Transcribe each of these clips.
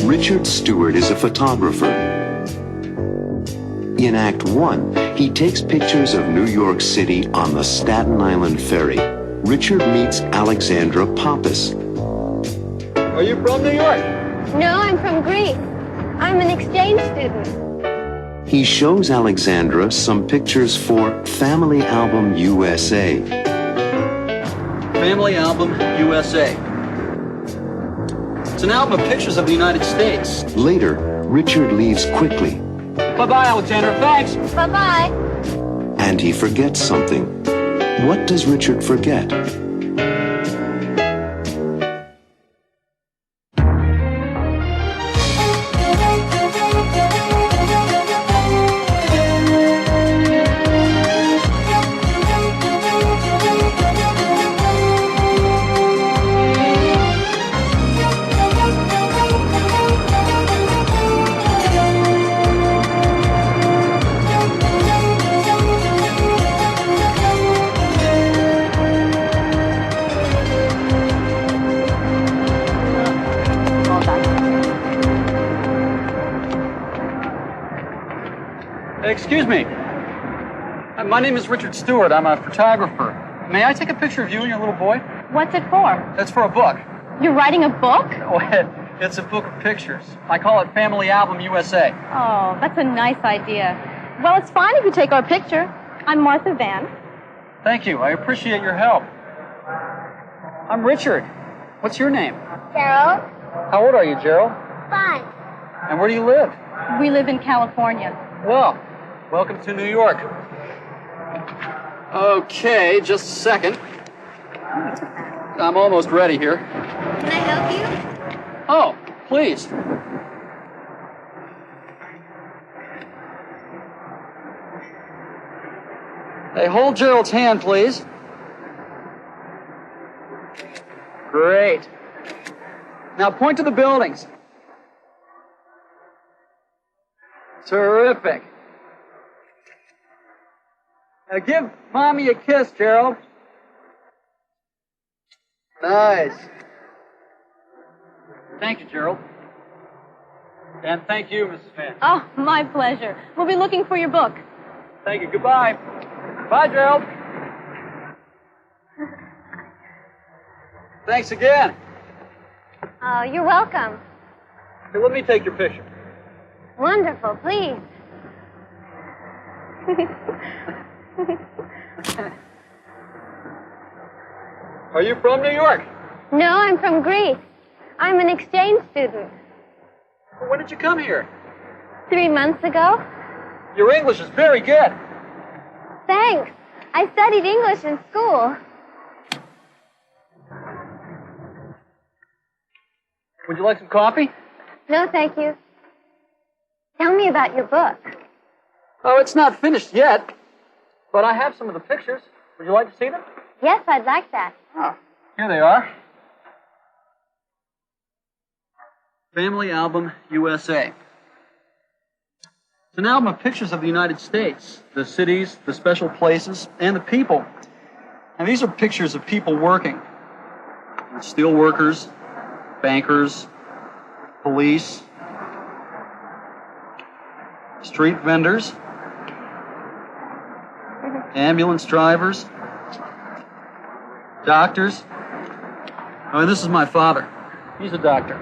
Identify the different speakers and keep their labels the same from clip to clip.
Speaker 1: Richard Stewart is a photographer. In Act 1, he takes pictures of New York City on the Staten Island ferry. Richard meets Alexandra Pappas.
Speaker 2: Are you from New York?
Speaker 3: No, I'm from Greece. I'm an exchange student.
Speaker 1: He shows Alexandra some pictures for Family Album USA.
Speaker 2: Family Album USA. It's an album of pictures of the United States.
Speaker 1: Later, Richard leaves quickly.
Speaker 2: Bye-bye, Alexandra. Thanks.
Speaker 3: Bye-bye.
Speaker 1: And he forgets something. What does Richard forget?
Speaker 2: Excuse me. My name is Richard Stewart. I'm a photographer. May I take a picture of you and your little boy?
Speaker 3: What's it for?
Speaker 2: That's for a book.
Speaker 3: You're writing a book?
Speaker 2: Oh, it's a book of pictures. I call it Family Album USA.
Speaker 3: Oh, that's a nice idea. Well, it's fine if you take our picture. I'm Martha Van.
Speaker 2: Thank you. I appreciate your help. I'm Richard. What's your name?
Speaker 3: Gerald.
Speaker 2: How old are you, Gerald?
Speaker 3: 5.
Speaker 2: And where do you live?
Speaker 3: We live in California.
Speaker 2: Well, welcome to New York. Okay, just a second. I'm almost ready here.
Speaker 3: Can I help you?
Speaker 2: Oh, please. Hey, hold Gerald's hand, please. Great. Now point to the buildings. Terrific. Now give Mommy a kiss, Gerald. Nice. Thank you, Gerald. And thank you, Mrs. Van.
Speaker 3: Oh, my pleasure. We'll be looking for your book.
Speaker 2: Thank you. Goodbye. Bye, Gerald. Thanks again.
Speaker 3: Oh, you're welcome.
Speaker 2: Here, let me take your picture.
Speaker 3: Wonderful, please.
Speaker 2: Are you from New York?
Speaker 3: No, I'm from Greece. I'm an exchange student.
Speaker 2: Well, when did you come here?
Speaker 3: 3 months ago.
Speaker 2: Your English is very good.
Speaker 3: Thanks. I studied English in school.
Speaker 2: Would you like some coffee?
Speaker 3: No, thank you. Tell me about your book.
Speaker 2: Oh, it's not finished yet, but I have some of the pictures. Would you like to see them?
Speaker 3: Yes, I'd like that.
Speaker 2: Oh, here they are. Family Album USA. It's an album of pictures of the United States, the cities, the special places, and the people. And these are pictures of people working. Steel workers, bankers, police, street vendors, ambulance drivers, doctors. Oh, and this is my father. He's a doctor.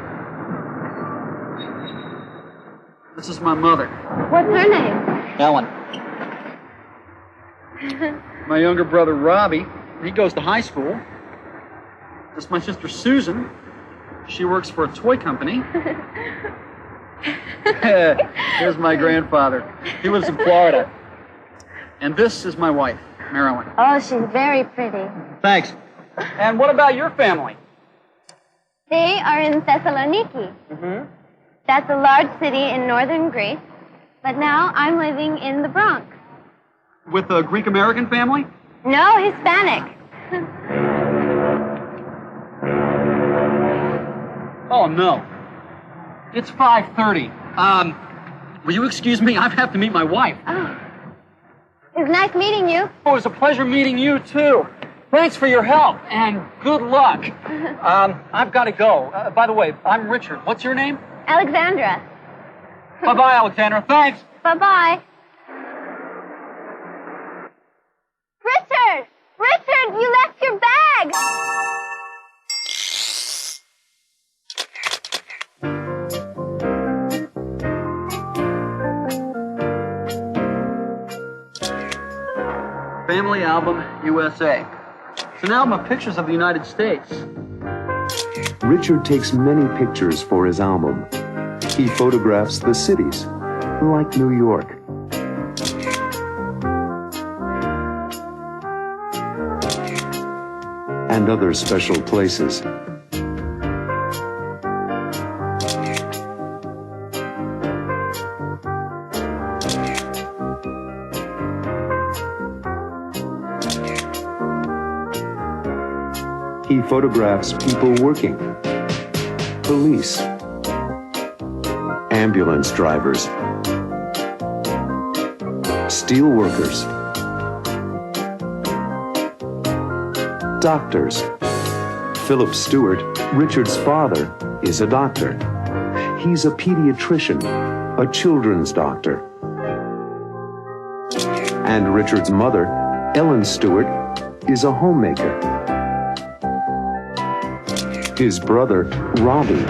Speaker 2: This is my mother,
Speaker 3: What's her name?
Speaker 2: Ellen. My younger brother, Robbie, he goes to high school. This is my sister, Susan. She works for a toy company. Here's my grandfather. He lives in Florida. And this is my wife, Marilyn.
Speaker 3: Oh, she's very pretty.
Speaker 2: Thanks. And what about your family?
Speaker 3: They are in Thessaloniki.
Speaker 2: Mm-hmm.
Speaker 3: That's a large city in northern Greece. But now I'm living in the Bronx.
Speaker 2: With a Greek-American family?
Speaker 3: No, Hispanic.
Speaker 2: Oh, no. It's 5:30. Will you excuse me? I have to meet my wife.
Speaker 3: Oh. It's nice meeting you.
Speaker 2: Oh, it was a pleasure meeting you, too. Thanks for your help, and good luck. I've got to go. By the way, I'm Richard. What's your name?
Speaker 3: Alexandra.
Speaker 2: Bye-bye, Alexandra. Thanks.
Speaker 3: Bye-bye. Richard! Richard, you left your bag!
Speaker 2: Family Album, USA. It's an album of pictures of the United States.
Speaker 1: Richard takes many pictures for his album. He photographs the cities, like New York. And other special places. He photographs people working, police, ambulance drivers, steel workers, doctors. Philip Stewart, Richard's father, is a doctor. He's a pediatrician, a children's doctor. And Richard's mother, Ellen Stewart, is a homemaker. His brother, Robbie,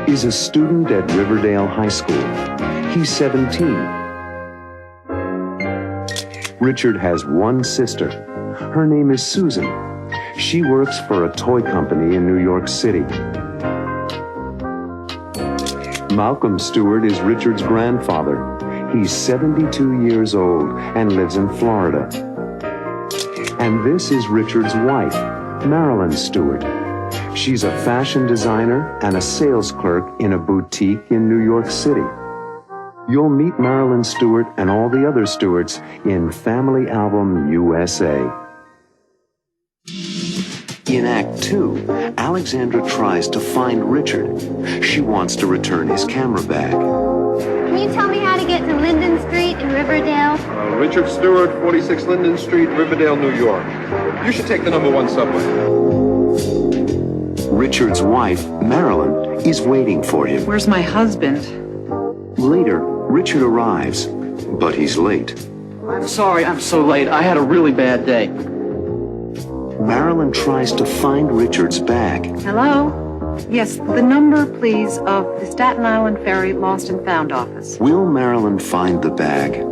Speaker 1: is a student at Riverdale High School. He's 17. Richard has one sister. Her name is Susan. She works for a toy company in New York City. Malcolm Stewart is Richard's grandfather. He's 72 years old and lives in Florida. And this is Richard's wife, Marilyn Stewart. She's a fashion designer and a sales clerk in a boutique in New York City. You'll meet Marilyn Stewart and all the other Stewarts in Family Album USA. In Act 2, Alexandra tries to find Richard. She wants to return his camera bag.
Speaker 3: Can you tell me how to get to Linden Street in Riverdale?
Speaker 4: Richard Stewart, 46 Linden Street, Riverdale, New York. You should take the #1 subway.
Speaker 1: Richard's wife, Marilyn, is waiting for him.
Speaker 5: Where's my husband?
Speaker 1: Later, Richard arrives, but he's late.
Speaker 2: I'm sorry I'm so late. I had a really bad day.
Speaker 1: Marilyn tries to find Richard's bag.
Speaker 5: Hello? Yes, the number, please, of the Staten Island Ferry Lost and Found office.
Speaker 1: Will Marilyn find the bag?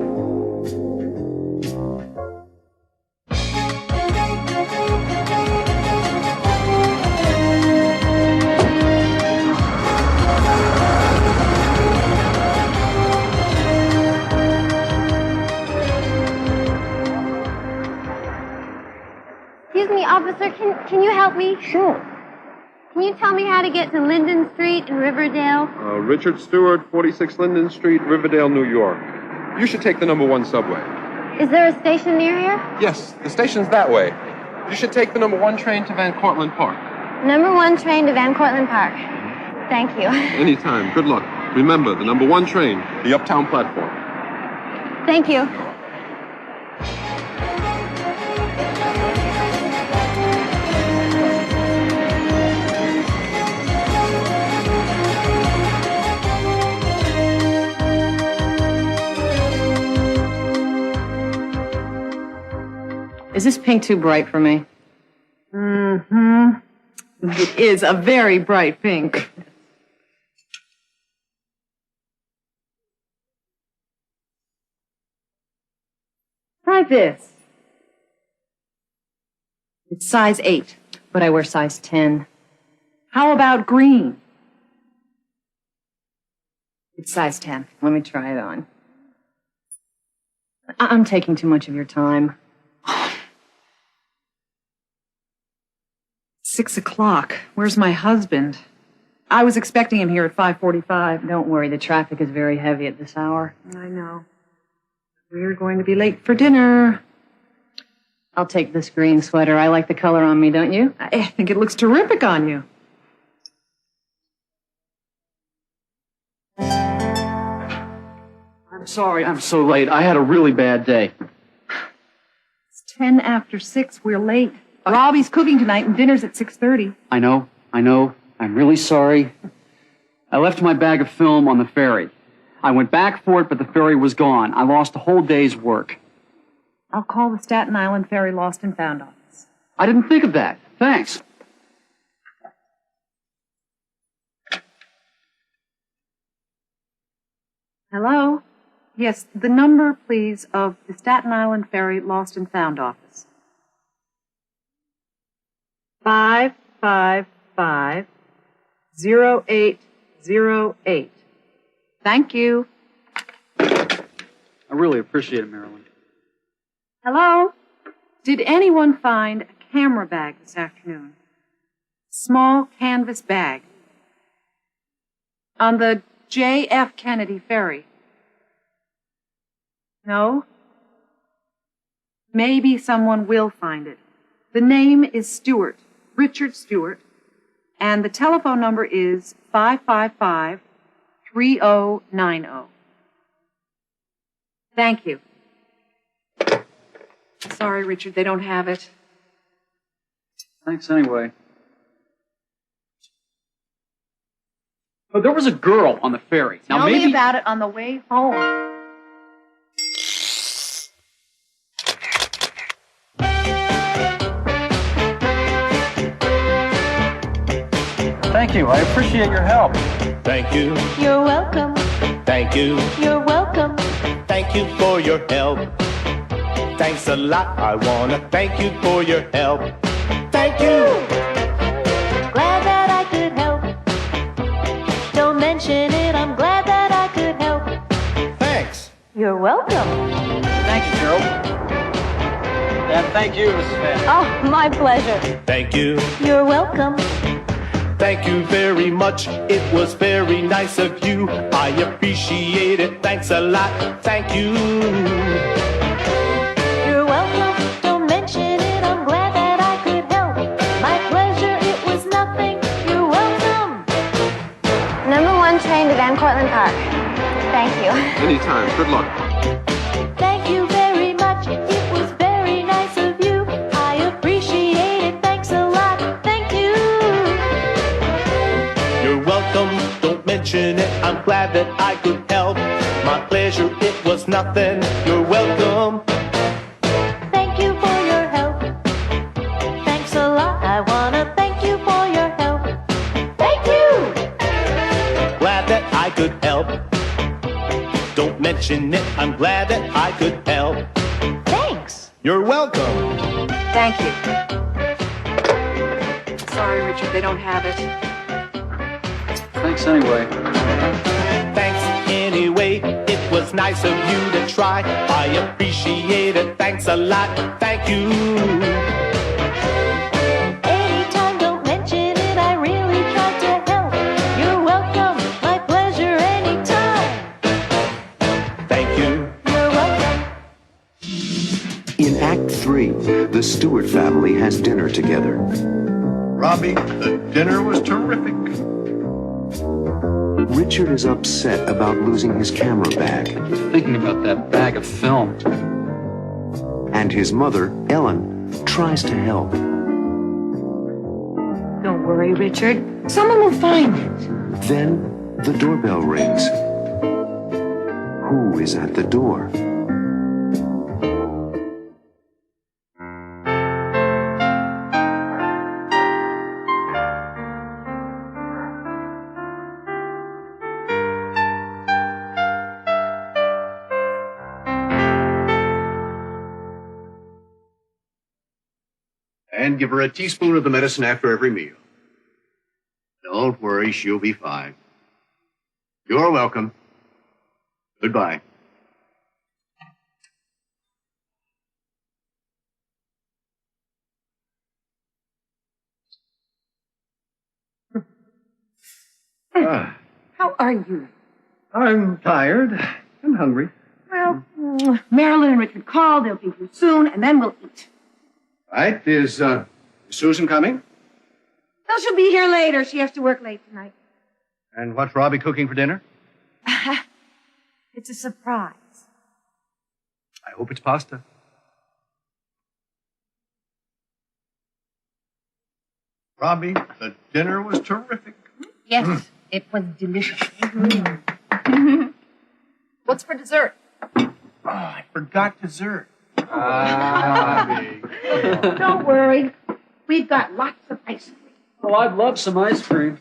Speaker 3: Excuse me, officer, can you help me?
Speaker 4: Sure.
Speaker 3: Can you tell me how to get to Linden Street in Riverdale?
Speaker 4: Richard Stewart, 46 Linden Street, Riverdale, New York. You should take the #1 subway.
Speaker 3: Is there a station near here?
Speaker 4: Yes, the station's that way. You should take the #1 train to Van Cortlandt Park.
Speaker 3: #1 train to Van Cortlandt Park. Thank you.
Speaker 4: Anytime. Good luck. Remember, the #1 train, the uptown platform.
Speaker 3: Thank you.
Speaker 5: Is this pink too bright for me?
Speaker 3: Mm-hmm.
Speaker 5: It is a very bright pink. Try this. It's size 8.
Speaker 6: But I wear size 10.
Speaker 5: How about green? It's size 10.
Speaker 6: Let me try it on. I'm taking too much of your time.
Speaker 5: 6 o'clock. Where's my husband? I was expecting him here at 5:45.
Speaker 6: Don't worry, the traffic is very heavy at this hour.
Speaker 5: I know. We're going to be late for dinner.
Speaker 6: I'll take this green sweater. I like the color on me, don't you?
Speaker 5: I think it looks terrific on you.
Speaker 2: I'm sorry I'm so late. I had a really bad day.
Speaker 5: It's 10 after 6. We're late. Robbie's cooking tonight and dinner's at 6:30.
Speaker 2: I know. I'm really sorry. I left my bag of film on the ferry. I went back for it, but the ferry was gone. I lost a whole day's work.
Speaker 5: I'll call the Staten Island Ferry Lost and Found office.
Speaker 2: I didn't think of that. Thanks.
Speaker 5: Hello? Yes, the number, please, of the Staten Island Ferry Lost and Found office. 555-0808. Thank you.
Speaker 2: I really appreciate it, Marilyn.
Speaker 5: Hello? Did anyone find a camera bag this afternoon? Small canvas bag. On the J.F. Kennedy ferry. No? Maybe someone will find it. The name is Stewart, Richard Stewart, and the telephone number is 555-3090. Thank you. Sorry, Richard, they don't have it.
Speaker 2: Thanks anyway. But there was a girl on the ferry. Now
Speaker 5: Tell
Speaker 2: maybe
Speaker 5: me about it on the way home.
Speaker 2: Thank you. I appreciate your help.
Speaker 7: Thank you,
Speaker 3: You're welcome.
Speaker 7: thank you,
Speaker 3: You're welcome.
Speaker 7: thank you for your help. Thanks a lot, I wanna thank you for your help. Thank you!
Speaker 3: Glad that I could help. Don't mention it, I'm glad that I could help.
Speaker 7: Thanks!
Speaker 3: You're welcome.
Speaker 2: Thank you, Gerald. And thank you, Mrs. Van.
Speaker 3: Oh, my pleasure.
Speaker 7: Thank you,
Speaker 3: You're welcome.
Speaker 7: thank you very much. It was very nice of you. I appreciate it. Thanks a lot. Thank you.
Speaker 3: You're welcome. Don't mention it, I'm glad that I could help. My pleasure, it was nothing. You're welcome. Number 1 train to Van Cortlandt Park. Thank you.
Speaker 4: Anytime. Good luck.
Speaker 3: Thank you very much. It was very nice of you. I appreciate it. Thanks a lot. Thank you.
Speaker 7: You're welcome. Don't mention it. I'm glad that I could help. My pleasure, it was nothing. You're welcome.
Speaker 3: Thank you for your help. Thanks a lot. I wanna thank you for your help. Thank you.
Speaker 7: Glad that I could help. Don't mention it. I'm glad that I could help.
Speaker 3: Thanks.
Speaker 7: You're welcome.
Speaker 5: Thank you. Sorry, Richard, they don't have it.
Speaker 2: Thanks anyway.
Speaker 7: Thanks anyway. It was nice of you to try. I appreciate it. Thanks a lot. Thank you.
Speaker 3: Anytime, don't mention it. I really tried to help. You're welcome. My pleasure anytime.
Speaker 7: Thank you.
Speaker 3: You're welcome.
Speaker 1: In Act 3, the Stewart family has dinner together.
Speaker 8: Robbie, the dinner was terrific.
Speaker 1: Richard is upset about losing his camera bag,
Speaker 2: Thinking about that bag of film.
Speaker 1: and his mother, Ellen, tries to help.
Speaker 5: Don't worry, Richard. Someone will find it.
Speaker 1: Then the doorbell rings. Who is at the door?
Speaker 8: And give her a teaspoon of the medicine after every meal. Don't worry, she'll be fine. You're welcome. Goodbye.
Speaker 5: How are you?
Speaker 9: I'm tired. I'm hungry.
Speaker 5: Well, Marilyn and Richard called. They'll be here soon, and then we'll eat.
Speaker 8: Right, is Susan coming?
Speaker 5: Well, she'll be here later. She has to work late tonight.
Speaker 8: And what's Robbie cooking for dinner?
Speaker 5: It's a surprise.
Speaker 8: I hope it's pasta. Robbie, the dinner was terrific.
Speaker 6: Yes, it was delicious.
Speaker 5: What's for dessert?
Speaker 9: Oh, I forgot dessert.
Speaker 8: Robbie.
Speaker 5: Don't worry. We've got lots of ice cream.
Speaker 2: Oh, I'd love some ice cream.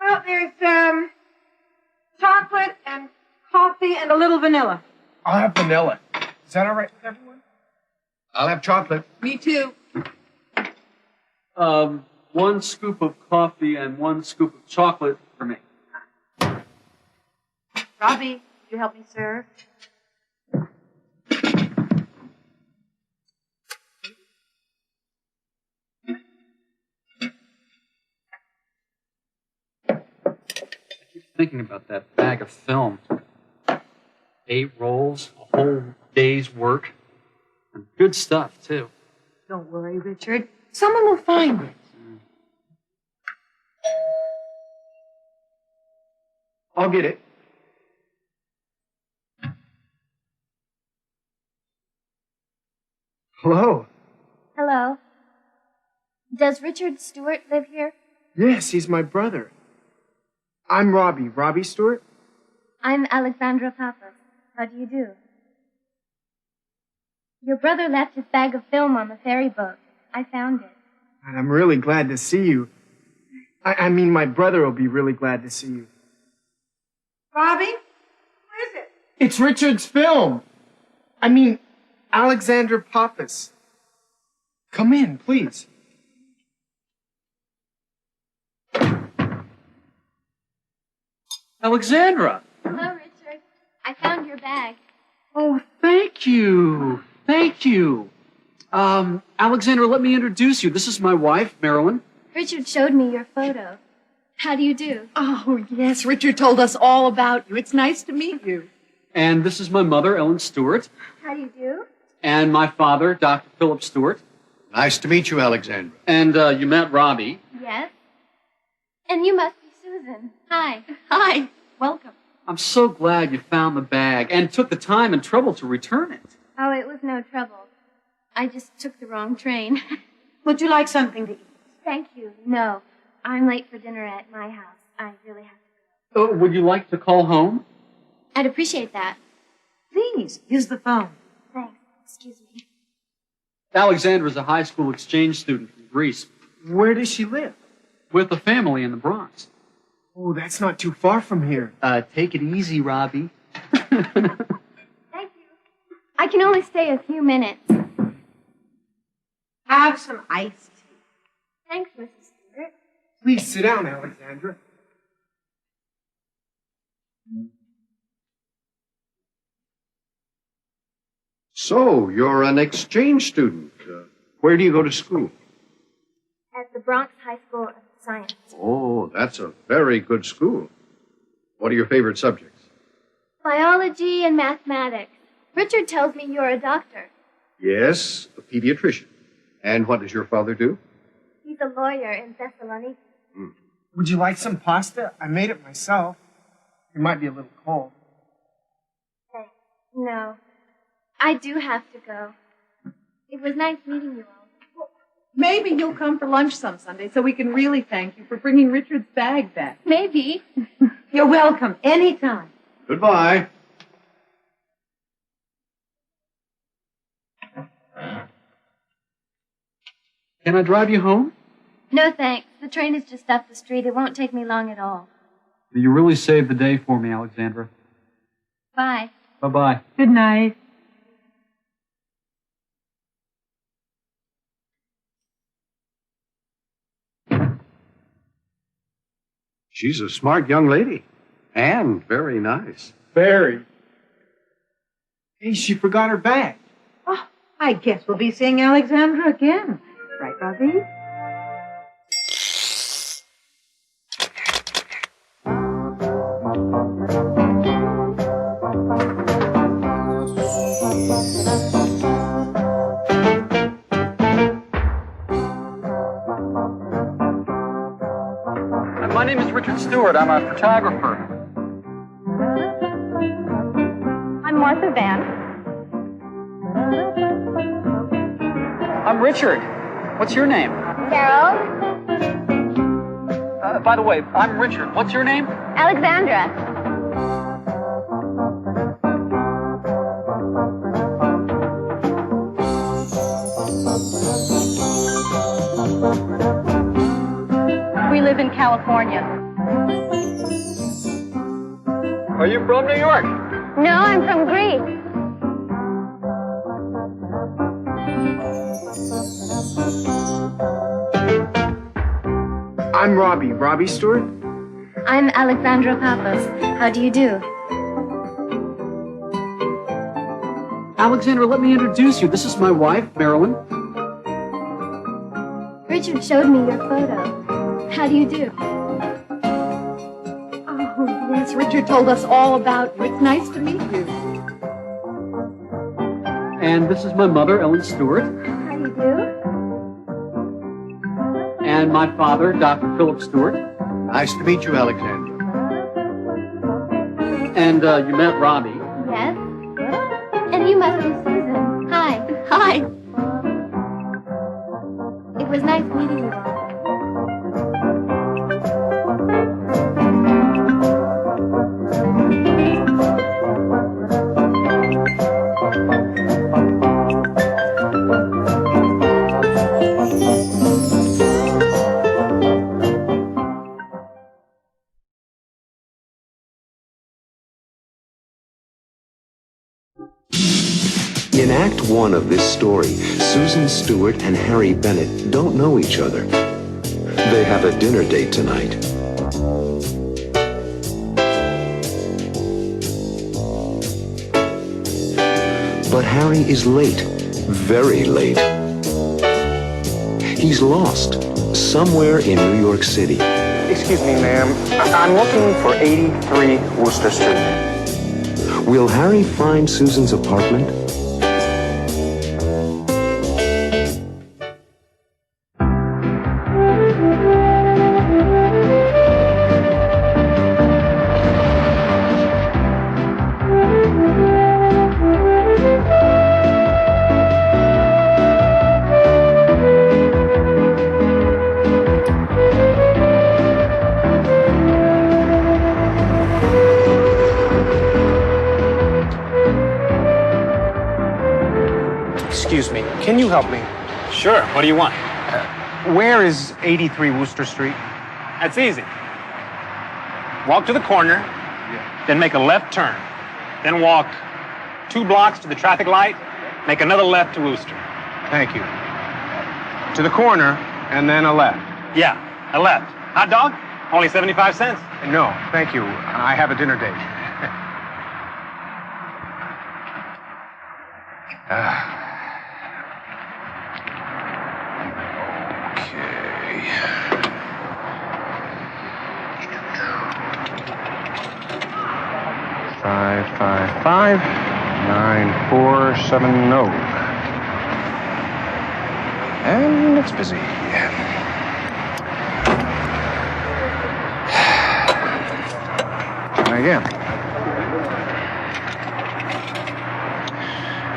Speaker 5: Well, there's chocolate and coffee and a little vanilla.
Speaker 9: I'll have vanilla. Is that all right with everyone?
Speaker 8: I'll have chocolate.
Speaker 5: Me too.
Speaker 2: 1 scoop of coffee and 1 scoop of chocolate for me.
Speaker 5: Robbie, would you help me serve?
Speaker 2: Thinking about that bag of film. 8 rolls, a whole day's work. And good stuff, too.
Speaker 5: Don't worry, Richard. Someone will find it.
Speaker 9: I'll get it. Hello.
Speaker 3: Hello. Does Richard Stewart live here?
Speaker 9: Yes, he's my brother. I'm Robbie. Robbie Stewart?
Speaker 3: I'm Alexandra Pappas. How do you do? Your brother left his bag of film on the ferry boat. I found it.
Speaker 9: And I'm really glad to see you. I mean, my brother will be really glad to see you.
Speaker 5: Robbie? Who is it?
Speaker 9: It's Richard's film. I mean, Alexandra Pappas. Come in, please.
Speaker 2: Alexandra!
Speaker 3: Hello, Richard. I found your bag.
Speaker 2: Oh, thank you. Thank you. Alexandra, let me introduce you. This is my wife, Marilyn.
Speaker 3: Richard showed me your photo. How do you do?
Speaker 5: Oh, yes. Richard told us all about you. It's nice to meet you.
Speaker 2: And this is my mother, Ellen Stewart.
Speaker 3: How do you do?
Speaker 2: And my father, Dr. Philip Stewart.
Speaker 8: Nice to meet you, Alexandra.
Speaker 2: And you met Robbie.
Speaker 3: Yes. And you must be Susan. Hi.
Speaker 5: Hi. Welcome.
Speaker 2: I'm so glad you found the bag and took the time and trouble to return it.
Speaker 3: Oh, it was no trouble. I just took the wrong train.
Speaker 5: Would you like something to eat?
Speaker 3: Thank you. No. I'm late for dinner at my house. I really have to go.
Speaker 2: Would you like to call home?
Speaker 3: I'd appreciate that.
Speaker 5: Please, use the phone.
Speaker 3: Thanks. Excuse me.
Speaker 2: Alexandra's a high school exchange student from Greece
Speaker 9: Where does she live?
Speaker 2: with a family in the Bronx.
Speaker 9: Oh, that's not too far from here.
Speaker 2: Take it easy, Robbie.
Speaker 3: Thank you. I can only stay a few minutes.
Speaker 5: Have some iced tea.
Speaker 3: Thanks, Mrs. Stewart.
Speaker 9: Please sit down, Alexandra.
Speaker 8: So, you're an exchange student. Where do you go to school?
Speaker 3: At the Bronx High School of Science.
Speaker 8: Oh, that's a very good school. What are your favorite subjects?
Speaker 3: Biology and mathematics. Richard tells me you're a doctor.
Speaker 8: Yes, a pediatrician. And what does your father do?
Speaker 3: He's a lawyer in Thessaloniki.
Speaker 9: Would you like some pasta? I made it myself. It might be a little cold.
Speaker 3: Thanks. No. I do have to go. It was nice meeting you all.
Speaker 5: Maybe you'll come for lunch some Sunday so we can really thank you for bringing Richard's bag back.
Speaker 3: Maybe.
Speaker 5: You're welcome anytime.
Speaker 8: Goodbye.
Speaker 2: Can I drive you home?
Speaker 3: No, thanks. The train is just up the street. It won't take me long at all.
Speaker 2: You really saved the day for me, Alexandra.
Speaker 3: Bye.
Speaker 2: Bye-bye.
Speaker 5: Good night.
Speaker 8: She's a smart young lady. And very nice.
Speaker 9: Very. Hey, she forgot her bag.
Speaker 5: Oh, I guess we'll be seeing Alexandra again. Right, Robbie?
Speaker 2: My name is Richard Stewart. I'm a photographer.
Speaker 3: I'm Martha Van.
Speaker 2: I'm Richard. What's your name?
Speaker 3: Carol.
Speaker 2: By the way, I'm Richard. What's your name?
Speaker 3: Alexandra.
Speaker 5: We live in California.
Speaker 2: Are you from New York?
Speaker 3: No, I'm from Greece.
Speaker 9: I'm Robbie Stewart.
Speaker 3: I'm Alexandra Pappas. How do you do?
Speaker 2: Alexandra, let me introduce you. This is my wife, Marilyn.
Speaker 3: Richard showed me your photo. How do you do?
Speaker 5: Oh, yes, Richard told us all about you. It's nice to meet you.
Speaker 2: And this is my mother, Ellen Stewart.
Speaker 3: How do you do?
Speaker 2: And my father, Dr. Philip Stewart.
Speaker 8: Nice to meet you, Alexandra.
Speaker 2: And you met Robbie.
Speaker 3: Yes. And you must be Susan. Hi. Hi. It was nice meeting you.
Speaker 1: In Act 1 of this story, Susan Stewart and Harry Bennett don't know each other. They have a dinner date tonight. But Harry is late, very late. He's lost, somewhere in New York City.
Speaker 10: Excuse me, ma'am. I'm looking for 83 Worcester Street.
Speaker 1: Will Harry find Susan's apartment?
Speaker 10: Excuse me. Can you help me?
Speaker 11: Sure. What do you want?
Speaker 10: Where is 83 Worcester Street?
Speaker 11: That's easy. Walk to the corner, then make a left turn. Then walk 2 blocks to the traffic light, make another left to Worcester.
Speaker 10: Thank you. To the corner, and then a left.
Speaker 11: Yeah, a left. Hot dog? Only 75 cents.
Speaker 10: No, thank you. I have a dinner date. Okay. 555-9470. And it's busy. Try again.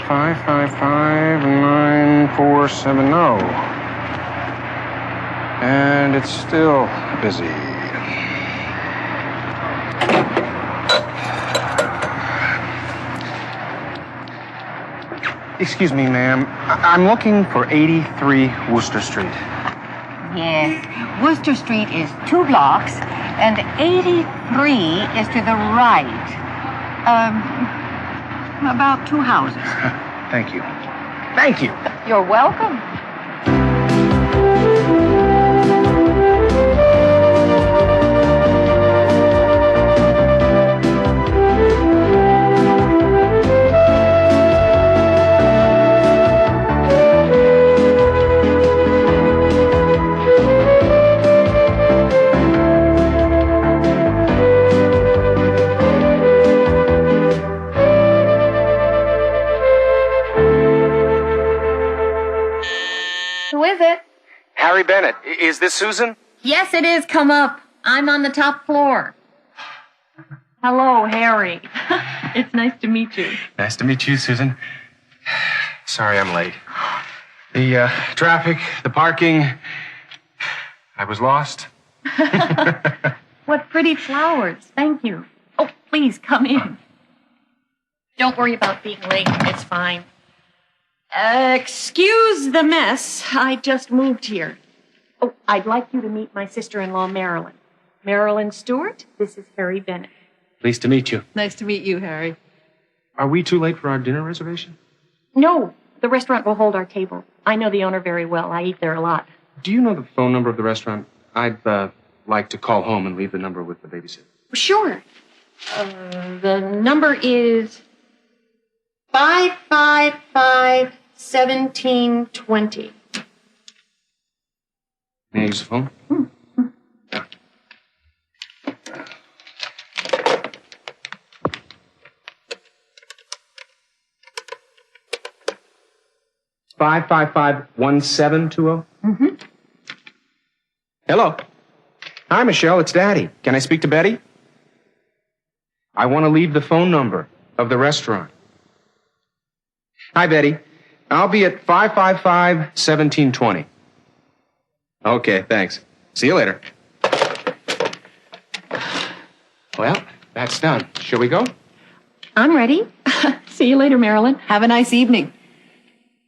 Speaker 10: 555-9470. And it's still busy. Excuse me, ma'am. I'm looking for 83 Worcester Street.
Speaker 12: Yes. Worcester Street is 2 blocks, and 83 is to the right. About 2 houses.
Speaker 10: Thank you. Thank you.
Speaker 12: You're welcome.
Speaker 10: Harry Bennett. Is this Susan?
Speaker 6: Yes, it is. Come up. I'm on the top floor. Hello, Harry. It's nice to meet you.
Speaker 10: Nice to meet you, Susan. Sorry I'm late. The traffic, the parking. I was lost.
Speaker 6: What pretty flowers. Thank you. Oh, please, come in. Don't worry about being late. It's fine. Excuse the mess. I just moved here. Oh, I'd like you to meet my sister-in-law, Marilyn. Marilyn Stewart, this is Harry Bennett.
Speaker 10: Pleased to meet you.
Speaker 6: Nice to meet you, Harry.
Speaker 10: Are we too late for our dinner reservation?
Speaker 6: No, the restaurant will hold our table. I know the owner very well. I eat there a lot.
Speaker 10: Do you know the phone number of the restaurant? I'd like to call home and leave the number with the babysitter.
Speaker 6: Sure. The number is 555-1720.
Speaker 10: May I use the phone? Yeah. 555-1720?
Speaker 6: Mm-hmm.
Speaker 10: Hello. Hi, Michelle. It's Daddy. Can I speak to Betty? I want to leave the phone number of the restaurant. Hi, Betty. I'll be at 555-1720. Okay, thanks. See you later. Well, that's done. Shall we go?
Speaker 6: I'm ready. See you later, Marilyn. Have a nice evening.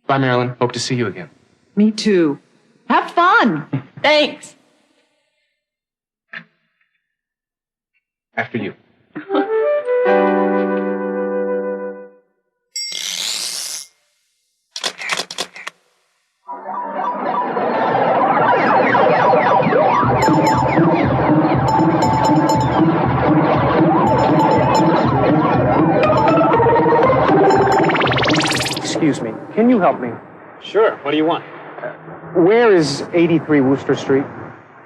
Speaker 10: Bye, Marilyn. Hope to see you again.
Speaker 6: Me too. Have fun. Thanks.
Speaker 10: After you.
Speaker 13: Excuse me. Can you help me?
Speaker 11: Sure. What do you want?
Speaker 13: Where is 83 Worcester Street?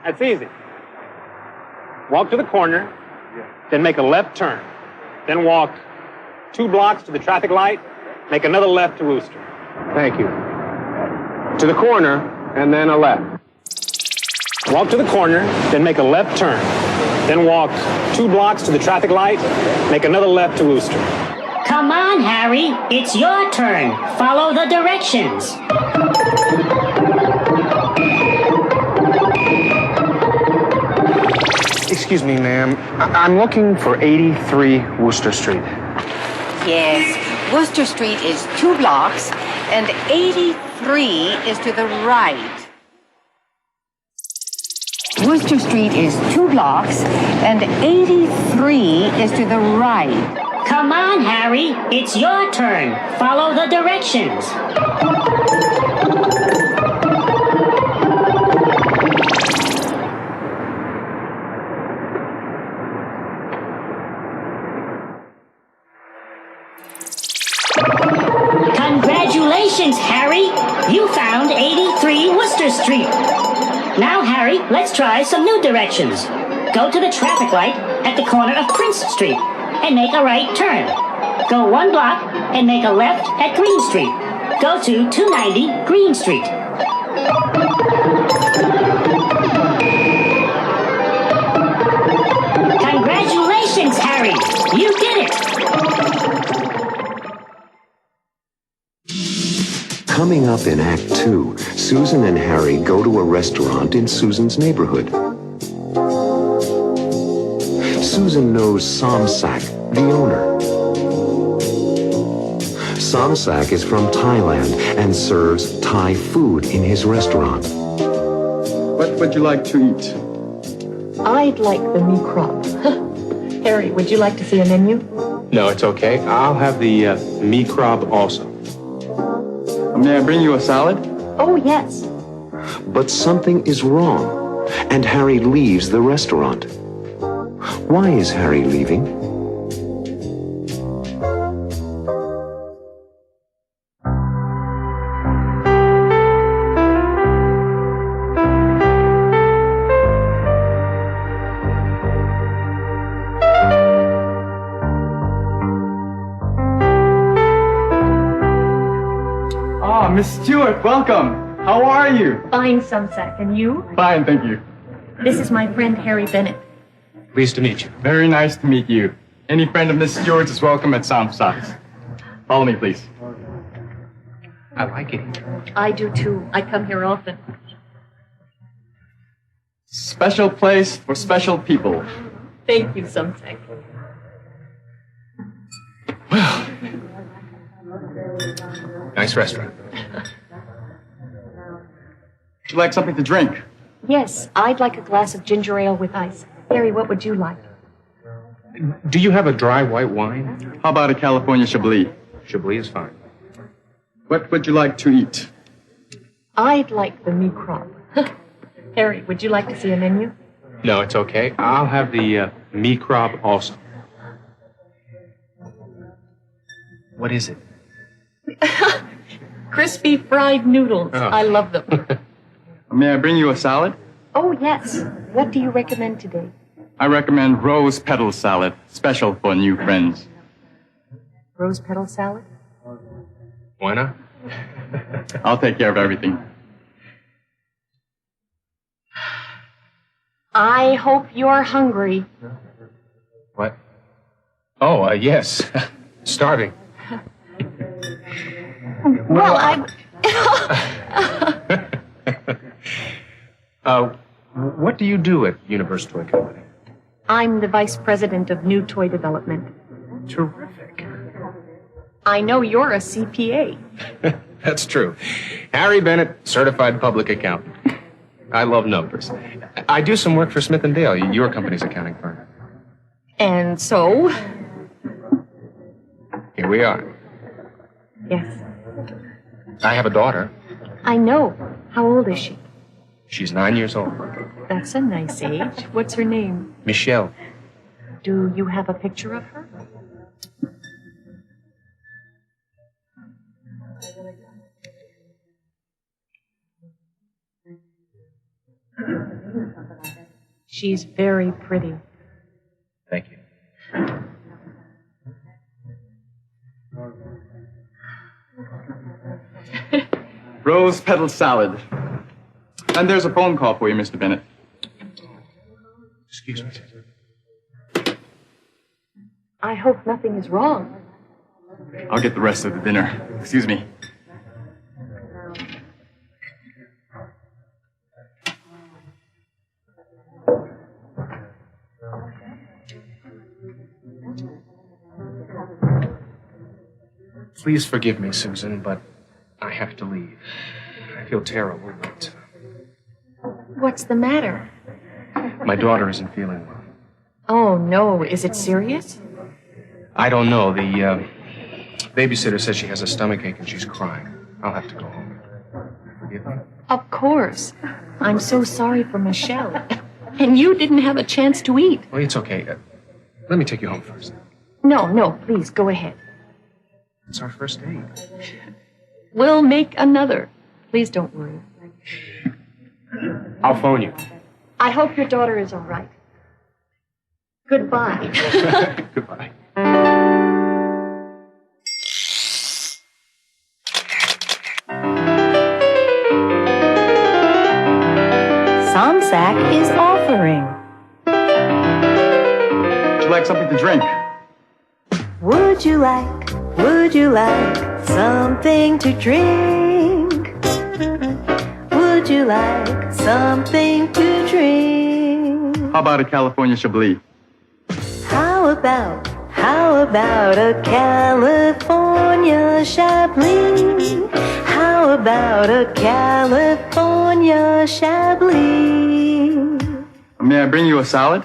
Speaker 11: That's easy. Walk to the corner, then make a left turn. Then walk 2 blocks to the traffic light, make another left to Worcester.
Speaker 10: Thank you. To the corner, and then a left.
Speaker 11: Walk to the corner, then make a left turn. Then walk 2 blocks to the traffic light, make another left to Worcester.
Speaker 14: Come on, Harry. It's your turn. Follow the directions.
Speaker 13: Excuse me, ma'am. I'm looking for 83 Worcester Street.
Speaker 12: Yes, Worcester Street is 2 blocks, and 83 is to the right. Worcester Street is 2 blocks, and 83 is to the right.
Speaker 14: Come on, Harry. It's your turn. Follow the directions. Congratulations, Harry. You found 83 Worcester Street. Now, Harry, let's try some new directions. Go to the traffic light at the corner of Prince Street and make a right turn. Go 1 block and make a left at Green Street. Go to 290 Green Street. Congratulations, Harry! You did it!
Speaker 1: Coming up in Act 2, Susan and Harry go to a restaurant in Susan's neighborhood. Susan knows Somsak, the owner. Somsak is from Thailand and serves Thai food in his restaurant.
Speaker 15: What would you like to eat?
Speaker 6: I'd like the mee crab. Harry, would you like to see a menu?
Speaker 10: No, it's okay. I'll have the mee crab also.
Speaker 15: May I bring you a salad?
Speaker 6: Oh, yes.
Speaker 1: But something is wrong, and Harry leaves the restaurant. Why is Harry leaving?
Speaker 15: Ah, Miss Stewart, welcome. How are you?
Speaker 6: Fine, Sumsack. And you?
Speaker 15: Fine, thank you.
Speaker 6: This is my friend Harry Bennett.
Speaker 10: Pleased to meet you.
Speaker 15: Very nice to meet you. Any friend of Miss Stewart's is welcome at Samsack's. Follow me, please.
Speaker 10: I like it.
Speaker 6: I do too. I come here often.
Speaker 15: Special place for special people.
Speaker 6: Thank you, Sumsack.
Speaker 10: Nice restaurant.
Speaker 15: Would you like something to drink?
Speaker 6: Yes, I'd like a glass of ginger ale with ice. Harry, what would you like?
Speaker 10: Do you have a dry white wine?
Speaker 15: How about a California Chablis?
Speaker 10: Chablis is fine.
Speaker 15: What would you like to eat?
Speaker 6: I'd like the meat crab. Harry, would you like to see a menu?
Speaker 10: No, it's okay. I'll have the meat crab also. What is it?
Speaker 6: Crispy fried noodles.
Speaker 10: Oh.
Speaker 6: I love them.
Speaker 15: May I bring you a salad?
Speaker 6: Oh, yes. What do you recommend today?
Speaker 15: I recommend rose petal salad, special for new friends.
Speaker 6: Rose petal salad?
Speaker 10: Why not?
Speaker 15: I'll take care of everything.
Speaker 6: I hope you're hungry.
Speaker 10: What? Oh, yes. Starving.
Speaker 6: Well,
Speaker 10: What do you do at Universal Toy Company?
Speaker 6: I'm the vice president of new toy development.
Speaker 10: Terrific.
Speaker 6: I know you're a CPA.
Speaker 10: That's true. Harry Bennett, certified public accountant. I love numbers. I do some work for Smith & Dale, your company's accounting firm.
Speaker 6: And so?
Speaker 10: Here we are.
Speaker 6: Yes.
Speaker 10: I have a daughter.
Speaker 6: I know. How old is she?
Speaker 10: She's 9 years old.
Speaker 6: That's a nice age. What's her name?
Speaker 10: Michelle.
Speaker 6: Do you have a picture of her? She's very pretty.
Speaker 10: Thank you.
Speaker 15: Rose petal salad. And there's a phone call for you, Mr. Bennett.
Speaker 10: Excuse me.
Speaker 6: I hope nothing is wrong.
Speaker 15: I'll get the rest of the dinner. Excuse me.
Speaker 10: Please forgive me, Susan, but I have to leave. I feel terrible, but
Speaker 6: What's the matter?
Speaker 10: my daughter isn't feeling well.
Speaker 6: Oh, no. Is it serious?
Speaker 10: I don't know. The babysitter says she has a stomachache and she's crying. I'll have to go home. Forgive me?
Speaker 6: Of course. I'm so sorry for Michelle. And you didn't have a chance to eat.
Speaker 10: Well, it's okay. Let me take you home first.
Speaker 6: No, please, go ahead.
Speaker 10: It's our first date.
Speaker 6: We'll make another. Please don't worry.
Speaker 10: I'll phone you.
Speaker 6: I hope your daughter is all right. Goodbye.
Speaker 10: Goodbye.
Speaker 16: Samsack is offering.
Speaker 15: Would you like something to drink?
Speaker 16: Would you like something to drink? Would you like something to drink?
Speaker 15: How about a California Chablis?
Speaker 16: How about a California Chablis? How about a California Chablis?
Speaker 15: May I bring you a salad?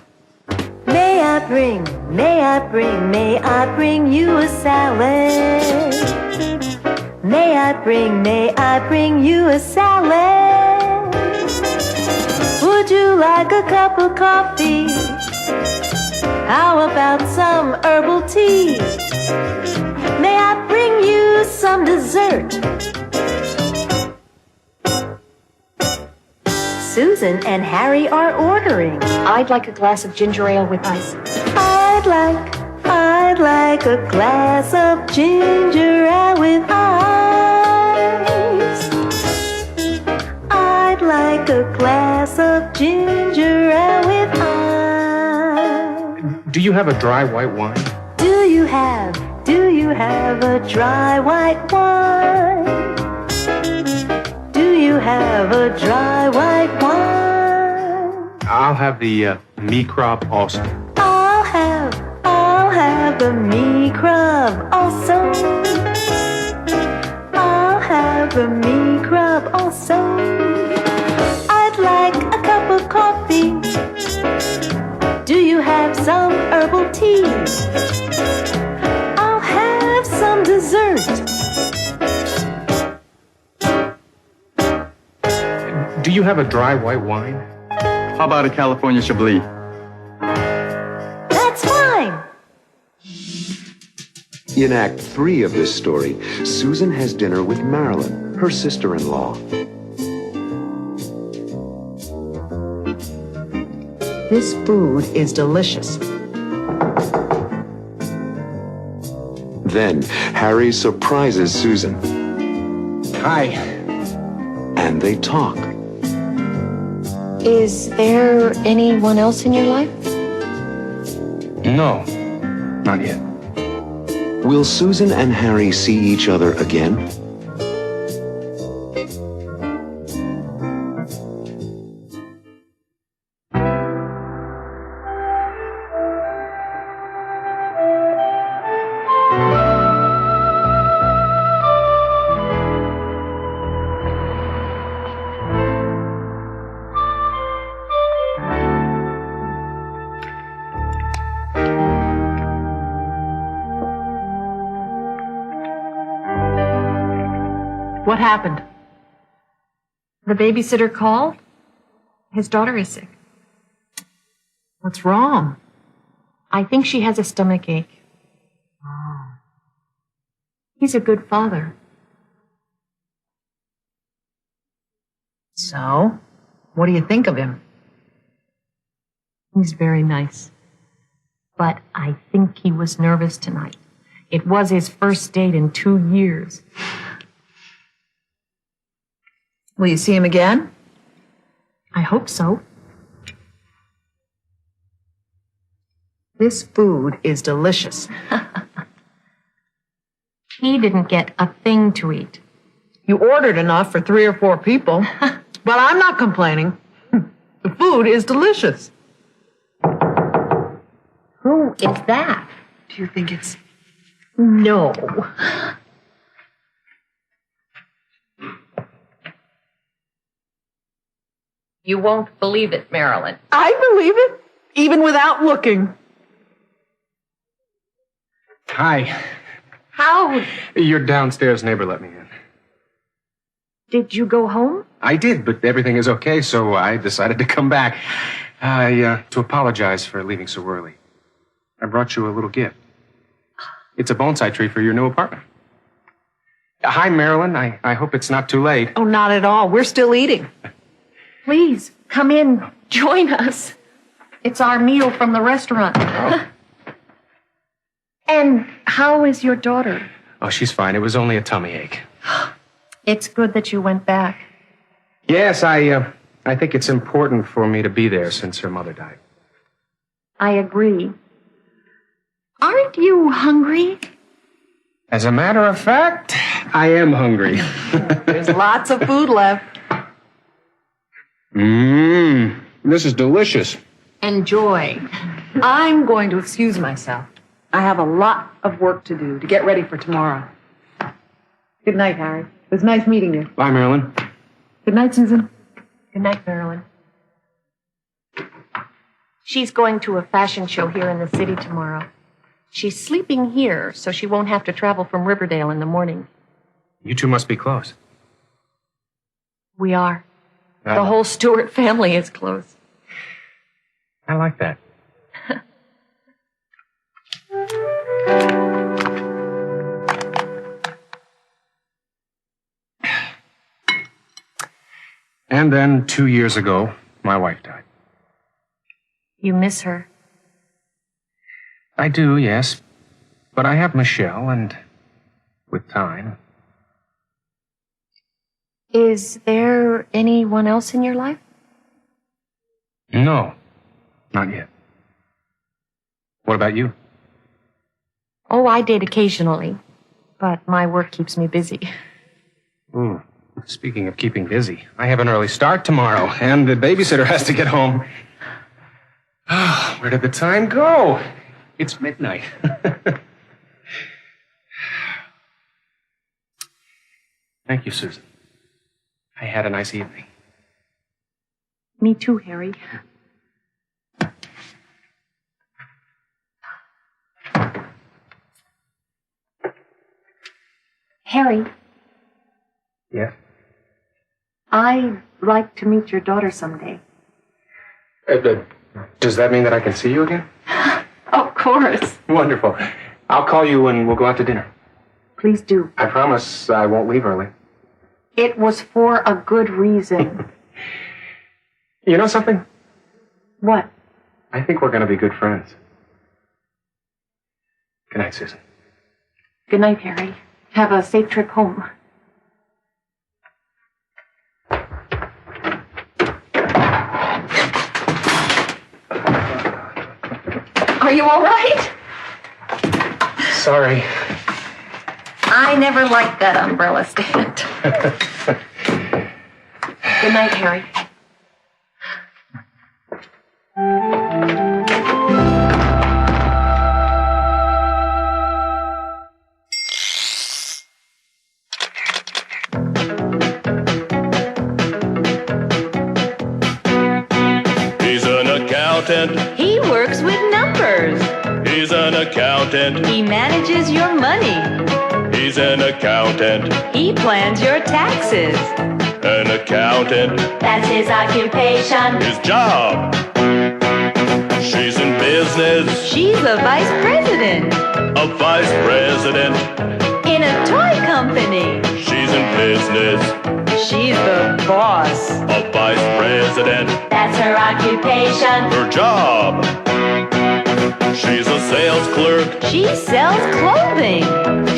Speaker 16: May I bring you a salad? May I bring you a salad? Would you like a cup of coffee? How about some herbal tea? May I bring you some dessert? Susan and Harry are ordering.
Speaker 6: I'd like a glass of ginger ale with ice.
Speaker 16: I'd like a glass of ginger ale with ice. a glass of ginger ale with ice.
Speaker 10: Do you have a dry white wine?
Speaker 16: Do you have a dry white wine? Do you have a dry white wine?
Speaker 10: I'll have the me crop also.
Speaker 16: I'll have the me crab also. I'll have the me crab also. I'd like a cup of coffee. Do you have some herbal tea? I'll have some dessert.
Speaker 10: Do you have a dry white wine?
Speaker 15: How about a California Chablis?
Speaker 16: That's fine.
Speaker 1: In Act 3 of this story, Susan has dinner with Marilyn, her sister-in-law.
Speaker 5: This food is delicious.
Speaker 1: Then Harry surprises Susan.
Speaker 10: Hi.
Speaker 1: And they talk.
Speaker 6: Is there anyone else in your life?
Speaker 10: No, not yet.
Speaker 1: Will Susan and Harry see each other again?
Speaker 5: What happened?
Speaker 6: The babysitter called. His daughter is sick.
Speaker 5: What's wrong?
Speaker 6: I think she has a stomach ache. He's a good father.
Speaker 5: So, what do you think of him?
Speaker 6: He's very nice. But I think he was nervous tonight. It was his first date in 2 years.
Speaker 5: Will you see him again?
Speaker 6: I hope so.
Speaker 5: This food is delicious.
Speaker 6: He didn't get a thing to eat.
Speaker 5: You ordered enough for 3 or 4 people. Well, I'm not complaining. The food is delicious.
Speaker 6: Who is that?
Speaker 5: Do you think it's...
Speaker 6: No. You won't believe it, Marilyn.
Speaker 5: I believe it, even without looking.
Speaker 10: Hi.
Speaker 6: How
Speaker 10: Your downstairs neighbor let me in.
Speaker 6: did you go home?
Speaker 10: I did, but everything is okay, so I decided to come back. To apologize for leaving so early. I brought you a little gift. It's a bonsai tree for your new apartment. Hi, Marilyn. I hope it's not too late.
Speaker 5: Oh, not at all. We're still eating.
Speaker 6: Please, come in. Join us. It's our meal from the restaurant.
Speaker 10: Oh.
Speaker 6: And how is your daughter?
Speaker 10: Oh, she's fine. It was only a tummy ache.
Speaker 6: It's good that you went back.
Speaker 10: Yes, I think it's important for me to be there since her mother died.
Speaker 6: I agree. Aren't you hungry?
Speaker 10: As a matter of fact, I am hungry.
Speaker 5: There's lots of food left.
Speaker 10: This is delicious.
Speaker 6: Enjoy.
Speaker 5: I'm going to excuse myself. I have a lot of work to do to get ready for tomorrow. Good night, Harry. It was nice meeting you.
Speaker 10: Bye, Marilyn.
Speaker 5: Good night, Susan.
Speaker 6: Good night, Marilyn. She's going to a fashion show here in the city tomorrow. She's sleeping here, so she won't have to travel from Riverdale in the morning.
Speaker 10: You two must be close.
Speaker 6: We are. The whole Stewart family is close.
Speaker 10: I like that. And then 2 years ago, my wife died.
Speaker 6: You miss her.
Speaker 10: I do, yes. But I have Michelle, and with time.
Speaker 6: Is there anyone else in your life?
Speaker 10: No, not yet. What about you?
Speaker 6: Oh, I date occasionally, but my work keeps me busy.
Speaker 10: Speaking of keeping busy, I have an early start tomorrow, and the babysitter has to get home. Where did the time go? It's midnight. Thank you, Susan. I had a nice evening.
Speaker 6: Me too, Harry. Harry,
Speaker 10: Yeah?
Speaker 6: I'd like to meet your daughter someday.
Speaker 10: Does that mean that I can see you again?
Speaker 6: Of course.
Speaker 10: Wonderful. I'll call you and we'll go out to dinner.
Speaker 6: Please do.
Speaker 10: I promise I won't leave early.
Speaker 6: It was for a good reason.
Speaker 10: You know something?
Speaker 6: What?
Speaker 10: I think we're going to be good friends. Good night, Susan.
Speaker 6: Good night, Harry. Have a safe trip home. Are you all right?
Speaker 10: Sorry.
Speaker 6: I never liked that umbrella stand. Good night, Harry.
Speaker 17: He's an accountant.
Speaker 16: He works with numbers.
Speaker 17: He's an accountant.
Speaker 16: He manages your money.
Speaker 17: He's an accountant.
Speaker 16: He plans your taxes.
Speaker 17: An accountant.
Speaker 16: That's his occupation.
Speaker 17: His job. She's in business.
Speaker 16: She's a vice president
Speaker 17: A vice president.
Speaker 16: in a toy company.
Speaker 17: She's in business.
Speaker 16: She's the boss.
Speaker 17: A vice president.
Speaker 16: That's her occupation.
Speaker 17: Her job. She's a sales clerk.
Speaker 16: She sells clothing.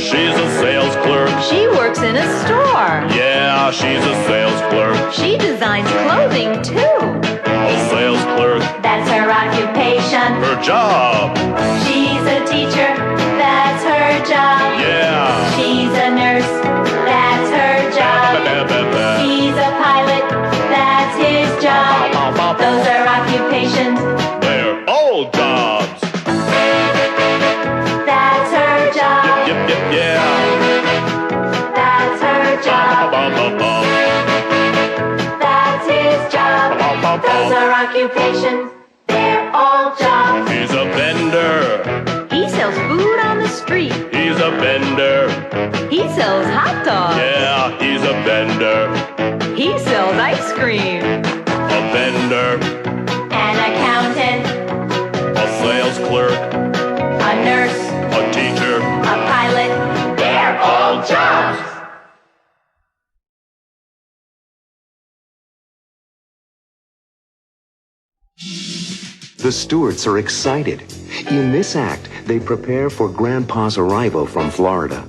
Speaker 17: She's a sales clerk.
Speaker 16: She works in a store.
Speaker 17: Yeah, she's a sales clerk.
Speaker 16: She designs clothing too.
Speaker 17: A sales clerk.
Speaker 16: That's her occupation.
Speaker 17: Her job.
Speaker 16: She's a teacher. That's her job.
Speaker 17: Yeah.
Speaker 16: She's a nurse. That's her job. He's a pilot. That's his job. Those are occupations.
Speaker 17: They're all jobs.
Speaker 16: That's her job.
Speaker 17: Yep, yep, yeah.
Speaker 16: That's her job. That's his job. Those are occupations. They're all jobs.
Speaker 17: He's a vendor.
Speaker 16: He sells food on the street.
Speaker 17: He's a vendor.
Speaker 16: He sells hot dogs.
Speaker 17: Yeah, he's a vendor.
Speaker 16: He sells ice cream.
Speaker 17: A vendor.
Speaker 16: An accountant.
Speaker 17: A sales clerk.
Speaker 16: A nurse.
Speaker 17: A teacher.
Speaker 16: A pilot. They're all jobs.
Speaker 1: The Stewarts are excited. In this act, they prepare for Grandpa's arrival from Florida.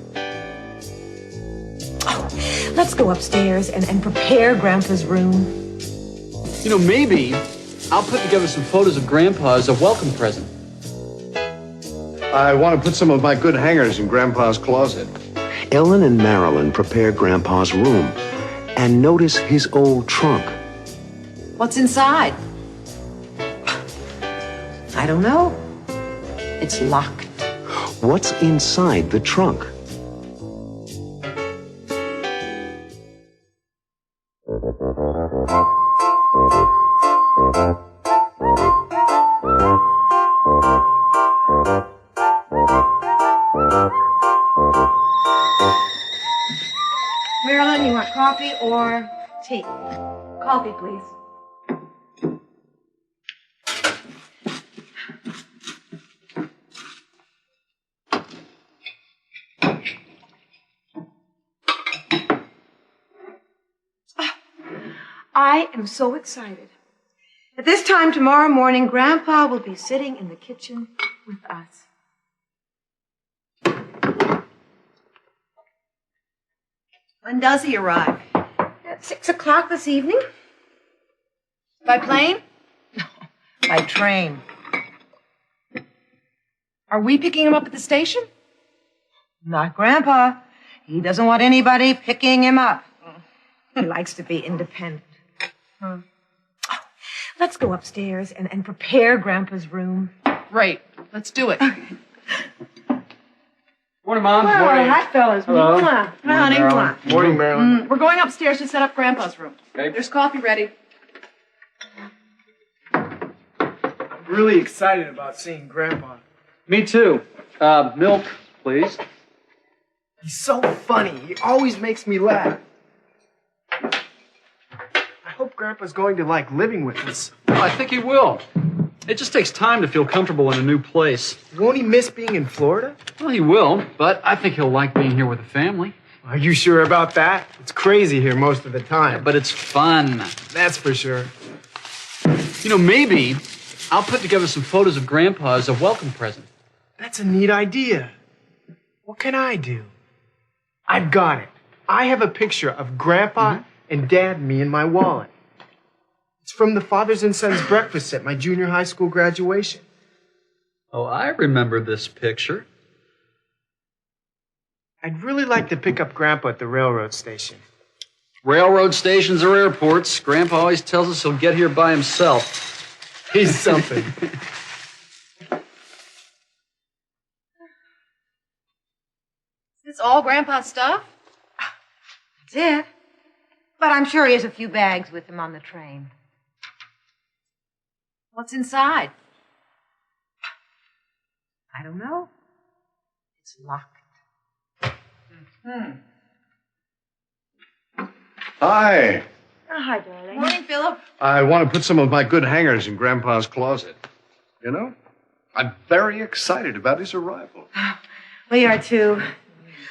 Speaker 5: Let's go upstairs and prepare Grandpa's room.
Speaker 2: You know, maybe I'll put together some photos of Grandpa as a welcome present.
Speaker 8: I want to put some of my good hangers in Grandpa's closet.
Speaker 1: Ellen and Marilyn prepare Grandpa's room and notice his old trunk.
Speaker 5: What's inside? I don't know. It's locked.
Speaker 1: What's inside the trunk?
Speaker 5: Marilyn, you want coffee or tea? Coffee, please. I am so excited. At this time tomorrow morning, Grandpa will be sitting in the kitchen with us. When does he arrive?
Speaker 12: At 6 o'clock this evening?
Speaker 5: By plane?
Speaker 12: By train.
Speaker 5: Are we picking him up at the station?
Speaker 12: Not Grandpa. He doesn't want anybody picking him up. He likes to be independent. Oh, let's go upstairs and prepare Grandpa's room.
Speaker 5: Right. Let's do it.
Speaker 2: Morning, Mom.
Speaker 12: Well,
Speaker 2: Morning.
Speaker 12: hi, fellas.
Speaker 2: Hello.
Speaker 12: Mwah.
Speaker 5: Hi, honey.
Speaker 2: Marilyn. Morning, Marilyn.
Speaker 5: We're going upstairs to set up Grandpa's room.
Speaker 2: Okay.
Speaker 5: There's coffee ready.
Speaker 9: I'm really excited about seeing Grandpa.
Speaker 2: Me too. Milk, please.
Speaker 9: He's so funny. He always makes me laugh. I hope Grandpa's going to like living with us.
Speaker 2: Well, I think he will. It just takes time to feel comfortable in a new place.
Speaker 9: Won't he miss being in Florida?
Speaker 2: Well, he will, but I think he'll like being here with the family.
Speaker 9: Are you sure about that? It's crazy here most of the time.
Speaker 2: But it's fun.
Speaker 9: That's for sure.
Speaker 2: You know, maybe I'll put together some photos of Grandpa as a welcome present.
Speaker 9: That's a neat idea. What can I do? I've got it. I have a picture of Grandpa and Dad and me in my wallet. It's from the Fathers and Sons breakfast at my junior high school graduation.
Speaker 2: Oh, I remember this picture.
Speaker 9: I'd really like to pick up Grandpa at the railroad station.
Speaker 2: Railroad stations or airports, Grandpa always tells us he'll get here by himself.
Speaker 9: He's something.
Speaker 5: Is this all Grandpa's stuff?
Speaker 12: That's it. But I'm sure he has a few bags with him on the train.
Speaker 5: What's inside?
Speaker 12: I don't know. It's locked.
Speaker 8: Hi.
Speaker 12: Oh, hi, darling.
Speaker 5: Morning, Philip.
Speaker 8: I want to put some of my good hangers in Grandpa's closet. You know, I'm very excited about his arrival.
Speaker 12: We are too.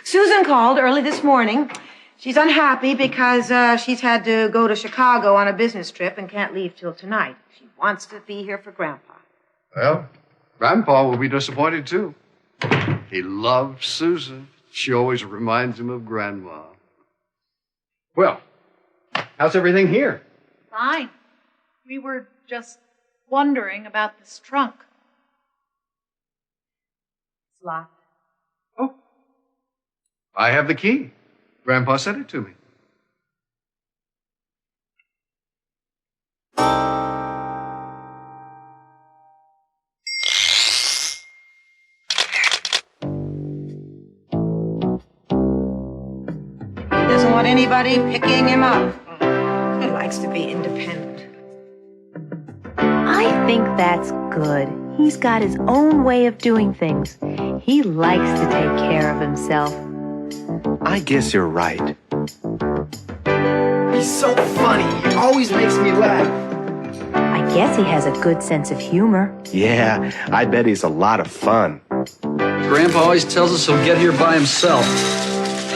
Speaker 12: Susan called early this morning. She's unhappy because she's had to go to Chicago on a business trip and can't leave till tonight. She wants to be here for Grandpa.
Speaker 8: Well, Grandpa will be disappointed, too. He loves Susan. She always reminds him of Grandma.
Speaker 2: Well, how's everything here?
Speaker 6: Fine. We were just wondering about this trunk.
Speaker 12: It's locked.
Speaker 8: I have the key. Grandpa sent it to me.
Speaker 12: He doesn't want anybody picking him up. He likes to be independent.
Speaker 16: I think that's good. He's got his own way of doing things. He likes to take care of himself.
Speaker 13: I guess you're right.
Speaker 9: He's so funny. He always makes me laugh.
Speaker 16: I guess he has a good sense of humor.
Speaker 13: Yeah, I bet he's a lot of fun.
Speaker 2: Grandpa always tells us he'll get here by himself.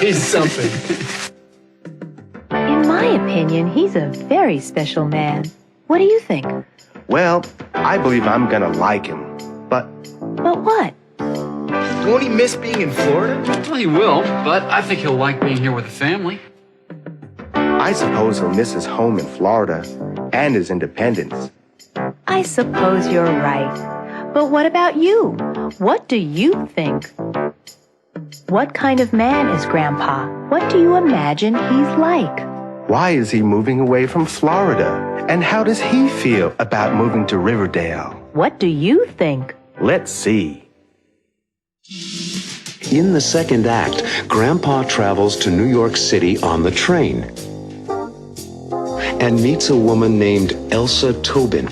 Speaker 9: He's something.
Speaker 16: In my opinion, he's a very special man. What do you think?
Speaker 13: Well, I believe I'm gonna like him. But
Speaker 16: what?
Speaker 9: Won't he miss being in Florida?
Speaker 2: Well, he will, but I think he'll like being here with the family.
Speaker 13: I suppose he'll miss his home in Florida and his independence.
Speaker 16: I suppose you're right. But what about you? What do you think? What kind of man is Grandpa? What do you imagine he's like?
Speaker 13: Why is he moving away from Florida? And how does he feel about moving to Riverdale?
Speaker 16: What do you think?
Speaker 13: Let's see.
Speaker 1: In the second act, Grandpa travels to New York City on the train and meets a woman named Elsa Tobin.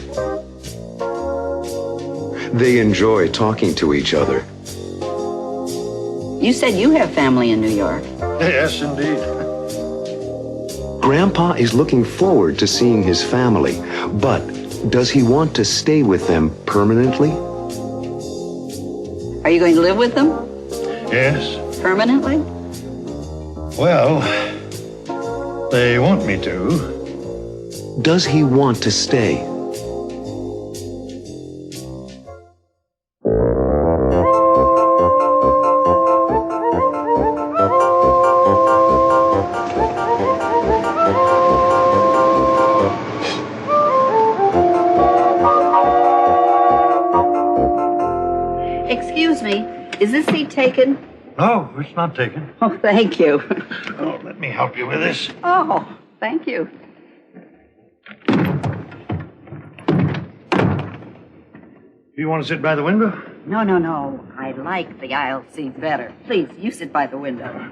Speaker 1: They enjoy talking to each other.
Speaker 18: You said you have family in New York.
Speaker 8: Yes, indeed.
Speaker 1: Grandpa is looking forward to seeing his family, but does he want to stay with them permanently?
Speaker 18: Are you going to live with them?
Speaker 19: Yes.
Speaker 18: Permanently?
Speaker 19: Well, they want me to.
Speaker 1: Does he want to stay?
Speaker 18: Is this seat taken?
Speaker 19: No, it's not taken.
Speaker 18: Oh, thank you.
Speaker 19: Oh, let me help you with this.
Speaker 18: Oh, thank you.
Speaker 19: Do you want to sit by the window?
Speaker 18: No, no, no. I like the aisle seat better. Please, you sit by the window.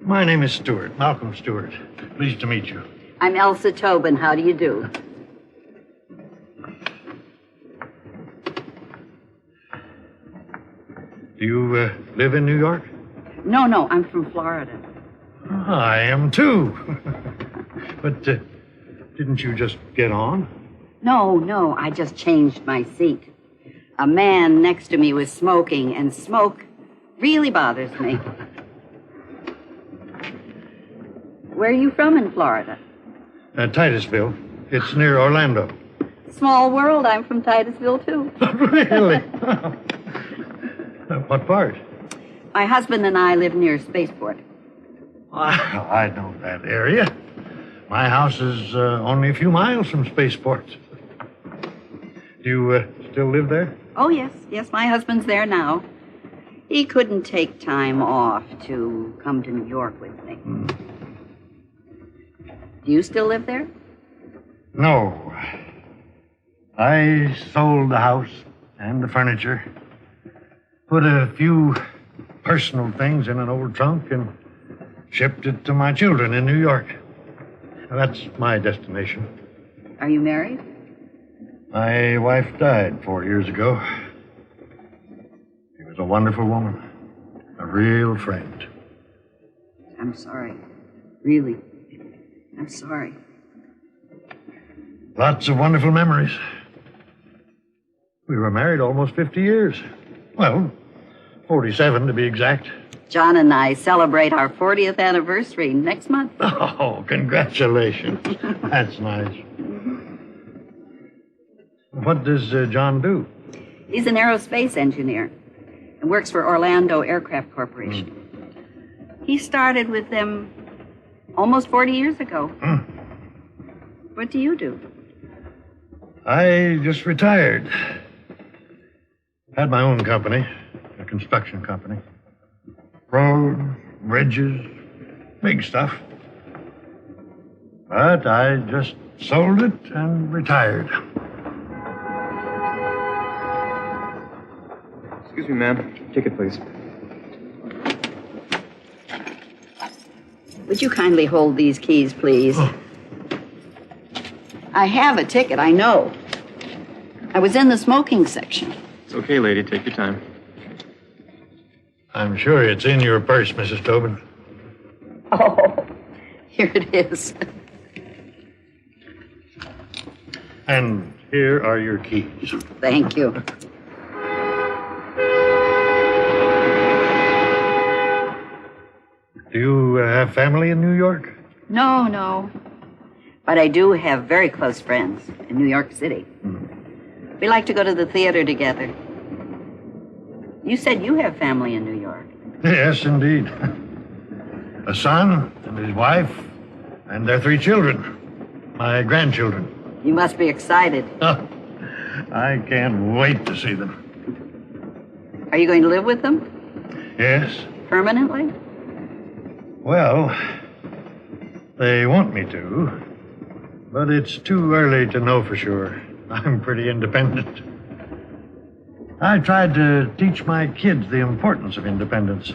Speaker 19: My name is Stewart, Malcolm Stewart. Pleased to meet you.
Speaker 18: I'm Elsa Tobin. How do you do?
Speaker 19: Do you live in New York?
Speaker 18: No, no, I'm from Florida.
Speaker 19: I am too. But didn't you just get on?
Speaker 18: No, no, I just changed my seat. A man next to me was smoking, and smoke really bothers me. Where are you from in Florida?
Speaker 19: Titusville. It's near Orlando.
Speaker 18: Small world. I'm from Titusville, too.
Speaker 19: Really? What part?
Speaker 18: My husband and I live near Spaceport.
Speaker 19: I know that area. My house is only a few miles from Spaceport. Do you still live there?
Speaker 18: Oh, yes. Yes, my husband's there now. He couldn't take time off to come to New York with me. Do you still live there?
Speaker 19: No. I sold the house and the furniture, put a few personal things in an old trunk, and shipped it to my children in New York. That's my destination.
Speaker 18: Are you married?
Speaker 19: My wife died 4 years ago. She was a wonderful woman, a real friend.
Speaker 18: I'm sorry. Really. I'm sorry.
Speaker 19: Lots of wonderful memories. We were married almost 50 years. Well, 47 to be exact.
Speaker 18: John and I celebrate our 40th anniversary next month.
Speaker 19: Oh, congratulations. That's nice. What does John do?
Speaker 18: He's an aerospace engineer and works for Orlando Aircraft Corporation. He started with them almost 40 years ago. What do you do?
Speaker 19: I just retired. Had my own company, a construction company. Roads, bridges, big stuff. But I just sold it and retired.
Speaker 15: Excuse me, ma'am. Ticket, please.
Speaker 18: Would you kindly hold these keys, please? I have a ticket, I know. I was in the smoking section.
Speaker 15: It's okay, lady. Take your time.
Speaker 19: I'm sure it's in your purse, Mrs. Tobin.
Speaker 18: Oh, here it is.
Speaker 19: And here are your keys.
Speaker 18: Thank you.
Speaker 19: Do you have family in New York?
Speaker 18: No, no. But I do have very close friends in New York City. We like to go to the theater together. You said you have family in New York.
Speaker 19: Yes, indeed. A son and his wife and their 3 children. My grandchildren.
Speaker 18: You must be excited.
Speaker 19: I can't wait to see them.
Speaker 18: Are you going to live with them?
Speaker 19: Yes.
Speaker 18: Permanently?
Speaker 19: Well, they want me to, but it's too early to know for sure. I'm pretty independent. I tried to teach my kids the importance of independence,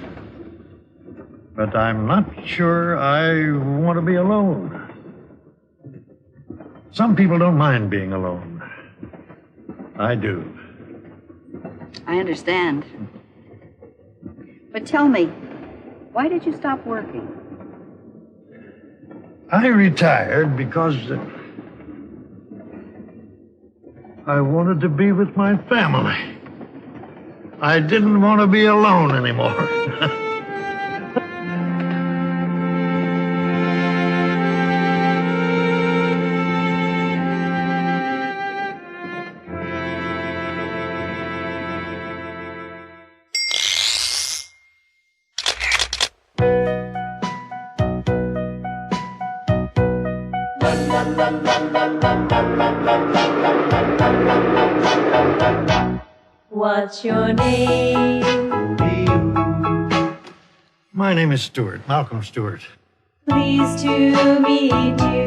Speaker 19: but I'm not sure I want to be alone. Some people don't mind being alone. I do.
Speaker 18: I understand. But tell me, why did you stop working?
Speaker 19: I retired because I wanted to be with my family. I didn't want to be alone anymore.
Speaker 16: What's your name?
Speaker 19: My name is Stewart, Malcolm Stewart.
Speaker 16: Pleased to meet you.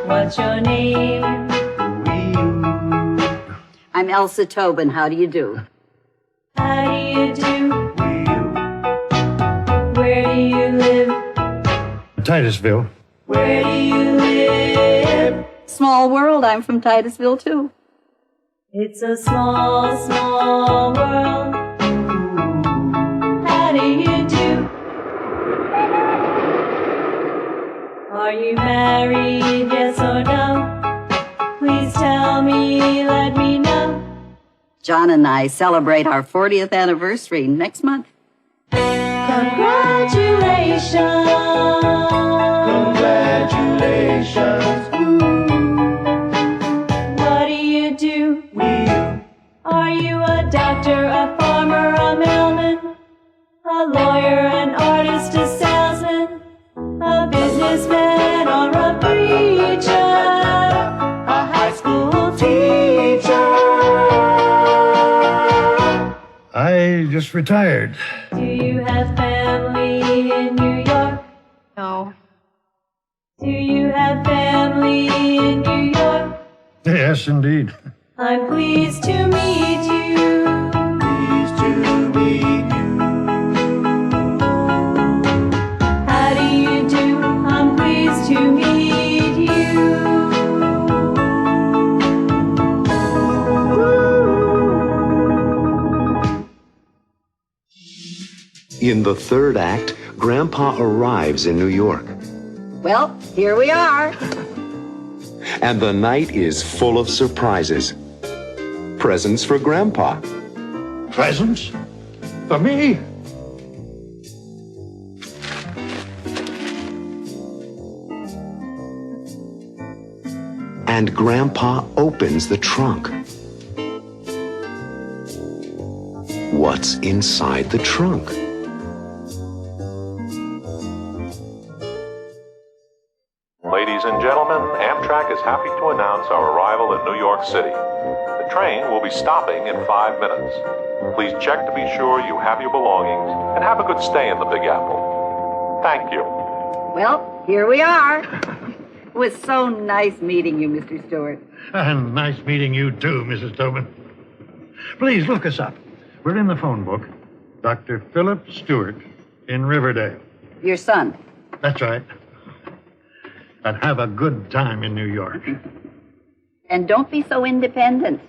Speaker 16: What's your name?
Speaker 18: I'm Elsa Tobin. How do you do?
Speaker 16: How do you do? Where do you live?
Speaker 19: Titusville.
Speaker 16: Where do you live?
Speaker 18: Small world. I'm from Titusville, too.
Speaker 16: It's a small, small world. How do you do? Are you married, yes or no? Please tell me, let me know.
Speaker 18: John and I celebrate our 40th anniversary next month.
Speaker 16: Congratulations.
Speaker 17: Congratulations.
Speaker 16: What do you do? Are you a doctor, a farmer, a mailman, a lawyer, an artist, a salesman, a businessman, or a preacher, a high school teacher?
Speaker 19: I just retired.
Speaker 16: Do you have family in New York?
Speaker 18: No.
Speaker 16: Do you have family in New York?
Speaker 19: Yes, indeed.
Speaker 16: I'm pleased to meet you.
Speaker 17: Pleased to meet you.
Speaker 16: How do you do? I'm pleased to meet you.
Speaker 1: In the third act, Grandpa arrives in New York,
Speaker 18: Well, here we are.
Speaker 1: and the night is full of surprises. Presents for Grandpa.
Speaker 19: Presents? For me?
Speaker 1: And Grandpa opens the trunk. What's inside the trunk?
Speaker 20: Ladies and gentlemen, Amtrak is happy to announce our arrival in New York City. The train will be stopping in 5 minutes. Please check to be sure you have your belongings and have a good stay in the Big Apple. Thank you.
Speaker 18: Well, here we are. It was so nice meeting you, Mr. Stewart.
Speaker 19: And nice meeting you too, Mrs. Tobin. Please look us up. We're in the phone book. Dr. Philip Stewart in Riverdale.
Speaker 18: Your son.
Speaker 19: That's right. And have a good time in New York.
Speaker 18: And don't be so independent.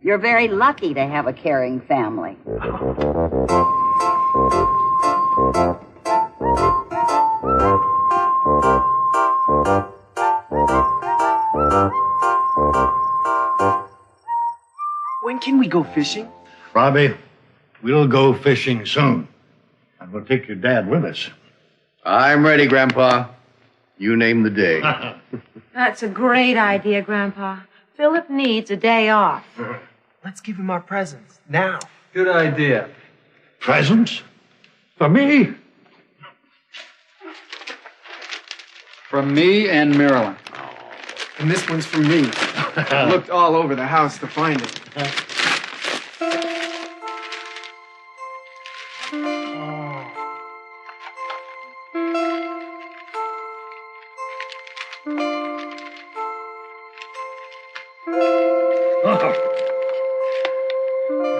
Speaker 18: You're very lucky to have a caring family.
Speaker 9: When can we go fishing?
Speaker 19: Robbie, we'll go fishing soon. And we'll take your dad with us.
Speaker 8: I'm ready, Grandpa. You name the day.
Speaker 12: That's a great idea, Grandpa. Philip needs a day off.
Speaker 9: Let's give him our presents now.
Speaker 15: Good idea.
Speaker 19: Presents? For me?
Speaker 15: From me and Marilyn.
Speaker 9: And this one's from me. I looked all over the house to find it.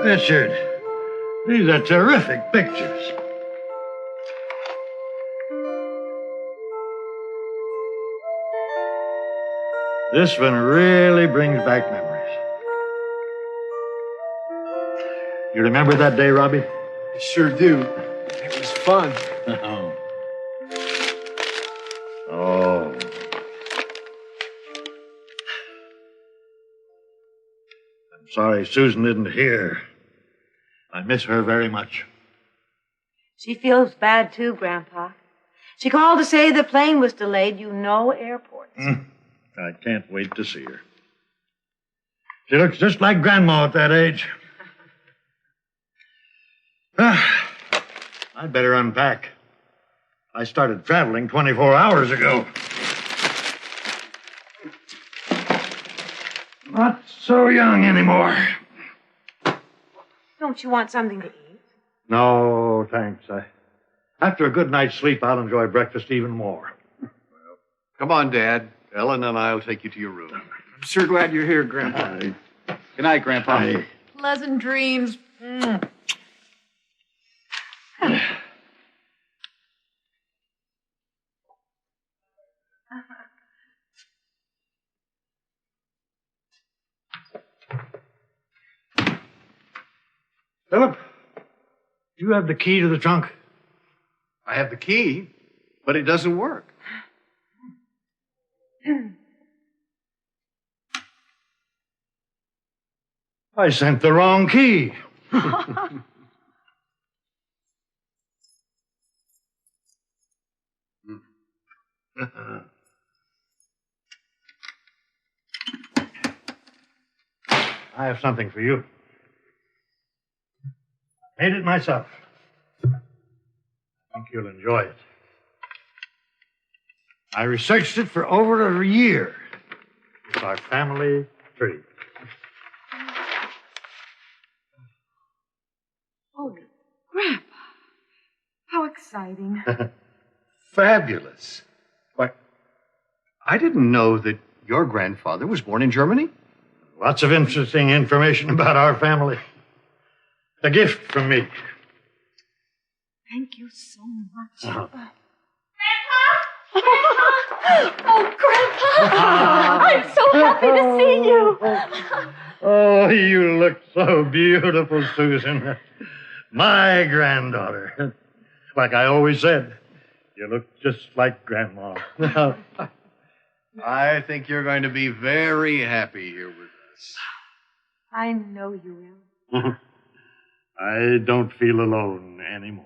Speaker 19: Richard, these are terrific pictures. This one really brings back memories. You remember that day, Robbie?
Speaker 9: I sure do. It was fun.
Speaker 19: Oh. I'm sorry Susan isn't here. I miss her very much.
Speaker 12: She feels bad too, Grandpa. She called to say the plane was delayed. You know airports.
Speaker 19: I can't wait to see her. She looks just like Grandma at that age. I'd better unpack. I started traveling 24 hours ago. Not so young anymore.
Speaker 12: Don't you want something to eat?
Speaker 19: No, thanks. After a good night's sleep, I'll enjoy breakfast even more.
Speaker 8: Come on, Dad. Ellen and I will take you to your room.
Speaker 9: I'm sure glad you're here, Grandpa.
Speaker 15: Good night, Grandpa.
Speaker 5: Pleasant dreams.
Speaker 19: Philip, do you have the key to the trunk?
Speaker 8: I have the key, but it doesn't work.
Speaker 19: I sent the wrong key. I have something for you. I made it myself. I think you'll enjoy it. I researched it for over a year. It's our family tree.
Speaker 5: Oh, Grandpa. How exciting.
Speaker 8: Fabulous. Why, I didn't know that your grandfather was born in Germany.
Speaker 19: Lots of interesting information about our family. A gift from me.
Speaker 5: Thank you so much.
Speaker 19: Uh-huh.
Speaker 6: Oh, Grandpa! I'm so happy to see you.
Speaker 19: Oh, you look so beautiful, Susan. My granddaughter. Like I always said, you look just like Grandma.
Speaker 8: I think you're going to be very happy here with us.
Speaker 5: I know you will.
Speaker 19: I don't feel alone anymore.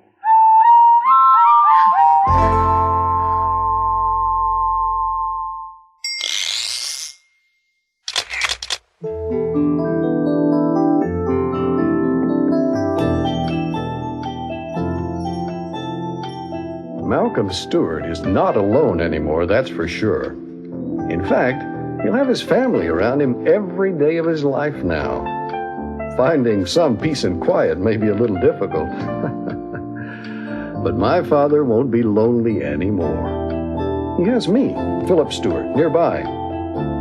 Speaker 21: Malcolm Stewart is not alone anymore, that's for sure. In fact, he'll have his family around him every day of his life now. Finding some peace and quiet may be a little difficult. But my father won't be lonely anymore. He has me, Philip Stewart, nearby,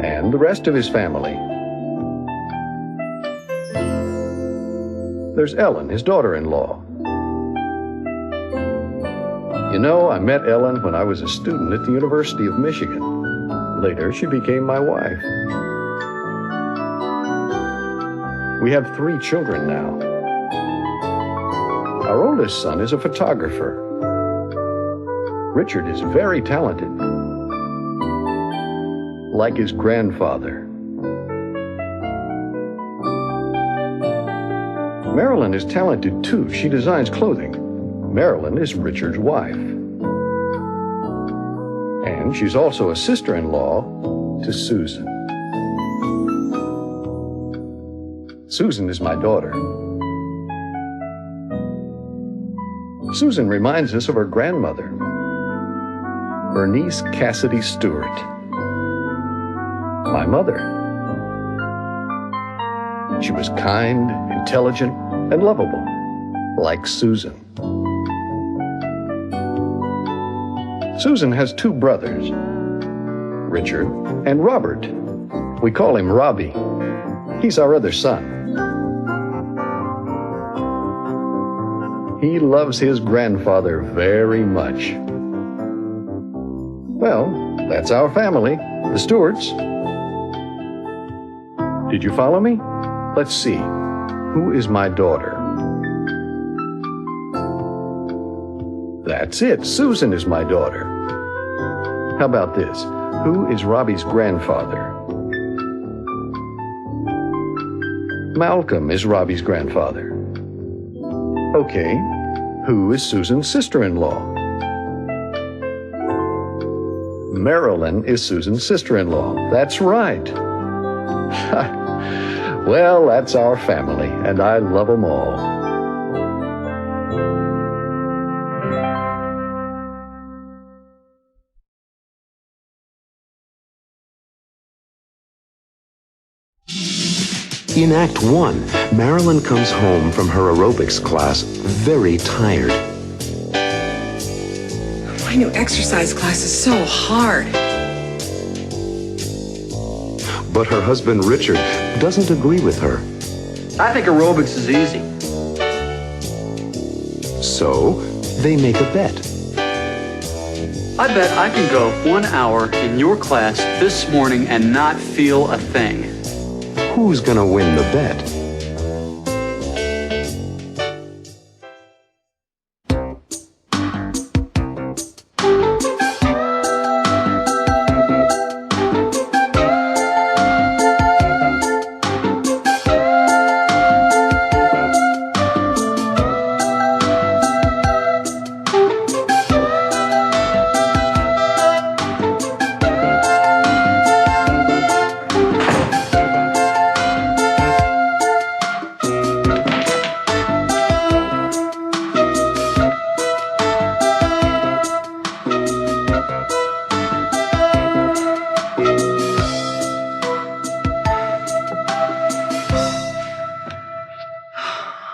Speaker 21: and the rest of his family. There's Ellen, his daughter-in-law. You know, I met Ellen when I was a student at the University of Michigan. Later, she became my wife. We have 3 children now. Our oldest son is a photographer. Richard is very talented, like his grandfather. Marilyn is talented too. She designs clothing. Marilyn is Richard's wife. And she's also a sister-in-law to Susan. Susan is my daughter. Susan reminds us of her grandmother, Bernice Cassidy Stewart, my mother. She was kind, intelligent, and lovable, like Susan. Susan has 2 brothers, Richard and Robert. We call him Robbie. He's our other son. He loves his grandfather very much. Well, that's our family, the Stewarts. Did you follow me? Let's see. Who is my daughter? That's it. Susan is my daughter. How about this? Who is Robbie's grandfather? Malcolm is Robbie's grandfather. Okay. Who is Susan's sister-in-law? Marilyn is Susan's sister-in-law. That's right. Well, that's our family, and I love them all.
Speaker 1: In Act 1, Marilyn comes home from her aerobics class very tired.
Speaker 5: My new exercise class is so hard.
Speaker 1: But her husband Richard doesn't agree with her.
Speaker 2: I think aerobics is easy.
Speaker 1: So they make a bet.
Speaker 2: I bet I can go 1 hour in your class this morning and not feel a thing.
Speaker 1: Who's gonna win the bet?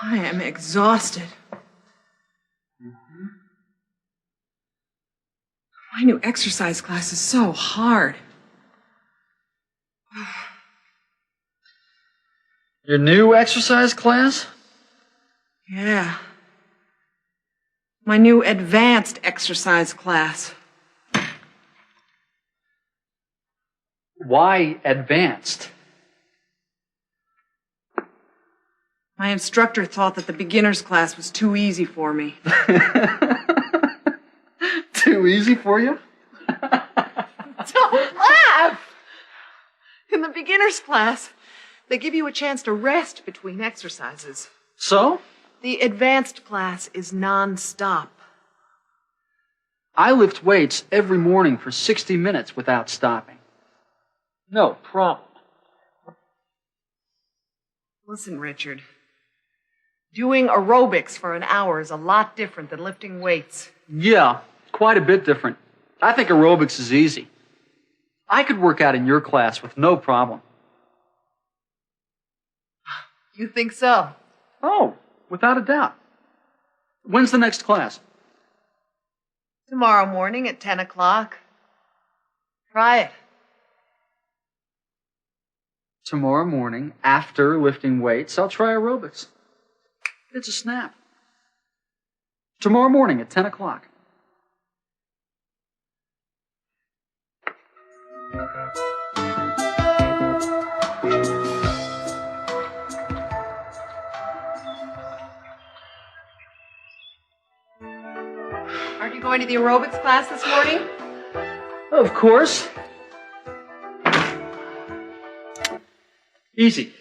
Speaker 5: I am exhausted. My new exercise class is so hard.
Speaker 2: Your new exercise class?
Speaker 5: Yeah. My new advanced exercise class.
Speaker 2: Why advanced?
Speaker 5: My instructor thought that the beginner's class was too easy for me.
Speaker 2: Too easy for you?
Speaker 5: Don't laugh! In the beginner's class, they give you a chance to rest between exercises.
Speaker 2: So?
Speaker 5: The advanced class is non-stop.
Speaker 2: I lift weights every morning for 60 minutes without stopping. No problem.
Speaker 5: Listen, Richard. Doing aerobics for an hour is a lot different than lifting weights.
Speaker 2: Yeah, quite a bit different. I think aerobics is easy. I could work out in your class with no problem.
Speaker 5: You think so?
Speaker 2: Oh, without a doubt. When's the next class?
Speaker 5: Tomorrow morning at 10 o'clock. Try it.
Speaker 2: Tomorrow morning, after lifting weights, I'll try aerobics. It's a snap. Tomorrow morning at 10 o'clock.
Speaker 5: Aren't you going to the aerobics class this morning?
Speaker 2: Of course. Easy.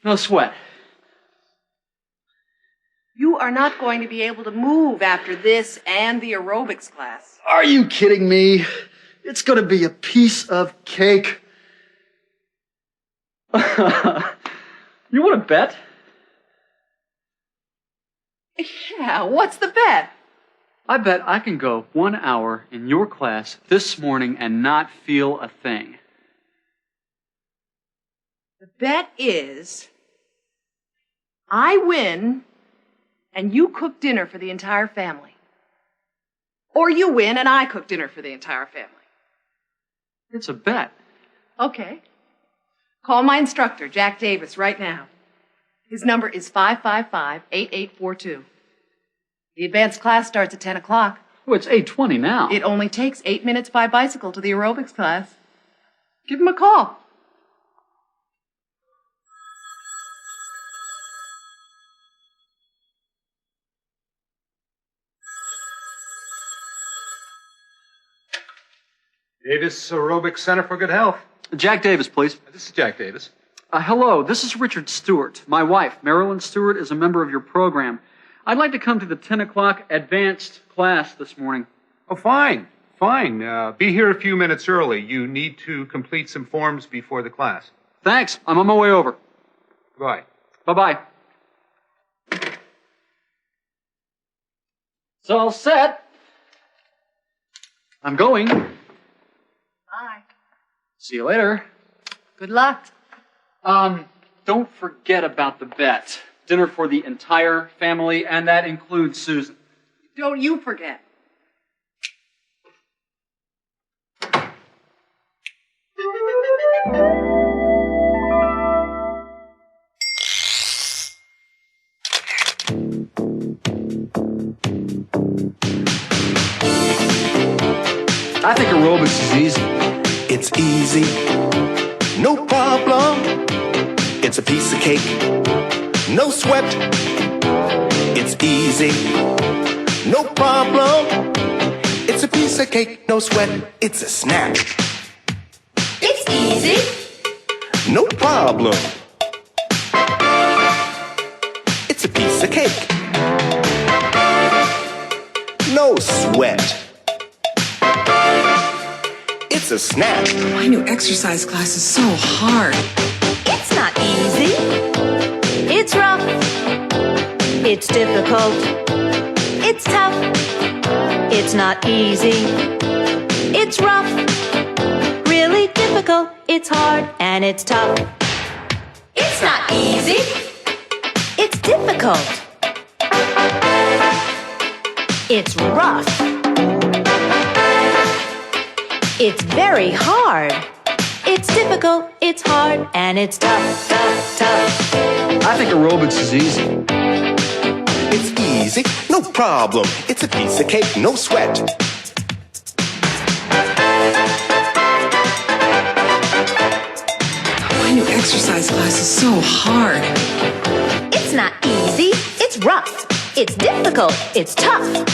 Speaker 2: No sweat.
Speaker 5: You are not going to be able to move after this and the aerobics class.
Speaker 2: Are you kidding me? It's going to be a piece of cake. You want to bet?
Speaker 5: Yeah, what's the bet?
Speaker 2: I bet I can go 1 hour in your class this morning and not feel a thing.
Speaker 5: The bet is I win and you cook dinner for the entire family. Or you win and I cook dinner for the entire family.
Speaker 2: It's a bet.
Speaker 5: Okay. Call my instructor, Jack Davis, right now. His number is 555-8842. The advanced class starts at 10 o'clock.
Speaker 2: Oh, it's 8:20 now.
Speaker 5: It only takes 8 minutes by bicycle to the aerobics class. Give him a call.
Speaker 11: Davis Aerobic Center for Good Health.
Speaker 2: Jack Davis, please.
Speaker 11: This is Jack Davis.
Speaker 2: Hello, this is Richard Stewart. My wife, Marilyn Stewart, is a member of your program. I'd like to come to the 10 o'clock advanced class this morning.
Speaker 11: Oh, fine. Fine. Be here a few minutes early. You need to complete some forms before the class.
Speaker 2: Thanks. I'm on my way over.
Speaker 11: Goodbye.
Speaker 2: Bye-bye. It's all set. I'm going.
Speaker 5: Bye.
Speaker 2: See you later.
Speaker 5: Good luck.
Speaker 2: don't forget about the bet. Dinner for the entire family, and that includes Susan.
Speaker 5: Don't you forget.
Speaker 2: I think aerobics is easy.
Speaker 13: It's easy, no problem. It's a piece of cake, no sweat. It's easy, no problem. It's a piece of cake, no sweat. It's a snack.
Speaker 3: It's easy.
Speaker 13: No problem. It's a piece of cake. No sweat. It's a snack.
Speaker 4: My new exercise class is so hard.
Speaker 3: It's not easy. It's rough. It's difficult. It's tough. It's not easy. It's rough. Really difficult. It's hard and it's tough. It's not easy. It's difficult. It's rough. It's very hard. It's difficult, it's hard, and it's tough, tough, tough.
Speaker 2: I think aerobics is easy.
Speaker 13: It's easy, no problem. It's a piece of cake, no sweat.
Speaker 4: My new exercise class is so hard.
Speaker 3: It's not easy, it's rough. It's difficult, it's tough.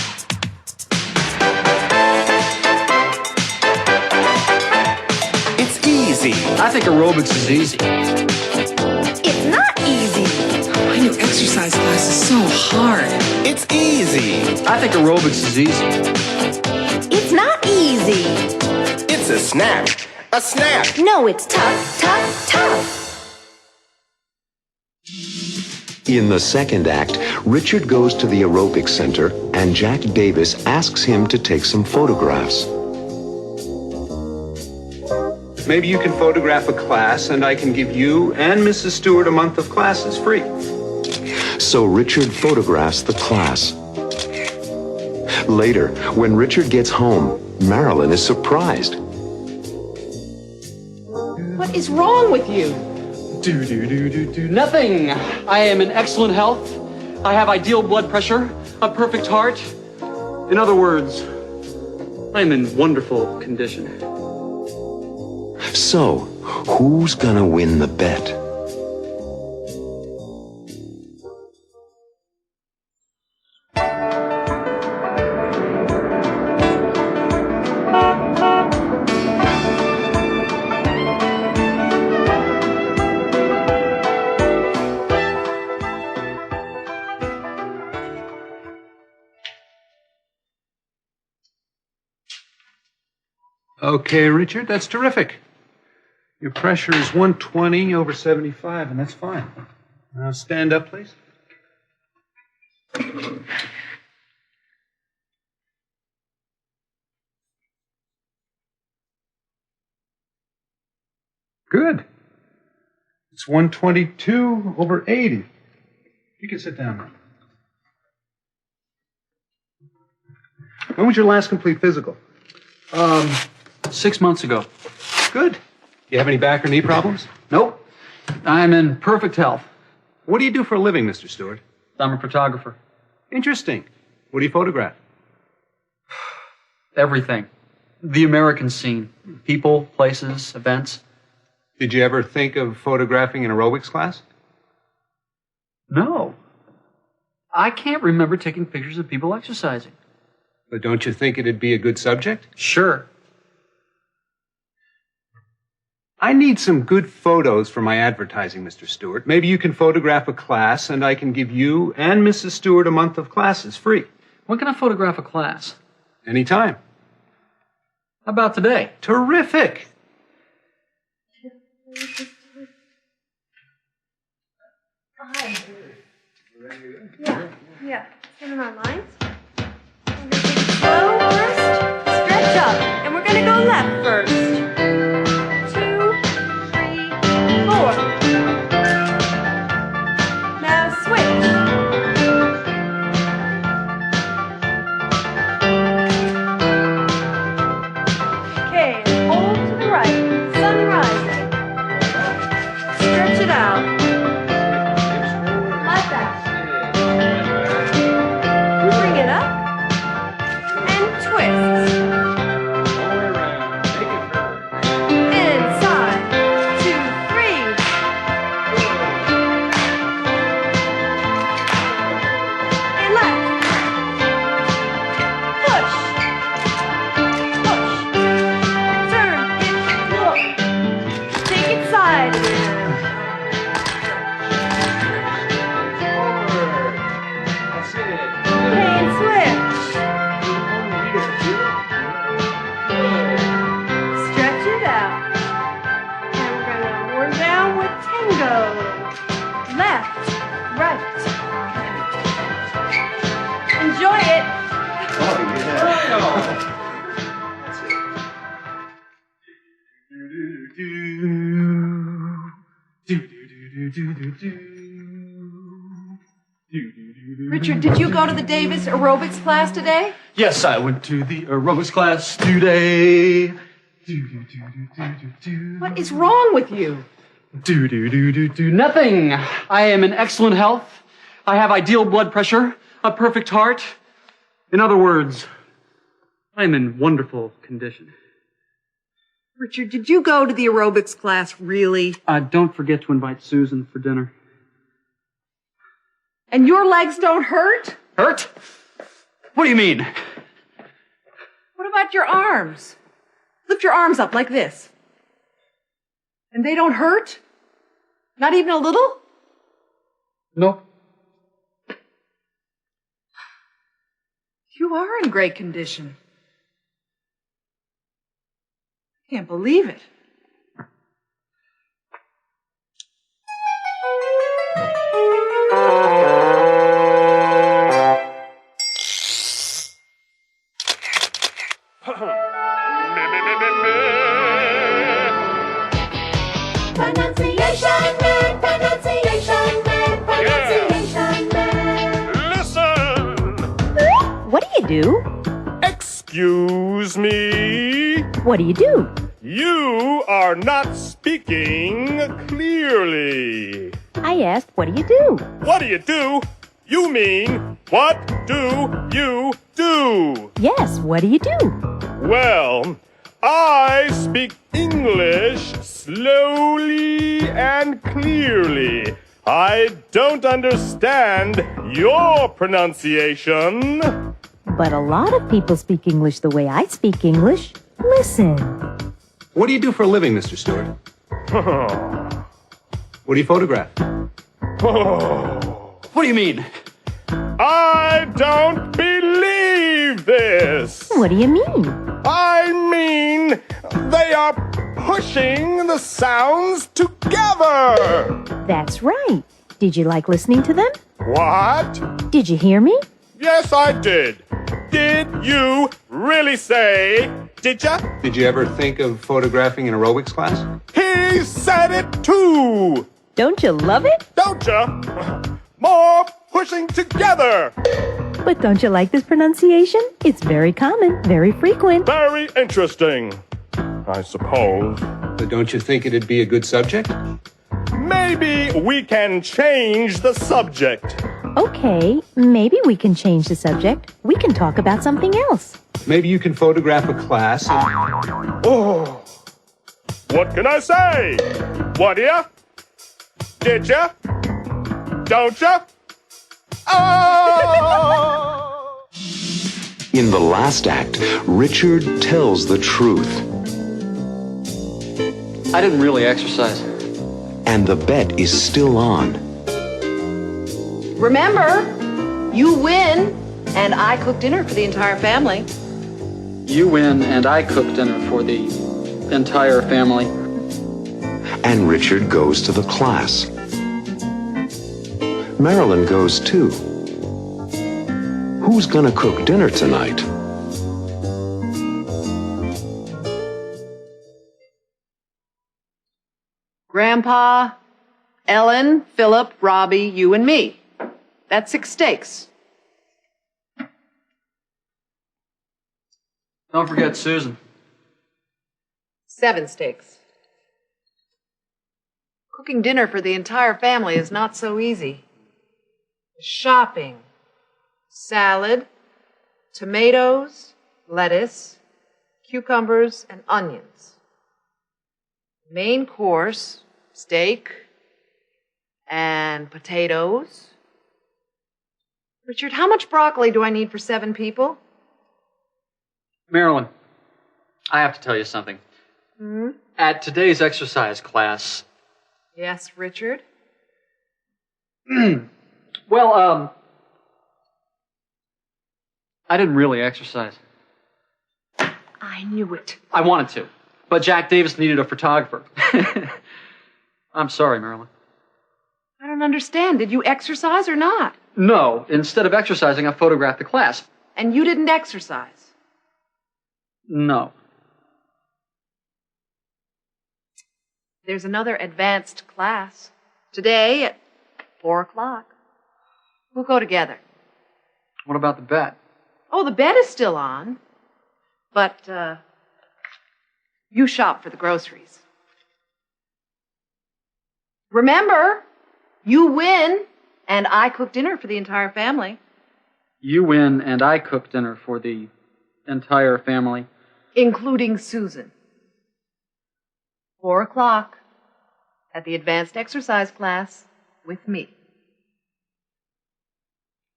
Speaker 2: I think aerobics is easy.
Speaker 3: It's not easy.
Speaker 4: My new exercise class is so hard.
Speaker 13: It's easy.
Speaker 2: I think aerobics is easy.
Speaker 3: It's not easy.
Speaker 13: It's a snack. A snack.
Speaker 3: No, it's tough, tough, tough.
Speaker 1: In the second act, Richard goes to the aerobics center and Jack Davis asks him to take some photographs.
Speaker 10: Maybe you can photograph a class and I can give you and Mrs. Stewart a month of classes free.
Speaker 1: So Richard photographs the class. Later, when Richard gets home, Marilyn is surprised.
Speaker 5: What is wrong with you?
Speaker 2: Nothing. I am in excellent health. I have ideal blood pressure, a perfect heart. In other words, I am in wonderful condition.
Speaker 1: So, who's gonna win the bet?
Speaker 10: Okay, Richard, that's terrific. Your pressure is 120/75, and that's fine. Now stand up, please. Good. It's 122/80. You can sit down now. When was your last complete physical?
Speaker 2: 6 months ago.
Speaker 10: Good. You have any back or knee problems?
Speaker 2: Nope. I'm in perfect health.
Speaker 10: What do you do for a living, Mr. Stewart?
Speaker 2: I'm a photographer.
Speaker 10: Interesting. What do you photograph?
Speaker 2: Everything. The American scene. People, places, events.
Speaker 10: Did you ever think of photographing an aerobics class?
Speaker 2: No. I can't remember taking pictures of people exercising.
Speaker 10: But don't you think it'd be a good subject?
Speaker 2: Sure.
Speaker 10: I need some good photos for my advertising, Mr. Stewart. Maybe you can photograph a class and I can give you and Mrs. Stewart a month of classes free.
Speaker 2: When can I photograph a class?
Speaker 10: Anytime.
Speaker 2: How about today?
Speaker 10: Terrific.
Speaker 3: Hi. Yeah. Turn on our lines. We're gonna take it slow first. Stretch up, and we're gonna go left first. 2, 3, 4.
Speaker 5: left, right. Enjoy it. Richard, did you go to the Davis aerobics class today?
Speaker 2: Yes, I went to the aerobics class today.
Speaker 5: What is wrong with you?
Speaker 2: Nothing. I am in excellent health. I have ideal blood pressure, a perfect heart. In other words, I am in wonderful condition.
Speaker 5: Richard, did you go to the aerobics class really?
Speaker 2: Don't forget to invite Susan for dinner.
Speaker 5: And your legs don't hurt?
Speaker 2: Hurt? What do you mean?
Speaker 5: What about your arms? Lift your arms up like this. And they don't hurt? Not even a little?
Speaker 2: No.
Speaker 5: You are in great condition. I can't believe it.
Speaker 16: Pronunciation man, pronunciation man, pronunciation man.
Speaker 17: Listen!
Speaker 7: What do you do?
Speaker 17: Excuse me?
Speaker 7: What do you do?
Speaker 17: You are not speaking clearly.
Speaker 7: I asked, what do you do?
Speaker 17: What do you do? You mean, what do you do?
Speaker 7: Yes, what do you do?
Speaker 17: Well, I speak English slowly and clearly. I don't understand your pronunciation.
Speaker 7: But a lot of people speak English the way I speak English. Listen.
Speaker 8: What do you do for a living, Mr. Stewart? What do you photograph?
Speaker 2: What do you mean?
Speaker 17: I don't believe this.
Speaker 7: What do you mean?
Speaker 17: I mean, they are pushing the sounds together.
Speaker 7: That's right. Did you like listening to them?
Speaker 17: What?
Speaker 7: Did you hear me?
Speaker 17: Yes, I did. Did you really say, did ya?
Speaker 8: Did you ever think of photographing an aerobics class?
Speaker 17: He said it too.
Speaker 7: Don't you love it?
Speaker 17: Don't ya? More pushing together.
Speaker 7: But don't you like this pronunciation? It's very common, very frequent.
Speaker 17: Very interesting, I suppose.
Speaker 8: But don't you think it'd be a good subject?
Speaker 17: Maybe we can change the subject.
Speaker 7: Okay, maybe we can change the subject. We can talk about something else.
Speaker 8: Maybe you can photograph a class.
Speaker 17: Oh, what can I say? What ya? Did ya? Don't ya? Oh!
Speaker 1: In the last act, Richard tells the truth.
Speaker 2: I didn't really exercise.
Speaker 1: And the bet is still on.
Speaker 5: Remember, you win, and I cook dinner for the entire family.
Speaker 2: You win, and I cook dinner for the entire family.
Speaker 1: And Richard goes to the class. Marilyn goes too. Who's gonna cook dinner tonight?
Speaker 5: Grandpa, Ellen, Philip, Robbie, you and me. That's 6 steaks.
Speaker 2: Don't forget Susan.
Speaker 5: 7 steaks. Cooking dinner for the entire family is not so easy. Shopping, salad, tomatoes, lettuce, cucumbers, and onions. Main course, steak, and potatoes. Richard, how much broccoli do I need for 7 people?
Speaker 2: Marilyn, I have to tell you something.
Speaker 5: Hmm?
Speaker 2: At today's exercise class...
Speaker 5: Yes, Richard?
Speaker 2: Well, I didn't really exercise.
Speaker 5: I knew it.
Speaker 2: I wanted to, but Jack Davis needed a photographer. I'm sorry, Marilyn.
Speaker 5: I don't understand. Did you exercise or not?
Speaker 2: No, instead of exercising, I photographed the class.
Speaker 5: And you didn't exercise?
Speaker 2: No.
Speaker 5: There's another advanced class. Today at 4 o'clock. We'll go together.
Speaker 2: What about the bet?
Speaker 5: Oh, the bet is still on. But, you shop for the groceries. Remember, you win, and I cook dinner for the entire family.
Speaker 2: You win, and I cook dinner for the entire family.
Speaker 5: Including Susan. 4 o'clock at the advanced exercise class with me.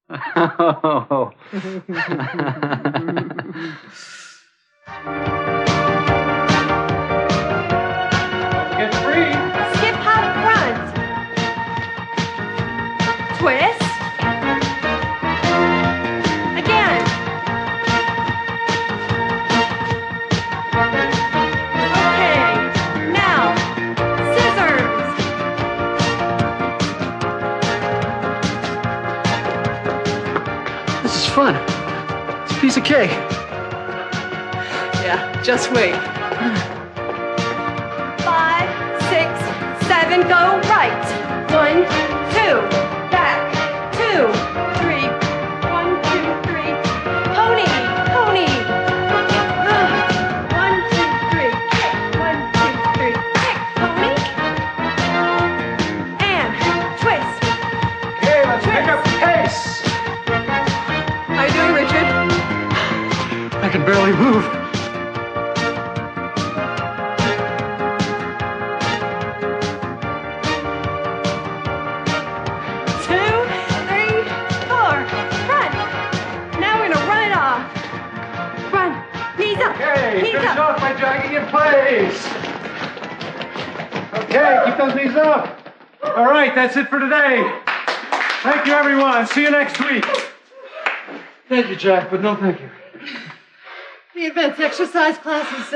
Speaker 2: Oh.
Speaker 5: Get free. Skip out front. Twist. Again. Okay. Now, scissors.
Speaker 2: This is fun. It's a piece of cake.
Speaker 5: Yeah, just wait. 5, 6, 7, go right. 1, 2, back. 2, 3. 1, 2, 3. Pony, pony. 1, 2, 3. 1, 2, 3. Kick, pony. And twist.
Speaker 2: Okay, let's pick up the pace.
Speaker 5: How you doing, Richard?
Speaker 2: I can barely move.
Speaker 5: 2, 3, 4. Run. Now we're gonna run it off. Run. Knees up.
Speaker 2: Okay,
Speaker 5: Knees
Speaker 2: finish
Speaker 5: up.
Speaker 2: off by jogging in place. Okay, keep those knees up.
Speaker 17: All right, that's it for today. Thank you, everyone. See you next week.
Speaker 2: Thank you, Jack, but no thank you.
Speaker 12: The advanced exercise class is,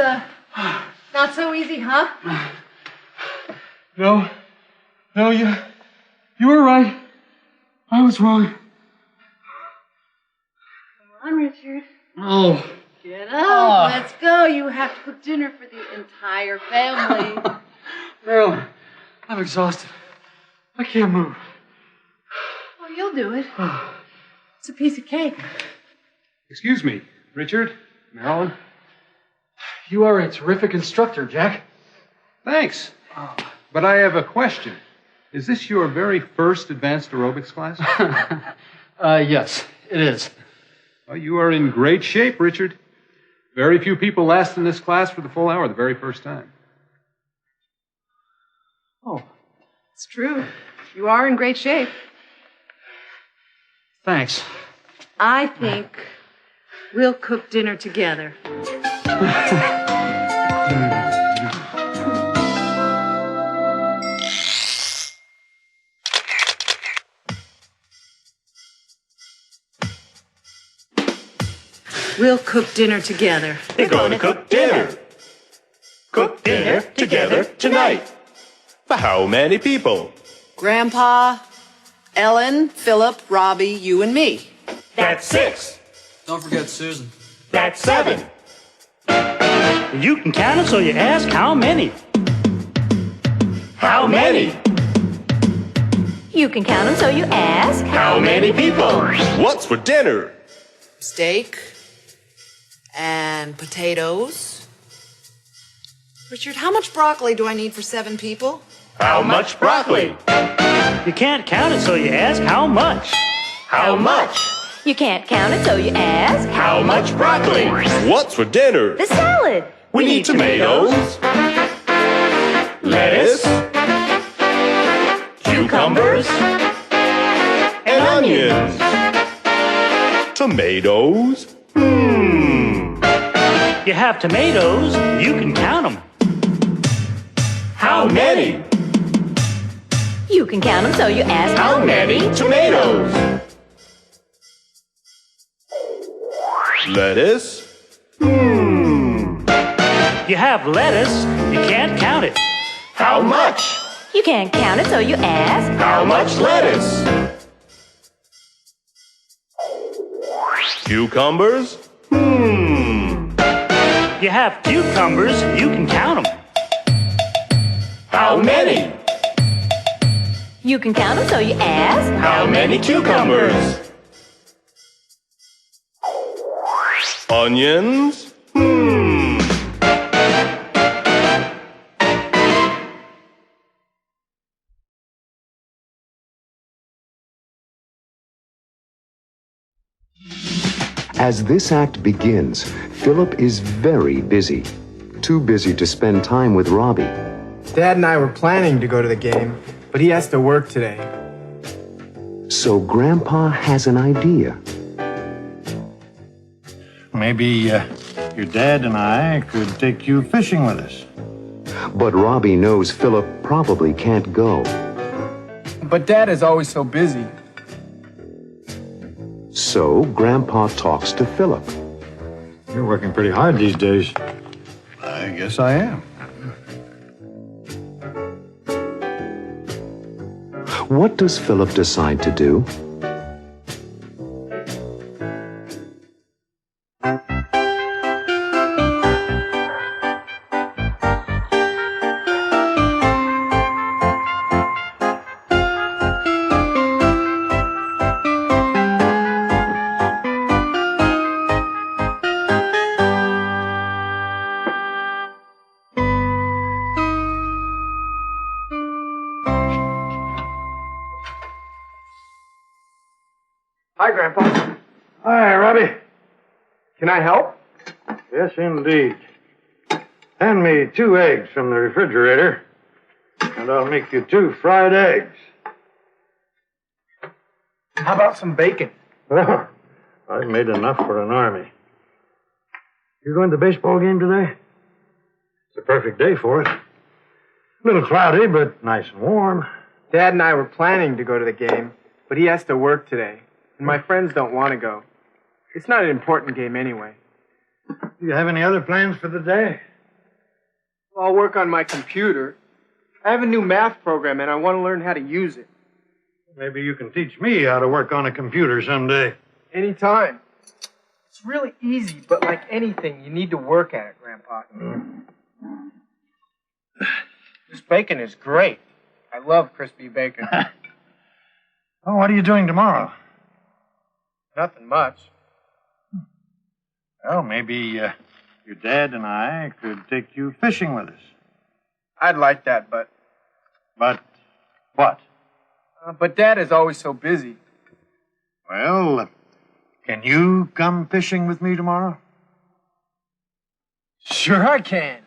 Speaker 12: not so easy, huh?
Speaker 17: No, you were right. I was wrong.
Speaker 12: Come on, Richard.
Speaker 2: Oh.
Speaker 12: Get up. Let's go. You have to cook dinner for the entire family.
Speaker 2: Marilyn, I'm exhausted. I can't move.
Speaker 12: Well, you'll do it. It's a piece of cake.
Speaker 17: Excuse me, Richard, Marilyn.
Speaker 2: You are a terrific instructor, Jack.
Speaker 17: Thanks. But I have a question. Is this your very first advanced aerobics class?
Speaker 2: Yes, it is.
Speaker 17: Well, you are in great shape, Richard. Very few people last in this class for the full hour the very first time.
Speaker 2: Oh,
Speaker 5: It's true. You are in great shape.
Speaker 2: thanks.
Speaker 5: I think we'll cook dinner together. We'll cook dinner together.
Speaker 17: We're going to cook dinner. Cook dinner together tonight. For how many people?
Speaker 5: Grandpa, Ellen, Philip, Robbie, you and me.
Speaker 17: That's 6.
Speaker 2: Don't forget Susan.
Speaker 17: That's 7.
Speaker 14: You can count them, so you ask how many.
Speaker 17: How many?
Speaker 7: You can count them, so you ask.
Speaker 17: How many people? What's for dinner?
Speaker 5: Steak and potatoes. Richard, how much broccoli do I need for 7 people?
Speaker 17: How much broccoli?
Speaker 14: You can't count it, so you ask how much.
Speaker 17: How much?
Speaker 7: You can't count it, so you ask.
Speaker 17: How much broccoli? What's for dinner?
Speaker 7: The salad.
Speaker 17: We need tomatoes, lettuce, cucumbers, and onions. Tomatoes?
Speaker 14: You have tomatoes, you can count them.
Speaker 17: How many?
Speaker 7: You can count them, so you ask.
Speaker 17: How many tomatoes? Lettuce?
Speaker 14: You have lettuce, you can't count it.
Speaker 17: How much?
Speaker 7: You can't count it, so you ask.
Speaker 17: How much lettuce? Cucumbers?
Speaker 14: You have cucumbers, you can count them.
Speaker 17: How many?
Speaker 7: You can count them, so you ask.
Speaker 17: How many cucumbers? Onions?
Speaker 1: As this act begins, Philip is very busy. Too busy to spend time with Robbie.
Speaker 9: Dad and I were planning to go to the game, but he has to work today.
Speaker 1: So Grandpa has an idea.
Speaker 19: Maybe your dad and I could take you fishing with us.
Speaker 1: But Robbie knows Philip probably can't go.
Speaker 9: But Dad is always so busy.
Speaker 1: So Grandpa talks to Philip.
Speaker 19: You're working pretty hard these days. I guess I am.
Speaker 1: What does Philip decide to do?
Speaker 9: Hi, Grandpa.
Speaker 19: Hi, Robbie.
Speaker 9: Can I help?
Speaker 19: Yes, indeed. Hand me 2 eggs from the refrigerator, and I'll make you 2 fried eggs.
Speaker 9: How about some bacon?
Speaker 19: Oh, I've made enough for an army. You going to the baseball game today? It's a perfect day for it. A little cloudy, but nice and warm.
Speaker 9: Dad and I were planning to go to the game, but he has to work today, and my friends don't want to go. It's not an important game anyway.
Speaker 19: Do you have any other plans for the day?
Speaker 9: I'll work on my computer. I have a new math program, and I want to learn how to use it.
Speaker 19: Maybe you can teach me how to work on a computer someday.
Speaker 9: Anytime. It's really easy, but like anything, you need to work at it, Grandpa. This bacon is great. I love crispy bacon.
Speaker 19: Oh, what are you doing tomorrow?
Speaker 9: Nothing much.
Speaker 19: Well, maybe your dad and I could take you fishing with us.
Speaker 9: I'd like that, but...
Speaker 19: But what?
Speaker 9: But Dad is always so busy.
Speaker 19: Well, can you come fishing with me tomorrow?
Speaker 9: Sure I can.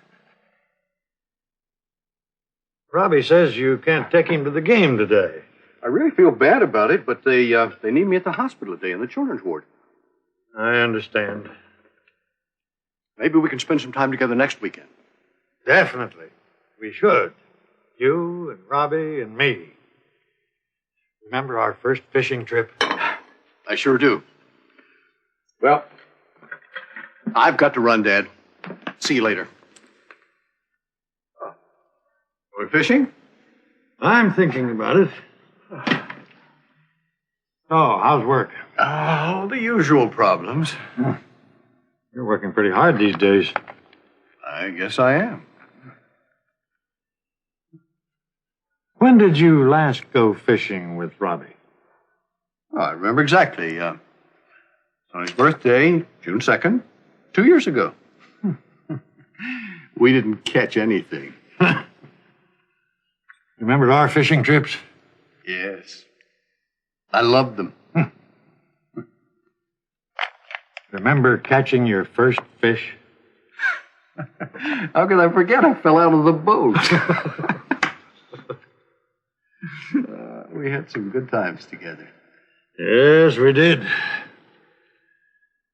Speaker 19: Robbie says you can't take him to the game today.
Speaker 8: I really feel bad about it, but they need me at the hospital today in the children's ward.
Speaker 19: I understand.
Speaker 8: Maybe we can spend some time together next weekend.
Speaker 19: Definitely. We should. You and Robbie and me. Remember our first fishing trip?
Speaker 8: I sure do. Well, I've got to run, Dad. See you later. We're fishing?
Speaker 19: I'm thinking about it. So, how's work?
Speaker 8: Oh, the usual problems.
Speaker 19: You're working pretty hard these days.
Speaker 8: I guess I am.
Speaker 19: When did you last go fishing with Robbie?
Speaker 8: Oh, I remember exactly. On his birthday, June 2nd, 2 years ago. We didn't catch anything.
Speaker 19: Remember our fishing trips?
Speaker 8: Yes. I loved them.
Speaker 19: Remember catching your first fish?
Speaker 8: How could I forget? I fell out of the boat. We had some good times together.
Speaker 19: Yes, we did.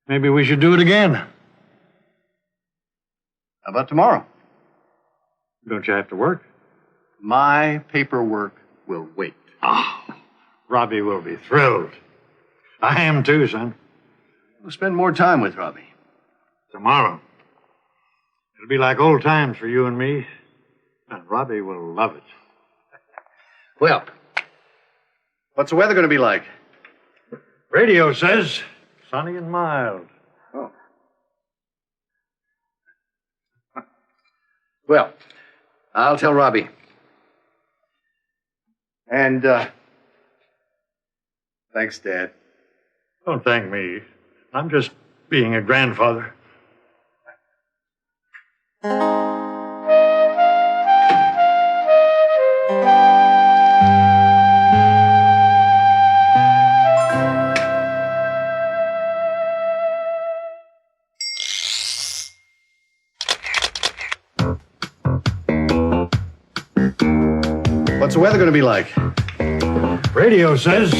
Speaker 19: Maybe we should do it again.
Speaker 8: How about tomorrow?
Speaker 19: Don't you have to work?
Speaker 8: My paperwork will wait.
Speaker 19: Oh, Robbie will be thrilled. I am too, son.
Speaker 8: We'll spend more time with Robbie.
Speaker 19: Tomorrow. It'll be like old times for you and me. And Robbie will love it.
Speaker 8: Well, what's the weather going to be like?
Speaker 19: Radio says sunny and mild.
Speaker 8: Oh. Well, I'll tell Robbie. And, thanks, Dad.
Speaker 19: Don't thank me. I'm just being a grandfather.
Speaker 8: What's the weather going to be like?
Speaker 19: Radio says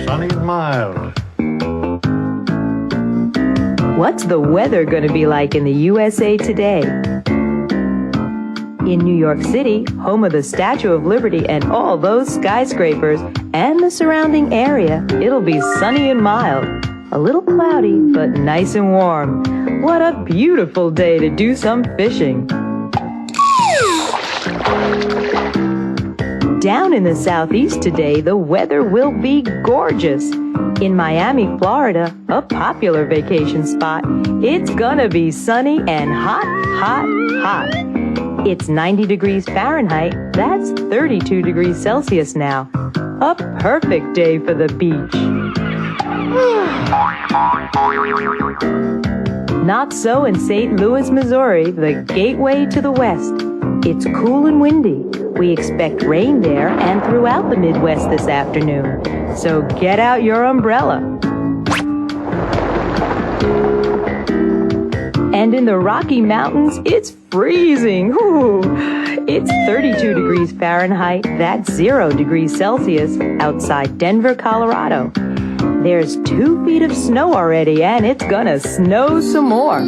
Speaker 19: sunny and mild.
Speaker 7: What's the weather going to be like in the USA today? In New York City, home of the Statue of Liberty and all those skyscrapers and the surrounding area, it'll be sunny and mild. A little cloudy, but nice and warm. What a beautiful day to do some fishing. Down in the southeast today, the weather will be gorgeous. In Miami, Florida, a popular vacation spot, it's gonna be sunny and hot, hot, hot. It's 90 degrees Fahrenheit, that's 32 degrees Celsius now. A perfect day for the beach. Not so in St. Louis, Missouri, the gateway to the West. It's cool and windy. We expect rain there and throughout the Midwest this afternoon. So get out your umbrella. And in the Rocky Mountains, it's freezing. Ooh. It's 32 degrees Fahrenheit, that's 0 degrees Celsius, outside Denver, Colorado. There's 2 feet of snow already, and it's gonna snow some more.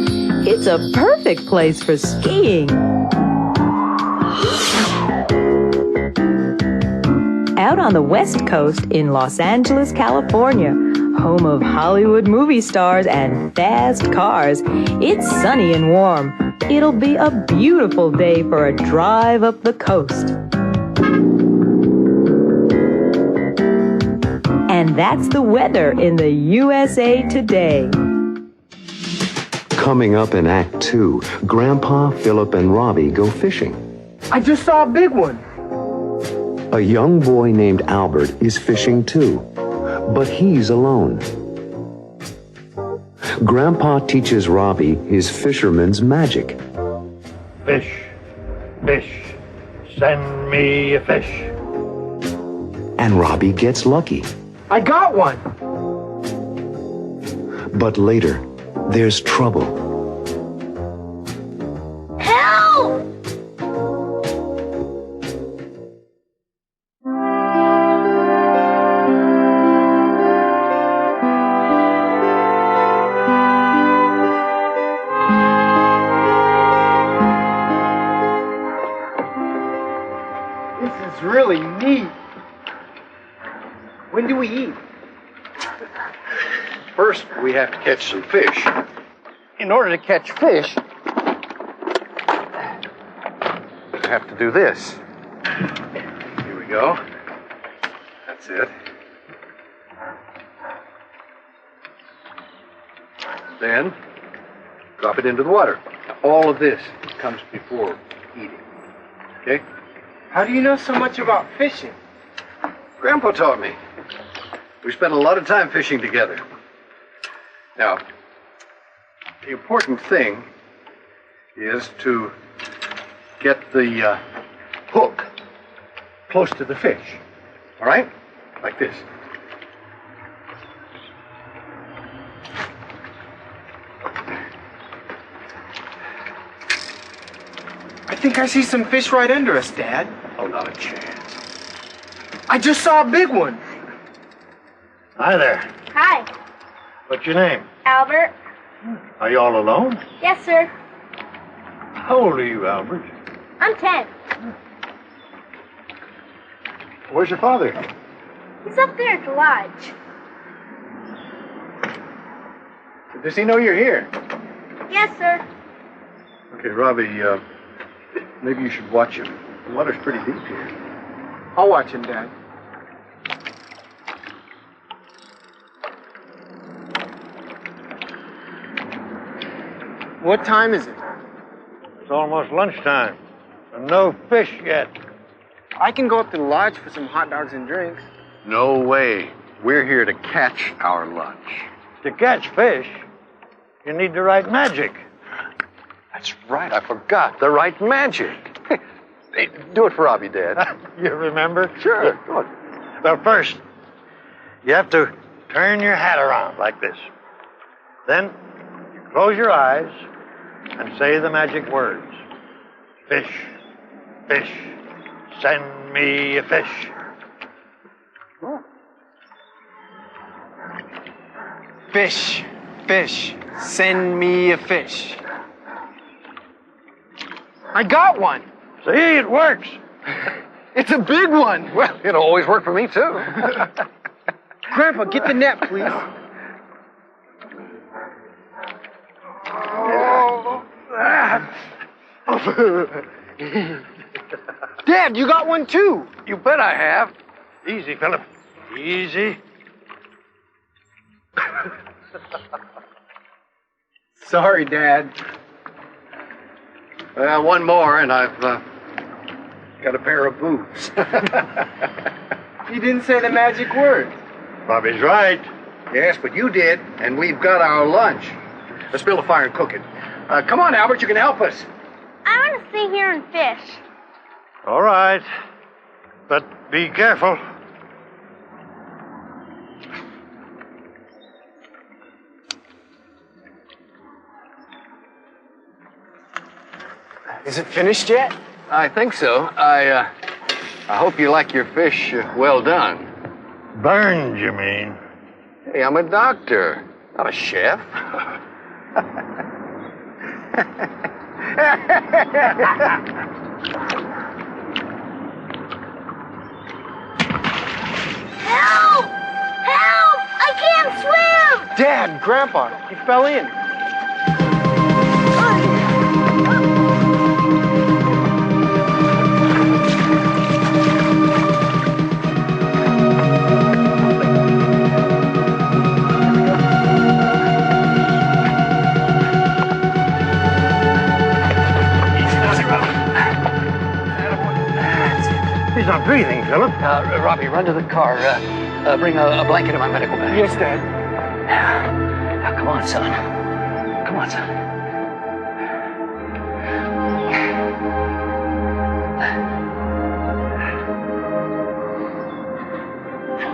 Speaker 7: It's a perfect place for skiing. Out on the West Coast in Los Angeles, California, home of Hollywood movie stars and fast cars, it's sunny and warm. It'll be a beautiful day for a drive up the coast. And that's the weather in the USA today.
Speaker 1: Coming up in Act 2, Grandpa, Philip, and Robbie go fishing.
Speaker 9: I just saw a big one.
Speaker 1: A young boy named Albert is fishing too, but he's alone. Grandpa teaches Robbie his fisherman's magic.
Speaker 19: Fish, fish, send me a fish.
Speaker 1: And Robbie gets lucky.
Speaker 9: I got one.
Speaker 1: But later, there's trouble.
Speaker 3: Help!
Speaker 9: This is really neat. When do we eat?
Speaker 8: First, we have to catch some fish.
Speaker 9: In order to catch fish,
Speaker 8: We have to do this. Here we go. That's it. Then, drop it into the water. Now, all of this comes before eating. Okay?
Speaker 9: how do you know so much about fishing?
Speaker 8: Grandpa taught me. We spent a lot of time fishing together. Now, the important thing is to get the hook close to the fish. All right? Like this.
Speaker 9: I think I see some fish right under us, Dad.
Speaker 8: Oh, not a chance.
Speaker 9: I just saw a big one.
Speaker 19: Hi there.
Speaker 3: Hi,
Speaker 19: What's your name?
Speaker 3: Albert.
Speaker 19: Are you all alone?
Speaker 3: Yes, sir.
Speaker 19: How old are you, Albert?
Speaker 3: I'm 10.
Speaker 8: Where's your father?
Speaker 3: He's up there at the lodge.
Speaker 8: Does he know you're here?
Speaker 3: Yes, sir.
Speaker 8: Okay, Robbie, maybe you should watch him. The water's pretty deep here.
Speaker 9: I'll watch him, Dad. What time is it?
Speaker 19: It's almost lunchtime, and no fish yet.
Speaker 9: I can go up to the lodge for some hot dogs and drinks.
Speaker 8: No way. We're here to catch our lunch.
Speaker 19: To catch fish, you need the right magic.
Speaker 8: That's right. I forgot. The right magic. Hey, do it for Robbie, Dad.
Speaker 19: You remember?
Speaker 8: Sure.
Speaker 19: Yeah.
Speaker 8: Go on.
Speaker 19: Well, first, you have to turn your hat around like this. Then, you close your eyes and say the magic words. Fish, fish, send me a fish.
Speaker 9: Fish, fish, send me a fish. I got one.
Speaker 19: See, it works.
Speaker 9: It's a big one.
Speaker 8: Well, it'll always work for me, too.
Speaker 9: Grandpa, get the net, please. Dad, you got one, too.
Speaker 19: You bet I have. Easy, Philip. Easy.
Speaker 9: Sorry, Dad.
Speaker 8: Well, one more, and I've got a pair of boots.
Speaker 9: You didn't say the magic word.
Speaker 19: Bobby's right.
Speaker 8: Yes, but you did, and we've got our lunch. Let's build a fire and cook it. Come on, Albert, you can help us.
Speaker 3: I want to stay here and fish.
Speaker 19: All right. But be careful.
Speaker 9: Is it finished yet?
Speaker 8: I think so. I hope you like your fish well done.
Speaker 19: Burned, you mean?
Speaker 8: Hey, I'm a doctor, not a chef.
Speaker 3: Help! Help! I can't swim!
Speaker 9: Dad, Grandpa, he fell in.
Speaker 19: He's not breathing, Philip.
Speaker 8: Robbie, run to the car. Bring a blanket and my medical bag.
Speaker 9: Yes, Dad.
Speaker 8: Now, come on, son. Come on, son.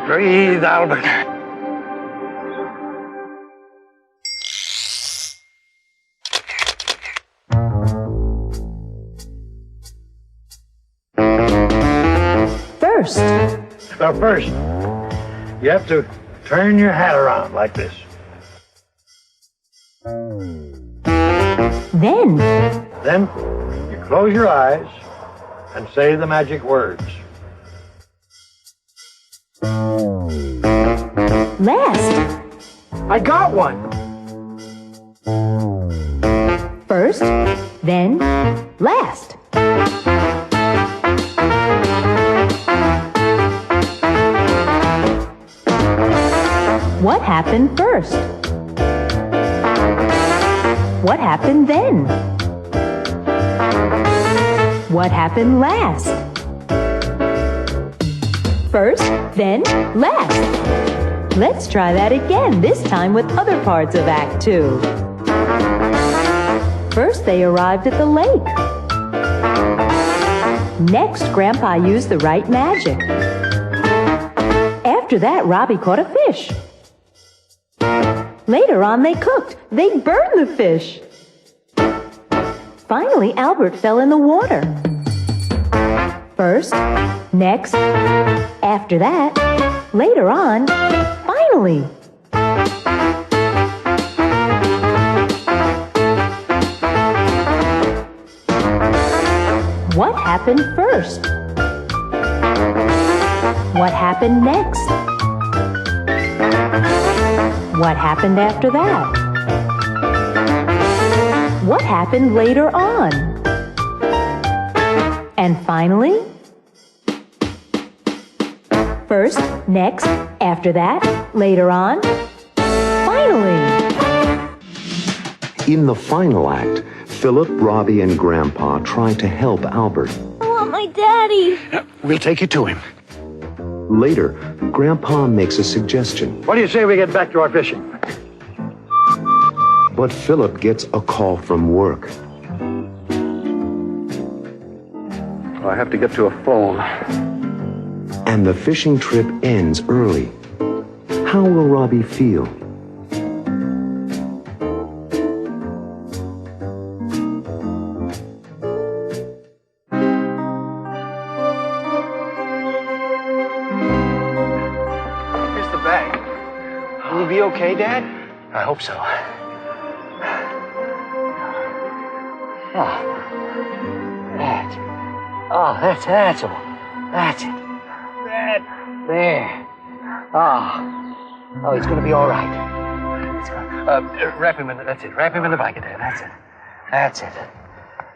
Speaker 19: Breathe, Albert. Now, first, you have to turn your hat around like this.
Speaker 7: Then
Speaker 19: you close your eyes and say the magic words.
Speaker 7: last.
Speaker 9: I got one.
Speaker 7: First, then last. What happened first? What happened then? What happened last? First, then last. Let's try that again, this time with other parts of Act 2. First, they arrived at the lake. Next, Grandpa used the right magic. After that, Robbie caught a fish. Later on, they cooked. They burned the fish. Finally, Albert fell in the water. First, next, after that, later on, finally. What happened first? What happened next? What happened after that? What happened later on? And finally, First, next, after that, later on, finally.
Speaker 1: In the final act, Philip, Robbie, and Grandpa try to help Albert.
Speaker 3: I want my daddy.
Speaker 8: We'll take you to him.
Speaker 1: Later, Grandpa makes a suggestion.
Speaker 8: What do you say we get back to our fishing?
Speaker 1: But Philip gets a call from work.
Speaker 8: I have to get to a phone.
Speaker 1: And the fishing trip ends early. How will Robbie feel?
Speaker 9: Here's the bag. Will you be okay, Dad?
Speaker 8: I hope so. That's all. That's it. There. Oh, he's gonna be all right. Wrap him in. That's it. Wrap him in the blanket there. That's it. That's it.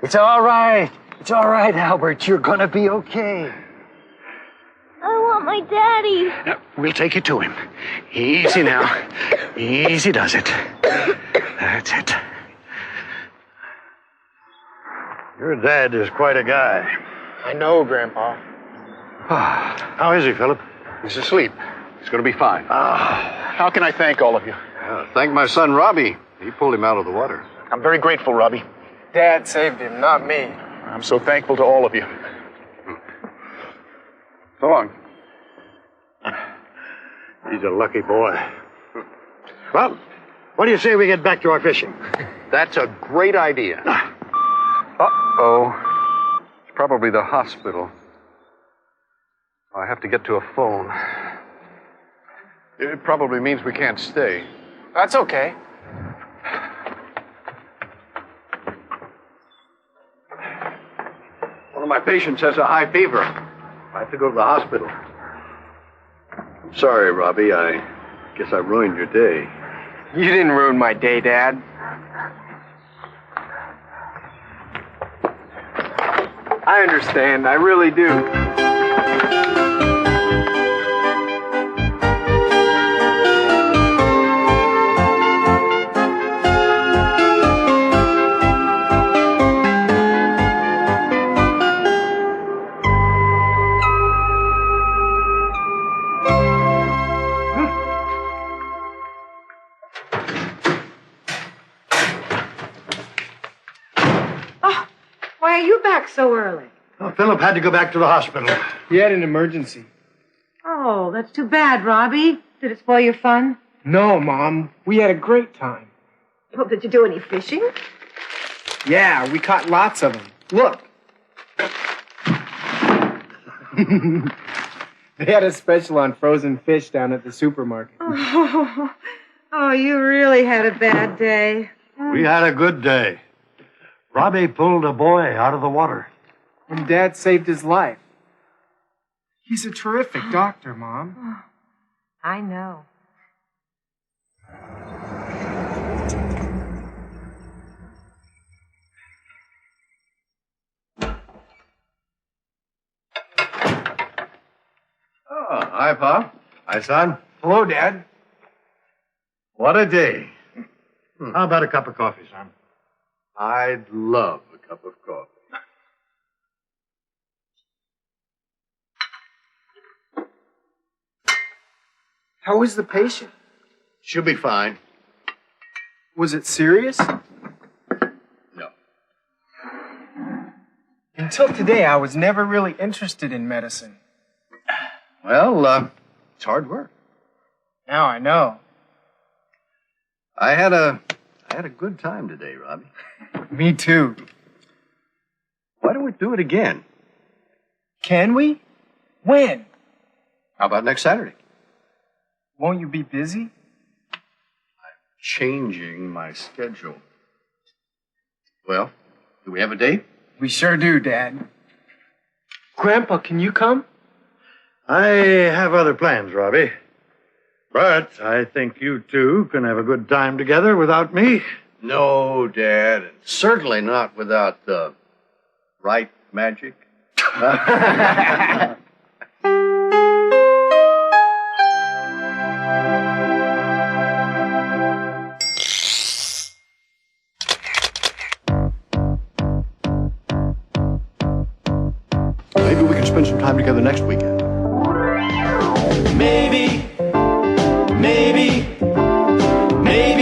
Speaker 8: It's all right. It's all right, Albert. You're gonna be okay.
Speaker 3: I want my daddy.
Speaker 8: We'll take you to him. Easy now. Easy does it. That's it. Your dad is quite a guy.
Speaker 9: I know, Grandpa.
Speaker 8: How is he, Philip?
Speaker 20: He's asleep. He's going to be fine. How can I thank all of you?
Speaker 8: Thank my son, Robbie. He pulled him out of the water.
Speaker 20: I'm very grateful, Robbie.
Speaker 9: Dad saved him, not me.
Speaker 20: I'm so thankful to all of you.
Speaker 8: So long. He's a lucky boy. Well, what do you say we get back to our fishing?
Speaker 20: That's a great idea.
Speaker 8: Uh-oh. It's probably the hospital. I have to get to a phone.
Speaker 20: It probably means we can't stay.
Speaker 9: That's okay.
Speaker 8: One of my patients has a high fever. I have to go to the hospital. I'm sorry, Robbie. I guess I ruined your day.
Speaker 9: You didn't ruin my day, Dad. I understand. I really do.
Speaker 12: Why are you back so early?
Speaker 8: Well, Philip had to go back to the hospital.
Speaker 9: He had an emergency.
Speaker 12: Oh, that's too bad, Robbie. Did it spoil your fun?
Speaker 9: No, Mom. We had a great time.
Speaker 12: Well, did you do any fishing?
Speaker 9: Yeah, we caught lots of them. Look. They had a special on frozen fish down at the supermarket.
Speaker 12: Oh, you really had a bad day.
Speaker 8: We had a good day. Robbie pulled a boy out of the water.
Speaker 9: And Dad saved his life. He's a terrific doctor, Mom.
Speaker 12: I know.
Speaker 8: Oh, hi, Pop. Hi, son.
Speaker 9: Hello, Dad.
Speaker 8: What a day. How about a cup of coffee, son? I'd love a cup of coffee.
Speaker 9: How is the patient?
Speaker 8: She'll be fine.
Speaker 9: Was it serious?
Speaker 8: No.
Speaker 9: Until today, I was never really interested in medicine.
Speaker 8: Well, it's hard work.
Speaker 9: Now I know.
Speaker 8: I had a good time today, Robbie.
Speaker 9: Me too.
Speaker 8: Why don't we do it again?
Speaker 9: Can we? When?
Speaker 8: How about next Saturday?
Speaker 9: Won't you be busy?
Speaker 8: Changing my schedule. Well, do we have a date?
Speaker 9: We sure do, Dad. Grandpa, can you come?
Speaker 8: I have other plans, Robbie. But I think you two can have a good time together without me. No, Dad. And certainly not without the right magic. time together next weekend.
Speaker 13: Maybe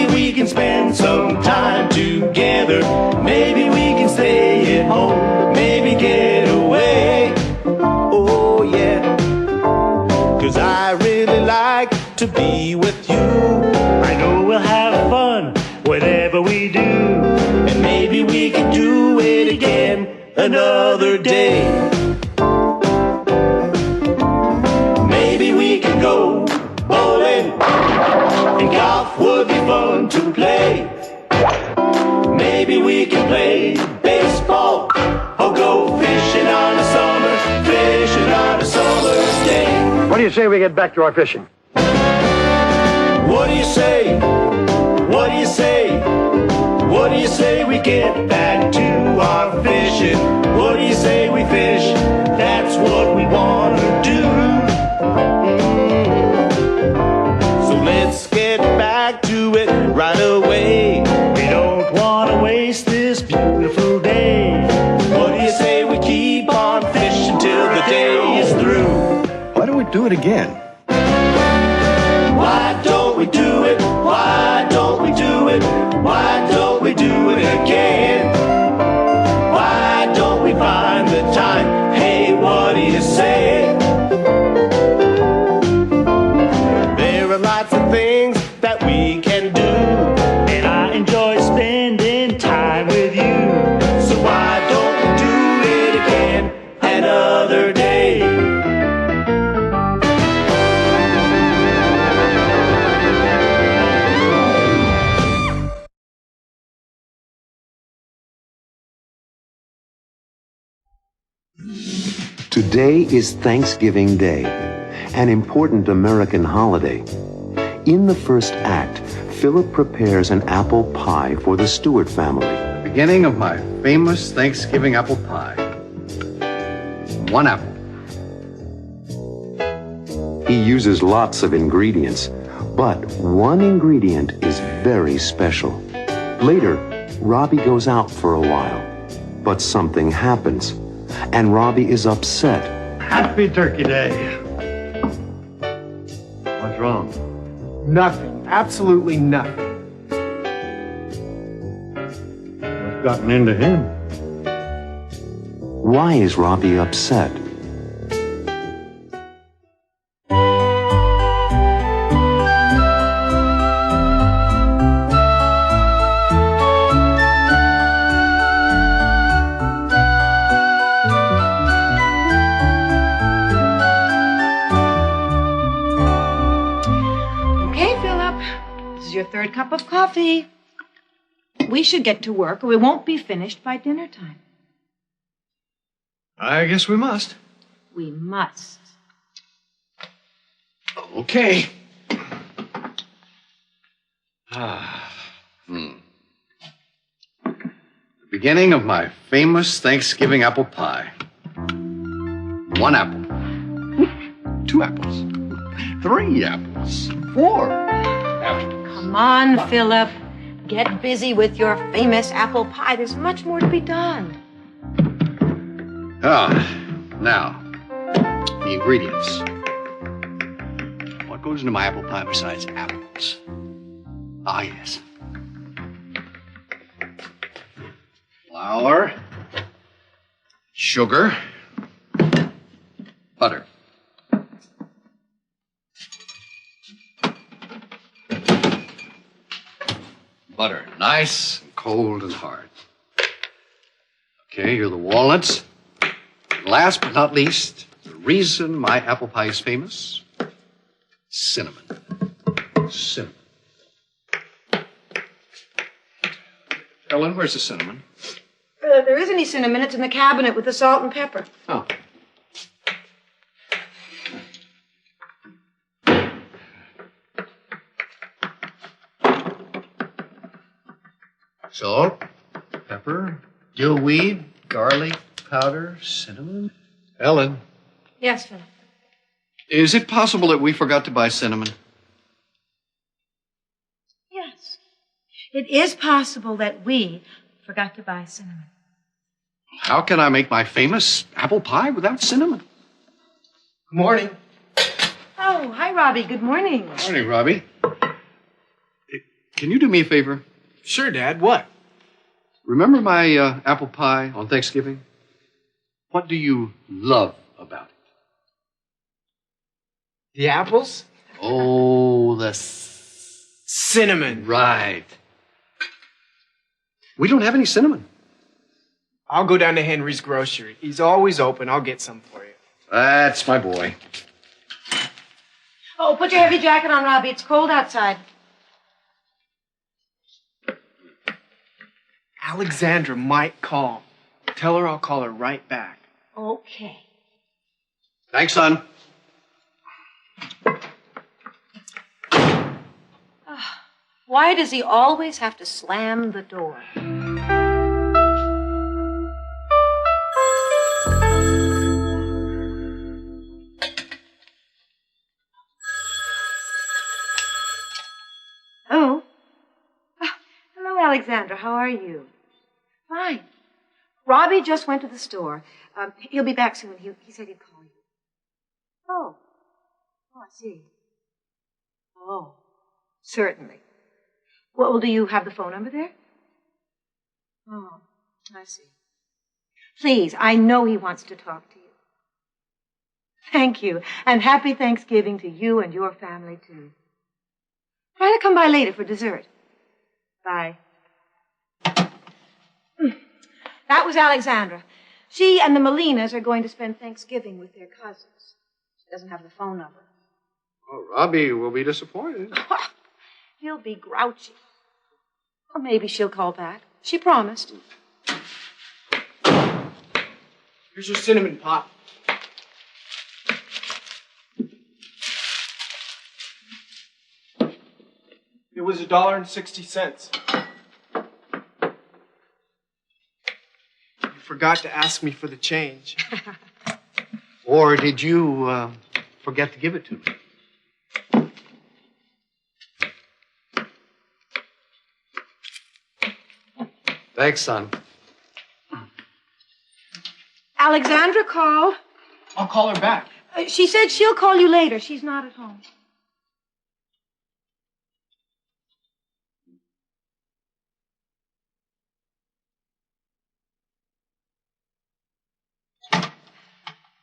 Speaker 13: we can spend some time together. Maybe we can stay at home, maybe get away. Oh yeah, 'cause I really like to be with you.
Speaker 14: I know we'll have fun, whatever we do.
Speaker 13: And maybe we can do it again another day. Maybe we can go bowling, and golf would be fun to play. Maybe we can play baseball, or go fishing on a summer's day.
Speaker 8: What do you say we get back to our fishing?
Speaker 13: What do you say? What do you say? What do you say we get back to our fishing? What do you say we fish? That's what we want to do. So let's get back to it right away.
Speaker 14: We don't want to waste this beautiful day.
Speaker 13: What do you say we keep on fishing till the day is through?
Speaker 8: Why don't we do it again?
Speaker 13: Why don't we do it? Why don't we do it? Why don't we do it again? Why don't we find the time? Hey, what do you say? There are lots of things that we can do,
Speaker 14: and I enjoy spending time with you.
Speaker 13: So why don't we do it again another day?
Speaker 1: Today is Thanksgiving Day, an important American holiday. In the first act, Philip prepares an apple pie for the Stewart family.
Speaker 8: Beginning of my famous Thanksgiving apple pie. 1 apple.
Speaker 1: He uses lots of ingredients, but one ingredient is very special. Later, Robbie goes out for a while, but something happens, and Robbie is upset.
Speaker 19: Happy Turkey Day.
Speaker 8: What's wrong?
Speaker 9: Nothing. Absolutely nothing.
Speaker 19: What's gotten into him?
Speaker 1: Why is Robbie upset?
Speaker 12: Your 3rd cup of coffee. We should get to work or we won't be finished by dinner time.
Speaker 8: I guess we must.
Speaker 12: We must.
Speaker 8: Okay. The beginning of my famous Thanksgiving apple pie. 1 apple. 2 apples. 3 apples. 4 apples.
Speaker 12: Come on, Philip. Get busy with your famous apple pie. There's much more to be done.
Speaker 8: Now, the ingredients. What goes into my apple pie besides apples? Ah, yes. Flour, sugar, butter. Butter, nice and cold and hard. Okay, here are the walnuts. And last but not least, the reason my apple pie is famous, cinnamon. Cinnamon. Ellen, where's the cinnamon?
Speaker 12: There isn't any cinnamon. It's in the cabinet with the salt and pepper.
Speaker 8: Oh. Salt, pepper, dillweed, garlic powder, cinnamon. Ellen,
Speaker 12: Yes, Philip.
Speaker 8: is it possible that we forgot to buy cinnamon?
Speaker 12: Yes. It is possible that we forgot to buy cinnamon.
Speaker 8: How can I make my famous apple pie without cinnamon?
Speaker 9: Morning.
Speaker 12: Oh, hi, Robbie. Good morning.
Speaker 8: Morning, Robbie. Can you do me a favor?
Speaker 9: Sure, Dad. What?
Speaker 8: Remember my apple pie on Thanksgiving? What do you love about it?
Speaker 9: The apples?
Speaker 8: Oh, the
Speaker 9: cinnamon.
Speaker 8: Right. We don't have any cinnamon.
Speaker 9: I'll go down to Henry's grocery. He's always open. I'll get some for you.
Speaker 8: That's my boy.
Speaker 12: Oh, put your heavy jacket on, Robbie. It's cold outside.
Speaker 9: Alexandra might call. Tell her I'll call her right back.
Speaker 12: Okay.
Speaker 8: Thanks, son.
Speaker 12: Why does he always have to slam the door? Oh. Hello, Alexandra. How are you? Fine. Robbie just went to the store. He'll be back soon. He said he'd call you. Oh. Oh, I see. Oh. Certainly. Well, do you have the phone number there? Oh, I see. Please, I know he wants to talk to you. Thank you, and happy Thanksgiving to you and your family, too. Try to come by later for dessert. Bye. That was Alexandra. She and the Molinas are going to spend Thanksgiving with their cousins. She doesn't have the phone number.
Speaker 8: Oh, Robbie will be disappointed.
Speaker 12: He'll be grouchy. Or maybe she'll call back. She promised.
Speaker 9: Here's your cinnamon pop. It was $1.60. You forgot to ask me for the change.
Speaker 8: Or did you forget to give it to me? Thanks, son.
Speaker 12: Alexandra called.
Speaker 9: I'll call her back.
Speaker 12: She said she'll call you later. She's not at home.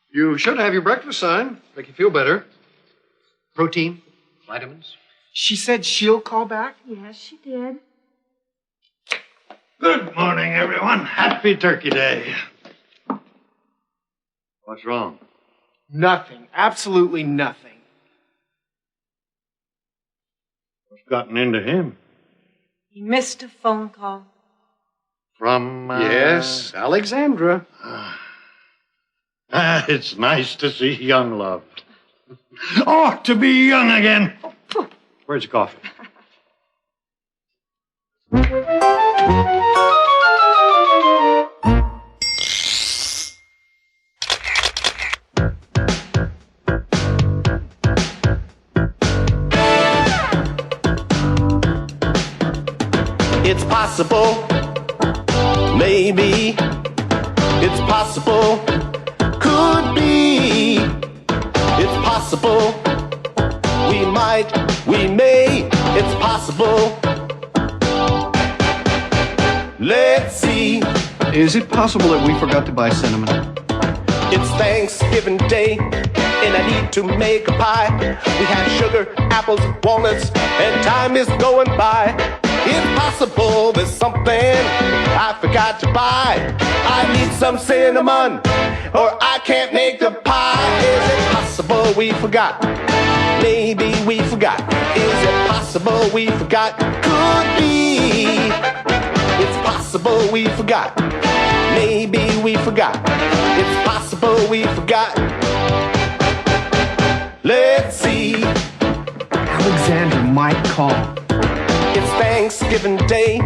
Speaker 8: You should have your breakfast, son. Make you feel better. Protein, vitamins.
Speaker 9: She said she'll call back?
Speaker 12: Yes, she did.
Speaker 19: Good morning, everyone. Happy Turkey Day. What's wrong?
Speaker 9: Nothing. Absolutely nothing.
Speaker 19: What's gotten into him?
Speaker 12: He missed a phone call.
Speaker 19: From,
Speaker 8: Yes, Alexandra.
Speaker 19: It's nice to see young love. Oh, to be young again.
Speaker 8: Where's your coffee?
Speaker 13: It's possible, maybe, it's possible, could be, it's possible, we might, we may, it's possible. Let's see.
Speaker 8: Is it possible that we forgot to buy cinnamon?
Speaker 13: It's Thanksgiving Day, and I need to make a pie. We have sugar, apples, walnuts, and time is going by. It's possible there's something I forgot to buy. I need some cinnamon, or I can't make the pie. Is it possible we forgot? Maybe we forgot. Is it possible we forgot? Could be. It's possible we forgot. Maybe we forgot. It's possible we forgot. Let's see.
Speaker 9: Alexandra might call.
Speaker 13: It's Thanksgiving Day,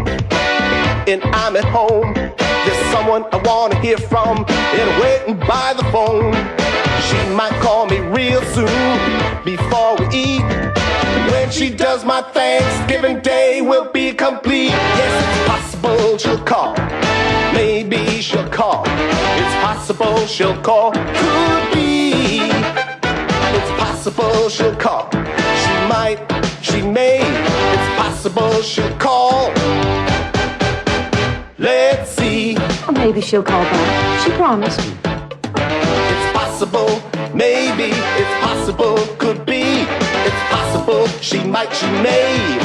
Speaker 13: and I'm at home. There's someone I want to hear from, and waiting by the phone. She might call me real soon, before we eat. When she does, my Thanksgiving Day will be complete. Yes, it's possible she'll call. Maybe she'll call. It's possible she'll call. Could be. possible she'll call. She might, she may, it's possible she'll call. Let's see.
Speaker 12: Or maybe she'll call back. She promised.
Speaker 13: It's possible, maybe, it's possible, could be. It's possible, she might, she may.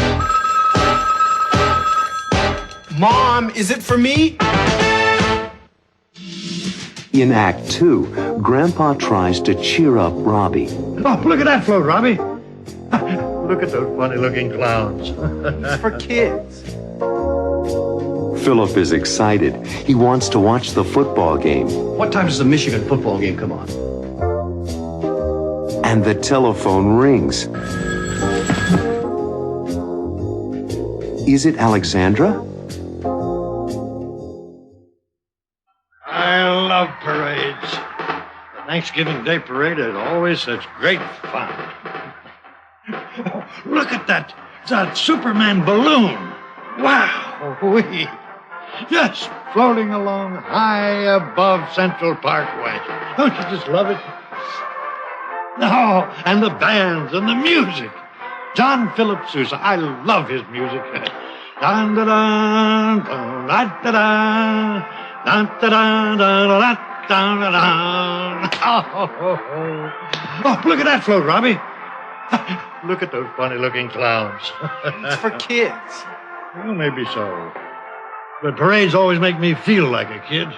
Speaker 9: Mom, is it for me?
Speaker 1: In Act 2, Grandpa tries to cheer up Robbie.
Speaker 19: Oh, look at that float, Robbie. Look at those funny-looking clowns.
Speaker 9: It's for kids.
Speaker 1: Philip is excited. He wants to watch the football game.
Speaker 8: What time does the Michigan football game come on?
Speaker 1: And the telephone rings. Is it Alexandra?
Speaker 19: I love parades. The Thanksgiving Day parade is always such great fun. Oh, look at that Superman balloon. Wow. Just floating along high above Central Parkway. Don't you just love it? Oh, and the bands and the music. John Philip Sousa, I love his music. Dun, da, dun, dun, da, da, dun. Dun, da, dun, dun, dun, dun, dun, dun. Oh, look at that float, Robbie. Look at those funny-looking clowns.
Speaker 9: It's for kids.
Speaker 19: Well, maybe so. But parades always make me feel like a kid.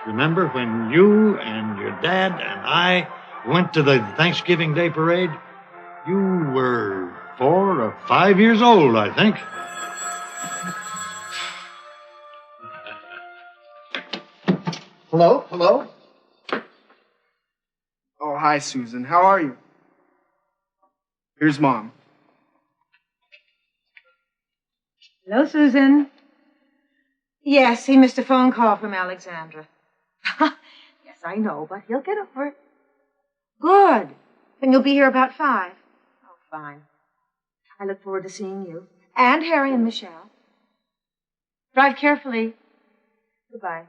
Speaker 19: Remember when you and your dad and I went to the Thanksgiving Day parade? You were 4 or 5 years old, I think.
Speaker 9: Hello? Hello? Oh, hi, Susan. How are you? Here's Mom.
Speaker 12: Hello, Susan. Yes, he missed a phone call from Alexandra. Yes, I know, but he'll get over it. Good. Then you'll be here about 5. Oh, fine. I look forward to seeing you. And Harry and Michelle. Drive carefully. Goodbye.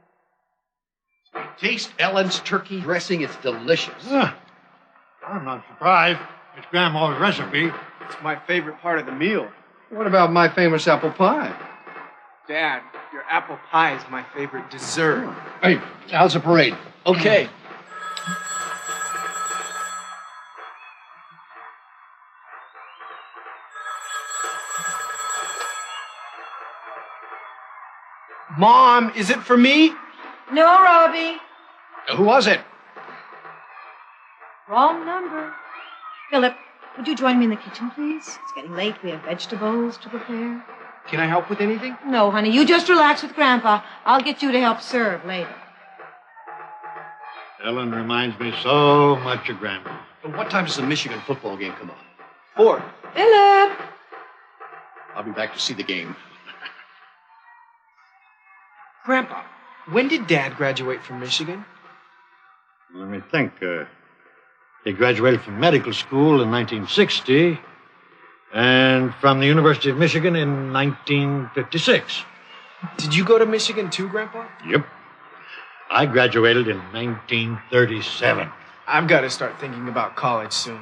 Speaker 8: Taste Ellen's turkey dressing. It's delicious.
Speaker 19: I'm not surprised. It's Grandma's recipe.
Speaker 9: It's my favorite part of the meal.
Speaker 8: What about my famous apple pie?
Speaker 9: Dad, your apple pie is my favorite dessert.
Speaker 8: Hey, how's the parade?
Speaker 9: Okay. Mom, is it for me?
Speaker 12: No, Robbie.
Speaker 8: Who was it?
Speaker 12: Wrong number. Philip, would you join me in the kitchen, please? It's getting late. We have vegetables to prepare.
Speaker 9: Can I help with anything?
Speaker 12: No, honey. You just relax with Grandpa. I'll get you to help serve later.
Speaker 19: Ellen reminds me so much of Grandma.
Speaker 8: But what time does the Michigan football game come on?
Speaker 9: 4.
Speaker 12: Philip!
Speaker 8: I'll be back to see the game.
Speaker 9: Grandpa, when did Dad graduate from Michigan?
Speaker 19: Let me think. He graduated from medical school in 1960 and from the University of Michigan in 1956.
Speaker 9: Did you go to Michigan too, Grandpa?
Speaker 19: Yep. I graduated in 1937.
Speaker 9: I've got to start thinking about college soon.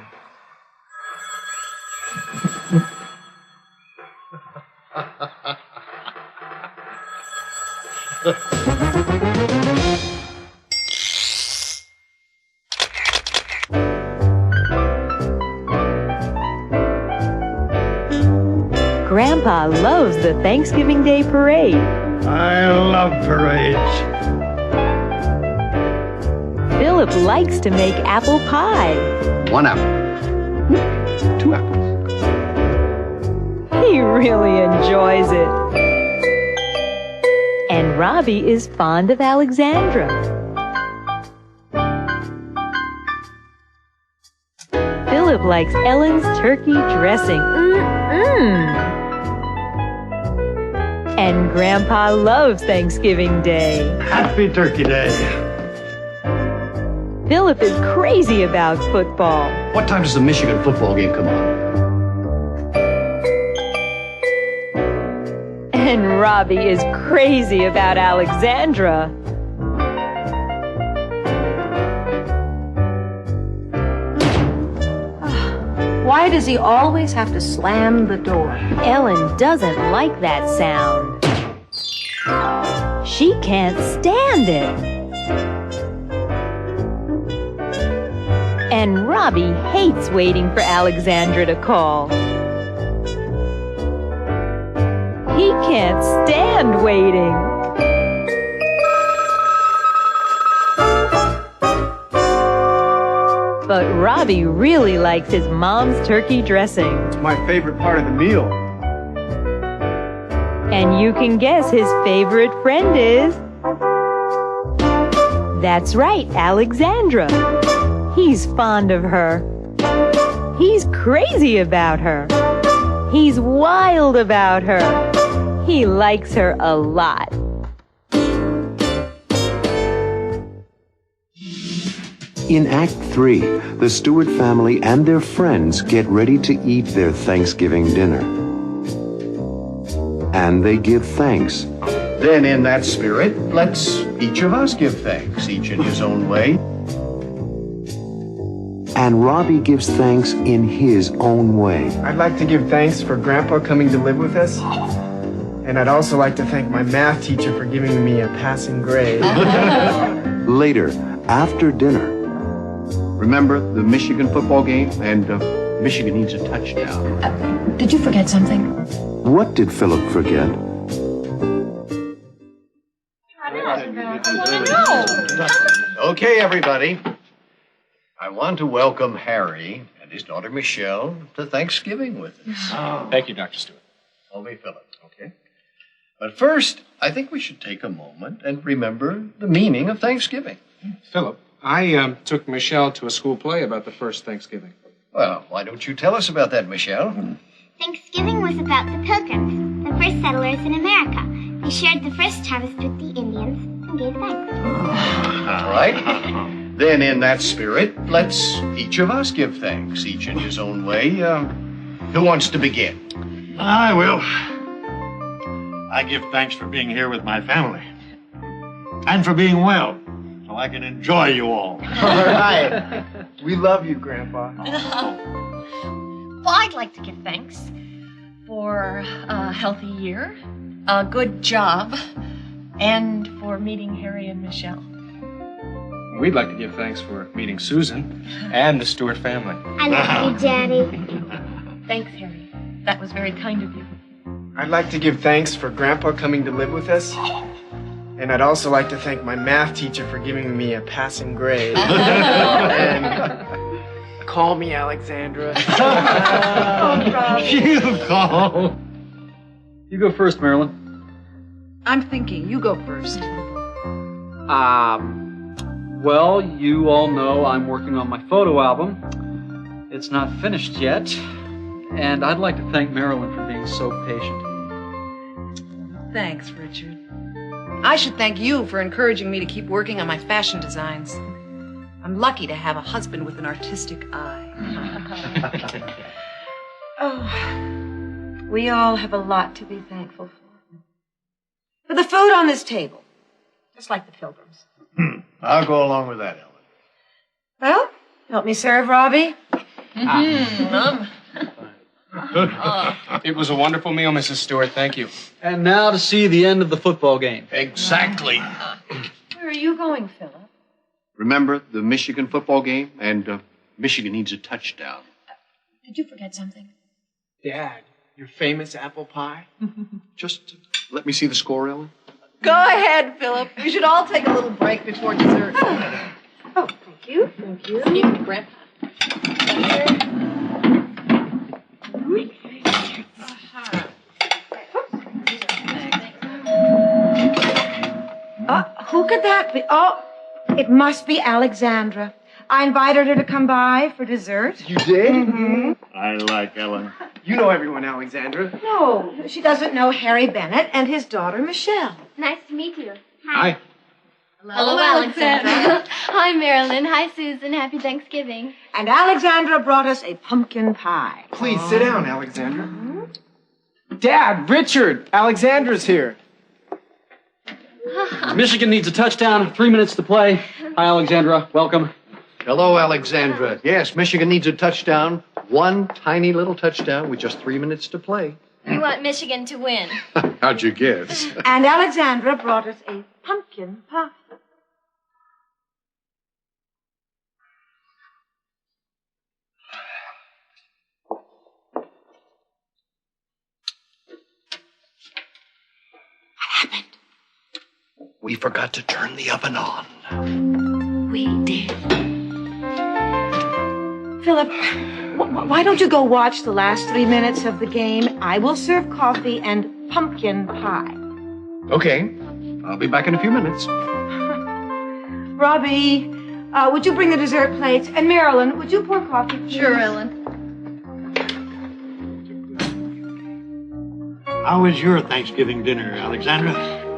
Speaker 7: Grandpa loves the Thanksgiving Day parade.
Speaker 19: I love parades.
Speaker 7: Philip likes to make apple pie.
Speaker 8: 1 apple. 2 apples.
Speaker 7: He really enjoys it. And Robbie is fond of Alexandra. Philip likes Ellen's turkey dressing. And Grandpa loves Thanksgiving Day.
Speaker 19: Happy Turkey Day.
Speaker 7: Philip is crazy about football.
Speaker 8: What time does the Michigan football game come on?
Speaker 7: And Robbie is crazy about Alexandra.
Speaker 12: Why does he always have to slam the door?
Speaker 7: Ellen doesn't like that sound. She can't stand it. And Robbie hates waiting for Alexandra to call. He can't stand waiting. But Robbie really likes his mom's turkey dressing.
Speaker 9: It's my favorite part of the meal.
Speaker 7: And you can guess his favorite friend is... That's right, Alexandra. He's fond of her. He's crazy about her. He's wild about her. He likes her a lot.
Speaker 1: In Act 3, the Stewart family and their friends get ready to eat their Thanksgiving dinner. And they give thanks.
Speaker 8: Then, in that spirit, let's each of us give thanks, each in his own way.
Speaker 1: And Robbie gives thanks in his own way.
Speaker 9: I'd like to give thanks for Grandpa coming to live with us. And I'd also like to thank my math teacher for giving me a passing grade.
Speaker 1: Later, after dinner,
Speaker 8: remember the Michigan football game? And Michigan needs a touchdown.
Speaker 6: Did you forget something?
Speaker 1: what did Philip forget?
Speaker 8: Okay, everybody. I want to welcome Harry and his daughter Michelle to Thanksgiving with us.
Speaker 11: Thank you, Dr. Stewart.
Speaker 8: Call me Philip, okay? But first, I think we should take a moment and remember the meaning of Thanksgiving.
Speaker 10: Philip, I took Michelle to a school play about the first Thanksgiving.
Speaker 8: Well, why don't you tell us about that, Michelle?
Speaker 3: Thanksgiving was about the Pilgrims, the first settlers in America. They shared the first harvest with the Indians and gave thanks.
Speaker 8: All right. Then, in that spirit, let's each of us give thanks, each in his own way. Who wants to begin?
Speaker 19: I will. I give thanks for being here with my family. And for being well, so I can enjoy you all.
Speaker 9: All right. We love you, Grandpa.
Speaker 6: Well, I'd like to give thanks for a healthy year, a good job, and for meeting Harry and Michelle.
Speaker 10: We'd like to give thanks for meeting Susan and the Stewart family.
Speaker 3: I love you, Daddy.
Speaker 6: Thanks, Harry. That was very kind of you.
Speaker 9: I'd like to give thanks for Grandpa coming to live with us. And I'd also like to thank my math teacher for giving me a passing grade. And call me Alexandra.
Speaker 19: You call.
Speaker 2: You go first, Marilyn.
Speaker 5: I'm thinking. You go first.
Speaker 2: Well, you all know I'm working on my photo album. It's not finished yet. And I'd like to thank Marilyn for being so patient.
Speaker 5: Thanks, Richard. I should thank you for encouraging me to keep working on my fashion designs. I'm lucky to have a husband with an artistic eye. Oh, we all have a lot to be thankful for. For the food on this table, just like the Pilgrims.
Speaker 8: I'll go along with that, Ellen.
Speaker 12: Well, help me serve, Robbie.
Speaker 10: It was a wonderful meal, Mrs. Stewart. Thank you.
Speaker 2: And now to see the end of the football game.
Speaker 8: Exactly.
Speaker 12: Where are you going, Philip?
Speaker 8: Remember the Michigan football game? And Michigan needs a touchdown.
Speaker 6: Did you forget something?
Speaker 9: Dad, your famous apple pie?
Speaker 8: Just let me see the score, Ellen.
Speaker 5: Go ahead, Philip. We should all take a little break before dessert.
Speaker 12: Oh, thank you. Thank you.
Speaker 6: Excuse me, Grandpa.
Speaker 12: Who could that be? Oh, it must be Alexandra. I invited her to come by for dessert.
Speaker 9: You did?
Speaker 12: Mm-hmm.
Speaker 19: I like Ellen.
Speaker 9: You know everyone, Alexandra.
Speaker 12: No, she doesn't know Harry Bennett and his daughter, Michelle.
Speaker 3: Nice to meet you.
Speaker 10: Hi.
Speaker 6: Hello, Alexandra.
Speaker 3: Hi, Marilyn. Hi, Susan. Happy Thanksgiving.
Speaker 12: And Alexandra brought us a pumpkin pie.
Speaker 9: Please sit down, Alexandra. Dad, Richard, Alexandra's here.
Speaker 2: Michigan needs a touchdown. 3 minutes to play. Hi, Alexandra. Welcome.
Speaker 8: Hello, Alexandra. Yes, Michigan needs a touchdown. One tiny little touchdown with just 3 minutes to play.
Speaker 3: We want Michigan to win.
Speaker 8: How'd you guess?
Speaker 12: And Alexandra brought us a pumpkin pie.
Speaker 8: We forgot to turn the oven on.
Speaker 12: We did. Philip, why don't you go watch the last 3 minutes of the game? I will serve coffee and pumpkin pie.
Speaker 8: Okay. I'll be back in a few minutes.
Speaker 12: Robbie, would you bring the dessert plates? And Marilyn, would you pour coffee, please?
Speaker 6: Sure, Ellen.
Speaker 19: How was your Thanksgiving dinner, Alexandra?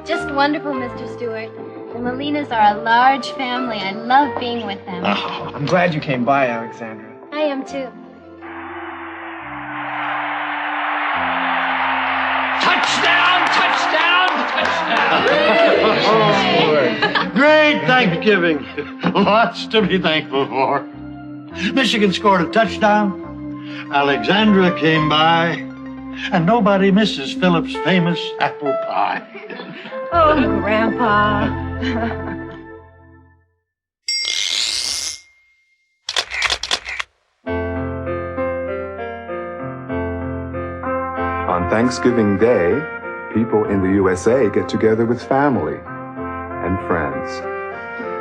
Speaker 3: Just wonderful, Mr. Stewart. The Molinas are a large family. I love being with them.
Speaker 9: Oh, I'm glad you came by, Alexandra.
Speaker 3: I am too.
Speaker 19: Oh, great Thanksgiving. Lots to be thankful for. Michigan scored a touchdown. Alexandra came by. And nobody misses Philip's famous apple pie.
Speaker 12: Oh, Grandpa.
Speaker 18: On Thanksgiving Day, people in the USA get together with family and friends.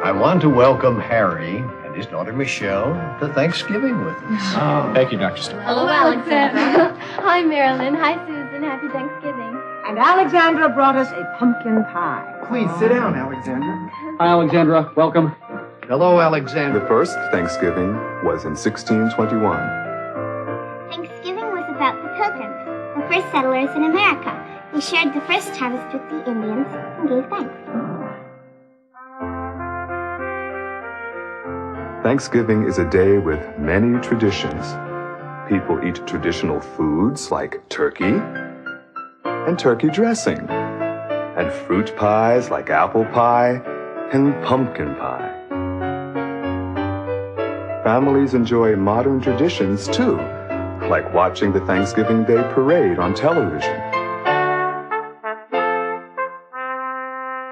Speaker 8: I want to welcome Harry and his daughter Michelle to Thanksgiving with us.
Speaker 15: Oh, thank you, Dr. Stewart.
Speaker 3: Hello, Alexandra. Hi, Marilyn. Hi, Susan. Happy Thanksgiving.
Speaker 12: And Alexandra brought us a pumpkin pie.
Speaker 9: Please sit down, Alexandra.
Speaker 15: Hi, Alexandra. Welcome.
Speaker 8: Hello, Alexandra.
Speaker 18: The first Thanksgiving was in 1621.
Speaker 3: Thanksgiving was about the Pilgrims, the first settlers in America. They shared the first harvest with the Indians and gave thanks.
Speaker 18: Thanksgiving is a day with many traditions. People eat traditional foods like turkey and turkey dressing, and fruit pies like apple pie and pumpkin pie. Families enjoy modern traditions too, like watching the Thanksgiving Day parade on television.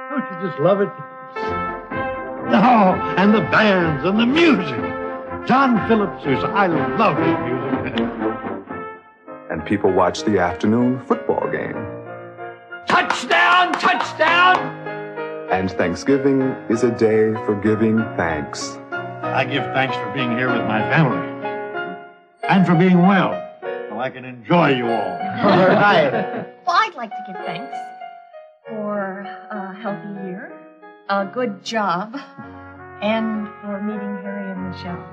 Speaker 19: Don't you just love it? Oh, and the bands and the music. John Phillips, I love his music.
Speaker 18: And people watch the afternoon football game.
Speaker 11: Touchdown! Touchdown!
Speaker 18: And Thanksgiving is a day for giving thanks.
Speaker 19: I give thanks for being here with my family. And for being well, so I can enjoy you all.
Speaker 9: All right.
Speaker 6: Well, I'd like to give thanks for a healthy year, a good job, and for meeting Harry and Michelle.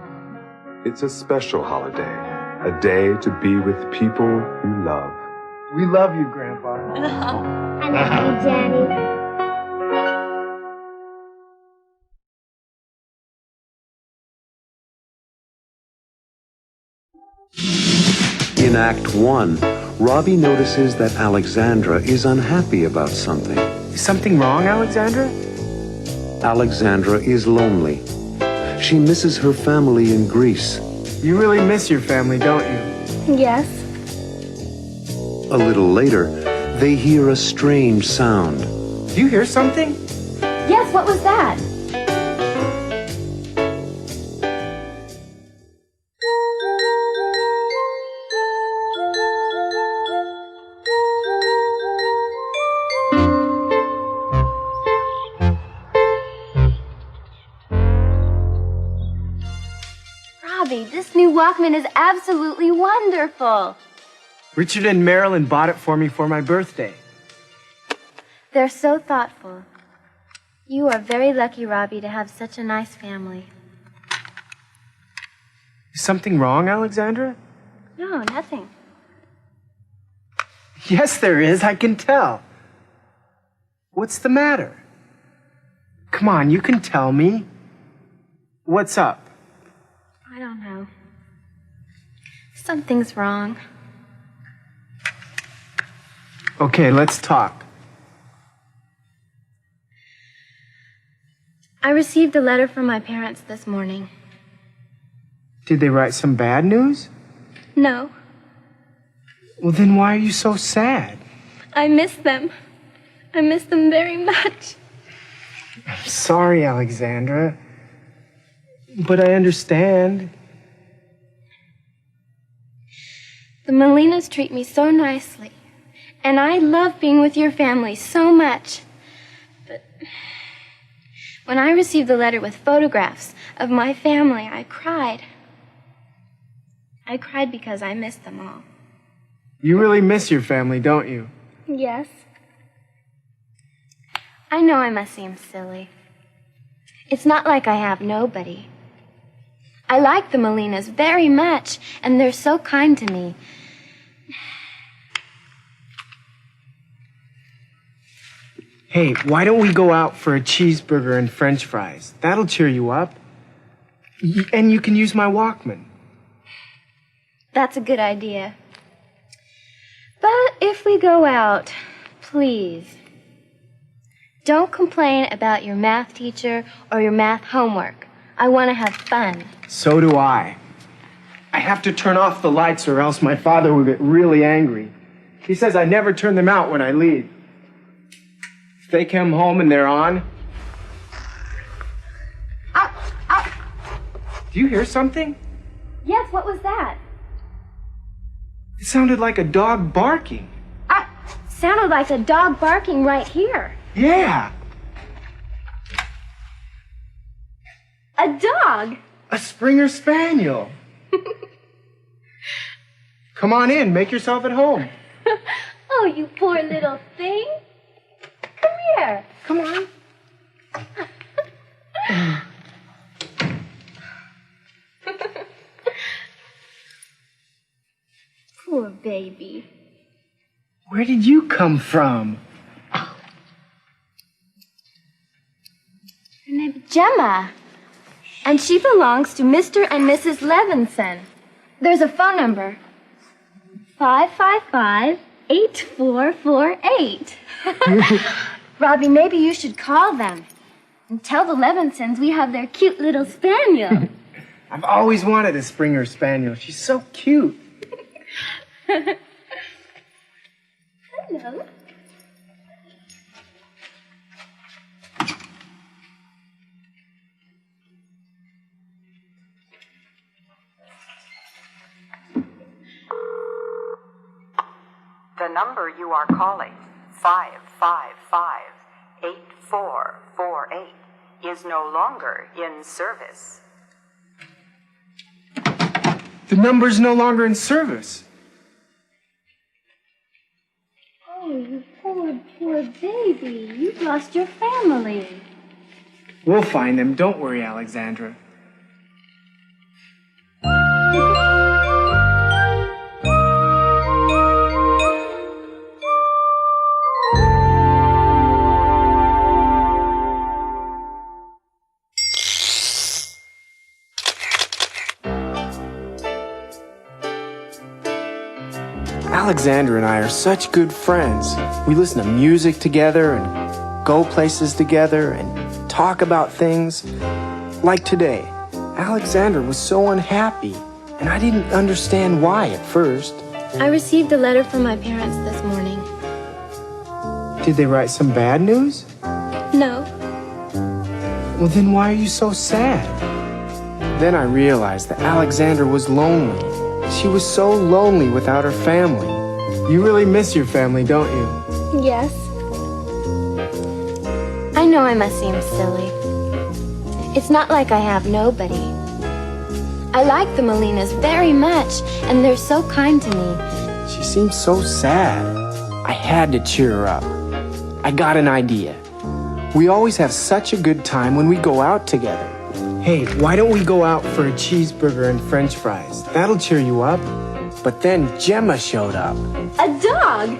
Speaker 18: It's a special holiday, a day to be with people you love.
Speaker 9: We love you, Grandpa.
Speaker 3: I love you, Jenny.
Speaker 1: In Act 1, Robbie notices that Alexandra is unhappy about something.
Speaker 9: Is something wrong, Alexandra?
Speaker 1: Alexandra is lonely. She misses her family in Greece.
Speaker 9: You really miss your family, don't you?
Speaker 3: Yes.
Speaker 1: A little later, they hear a strange sound.
Speaker 9: Do you hear something?
Speaker 3: Yes, what was that? Robbie, this new Walkman is absolutely wonderful.
Speaker 9: Richard and Marilyn bought it for me for my birthday.
Speaker 3: They're so thoughtful. You are very lucky, Robbie, to have such a nice family.
Speaker 9: Is something wrong, Alexandra?
Speaker 3: No, nothing.
Speaker 9: Yes, there is. I can tell. What's the matter? Come on, you can tell me. What's up?
Speaker 3: I don't know. Something's wrong.
Speaker 9: Okay, let's talk.
Speaker 3: I received a letter from my parents this morning.
Speaker 9: Did they write some bad news?
Speaker 3: No.
Speaker 9: Well, then why are you so sad?
Speaker 3: I miss them. I miss them very much.
Speaker 9: I'm sorry, Alexandra. But I understand.
Speaker 3: The Molinas treat me so nicely. And I love being with your family so much. But when I received the letter with photographs of my family, I cried. I cried because I missed them all.
Speaker 9: You really miss your family, don't you?
Speaker 3: Yes. I know I must seem silly. It's not like I have nobody. I like the Molinas very much, and they're so kind to me.
Speaker 9: Hey, why don't we go out for a cheeseburger and french fries? That'll cheer you up. And you can use my Walkman.
Speaker 3: That's a good idea. But if we go out, please, don't complain about your math teacher or your math homework. I want to have fun.
Speaker 9: So do I. I have to turn off the lights or else my father will get really angry. He says I never turn them out when I leave. If they come home and they're on... Do you hear something?
Speaker 3: Yes, what was that?
Speaker 9: It sounded like a dog barking.
Speaker 3: Sounded like a dog barking right here.
Speaker 9: Yeah.
Speaker 3: A dog?
Speaker 9: A Springer Spaniel. Come on in, make yourself at home.
Speaker 3: Oh, you poor little thing. Come here.
Speaker 9: Come on.
Speaker 3: Poor baby.
Speaker 9: Where did you come from?
Speaker 3: Her name's Gemma. And she belongs to Mr. and Mrs. Levinson. There's a phone number. 555-8448. Robbie, maybe you should call them and tell the Levinsons we have their cute little spaniel.
Speaker 9: I've always wanted a Springer Spaniel. She's so cute.
Speaker 3: Hello.
Speaker 21: The number you are calling, 555-8448, is no longer in service.
Speaker 9: The number's no longer in service.
Speaker 3: Oh, you poor, poor baby. You've lost your family.
Speaker 9: We'll find them. Don't worry, Alexandra. Alexandra and I are such good friends. We listen to music together and go places together and talk about things. Like today, Alexandra was so unhappy, and I didn't understand why at first.
Speaker 3: I received a letter from my parents this morning.
Speaker 9: Did they write some bad news?
Speaker 3: No.
Speaker 9: Well, then why are you so sad? Then I realized that Alexandra was lonely. She was so lonely without her family. You really miss your family, don't you?
Speaker 3: Yes. I know I must seem silly. It's not like I have nobody. I like the Molinas very much, and they're so kind to me.
Speaker 9: She seems so sad. I had to cheer her up. I got an idea. We always have such a good time when we go out together. Hey, why don't we go out for a cheeseburger and french fries? That'll cheer you up. But then Gemma showed up.
Speaker 3: A dog?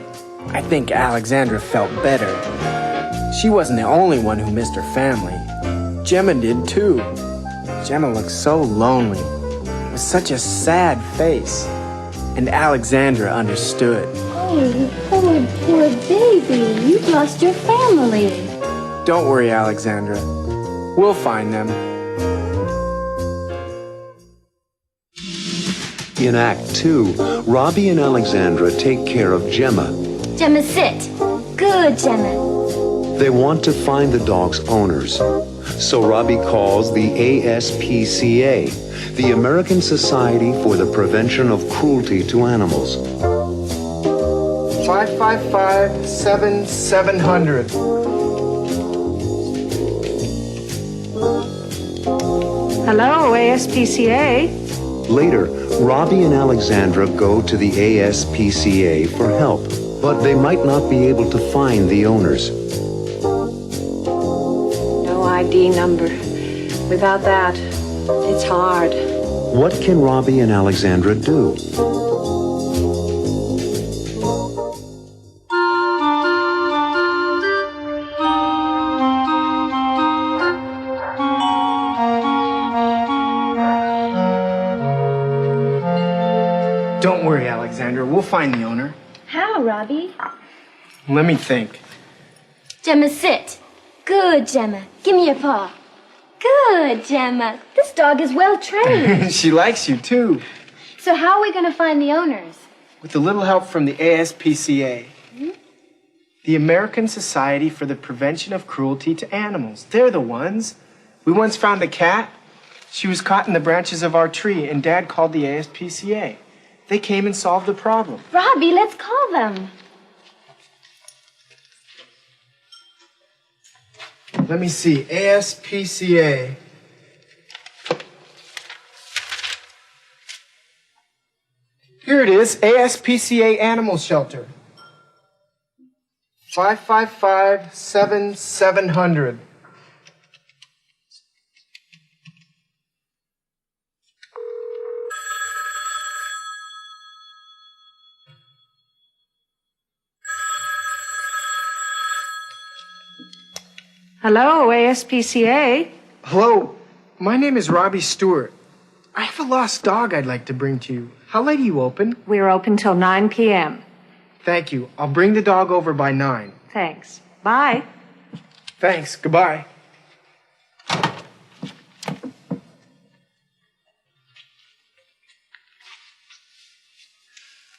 Speaker 9: I think Alexandra felt better. She wasn't the only one who missed her family. Gemma did too. Gemma looked so lonely, with such a sad face. And Alexandra understood.
Speaker 3: Oh, you poor, poor baby. You've lost your family.
Speaker 9: Don't worry, Alexandra. We'll find them.
Speaker 1: In Act 2, Robbie and Alexandra take care of Gemma.
Speaker 3: Gemma, sit. Good, Gemma.
Speaker 1: They want to find the dog's owners. So Robbie calls the ASPCA, the American Society for the Prevention of Cruelty to Animals.
Speaker 9: 555-7700.
Speaker 12: Hello, ASPCA.
Speaker 1: Later, Robbie and Alexandra go to the ASPCA for help, but they might not be able to find the owners.
Speaker 12: No ID number. Without that, it's hard.
Speaker 1: What can Robbie and Alexandra do?
Speaker 9: Don't worry, Alexandra. We'll find the owner.
Speaker 3: How, Robbie?
Speaker 9: Let me think.
Speaker 3: Gemma, sit. Good, Gemma. Give me your paw. Good, Gemma. This dog is well trained.
Speaker 9: She likes you, too.
Speaker 3: So how are we going to find the owners?
Speaker 9: With a little help from the ASPCA. The American Society for the Prevention of Cruelty to Animals. They're the ones. We once found a cat. She was caught in the branches of our tree, and Dad called the ASPCA. They came and solved the problem.
Speaker 3: Robbie, let's call them.
Speaker 9: Let me see. ASPCA. Here it is. ASPCA Animal Shelter. 555-7700.
Speaker 12: Hello, ASPCA.
Speaker 9: Hello. My name is Robbie Stewart. I have a lost dog I'd like to bring to you. How late are you open?
Speaker 12: We're open till 9 p.m.
Speaker 9: Thank you. I'll bring the dog over by 9.
Speaker 12: Thanks. Bye.
Speaker 9: Thanks. Goodbye.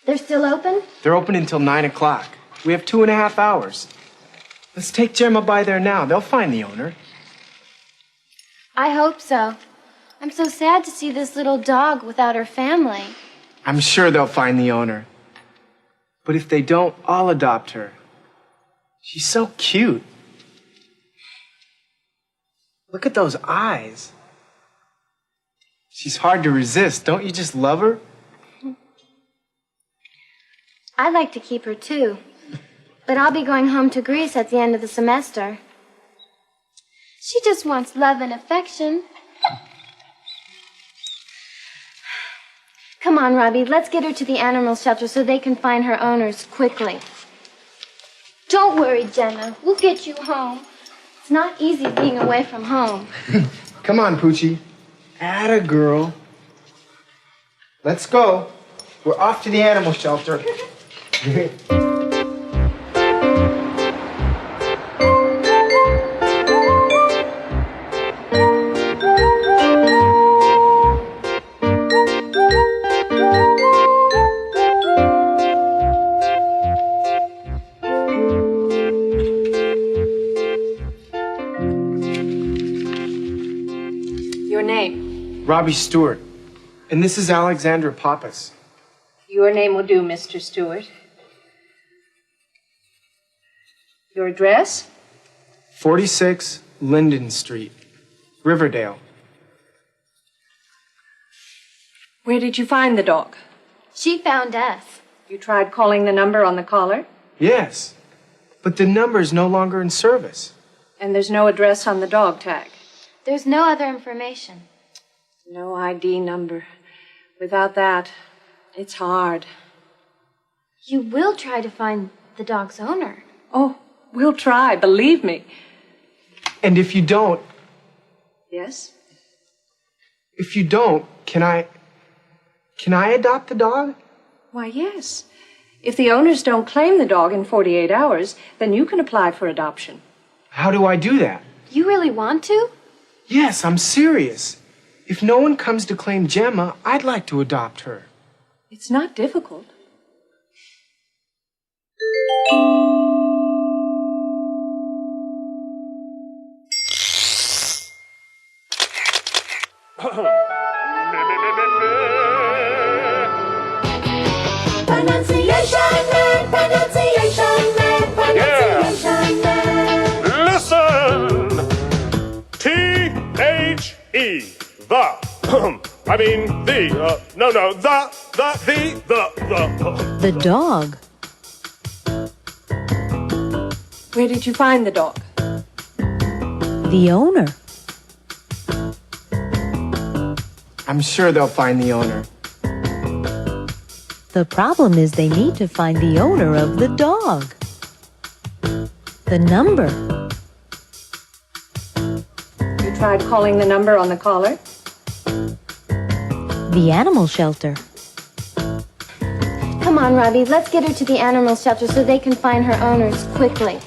Speaker 3: They're still open?
Speaker 9: They're open until 9 o'clock. We have 2.5 hours. Let's take Gemma by there now. They'll find the owner.
Speaker 3: I hope so. I'm so sad to see this little dog without her family.
Speaker 9: I'm sure they'll find the owner. But if they don't, I'll adopt her. She's so cute. Look at those eyes. She's hard to resist. Don't you just love her?
Speaker 3: I'd like to keep her too. But I'll be going home to Greece at the end of the semester. She just wants love and affection. Come on, Robbie, let's get her to the animal shelter so they can find her owners quickly. Don't worry, Jenna. We'll get you home. It's not easy being away from home.
Speaker 9: Come on, Poochie. Atta girl. Let's go. We're off to the animal shelter.
Speaker 12: Your name?
Speaker 9: Robbie Stewart. And this is Alexandra Pappas.
Speaker 12: Your name will do, Mr. Stewart. Your address?
Speaker 9: 46 Linden Street, Riverdale.
Speaker 12: Where did you find the dog?
Speaker 3: She found us.
Speaker 12: You tried calling the number on the collar?
Speaker 9: Yes, but the number's no longer in service.
Speaker 12: And there's no address on the dog tag?
Speaker 3: There's no other information.
Speaker 12: No ID number. Without that, it's hard.
Speaker 3: You will try to find the dog's owner.
Speaker 12: Oh, we'll try, believe me.
Speaker 9: And if you don't...
Speaker 12: Yes?
Speaker 9: If you don't, can I adopt the dog?
Speaker 12: Why, yes. If the owners don't claim the dog in 48 hours, then you can apply for adoption.
Speaker 9: How do I do that?
Speaker 3: You really want to?
Speaker 9: Yes, I'm serious. If no one comes to claim Gemma, I'd like to adopt her.
Speaker 5: It's not difficult.
Speaker 16: Pronunciation man, pronunciation man, pronunciation man.
Speaker 17: Listen! T-H-E, the. I mean, the.
Speaker 7: The dog.
Speaker 5: Where did you find the dog?
Speaker 7: The owner.
Speaker 9: I'm sure they'll find the owner.
Speaker 7: The problem is they need to find the owner of the dog. The number.
Speaker 5: You tried calling the number on the collar?
Speaker 7: The animal shelter.
Speaker 3: Come on, Robbie, let's get her to the animal shelter so they can find her owners quickly.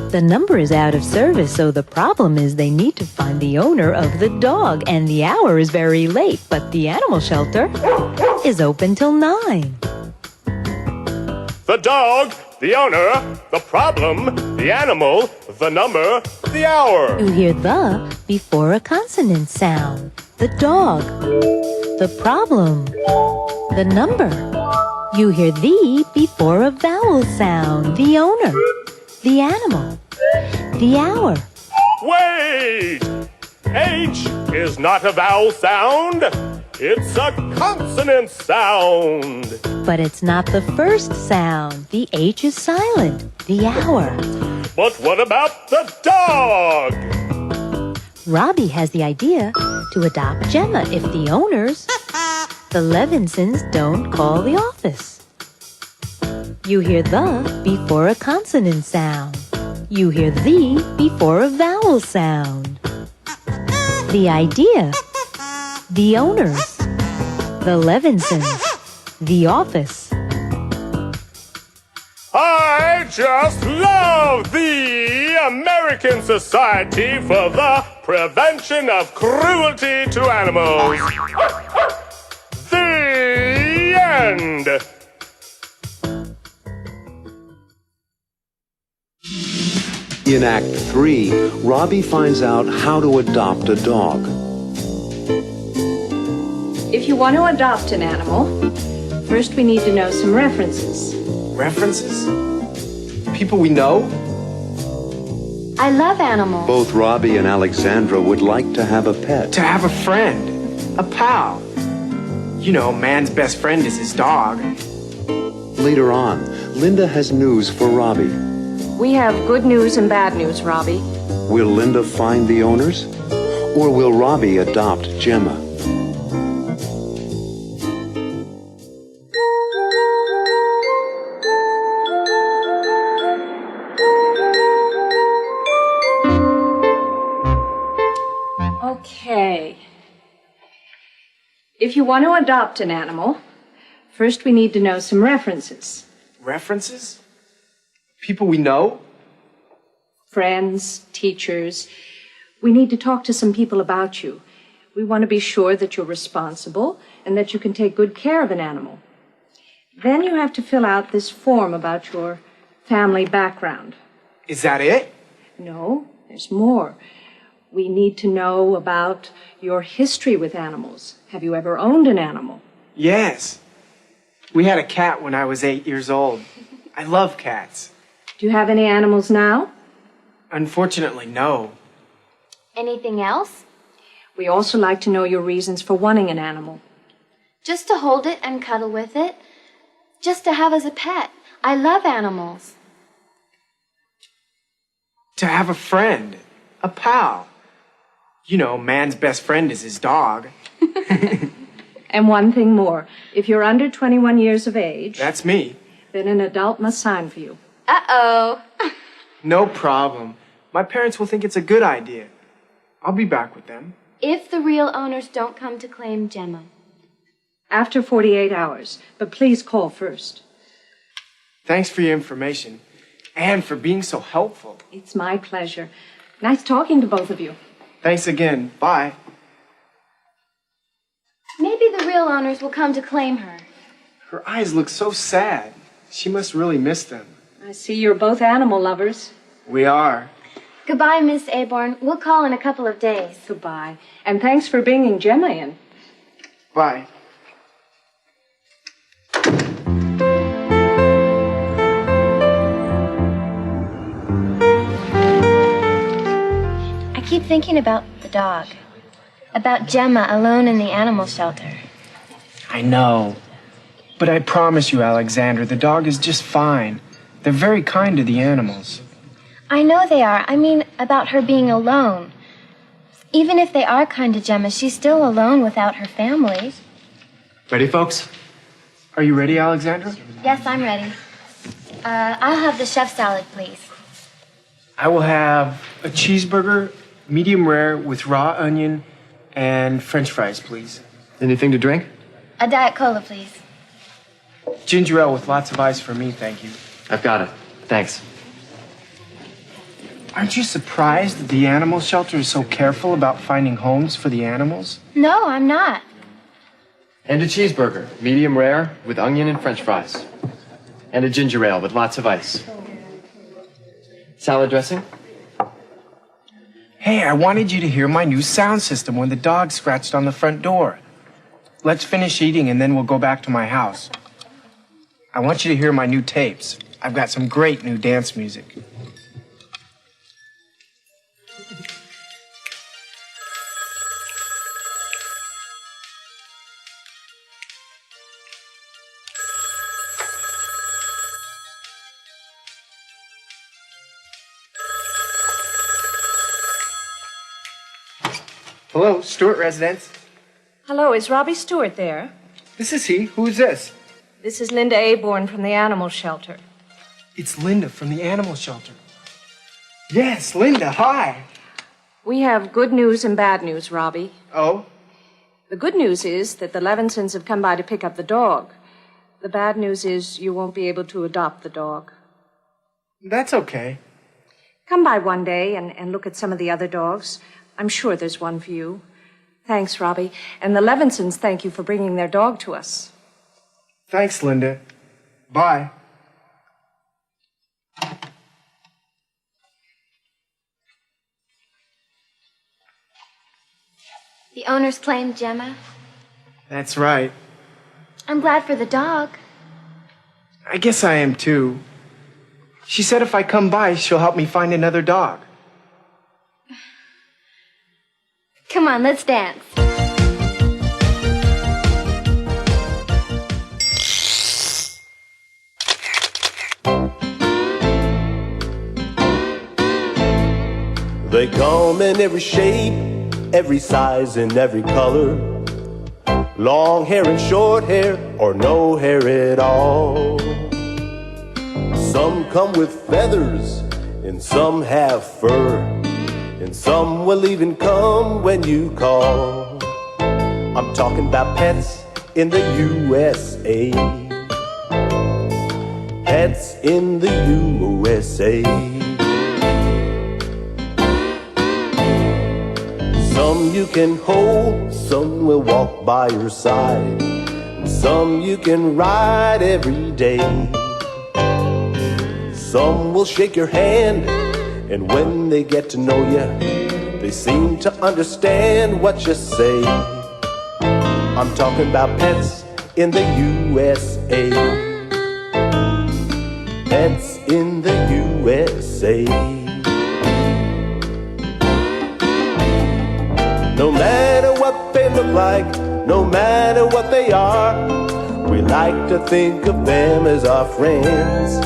Speaker 7: The number is out of service, so the problem is they need to find the owner of the dog, and the hour is very late, but the animal shelter is open till 9.
Speaker 17: The dog, the owner, the problem, the animal, the number, the hour.
Speaker 7: You hear the before a consonant sound. The dog. The problem. The number. You hear the before a vowel sound. The owner. The animal. The hour.
Speaker 17: Wait! H is not a vowel sound. It's a consonant sound.
Speaker 7: But it's not the first sound. The H is silent. The hour.
Speaker 17: But what about the dog?
Speaker 7: Robbie has the idea to adopt Gemma if the owners, the Levinsons, don't call the office. You hear the before a consonant sound. You hear the before a vowel sound. The idea, the owners, the Levinsons, the office.
Speaker 17: I just love the American Society for the Prevention of Cruelty to Animals. The end.
Speaker 1: In Act 3, Robbie finds out how to adopt a dog.
Speaker 5: If you want to adopt an animal, first we need to know some references.
Speaker 9: References? People we know?
Speaker 3: I love animals.
Speaker 1: Both Robbie and Alexandra would like to have a pet.
Speaker 9: To have a friend. A pal. You know, man's best friend is his dog.
Speaker 1: Later on, Linda has news for Robbie.
Speaker 5: We have good news and bad news, Robbie.
Speaker 1: Will Linda find the owners? Or will Robbie adopt Gemma?
Speaker 5: Okay. If you want to adopt an animal, first we need to know some references.
Speaker 9: References? People we know?
Speaker 5: Friends, teachers. We need to talk to some people about you. We want to be sure that you're responsible and that you can take good care of an animal. Then you have to fill out this form about your family background.
Speaker 9: Is that it?
Speaker 5: No, there's more. We need to know about your history with animals. Have you ever owned an animal?
Speaker 9: Yes. We had a cat when I was 8 years old. I love cats.
Speaker 5: Do you have any animals now?
Speaker 9: Unfortunately, no.
Speaker 3: Anything else?
Speaker 5: We also like to know your reasons for wanting an animal.
Speaker 3: Just to hold it and cuddle with it. Just to have as a pet. I love animals.
Speaker 9: To have a friend. A pal. You know, man's best friend is his dog.
Speaker 5: And one thing more. If you're under 21 years of age...
Speaker 9: That's me.
Speaker 5: Then an adult must sign for you.
Speaker 3: Uh-oh.
Speaker 9: No problem. My parents will think it's a good idea. I'll be back with them.
Speaker 3: If the real owners don't come to claim Gemma.
Speaker 5: After 48 hours. But please call first.
Speaker 9: Thanks for your information. And for being so helpful.
Speaker 5: It's my pleasure. Nice talking to both of you.
Speaker 9: Thanks again. Bye.
Speaker 3: Maybe the real real owners will come to claim her.
Speaker 9: Her eyes look so sad. She must really miss them.
Speaker 5: I see you're both animal lovers.
Speaker 9: We are.
Speaker 3: Goodbye, Miss Aborn. We'll call in a couple of days.
Speaker 5: Goodbye. And thanks for bringing Gemma in.
Speaker 9: Bye.
Speaker 3: I keep thinking about the dog. About Gemma alone in the animal shelter.
Speaker 9: I know. But I promise you, Alexandra, the dog is just fine. They're very kind to the animals.
Speaker 3: I know they are. I mean, about her being alone. Even if they are kind to Gemma, she's still alone without her family.
Speaker 9: Ready, folks? Are you ready, Alexandra?
Speaker 3: Yes, I'm ready. I'll have the chef salad, please.
Speaker 9: I will have a cheeseburger, medium rare, with raw onion and French fries, please. Anything to drink?
Speaker 3: A Diet Cola, please.
Speaker 9: Ginger ale with lots of ice for me, thank you.
Speaker 4: I've got it. Thanks.
Speaker 9: Aren't you surprised that the animal shelter is so careful about finding homes for the animals?
Speaker 3: No, I'm not.
Speaker 4: And a cheeseburger, medium rare, with onion and French fries. And a ginger ale with lots of ice. Salad dressing?
Speaker 9: Hey, I wanted you to hear my new sound system when the dog scratched on the front door. Let's finish eating and then we'll go back to my house. I want you to hear my new tapes. I've got some great new dance music. Hello, Stewart residence.
Speaker 5: Hello, is Robbie Stewart there?
Speaker 9: This is he. Who is this?
Speaker 5: This is Linda Aborn from the animal shelter.
Speaker 9: It's Linda from the animal shelter. Yes, Linda, hi.
Speaker 5: We have good news and bad news, Robbie.
Speaker 9: Oh?
Speaker 5: The good news is that the Levinsons have come by to pick up the dog. The bad news is you won't be able to adopt the dog.
Speaker 9: That's okay.
Speaker 5: Come by one day and look at some of the other dogs. I'm sure there's one for you. Thanks, Robbie. And the Levinsons thank you for bringing their dog to us.
Speaker 9: Thanks, Linda. Bye.
Speaker 3: The owners claimed Gemma.
Speaker 9: That's right.
Speaker 3: I'm glad for the dog.
Speaker 9: I guess I am too. She said if I come by, she'll help me find another dog.
Speaker 3: Come on, let's dance.
Speaker 13: They come in every shape, every size and every color. Long hair and short hair, or no hair at all. Some come with feathers, and some have fur, and some will even come when you call. I'm talking about pets in the USA. Pets in the USA. Some you can hold, some will walk by your side, some you can ride every day. Some will shake your hand, and when they get to know you, they seem to understand what you say. I'm talking about pets in the USA. Pets in the USA. No matter what they look like, no matter what they are, we like to think of them as our friends.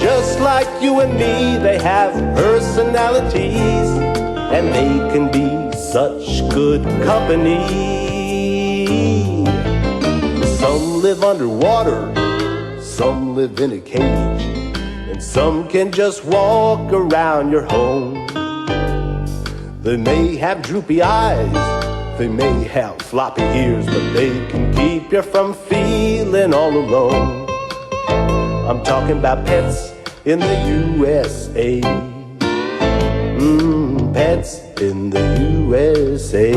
Speaker 13: Just like you and me, they have personalities, and they can be such good company. Some live underwater, some live in a cage, and some can just walk around your home. They may have droopy eyes, they may have floppy ears, but they can keep you from feeling all alone. I'm talking about pets in the USA. Pets in the USA.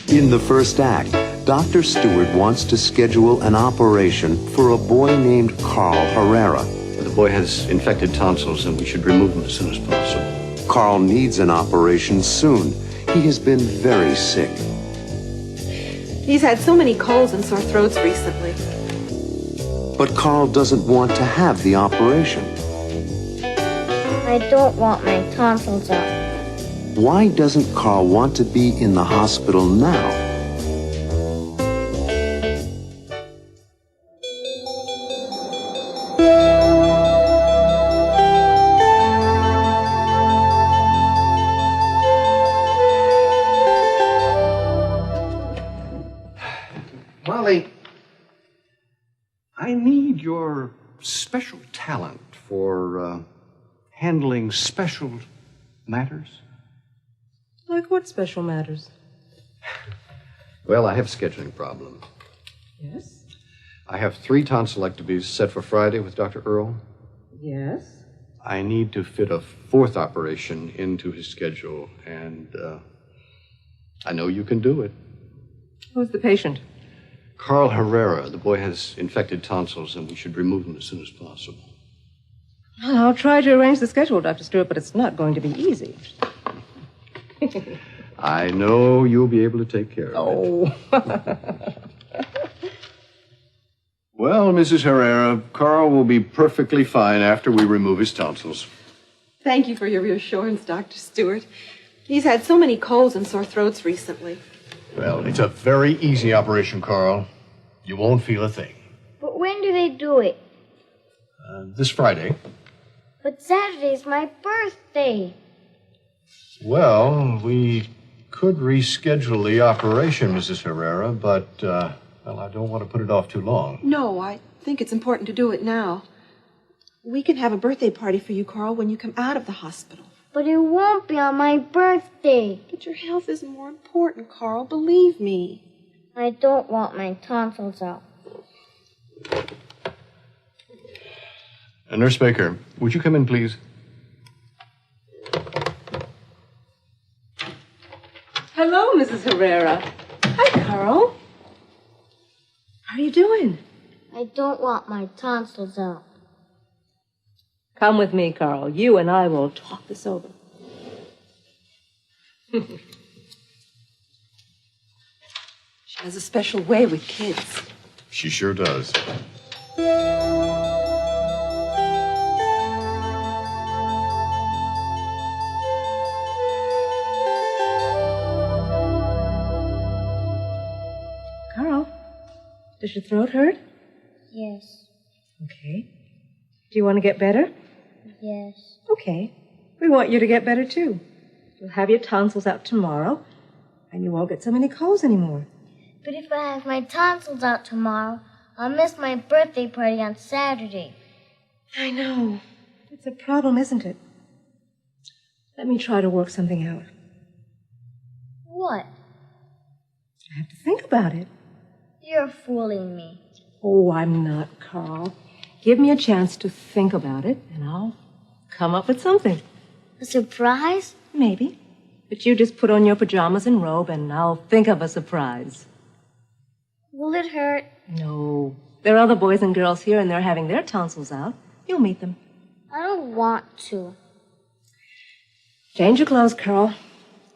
Speaker 1: In the first act, Dr. Stewart wants to schedule an operation for a boy named Carl Herrera.
Speaker 8: The boy has infected tonsils, and we should remove them as soon as possible.
Speaker 1: Carl needs an operation soon. He has been very sick.
Speaker 20: He's had so many colds and sore throats recently.
Speaker 1: But Carl doesn't want to have the operation.
Speaker 3: I don't want my tonsils out.
Speaker 1: Why doesn't Carl want to be in the hospital now?
Speaker 8: Molly, I need your special talent for handling special matters.
Speaker 7: Like what special matters?
Speaker 8: Well, I have a scheduling problem.
Speaker 7: Yes?
Speaker 8: I have 3 tonsillectomies set for Friday with Dr. Earl.
Speaker 7: Yes?
Speaker 8: I need to fit a 4th operation into his schedule, and I know you can do it.
Speaker 7: Who's the patient?
Speaker 8: Carl Herrera. The boy has infected tonsils, and we should remove them as soon as possible.
Speaker 7: I'll try to arrange the schedule, Dr. Stewart, but it's not going to be easy.
Speaker 8: I know you'll be able to take care of it. Well, Mrs. Herrera, Carl will be perfectly fine after we remove his tonsils.
Speaker 20: Thank you for your reassurance, Dr. Stewart. He's had so many colds and sore throats recently.
Speaker 8: Well, it's a very easy operation, Carl. You won't feel a thing.
Speaker 3: But when do they do it?
Speaker 8: This Friday.
Speaker 3: But Saturday's my birthday.
Speaker 8: Well, we could reschedule the operation, Mrs. Herrera, but, well, I don't want to put it off too long.
Speaker 20: No, I think it's important to do it now. We can have a birthday party for you, Carl, when you come out of the hospital.
Speaker 3: But it won't be on my birthday.
Speaker 20: But your health is more important, Carl. Believe me.
Speaker 3: I don't want my tonsils out.
Speaker 8: Nurse Baker, would you come in, please?
Speaker 7: Hello, Mrs. Herrera. Hi, Carl. How are you doing?
Speaker 3: I don't want my tonsils out.
Speaker 7: Come with me, Carl. You and I will talk this over.
Speaker 20: She has a special way with kids.
Speaker 8: She sure does.
Speaker 7: Carl, does your throat hurt?
Speaker 3: Yes.
Speaker 7: Okay. Do you want to get better?
Speaker 3: Yes.
Speaker 7: Okay. We want you to get better, too. You'll have your tonsils out tomorrow, and you won't get so many colds anymore.
Speaker 3: But if I have my tonsils out tomorrow, I'll miss my birthday party on Saturday.
Speaker 7: I know. It's a problem, isn't it? Let me try to work something out.
Speaker 3: What?
Speaker 7: I have to think about it.
Speaker 3: You're fooling me.
Speaker 7: Oh, I'm not, Carl. Give me a chance to think about it, and I'll come up with something.
Speaker 3: A surprise?
Speaker 7: Maybe. But you just put on your pajamas and robe, and I'll think of a surprise.
Speaker 3: Will it hurt?
Speaker 7: No. There are other boys and girls here, and they're having their tonsils out. You'll meet them.
Speaker 3: I don't want to.
Speaker 7: Change your clothes, Carl.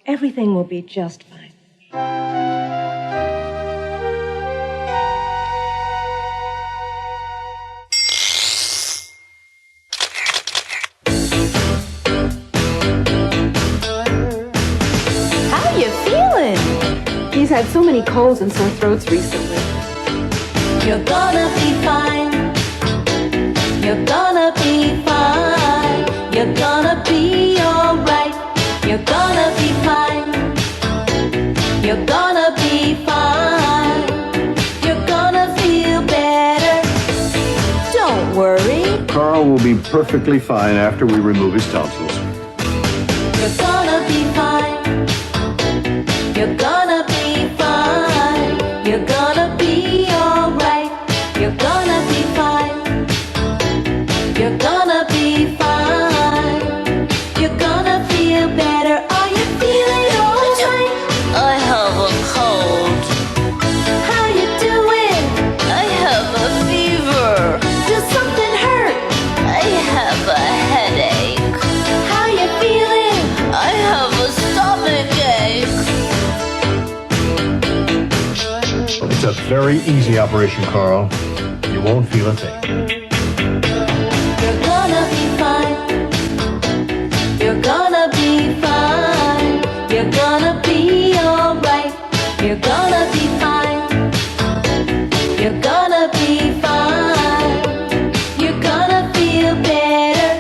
Speaker 7: Everything will be just fine.
Speaker 20: How you feeling? He's had so many colds and sore throats recently.
Speaker 16: You're gonna be fine. You're gonna be fine. You're gonna be alright. You're gonna be fine. You're gonna be fine. You're gonna feel better. Don't worry.
Speaker 8: Carl will be perfectly fine after we remove his tonsils.
Speaker 16: You're gonna be fine. You're gonna be fine. You're gonna be alright. You're gonna be fine. You're gonna be fine. You're gonna feel better. Are you feeling alright?
Speaker 3: I
Speaker 19: It's a very easy operation, Carl. You won't feel a thing.
Speaker 16: You're gonna be fine. You're gonna be fine. You're gonna be alright. You're gonna be fine. You're gonna be fine. You're gonna feel better.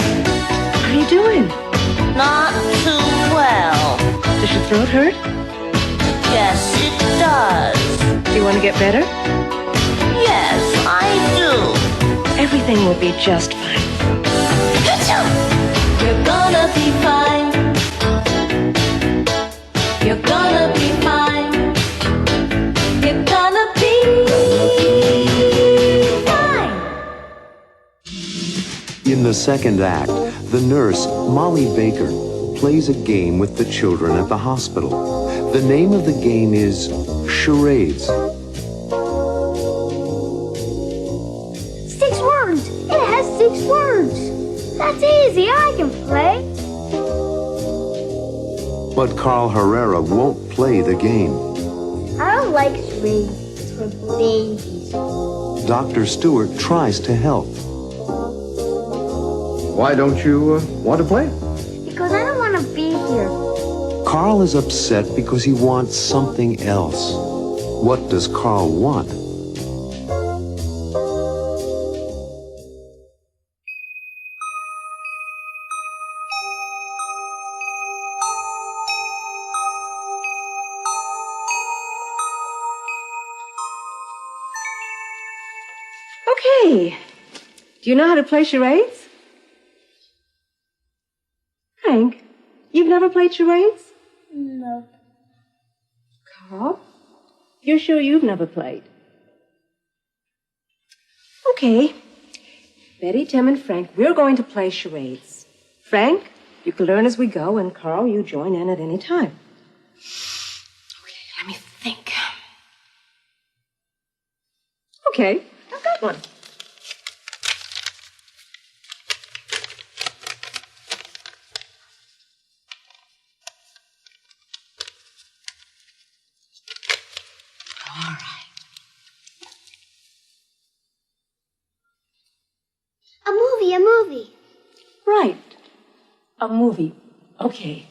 Speaker 5: How are you doing?
Speaker 14: Not too well.
Speaker 5: Does your throat hurt?
Speaker 14: Yes, it does.
Speaker 5: Do you want to get better?
Speaker 14: Yes, I do.
Speaker 5: Everything will be just fine.
Speaker 16: You're gonna be fine. You're gonna be fine. You're gonna be fine.
Speaker 1: In the second act, the nurse, Molly Baker, plays a game with the children at the hospital. The name of the game is charades.
Speaker 3: 6 words. It has 6 words. That's easy. I can play.
Speaker 1: But Carl Herrera won't play the game.
Speaker 3: I don't like charades. It's for babies.
Speaker 1: Dr. Stewart tries to help.
Speaker 8: Why don't you want to play?
Speaker 3: Because I don't want to be here.
Speaker 1: Carl is upset because he wants something else. What does Carl want?
Speaker 5: Okay. Do you know how to play charades? Frank, you've never played charades?
Speaker 3: No.
Speaker 5: Carl, you're sure you've never played? Okay. Betty, Tim, and Frank, we're going to play charades. Frank, you can learn as we go, and Carl, you join in at any time. Okay, let me think. Okay, I've got one.
Speaker 3: A movie.
Speaker 5: Right. A movie. Okay.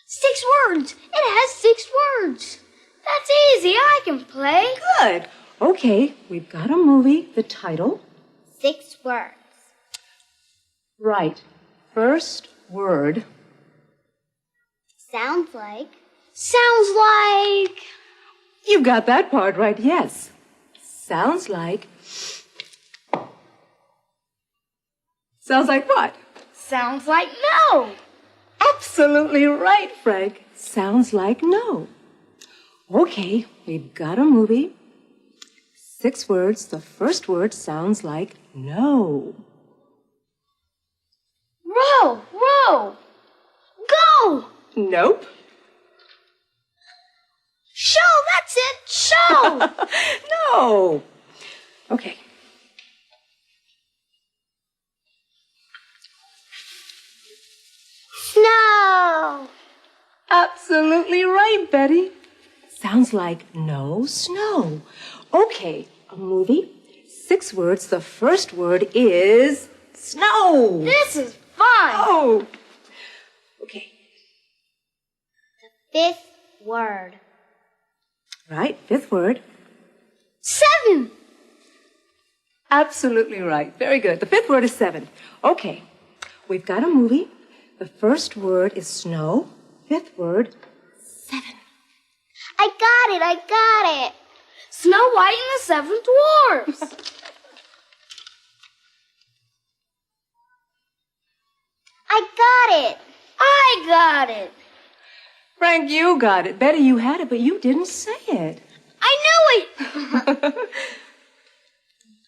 Speaker 3: 6 words. It has 6 words. That's easy. I can play.
Speaker 5: Good. Okay, we've got a movie. The title?
Speaker 3: 6 words.
Speaker 5: Right. First word.
Speaker 3: Sounds like. Sounds like.
Speaker 5: You got that part right, yes. Sounds like. Sounds like what?
Speaker 3: Sounds like no.
Speaker 5: Absolutely right, Frank. Sounds like no. Okay, we've got a movie. 6 words. The first word sounds like no.
Speaker 3: Row, row. Go.
Speaker 5: Nope.
Speaker 3: Show, that's it. Show.
Speaker 5: No. Okay.
Speaker 3: Snow.
Speaker 5: Absolutely right, Betty. Sounds like no snow. Okay, a movie. 6 words. The first word is snow.
Speaker 3: This is fun.
Speaker 5: Oh. Okay.
Speaker 3: The 5th word.
Speaker 5: Right, 5th word.
Speaker 3: 7.
Speaker 5: Absolutely right. Very good. The 5th word is 7. Okay, we've got a movie. The first word is snow. 5th word, 7.
Speaker 3: I got it. Snow White and the 7 Dwarfs. I got it.
Speaker 5: Frank, you got it. Betty, you had it, but you didn't say it.
Speaker 3: I knew it.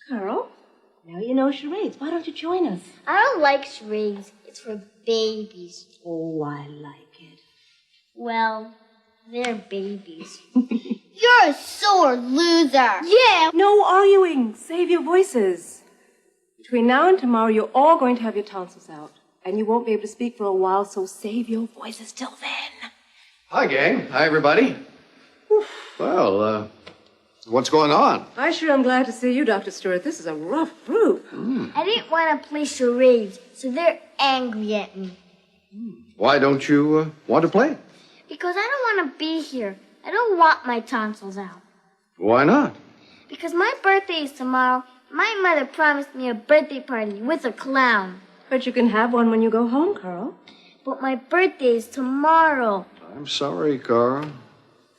Speaker 5: Carl, now you know charades. Why don't you join us?
Speaker 3: I don't like charades. It's for babies.
Speaker 5: Oh, I like it.
Speaker 3: Well, they're babies. You're a sore loser. Yeah.
Speaker 5: No arguing. Save your voices. Between now and tomorrow, you're all going to have your tonsils out. And you won't be able to speak for a while, so save your voices till then.
Speaker 8: Hi, gang. Hi, everybody. Well, what's going on?
Speaker 5: I sure am glad to see you, Dr. Stewart. This is a rough group.
Speaker 3: I didn't want to play charades, so they're angry at me.
Speaker 8: Why don't you want to play?
Speaker 3: Because I don't want to be here. I don't want my tonsils out.
Speaker 8: Why not?
Speaker 3: Because my birthday is tomorrow. My mother promised me a birthday party with a clown.
Speaker 5: But you can have one when you go home, Carl.
Speaker 3: But my birthday is tomorrow.
Speaker 8: I'm sorry, Carl.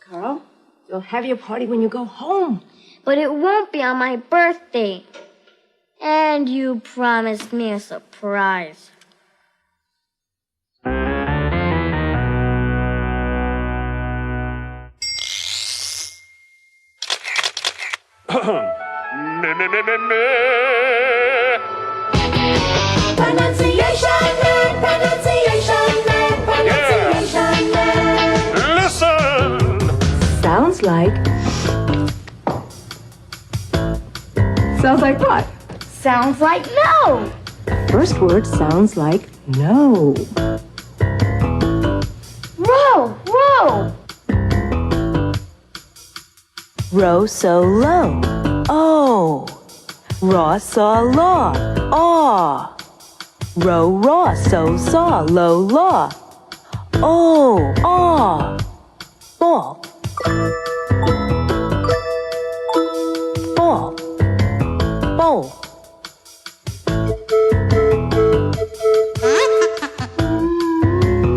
Speaker 5: Carl, you'll have your party when you go home.
Speaker 3: But it won't be on my birthday. And you promised me a surprise.
Speaker 16: Pronunciation man, pronunciation man, pronunciation man.
Speaker 17: Listen!
Speaker 5: Sounds like what?
Speaker 3: Sounds like no.
Speaker 5: First word sounds like no.
Speaker 3: Row, row.
Speaker 7: Row so low. Oh. Raw saw law. Aw. Row raw so saw low law. Oh. Aw. Ball. Ball. Bowl.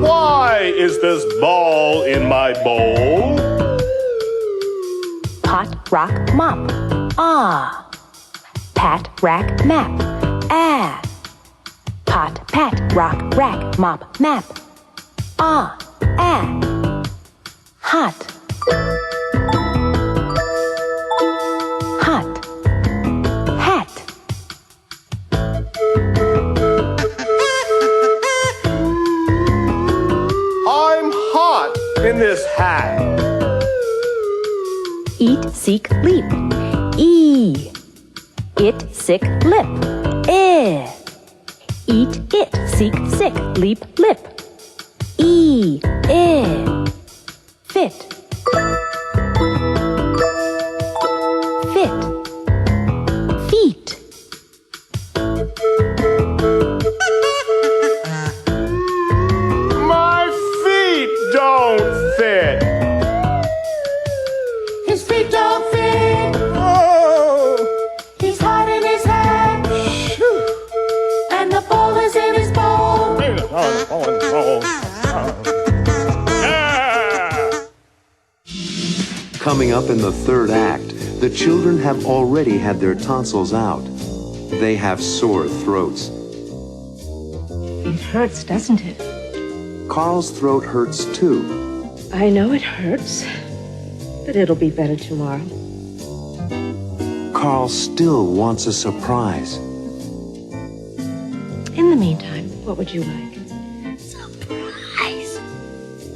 Speaker 17: Why is this ball in my bowl?
Speaker 7: Pot, rock, mop. Ah. Pat, rack, map. Ah. Pot, pat, rock, rack, mop, map. Ah. Ah. Hot. Hot. Hat.
Speaker 17: I'm hot in this hat.
Speaker 7: Eat, seek, leap. E. It, sick, lip. Eh. Eat, it, seek, sick, leap, lip. E. Eh. Fit. Fit. Feet.
Speaker 17: My feet don't fit.
Speaker 16: His feet don't fit.
Speaker 17: Oh.
Speaker 16: He's hot in his head. And the ball is in his bowl.
Speaker 1: Coming up in the third act, the children have already had their tonsils out. They have sore throats.
Speaker 5: It hurts, doesn't it?
Speaker 1: Carl's throat hurts too.
Speaker 5: I know it hurts, but it'll be better tomorrow.
Speaker 1: Carl still wants a surprise.
Speaker 5: In the meantime, what would you like?
Speaker 3: Surprise.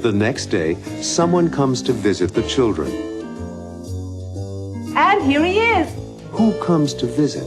Speaker 1: The next day, someone comes to visit the children.
Speaker 5: And here he is.
Speaker 1: Who comes to visit?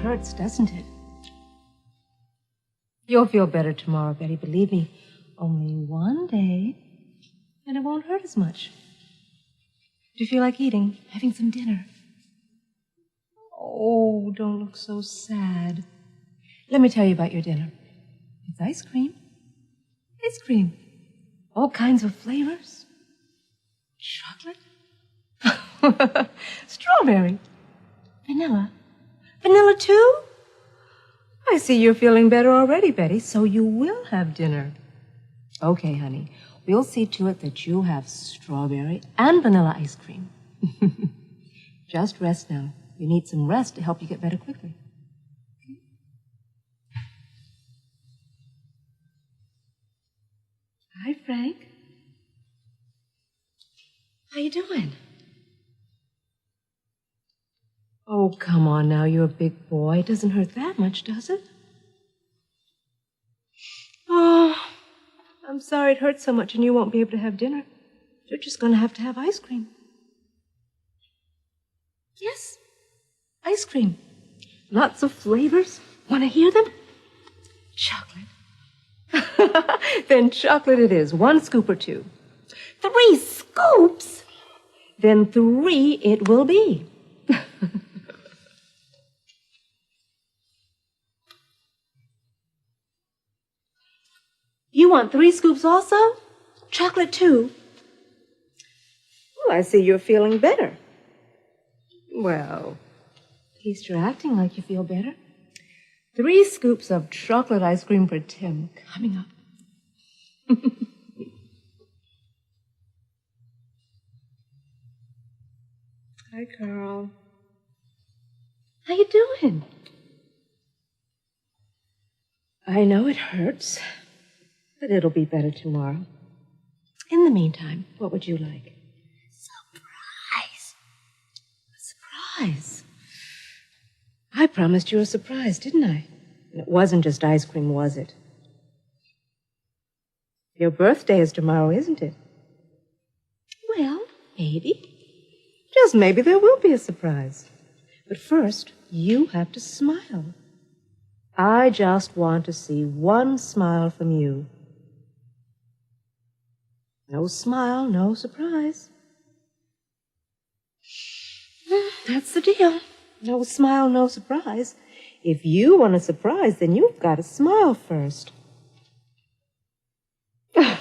Speaker 5: Hurts, doesn't it? You'll feel better tomorrow, Betty. Believe me. Only one day, and it won't hurt as much. Do you feel like eating? Having some dinner? Oh, don't look so sad. Let me tell you about your dinner. It's ice cream. Ice cream. All kinds of flavors. Chocolate. Strawberry. Vanilla. Vanilla too? I see you're feeling better already, Betty, so you will have dinner. Okay, honey. We'll see to it that you have strawberry and vanilla ice cream. Just rest now. You need some rest to help you get better quickly. Okay? Hi, Frank. How you doing? Oh, come on now. You're a big boy. It doesn't hurt that much, does it? Oh, I'm sorry it hurts so much and you won't be able to have dinner. You're just going to have ice cream. Yes, ice cream. Lots of flavors. Want to hear them? Chocolate. Then chocolate it is. 1 scoop or 2. 3 scoops? Then 3 it will be. You want 3 scoops also? Chocolate too? Well, I see you're feeling better. Well, at least you're acting like you feel better. 3 scoops of chocolate ice cream for Tim coming up. Hi, Carl. How you doing? I know it hurts, but it'll be better tomorrow. In the meantime, what would you like? Surprise. I promised you a surprise, didn't I? And it wasn't just ice cream, was it? Your birthday is tomorrow, isn't it? Well, maybe. Just maybe there will be a surprise. But first, you have to smile. I just want to see 1 smile from you. No smile, no surprise. That's the deal. No smile, no surprise. If you want a surprise, then you've got to smile first. How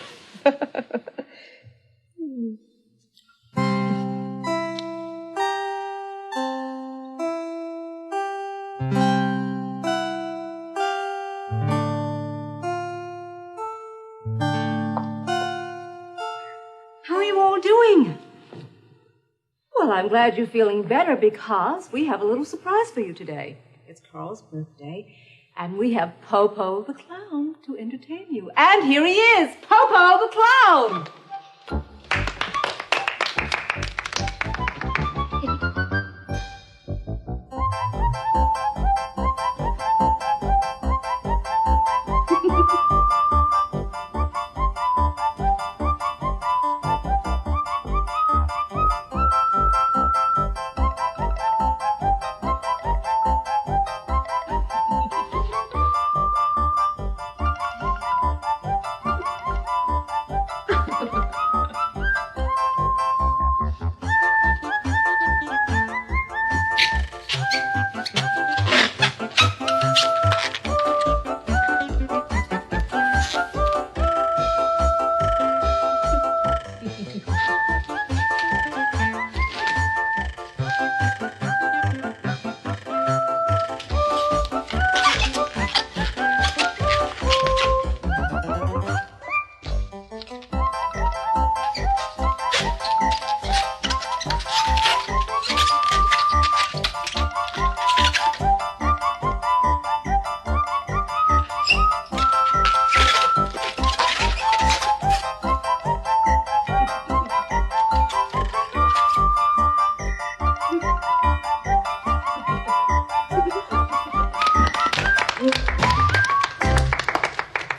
Speaker 5: are you all doing? Well, I'm glad you're feeling better because we have a little surprise for you today. It's Carl's birthday, and we have Popo the Clown to entertain you. And here he is, Popo the Clown!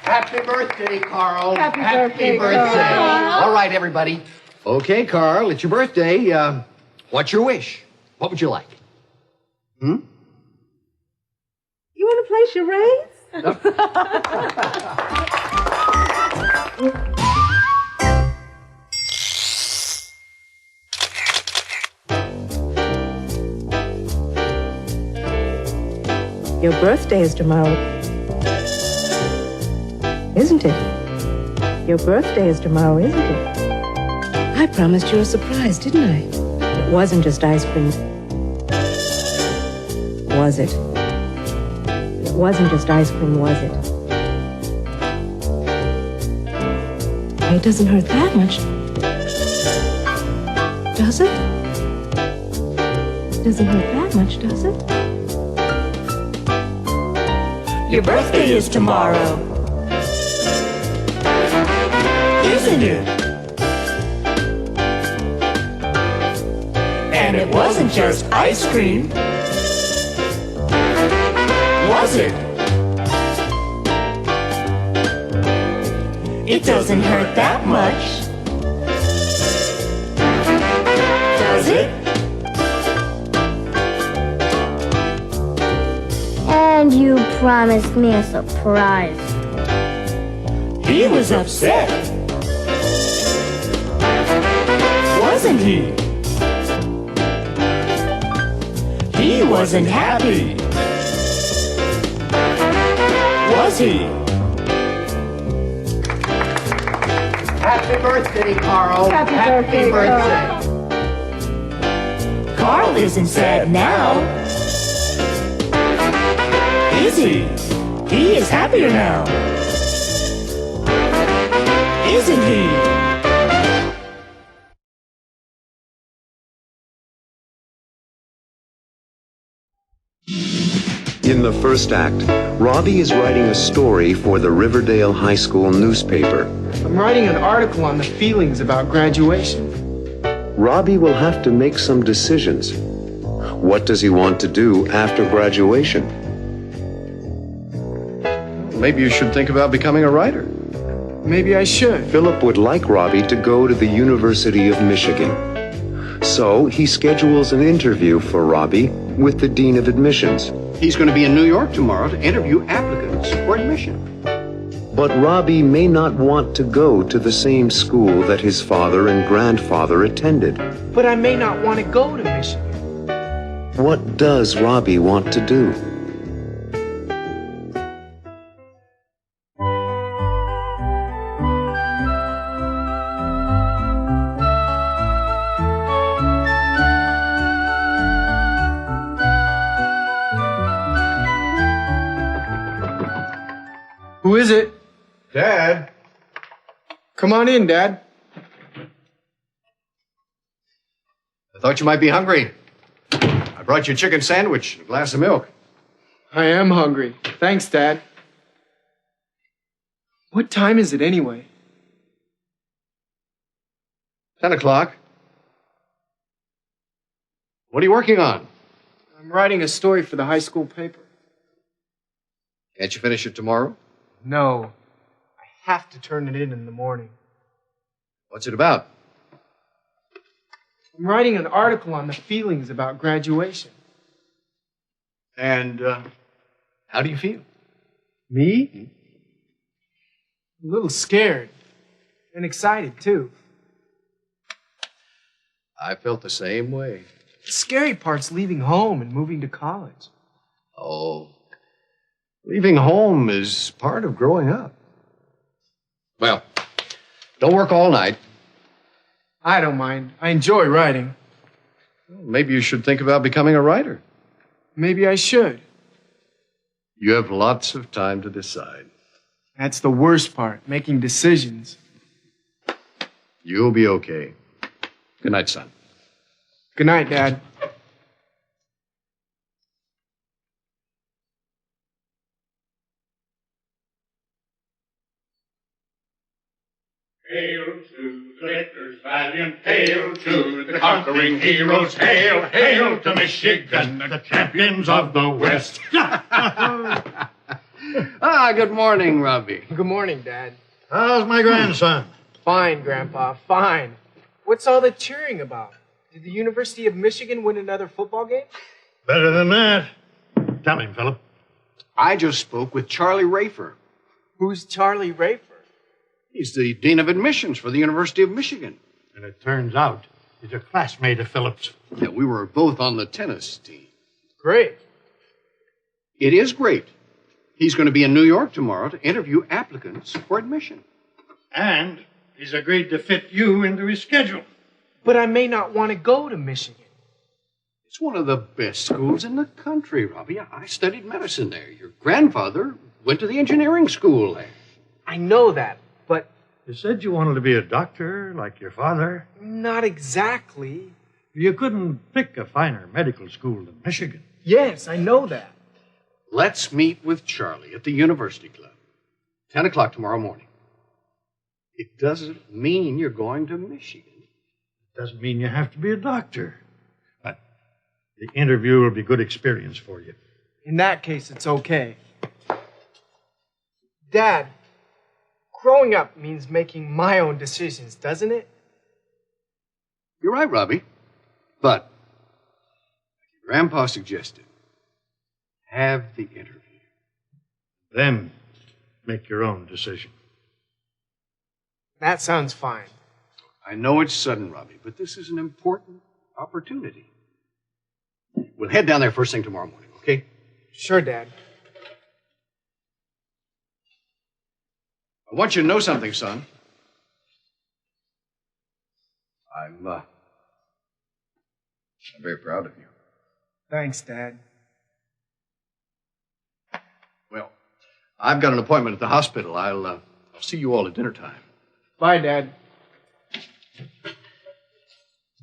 Speaker 10: Happy birthday, Carl.
Speaker 12: Happy birthday,
Speaker 10: Carl. All right, everybody. Okay, Carl, it's your birthday. What's your wish? What would you like?
Speaker 5: You want to play charades? Your birthday is tomorrow, isn't it? Your birthday is tomorrow, isn't it? I promised you a surprise, didn't I? It wasn't just ice cream. Was it? It wasn't just ice cream, was it? It doesn't hurt that much, does it? Doesn't hurt that much, does it?
Speaker 14: Your birthday is tomorrow, isn't it? And it wasn't just ice cream, was it? It doesn't hurt that much, does it?
Speaker 3: And you promised me a surprise.
Speaker 14: He was upset, wasn't he? He wasn't happy, was he?
Speaker 10: Happy birthday, Carl.
Speaker 14: Happy birthday. Carl isn't sad now, is he? He is happier now, isn't he?
Speaker 1: In the first act, Robbie is writing a story for the Riverdale High School newspaper.
Speaker 9: I'm writing an article on the feelings about graduation.
Speaker 1: Robbie will have to make some decisions. What does he want to do after graduation?
Speaker 8: Maybe you should think about becoming a writer.
Speaker 9: Maybe I should.
Speaker 1: Philip would like Robbie to go to the University of Michigan. So he schedules an interview for Robbie with the Dean of Admissions.
Speaker 8: He's going to be in New York tomorrow to interview applicants for admission.
Speaker 1: But Robbie may not want to go to the same school that his father and grandfather attended.
Speaker 9: But I may not want to go to Michigan.
Speaker 1: What does Robbie want to do?
Speaker 9: Who is it?
Speaker 8: Dad.
Speaker 9: Come on in, Dad.
Speaker 8: I thought you might be hungry. I brought you a chicken sandwich and a glass of milk.
Speaker 9: I am hungry. Thanks, Dad. What time is it anyway?
Speaker 8: 10 o'clock. What are you working on?
Speaker 9: I'm writing a story for the high school paper.
Speaker 8: Can't you finish it tomorrow?
Speaker 9: No. I have to turn it in the morning.
Speaker 8: What's it about?
Speaker 9: I'm writing an article on the feelings about graduation.
Speaker 8: And how do you feel?
Speaker 9: Me? A little scared. And excited, too.
Speaker 8: I felt the same way.
Speaker 9: The scary part's leaving home and moving to college.
Speaker 8: Oh, leaving home is part of growing up. Well, don't work all night.
Speaker 9: I don't mind. I enjoy writing.
Speaker 8: Well, maybe you should think about becoming a writer.
Speaker 9: Maybe I should.
Speaker 8: You have lots of time to decide.
Speaker 9: That's the worst part, making decisions.
Speaker 8: You'll be okay. Good night, son.
Speaker 9: Good night, Dad.
Speaker 2: Hail to the victors valiant, hail to the conquering heroes, hail, hail to Michigan, the champions of the West.
Speaker 8: Good morning, Robbie.
Speaker 9: Good morning, Dad.
Speaker 19: How's my grandson?
Speaker 9: Fine, Grandpa, fine. What's all the cheering about? Did the University of Michigan win another football game?
Speaker 19: Better than that. Tell him, Philip.
Speaker 8: I just spoke with Charlie Rafer.
Speaker 9: Who's Charlie Rafer?
Speaker 8: He's the Dean of Admissions for the University of Michigan.
Speaker 19: And it turns out he's a classmate of Philip's.
Speaker 8: Yeah, we were both on the tennis team.
Speaker 9: Great.
Speaker 8: It is great. He's going to be in New York tomorrow to interview applicants for admission.
Speaker 19: And he's agreed to fit you into his schedule.
Speaker 9: But I may not want to go to Michigan.
Speaker 8: It's one of the best schools in the country, Robbie. I studied medicine there. Your grandfather went to the engineering school there.
Speaker 9: I know that, but...
Speaker 19: You said you wanted to be a doctor like your father.
Speaker 9: Not exactly.
Speaker 19: You couldn't pick a finer medical school than Michigan.
Speaker 9: Yes, I know that.
Speaker 8: Let's meet with Charlie at the University Club. 10 o'clock tomorrow morning. It doesn't mean you're going to Michigan.
Speaker 19: It doesn't mean you have to be a doctor. But the interview will be good experience for you.
Speaker 9: In that case, it's okay. Dad, growing up means making my own decisions, doesn't it?
Speaker 8: You're right, Robbie. But, like your grandpa suggested, have the interview.
Speaker 19: Then make your own decision.
Speaker 9: That sounds fine.
Speaker 8: I know it's sudden, Robbie, but this is an important opportunity. We'll head down there first thing tomorrow morning, okay?
Speaker 9: Sure, Dad.
Speaker 8: I want you to know something, son. I'm very proud of you.
Speaker 9: Thanks, Dad.
Speaker 8: Well, I've got an appointment at the hospital. I'll see you all at dinner time.
Speaker 9: Bye, Dad.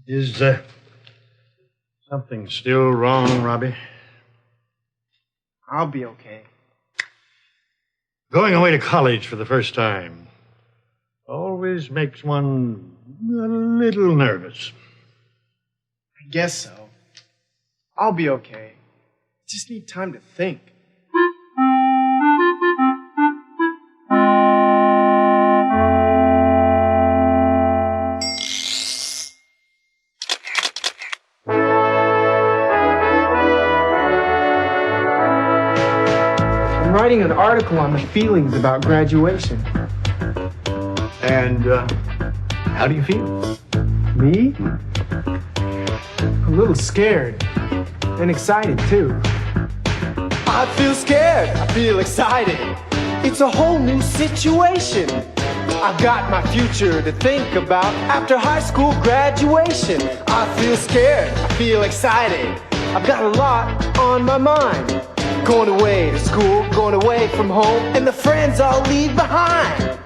Speaker 19: Is something still wrong, Robbie?
Speaker 9: I'll be okay.
Speaker 19: Going away to college for the first time always makes one a little nervous.
Speaker 9: I guess so. I'll be okay. Just need time to think. I'm writing an article on the feelings about graduation.
Speaker 8: And how do you feel?
Speaker 9: Me? A little scared. And excited, too.
Speaker 15: I feel scared. I feel excited. It's a whole new situation. I've got my future to think about after high school graduation. I feel scared. I feel excited. I've got a lot on my mind. Going away to school, going away from home, and the friends I'll leave behind.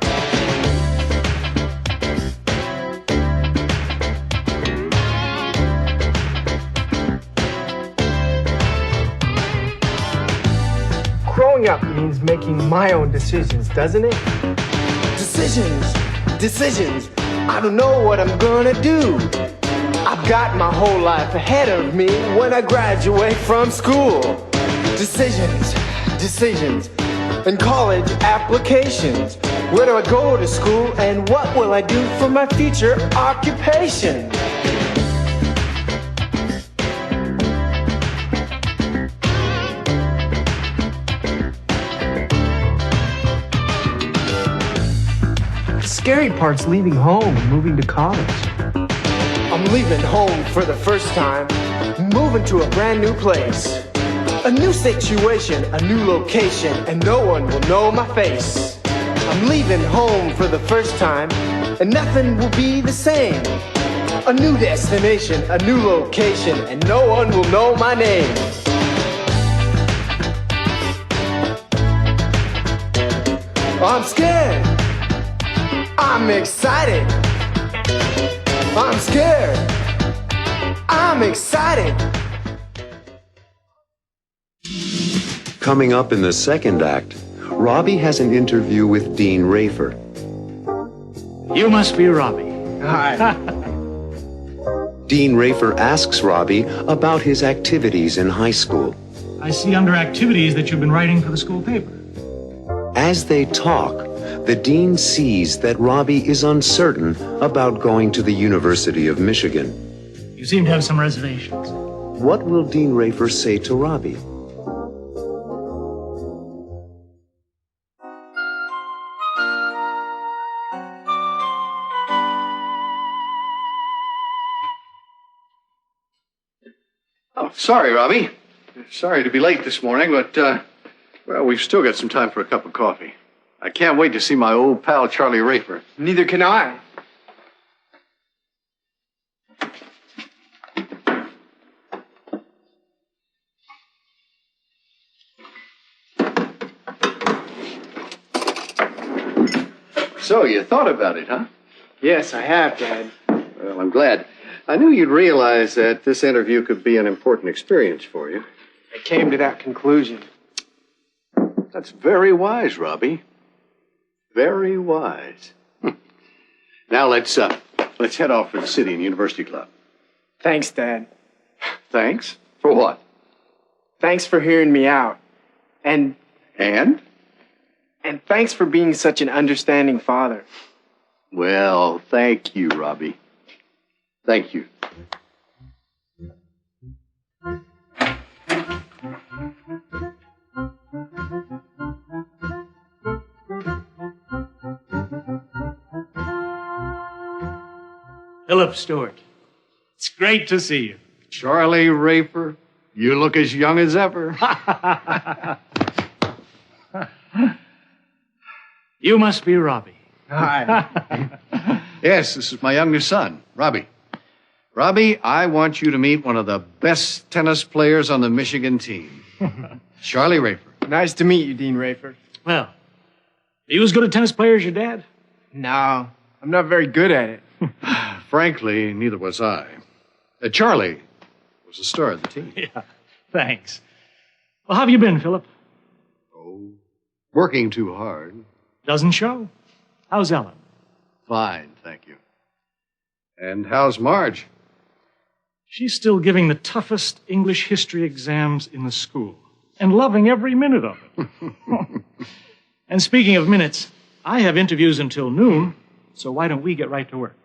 Speaker 9: Growing up means making my own decisions, doesn't it?
Speaker 15: Decisions. I don't know what I'm gonna do. I've got my whole life ahead of me when I graduate from school. Decisions. And college applications. Where do I go to school and what will I do for my future occupation?
Speaker 9: The scary part's leaving home and moving to college.
Speaker 15: I'm leaving home for the first time, moving to a brand new place. A new situation, a new location, and no one will know my face. I'm leaving home for the first time, and nothing will be the same. A new destination, a new location, and no one will know my name. I'm scared. I'm excited. I'm scared. I'm excited.
Speaker 1: Coming up in the second act, Robbie has an interview with Dean Rafer.
Speaker 14: You must be Robbie.
Speaker 9: Hi.
Speaker 1: Dean Rafer asks Robbie about his activities in high school.
Speaker 14: I see under activities that you've been writing for the school paper.
Speaker 1: As they talk, the dean sees that Robbie is uncertain about going to the University of Michigan.
Speaker 14: You seem to have some reservations.
Speaker 1: What will Dean Rafer say to Robbie?
Speaker 8: Oh, sorry, Robbie. Sorry to be late this morning, but, well, we've still got some time for a cup of coffee. I can't wait to see my old pal, Charlie Rafer.
Speaker 9: Neither can I.
Speaker 8: So, you thought about it, huh?
Speaker 9: Yes, I have, Dad.
Speaker 8: Well, I'm glad. I knew you'd realize that this interview could be an important experience for you.
Speaker 9: I came to that conclusion.
Speaker 8: That's very wise, Robbie. Very wise. Now let's head off for the city and University Club.
Speaker 9: Thanks, Dad.
Speaker 8: Thanks? For what?
Speaker 9: Thanks for hearing me out. And thanks for being such an understanding father.
Speaker 8: Well, thank you, Robbie. Thank you.
Speaker 14: Philip Stewart, it's great to see you.
Speaker 8: Charlie Rafer, you look as young as ever.
Speaker 14: You must be Robbie.
Speaker 9: Hi.
Speaker 8: Yes, this is my youngest son, Robbie. Robbie, I want you to meet one of the best tennis players on the Michigan team, Charlie Rafer.
Speaker 9: Nice to meet you, Dean Rafer.
Speaker 14: Well, are you as good a tennis player as your dad?
Speaker 9: No, I'm not very good at it.
Speaker 8: Frankly, neither was I. Charlie was the star of the team.
Speaker 14: Yeah, thanks. Well, how have you been, Philip?
Speaker 8: Oh, working too hard.
Speaker 14: Doesn't show. How's Ellen?
Speaker 8: Fine, thank you. And how's Marge?
Speaker 14: She's still giving the toughest English history exams in the school and loving every minute of it. And speaking of minutes, I have interviews until noon, so why don't we get right to work?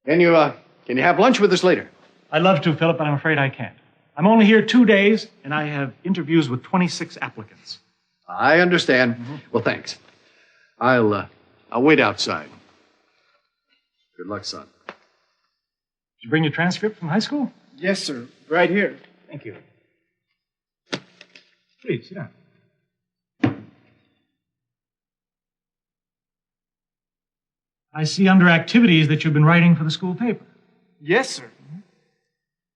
Speaker 8: Can you have lunch with us later?
Speaker 14: I'd love to, Philip, but I'm afraid I can't. I'm only here 2 days, and I have interviews with 26 applicants.
Speaker 8: I understand. Well, thanks. I'll wait outside. Good luck, son.
Speaker 14: Did you bring your transcript from high school?
Speaker 9: Yes, sir. Right here.
Speaker 14: Thank you. Please, sit down. I see under activities that you've been writing for the school paper.
Speaker 9: Yes, sir.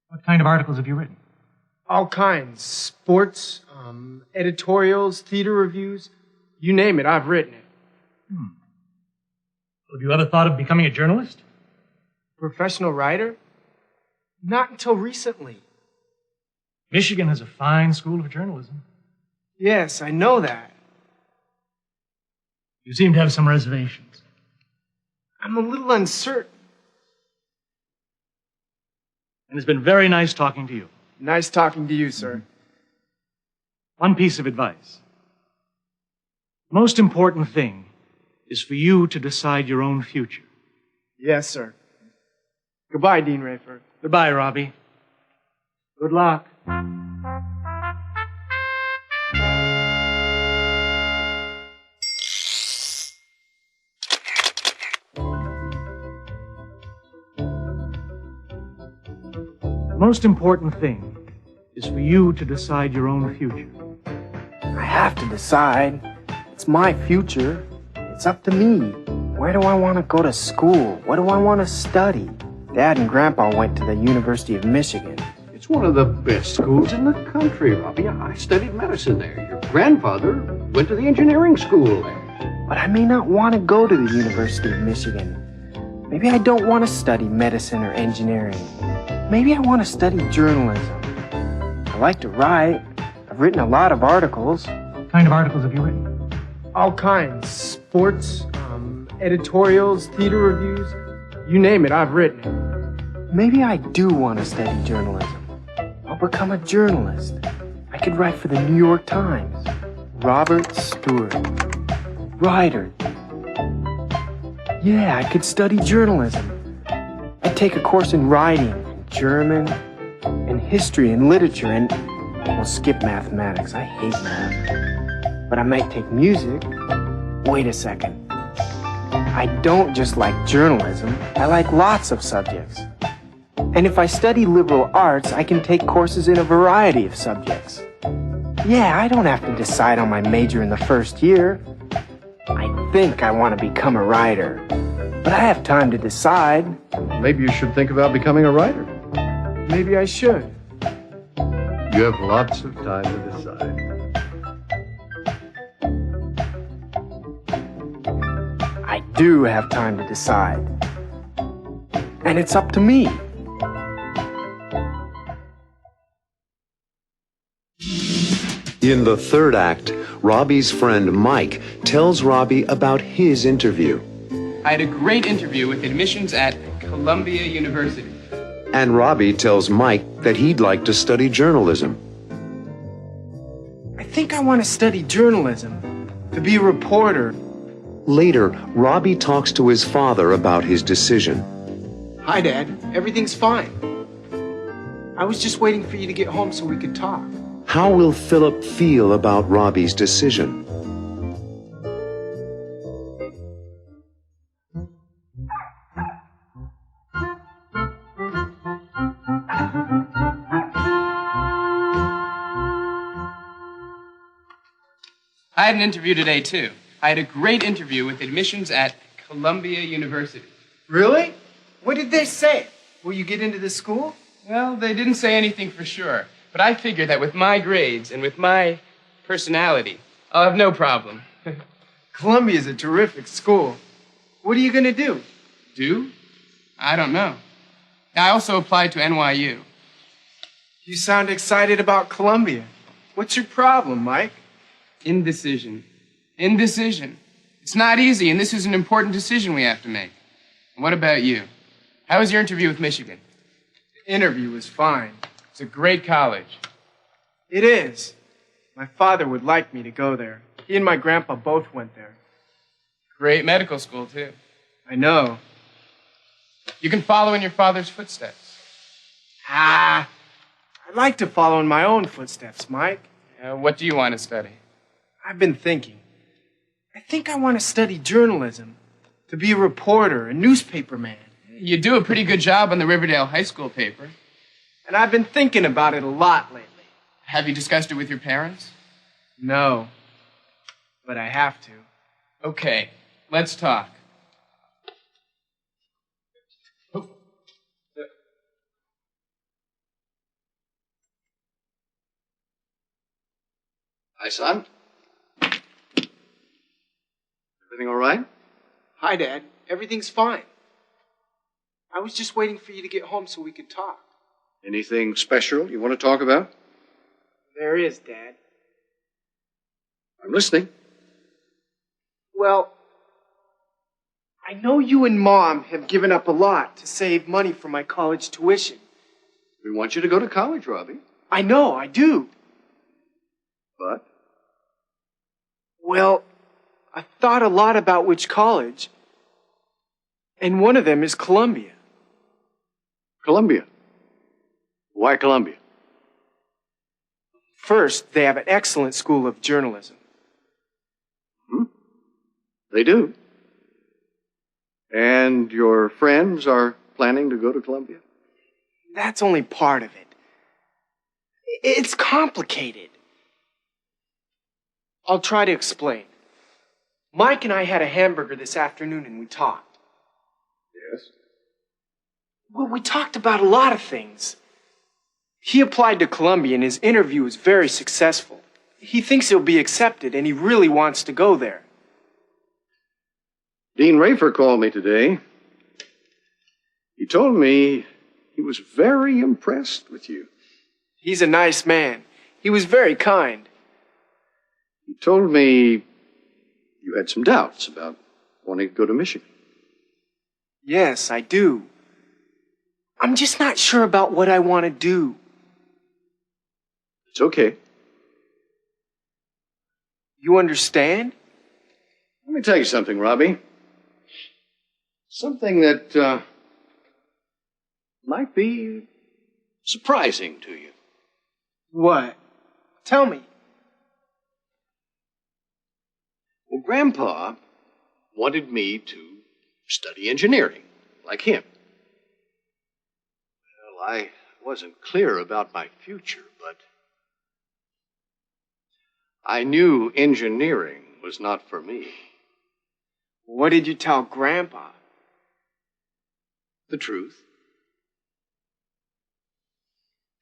Speaker 14: What kind of articles have you written?
Speaker 9: All kinds. Sports, editorials, theater reviews. You name it, I've written it.
Speaker 14: Have you ever thought of becoming a journalist?
Speaker 9: Professional writer? Not until recently.
Speaker 14: Michigan has a fine school of journalism.
Speaker 9: Yes, I know that.
Speaker 14: You seem to have some reservations.
Speaker 9: I'm a little uncertain.
Speaker 14: And it's been very nice talking to you.
Speaker 9: Nice talking to you, sir.
Speaker 14: One piece of advice. The most important thing is for you to decide your own future.
Speaker 9: Yes, sir. Goodbye, Dean Rafer.
Speaker 14: Goodbye, Robbie. Good luck. The most important thing is for you to decide your own future.
Speaker 9: I have to decide. It's my future. It's up to me. Where do I want to go to school? What do I want to study? Dad and Grandpa went to the University of Michigan.
Speaker 8: It's one of the best schools in the country, Robbie. I studied medicine there. Your grandfather went to the engineering school there.
Speaker 9: But I may not want to go to the University of Michigan. Maybe I don't want to study medicine or engineering. Maybe I want to study journalism. I like to write. I've written a lot of articles.
Speaker 14: What kind of articles have you written?
Speaker 9: All kinds. Sports, editorials, theater reviews. You name it, I've written it. Maybe I do want to study journalism. I'll become a journalist. I could write for the New York Times. Robert Stewart. Writer. Yeah, I could study journalism. I'd take a course in writing, German, and history and literature, and we'll skip mathematics. I hate math. But I might take music. Wait a second. I don't just like journalism. I like lots of subjects. And if I study liberal arts, I can take courses in a variety of subjects. Yeah, I don't have to decide on my major in the first year. I think I want to become a writer. But I have time to decide.
Speaker 8: Maybe you should think about becoming a writer.
Speaker 9: Maybe I should.
Speaker 8: You have lots of time to decide.
Speaker 9: I do have time to decide. And it's up to me.
Speaker 1: In the third act, Robbie's friend Mike tells Robbie about his interview.
Speaker 11: I had a great interview with admissions at Columbia University.
Speaker 1: And Robbie tells Mike that he'd like to study journalism.
Speaker 9: I think I want to study journalism, to be a reporter.
Speaker 1: Later, Robbie talks to his father about his decision.
Speaker 9: Hi, Dad. Everything's fine. I was just waiting for you to get home so we could talk.
Speaker 1: How will Philip feel about Robbie's decision?
Speaker 11: I had an interview today, too. I had a great interview with admissions at Columbia University.
Speaker 9: Really? What did they say? Will you get into the school?
Speaker 11: Well, they didn't say anything for sure, but I figured that with my grades and with my personality, I'll have no problem.
Speaker 9: Columbia's a terrific school. What are you going to do?
Speaker 11: Do? I don't know. I also applied to NYU.
Speaker 9: You sound excited about Columbia. What's your problem, Mike?
Speaker 11: Indecision. Indecision. It's not easy, and this is an important decision we have to make. And what about you? How was your interview with Michigan?
Speaker 9: The interview was fine.
Speaker 11: It's a great college.
Speaker 9: It is. My father would like me to go there. He and my grandpa both went there.
Speaker 11: Great medical school, too.
Speaker 9: I know.
Speaker 11: You can follow in your father's footsteps.
Speaker 9: I'd like to follow in my own footsteps, Mike.
Speaker 11: What do you want to study?
Speaker 9: I've been thinking. I think I want to study journalism, to be a reporter, a newspaper man.
Speaker 11: You do a pretty good job on the Riverdale High School paper.
Speaker 9: And I've been thinking about it a lot lately.
Speaker 11: Have you discussed it with your parents?
Speaker 9: No, but I have to.
Speaker 11: Okay, let's talk.
Speaker 8: Hi, son. Everything all right?
Speaker 9: Hi, Dad. Everything's fine. I was just waiting for you to get home so we could talk.
Speaker 8: Anything special you want to talk about?
Speaker 9: There is, Dad.
Speaker 8: I'm listening.
Speaker 9: Well, I know you and Mom have given up a lot to save money for my college tuition.
Speaker 8: We want you to go to college, Robbie.
Speaker 9: I know, I do.
Speaker 8: But?
Speaker 9: Well, I've thought a lot about which college, and one of them is Columbia.
Speaker 8: Columbia? Why Columbia?
Speaker 9: First, they have an excellent school of journalism.
Speaker 8: They do. And your friends are planning to go to Columbia?
Speaker 9: That's only part of it. It's complicated. I'll try to explain. Mike and I had a hamburger this afternoon and we talked.
Speaker 8: Yes?
Speaker 9: Well, we talked about a lot of things. He applied to Columbia and his interview was very successful. He thinks he'll be accepted and he really wants to go there.
Speaker 8: Dean Rafer called me today. He told me he was very impressed with you.
Speaker 9: He's a nice man. He was very kind.
Speaker 8: He told me you had some doubts about wanting to go to Michigan.
Speaker 9: Yes, I do. I'm just not sure about what I want to do.
Speaker 8: It's okay.
Speaker 9: You understand?
Speaker 8: Let me tell you something, Robbie. Something that might be surprising to you.
Speaker 9: What? Tell me.
Speaker 8: Well, Grandpa wanted me to study engineering, like him. Well, I wasn't clear about my future, but I knew engineering was not for me.
Speaker 9: What did you tell Grandpa?
Speaker 8: The truth.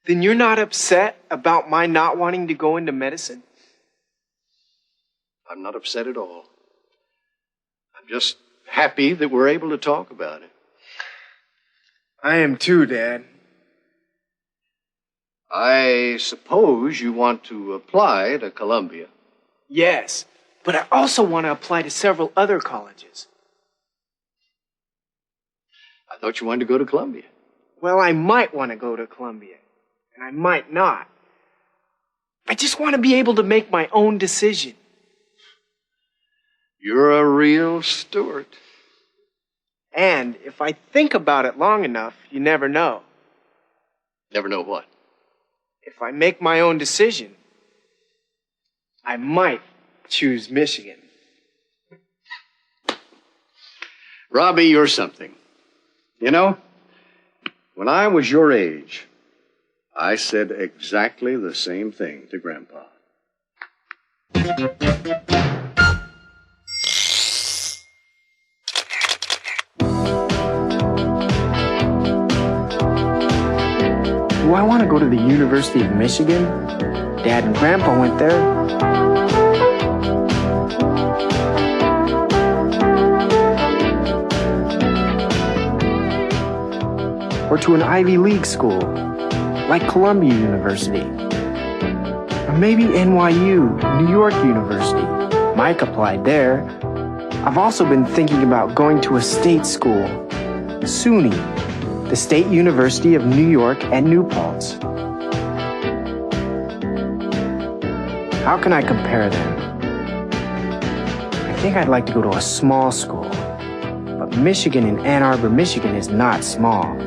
Speaker 9: Then you're not upset about my not wanting to go into medicine?
Speaker 8: I'm not upset at all. I'm just happy that we're able to talk about it.
Speaker 9: I am too, Dad.
Speaker 8: I suppose you want to apply to Columbia.
Speaker 9: Yes, but I also want to apply to several other colleges.
Speaker 8: I thought you wanted to go to Columbia.
Speaker 9: Well, I might want to go to Columbia, and I might not. I just want to be able to make my own decision.
Speaker 8: You're a real Stewart.
Speaker 9: And if I think about it long enough, you never know.
Speaker 8: Never know what?
Speaker 9: If I make my own decision, I might choose Michigan.
Speaker 8: Robbie, you're something. You know, when I was your age, I said exactly the same thing to Grandpa.
Speaker 9: Do I want to go to the University of Michigan? Dad and Grandpa went there. Or to an Ivy League school, like Columbia University. Or maybe NYU, New York University. Mike applied there. I've also been thinking about going to a state school, SUNY, the State University of New York at New Paltz. How can I compare them? I think I'd like to go to a small school, but Michigan in Ann Arbor, Michigan is not small.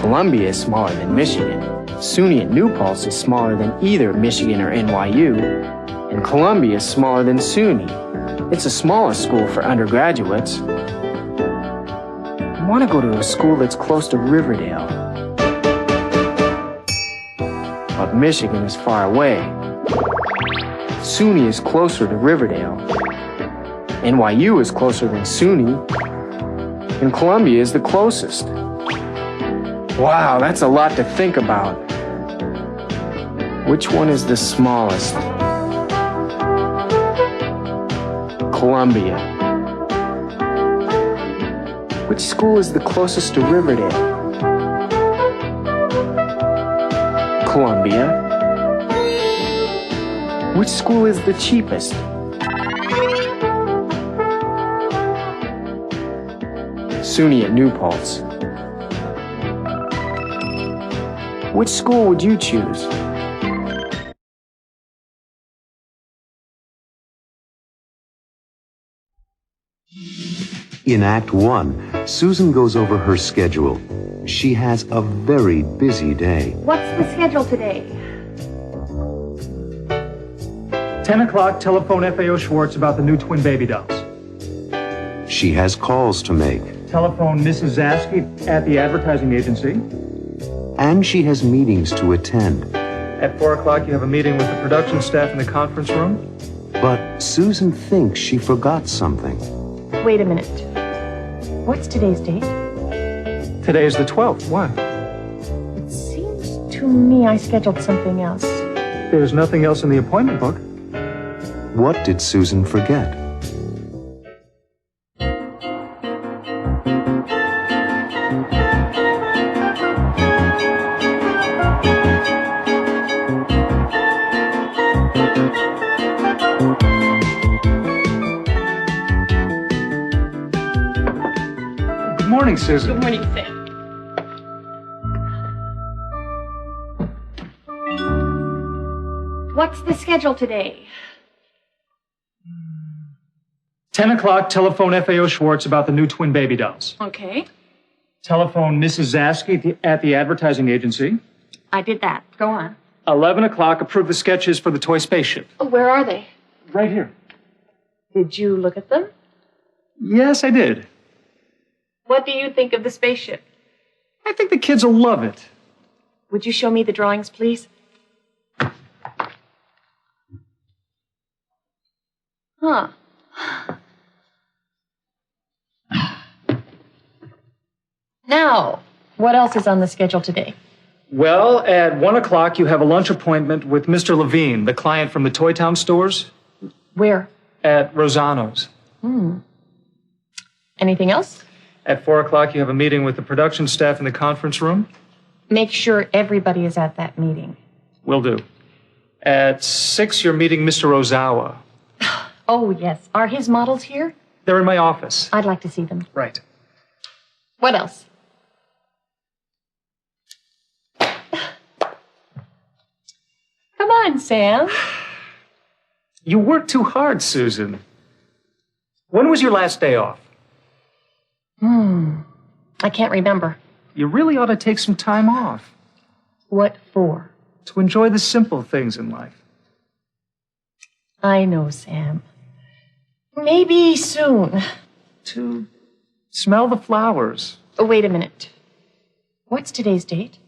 Speaker 9: Columbia is smaller than Michigan. SUNY at New Paltz is smaller than either Michigan or NYU, and Columbia is smaller than SUNY. It's a smaller school for undergraduates. I want to go to a school that's close to Riverdale. But Michigan is far away. SUNY is closer to Riverdale. NYU is closer than SUNY. And Columbia is the closest. Wow, that's a lot to think about. Which one is the smallest? Columbia. Which school is the closest to Riverdale? Columbia. Which school is the cheapest? SUNY at New Paltz. Which school would you choose?
Speaker 1: In Act 1, Susan goes over her schedule. She has a very busy day.
Speaker 3: What's the schedule today?
Speaker 14: 10 o'clock, telephone FAO Schwartz about the new twin baby dolls.
Speaker 1: She has calls to make.
Speaker 14: Telephone Mrs. Zasky at the advertising agency.
Speaker 1: And she has meetings to attend.
Speaker 14: At 4 o'clock, you have a meeting with the production staff in the conference room.
Speaker 1: But Susan thinks she forgot something.
Speaker 7: Wait a minute. What's today's date?
Speaker 14: Today is the 12th. Why?
Speaker 7: It seems to me I scheduled something else.
Speaker 14: There's nothing else in the appointment book.
Speaker 1: What did Susan forget?
Speaker 14: Good morning, Susan.
Speaker 5: Good morning, Sam.
Speaker 3: What's the schedule today?
Speaker 14: 10 o'clock, telephone FAO Schwartz about the new twin baby dolls.
Speaker 5: Okay.
Speaker 14: Telephone Mrs. Zasky at the advertising agency.
Speaker 5: I did that. Go on.
Speaker 14: 11 o'clock, approve the sketches for the toy spaceship.
Speaker 5: Oh, where are they?
Speaker 14: Right here.
Speaker 5: Did you look at them?
Speaker 14: Yes, I did.
Speaker 5: What do you think of the spaceship?
Speaker 14: I think the kids will love it.
Speaker 5: Would you show me the drawings, please? Huh. Now, what else is on the schedule today?
Speaker 14: Well, at 1 o'clock, you have a lunch appointment with Mr. Levine, the client from the Toy Town stores.
Speaker 5: Where?
Speaker 14: At Rosano's.
Speaker 5: Anything else?
Speaker 6: At 4 o'clock, you have a meeting with the production staff in the conference room?
Speaker 5: Make sure everybody is at that meeting.
Speaker 6: Will do. At 6, you're meeting Mr. Ozawa.
Speaker 5: Oh, yes. Are his models here?
Speaker 6: They're in my office.
Speaker 5: I'd like to see them.
Speaker 6: Right.
Speaker 5: What else? Come on, Sam.
Speaker 6: You work too hard, Susan. When was your last day off?
Speaker 5: I can't remember.
Speaker 6: You really ought to take some time off.
Speaker 5: What for?
Speaker 6: To enjoy the simple things in life.
Speaker 5: I know, Sam. Maybe soon.
Speaker 6: To smell the flowers.
Speaker 5: Oh, wait a minute. What's today's date?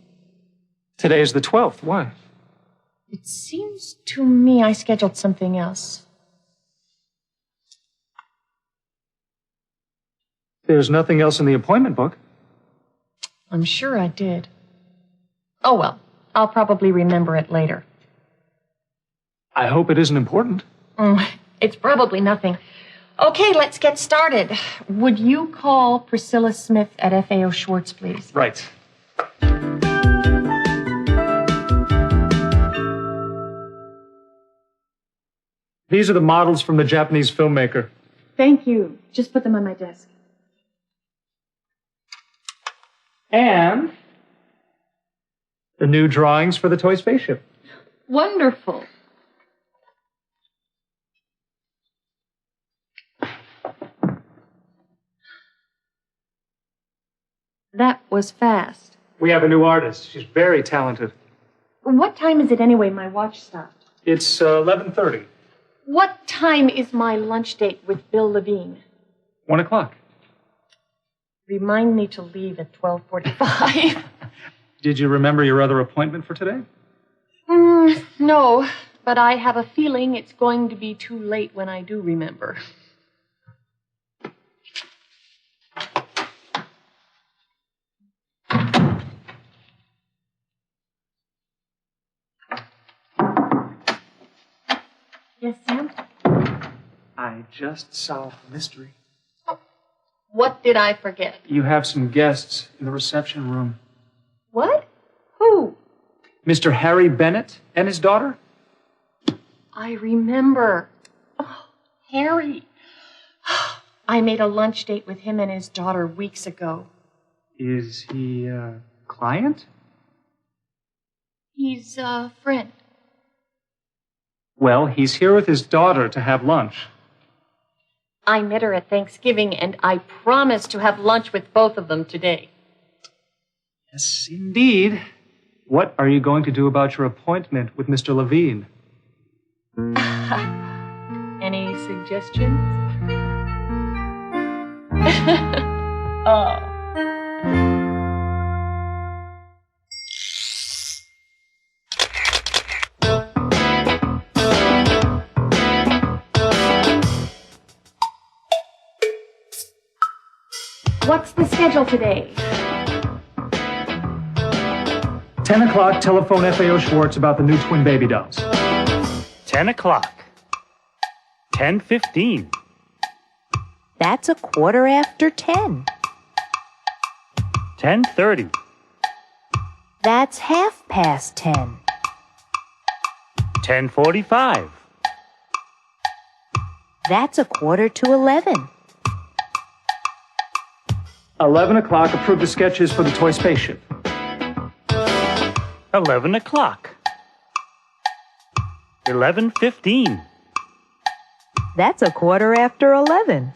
Speaker 6: Today is the 12th. Why?
Speaker 5: It seems to me I scheduled something else.
Speaker 6: There's nothing else in the appointment book.
Speaker 5: I'm sure I did. Oh, well, I'll probably remember it later.
Speaker 6: I hope it isn't important.
Speaker 5: It's probably nothing. Okay, let's get started. Would you call Priscilla Smith at FAO Schwartz, please?
Speaker 6: Right. These are the models from the Japanese filmmaker.
Speaker 5: Thank you. Just put them on my desk.
Speaker 6: And the new drawings for the toy spaceship.
Speaker 5: Wonderful. That was fast.
Speaker 6: We have a new artist. She's very talented.
Speaker 5: What time is it anyway? My watch stopped.
Speaker 6: It's 11:30.
Speaker 5: What time is my lunch date with Bill Levine?
Speaker 6: 1 o'clock.
Speaker 5: Remind me to leave at 12:45.
Speaker 6: Did you remember your other appointment for today?
Speaker 5: No, but I have a feeling it's going to be too late when I do remember. Yes, Sam?
Speaker 6: I just solved the mystery.
Speaker 5: What did I forget?
Speaker 6: You have some guests in the reception room.
Speaker 5: What? Who?
Speaker 6: Mr. Harry Bennett and his daughter?
Speaker 5: I remember. Oh, Harry. I made a lunch date with him and his daughter weeks ago.
Speaker 6: Is he a client?
Speaker 5: He's a friend.
Speaker 6: Well, he's here with his daughter to have lunch.
Speaker 5: I met her at Thanksgiving, and I promised to have lunch with both of them today.
Speaker 6: Yes, indeed. What are you going to do about your appointment with Mr. Levine?
Speaker 5: Any suggestions? Oh. What's the schedule today?
Speaker 6: 10 o'clock, telephone FAO Schwartz about the new twin baby dolls.
Speaker 22: 10 o'clock. 10:15.
Speaker 7: That's 10:15.
Speaker 22: 10:30.
Speaker 7: That's 10:30.
Speaker 22: 10:45.
Speaker 7: That's 11:15.
Speaker 6: 11 o'clock, approve the sketches for the toy spaceship.
Speaker 22: 11 o'clock. 11:15.
Speaker 7: That's 11:15.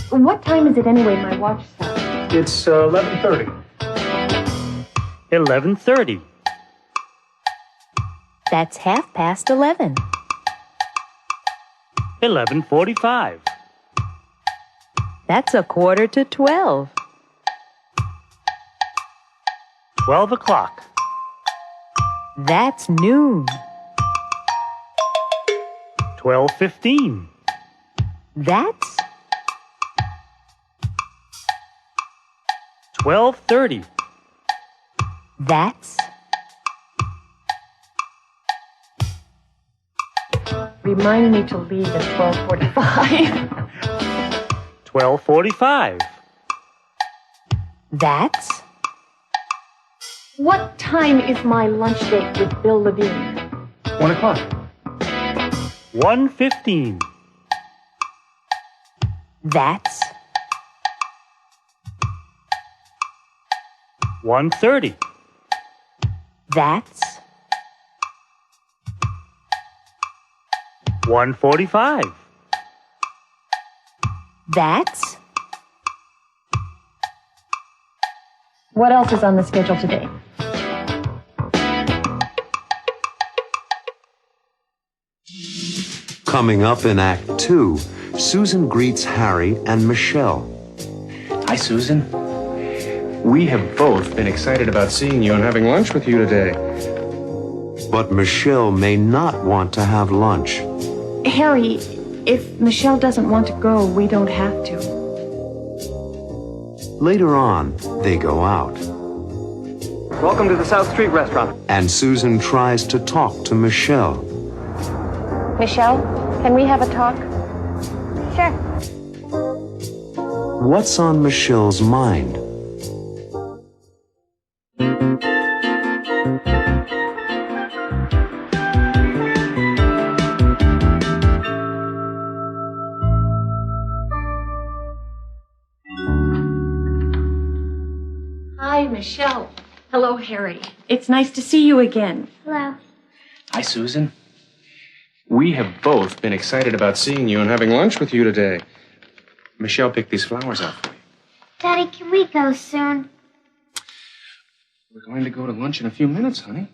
Speaker 5: What time is it anyway? My watch stopped.
Speaker 6: It's 11:30.
Speaker 22: 11:30.
Speaker 7: That's 11:30.
Speaker 22: 11:45.
Speaker 7: That's 11:45.
Speaker 22: 12 o'clock.
Speaker 7: That's noon.
Speaker 22: 12:15.
Speaker 7: That's
Speaker 22: 12:30.
Speaker 7: That's
Speaker 5: Remind me to leave at 12:45.
Speaker 22: 12:45.
Speaker 7: That's
Speaker 5: What time is my lunch date with Bill Levine?
Speaker 6: 1 o'clock.
Speaker 22: 1:15.
Speaker 7: That's
Speaker 22: 1:30.
Speaker 7: That's
Speaker 22: 1:45.
Speaker 7: That's
Speaker 5: What else is on the schedule today?
Speaker 1: Coming up in Act 2, Susan greets Harry and Michelle.
Speaker 11: Hi, Susan. We have both been excited about seeing you and having lunch with you today.
Speaker 1: But Michelle may not want to have lunch.
Speaker 5: Harry, if Michelle doesn't want to go, we don't have to.
Speaker 1: Later on, they go out.
Speaker 4: Welcome to the South Street restaurant.
Speaker 1: And Susan tries to talk to Michelle.
Speaker 5: Michelle, can we have a talk?
Speaker 3: Sure.
Speaker 1: What's on Michelle's mind?
Speaker 5: Hi, Michelle. Hello, Harry. It's nice to see you again.
Speaker 3: Hello.
Speaker 11: Hi, Susan. We have both been excited about seeing you and having lunch with you today. Michelle picked these flowers out for you.
Speaker 3: Daddy, can we go soon?
Speaker 11: We're going to go to lunch in a few minutes, honey.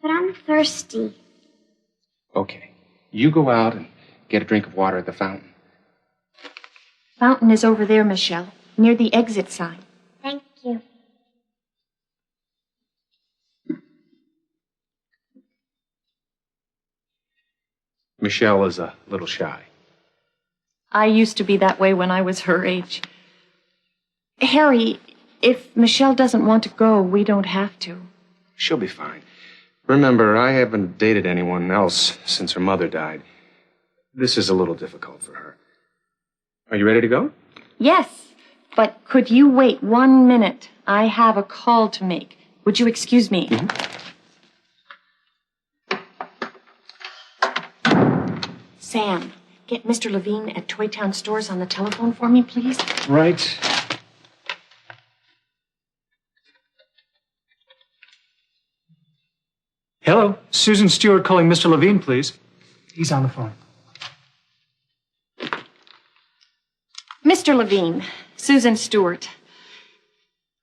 Speaker 3: But I'm thirsty.
Speaker 11: Okay. You go out and get a drink of water at the fountain.
Speaker 5: Fountain is over there, Michelle, near the exit sign.
Speaker 3: Thank you.
Speaker 11: Michelle is a little shy.
Speaker 5: I used to be that way when I was her age. Harry, if Michelle doesn't want to go, we don't have to.
Speaker 11: She'll be fine. Remember, I haven't dated anyone else since her mother died. This is a little difficult for her. Are you ready to go?
Speaker 5: Yes, but could you wait 1 minute? I have a call to make. Would you excuse me? Sam, get Mr. Levine at Toy Town Stores on the telephone for me, please.
Speaker 6: Right. Hello, Susan Stewart calling Mr. Levine, please. He's on the phone.
Speaker 5: Mr. Levine, Susan Stewart.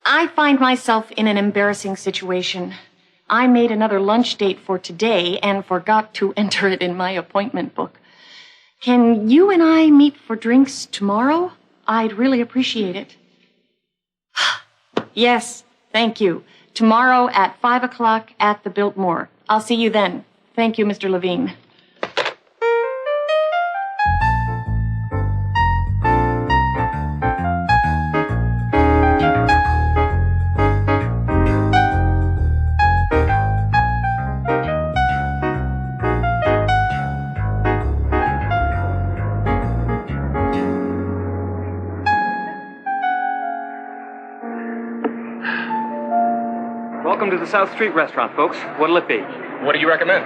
Speaker 5: I find myself in an embarrassing situation. I made another lunch date for today and forgot to enter it in my appointment book. Can you and I meet for drinks tomorrow? I'd really appreciate it. Yes, thank you. Tomorrow at 5 o'clock at the Biltmore. I'll see you then. Thank you, Mr. Levine.
Speaker 4: Welcome to the South Street restaurant, folks. What'll it be?
Speaker 11: What do you recommend?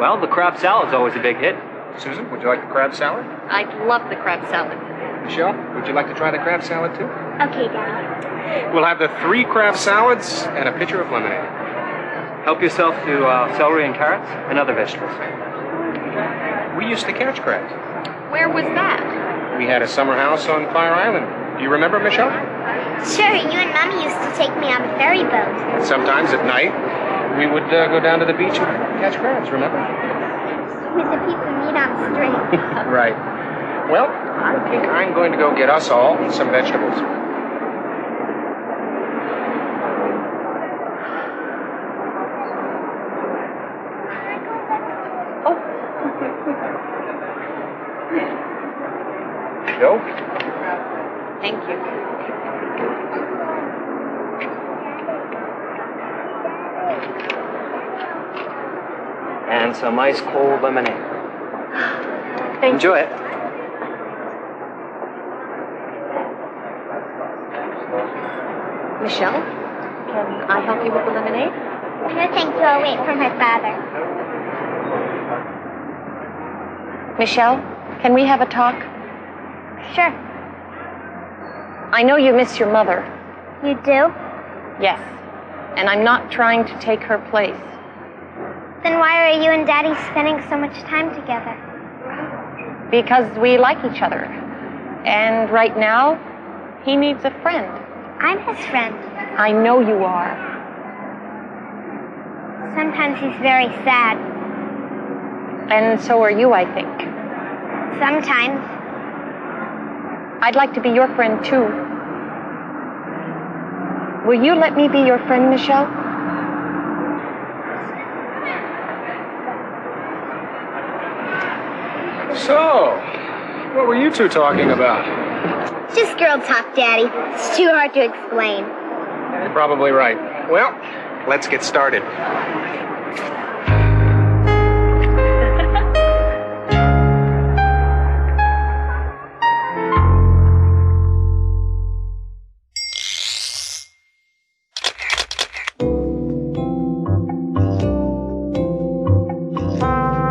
Speaker 4: Well, the crab salad's always a big hit.
Speaker 11: Susan, would you like the crab salad?
Speaker 5: I'd love the crab salad.
Speaker 11: Michelle, would you like to try the crab salad too?
Speaker 3: Okay, Daddy.
Speaker 11: We'll have the 3 crab salads and a pitcher of lemonade.
Speaker 4: Help yourself to celery and carrots and other vegetables.
Speaker 11: We used to catch crabs.
Speaker 5: Where was that?
Speaker 11: We had a summer house on Fire Island. Do you remember, Michelle?
Speaker 3: Sure, you and Mommy used to take me on a ferry boat.
Speaker 11: Sometimes at night, we would go down to the beach and catch crabs, remember?
Speaker 3: With a piece of meat on a string.
Speaker 11: Right. Well, I think I'm going to go get us all some vegetables. Joe?
Speaker 5: Thank you.
Speaker 4: And some ice cold lemonade.
Speaker 5: Thank
Speaker 4: Enjoy
Speaker 5: you.
Speaker 4: it.
Speaker 5: Michelle, can I help you with the lemonade?
Speaker 3: No, thank you. I'll wait for my father.
Speaker 5: Michelle, can we have a talk?
Speaker 3: Sure.
Speaker 5: I know you miss your mother.
Speaker 3: You do?
Speaker 5: Yes. And I'm not trying to take her place.
Speaker 3: Then why are you and Daddy spending so much time together?
Speaker 5: Because we like each other. And right now, he needs a friend.
Speaker 3: I'm his friend.
Speaker 5: I know you are.
Speaker 3: Sometimes he's very sad.
Speaker 5: And so are you, I think.
Speaker 3: Sometimes.
Speaker 5: I'd like to be your friend, too. Will you let me be your friend, Michelle?
Speaker 11: So, what were you two talking about?
Speaker 3: Just girl talk, Daddy. It's too hard to explain.
Speaker 11: You're probably right. Well, let's get started.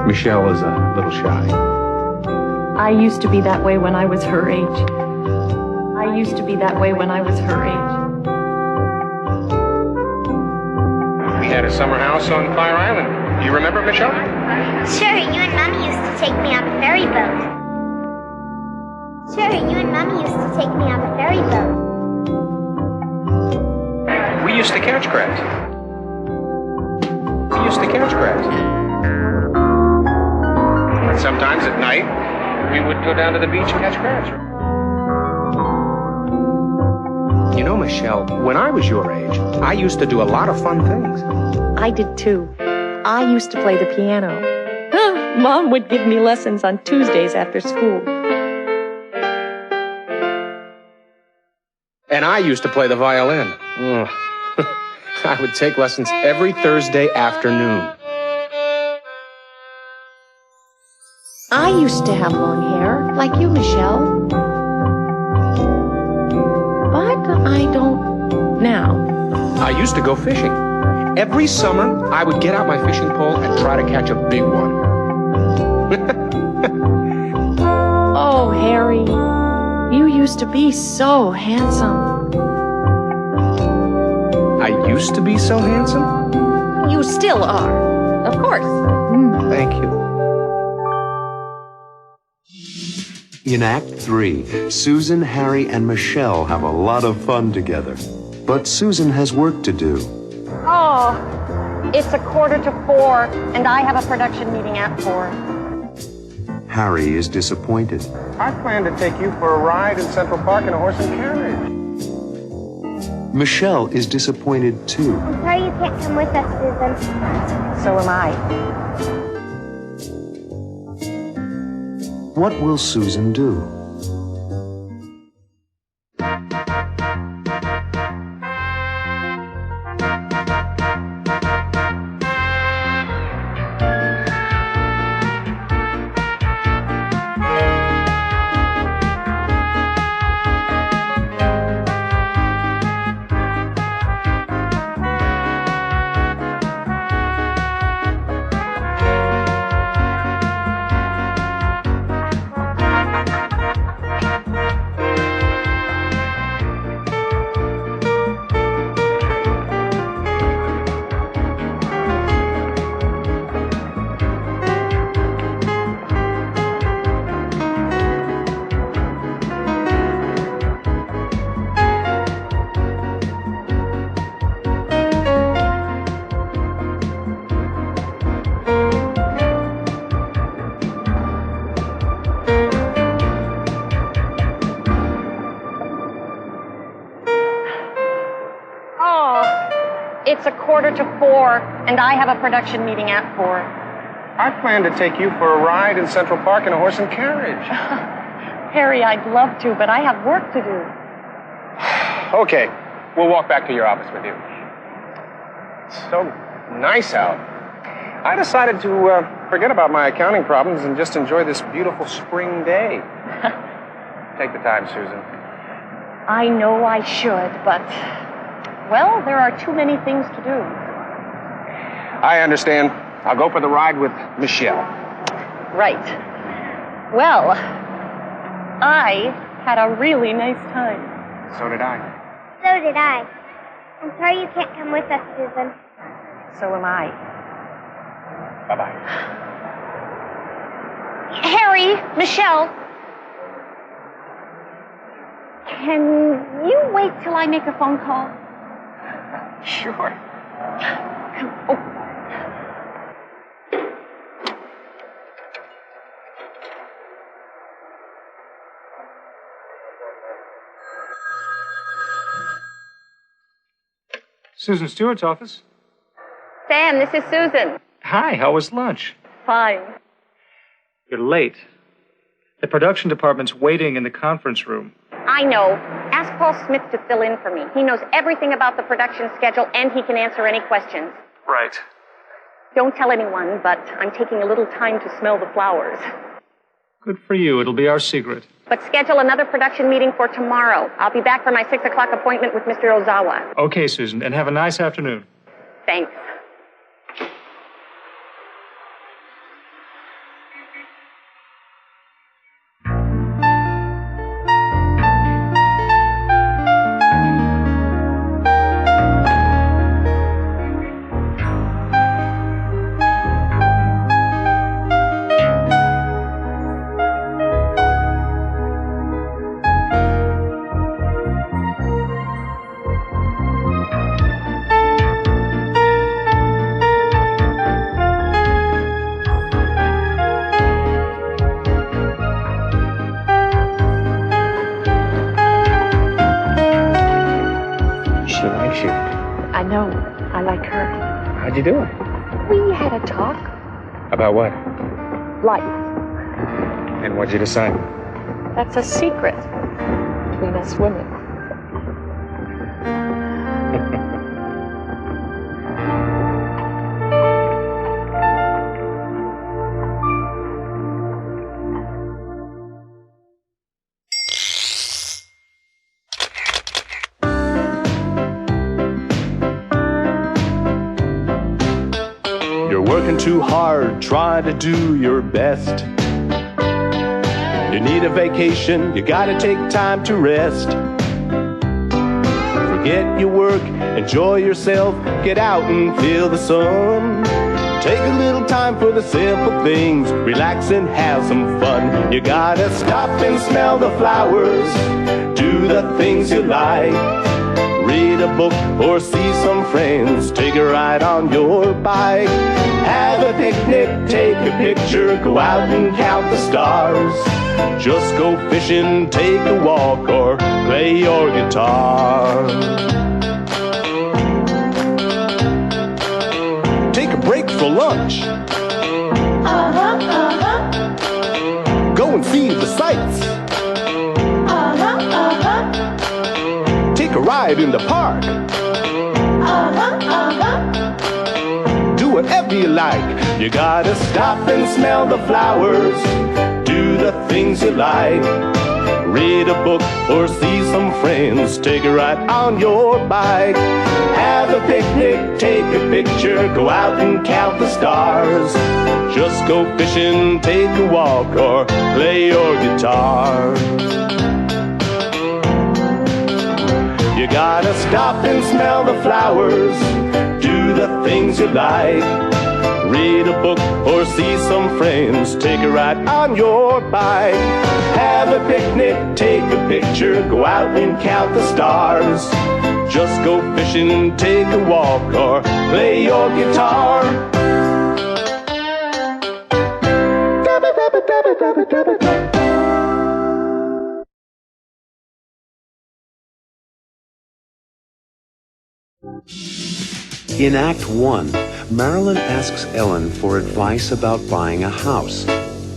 Speaker 11: Michelle is a little shy.
Speaker 7: I used to be that way when I was her age. I used to be that way when I was her age.
Speaker 11: We had a summer house on Fire Island. Do you remember, Michelle?
Speaker 3: Sure, you and Mommy used to take me on the ferry boat. Sure, you and Mommy used to take me on the ferry boat.
Speaker 11: We used to catch crabs. And sometimes at night, we would go down to the beach and catch crabs. You know, Michelle, when I was your age, I used to do a lot of fun things.
Speaker 7: I did too. I used to play the piano. Mom would give me lessons on Tuesdays after school.
Speaker 11: And I used to play the violin. I would take lessons every Thursday afternoon.
Speaker 5: I used to have long hair, like you, Michelle. But I don't now.
Speaker 11: I used to go fishing. Every summer, I would get out my fishing pole and try to catch a big one.
Speaker 5: Oh, Harry, you used to be so handsome.
Speaker 11: I used to be so handsome?
Speaker 5: You still are, of course.
Speaker 11: Thank you.
Speaker 1: In Act 3, Susan, Harry, and Michelle have a lot of fun together. But Susan has work to do.
Speaker 5: Oh, it's 3:45, and I have a production meeting at 4.
Speaker 1: Harry is disappointed.
Speaker 11: I plan to take you for a ride in Central Park in a horse and carriage.
Speaker 1: Michelle is disappointed too.
Speaker 3: I'm sorry you can't come with us, Susan.
Speaker 5: So am I.
Speaker 1: What will Susan do?
Speaker 5: It's 3:45, and I have a production meeting at 4.
Speaker 11: I plan to take you for a ride in Central Park in a horse and carriage.
Speaker 5: Harry, I'd love to, but I have work to do.
Speaker 11: Okay, we'll walk back to your office with you. It's so nice out. I decided to forget about my accounting problems and just enjoy this beautiful spring day. Take the time, Susan.
Speaker 5: I know I should, but
Speaker 18: Well, there are too many things to do.
Speaker 11: I understand. I'll go for the ride with Michelle.
Speaker 18: Right. Well, I had a really nice time.
Speaker 11: So did I.
Speaker 21: So did I. I'm sorry you can't come with us, Susan.
Speaker 18: So am I.
Speaker 11: Bye-bye.
Speaker 18: Harry, Michelle, can you wait till I make a phone call?
Speaker 11: Sure.
Speaker 18: Oh.
Speaker 6: Susan Stewart's office.
Speaker 18: Sam, this is Susan.
Speaker 6: Hi, how was lunch?
Speaker 18: Fine.
Speaker 6: You're late. The production department's waiting in the conference room.
Speaker 18: I know. Ask Paul Smith to fill in for me. He knows everything about the production schedule, and he can answer any questions.
Speaker 6: Right.
Speaker 18: Don't tell anyone, but I'm taking a little time to smell the flowers.
Speaker 6: Good for you. It'll be our secret.
Speaker 18: But schedule another production meeting for tomorrow. I'll be back for my 6 o'clock appointment with Mr. Ozawa.
Speaker 6: Okay, Susan, and have a nice afternoon.
Speaker 18: Thanks.
Speaker 11: She likes you.
Speaker 18: I know. I like her.
Speaker 11: How'd you do it?
Speaker 18: We had a talk.
Speaker 11: About what?
Speaker 18: Life.
Speaker 11: And what'd you decide?
Speaker 18: That's a secret between us women.
Speaker 17: You're working too hard, trying to do your best. You need a vacation, you gotta take time to rest. Forget your work, enjoy yourself, get out and feel the sun. Take a little time for the simple things, relax and have some fun. You gotta stop and smell the flowers, do the things you like. Read a book or see some friends, take a ride on your bike. Have a picnic, take a picture, go out and count the stars. Just go fishing, take a walk, or play your guitar. Take a break for lunch. Go and see the sights. Take a ride in the park. Do whatever you like. You gotta stop and smell the flowers. Do the things you like. Read a book or see some friends. Take a ride on your bike. Have a picnic, take a picture. Go out and count the stars. Just go fishing, take a walk, or play your guitar. You gotta stop and smell the flowers. Do the things you like. Read a book or see some friends. Take a ride on your bike. Have a picnic, take a picture. Go out and count the stars. Just go fishing, take a walk, or play your guitar.
Speaker 1: In Act 1, Marilyn asks Ellen for advice about buying a house.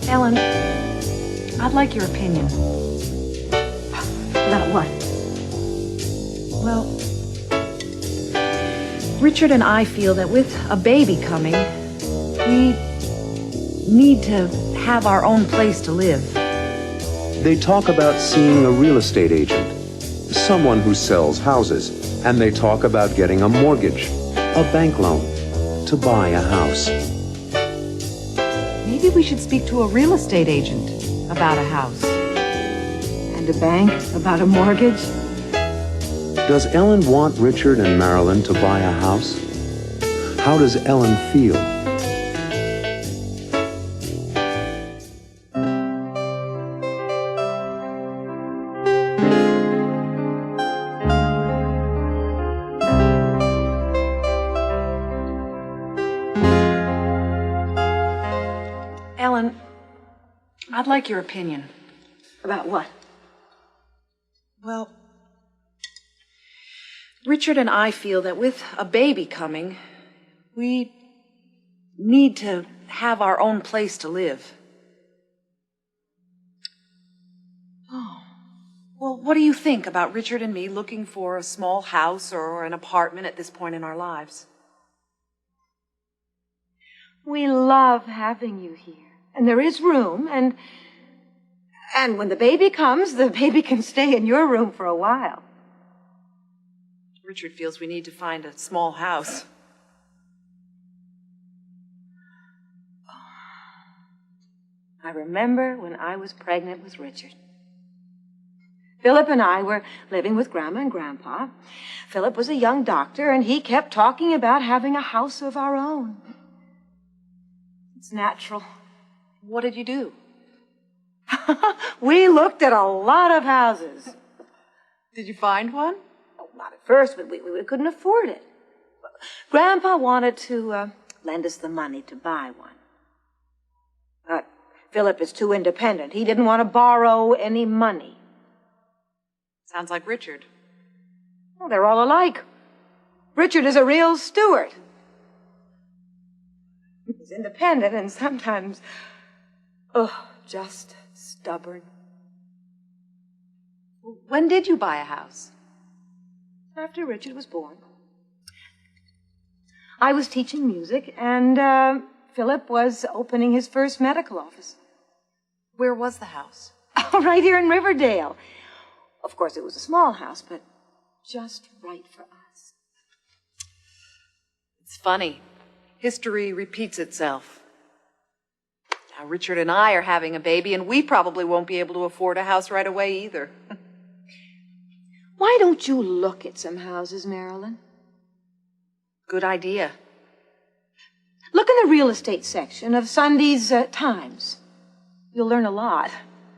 Speaker 5: Ellen, I'd like your opinion.
Speaker 12: About what?
Speaker 5: Well, Richard and I feel that with a baby coming, we need to have our own place to live.
Speaker 1: They talk about seeing a real estate agent. someone who sells houses, and they talk about getting a mortgage, a bank loan, to buy a house.
Speaker 12: Maybe we should speak to a real estate agent about a house. And a bank about a mortgage.
Speaker 1: Does Ellen want Richard and Marilyn to buy a house? How does Ellen feel?
Speaker 13: Ellen, I'd like your opinion.
Speaker 12: About what?
Speaker 13: Well, Richard and I feel that with a baby coming, we need to have our own place to live. Oh. Well, what do you think about Richard and me looking for a small house or an apartment at this point in our lives?
Speaker 12: We love having you here. And there is room, and when the baby comes, the baby can stay in your room for a while.
Speaker 13: Richard feels we need to find a small house.
Speaker 12: I remember when I was pregnant with Richard. Philip and I were living with Grandma and Grandpa. Philip was a young doctor, and he kept talking about having a house of our own. It's natural.
Speaker 13: What did you do?
Speaker 12: We looked at a lot of houses.
Speaker 13: Did you find one?
Speaker 12: Oh, not at first, but we couldn't afford it. Grandpa wanted to lend us the money to buy one. But Philip is too independent. He didn't want to borrow any money.
Speaker 13: Sounds like Richard.
Speaker 12: Well, they're all alike. Richard is a real Stewart. He's independent and sometimes, just stubborn.
Speaker 13: When did you buy a house?
Speaker 12: After Richard was born. I was teaching music, and Philip was opening his first medical office.
Speaker 13: Where was the house?
Speaker 12: Oh, right here in Riverdale. Of course, it was a small house, but just right for us.
Speaker 13: It's funny. History repeats itself. Now, Richard and I are having a baby, and we probably won't be able to afford a house right away either.
Speaker 12: Why don't you look at some houses, Marilyn?
Speaker 13: Good idea.
Speaker 12: Look in the real estate section of Sunday's Times. You'll learn a lot.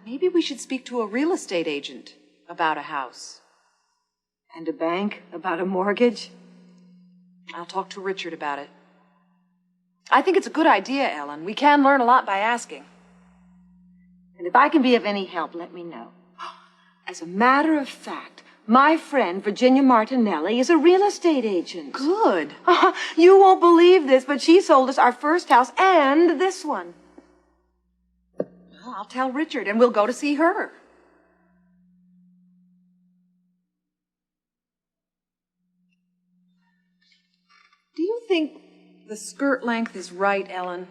Speaker 13: Maybe we should speak to a real estate agent about a house.
Speaker 12: And a bank about a mortgage?
Speaker 13: I'll talk to Richard about it. I think it's a good idea, Ellen. We can learn a lot by asking.
Speaker 12: And if I can be of any help, let me know. As a matter of fact, my friend Virginia Martinelli is a real estate agent.
Speaker 13: Good.
Speaker 12: You won't believe this, but she sold us our first house and this one.
Speaker 13: Well, I'll tell Richard, and we'll go to see her. Do you think the skirt length is right, Ellen?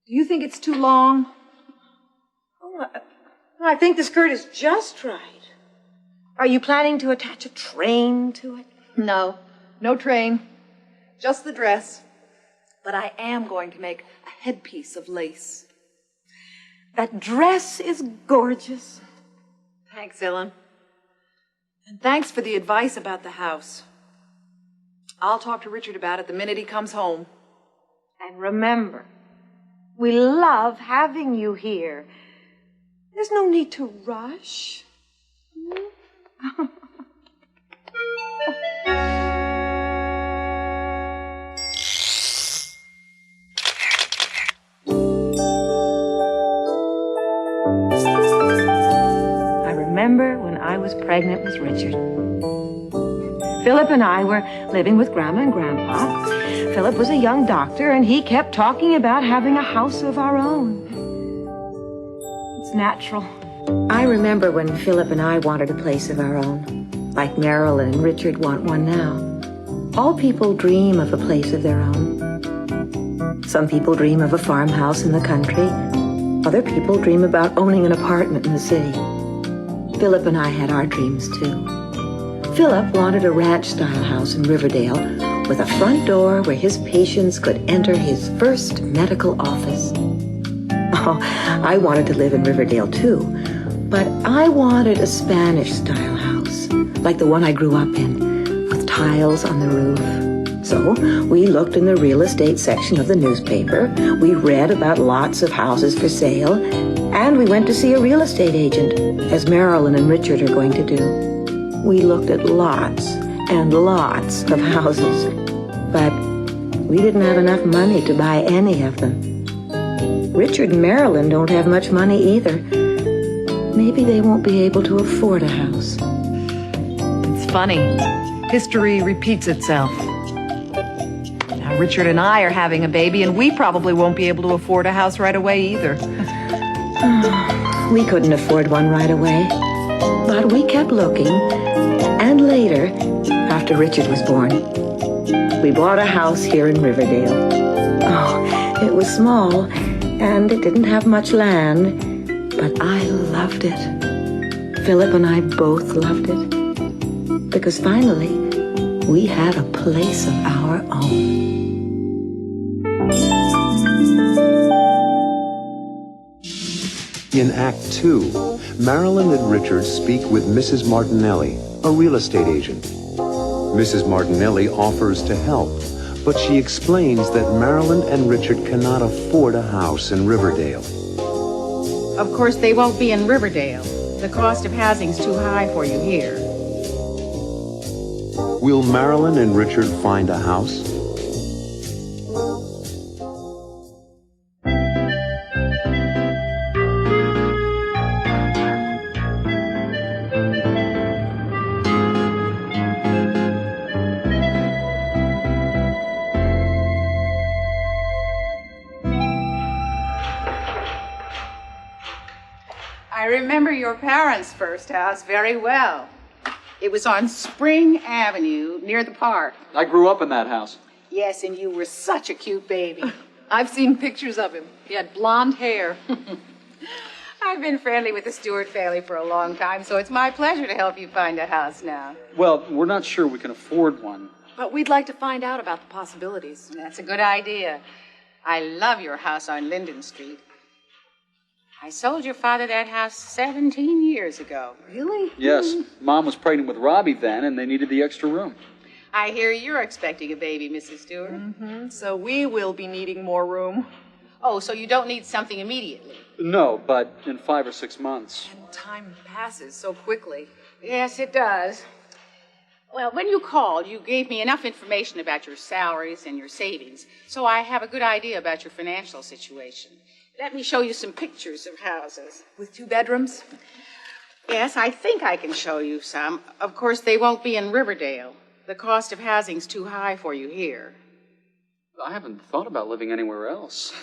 Speaker 13: Do you think it's too long?
Speaker 12: Oh, I think the skirt is just right. Are you planning to attach a train to it?
Speaker 13: No, no train. Just the dress. But I am going to make a headpiece of lace.
Speaker 12: That dress is gorgeous.
Speaker 13: Thanks, Ellen. And thanks for the advice about the house. I'll talk to Richard about it the minute he comes home.
Speaker 12: And remember, we love having you here. There's no need to rush. I remember when I was pregnant with Richard. Philip and I were living with Grandma and Grandpa. Philip was a young doctor, and he kept talking about having a house of our own. It's natural. I remember when Philip and I wanted a place of our own, like Marilyn and Richard want one now. All people dream of a place of their own. Some people dream of a farmhouse in the country. Other people dream about owning an apartment in the city.
Speaker 16: Philip and I had our dreams too. Philip wanted a ranch-style house in Riverdale with a front door where his patients could enter his first medical office. Oh, I wanted to live in Riverdale too, but I wanted a Spanish-style house, like the one I grew up in, with tiles on the roof. So we looked in the real estate section of the newspaper, we read about lots of houses for sale, and we went to see a real estate agent, as Marilyn and Richard are going to do. We looked at lots and lots of houses, but we didn't have enough money to buy any of them. Richard and Marilyn don't have much money either. Maybe they won't be able to afford a house.
Speaker 13: It's funny. History repeats itself. Now, Richard and I are having a baby, and we probably won't be able to afford a house right away either.
Speaker 16: We couldn't afford one right away, but we kept looking. And later, after Richard was born, we bought a house here in Riverdale. Oh, it was small, and it didn't have much land, but I loved it. Philip and I both loved it, because finally, we had a place of our own.
Speaker 1: In Act 2, Marilyn and Richard speak with Mrs. Martinelli, a real estate agent. Mrs. Martinelli offers to help, but she explains that Marilyn and Richard cannot afford a house in Riverdale.
Speaker 20: Of course, they won't be in Riverdale. The cost of housing's too high for you here.
Speaker 1: Will Marilyn and Richard find a house?
Speaker 20: I remember your parents' first house very well. It was on Spring Avenue near the park.
Speaker 23: I grew up in that house.
Speaker 20: Yes, and you were such a cute baby.
Speaker 13: I've seen pictures of him. He had blonde hair.
Speaker 20: I've been friendly with the Stewart family for a long time, so it's my pleasure to help you find a house now.
Speaker 23: Well, we're not sure we can afford one.
Speaker 13: But we'd like to find out about the possibilities.
Speaker 20: That's a good idea. I love your house on Linden Street. I sold your father that house 17 years ago.
Speaker 13: Really?
Speaker 23: Yes. Mom was pregnant with Robbie then, and they needed the extra room.
Speaker 20: I hear you're expecting a baby, Mrs. Stewart.
Speaker 13: Mm-hmm. So we will be needing more room.
Speaker 20: Oh, so you don't need something immediately?
Speaker 23: No, but in 5 or 6 months.
Speaker 13: And time passes so quickly.
Speaker 20: Yes, it does. Well, when you called, you gave me enough information about your salaries and your savings, so I have a good idea about your financial situation. Let me show you some pictures of houses.
Speaker 13: With 2 bedrooms?
Speaker 20: Yes, I think I can show you some. Of course, they won't be in Riverdale. The cost of housing's too high for you here.
Speaker 23: I haven't thought about living anywhere else.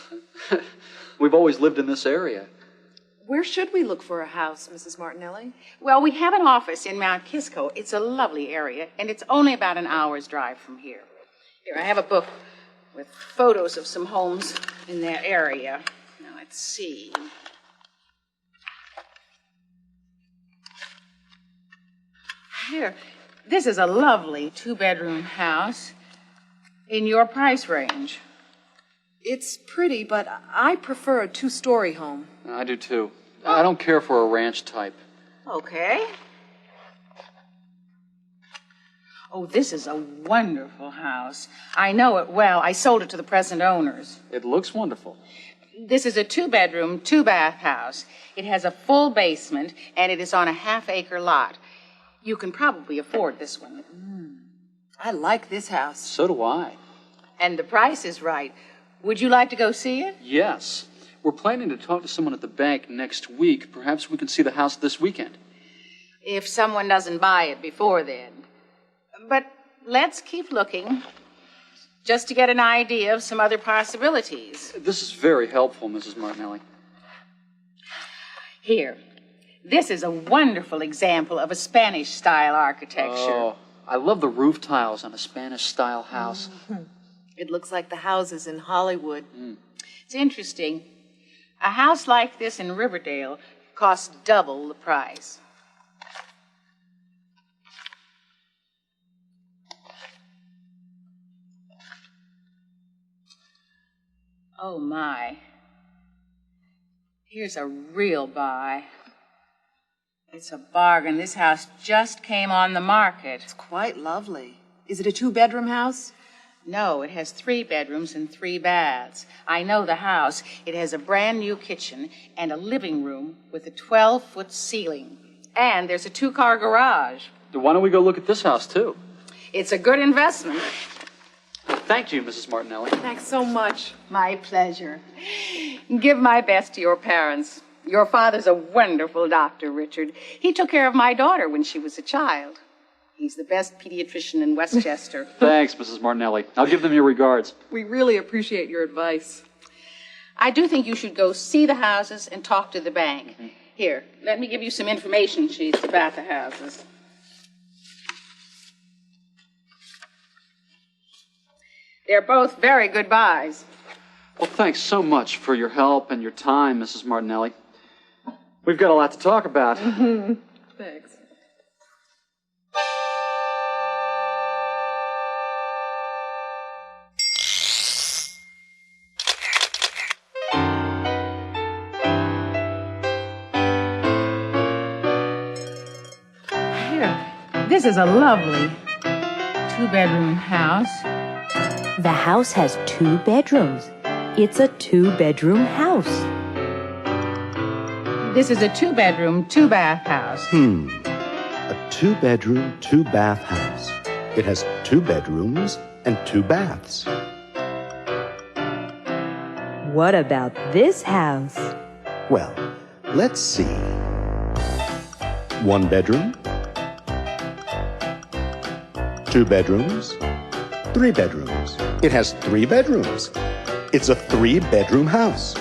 Speaker 23: We've always lived in this area.
Speaker 13: Where should we look for a house, Mrs. Martinelli?
Speaker 20: Well, we have an office in Mount Kisco. It's a lovely area, and it's only about an hour's drive from here. Here, I have a book with photos of some homes in that area. Now, let's see. Here, this is a lovely 2-bedroom house in your price range.
Speaker 13: It's pretty, but I prefer a 2-story home.
Speaker 23: I do too. I don't care for a ranch type.
Speaker 20: Okay. Oh, this is a wonderful house. I know it well. I sold it to the present owners.
Speaker 23: It looks wonderful.
Speaker 20: This is a 2-bedroom, 2-bath house. It has a full basement, and it is on a half-acre lot. You can probably afford this one.
Speaker 13: I like this house.
Speaker 23: So do I.
Speaker 20: And the price is right. Would you like to go see it?
Speaker 23: Yes. We're planning to talk to someone at the bank next week. Perhaps we can see the house this weekend.
Speaker 20: If someone doesn't buy it before then. But let's keep looking, just to get an idea of some other possibilities.
Speaker 23: This is very helpful, Mrs. Martinelli.
Speaker 20: Here. This is a wonderful example of a Spanish-style architecture.
Speaker 23: Oh, I love the roof tiles on a Spanish-style house.
Speaker 13: It looks like the houses in Hollywood.
Speaker 20: It's interesting. A house like this in Riverdale costs double the price. Oh, my. Here's a real buy. It's a bargain. This house just came on the market.
Speaker 2: It's quite lovely. Is it a two-bedroom house?
Speaker 20: No, it has 3 bedrooms and 3 baths. I know the house. It has a brand new kitchen and a living room with a 12-foot ceiling. And there's a 2-car garage.
Speaker 23: Why don't we go look at this house, too?
Speaker 20: It's a good investment.
Speaker 23: Thank you, Mrs. Martinelli.
Speaker 20: Thanks so much. My pleasure. Give my best to your parents. Your father's a wonderful doctor, Richard. He took care of my daughter when she was a child. He's the best pediatrician in Westchester.
Speaker 23: Thanks, Mrs. Martinelli. I'll give them your regards.
Speaker 20: We really appreciate your advice. I do think you should go see the houses and talk to the bank. Here, let me give you some information sheets about the houses. They're both very good buys.
Speaker 23: Well, thanks so much for your help and your time, Mrs. Martinelli. We've got a lot to talk about.
Speaker 20: Thanks. Here, this is a lovely 2-bedroom house.
Speaker 7: The house has 2 bedrooms. It's a 2-bedroom house.
Speaker 20: This is a 2-bedroom, 2-bath house.
Speaker 10: A 2-bedroom, 2-bath house. It has 2 bedrooms and 2 baths.
Speaker 7: What about this house?
Speaker 10: Well, let's see. 1 bedroom, 2 bedrooms, 3 bedrooms. It has 3 bedrooms. It's a 3-bedroom house.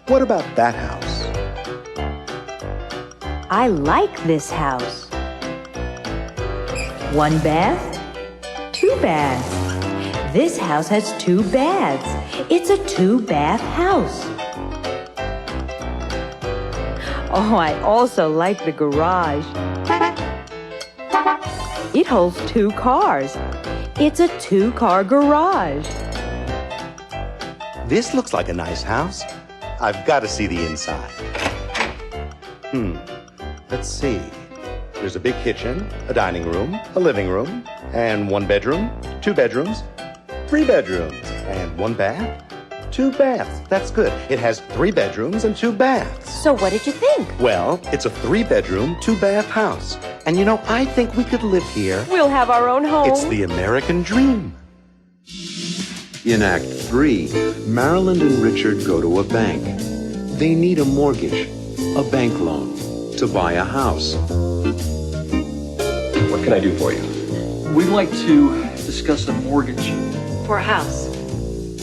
Speaker 10: What about that house?
Speaker 7: I like this house. 1 bath, 2 baths. This house has 2 baths. It's a 2-bath house. Oh, I also like the garage. It holds 2 cars. It's a 2-car garage.
Speaker 10: This looks like a nice house. I've got to see the inside. Let's see. There's a big kitchen, a dining room, a living room, and 1 bedroom, 2 bedrooms, 3 bedrooms, and 1 bath, 2 baths. That's good. It has 3 bedrooms and 2 baths.
Speaker 7: So what did you think?
Speaker 10: Well, it's a 3-bedroom, 2-bath house. And you know, I think we could live here.
Speaker 7: We'll have our own home.
Speaker 10: It's the American dream.
Speaker 1: In Act 3, Marilyn and Richard go to a bank. They need a mortgage, a bank loan, to buy a house.
Speaker 19: What can I do for you?
Speaker 23: We'd like to discuss a mortgage.
Speaker 13: For a house.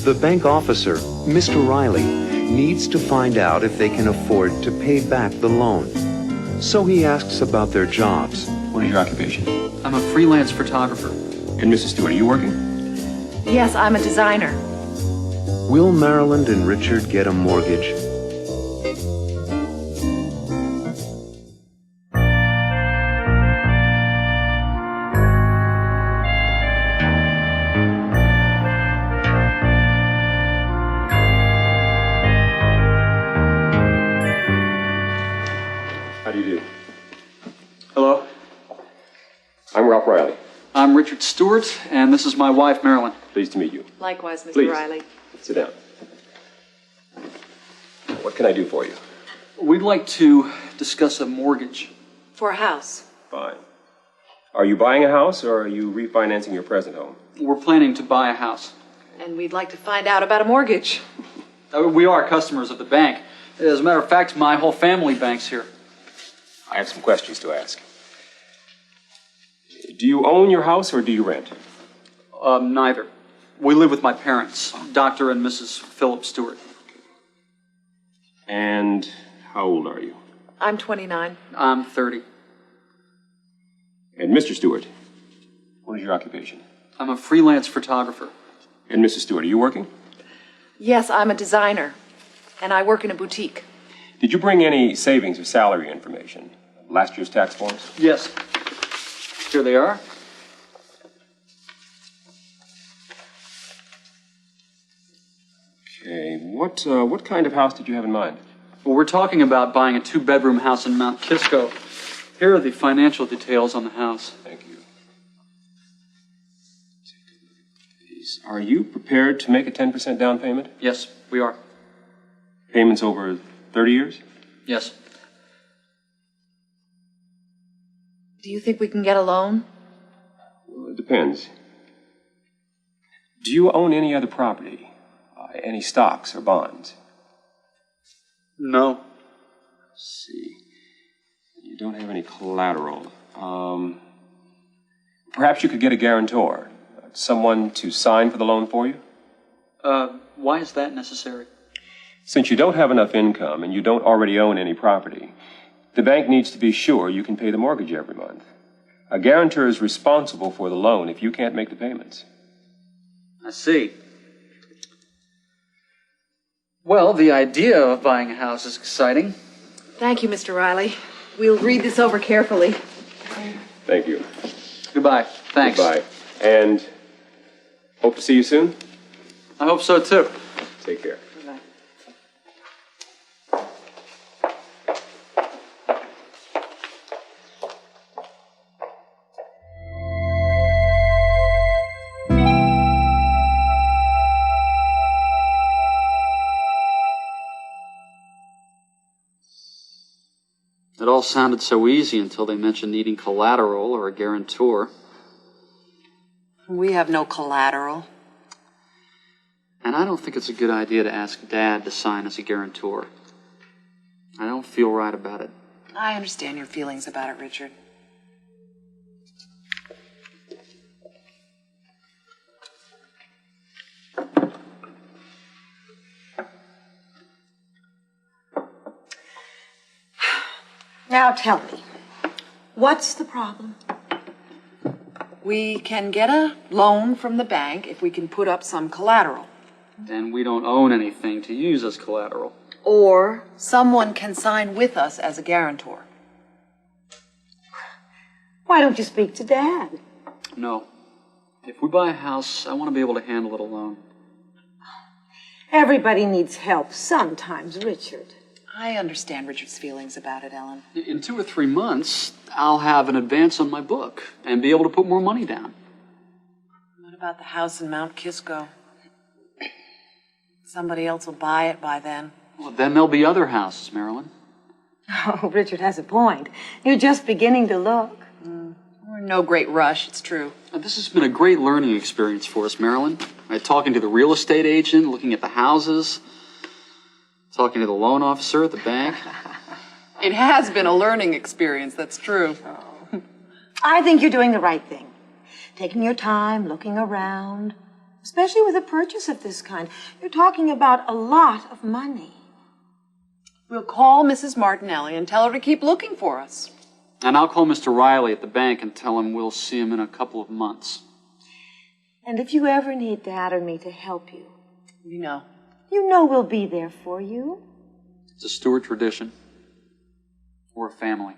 Speaker 1: The bank officer, Mr. Riley, needs to find out if they can afford to pay back the loan. So he asks about their jobs.
Speaker 19: What is your occupation?
Speaker 23: I'm a freelance photographer.
Speaker 19: And Mrs. Stewart, are you working?
Speaker 13: Yes, I'm a designer.
Speaker 1: Will Marilyn and Richard get a mortgage?
Speaker 19: How do you do?
Speaker 23: Hello.
Speaker 19: I'm Ralph Riley.
Speaker 23: I'm Richard Stewart, and this is my wife, Marilyn.
Speaker 19: Pleased to meet you.
Speaker 13: Likewise, Mr.
Speaker 19: Please.
Speaker 13: Riley.
Speaker 19: Sit down. What can I do for you?
Speaker 23: We'd like to discuss a mortgage.
Speaker 13: For a house.
Speaker 19: Fine. Are you buying a house or are you refinancing your present home?
Speaker 23: We're planning to buy a house.
Speaker 13: And we'd like to find out about a mortgage.
Speaker 23: We are customers of the bank. As a matter of fact, my whole family banks here.
Speaker 19: I have some questions to ask. Do you own your house or do you rent?
Speaker 23: Neither. We live with my parents, Dr. and Mrs. Philip Stewart.
Speaker 19: And how old are you?
Speaker 13: I'm 29.
Speaker 23: I'm 30.
Speaker 19: And Mr. Stewart, what is your occupation?
Speaker 23: I'm a freelance photographer.
Speaker 19: And Mrs. Stewart, are you working?
Speaker 13: Yes, I'm a designer. And I work in a boutique.
Speaker 19: Did you bring any savings or salary information? Last year's tax forms?
Speaker 23: Yes. Here they are.
Speaker 19: What kind of house did you have in mind?
Speaker 23: Well, we're talking about buying a 2-bedroom house in Mount Kisco. Here are the financial details on the house.
Speaker 19: Thank you. Are you prepared to make a 10% down payment?
Speaker 23: Yes, we are.
Speaker 19: Payments over 30 years?
Speaker 23: Yes.
Speaker 13: Do you think we can get a loan?
Speaker 19: Well, it depends. Do you own any other property? Any stocks or bonds?
Speaker 23: No.
Speaker 19: Let's see. You don't have any collateral. Perhaps you could get a guarantor. Someone to sign for the loan for you?
Speaker 23: Why is that necessary?
Speaker 19: Since you don't have enough income and you don't already own any property, the bank needs to be sure you can pay the mortgage every month. A guarantor is responsible for the loan if you can't make the payments.
Speaker 23: I see. Well, the idea of buying a house is exciting.
Speaker 13: Thank you, Mr. Riley. We'll read this over carefully.
Speaker 19: Thank you.
Speaker 23: Goodbye. Thanks.
Speaker 19: Goodbye. And hope to see you soon.
Speaker 23: I hope so, too.
Speaker 19: Take care.
Speaker 23: It all sounded so easy until they mentioned needing collateral or a guarantor.
Speaker 2: We have no collateral.
Speaker 23: And I don't think it's a good idea to ask Dad to sign as a guarantor. I don't feel right about it.
Speaker 2: I understand your feelings about it, Richard.
Speaker 12: Now tell me, what's the problem?
Speaker 2: We can get a loan from the bank if we can put up some collateral.
Speaker 23: And we don't own anything to use as collateral.
Speaker 2: Or someone can sign with us as a guarantor.
Speaker 12: Why don't you speak to Dad?
Speaker 23: No. If we buy a house, I want to be able to handle it alone.
Speaker 12: Everybody needs help sometimes, Richard.
Speaker 2: I understand Richard's feelings about it, Ellen.
Speaker 23: In 2 or 3 months, I'll have an advance on my book and be able to put more money down.
Speaker 2: What about the house in Mount Kisco? Somebody else will buy it by then.
Speaker 23: Well, then there'll be other houses, Marilyn.
Speaker 12: Oh, Richard has a point. You're just beginning to look.
Speaker 2: We're in no great rush, it's true.
Speaker 23: Now, this has been a great learning experience for us, Marilyn. Talking to the real estate agent, looking at the houses, talking to the loan officer at the bank.
Speaker 2: It has been a learning experience, that's true.
Speaker 12: I think you're doing the right thing. Taking your time, looking around, especially with a purchase of this kind. You're talking about a lot of money.
Speaker 2: We'll call Mrs. Martinelli and tell her to keep looking for us.
Speaker 23: And I'll call Mr. Riley at the bank and tell him we'll see him in a couple of months.
Speaker 12: And if you ever need Dad or me to help you,
Speaker 2: you know
Speaker 12: we'll be there for you.
Speaker 23: It's a Stewart tradition. We're a family.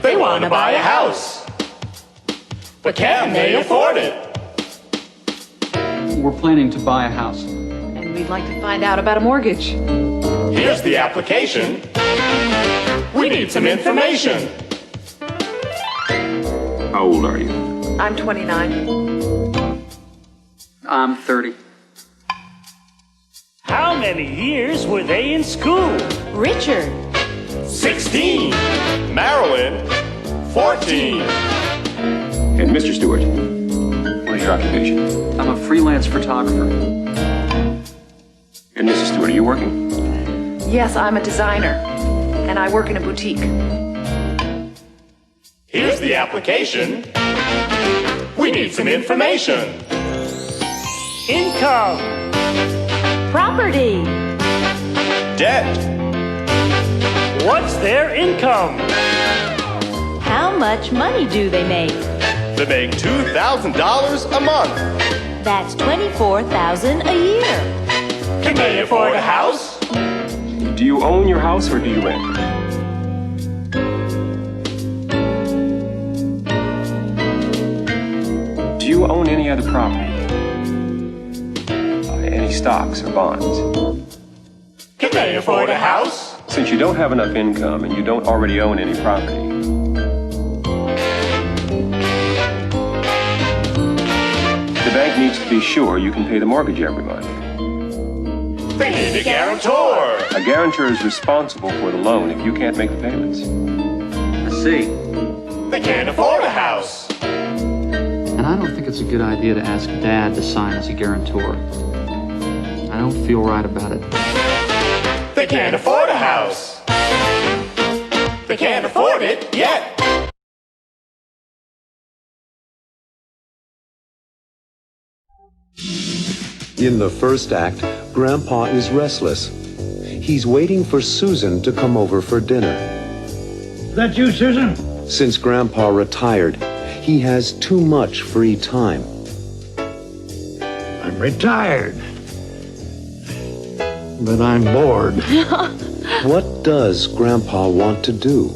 Speaker 17: They want to buy a house, but can they afford it?
Speaker 23: We're planning to buy a house.
Speaker 13: And we'd like to find out about a mortgage.
Speaker 17: Here's the application. We need some information.
Speaker 19: How old are you?
Speaker 13: I'm 29.
Speaker 23: I'm 30.
Speaker 22: How many years were they in school?
Speaker 7: Richard.
Speaker 17: 16. Marilyn, 14.
Speaker 19: And Mr. Stewart, what is your occupation?
Speaker 23: I'm a freelance photographer.
Speaker 19: And Mrs. Stewart, are you working?
Speaker 13: Yes, I'm a designer, and I work in a boutique.
Speaker 17: Here's the application. We need some information.
Speaker 22: Income.
Speaker 7: Property.
Speaker 17: Debt.
Speaker 22: What's their income?
Speaker 7: How much money do they make?
Speaker 17: They make $2,000 a month.
Speaker 7: That's $24,000 a year.
Speaker 17: Can they afford a house?
Speaker 19: Do you own your house or do you rent? Do you own any other property? Any stocks or bonds?
Speaker 22: Can they afford a house?
Speaker 19: Since you don't have enough income and you don't already own any property, the bank needs to be sure you can pay the mortgage every month.
Speaker 22: They need a guarantor.
Speaker 19: A guarantor is responsible for the loan if you can't make the payments.
Speaker 23: I see.
Speaker 22: They can't afford a house.
Speaker 23: And I don't think it's a good idea to ask Dad to sign as a guarantor. I don't feel right about it.
Speaker 22: They can't afford a house. They can't afford it yet.
Speaker 1: In the first act, Grandpa is restless. He's waiting for Susan to come over for dinner.
Speaker 8: Is that you, Susan?
Speaker 1: Since Grandpa retired, he has too much free time.
Speaker 8: I'm retired. But I'm bored.
Speaker 1: What does Grandpa want to do?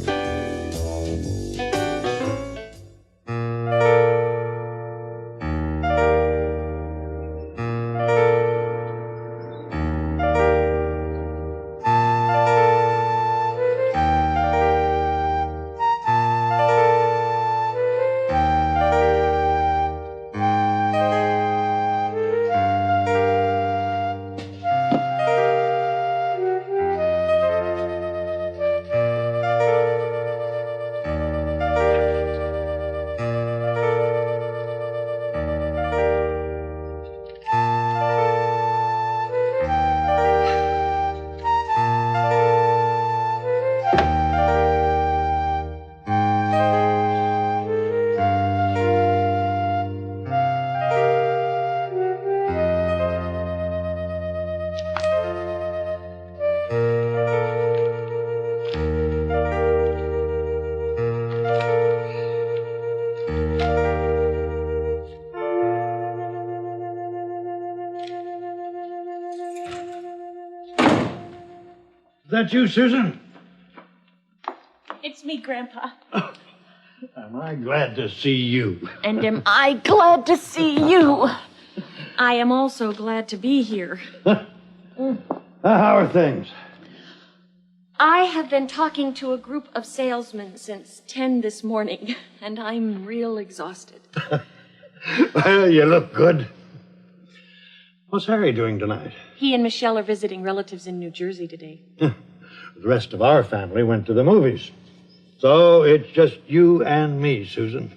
Speaker 8: Is that you, Susan?
Speaker 9: It's me, Grandpa.
Speaker 8: Am I glad to see you?
Speaker 9: And am I glad to see you? I am also glad to be here.
Speaker 8: How are things?
Speaker 9: I have been talking to a group of salesmen since 10 this morning, and I'm real exhausted.
Speaker 8: Well, you look good. What's Harry doing tonight?
Speaker 9: He and Michelle are visiting relatives in New Jersey today.
Speaker 8: The rest of our family went to the movies. So it's just you and me, Susan.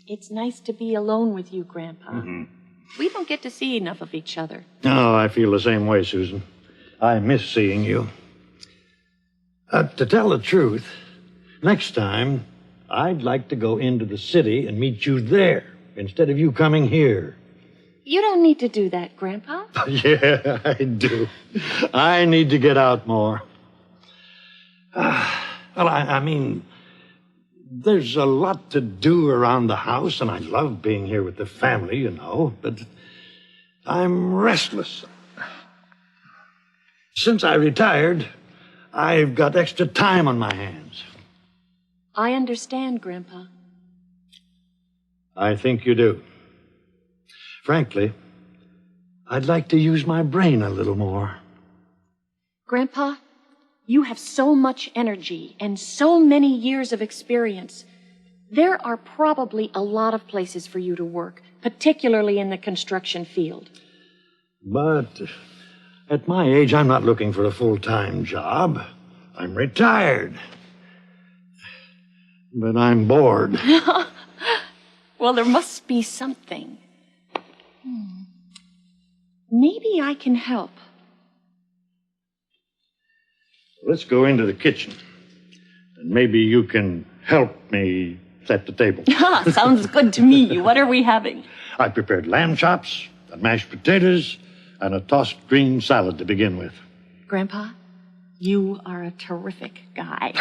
Speaker 9: It's nice to be alone with you, Grandpa.
Speaker 8: Mm-hmm.
Speaker 9: We don't get to see enough of each other.
Speaker 8: Oh, I feel the same way, Susan. I miss seeing you. To tell the truth, next time, I'd like to go into the city and meet you there instead of you coming here.
Speaker 9: You don't need to do that, Grandpa.
Speaker 8: Yeah, I do. I need to get out more. Well, I mean, there's a lot to do around the house, and I love being here with the family, you know, but I'm restless. Since I retired, I've got extra time on my hands.
Speaker 9: I understand, Grandpa.
Speaker 8: I think you do. Frankly, I'd like to use my brain a little more.
Speaker 9: Grandpa, you have so much energy and so many years of experience. There are probably a lot of places for you to work, particularly in the construction field.
Speaker 8: But at my age, I'm not looking for a full-time job. I'm retired. But I'm bored.
Speaker 9: Well, there must be something. Maybe I can help.
Speaker 8: Let's go into the kitchen. And maybe you can help me set the table.
Speaker 9: Sounds good to me. What are we having?
Speaker 8: I prepared lamb chops and mashed potatoes and a tossed green salad to begin with.
Speaker 9: Grandpa, you are a terrific guy.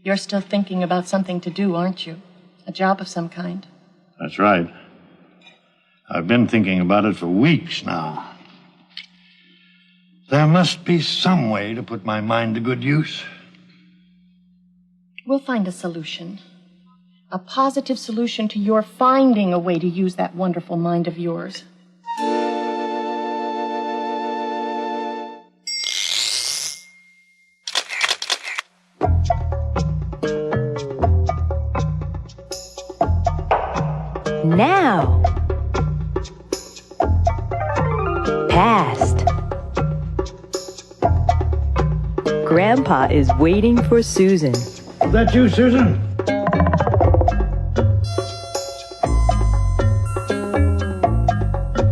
Speaker 9: You're still thinking about something to do, aren't you? A job of some kind.
Speaker 8: That's right. I've been thinking about it for weeks now. There must be some way to put my mind to good use.
Speaker 9: We'll find a solution. A positive solution to your finding a way to use that wonderful mind of yours.
Speaker 7: Now. Past. Grandpa is waiting for Susan.
Speaker 8: Is that you, Susan?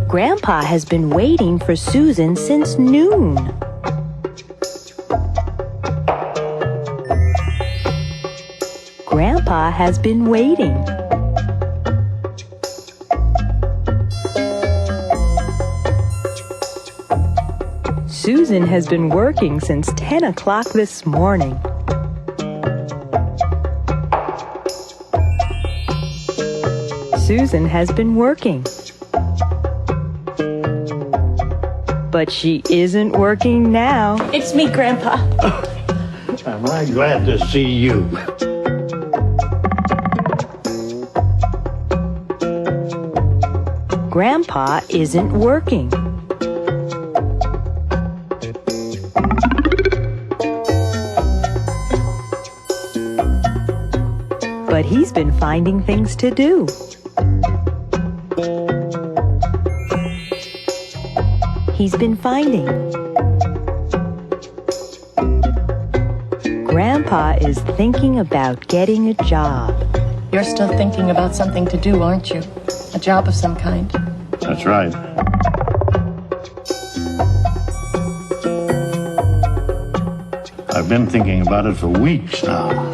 Speaker 7: Grandpa has been waiting for Susan since noon. Grandpa has been waiting. Susan has been working since 10 o'clock this morning. Susan has been working. But she isn't working now.
Speaker 9: It's me, Grandpa.
Speaker 8: Am I glad to see you?
Speaker 7: Grandpa isn't working. But he's been finding things to do. He's been finding. Grandpa is thinking about getting a job.
Speaker 9: You're still thinking about something to do, aren't you? A job of some kind.
Speaker 8: That's right. I've been thinking about it for weeks now.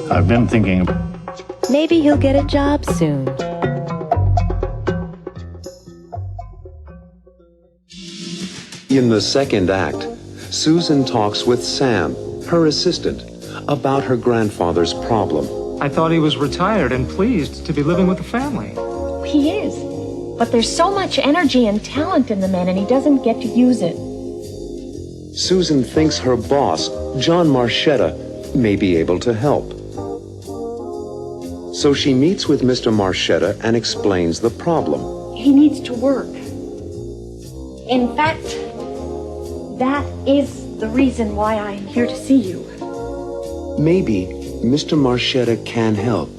Speaker 8: I've been thinking.
Speaker 7: Maybe he'll get a job soon.
Speaker 1: In the second act, Susan talks with Sam, her assistant, about her grandfather's problem.
Speaker 6: I thought he was retired and pleased to be living with the family.
Speaker 9: He is. But there's so much energy and talent in the man, and he doesn't get to use it.
Speaker 1: Susan thinks her boss, John Marchetta, may be able to help. So she meets with Mr. Marchetta and explains the problem.
Speaker 9: He needs to work. In fact, that is the reason why I'm here to see you.
Speaker 1: Maybe Mr. Marchetta can help.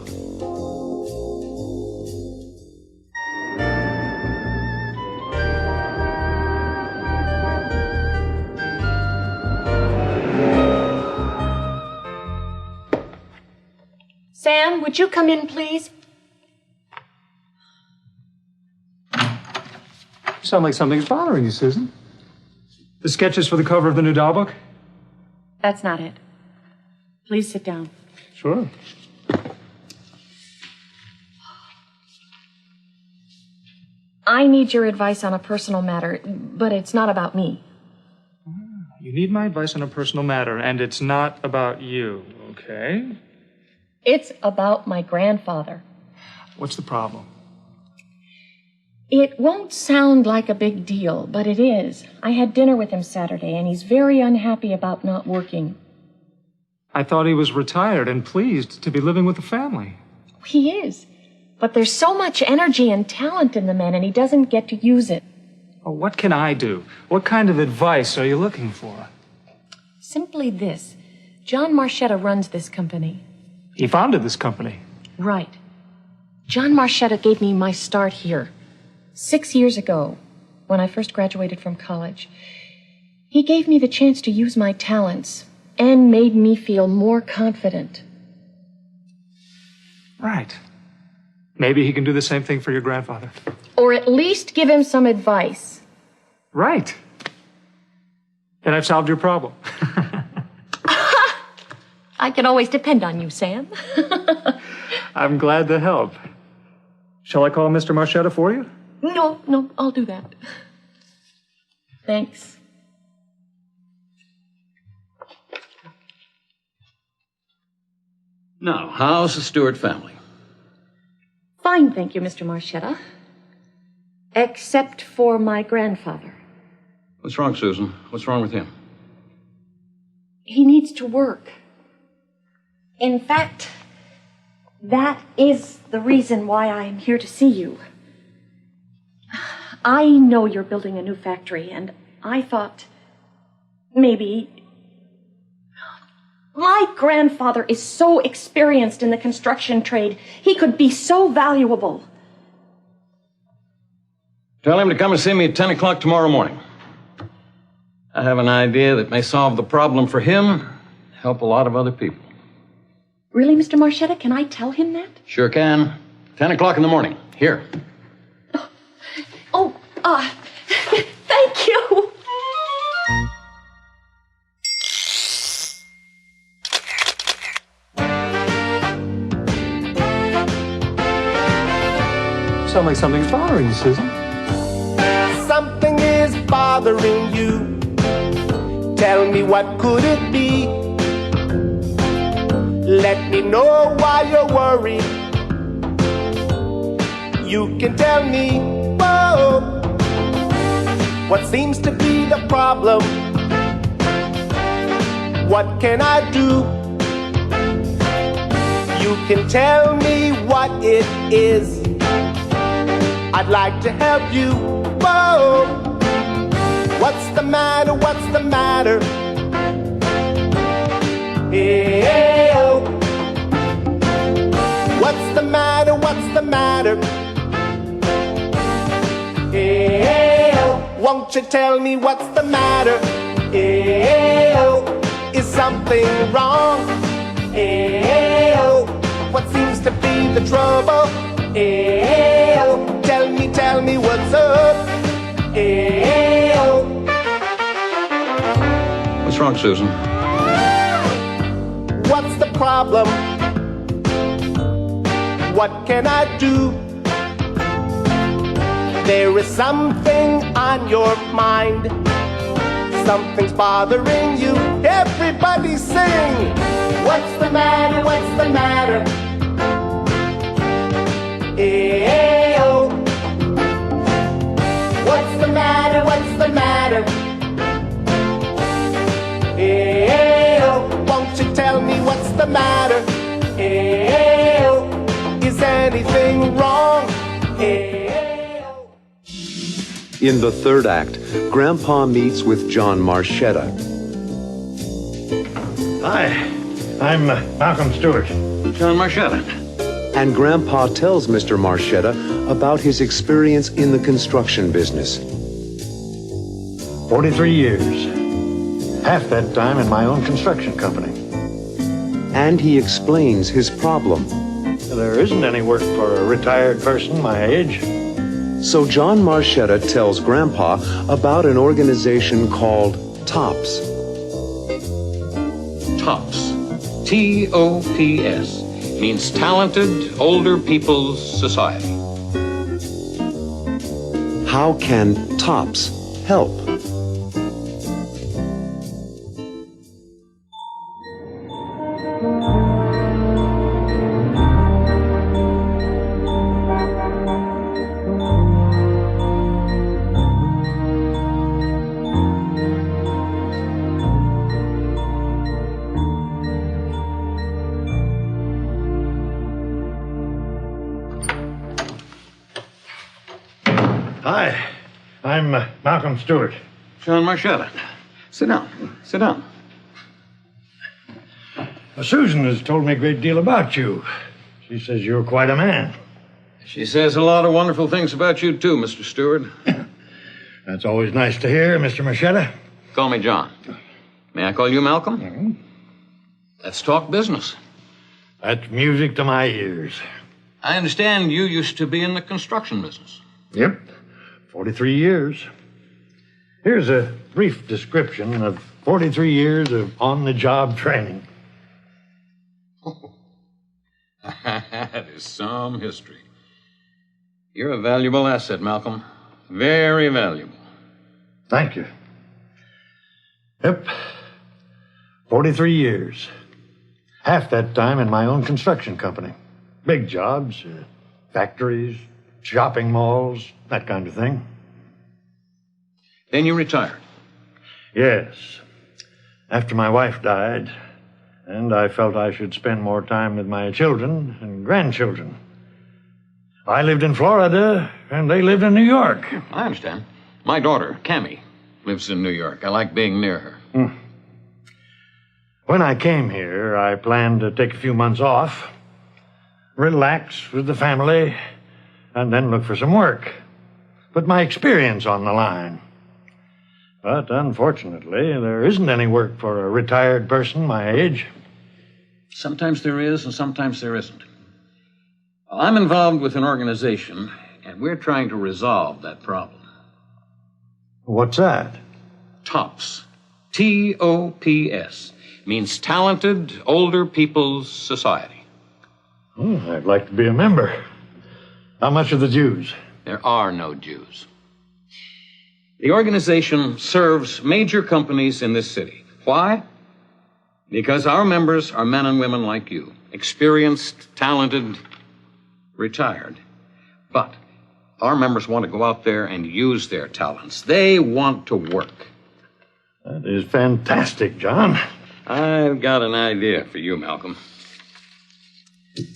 Speaker 9: Sam, would you come in, please?
Speaker 6: You sound like something's bothering you, Susan. The sketches for the cover of the new doll book?
Speaker 9: That's not it. Please sit down.
Speaker 6: Sure.
Speaker 9: I need your advice on a personal matter, but it's not about me.
Speaker 6: You need my advice on a personal matter, and it's not about you, okay?
Speaker 9: It's about my grandfather.
Speaker 6: What's the problem?
Speaker 9: It won't sound like a big deal, but it is. I had dinner with him Saturday, and he's very unhappy about not working.
Speaker 6: I thought he was retired and pleased to be living with the family.
Speaker 9: He is. But there's so much energy and talent in the man, and he doesn't get to use it.
Speaker 6: Oh, what can I do? What kind of advice are you looking for?
Speaker 9: Simply this. John Marchetta runs this company.
Speaker 6: He founded this company.
Speaker 9: Right. John Marchetta gave me my start here 6 years ago, when I first graduated from college. He gave me the chance to use my talents and made me feel more confident.
Speaker 6: Right. Maybe he can do the same thing for your grandfather.
Speaker 9: Or at least give him some advice.
Speaker 6: Right. Then I've solved your problem.
Speaker 9: I can always depend on you, Sam.
Speaker 6: I'm glad to help. Shall I call Mr. Marchetta for you?
Speaker 9: No, I'll do that. Thanks.
Speaker 8: Now, how's the Stewart family?
Speaker 9: Fine, thank you, Mr. Marchetta. Except for my grandfather.
Speaker 8: What's wrong, Susan? What's wrong with him?
Speaker 9: He needs to work. In fact, that is the reason why I am here to see you. I know you're building a new factory, and I thought maybe... My grandfather is so experienced in the construction trade. He could be so valuable.
Speaker 8: Tell him to come and see me at 10 o'clock tomorrow morning. I have an idea that may solve the problem for him, help a lot of other people.
Speaker 9: Really, Mr. Marchetta? Can I tell him that?
Speaker 8: Sure can. 10 o'clock in the morning. Here.
Speaker 9: Oh, thank you.
Speaker 6: Sounds like something's bothering you, Susan.
Speaker 17: Something is bothering you. Tell me, what could it be? Let me know why you're worried. You can tell me, whoa, what seems to be the problem? What can I do? You can tell me what it is. I'd like to help you. Whoa, what's the matter? What's the matter? Hey, oh. What's the matter? What's the matter? Hey, oh. Won't you tell me what's the matter? Hey, oh. Is something wrong? Hey, oh. What seems to be the trouble? Hey, oh. Tell me what's up. Hey, oh.
Speaker 8: What's wrong, Susan?
Speaker 17: What's the problem? What can I do? There is something on your mind. Something's bothering you. Everybody sing. What's the matter? What's the matter? Hey, oh. What's the matter? What's the matter? Hey, oh. Won't you tell me what's the matter? Hey, oh. Is anything wrong? Hey, oh.
Speaker 1: In the third act, Grandpa meets with John Marchetta.
Speaker 8: Hi, I'm Malcolm Stewart. John Marchetta.
Speaker 1: And Grandpa tells Mr. Marchetta about his experience in the construction business.
Speaker 8: 43 years. Half that time in my own construction company.
Speaker 1: And he explains his problem.
Speaker 8: There isn't any work for a retired person my age.
Speaker 1: So John Marchetta tells Grandpa about an organization called TOPS.
Speaker 4: TOPS. T-O-P-S. Means Talented Older People's Society.
Speaker 1: How can TOPS help?
Speaker 8: Hi, I'm Malcolm Stewart.
Speaker 4: John Marchetta. Sit down. Sit down.
Speaker 8: Susan has told me a great deal about you. She says you're quite a man.
Speaker 4: She says a lot of wonderful things about you, too, Mr. Stewart.
Speaker 8: That's always nice to hear, Mr. Marchetta.
Speaker 4: Call me John. May I call you Malcolm? Mm-hmm. Let's talk business.
Speaker 8: That's music to my ears.
Speaker 4: I understand you used to be in the construction business.
Speaker 8: Yep, 43 years. Here's a brief description of 43 years of on-the-job training.
Speaker 4: That is some history. You're a valuable asset, Malcolm. Very valuable.
Speaker 8: Thank you. Yep, 43 years. Half that time in my own construction company. Big jobs, factories, shopping malls, that kind of thing.
Speaker 4: Then you retired?
Speaker 8: Yes. After my wife died, and I felt I should spend more time with my children and grandchildren. I lived in Florida, and they lived in New York.
Speaker 4: I understand. My daughter, Cammie, lives in New York. I like being near her.
Speaker 8: When I came here, I planned to take a few months off, relax with the family, and then look for some work. Put my experience on the line. But unfortunately, there isn't any work for a retired person my age.
Speaker 4: Sometimes there is, and sometimes there isn't. I'm involved with an organization, and we're trying to resolve that problem.
Speaker 8: What's that?
Speaker 4: TOPS. T-O-P-S. Means Talented Older People's Society.
Speaker 8: I'd like to be a member. How much are the dues?
Speaker 4: There are no dues. The organization serves major companies in this city. Why? Because our members are men and women like you. Experienced, talented, retired. But our members want to go out there and use their talents. They want to work.
Speaker 8: That is fantastic, John.
Speaker 4: I've got an idea for you, Malcolm.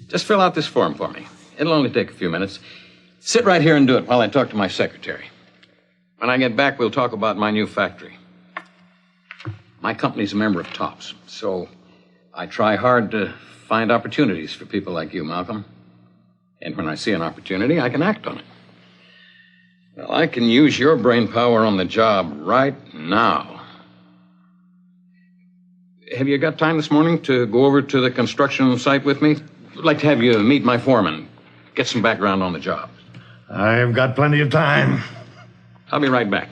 Speaker 4: Just fill out this form for me. It'll only take a few minutes. Sit right here and do it while I talk to my secretary. When I get back, we'll talk about my new factory. My company's a member of TOPS, so I try hard to find opportunities for people like you, Malcolm. And when I see an opportunity, I can act on it. Well, I can use your brain power on the job right now. Have you got time this morning to go over to the construction site with me? I'd like to have you meet my foreman, get some background on the job.
Speaker 8: I've got plenty of time.
Speaker 4: I'll be right back.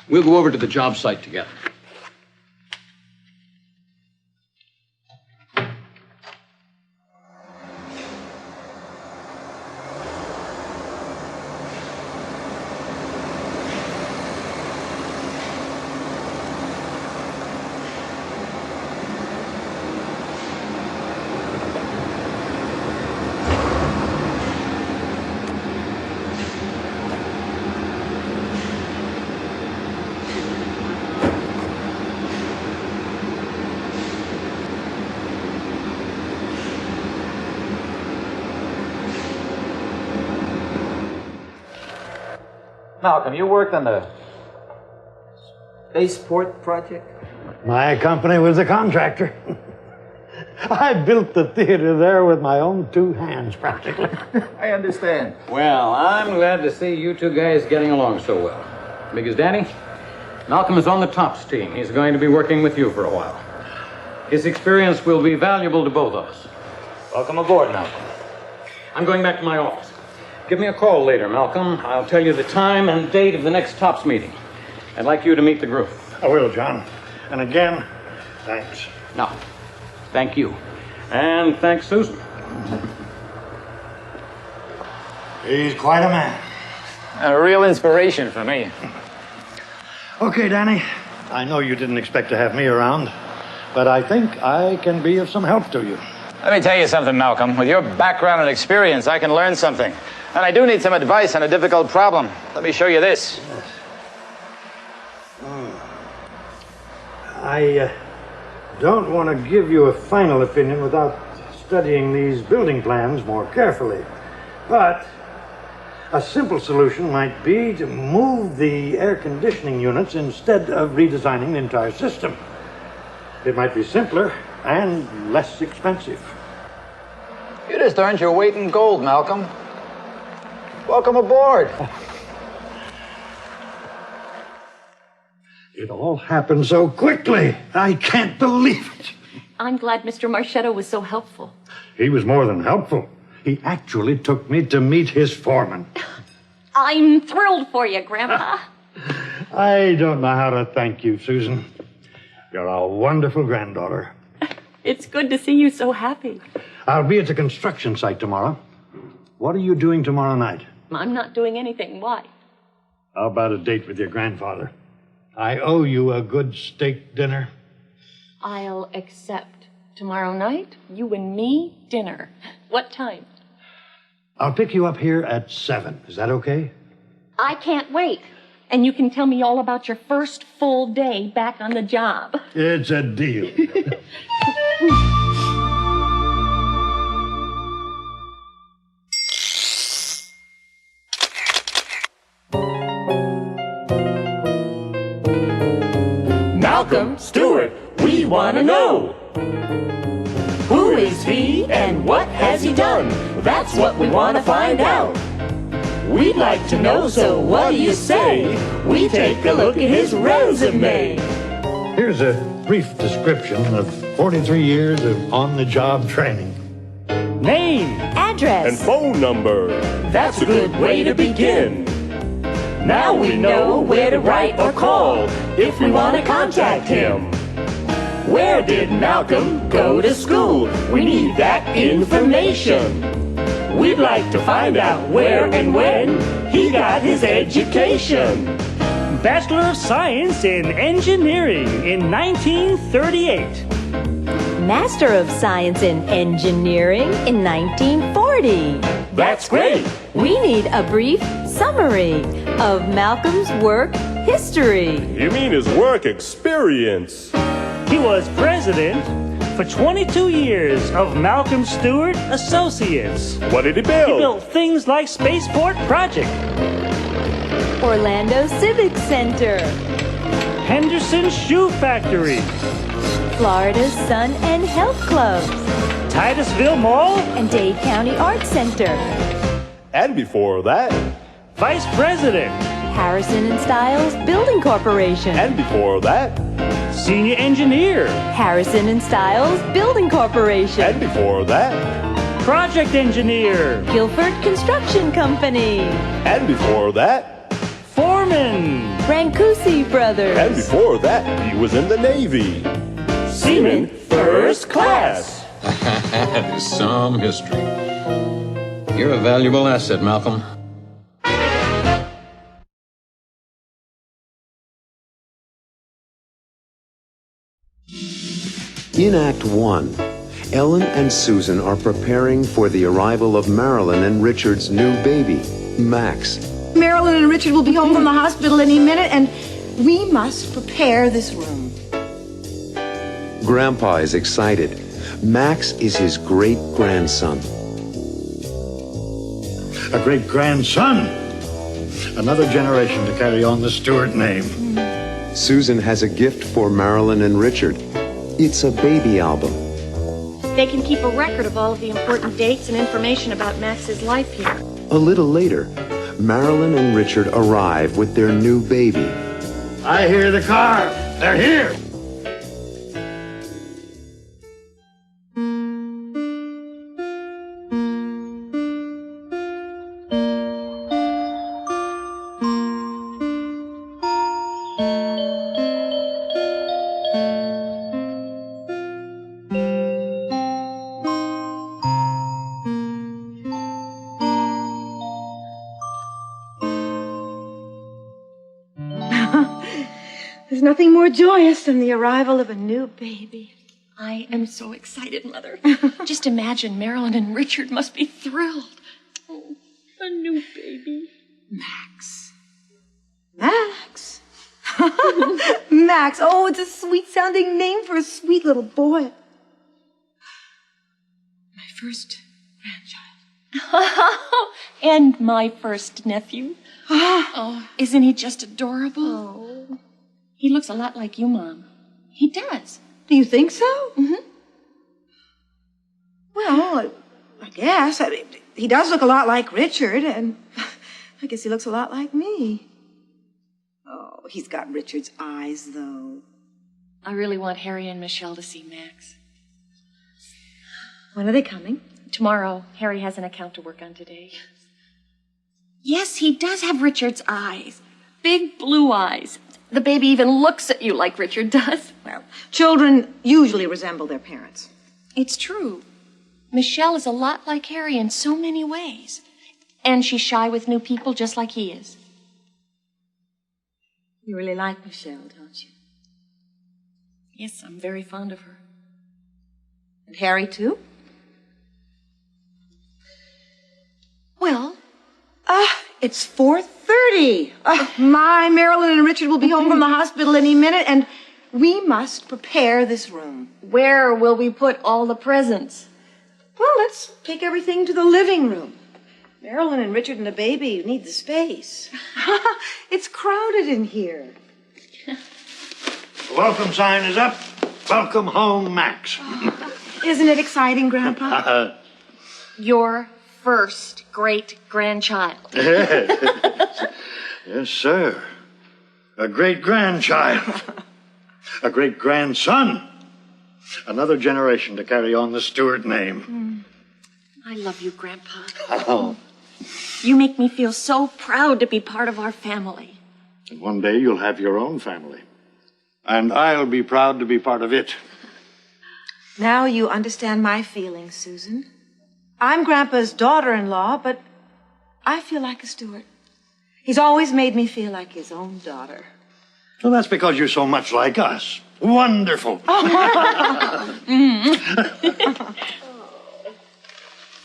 Speaker 4: We'll go over to the job site together.
Speaker 3: Malcolm, you worked on the spaceport project?
Speaker 8: My company was a contractor. I built the theater there with my own two hands, practically.
Speaker 3: I understand.
Speaker 4: Well, I'm glad to see you two guys getting along so well. Because, Danny, Malcolm is on the TOPS team. He's going to be working with you for a while. His experience will be valuable to both of us.
Speaker 3: Welcome aboard, Malcolm.
Speaker 4: I'm going back to my office. Give me a call later, Malcolm. I'll tell you the time and date of the next TOPS meeting. I'd like you to meet the group.
Speaker 8: I will, John. And again, thanks.
Speaker 4: No, thank you. And thanks, Susan.
Speaker 8: He's quite a man.
Speaker 3: A real inspiration for me.
Speaker 8: Okay, Danny. I know you didn't expect to have me around, but I think I can be of some help to you.
Speaker 3: Let me tell you something, Malcolm. With your background and experience, I can learn something. And I do need some advice on a difficult problem. Let me show you this.
Speaker 8: Yes. I don't want to give you a final opinion without studying these building plans more carefully. But a simple solution might be to move the air conditioning units instead of redesigning the entire system. It might be simpler and less expensive.
Speaker 3: You just earned your weight in gold, Malcolm. Welcome aboard.
Speaker 8: It all happened so quickly. I can't believe it.
Speaker 9: I'm glad Mr. Marchetto was so helpful.
Speaker 8: He was more than helpful. He actually took me to meet his foreman.
Speaker 9: I'm thrilled for you, Grandpa.
Speaker 8: I don't know how to thank you, Susan. You're a wonderful granddaughter.
Speaker 9: It's good to see you so happy.
Speaker 8: I'll be at the construction site tomorrow. What are you doing tomorrow night?
Speaker 9: I'm not doing anything. Why?
Speaker 8: How about a date with your grandfather? I owe you a good steak dinner.
Speaker 9: I'll accept. Tomorrow night, you and me, dinner. What time?
Speaker 8: I'll pick you up here at 7. Is that okay?
Speaker 9: I can't wait. And you can tell me all about your first full day back on the job.
Speaker 8: It's a deal.
Speaker 22: Malcolm Stewart, we want to know. Who is he and what has he done? That's what we want to find out. We'd like to know, so what do you say? We take a look at his resume.
Speaker 8: Here's a brief description of 43 years of on-the-job training.
Speaker 22: Name,
Speaker 7: address,
Speaker 22: and phone number. That's a good way to begin. Now we know where to write or call if we want to contact him. Where did Malcolm go to school? We need that information. We'd like to find out where and when he got his education.
Speaker 14: Bachelor of Science in Engineering in 1938.
Speaker 7: Master of Science in Engineering in 1940.
Speaker 22: That's great.
Speaker 7: We need a brief summary of Malcolm's work history.
Speaker 22: You mean his work experience?
Speaker 14: He was president for 22 years of Malcolm Stewart Associates.
Speaker 22: What did he build?
Speaker 14: He built things like Spaceport Project,
Speaker 7: Orlando Civic Center,
Speaker 14: Henderson Shoe Factory,
Speaker 7: Florida's Sun and Health Clubs,
Speaker 14: Titusville Mall,
Speaker 7: and Dade County Arts Center.
Speaker 22: And before that,
Speaker 14: Vice President,
Speaker 7: Harrison and Styles Building Corporation.
Speaker 22: And before that,
Speaker 14: Senior Engineer,
Speaker 7: Harrison and Styles Building Corporation.
Speaker 22: And before that,
Speaker 14: Project Engineer,
Speaker 7: Guilford Construction Company.
Speaker 22: And before that,
Speaker 14: Foreman,
Speaker 7: Brancusi Brothers.
Speaker 22: And before that, he was in the Navy. Seaman First Class.
Speaker 4: That is some history. You're a valuable asset, Malcolm.
Speaker 1: In Act 1, Ellen and Susan are preparing for the arrival of Marilyn and Richard's new baby, Max.
Speaker 12: Marilyn and Richard will be home from the hospital any minute, and we must prepare this room.
Speaker 1: Grandpa is excited. Max is his great-grandson.
Speaker 8: A great-grandson. Another generation to carry on the Stewart name.
Speaker 1: Susan has a gift for Marilyn and Richard. It's a baby album.
Speaker 9: They can keep a record of all of the important dates and information about Max's life here.
Speaker 1: A little later, Marilyn and Richard arrive with their new baby.
Speaker 8: I hear the car. They're here.
Speaker 12: There's nothing more joyous than the arrival of a new baby.
Speaker 9: I am so excited, Mother. Just imagine Marilyn and Richard must be thrilled. Oh, a new baby.
Speaker 12: Max. Max? Max. Oh, it's a sweet-sounding name for a sweet little boy. My first grandchild.
Speaker 9: And my first nephew. Oh, isn't he just adorable?
Speaker 12: Oh.
Speaker 9: He looks a lot like you, Mom. He does.
Speaker 12: Do you think so?
Speaker 9: Mm-hmm.
Speaker 12: Well, I guess. I mean, he does look a lot like Richard, and I guess he looks a lot like me. Oh, he's got Richard's eyes, though.
Speaker 9: I really want Harry and Michelle to see Max.
Speaker 12: When are they coming?
Speaker 9: Tomorrow. Harry has an account to work on today. Yes, he does have Richard's eyes. Big blue eyes. The baby even looks at you like Richard does.
Speaker 12: Well, children usually resemble their parents.
Speaker 9: It's true. Michelle is a lot like Harry in so many ways. And she's shy with new people just like he is.
Speaker 12: You really like Michelle, don't you?
Speaker 9: Yes, I'm very fond of her.
Speaker 12: And Harry, too?
Speaker 9: Well,
Speaker 12: it's 4:30. My Marilyn and Richard will be home from the hospital any minute, and we must prepare this room.
Speaker 9: where will we put all the presents?
Speaker 12: Well, let's take everything to the living room. Marilyn and Richard and the baby need the space. It's crowded in here.
Speaker 8: The welcome sign is up. Welcome home, Max.
Speaker 12: Isn't it exciting, Grandpa?
Speaker 9: Your first great-grandchild.
Speaker 8: Yes, sir. A great-grandchild. A great-grandson. Another generation to carry on the Stewart name.
Speaker 9: I love you, Grandpa.
Speaker 8: Oh.
Speaker 9: You make me feel so proud to be part of our family.
Speaker 8: And one day you'll have your own family. And I'll be proud to be part of it.
Speaker 12: Now you understand my feelings, Susan. I'm Grandpa's daughter-in-law, but I feel like a Stewart. He's always made me feel like his own daughter.
Speaker 8: Well, that's because you're so much like us. Wonderful.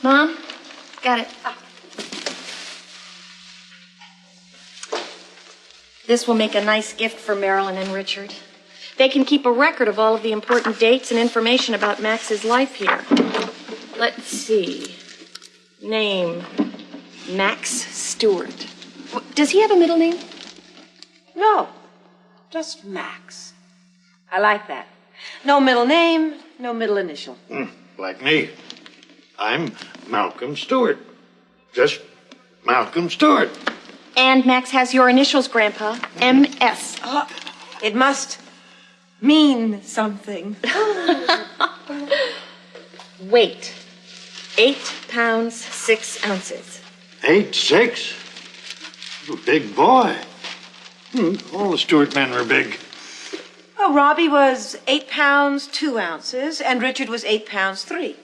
Speaker 9: Mom, got it. This will make a nice gift for Marilyn and Richard. They can keep a record of all of the important dates and information about Max's life here. Let's see. Name, Max Stewart. Does he have a middle name?
Speaker 12: No, just Max. I like that. No middle name, no middle initial.
Speaker 8: Like me. I'm Malcolm Stewart. Just Malcolm Stewart.
Speaker 9: And Max has your initials, Grandpa. M.S.
Speaker 12: It must mean something.
Speaker 9: Weight, 8 pounds, 6 ounces.
Speaker 8: 8'6"? You big boy. All the Stewart men were big.
Speaker 12: Oh, Robbie was 8 pounds, 2 ounces, and Richard was 8 pounds, 3.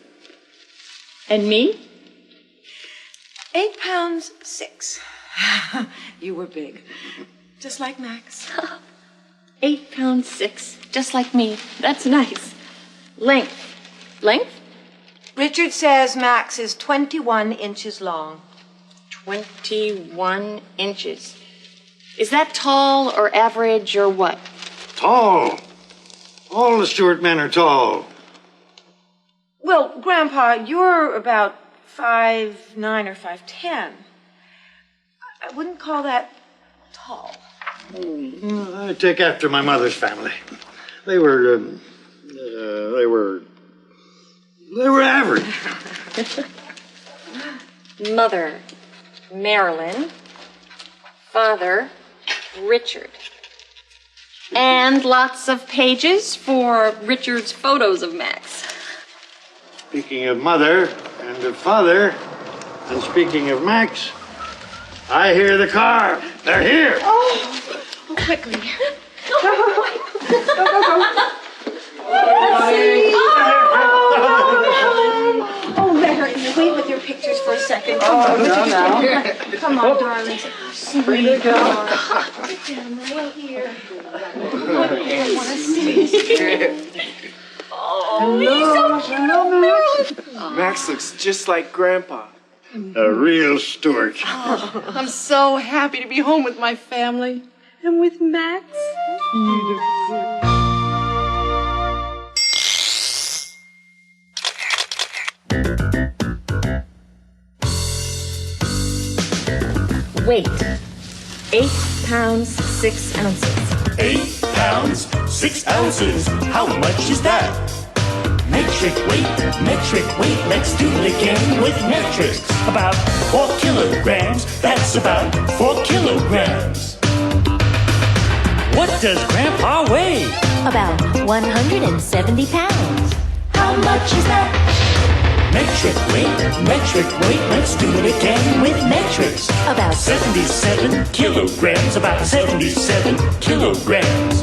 Speaker 9: And me?
Speaker 12: 8 pounds, 6. You were big. Just like Max.
Speaker 9: 8 pounds, 6, just like me. That's nice. Length. Length?
Speaker 12: Richard says Max is 21 inches long.
Speaker 9: 21 inches. Is that tall or average or what?
Speaker 8: Tall. All the Stewart men are tall.
Speaker 12: Well, Grandpa, you're about 5'9" or 5'10". I wouldn't call that tall.
Speaker 8: I take after my mother's family. They were average.
Speaker 9: Mother, Marilyn. Father, Richard. And lots of pages for Richard's photos of Max.
Speaker 8: Speaking of mother and of father, and speaking of Max, I hear the car. They're here.
Speaker 12: Oh, quickly. Go. Oh, Larry, wait with your pictures for a second. Come on, Come on, darling. Sweet girl. Sit down right here. I want to see. Oh, he's so cute.
Speaker 11: Max looks just like Grandpa.
Speaker 8: A real Stewart.
Speaker 2: Oh, I'm so happy to be home with my family and with Max.
Speaker 9: Weight, 8 pounds, 6 ounces.
Speaker 22: 8 pounds, 6 ounces. How much is that? Metric weight, let's do it again with metrics. About 4 kilograms, that's about 4 kilograms. What does Grandpa weigh?
Speaker 15: About 170 pounds.
Speaker 22: How much is that? Metric weight, let's do it again with metrics.
Speaker 15: About
Speaker 22: 77 kilograms, about 77 kilograms.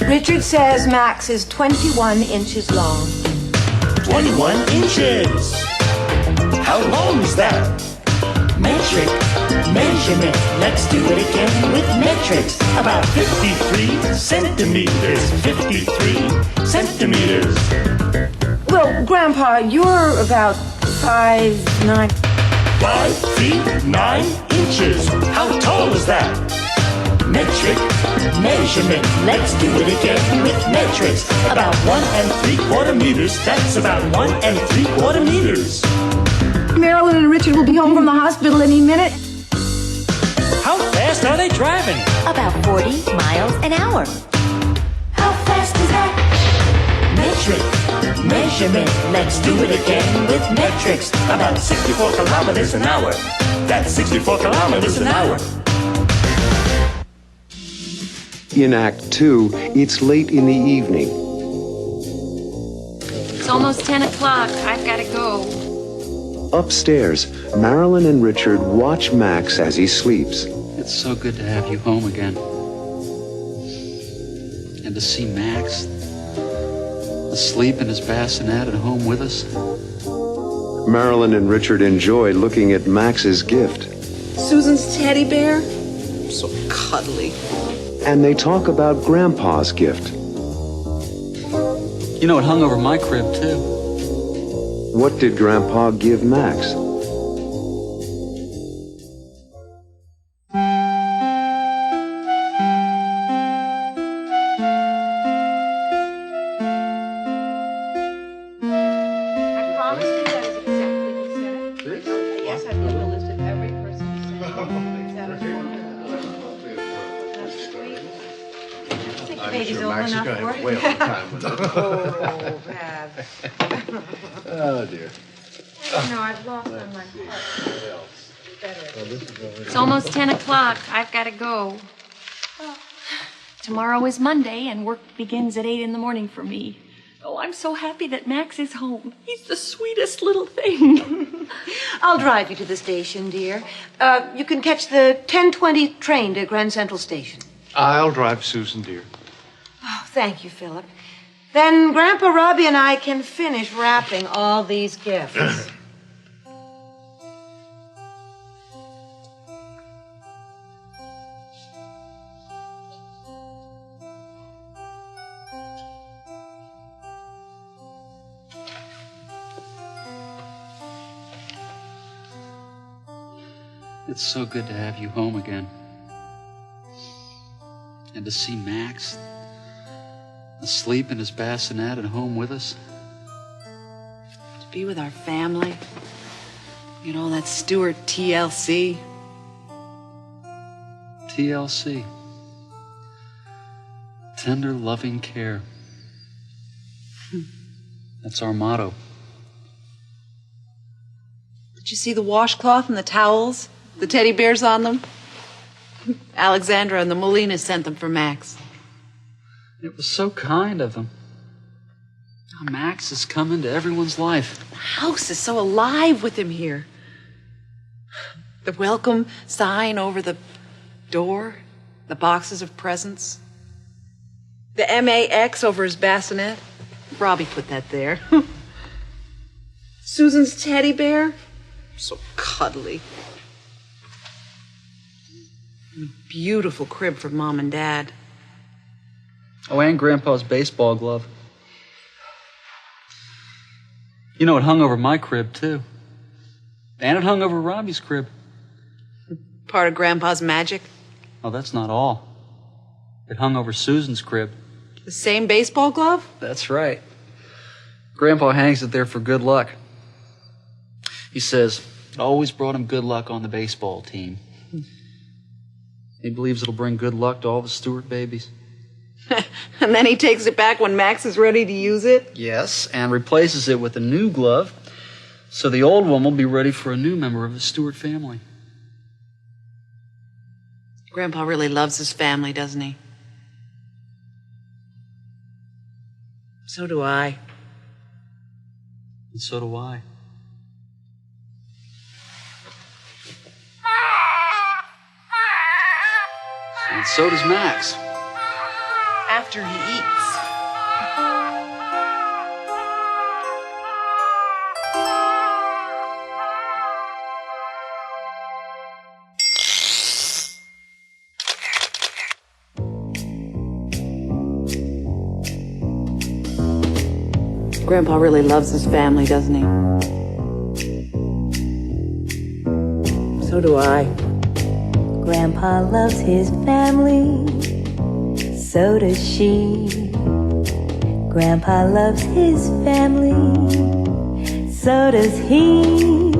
Speaker 12: Richard says Max is 21 inches long.
Speaker 22: 21 inches. How long is that? Metric, measurement. Let's do it again with metrics. About 53 centimeters. 53 centimeters.
Speaker 12: Well, Grandpa, you're about 5'9".
Speaker 22: 5 feet 9 inches. How tall is that? Metric measurement. Let's do it again with metrics. About 1 3/4 meters. That's about 1 3/4 meters.
Speaker 12: Marilyn and Richard will be home from the hospital any minute.
Speaker 14: How fast are they driving?
Speaker 15: About 40 miles an hour. How fast is that?
Speaker 22: Metric measurement. Let's do it again with metrics. About 64 kilometers an hour. That's 64 kilometers an hour.
Speaker 1: In Act 2, it's late in the evening.
Speaker 9: It's almost 10 o'clock. I've got to go.
Speaker 1: Upstairs, Marilyn and Richard watch Max as he sleeps.
Speaker 23: It's so good to have you home again. And to see Max asleep in his bassinet at home with us.
Speaker 1: Marilyn and Richard enjoy looking at Max's gift.
Speaker 2: Susan's teddy bear? So cuddly.
Speaker 1: And they talk about Grandpa's gift.
Speaker 23: You know, it hung over my crib, too.
Speaker 1: What did Grandpa give Max?
Speaker 12: Baby's old enough for it. Oh, Rab.
Speaker 17: Oh, dear.
Speaker 12: No, I've lost on my heart.
Speaker 9: It's almost 10 o'clock. I've got to go. Tomorrow is Monday, and work begins at 8 in the morning for me. Oh, I'm so happy that Max is home. He's the sweetest little thing.
Speaker 12: I'll drive you to the station, dear. You can catch the 10:20 train to Grand Central Station.
Speaker 5: I'll drive Susan, dear.
Speaker 12: Oh, thank you, Philip. Then Grandpa Robbie and I can finish wrapping all these gifts.
Speaker 23: It's so good to have you home again. And to see Max asleep in his bassinet at home with us.
Speaker 2: To be with our family. You know, that Stewart TLC.
Speaker 23: TLC. Tender, loving care. That's our motto.
Speaker 2: Did you see the washcloth and the towels? The teddy bears on them? Alexandra and the Molinas sent them for Max.
Speaker 23: It was so kind of them. Now Max has come into everyone's life.
Speaker 2: The house is so alive with him here. The welcome sign over the door, the boxes of presents, the MAX over his bassinet. Robbie put that there. Susan's teddy bear, so cuddly. Beautiful crib for Mom and Dad.
Speaker 23: Oh, and Grandpa's baseball glove. You know, it hung over my crib, too. And it hung over Robbie's crib.
Speaker 2: Part of Grandpa's magic.
Speaker 23: Oh, that's not all. It hung over Susan's crib.
Speaker 2: The same baseball glove?
Speaker 23: That's right. Grandpa hangs it there for good luck. He says it always brought him good luck on the baseball team. He believes it'll bring good luck to all the Stewart babies.
Speaker 2: And then he takes it back when Max is ready to use it?
Speaker 23: Yes, and replaces it with a new glove, so the old one will be ready for a new member of the Stewart family.
Speaker 2: Grandpa really loves his family, doesn't he? So do I.
Speaker 23: And so do I. And so does Max.
Speaker 2: After he eats. Grandpa really loves his family, doesn't he? So do I.
Speaker 7: Grandpa loves his family, so does she. Grandpa loves his family, so does he.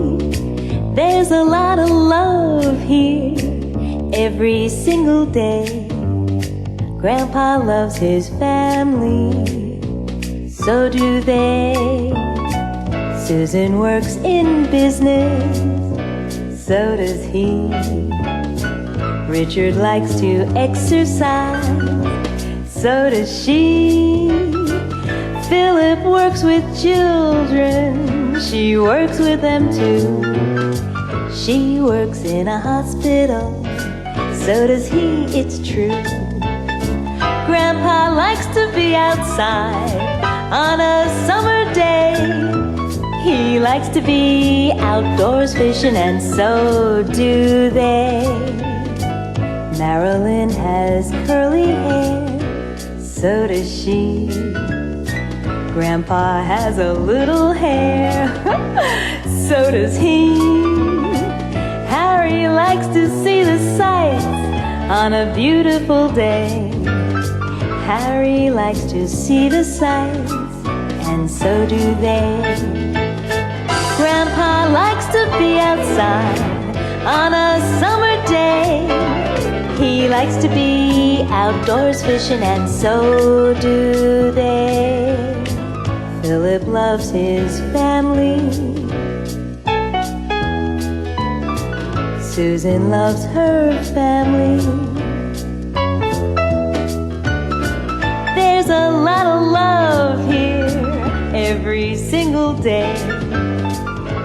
Speaker 7: There's a lot of love here every single day. Grandpa loves his family, so do they. Susan works in business, so does he. Richard likes to exercise, so does she. Philip works with children, she works with them too. She works in a hospital, so does he, it's true. Grandpa likes to be outside on a summer day. He likes to be outdoors fishing, and so do they. Marilyn has curly hair, so does she. Grandpa has a little hair, so does he. Harry likes to see the sights on a beautiful day. Harry likes to see the sights, and so do they. Grandpa likes to be outside on a summer day. He likes to be outdoors fishing, and so do they. Philip loves his family. Susan loves her family. There's a lot of love here every single day.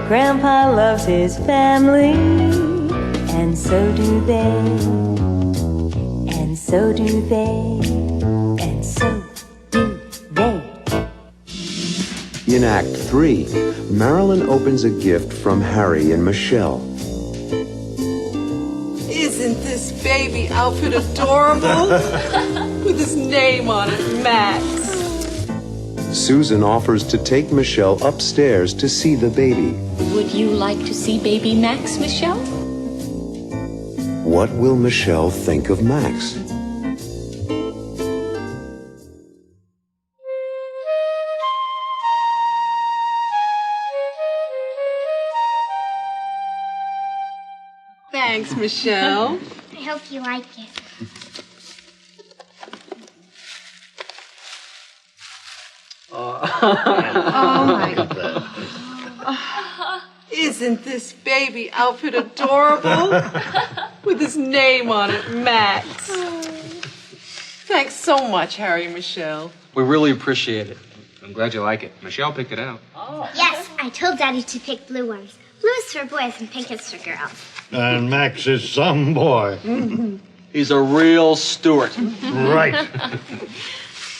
Speaker 7: Grandpa loves his family, and so do they. And so do they. And so do they.
Speaker 1: In Act 3, Marilyn opens a gift from Harry and Michelle.
Speaker 2: Isn't this baby outfit adorable? With his name on it, Max.
Speaker 1: Susan offers to take Michelle upstairs to see the baby.
Speaker 9: Would you like to see baby Max, Michelle?
Speaker 1: What will Michelle think of Max?
Speaker 2: Thanks, Michelle.
Speaker 15: I hope you like it.
Speaker 2: Oh my God. Isn't this baby outfit adorable? With his name on it, Max. Thanks so much, Harry and Michelle.
Speaker 23: We really appreciate it.
Speaker 16: I'm glad you like it. Michelle picked it out.
Speaker 15: Yes, I told Daddy to pick blue ones. Blue is for boys and pink is for girls.
Speaker 8: And Max is some boy.
Speaker 23: He's a real Stewart.
Speaker 8: Right.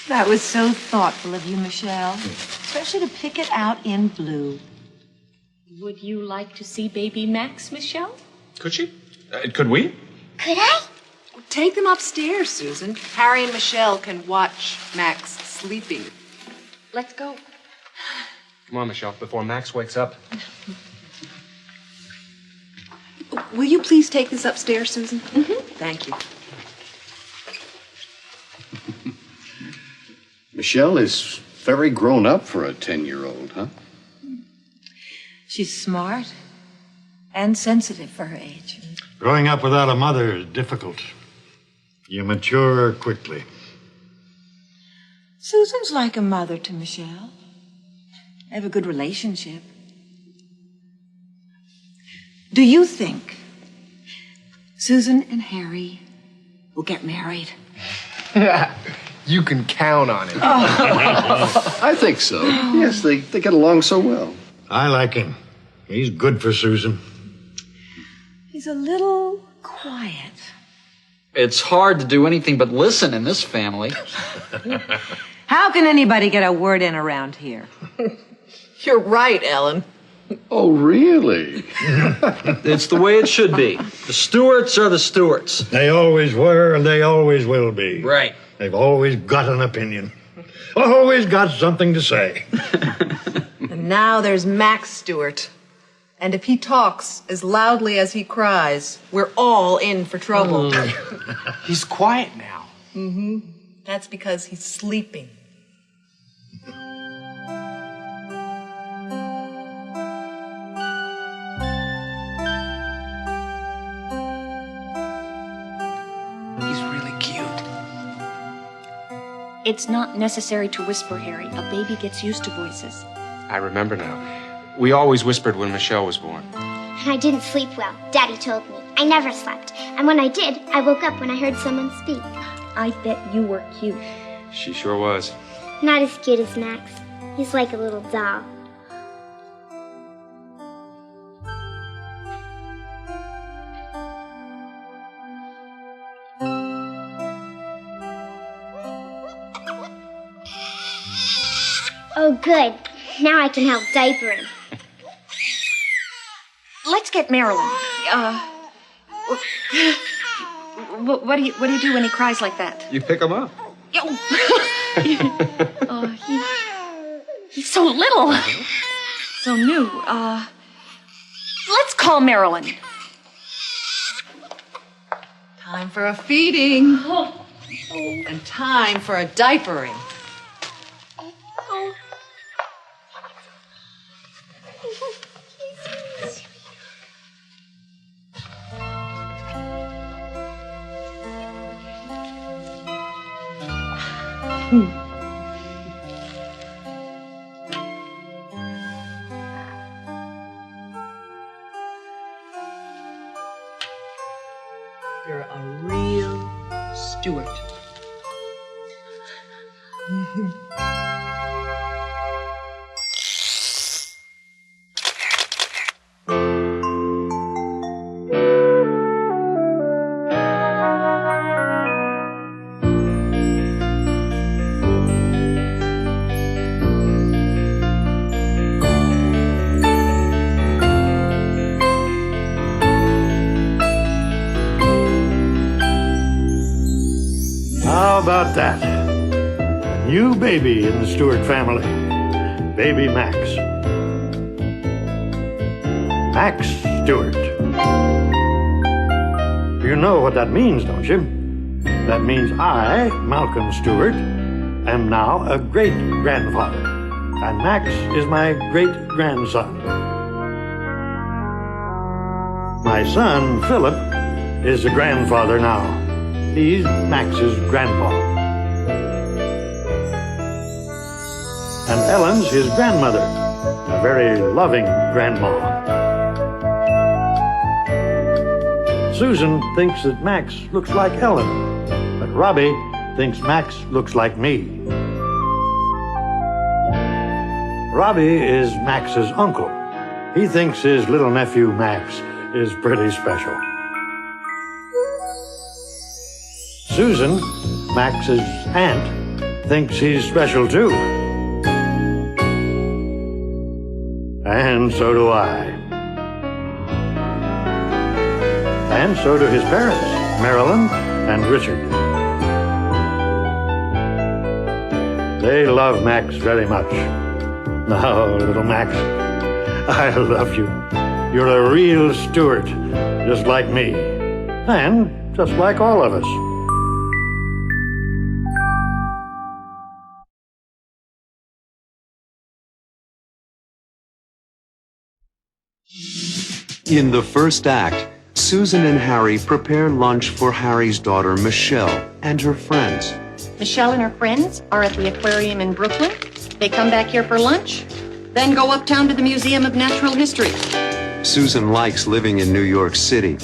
Speaker 12: That was so thoughtful of you, Michelle. Especially to pick it out in blue.
Speaker 9: Would you like to see baby Max, Michelle?
Speaker 16: Could she? Could we?
Speaker 15: Could I?
Speaker 2: Take them upstairs, Susan. Harry and Michelle can watch Max sleeping.
Speaker 9: Let's go.
Speaker 16: Come on, Michelle, before Max wakes up.
Speaker 2: Will you please take this upstairs, Susan? Thank you.
Speaker 18: Michelle is very grown up for a 10-year-old, huh?
Speaker 12: She's smart and sensitive for her age.
Speaker 8: Growing up without a mother is difficult. You mature quickly.
Speaker 12: Susan's like a mother to Michelle. They have a good relationship. Do you think Susan and Harry will get married?
Speaker 16: You can count on it.
Speaker 18: I think so. Yes, they get along so well.
Speaker 8: I like him. He's good for Susan.
Speaker 12: He's a little quiet.
Speaker 23: It's hard to do anything but listen in this family.
Speaker 12: How can anybody get a word in around here?
Speaker 2: You're right, Ellen.
Speaker 18: Oh, really?
Speaker 23: It's the way it should be. The Stewarts are the Stewarts.
Speaker 8: They always were, and they always will be.
Speaker 23: Right.
Speaker 8: They've always got an opinion. Always got something to say.
Speaker 2: And now there's Max Stewart. And if he talks as loudly as he cries, we're all in for trouble.
Speaker 16: He's quiet now.
Speaker 2: Mm-hmm. That's because he's sleeping.
Speaker 16: He's really cute.
Speaker 9: It's not necessary to whisper, Harry. A baby gets used to voices.
Speaker 5: I remember now. We always whispered when Michelle was born.
Speaker 10: And I didn't sleep well. Daddy told me. I never slept. And when I did, I woke up when I heard someone speak.
Speaker 9: I bet you were cute.
Speaker 5: She sure was.
Speaker 10: Not as cute as Max. He's like a little doll. Oh, good. Now I can help diapering.
Speaker 9: Let's get Marilyn. What do you do when he cries like that?
Speaker 5: You pick him up.
Speaker 9: He's so little. So new. Let's call Marilyn.
Speaker 2: Time for a feeding. And time for a diapering. You're a real Stewart.
Speaker 8: How about that? A new baby in the Stewart family. Baby Max. Max Stewart. You know what that means, don't you? That means I, Malcolm Stewart, am now a great-grandfather. And Max is my great-grandson. My son, Philip, is a grandfather now. He's Max's grandpa. And Ellen's his grandmother, a very loving grandma. Susan thinks that Max looks like Ellen, but Robbie thinks Max looks like me. Robbie is Max's uncle. He thinks his little nephew Max is pretty special. Susan, Max's aunt, thinks he's special too. And so do I. And so do his parents, Marilyn and Richard. They love Max very much. Oh, little Max, I love you. You're a real Stewart, just like me. And just like all of us.
Speaker 1: In the first act, Susan and Harry prepare lunch for Harry's daughter, Michelle, and her friends.
Speaker 9: Michelle and her friends are at the aquarium in Brooklyn. They come back here for lunch, then go uptown to the Museum of Natural History.
Speaker 1: Susan likes living in New York City.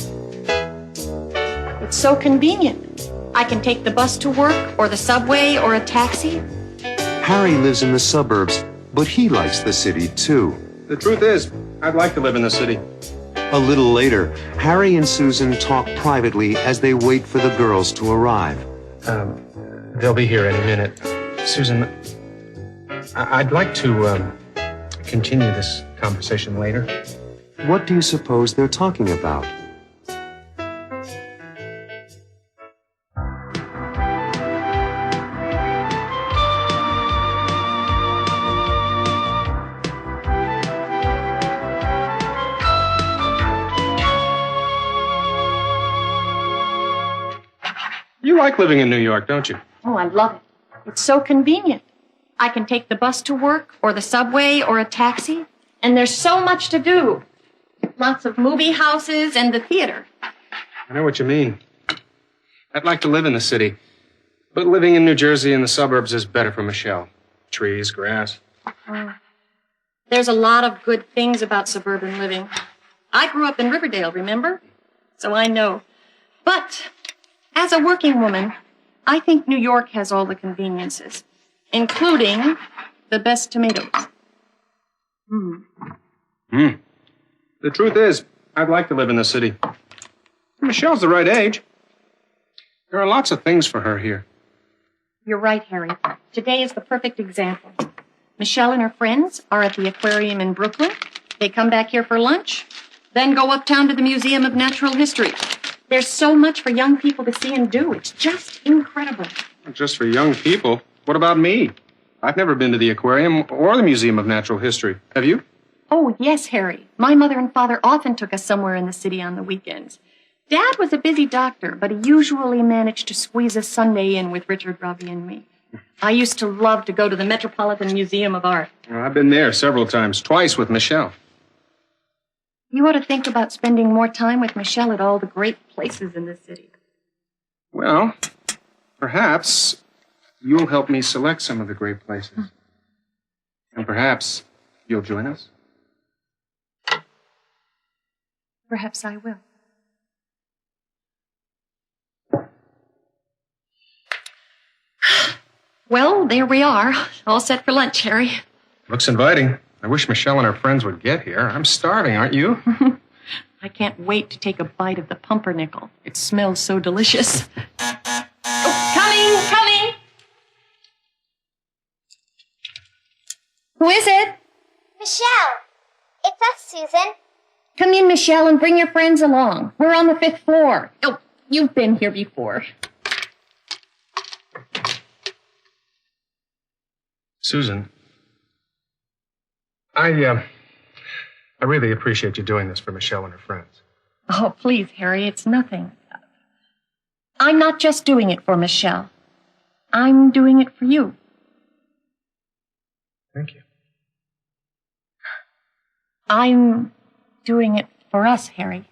Speaker 9: It's so convenient. I can take the bus to work, or the subway, or a taxi.
Speaker 1: Harry lives in the suburbs, but he likes the city too.
Speaker 5: The truth is, I'd like to live in the city.
Speaker 1: A little later, Harry and Susan talk privately as they wait for the girls to arrive.
Speaker 5: They'll be here any minute. Susan, I'd like to continue this conversation later.
Speaker 1: What do you suppose they're talking about?
Speaker 5: You like living in New York, don't you?
Speaker 9: Oh, I love it. It's so convenient. I can take the bus to work, or the subway, or a taxi, and there's so much to do. Lots of movie houses and the theater.
Speaker 5: I know what you mean. I'd like to live in the city, but living in New Jersey in the suburbs is better for Michelle. Trees, grass.
Speaker 9: There's a lot of good things about suburban living. I grew up in Riverdale, remember? So I know. But as a working woman, I think New York has all the conveniences, including the best tomatoes.
Speaker 5: The truth is, I'd like to live in the city. Michelle's the right age. There are lots of things for her here.
Speaker 9: You're right, Harry. Today is the perfect example. Michelle and her friends are at the aquarium in Brooklyn. They come back here for lunch, then go uptown to the Museum of Natural History. There's so much for young people to see and do. It's just incredible.
Speaker 5: Just for young people? What about me? I've never been to the aquarium or the Museum of Natural History. Have you?
Speaker 9: Oh, yes, Harry. My mother and father often took us somewhere in the city on the weekends. Dad was a busy doctor, but he usually managed to squeeze a Sunday in with Richard, Robbie, and me. I used to love to go to the Metropolitan Museum of Art.
Speaker 5: Well, I've been there several times, twice with Michelle.
Speaker 9: You ought to think about spending more time with Michelle at all the great places in the city.
Speaker 5: Well, perhaps you'll help me select some of the great places. And perhaps you'll join us.
Speaker 9: Perhaps I will. Well, there we are. All set for lunch, Harry.
Speaker 5: Looks inviting. I wish Michelle and her friends would get here. I'm starving, aren't you?
Speaker 9: I can't wait to take a bite of the pumpernickel. It smells so delicious. Oh, coming! Who is it?
Speaker 10: Michelle. It's us, Susan.
Speaker 9: Come in, Michelle, and bring your friends along. We're on the 5th floor. Oh, you've been here before.
Speaker 5: Susan, I really appreciate you doing this for Michelle and her friends.
Speaker 9: Oh, please, Harry, it's nothing. I'm not just doing it for Michelle. I'm doing it for you.
Speaker 5: Thank you.
Speaker 9: I'm doing it for us, Harry.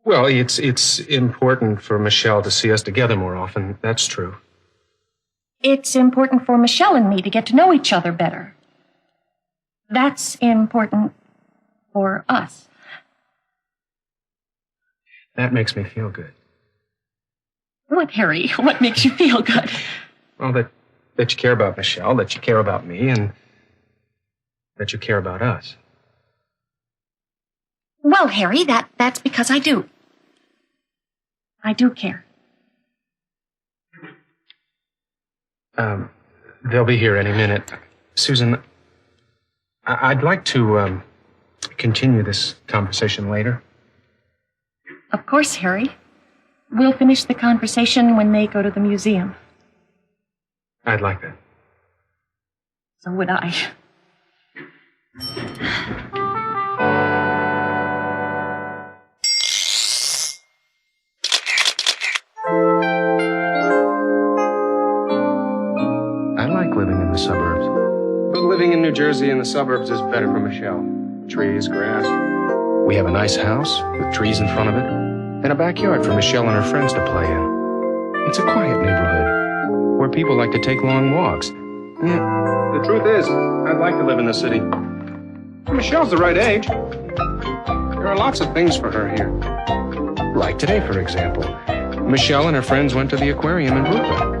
Speaker 5: Well, it's important for Michelle to see us together more often. That's true.
Speaker 9: It's important for Michelle and me to get to know each other better. That's important for us.
Speaker 5: That makes me feel good.
Speaker 9: What, Harry? What makes you feel good?
Speaker 5: Well, that you care about Michelle, that you care about me, and that you care about us.
Speaker 9: Well, Harry, that's because I do. I do care.
Speaker 5: They'll be here any minute. Susan, I'd like to continue this conversation later.
Speaker 9: Of course, Harry. We'll finish the conversation when they go to the museum.
Speaker 5: I'd like that.
Speaker 9: So would I.
Speaker 5: Living in the suburbs. But living in New Jersey in the suburbs is better for Michelle. Trees, grass. We have a nice house with trees in front of it, and a backyard for Michelle and her friends to play in. It's a quiet neighborhood where people like to take long walks. Yeah, the truth is, I'd like to live in the city. Michelle's the right age. There are lots of things for her here. Like today, for example. Michelle and her friends went to the aquarium in Brooklyn.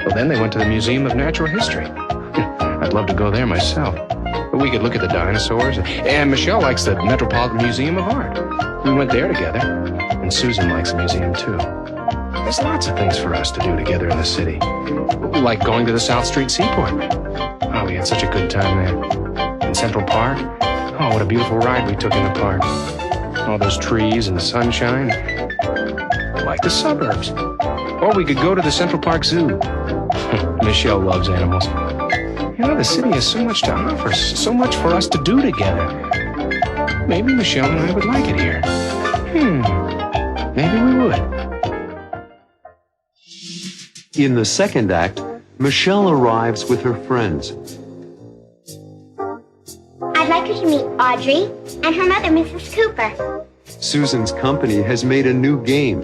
Speaker 5: Well, then they went to the Museum of Natural History. I'd love to go there myself. But we could look at the dinosaurs. And Michelle likes the Metropolitan Museum of Art. We went there together. And Susan likes the museum, too. There's lots of things for us to do together in the city. Like going to the South Street Seaport. Oh, we had such a good time there. In Central Park. Oh, what a beautiful ride we took in the park. All those trees and the sunshine. Like the suburbs. Or we could go to the Central Park Zoo. Michelle loves animals. You know, the city has so much to offer, so much for us to do together. Maybe Michelle and I would like it here. maybe we would.
Speaker 1: In the second act, Michelle arrives with her friends.
Speaker 10: I'd like you to meet Audrey and her mother, Mrs. Cooper.
Speaker 1: Susan's company has made a new game.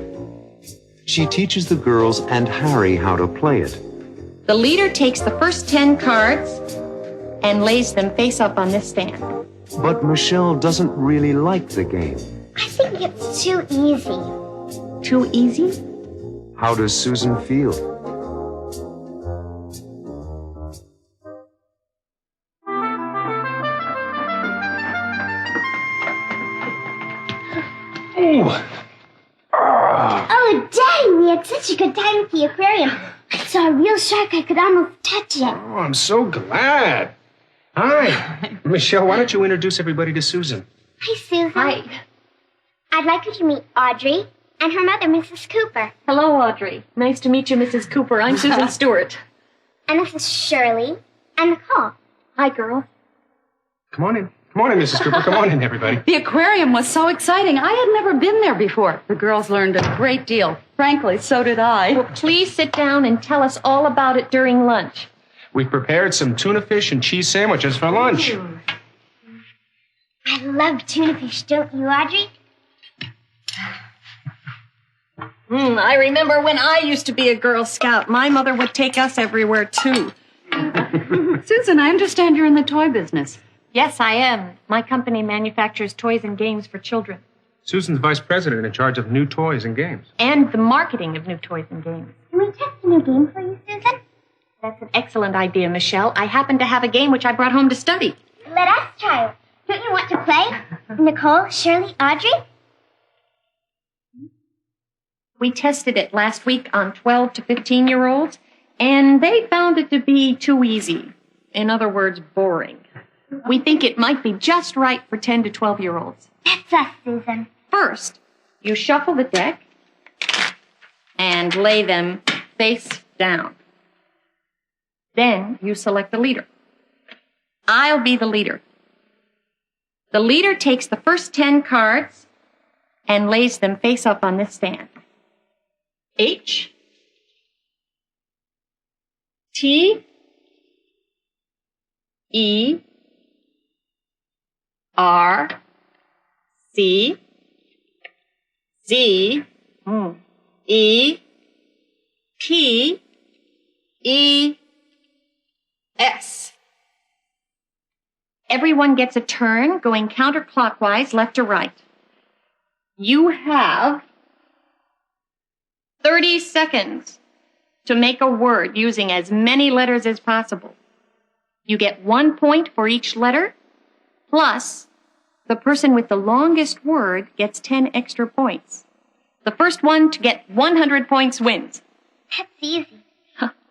Speaker 1: She teaches the girls and Harry how to play it.
Speaker 9: The leader takes the first 10 cards and lays them face up on this stand.
Speaker 1: But Michelle doesn't really like the game.
Speaker 10: I think it's too easy.
Speaker 9: Too easy?
Speaker 1: How does Susan feel?
Speaker 10: Oh, Daddy, we had such a good time at the aquarium. I saw a real shark. I could almost touch it.
Speaker 5: Oh, I'm so glad. Hi. Michelle, why don't you introduce everybody to Susan?
Speaker 10: Hi, Susan. Hi. I'd like you to meet Audrey and her mother, Mrs. Cooper.
Speaker 9: Hello, Audrey. Nice to meet you, Mrs. Cooper. I'm Susan Stewart.
Speaker 10: And this is Shirley and Nicole.
Speaker 9: Hi, girl.
Speaker 5: Come on in. Come on in, Mrs. Cooper. Come on in, everybody.
Speaker 13: The aquarium was so exciting. I had never been there before. The girls learned a great deal. Frankly, so did I.
Speaker 9: Well, please sit down and tell us all about it during lunch.
Speaker 5: We've prepared some tuna fish and cheese sandwiches for lunch.
Speaker 10: I love tuna fish, don't you, Audrey?
Speaker 13: I remember when I used to be a Girl Scout. My mother would take us everywhere, too. Susan, I understand you're in the toy business.
Speaker 9: Yes, I am. My company manufactures toys and games for children.
Speaker 5: Susan's vice president in charge of new toys and games.
Speaker 9: And the marketing of new toys and games.
Speaker 10: Can we test a new game for you, Susan?
Speaker 9: That's an excellent idea, Michelle. I happen to have a game which I brought home to study.
Speaker 10: Let us try it. Don't you want to play? Nicole, Shirley, Audrey?
Speaker 9: We tested it last week on 12 to 15-year-olds, and they found it to be too easy. In other words, boring. We think it might be just right for 10 to 12-year-olds.
Speaker 10: That's us, Susan.
Speaker 9: First, you shuffle the deck and lay them face down. Then you select the leader. I'll be the leader. The leader takes the first 10 cards and lays them face up on this stand. H, T, E, R, C, Z, E, P, E, S. Everyone gets a turn going counterclockwise, left to right. You have 30 seconds to make a word using as many letters as possible. You get 1 point for each letter, plus the person with the longest word gets 10 extra points. The first one to get 100 points wins.
Speaker 10: That's easy.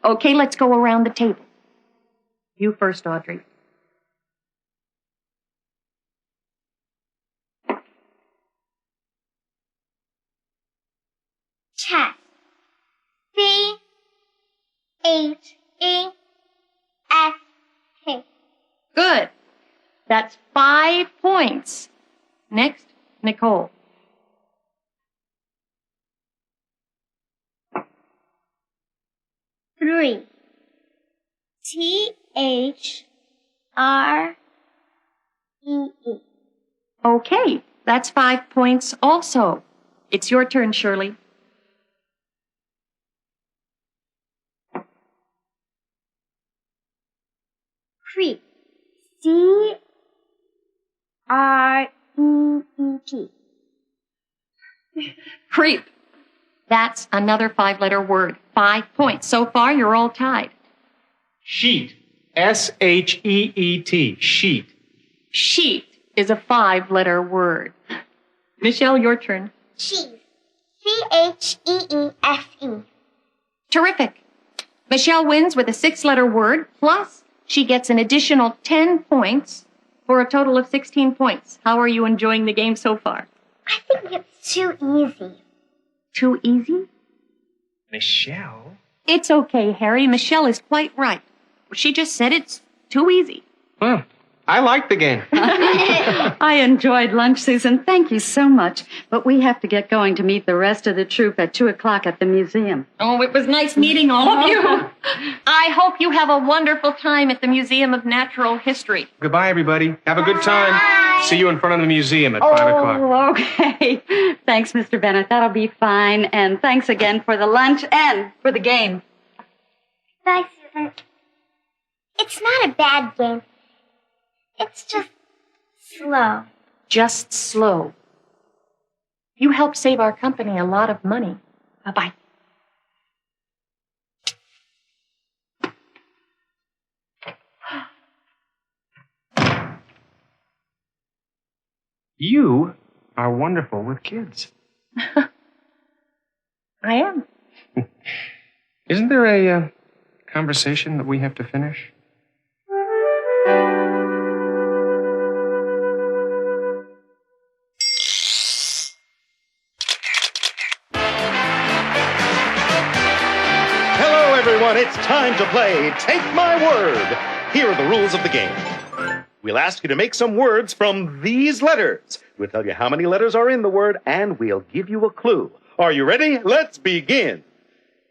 Speaker 9: Okay, let's go around the table. You first, Audrey.
Speaker 10: Chess. C-H-E-S-K.
Speaker 9: Good. That's 5 points. Next, Nicole.
Speaker 10: Three. T-H-R-E-E.
Speaker 9: Okay, that's 5 points also. It's your turn, Shirley.
Speaker 10: Creep. C-R-E-E-P.
Speaker 9: Creep. That's another 5-letter word. 5 points. So far, you're all tied.
Speaker 5: Sheet. S-H-E-E-T. Sheet.
Speaker 9: Sheet is a 5-letter word. Michelle, your turn.
Speaker 10: Cheese. C-H-E-E-F-E.
Speaker 9: Terrific. Michelle wins with a 6-letter word, plus she gets an additional 10 points for a total of 16 points. How are you enjoying the game so far?
Speaker 10: I think it's too easy.
Speaker 9: Too easy?
Speaker 5: Michelle?
Speaker 9: It's okay, Harry. Michelle is quite right. She just said it's too easy.
Speaker 5: Well, I liked the game.
Speaker 13: I enjoyed lunch, Susan. Thank you so much. But we have to get going to meet the rest of the troupe at 2 o'clock at the museum.
Speaker 9: Oh, it was nice meeting all of you. I hope you have a wonderful time at the Museum of Natural History.
Speaker 5: Goodbye, everybody. Have a good time. See you in front of the museum at 5 o'clock.
Speaker 13: Oh, okay. Thanks, Mr. Bennett. That'll be fine. And thanks again for the lunch and for the game.
Speaker 10: Bye, Susan. It's not a bad game. It's just slow.
Speaker 9: Just slow. You helped save our company a lot of money. Bye-bye.
Speaker 5: You are wonderful with kids.
Speaker 9: I am.
Speaker 5: Isn't there a conversation that we have to finish?
Speaker 19: Hello, everyone. It's time to play Take My Word. Here are the rules of the game. We'll ask you to make some words from these letters. We'll tell you how many letters are in the word, and we'll give you a clue. Are you ready? Let's begin.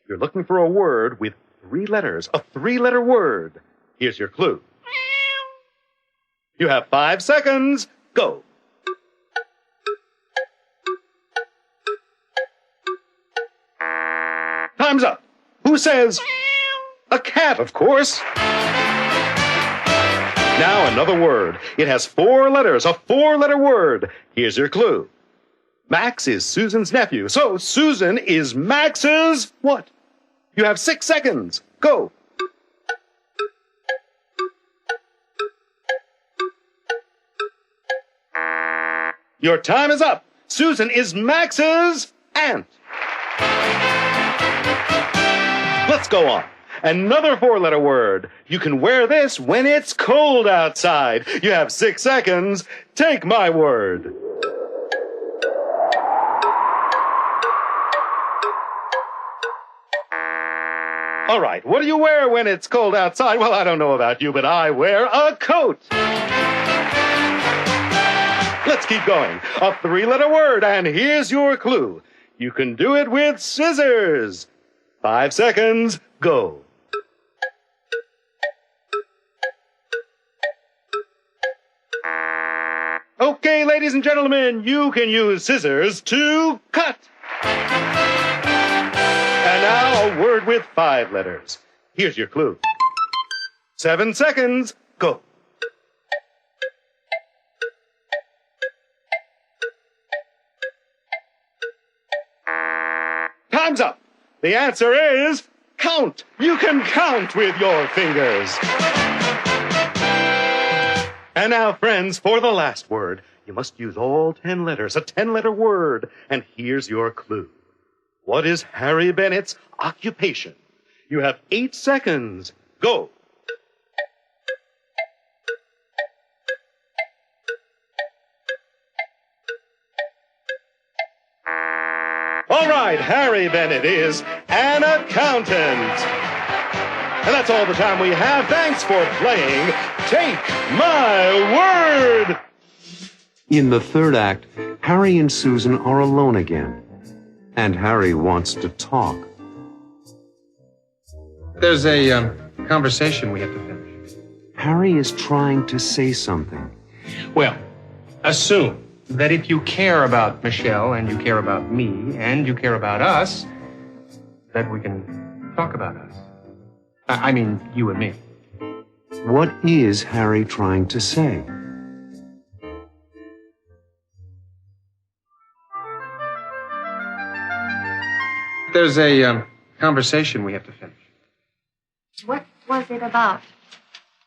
Speaker 19: You're looking for a word with 3 letters, a 3-letter word. Here's your clue. You have 5 seconds. Go. Time's up. Who says? A cat, of course. Now another word. It has 4 letters, a 4-letter word. Here's your clue. Max is Susan's nephew, so Susan is Max's what? You have 6 seconds. Go. Your time is up. Susan is Max's aunt. Let's go on. Another 4-letter word. You can wear this when it's cold outside. You have 6 seconds. Take my word. All right, what do you wear when it's cold outside? Well, I don't know about you, but I wear a coat. Let's keep going. A 3-letter word, and here's your clue. You can do it with scissors. 5 seconds. Go. Okay, ladies and gentlemen, you can use scissors to cut. And now a word with 5 letters. Here's your clue. 7 seconds. Go. Time's up. The answer is count. You can count with your fingers. And now, friends, for the last word, you must use all 10 letters, a 10-letter word. And here's your clue. What is Harry Bennett's occupation? You have 8 seconds. Go. All right, Harry Bennett is an accountant. And that's all the time we have. Thanks for playing Take My Word.
Speaker 1: In the 3rd act, Harry and Susan are alone again. And Harry wants to talk.
Speaker 5: There's a conversation we have to finish.
Speaker 1: Harry is trying to say something.
Speaker 5: Well, assume that if you care about Michelle and you care about me and you care about us, that we can talk about us. I mean, you and me.
Speaker 1: What is Harry trying to say?
Speaker 5: There's a conversation we have to finish.
Speaker 9: What was it about?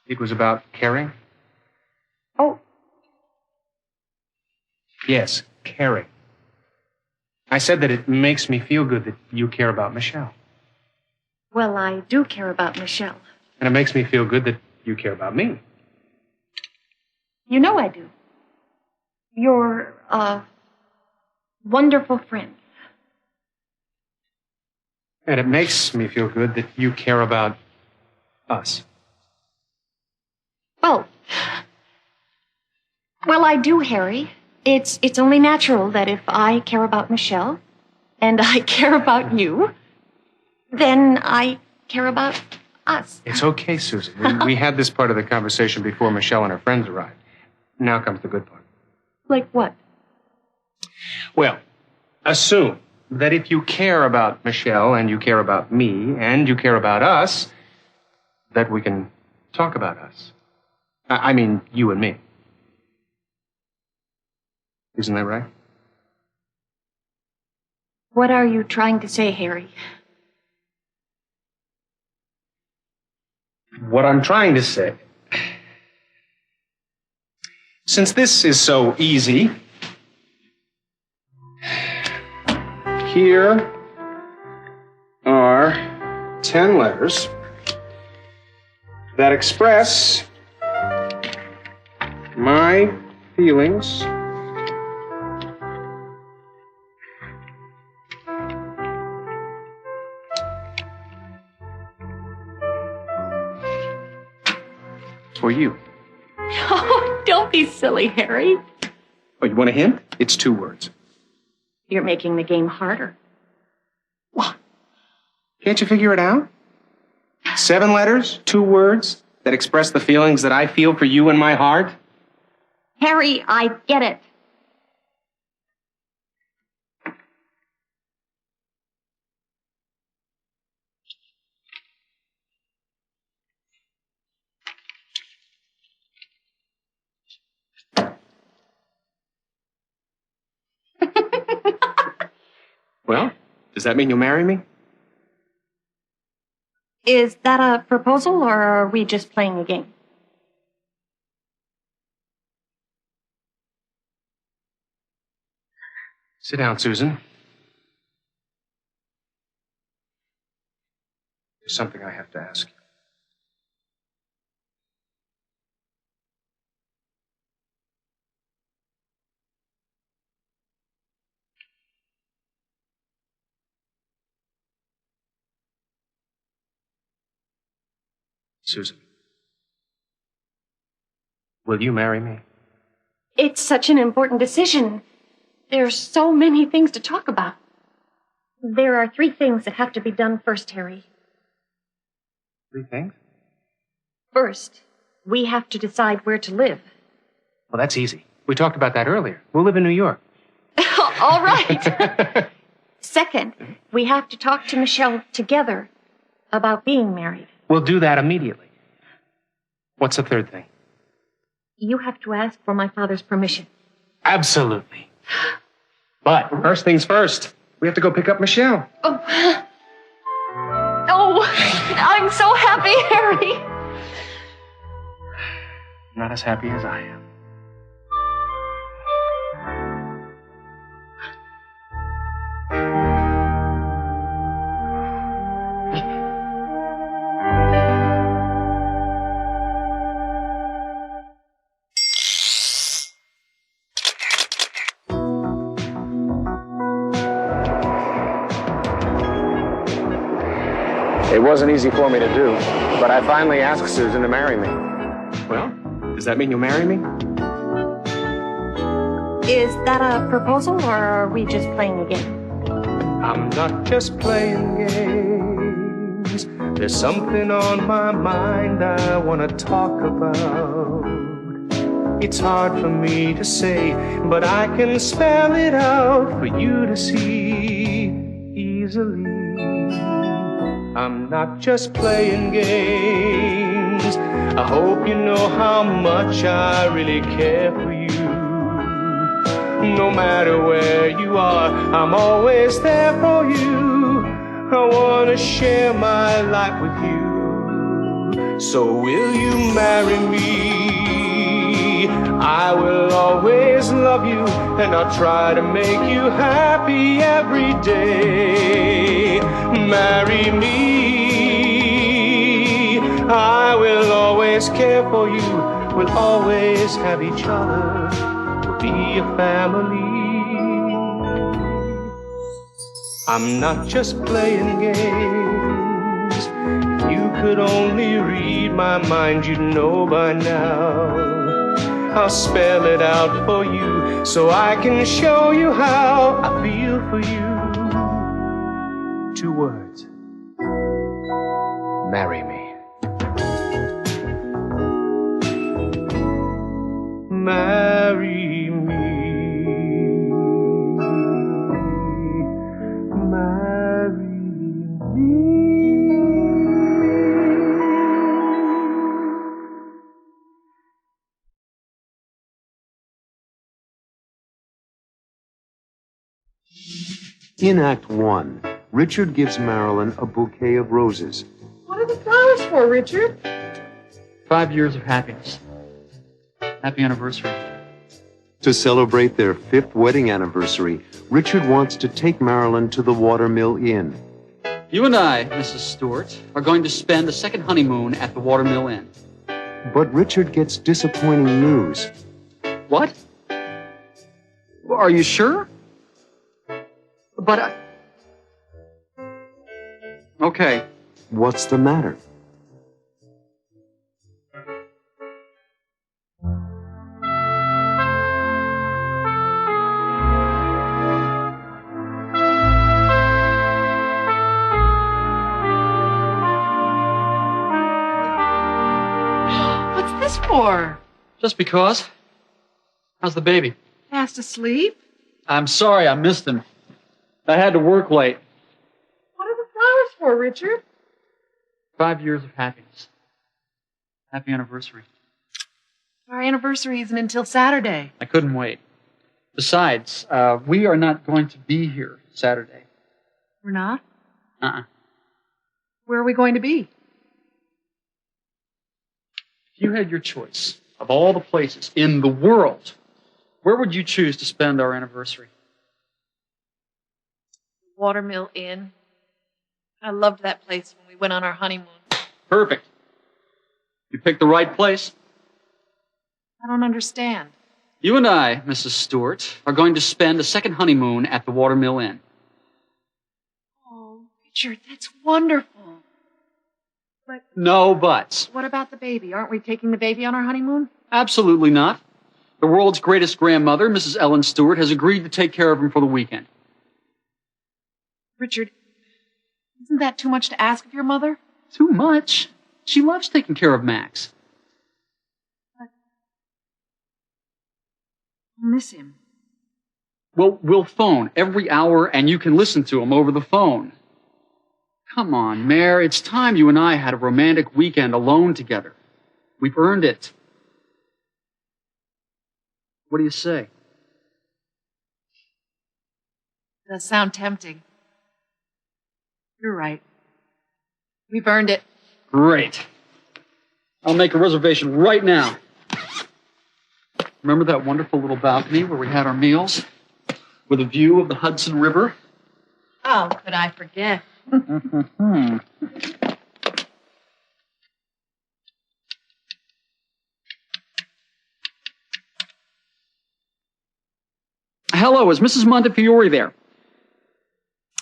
Speaker 5: It was about caring.
Speaker 9: Oh.
Speaker 5: Yes, caring. I said that it makes me feel good that you care about Michelle.
Speaker 9: Well, I do care about Michelle.
Speaker 5: And it makes me feel good that you care about me.
Speaker 9: You know I do. You're a wonderful friend.
Speaker 5: And it makes me feel good that you care about us.
Speaker 9: Well, Well, I do, Harry. It's only natural that if I care about Michelle and I care about you, then I care about us.
Speaker 5: It's okay, Susan. We had this part of the conversation before Michelle and her friends arrived. Now comes the good part.
Speaker 9: Like what?
Speaker 5: Well, assume that if you care about Michelle and you care about me and you care about us, that we can talk about us. I mean, you and me. Isn't that right?
Speaker 9: What are you trying to say, Harry?
Speaker 5: What I'm trying to say, since this is so easy, here are 10 letters that express my feelings for you.
Speaker 9: Oh, don't be silly, Harry.
Speaker 5: Oh, you want a hint? It's 2 words.
Speaker 9: You're making the game harder.
Speaker 5: What? Can't you figure it out? 7 letters, 2 words that express the feelings that I feel for you in my heart?
Speaker 9: Harry, I get it.
Speaker 5: Well, does that mean you'll marry me?
Speaker 9: Is that a proposal, or are we just playing a game?
Speaker 5: Sit down, Susan. There's something I have to ask you. Susan, will you marry me?
Speaker 9: It's such an important decision. There's so many things to talk about. There are 3 things that have to be done first, Harry.
Speaker 5: 3 things?
Speaker 9: First, we have to decide where to live.
Speaker 5: Well, that's easy. We talked about that earlier. We'll live in New York.
Speaker 9: All right. Second, we have to talk to Michelle together about being married.
Speaker 5: We'll do that immediately. What's the 3rd thing?
Speaker 9: You have to ask for my father's permission.
Speaker 5: Absolutely. But first things first, we have to go pick up Michelle.
Speaker 9: Oh, I'm so happy, Harry.
Speaker 5: Not as happy as I am.
Speaker 6: It wasn't easy for me to do, but I finally asked Susan to marry me.
Speaker 5: Well, does that mean you'll marry me?
Speaker 9: Is that a proposal, or are we just playing a game?
Speaker 5: I'm not just playing games. There's something on my mind I want to talk about. It's hard for me to say, but I can spell it out for you to see easily. I'm not just playing games. I hope you know how much I really care for you. No matter where you are, I'm always there for you. I want to share my life with you. So will you marry me? I will always love you, and I'll try to make you happy every day. Marry me. I will always care for you. We'll always have each other. We'll be a family. I'm not just playing games. If you could only read my mind, you'd know by now.
Speaker 17: I'll spell it out for you so I can show you how I feel for you. 2 words. Marry me. Marry me. Marry me.
Speaker 1: In Act 1, Richard gives Marilyn a bouquet of roses.
Speaker 2: What are the flowers for, Richard?
Speaker 23: 5 years of happiness. Happy anniversary.
Speaker 1: To celebrate their 5th wedding anniversary, Richard wants to take Marilyn to the Watermill Inn.
Speaker 23: You and I, Mrs. Stewart, are going to spend a second honeymoon at the Watermill Inn.
Speaker 1: But Richard gets disappointing news.
Speaker 23: What? Are you sure? But Okay.
Speaker 1: What's the matter?
Speaker 2: What's this for?
Speaker 23: Just because. How's the baby?
Speaker 2: Fast asleep?
Speaker 23: I'm sorry I missed him. I had to work late.
Speaker 2: What are the flowers for, Richard?
Speaker 23: 5 years of happiness. Happy anniversary.
Speaker 2: Our anniversary isn't until Saturday.
Speaker 23: I couldn't wait. Besides, we are not going to be here Saturday.
Speaker 2: We're not?
Speaker 23: Uh-uh.
Speaker 2: Where are we going to be?
Speaker 23: If you had your choice of all the places in the world, where would you choose to spend our anniversary?
Speaker 2: Watermill Inn. I loved that place when we went on our honeymoon.
Speaker 23: Perfect. You picked the right place.
Speaker 2: I don't understand.
Speaker 23: You and I, Mrs. Stewart, are going to spend a second honeymoon at the Watermill Inn.
Speaker 2: Oh, Richard, that's wonderful. But
Speaker 23: No buts.
Speaker 2: what about the baby? Aren't we taking the baby on our honeymoon?
Speaker 23: Absolutely not. The world's greatest grandmother, Mrs. Ellen Stewart, has agreed to take care of him for the weekend.
Speaker 2: Richard, isn't that too much to ask of your mother?
Speaker 23: Too much? She loves taking care of Max.
Speaker 2: I'll miss him.
Speaker 23: Well, we'll phone every hour and you can listen to him over the phone. Come on, Mare, it's time you and I had a romantic weekend alone together. We've earned it. What do you say?
Speaker 2: Does sound tempting. You're right. We've earned it.
Speaker 23: Great. I'll make a reservation right now. Remember that wonderful little balcony where we had our meals? With a view of the Hudson River?
Speaker 2: Oh, could I forget?
Speaker 23: Hello, is Mrs. Montefiore there?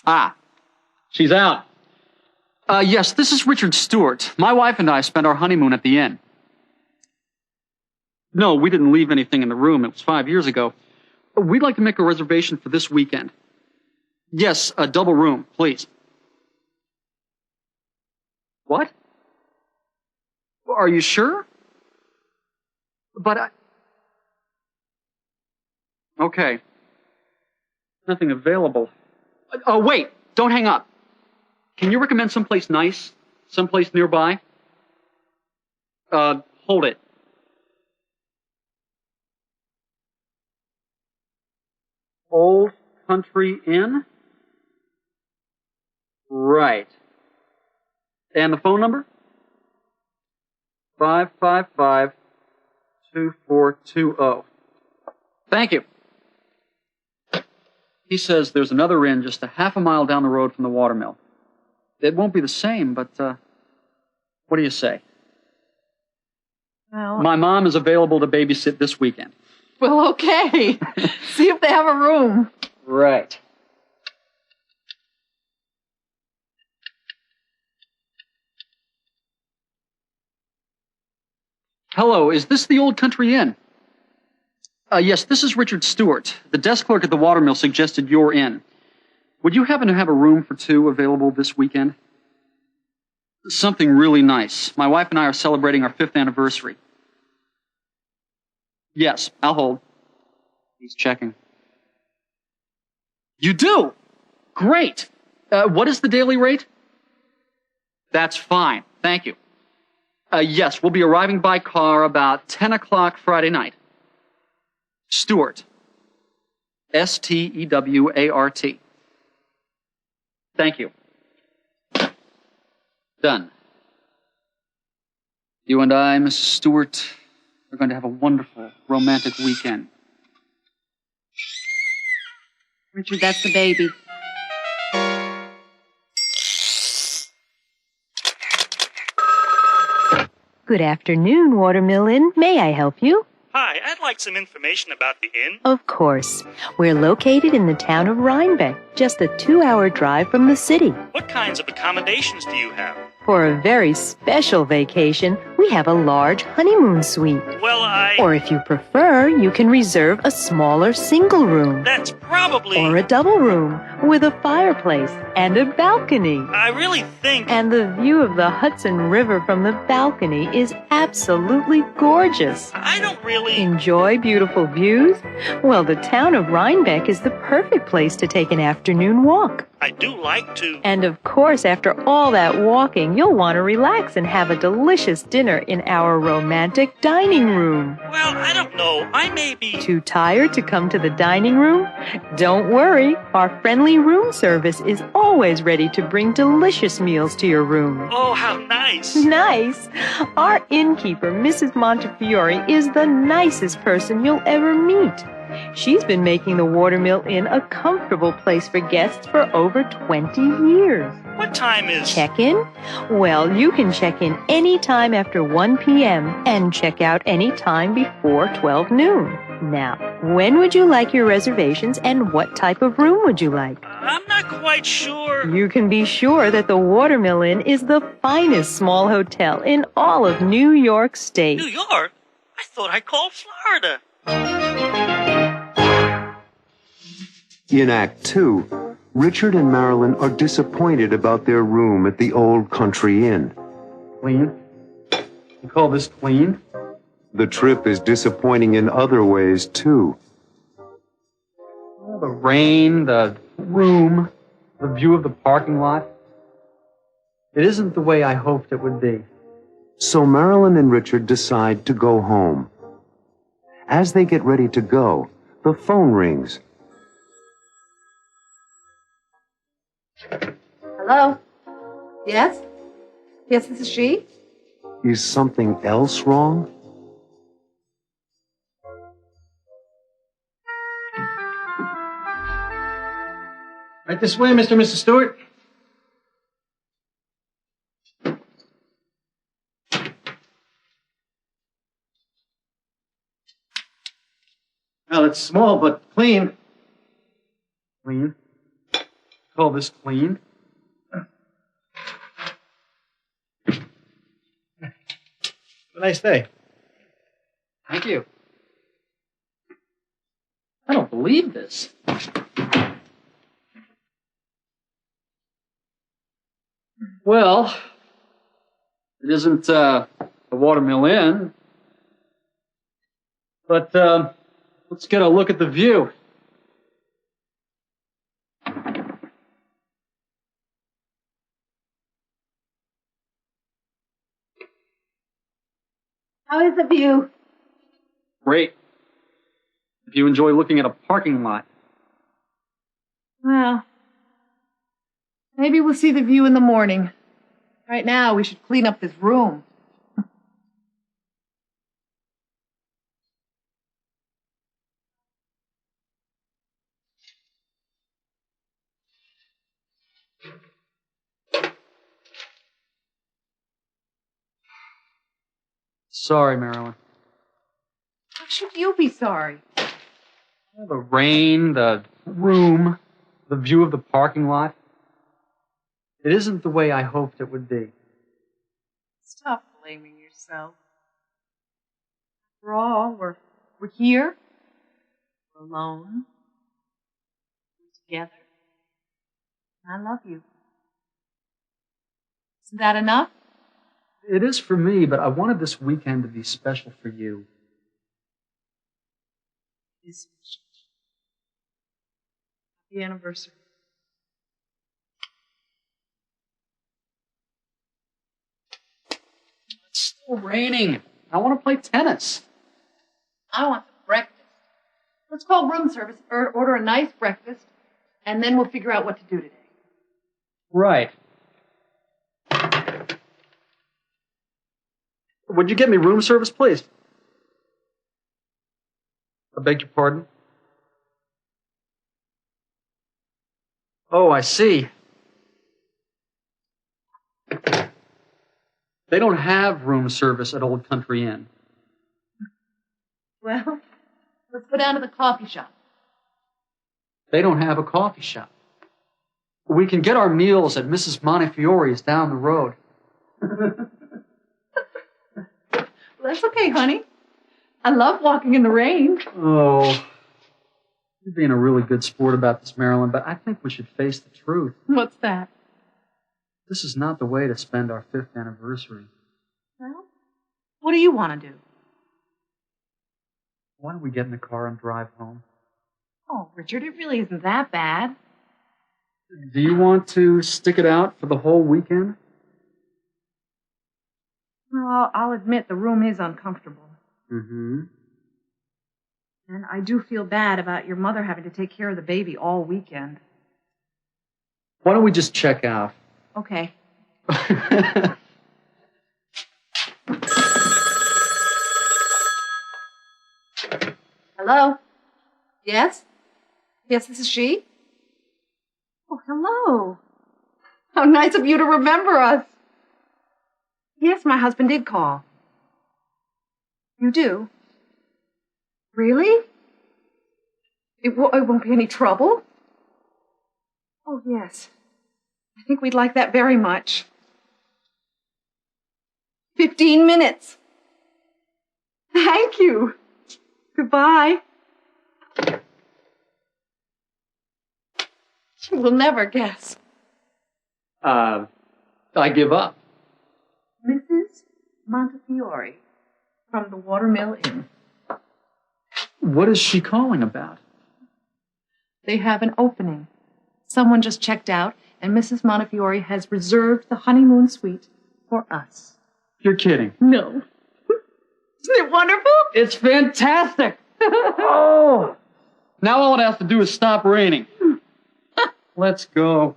Speaker 23: Ah, she's out. Yes, this is Richard Stewart. My wife and I spent our honeymoon at the inn. No, we didn't leave anything in the room. It was 5 years ago. We'd like to make a reservation for this weekend. Yes, a double room, please. What? Are you sure? But Okay. Nothing available. Oh, wait! Don't hang up. Can you recommend someplace nice? Someplace nearby? Hold it. Old Country Inn? Right. And the phone number? 555-2420. Thank you. He says there's another inn just a half a mile down the road from the watermill. It won't be the same, but, what do you say?
Speaker 2: Well,
Speaker 23: My mom is available to babysit this weekend.
Speaker 2: well, okay. See if they have a room.
Speaker 23: Right. Hello, is this the Old Country Inn? Yes, this is Richard Stewart. The desk clerk at the watermill suggested you're in. Would you happen to have a room for two available this weekend? Something really nice. My wife and I are celebrating our 5th anniversary. Yes, I'll hold. He's checking. You do? Great. What is the daily rate? That's fine. Thank you. Yes, we'll be arriving by car about 10 o'clock Friday night. Stewart. Stewart. Thank you. Done. You and I, Mrs. Stewart, are going to have a wonderful, romantic weekend.
Speaker 2: Richard, that's the baby.
Speaker 7: Good afternoon, Watermill Inn. May I help you?
Speaker 14: Hi, I'd like some information about the inn.
Speaker 7: Of course. We're located in the town of Rhinebeck, just a 2-hour drive from the city.
Speaker 14: What kinds of accommodations do you have?
Speaker 7: For a very special vacation, we have a large honeymoon suite.
Speaker 14: Well,
Speaker 7: Or if you prefer, you can reserve a smaller single room.
Speaker 14: That's probably...
Speaker 7: Or a double room with a fireplace and a balcony.
Speaker 14: I really think...
Speaker 7: And the view of the Hudson River from the balcony is absolutely gorgeous.
Speaker 14: I don't really...
Speaker 7: Enjoy beautiful views? Well, the town of Rhinebeck is the perfect place to take an afternoon walk.
Speaker 14: I do like to...
Speaker 7: And of course, after all that walking, you'll want to relax and have a delicious dinner in our romantic dining room.
Speaker 14: Well, I don't know. I may be...
Speaker 7: Too tired to come to the dining room? Don't worry. Our friendly room service is always ready to bring delicious meals to your room.
Speaker 14: Oh, how nice.
Speaker 7: Nice. Our innkeeper, Mrs. Montefiore, is the nicest person you'll ever meet. She's been making the Watermill Inn a comfortable place for guests for over 20 years.
Speaker 14: What time is...
Speaker 7: Check-in? Well, you can check in any time after 1 p.m. and check out any time before 12 noon. Now, when would you like your reservations and what type of room would you like?
Speaker 14: I'm not quite sure.
Speaker 7: You can be sure that the Watermill Inn is the finest small hotel in all of New York State.
Speaker 14: New York? I thought I called Florida.
Speaker 1: In Act 2, Richard and Marilyn are disappointed about their room at the Old Country Inn.
Speaker 23: Clean? You call this clean?
Speaker 1: The trip is disappointing in other ways, too.
Speaker 23: The rain, the room, the view of the parking lot. It isn't the way I hoped it would be.
Speaker 1: So Marilyn and Richard decide to go home. As they get ready to go, the phone rings.
Speaker 12: Hello? Yes? Yes, this is she?
Speaker 1: Is something else wrong?
Speaker 23: Right this way, Mr. and Mrs. Stewart. Well, it's small, but clean. Clean? Call this clean? Have a nice day. Thank you. I don't believe this. Well, it isn't a Watermill Inn, but let's get a look at the view.
Speaker 12: How is the view?
Speaker 23: Great. If you enjoy looking at a parking lot.
Speaker 12: Well, maybe we'll see the view in the morning. Right now, we should clean up this room.
Speaker 23: Sorry, Marilyn.
Speaker 12: How should you be sorry?
Speaker 23: The rain, the room, the view of the parking lot. It isn't the way I hoped it would be.
Speaker 12: Stop blaming yourself. After all, we're here.
Speaker 2: We're alone. We're together. I love you. Isn't that enough?
Speaker 23: It is for me, but I wanted this weekend to be special for you.
Speaker 2: It's special. Happy anniversary.
Speaker 23: It's still raining. I want to play tennis.
Speaker 2: I want breakfast. Let's call room service, order a nice breakfast, and then we'll figure out what to do today.
Speaker 23: Right. Would you get me room service, please? I beg your pardon? Oh, I see. They don't have room service at Old Country Inn.
Speaker 2: Well, let's go down to the coffee shop.
Speaker 23: They don't have a coffee shop. We can get our meals at Mrs. Montefiore's down the road.
Speaker 2: That's okay, honey. I love walking in the rain.
Speaker 23: Oh, you're being a really good sport about this, Marilyn, but I think we should face the truth.
Speaker 2: What's that?
Speaker 23: This is not the way to spend our 5th anniversary.
Speaker 2: Well, what do you want to do?
Speaker 23: Why don't we get in the car and drive home?
Speaker 2: Oh, Richard, it really isn't that bad.
Speaker 23: Do you want to stick it out for the whole weekend?
Speaker 2: Well, I'll admit the room is uncomfortable.
Speaker 23: Mm-hmm.
Speaker 2: And I do feel bad about your mother having to take care of the baby all weekend.
Speaker 23: Why don't we just check out?
Speaker 2: Okay. Hello? Yes? Yes, this is she? Oh, hello. How nice of you to remember us. Yes, my husband did call. You do? Really? It won't be any trouble? Oh, yes. I think we'd like that very much. 15 minutes. Thank you. Goodbye. You will never guess.
Speaker 23: I give up.
Speaker 2: Mrs. Montefiore from the Watermill Inn.
Speaker 23: What is she calling about?
Speaker 2: They have an opening. Someone just checked out, and Mrs. Montefiore has reserved the honeymoon suite for us.
Speaker 23: You're kidding.
Speaker 2: No. Isn't it wonderful?
Speaker 23: It's fantastic. Oh! Now all it has to do is stop raining. Let's go.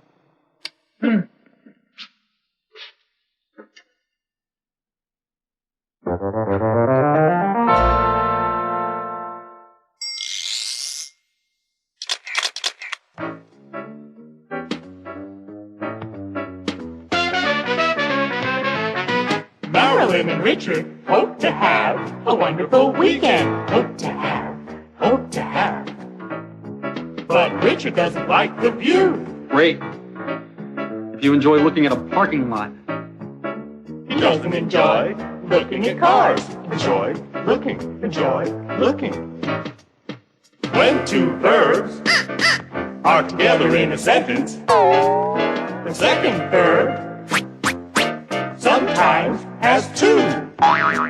Speaker 22: Marilyn and Richard hope to have a wonderful weekend. Hope to have. But Richard doesn't like the view.
Speaker 23: Great. If you enjoy looking at a parking lot.
Speaker 22: He doesn't enjoy looking at cars. Enjoy looking. When two verbs are together in a sentence, the second verb sometimes has two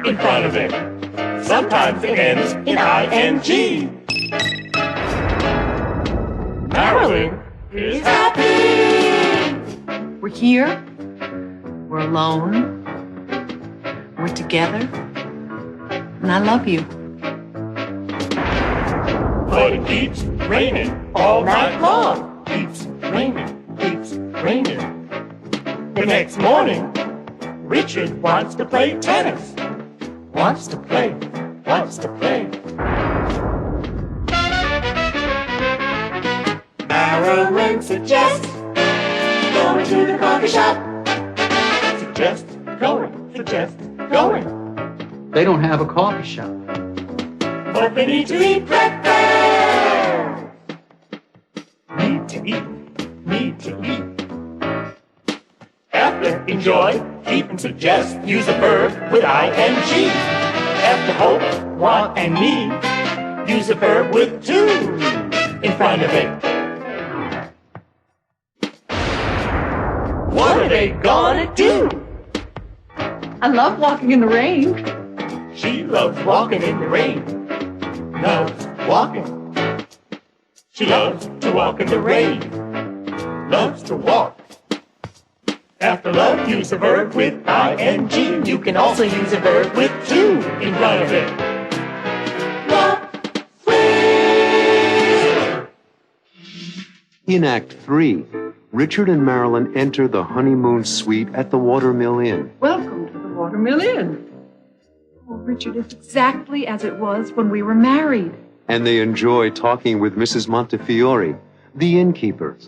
Speaker 22: in front of it. Sometimes it ends in ing. Marilyn is happy.
Speaker 2: We're here. We're alone. We're together. And I love you.
Speaker 22: But it keeps raining all night long. Keeps raining. The next morning, Richard wants to play tennis. Wants to play. Marilyn suggests going to the coffee shop. Suggest going.
Speaker 23: They don't have a coffee shop.
Speaker 22: But they need to eat breakfast. Need to eat. After enjoy, keep and suggest, use a verb with ing. After hope, want, and need, use a verb with to in front of it. What are they gonna do?
Speaker 13: I love walking in the rain.
Speaker 22: She loves walking in the rain. Loves walking. She loves to walk in the rain. Loves to walk. After love, use a verb with ing. You can also use a verb with to in front of it.
Speaker 1: In Act 3, Richard and Marilyn enter the honeymoon suite at the Watermill Inn.
Speaker 2: Welcome to the Watermill Inn. Oh, Richard, it's exactly as it was when we were married.
Speaker 1: And they enjoy talking with Mrs. Montefiore, the innkeeper.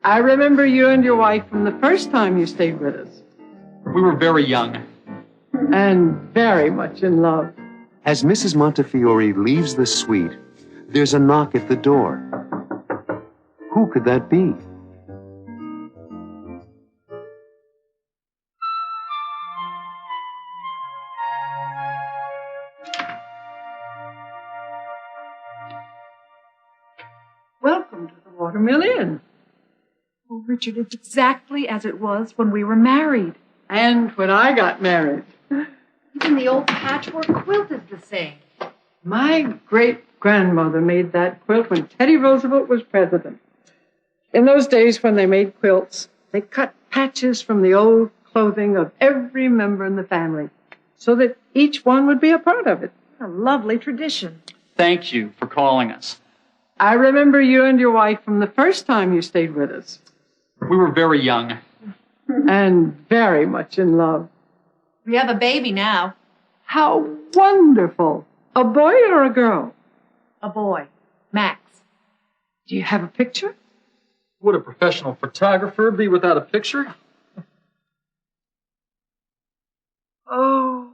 Speaker 2: I remember you and your wife from the first time you stayed with us.
Speaker 23: We were very young.
Speaker 2: And very much in love.
Speaker 1: As Mrs. Montefiore leaves the suite, there's a knock at the door. Who could that be?
Speaker 2: Welcome to the Watermill Inn. Oh, Richard, it's exactly as it was when we were married. And when I got married.
Speaker 13: Even the old patchwork quilt is the same.
Speaker 2: My great-grandmother made that quilt when Teddy Roosevelt was president. In those days when they made quilts, they cut patches from the old clothing of every member in the family so that each one would be a part of it.
Speaker 13: A lovely tradition.
Speaker 23: Thank you for calling us.
Speaker 2: I remember you and your wife from the first time you stayed with us.
Speaker 23: We were very young.
Speaker 2: And very much in love.
Speaker 13: We have a baby now.
Speaker 2: How wonderful! A boy or a girl?
Speaker 13: A boy. Max.
Speaker 2: Do you have a picture?
Speaker 23: Would a professional photographer be without a picture?
Speaker 2: Oh,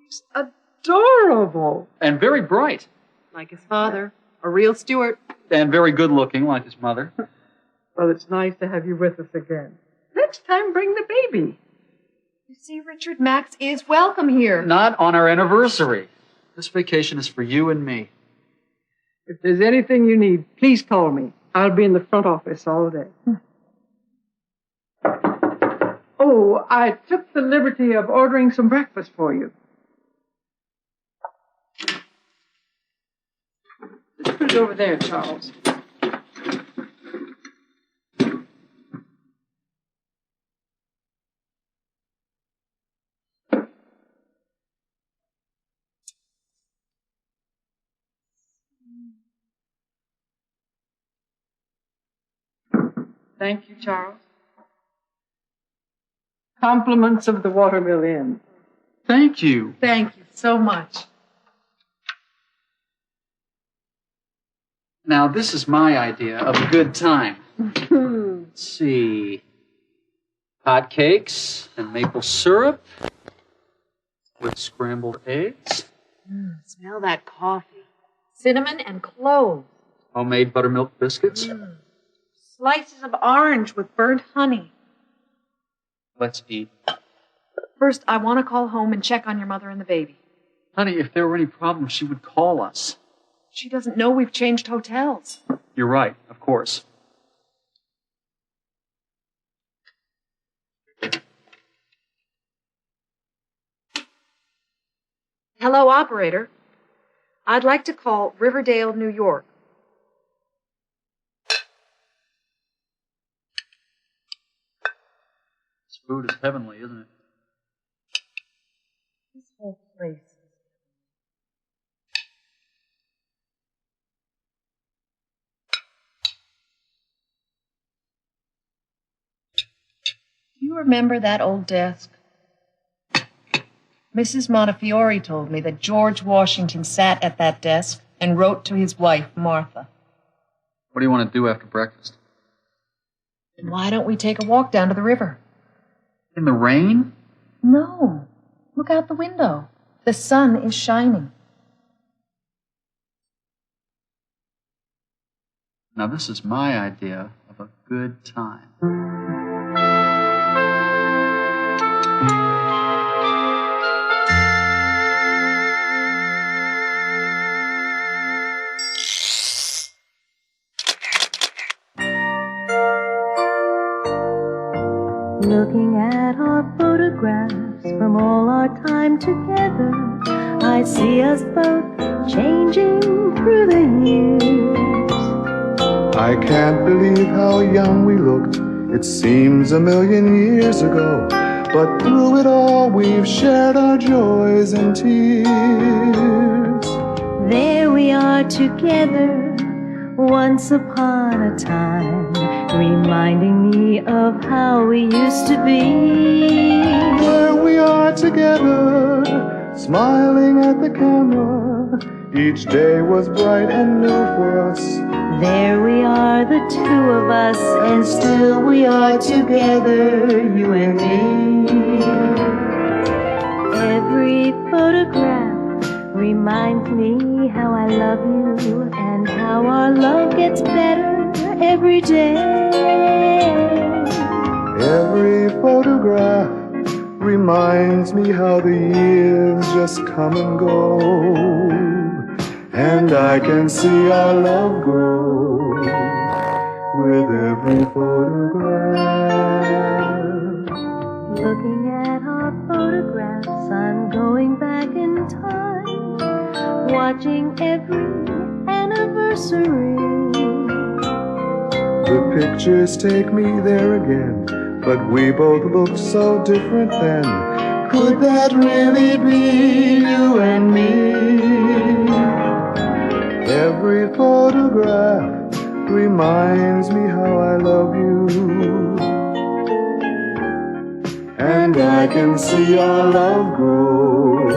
Speaker 2: he's adorable.
Speaker 23: And very bright.
Speaker 13: Like his father. A real Stewart.
Speaker 23: And very good looking, like his mother.
Speaker 2: Well, it's nice to have you with us again. Next time, bring the baby.
Speaker 13: You see, Richard, Max is welcome here.
Speaker 23: Not on our anniversary. This vacation is for you and me.
Speaker 2: If there's anything you need, please call me. I'll be in the front office all day. Oh, I took the liberty of ordering some breakfast for you. Just put it over there, Charles. Thank you, Charles. Compliments of the Watermill Inn.
Speaker 23: Thank you.
Speaker 2: Thank you so much.
Speaker 23: Now, this is my idea of a good time. Let's see. Hot cakes and maple syrup with scrambled eggs.
Speaker 13: Smell that coffee. Cinnamon and cloves.
Speaker 23: Homemade buttermilk biscuits.
Speaker 13: Slices of orange with burnt honey.
Speaker 23: Let's eat.
Speaker 13: First, I want to call home and check on your mother and the baby.
Speaker 23: Honey, if there were any problems, she would call us.
Speaker 13: She doesn't know we've changed hotels.
Speaker 23: You're right, of course.
Speaker 13: Hello, operator. I'd like to call Riverdale, New York.
Speaker 23: This food is heavenly, isn't it?
Speaker 13: This whole place. Do you remember that old desk? Mrs. Montefiore told me that George Washington sat at that desk and wrote to his wife, Martha.
Speaker 23: What do you want to do after breakfast?
Speaker 13: Why don't we take a walk down to the river?
Speaker 23: In the rain?
Speaker 13: No. Look out the window. The sun is shining.
Speaker 23: Now, this is my idea of a good time.
Speaker 7: Looking at our photographs from all our time together, I see us both changing through the years.
Speaker 3: I can't believe how young we looked. It seems a million years ago. But through it all, we've shared our joys and tears.
Speaker 7: There we are together, once upon a time, reminding me of how we used to be.
Speaker 3: There we are together, smiling at the camera. Each day was bright and new for us.
Speaker 7: There we are, the two of us, and still we are together, you and me. Every photograph reminds me how I love you and how our love gets better every day.
Speaker 3: Every photograph reminds me how the years just come and go, and I can see our love grow with every photograph.
Speaker 7: Looking at our photographs, I'm going back in time, watching every anniversary.
Speaker 3: The pictures take me there again, but we both looked so different then. Could that really be you and me? Every photograph reminds me how I love you, and I can see our love grow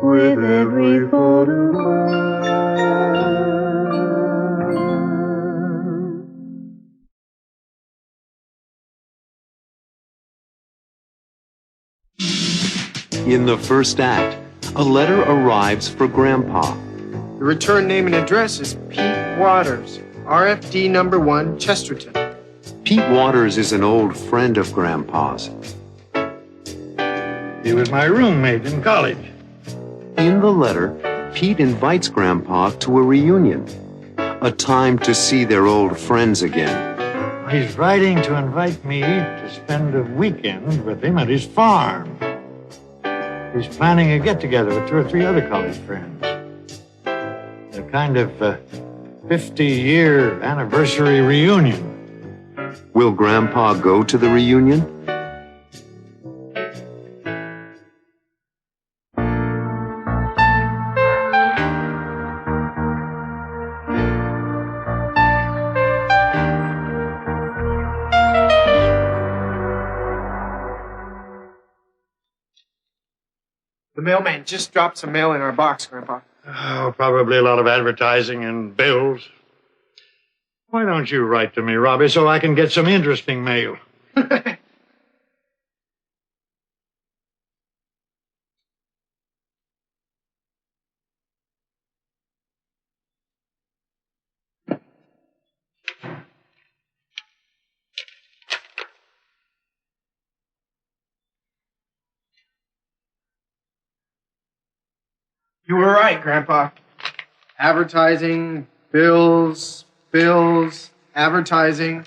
Speaker 3: with every photograph.
Speaker 1: In the first act, a letter arrives for Grandpa.
Speaker 11: The return name and address is Pete Waters, RFD number 1, Chesterton.
Speaker 1: Pete Waters is an old friend of Grandpa's.
Speaker 8: He was my roommate in college.
Speaker 1: In the letter, Pete invites Grandpa to a reunion, a time to see their old friends again.
Speaker 8: He's writing to invite me to spend a weekend with him at his farm. He's planning a get-together with 2 or 3 other college friends. A kind of 50-year anniversary reunion.
Speaker 1: Will Grandpa go to the reunion?
Speaker 11: The mailman just dropped some mail in our box, Grandpa.
Speaker 8: Oh, probably a lot of advertising and bills. Why don't you write to me, Robbie, so I can get some interesting mail?
Speaker 11: You were right, Grandpa. Advertising, bills, advertising.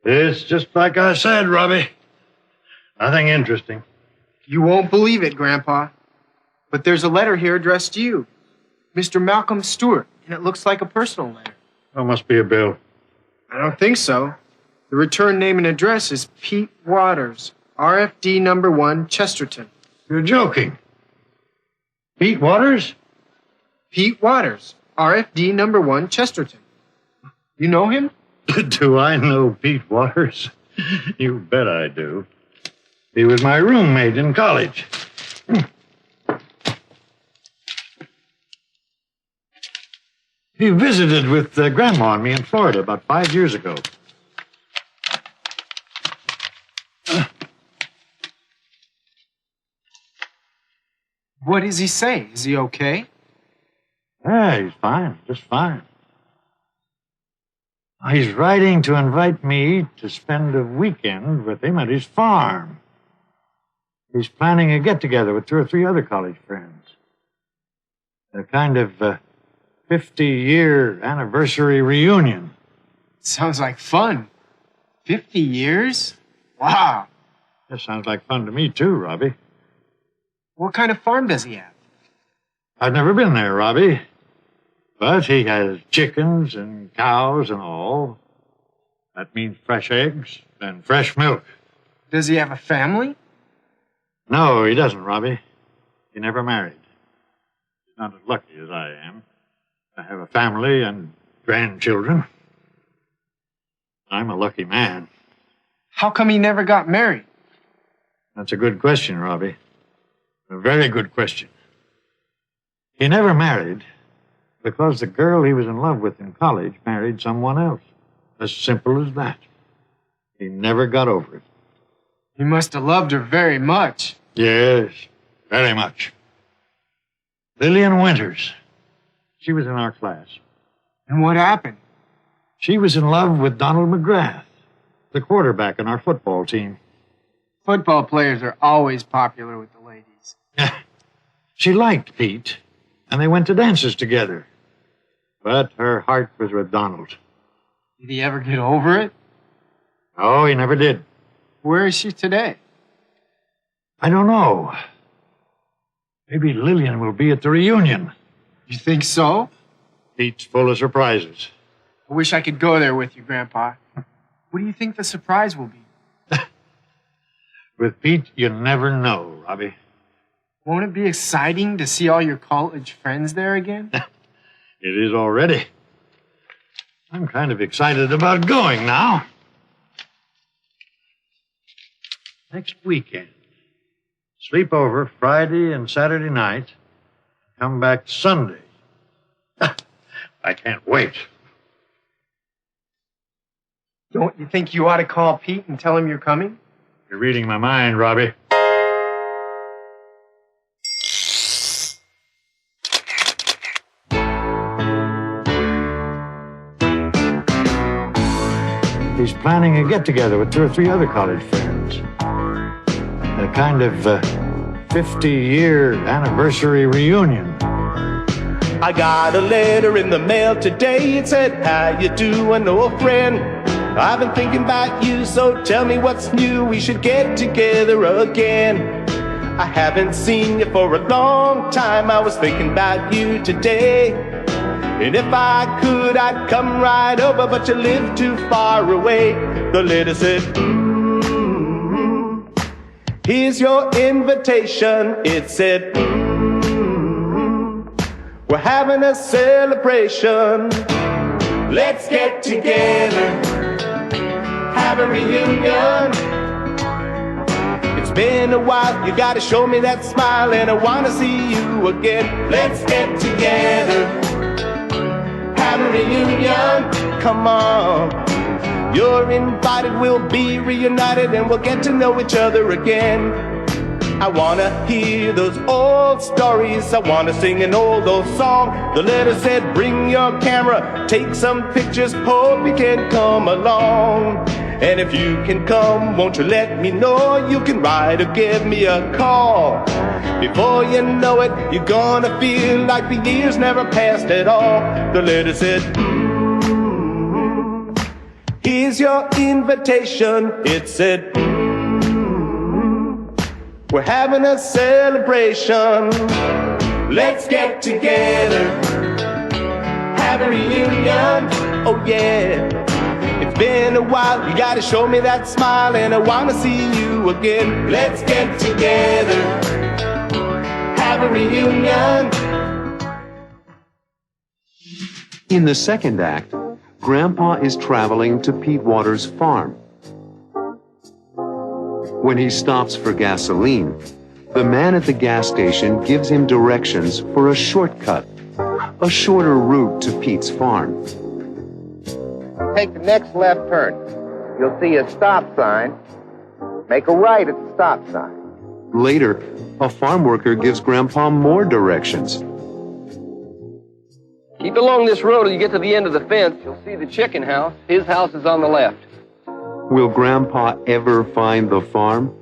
Speaker 8: It's just like I said, Robbie. Nothing interesting.
Speaker 11: You won't believe it, Grandpa. But there's a letter here addressed to you. Mr. Malcolm Stewart, and it looks like a personal letter.
Speaker 8: Oh, must be a bill.
Speaker 11: I don't think so. The return name and address is Pete Waters, RFD number 1, Chesterton.
Speaker 8: You're joking. Pete Waters?
Speaker 11: Pete Waters, RFD number 1, Chesterton. You know him?
Speaker 8: Do I know Pete Waters? You bet I do. He was my roommate in college. He visited with Grandma and me in Florida about 5 years ago.
Speaker 11: What does he say? Is he okay?
Speaker 8: Yeah, he's fine, just fine. He's writing to invite me to spend a weekend with him at his farm. He's planning a get-together with 2 or 3 other college friends. A kind of 50-year anniversary reunion.
Speaker 11: Sounds like fun. 50 years? Wow.
Speaker 8: That sounds like fun to me, too, Robbie.
Speaker 11: What kind of farm does he have?
Speaker 8: I've never been there, Robbie. But he has chickens and cows and all. That means fresh eggs and fresh milk.
Speaker 11: Does he have a family?
Speaker 8: No, he doesn't, Robbie. He never married. He's not as lucky as I am. I have a family and grandchildren. I'm a lucky man.
Speaker 11: How come he never got married?
Speaker 8: That's a good question, Robbie. A very good question. He never married because the girl he was in love with in college married someone else. As simple as that. He never got over it.
Speaker 11: He must have loved her very much.
Speaker 8: Yes, very much. Lillian Winters. She was in our class.
Speaker 11: And what happened?
Speaker 8: She was in love with Donald McGrath, the quarterback on our football team.
Speaker 11: Football players are always popular with the ladies.
Speaker 8: She liked Pete, and they went to dances together. But her heart was with Donald.
Speaker 11: Did he ever get over it?
Speaker 8: Oh, he never did.
Speaker 11: Where is she today?
Speaker 8: I don't know. Maybe Lillian will be at the reunion.
Speaker 11: You think so?
Speaker 8: Pete's full of surprises.
Speaker 11: I wish I could go there with you, Grandpa. What do you think the surprise will be?
Speaker 8: With Pete, you never know, Robbie.
Speaker 11: Won't it be exciting to see all your college friends there again?
Speaker 8: It is already. I'm kind of excited about going now. Next weekend. Sleep over Friday and Saturday night. Come back Sunday. I can't wait.
Speaker 11: Don't you think you ought to call Pete and tell him you're coming?
Speaker 8: You're reading my mind, Robbie. He's planning a get-together with 2 or 3 other college friends. A kind of 50-year anniversary reunion.
Speaker 17: I got a letter in the mail today. It said, how you doing, old friend? I've been thinking about you, so tell me what's new. We should get together again. I haven't seen you for a long time. I was thinking about you today. And if I could, I'd come right over, but you live too far away. The letter said, here's your invitation. It said, we're having a celebration. Let's get together, have a reunion. It's been a while, you gotta show me that smile, and I wanna see you again. Let's get together, have a reunion. Come on, you're invited, we'll be reunited, and we'll get to know each other again. I wanna hear those old stories, I wanna sing an old song. The letter said, bring your camera, take some pictures, hope you can come along. And if you can come, won't you let me know? You can write or give me a call. Before you know it, you're gonna feel like the years never passed at all. The letter said, here's your invitation. It said, we're having a celebration. Let's get together, have a reunion. Oh yeah, it's been a while, you gotta show me that smile, and I wanna see you again. Let's get together, have a reunion.
Speaker 1: In the second act, Grandpa is traveling to Pete Waters' farm. When he stops for gasoline, the man at the gas station gives him directions for a shortcut, a shorter route to Pete's farm.
Speaker 6: Take the next left turn. You'll see a stop sign. Make a right at the stop sign.
Speaker 1: Later, a farm worker gives Grandpa more directions.
Speaker 4: Keep along this road till you get to the end of the fence. You'll see the chicken house. His house is on the left.
Speaker 1: Will Grandpa ever find the farm?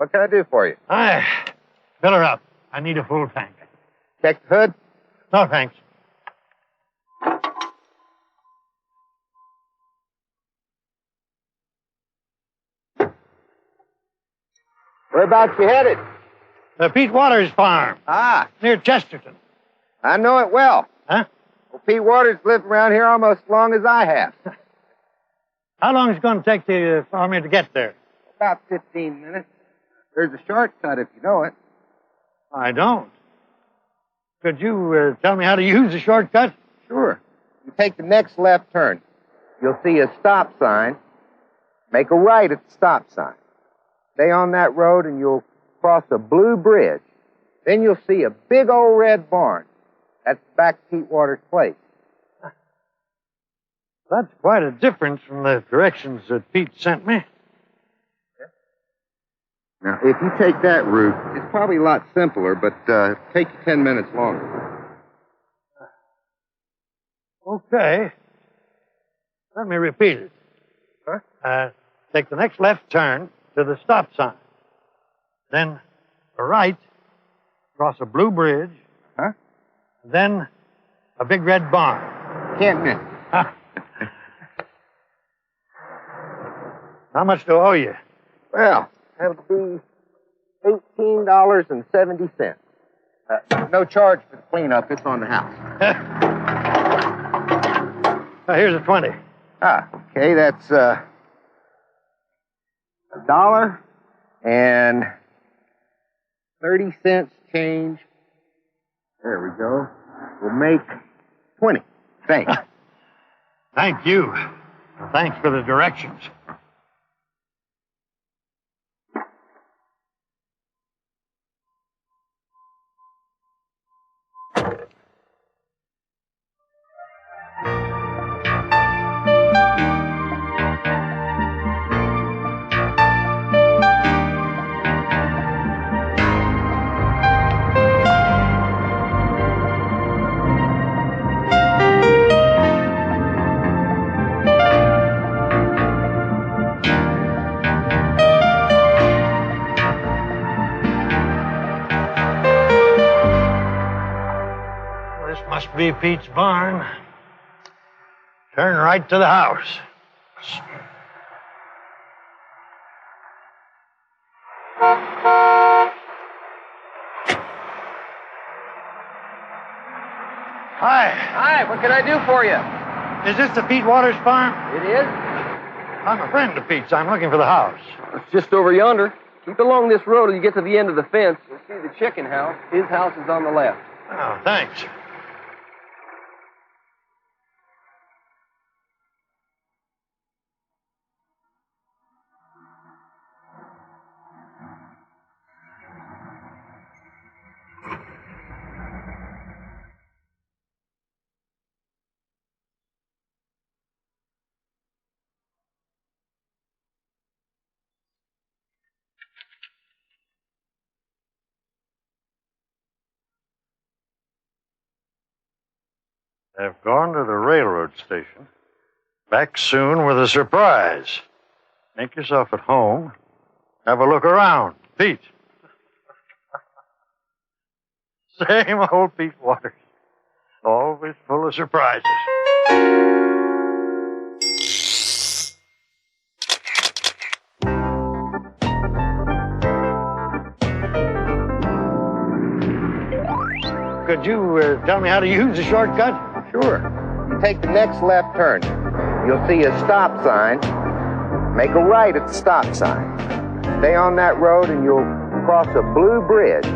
Speaker 6: What can I do for you?
Speaker 8: Fill her up. I need a full tank.
Speaker 6: Check the hood?
Speaker 8: No, thanks.
Speaker 6: Whereabouts you headed?
Speaker 8: The Pete Waters farm.
Speaker 6: Ah.
Speaker 8: Near Chesterton.
Speaker 6: I know it well.
Speaker 8: Huh?
Speaker 6: Well, Pete Waters lived around here almost as long as I have.
Speaker 8: How long is it going to take for me to get there?
Speaker 6: About 15 minutes. There's a shortcut if you know it.
Speaker 8: I don't. Could you tell me how to use the shortcut?
Speaker 6: Sure. You take the next left turn. You'll see a stop sign. Make a right at the stop sign. Stay on that road and you'll cross a blue bridge. Then you'll see a big old red barn. That's back to Pete Waters' place.
Speaker 8: That's quite a difference from the directions that Pete sent me.
Speaker 6: Now, if you take that route, it's probably a lot simpler, but it'll take you 10 minutes longer.
Speaker 8: Okay. Let me repeat it.
Speaker 6: Huh?
Speaker 8: Take the next left turn to the stop sign. Then a right, cross a blue bridge.
Speaker 6: Huh?
Speaker 8: Then a big red barn.
Speaker 6: Can't miss.
Speaker 8: How much do I owe you?
Speaker 6: Well, that'll be $18.70. No charge for the cleanup. It's on the house.
Speaker 8: Here's a 20.
Speaker 6: Ah, okay. That's $1.30 change. There we go. We'll make 20. Thanks.
Speaker 8: Thank you. Thanks for the directions. Must be Pete's barn. Turn right to the house. Hi.
Speaker 4: Hi, what can I do for you?
Speaker 8: Is this the Pete Waters farm?
Speaker 4: It is?
Speaker 8: I'm a friend of Pete's. I'm looking for the house.
Speaker 4: It's just over yonder. Keep along this road till you get to the end of the fence. You'll see the chicken house. His house is on the left.
Speaker 8: Oh, thanks. I've gone to the railroad station. Back soon with a surprise. Make yourself at home. Have a look around. Pete. Same old Pete Waters. Always full of surprises. Could you tell me how to use the shortcut?
Speaker 6: Sure. You take the next left turn. You'll see a stop sign. Make a right at the stop sign. Stay on that road and you'll cross a blue bridge.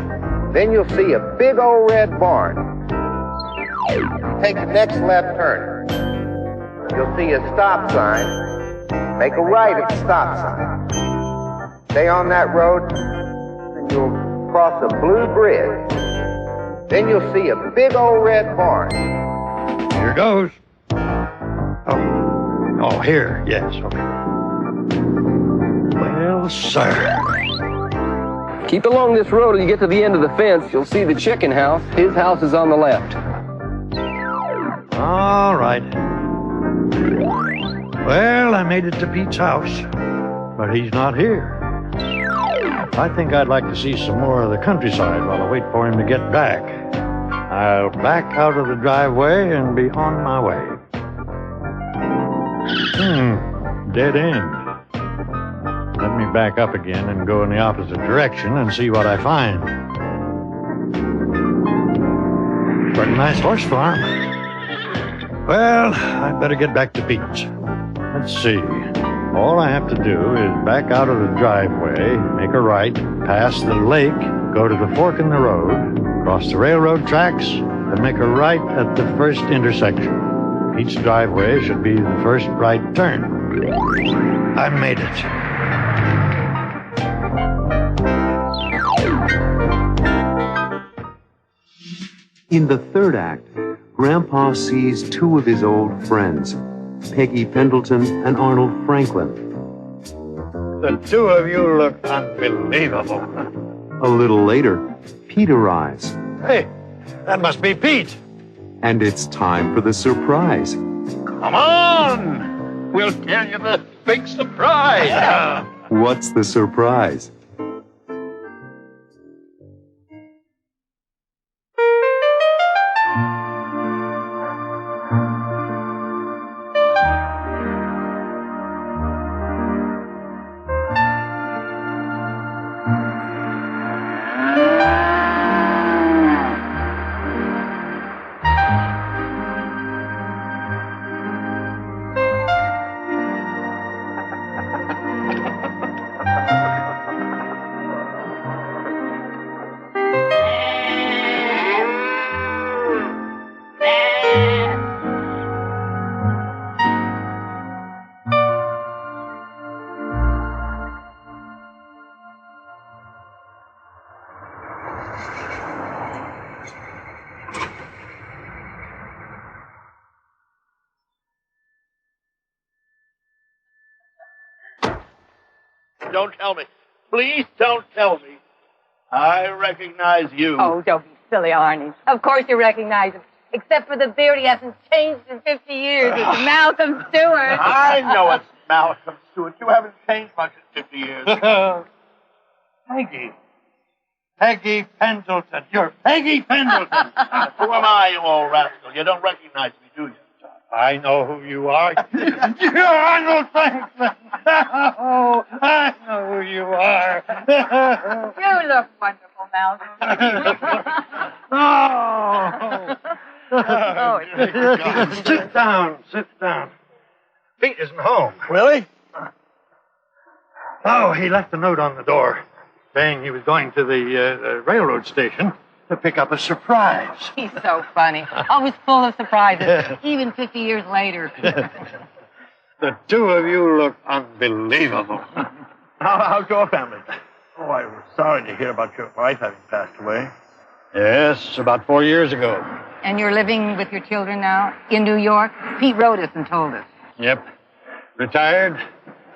Speaker 6: Then you'll see a big old red barn. Take the next left turn. You'll see a stop sign. Make a right at the stop sign. Stay on that road and you'll cross a blue bridge. Then you'll see a big old red barn.
Speaker 8: Here goes. Oh, here. Yes, okay. Well, sir.
Speaker 4: Keep along this road till you get to the end of the fence. You'll see the chicken house. His house is on the left.
Speaker 8: All right. Well, I made it to Pete's house, but he's not here. I think I'd like to see some more of the countryside while I wait for him to get back. I'll back out of the driveway and be on my way. Dead end. Let me back up again and go in the opposite direction and see what I find. Pretty nice horse farm. Well, I'd better get back to Pete. Let's see. All I have to do is back out of the driveway, make a right, pass the lake, go to the fork in the road, cross the railroad tracks, and make a right at the first intersection. Each driveway should be the first right turn. I made it.
Speaker 1: In the third act, Grandpa sees two of his old friends, Peggy Pendleton and Arnold Franklin.
Speaker 8: The two of you look unbelievable.
Speaker 1: A little later, Pete arrives.
Speaker 8: Hey, that must be Pete.
Speaker 1: And it's time for the surprise.
Speaker 15: Come on! We'll tell you the big surprise.
Speaker 1: What's the surprise?
Speaker 15: Don't tell me. Please don't tell me. I recognize you.
Speaker 20: Oh, don't be silly, Arnie. Of course you recognize him. Except for the beard, he hasn't changed in 50 years. It's Malcolm Stewart.
Speaker 15: I know it's Malcolm Stewart. You haven't changed much in 50 years.
Speaker 8: Peggy Pendleton. You're Peggy Pendleton.
Speaker 15: Who am I, you old rascal? You don't recognize me, do you?
Speaker 8: I know who you are. You're Arnold Franklin. Oh, I know who you are.
Speaker 20: You look wonderful, Malcolm.
Speaker 8: Sit down. Pete isn't home.
Speaker 15: Really?
Speaker 8: Oh, he left a note on the door saying he was going to the railroad station to pick up a surprise.
Speaker 20: He's so funny. Always full of surprises, even 50 years later.
Speaker 8: The two of you look unbelievable.
Speaker 15: How's your family? Oh, I was sorry to hear about your wife having passed away.
Speaker 8: Yes, about 4 years ago.
Speaker 20: And you're living with your children now in New York? Pete wrote us and told us.
Speaker 8: Yep. Retired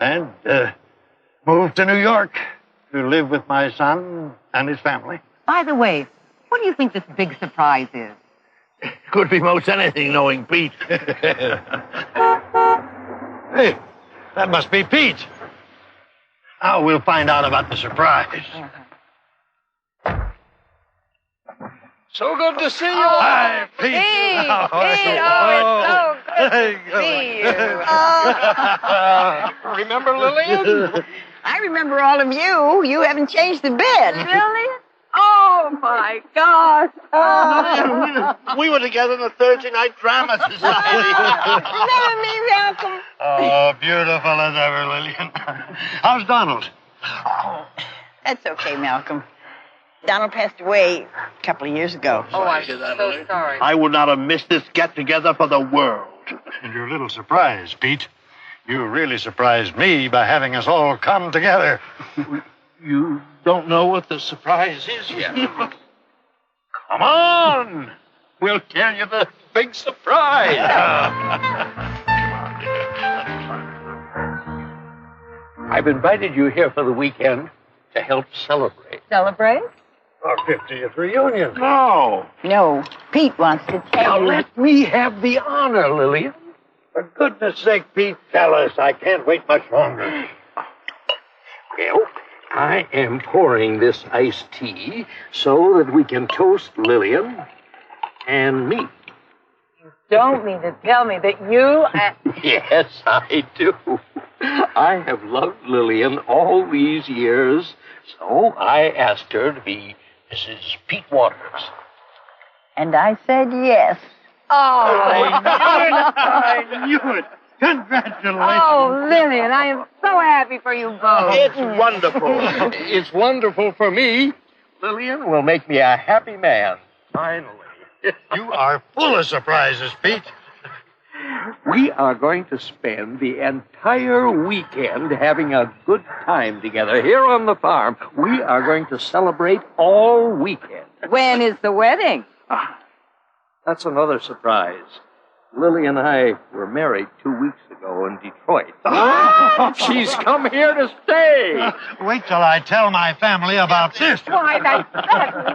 Speaker 8: and moved to New York to live with my son and his family.
Speaker 20: By the way, what do you think this big surprise is?
Speaker 15: Could be most anything, knowing Pete.
Speaker 8: Hey, that must be Pete. Now we'll find out about the surprise.
Speaker 15: So good to see you.
Speaker 8: Hi, Pete.
Speaker 20: Pete, it's so good to see you.
Speaker 15: Remember Lillian?
Speaker 20: I remember all of you. You haven't changed the bed. Really? Oh, my gosh.
Speaker 15: We were together in the Thursday Night Drama Society.
Speaker 20: Never me, Malcolm.
Speaker 8: Oh, beautiful as ever, Lillian. How's Donald?
Speaker 20: Oh, that's okay, Malcolm. Donald passed away a couple of years ago.
Speaker 15: Oh, I'm so sorry. I would not have missed this get-together for the world.
Speaker 8: And you're a little surprised, Pete. You really surprised me by having us all come together.
Speaker 15: You don't know what the surprise is yet. Come on! We'll tell you the big surprise. I've invited you here for the weekend to help celebrate.
Speaker 20: Celebrate?
Speaker 8: Our 50th reunion.
Speaker 15: No.
Speaker 20: No, Pete wants to tell
Speaker 15: Now
Speaker 20: you.
Speaker 15: let me have the honor, Lillian.
Speaker 8: For goodness sake, Pete, tell us. I can't wait much longer.
Speaker 15: Well, I am pouring this iced tea so that we can toast Lillian and me.
Speaker 20: Don't mean to tell me that you...
Speaker 15: Yes, I do. I have loved Lillian all these years, so I asked her to be Mrs. Pete Waters.
Speaker 20: And I said yes. Oh,
Speaker 15: I knew it.
Speaker 20: Congratulations. Oh, Lillian, I am so happy for you both.
Speaker 15: It's wonderful. It's wonderful for me. Lillian will make me a happy man, finally.
Speaker 8: You are full of surprises, Pete.
Speaker 15: We are going to spend the entire weekend having a good time together here on the farm. We are going to celebrate all weekend.
Speaker 20: When is the wedding?
Speaker 15: That's another surprise. Lily and I were married 2 weeks ago in Detroit. She's come here to stay.
Speaker 8: Wait till I tell my family about this.
Speaker 20: Why, that's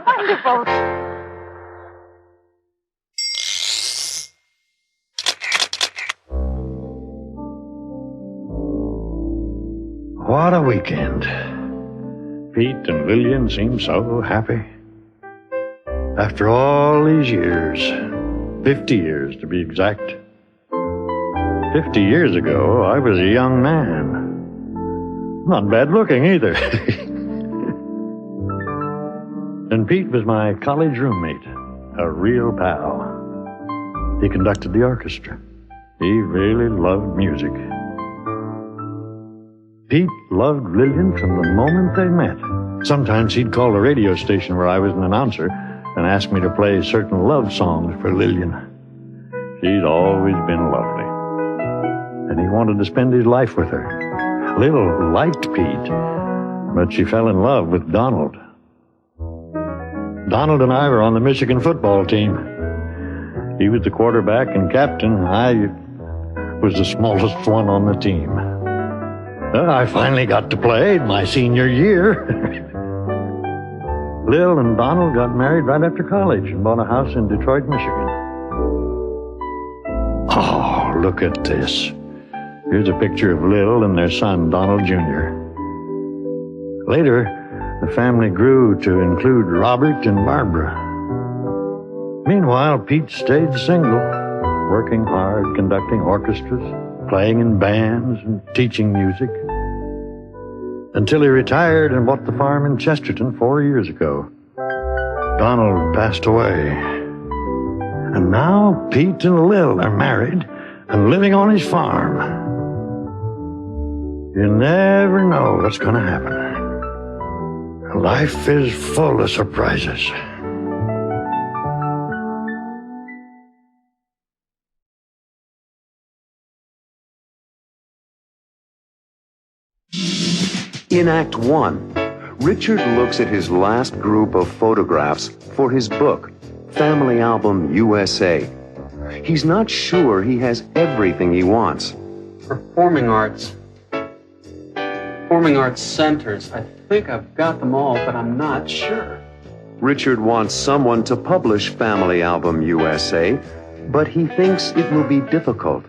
Speaker 20: wonderful.
Speaker 8: What a weekend. Pete and Lillian seem so happy. After all these years, 50 years to be exact. 50 years ago, I was a young man. Not bad looking either. And Pete was my college roommate, a real pal. He conducted the orchestra. He really loved music. Pete loved Lillian from the moment they met. Sometimes he'd call the radio station where I was an announcer and ask me to play certain love songs for Lillian. She'd always been lovely. And he wanted to spend his life with her. Lil liked Pete, but she fell in love with Donald. Donald and I were on the Michigan football team. He was the quarterback and captain. I was the smallest one on the team. I finally got to play my senior year. Lil and Donald got married right after college and bought a house in Detroit, Michigan. Oh, look at this. Here's a picture of Lil and their son, Donald Jr. Later, the family grew to include Robert and Barbara. Meanwhile, Pete stayed single, working hard, conducting orchestras, playing in bands and teaching music, until he retired and bought the farm in Chesterton 4 years ago. Donald passed away. And now Pete and Lil are married and living on his farm. You never know what's going to happen. Life is full of surprises.
Speaker 1: In Act 1, Richard looks at his last group of photographs for his book, Family Album USA. He's not sure he has everything he wants.
Speaker 23: Performing arts centers. I think I've got them all, but I'm not sure.
Speaker 1: Richard wants someone to publish Family Album USA, but he thinks it will be difficult.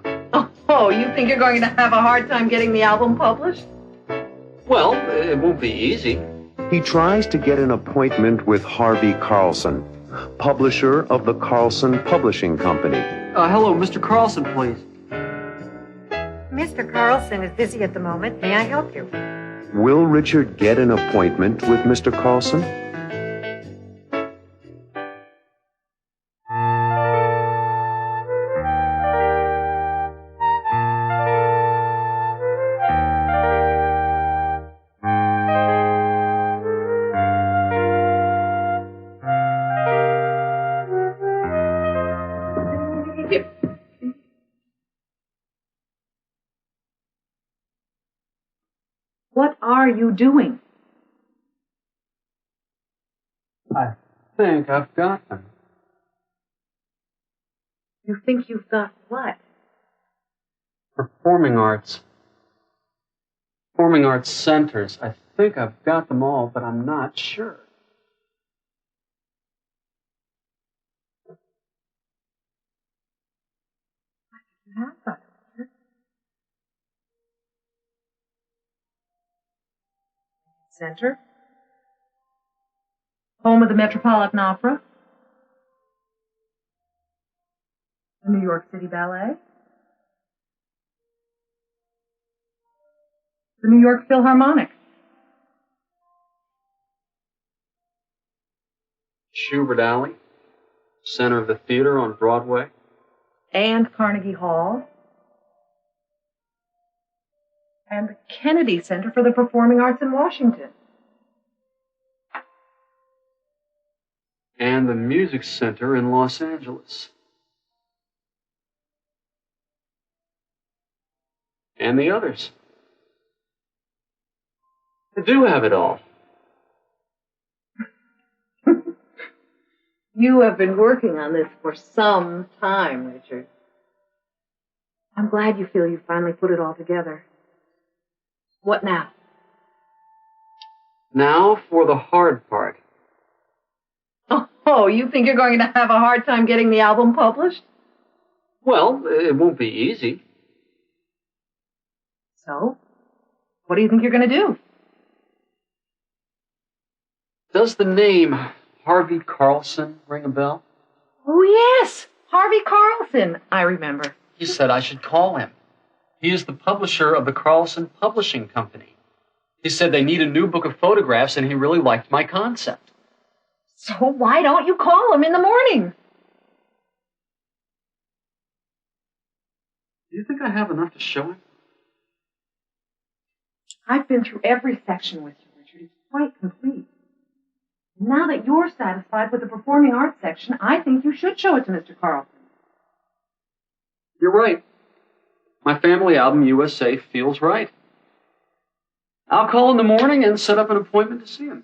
Speaker 2: Oh, you think you're going to have a hard time getting the album published?
Speaker 23: Well, it won't be easy.
Speaker 1: He tries to get an appointment with Harvey Carlson, publisher of the Carlson Publishing Company.
Speaker 23: Hello, Mr. Carlson, please.
Speaker 12: Mr. Carlson is busy at the moment. May I help you?
Speaker 1: Will Richard get an appointment with Mr. Carlson?
Speaker 2: What are you doing?
Speaker 23: I think I've got them.
Speaker 2: You think you've got what?
Speaker 23: Performing arts centers. I think I've got them all, but I'm not sure.
Speaker 12: Center, home of the Metropolitan Opera, the New York City Ballet, the New York Philharmonic,
Speaker 23: Schubert Alley, center of the theater on Broadway.
Speaker 12: and Carnegie Hall, and the Kennedy Center for the Performing Arts in Washington.
Speaker 23: And the Music Center in Los Angeles. And the others. I do have it all.
Speaker 12: You have been working on this for some time, Richard. I'm glad you feel you finally put it all together. What now?
Speaker 23: Now for the hard part.
Speaker 12: Oh, you think you're going to have a hard time getting the album published?
Speaker 23: Well, it won't be easy.
Speaker 12: So, what do you think you're going to do?
Speaker 23: Does the name Harvey Carlson ring a bell?
Speaker 12: Oh, yes, Harvey Carlson, I remember.
Speaker 23: He said I should call him. He is the publisher of the Carlson Publishing Company. He said they need a new book of photographs, and he really liked my concept.
Speaker 12: So why don't you call him in the morning?
Speaker 23: Do you think I have enough to show him?
Speaker 12: I've been through every section with you, Richard. It's quite complete. Now that you're satisfied with the performing arts section, I think you should show it to Mr. Carlson.
Speaker 23: You're right. My family album, USA, feels right. I'll call in the morning and set up an appointment to see him.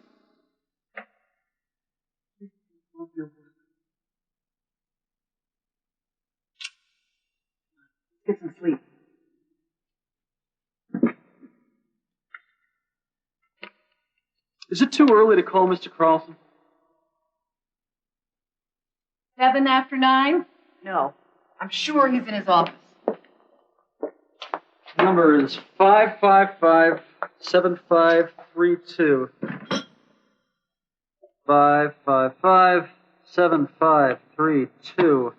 Speaker 12: Get some sleep.
Speaker 23: Is it too early to call Mr. Carlson?
Speaker 12: 7 after 9? No. I'm sure he's in his office.
Speaker 23: Number is 555-7532. 555-7532.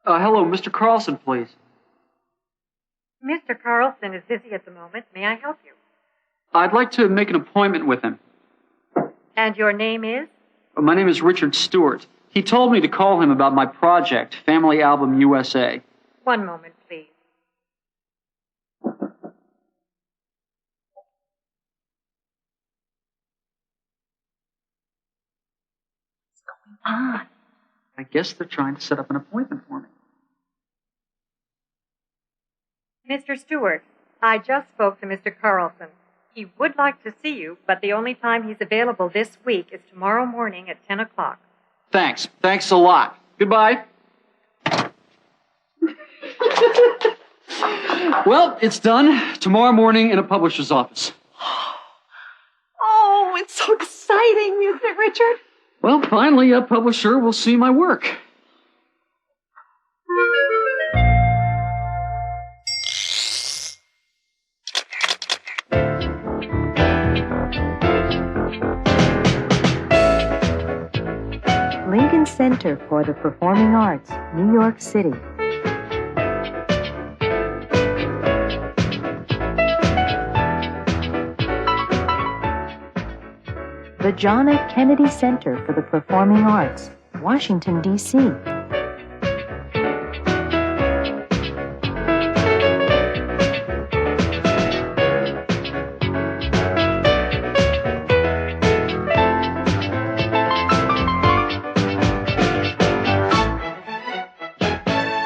Speaker 23: Hello, Mr. Carlson, please.
Speaker 16: Mr. Carlson is busy at the moment. May I help you?
Speaker 23: I'd like to make an appointment with him.
Speaker 16: And your name is?
Speaker 23: My name is Richard Stewart. He told me to call him about my project, Family Album USA.
Speaker 16: One moment, please.
Speaker 23: I guess they're trying to set up an appointment for me.
Speaker 16: Mr. Stewart, I just spoke to Mr. Carlson. He would like to see you, but the only time he's available this week is tomorrow morning at 10 o'clock.
Speaker 23: Thanks. Thanks a lot. Goodbye. Well, it's done. Tomorrow morning in a publisher's office.
Speaker 12: Oh, it's so exciting, isn't it, Richard?
Speaker 23: Well, finally, a publisher will see my work.
Speaker 7: Lincoln Center for the Performing Arts, New York City. The John F. Kennedy Center for the Performing Arts, Washington, D.C.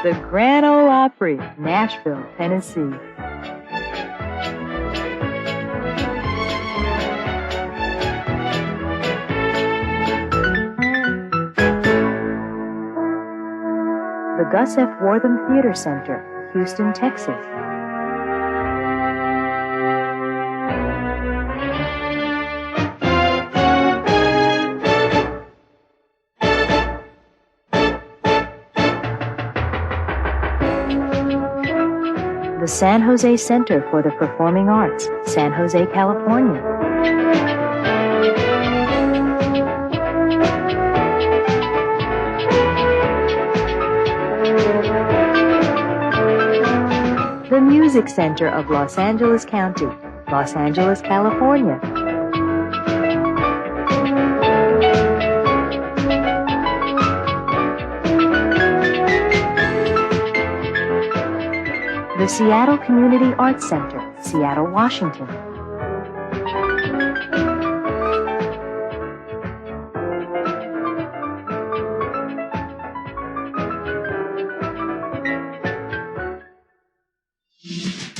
Speaker 7: The Grand Ole Opry, Nashville, Tennessee. The Gus F. Wortham Theater Center, Houston, Texas. The the San Jose Center for the Performing Arts, San Jose, California. The Music Center of Los Angeles County, Los Angeles, California. The Seattle Community Arts Center, Seattle, Washington.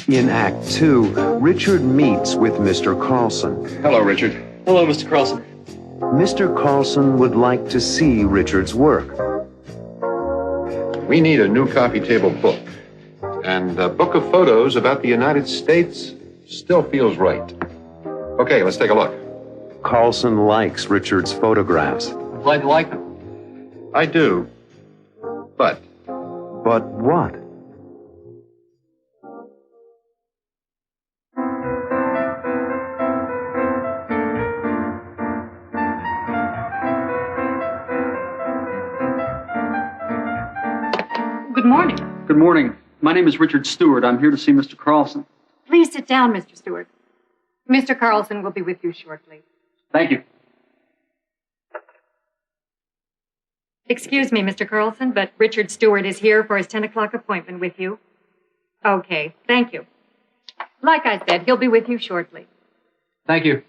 Speaker 1: In Act 2, Richard meets with Mr. Carlson.
Speaker 5: Hello, Richard.
Speaker 23: Hello, Mr. Carlson.
Speaker 1: Mr. Carlson would like to see Richard's work.
Speaker 10: We need a new coffee table book. And a book of photos about the United States still feels right. Okay, let's take a look.
Speaker 1: Carlson likes Richard's photographs.
Speaker 23: I'm glad you like them.
Speaker 10: I do. But
Speaker 1: what?
Speaker 9: Good morning.
Speaker 23: Good morning. My name is Richard Stewart. I'm here to see Mr. Carlson.
Speaker 16: Please sit down, Mr. Stewart. Mr. Carlson will be with you shortly.
Speaker 23: Thank you.
Speaker 16: Excuse me, Mr. Carlson, but Richard Stewart is here for his 10 o'clock appointment with you. Okay, thank you. Like I said, he'll be with you shortly.
Speaker 23: Thank you.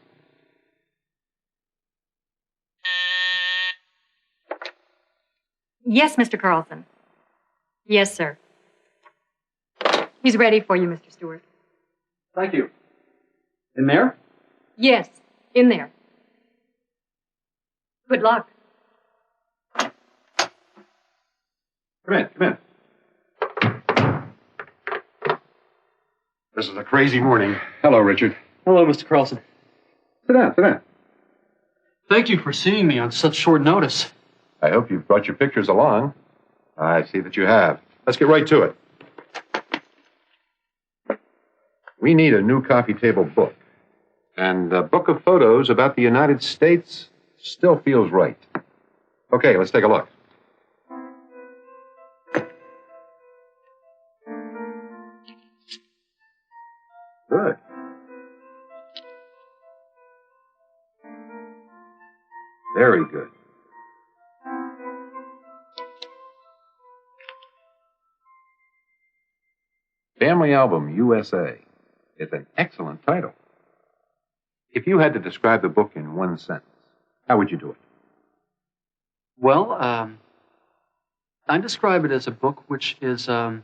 Speaker 16: Yes, Mr. Carlson. Yes, sir. He's ready for you, Mr. Stewart.
Speaker 23: Thank you. In there?
Speaker 16: Yes, in there. Good luck.
Speaker 10: come in. This is a crazy morning.
Speaker 5: Hello, Richard.
Speaker 23: Hello, Mr. Carlson.
Speaker 10: Sit down.
Speaker 23: Thank you for seeing me on such short notice.
Speaker 10: I hope you've brought your pictures along. I see that you have. Let's get right to it. We need a new coffee table book. And a book of photos about the United States still feels right. Okay, let's take a look. Good. Very good. Family Album USA. It's an excellent title. If you had to describe the book in one sentence, how would you do it?
Speaker 23: Well, I describe it as a book which is a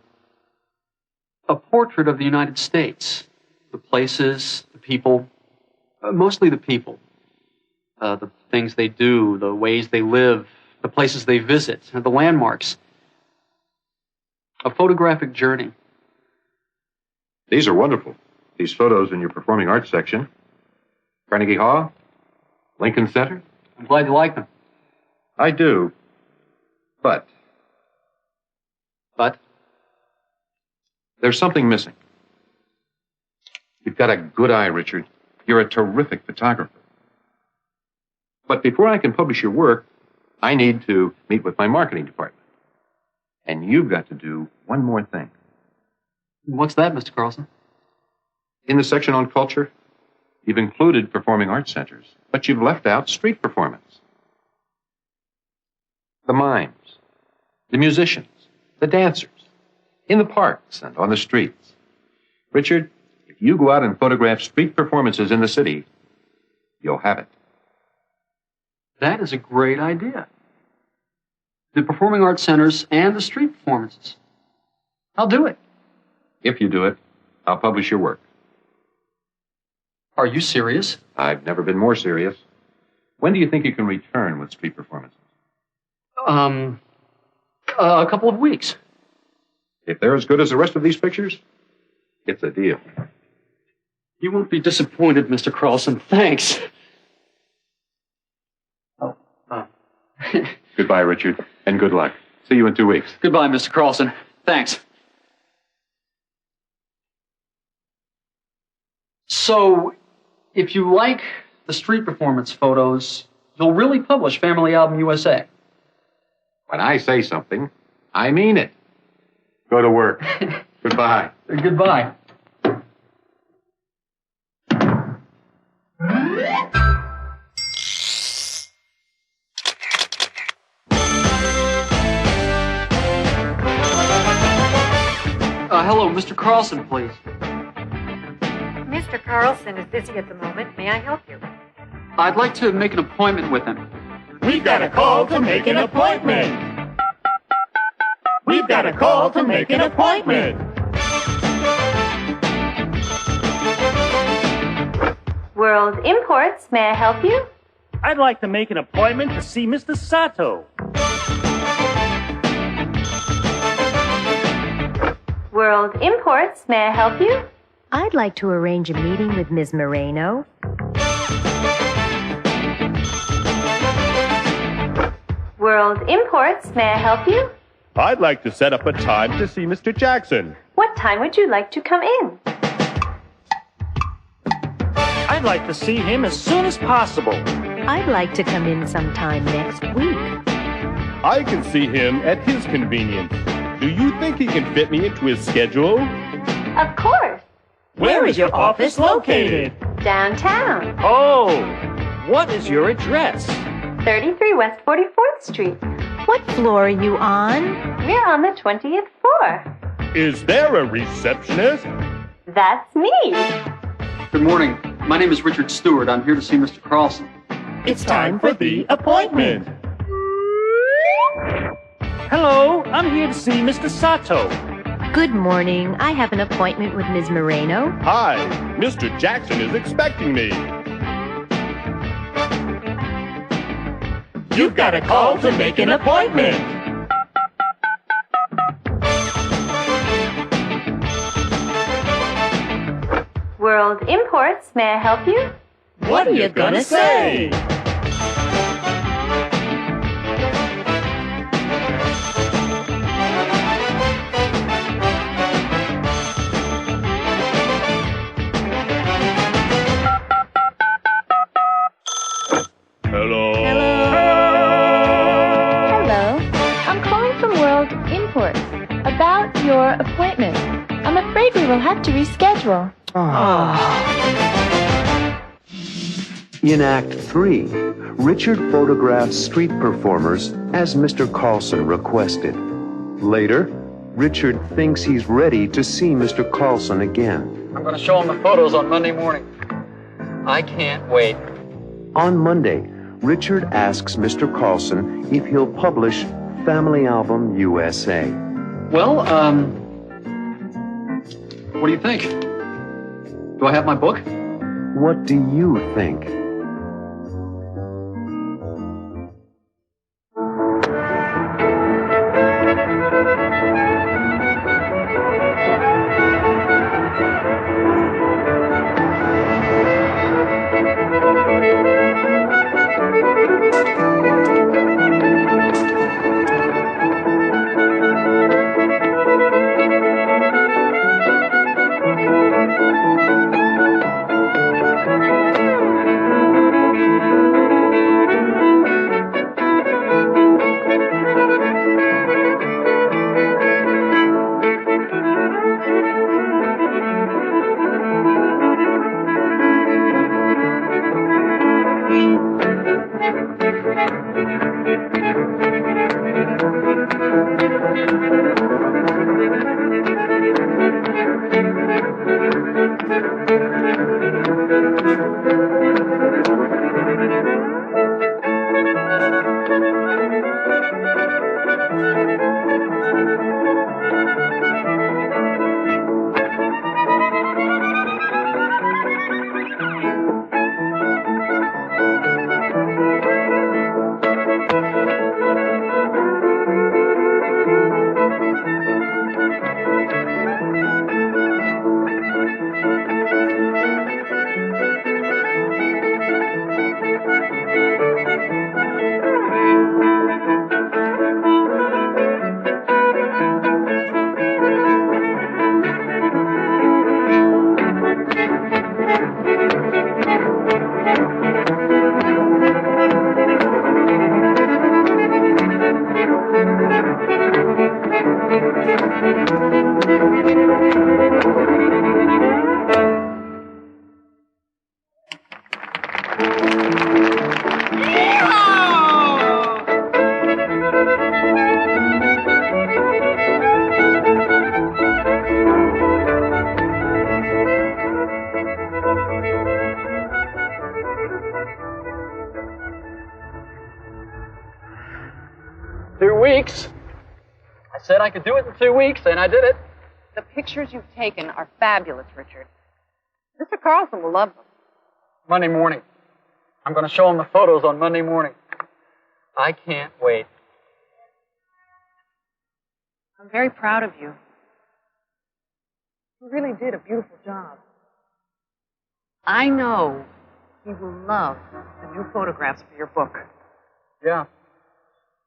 Speaker 23: portrait of the United States. The places, the people, mostly the people. The things they do, the ways they live, the places they visit, the landmarks. A photographic journey.
Speaker 10: These are wonderful. These photos in your performing arts section. Carnegie Hall, Lincoln Center.
Speaker 23: I'm glad you like them.
Speaker 10: I do. But there's something missing. You've got a good eye, Richard. You're a terrific photographer. But before I can publish your work, I need to meet with my marketing department. And you've got to do one more thing.
Speaker 23: What's that, Mr. Carlson?
Speaker 10: In the section on culture, you've included performing arts centers, but you've left out street performance. The mimes, the musicians, the dancers, in the parks and on the streets. Richard, if you go out and photograph street performances in the city, you'll have it.
Speaker 23: That is a great idea. The performing arts centers and the street performances. I'll do it.
Speaker 10: If you do it, I'll publish your work.
Speaker 23: Are you serious?
Speaker 10: I've never been more serious. When do you think you can return with street performances?
Speaker 23: A couple of weeks.
Speaker 10: If they're as good as the rest of these pictures, it's a deal.
Speaker 23: You won't be disappointed, Mr. Carlson. Thanks.
Speaker 10: Goodbye, Richard, and good luck. See you in 2 weeks.
Speaker 23: Goodbye, Mr. Carlson. Thanks. So, if you like the street performance photos, you'll really publish Family Album USA.
Speaker 10: When I say something, I mean it. Go to work. Goodbye.
Speaker 23: Goodbye. Hello, Mr. Carlson, please.
Speaker 16: Mr. Carlson is busy at the moment. May I help you?
Speaker 23: I'd like to make an appointment with him.
Speaker 22: We've got a call to make an appointment. We've got a call to make an appointment.
Speaker 20: World Imports, may I help you?
Speaker 14: I'd like to make an appointment to see Mr. Sato.
Speaker 20: World Imports, may I help you?
Speaker 7: I'd like to arrange a meeting with Ms. Moreno.
Speaker 20: World Imports, may I help you?
Speaker 17: I'd like to set up a time to see Mr. Jackson.
Speaker 20: What time would you like to come in?
Speaker 14: I'd like to see him as soon as possible.
Speaker 7: I'd like to come in sometime next week.
Speaker 17: I can see him at his convenience. Do you think he can fit me into his schedule?
Speaker 20: Of course.
Speaker 14: Where is your office located?
Speaker 20: Downtown.
Speaker 14: Oh, what is your address?
Speaker 20: 33 West 44th Street.
Speaker 7: What floor are you on?
Speaker 20: We're on the 20th floor.
Speaker 17: Is there a receptionist?
Speaker 20: That's me.
Speaker 23: Good morning. My name is Richard Stewart. I'm here to see Mr. Carlson.
Speaker 22: It's time for the appointment.
Speaker 14: Hello, I'm here to see Mr. Sato.
Speaker 7: Good morning. I have an appointment with Ms. Moreno.
Speaker 17: Hi, Mr. Jackson is expecting me.
Speaker 22: You've got a call to make an appointment.
Speaker 20: World Imports, may I help you?
Speaker 22: What are you gonna say?
Speaker 17: Hello.
Speaker 18: Hello. I'm calling from World Imports about your appointment. I'm afraid we will have to reschedule.
Speaker 1: In Act 3, Richard photographs street performers as Mr. Carlson requested. Later, Richard thinks he's ready to see Mr. Carlson again.
Speaker 23: I'm going to show him the photos on Monday morning. I can't wait.
Speaker 1: On Monday, Richard asks Mr. Carlson if he'll publish Family Album USA.
Speaker 23: Well, what do you think? Do I have my book?
Speaker 1: What do you think?
Speaker 23: 2 weeks. I said I could do it in 2 weeks, and I did it.
Speaker 2: The pictures you've taken are fabulous, Richard. Mr. Carlson will love them.
Speaker 23: Monday morning. I'm going to show him the photos on Monday morning. I can't wait.
Speaker 2: I'm very proud of you. You really did a beautiful job. I know he will love the new photographs for your book.
Speaker 23: Yeah.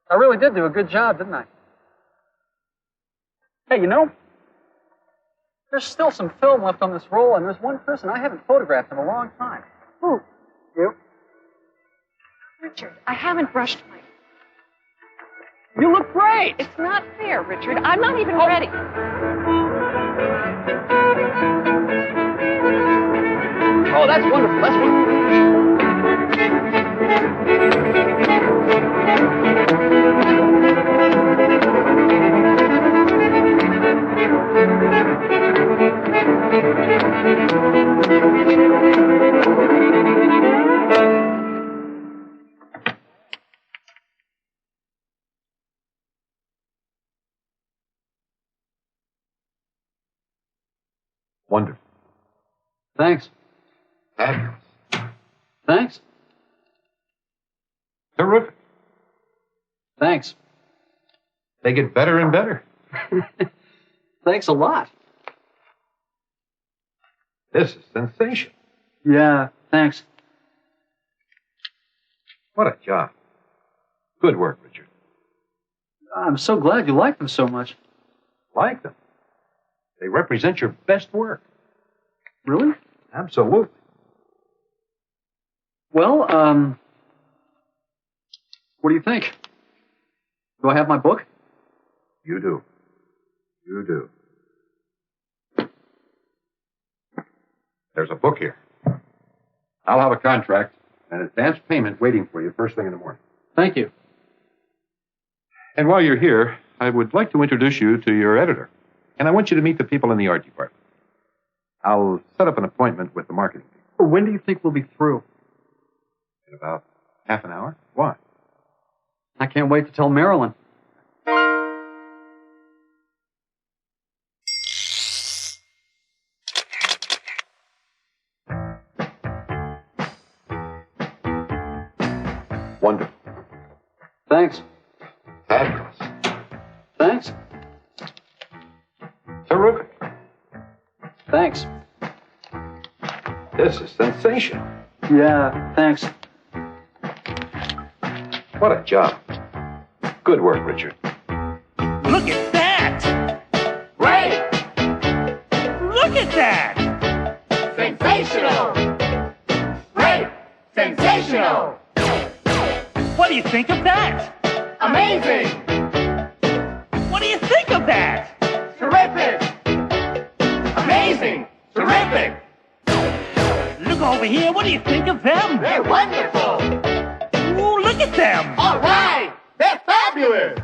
Speaker 23: I really did do a good job, didn't I? Hey, you know, there's still some film left on this roll, and there's one person I haven't photographed in a long time.
Speaker 2: Who?
Speaker 23: You.
Speaker 2: Richard, I haven't brushed my...
Speaker 23: You look great!
Speaker 2: It's not fair, Richard. I'm not even ready.
Speaker 23: Oh, that's wonderful. That's wonderful.
Speaker 10: Wonderful.
Speaker 23: Thanks.
Speaker 10: Fabulous.
Speaker 23: Thanks.
Speaker 10: Terrific.
Speaker 23: Thanks.
Speaker 10: They get better and better.
Speaker 23: Thanks a lot.
Speaker 10: This is sensational.
Speaker 23: Yeah, thanks.
Speaker 10: What a job. Good work, Richard.
Speaker 23: I'm so glad you like them so much.
Speaker 10: Like them? They represent your best work.
Speaker 23: Really?
Speaker 10: Absolutely.
Speaker 23: Well, what do you think? Do I have my book?
Speaker 10: You do. You do. There's a book here. I'll have a contract and advance payment waiting for you first thing in the morning.
Speaker 23: Thank you.
Speaker 10: And while you're here, I would like to introduce you to your editor. And I want you to meet the people in the art department. I'll set up an appointment with the marketing people.
Speaker 23: When do you think we'll be through?
Speaker 10: In about half an hour. Why?
Speaker 23: I can't wait to tell Marilyn.
Speaker 10: Wonderful.
Speaker 23: Thanks.
Speaker 10: Fabulous.
Speaker 23: Thanks.
Speaker 10: Terrific.
Speaker 23: Thanks.
Speaker 10: This is sensational.
Speaker 23: Yeah, thanks.
Speaker 10: What a job. Good work, Richard.
Speaker 14: Look at that!
Speaker 22: Great!
Speaker 14: Look at that!
Speaker 22: Sensational! Great! Sensational!
Speaker 14: What do you think of that?
Speaker 22: Amazing!
Speaker 14: What do you think of that?
Speaker 22: Terrific! Amazing! Terrific!
Speaker 14: Look over here. What do you think of them?
Speaker 22: They're wonderful!
Speaker 14: Ooh, look at them!
Speaker 22: All right! They're fabulous!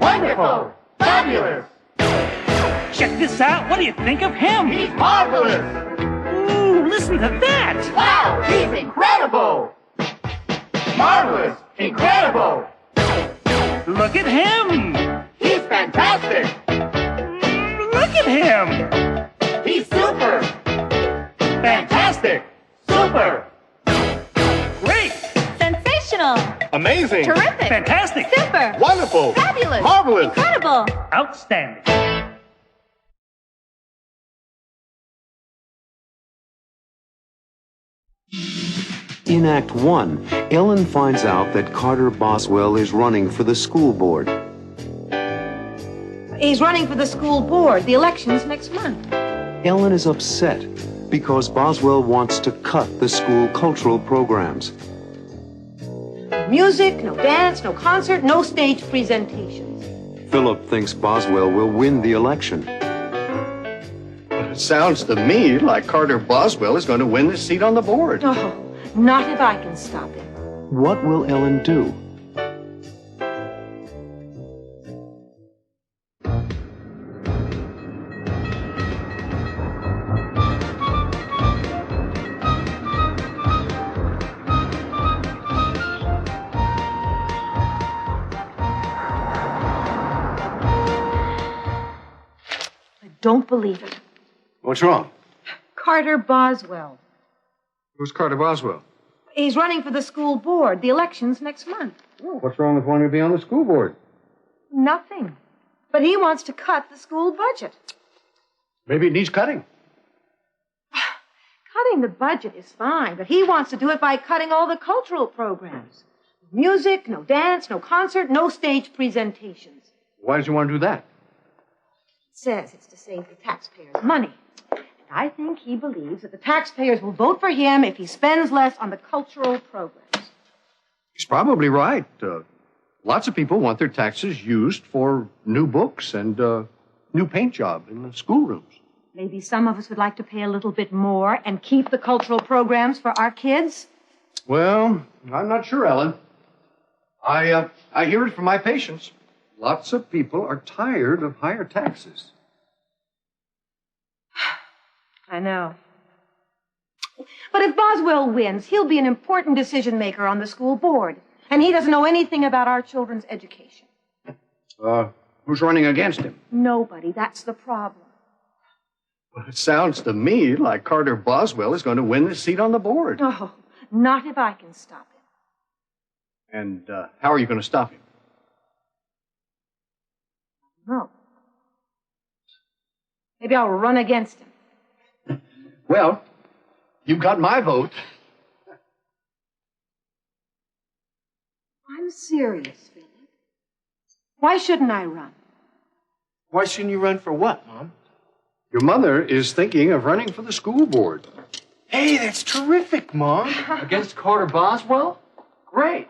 Speaker 22: Wonderful! Fabulous!
Speaker 14: Check this out. What do you think of him?
Speaker 22: He's marvelous!
Speaker 14: Ooh, listen to that!
Speaker 22: Wow! He's incredible! Marvelous! Incredible!
Speaker 14: Look at him!
Speaker 22: He's fantastic!
Speaker 14: Look at him!
Speaker 22: He's super! Fantastic! Super!
Speaker 14: Great!
Speaker 18: Sensational!
Speaker 22: Amazing!
Speaker 18: Terrific!
Speaker 14: Fantastic!
Speaker 18: Super!
Speaker 22: Wonderful!
Speaker 18: Fabulous!
Speaker 22: Marvelous!
Speaker 18: Incredible!
Speaker 14: Outstanding!
Speaker 1: In Act 1, Ellen finds out that Carter Boswell is running for the school board.
Speaker 12: He's running for the school board. The election's next month.
Speaker 1: Ellen is upset because Boswell wants to cut the school cultural programs.
Speaker 12: Music, no dance, no concert, no stage presentations.
Speaker 1: Philip thinks Boswell will win the election.
Speaker 13: It sounds to me like Carter Boswell is going to win this seat on the board.
Speaker 12: Oh, not if I can stop him.
Speaker 1: What will Ellen do?
Speaker 12: don't believe it.
Speaker 13: What's wrong?
Speaker 12: Carter Boswell.
Speaker 5: Who's Carter Boswell?
Speaker 12: He's running for the school board. The election's next month.
Speaker 5: What's wrong with wanting to be on the school board?
Speaker 12: Nothing. But he wants to cut the school budget.
Speaker 13: Maybe it needs cutting.
Speaker 12: Cutting the budget is fine, but he wants to do it by cutting all the cultural programs. No music, no dance, no concert, no stage presentations.
Speaker 13: Why does he want to do that?
Speaker 12: He says it's to save the taxpayers money. And I think he believes that the taxpayers will vote for him if he spends less on the cultural programs.
Speaker 13: He's probably right. Lots of people want their taxes used for new books and new paint job in the schoolrooms.
Speaker 12: Maybe some of us would like to pay a little bit more and keep the cultural programs for our kids.
Speaker 13: Well, I'm not sure, Ellen. I hear it from my patients. Lots of people are tired of higher taxes.
Speaker 12: I know. But if Boswell wins, he'll be an important decision maker on the school board. And he doesn't know anything about our children's education.
Speaker 13: Who's running against him?
Speaker 12: Nobody. That's the problem.
Speaker 13: Well, it sounds to me like Carter Boswell is going to win this seat on the board.
Speaker 12: Oh, not if I can stop him.
Speaker 13: And how are you going to stop him?
Speaker 12: No. Maybe I'll run against him.
Speaker 13: Well, you've got my vote.
Speaker 12: I'm serious, Philip. Why shouldn't I run?
Speaker 11: Why shouldn't you run for what, Mom?
Speaker 13: Your mother is thinking of running for the school board.
Speaker 11: Hey, that's terrific, Mom.
Speaker 23: Against Carter Boswell? Great.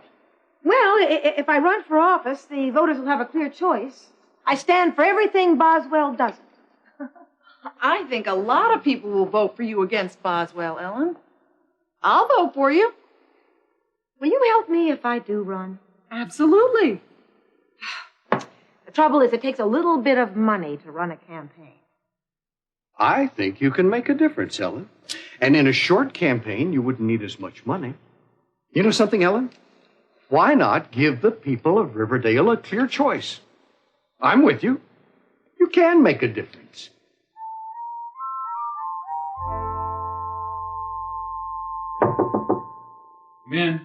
Speaker 12: Well, if I run for office, the voters will have a clear choice. I stand for everything Boswell doesn't.
Speaker 2: I think a lot of people will vote for you against Boswell, Ellen. I'll vote for you.
Speaker 12: Will you help me if I do run?
Speaker 2: Absolutely.
Speaker 12: The trouble is, it takes a little bit of money to run a campaign.
Speaker 13: I think you can make a difference, Ellen. And in a short campaign, you wouldn't need as much money. You know something, Ellen? Why not give the people of Riverdale a clear choice? I'm with you. You can make a difference.
Speaker 10: Come in.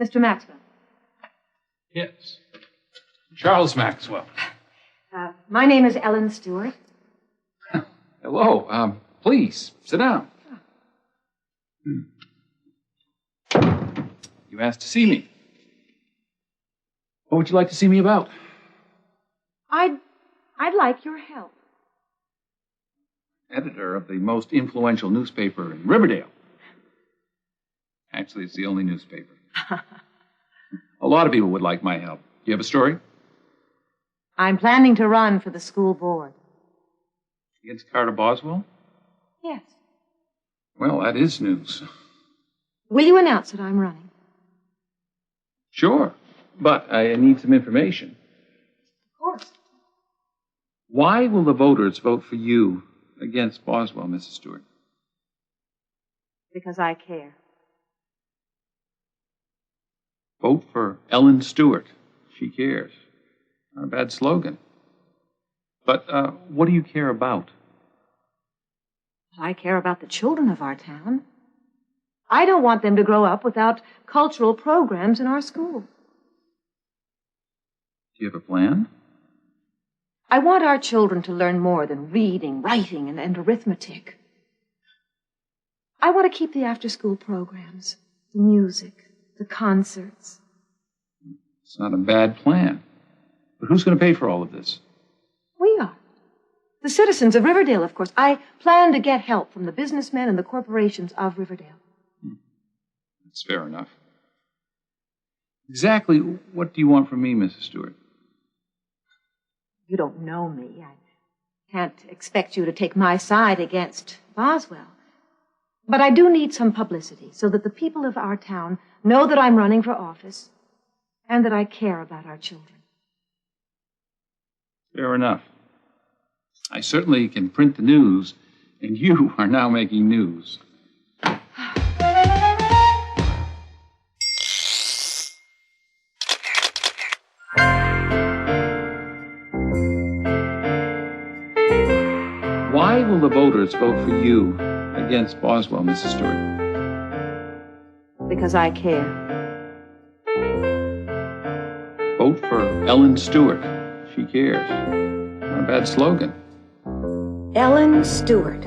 Speaker 12: Mr. Maxwell.
Speaker 10: Yes. Charles Maxwell.
Speaker 12: My name is Ellen Stewart.
Speaker 10: Hello. Please, sit down. You asked to see me. What would you like to see me about?
Speaker 12: I'd like your help.
Speaker 10: Editor of the most influential newspaper in Riverdale. Actually, it's the only newspaper. A lot of people would like my help. Do you have a story?
Speaker 12: I'm planning to run for the school board.
Speaker 10: Against Carter Boswell?
Speaker 12: Yes.
Speaker 10: Well, that is news.
Speaker 12: Will you announce that I'm running?
Speaker 10: Sure, but I need some information.
Speaker 12: Of course.
Speaker 10: Why will the voters vote for you against Boswell, Mrs. Stewart?
Speaker 12: Because I care.
Speaker 10: Vote for Ellen Stewart. She cares. Not a bad slogan. But what do you care about?
Speaker 12: I care about the children of our town. I don't want them to grow up without cultural programs in our school.
Speaker 10: Do you have a plan?
Speaker 12: I want our children to learn more than reading, writing, and arithmetic. I want to keep the after-school programs, the music, the concerts.
Speaker 10: It's not a bad plan. But who's going to pay for all of this?
Speaker 12: We are. The citizens of Riverdale, of course. I plan to get help from the businessmen and the corporations of Riverdale.
Speaker 10: That's fair enough. Exactly what do you want from me, Mrs. Stewart?
Speaker 12: You don't know me. I can't expect you to take my side against Boswell. But I do need some publicity so that the people of our town know that I'm running for office and that I care about our children.
Speaker 10: Fair enough. I certainly can print the news, and you are now making news.
Speaker 3: Stewarts vote for you against Boswell, Mrs. Stewart?
Speaker 7: Because I care.
Speaker 3: Vote for Ellen Stewart. She cares. Not a bad slogan.
Speaker 12: Ellen Stewart.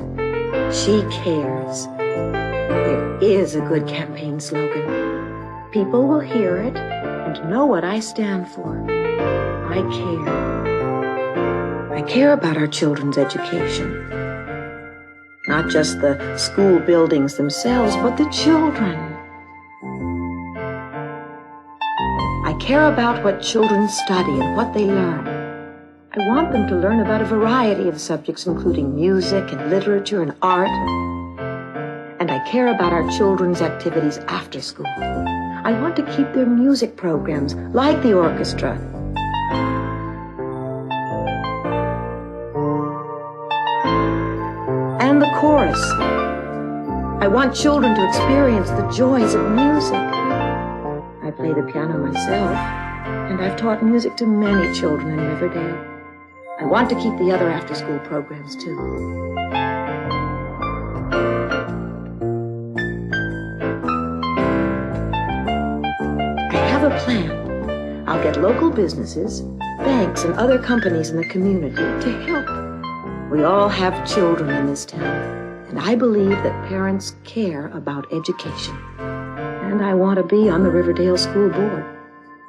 Speaker 12: She cares. It is a good campaign slogan. People will hear it and know what I stand for. I care. I care about our children's education. Not just the school buildings themselves, but the children. I care about what children study and what they learn. I want them to learn about a variety of subjects, including music and literature and art. And I care about our children's activities after school. I want to keep their music programs, like the orchestra. And the chorus. I want children to experience the joys of music. I play the piano myself, and I've taught music to many children in Riverdale. I want to keep the other after-school programs, too. I have a plan. I'll get local businesses, banks, and other companies in the community to help. We all have children in this town, and I believe that parents care about education. And I want to be on the Riverdale School Board.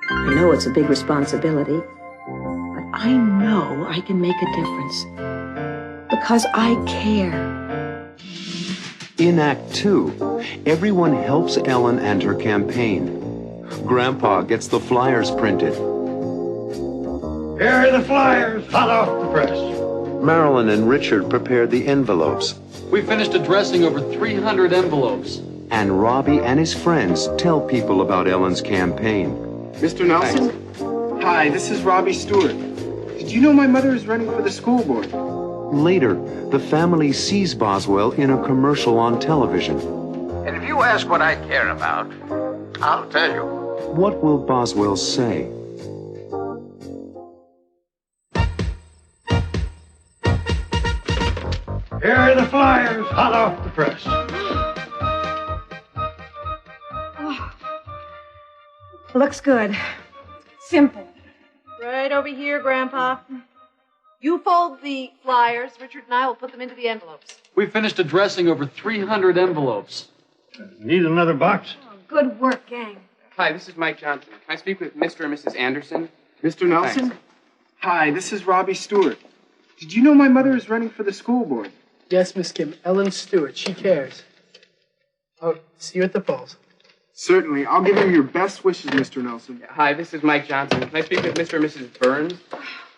Speaker 12: I know it's a big responsibility, but I know I can make a difference. Because I care.
Speaker 1: In Act 2, everyone helps Ellen and her campaign. Grandpa gets the flyers printed.
Speaker 8: Here are the flyers, hot off the press.
Speaker 1: Marilyn and Richard prepare the envelopes.
Speaker 23: We finished addressing over 300 envelopes.
Speaker 1: And Robbie and his friends tell people about Ellen's campaign.
Speaker 11: Mr. Nelson? Hi, this is Robbie Stewart. Did you know my mother is running for the school board?
Speaker 1: Later, the family sees Boswell in a commercial on television.
Speaker 15: And if you ask what I care about, I'll tell you.
Speaker 1: What will Boswell say?
Speaker 8: Here are the flyers, hot off the press.
Speaker 12: Looks good. Simple.
Speaker 2: Right over here, Grandpa. You fold the flyers. Richard and I will put them into the envelopes.
Speaker 23: We finished addressing over 300 envelopes.
Speaker 8: Need another box?
Speaker 12: Good work, gang.
Speaker 19: Hi, this is Mike Johnson. Can I speak with Mr. and Mrs. Anderson?
Speaker 11: Mr. Nelson?
Speaker 19: Thanks.
Speaker 11: Hi, this is Robbie Stewart. Did you know my mother is running for the school board?
Speaker 21: Yes, Miss Kim. Ellen Stewart. She cares. Oh, see you at the polls.
Speaker 11: Certainly. I'll give you your best wishes, Mr. Nelson.
Speaker 19: Hi, this is Mike Johnson. Can I speak with Mr. and Mrs. Burns?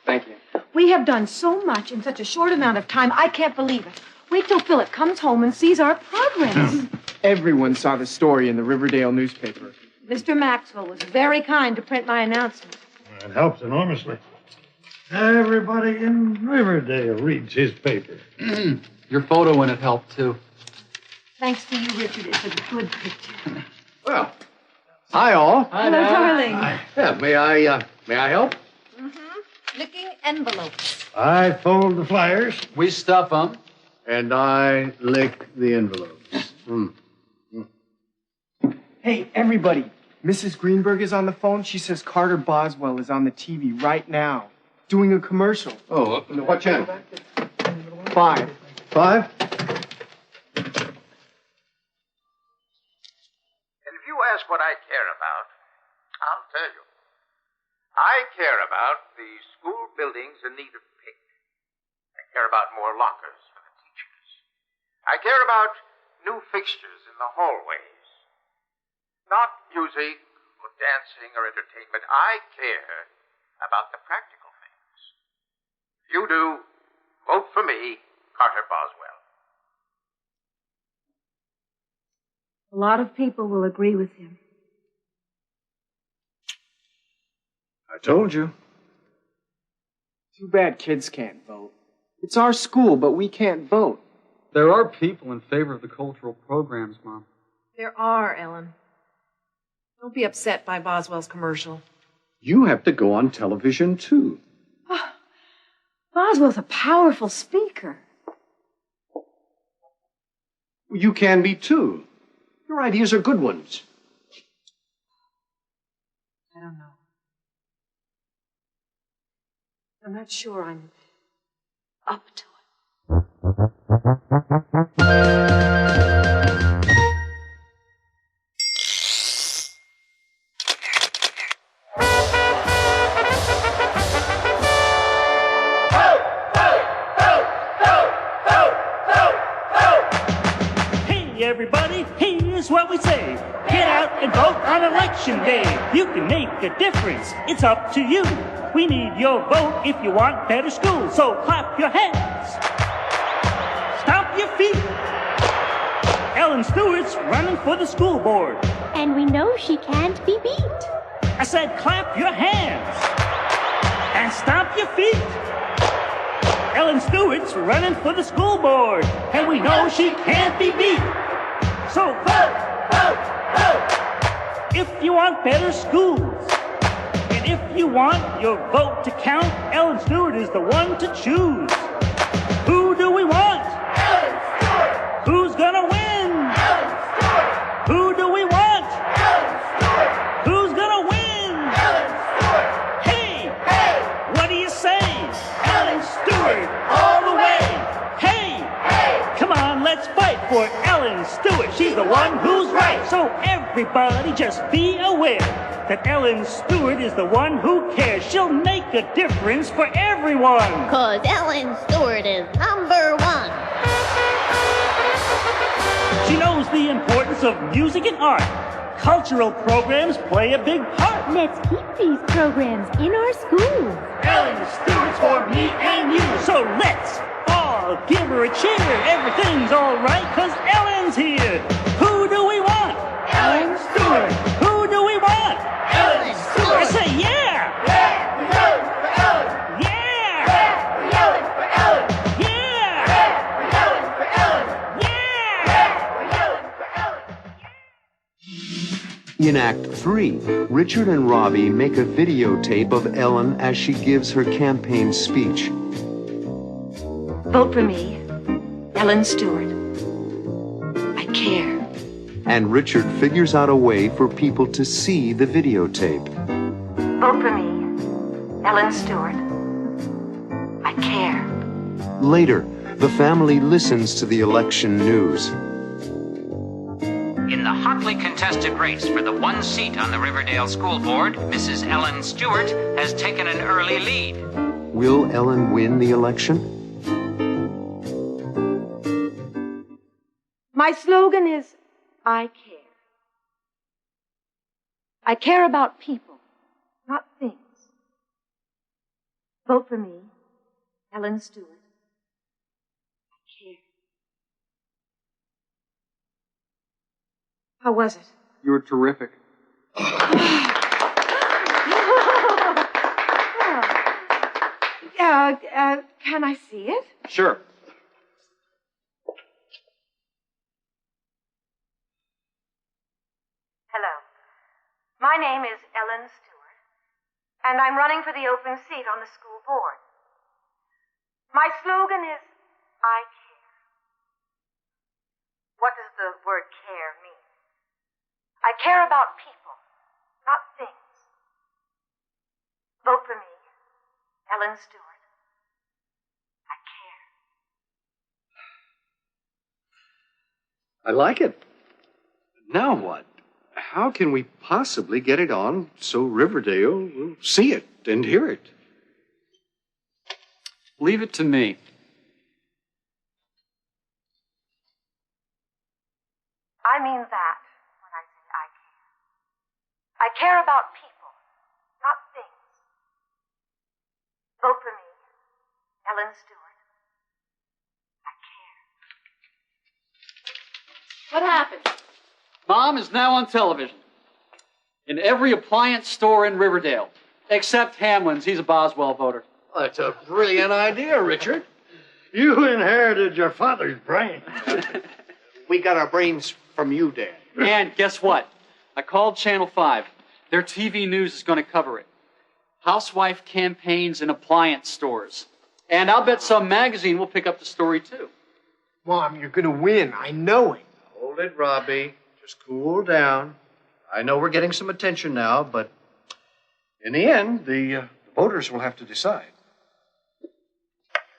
Speaker 19: Thank you.
Speaker 12: We have done so much in such a short amount of time, I can't believe it. Wait till Philip comes home and sees our progress.
Speaker 11: Everyone saw the story in the Riverdale newspaper.
Speaker 12: Mr. Maxwell was very kind to print my announcement.
Speaker 8: It helps enormously. Everybody in Riverdale reads his paper.
Speaker 23: Your photo in it helped, too.
Speaker 12: Thanks to you, Richard. It's a good picture.
Speaker 13: Well, hi all.
Speaker 12: Hello, darling.
Speaker 13: Yeah, may I help?
Speaker 2: Licking envelopes.
Speaker 8: I fold the flyers.
Speaker 23: We stuff them.
Speaker 13: And I lick the envelopes.
Speaker 11: Hey, everybody. Mrs. Greenberg is on the phone. She says Carter Boswell is on the TV right now, doing a commercial.
Speaker 13: Oh, what channel?
Speaker 11: 5.
Speaker 13: 5?
Speaker 15: You ask what I care about, I'll tell you. I care about the school buildings in need of paint. I care about more lockers for the teachers. I care about new fixtures in the hallways. Not music or dancing or entertainment. I care about the practical things. If you do, vote for me, Carter Boswell.
Speaker 12: A lot of people will agree with him.
Speaker 13: I told you.
Speaker 11: Too bad kids can't vote. It's our school, but we can't vote.
Speaker 23: There are people in favor of the cultural programs, Mom.
Speaker 2: There are, Ellen. Don't be upset by Boswell's commercial.
Speaker 13: You have to go on television, too.
Speaker 12: Boswell's a powerful speaker.
Speaker 13: You can be too. Your ideas are good ones.
Speaker 12: I don't know. I'm not sure I'm up to it.
Speaker 14: Hey everybody, here's what we say. Get out and vote on election day. You can make a difference, it's up to you. We need your vote if you want better schools. So clap your hands, stomp your feet. Ellen Stewart's running for the school board.
Speaker 18: And we know she can't be beat.
Speaker 14: I said clap your hands and stomp your feet. Ellen Stewart's running for the school board, and we know she can't be beat. So vote, vote, vote if you want better schools. And if you want your vote to count, Ellen Stewart is the one to choose. Who do we want? Ellen Stewart. Who's gonna win? Ellen Stewart. Who do we want? Ellen Stewart. Who's gonna win? Ellen Stewart. Hey, hey, what do you say? Ellen Stewart all the way. Hey, hey, come on, let's fight for Ellen Stewart. She's the one who's right. So everybody just be aware that Ellen Stewart is the one who cares. She'll make a difference for everyone.
Speaker 4: 'Cause Ellen Stewart is number one.
Speaker 14: She knows the importance of music and art. Cultural programs play a big part.
Speaker 18: Let's keep these programs in our schools.
Speaker 14: Ellen Stewart's for me and you. So let's all give her a cheer. Everything's all right 'cause Ellen's here. Who do we want? Ellen Stewart. Who do we want? Ellen Stewart. I say yeah. Yeah, we're yelling for Ellen. Yeah. Yeah, we're yelling for Ellen. Yeah. Yeah, we're yelling for Ellen. Yeah. Yeah, we're yelling for Ellen.
Speaker 1: In Act 3, Richard and Robbie make a videotape of Ellen as she gives her campaign speech.
Speaker 12: Vote for me, Ellen Stewart. I care.
Speaker 1: And Richard figures out a way for people to see the videotape.
Speaker 12: Vote for me, Ellen Stewart. I care.
Speaker 1: Later, the family listens to the election news.
Speaker 6: In the hotly contested race for the one seat on the Riverdale School Board, Mrs. Ellen Stewart has taken an early lead.
Speaker 1: Will Ellen win the election?
Speaker 12: My slogan is, I care. I care about people, not things. Vote for me, Ellen Stewart. I care. How was it?
Speaker 23: You were terrific.
Speaker 12: Can I see it?
Speaker 23: Sure.
Speaker 12: Hello. My name is Ellen Stewart, and I'm running for the open seat on the school board. My slogan is, I care. What does the word care mean? I care about people, not things. Vote for me, Ellen Stewart. I care.
Speaker 13: I like it. Now what? How can we possibly get it on so Riverdale will see it and hear it?
Speaker 23: Leave it to me.
Speaker 12: I mean that when I say I care. I care about people, not things. Vote for me, Ellen Stewart. I care.
Speaker 16: What happened?
Speaker 23: Mom is now on television. In every appliance store in Riverdale. Except Hamlin's. He's a Boswell voter.
Speaker 13: Well, that's a brilliant idea, Richard.
Speaker 8: You inherited your father's brain.
Speaker 13: We got our brains from you, Dad.
Speaker 23: And guess what? I called Channel 5. Their TV news is going to cover it. Housewife campaigns in appliance stores. And I'll bet some magazine will pick up the story, too.
Speaker 11: Mom, you're going to win. I know it.
Speaker 13: Hold it, Robbie. Just cool down. I know we're getting some attention now, but in the end, the voters will have to decide.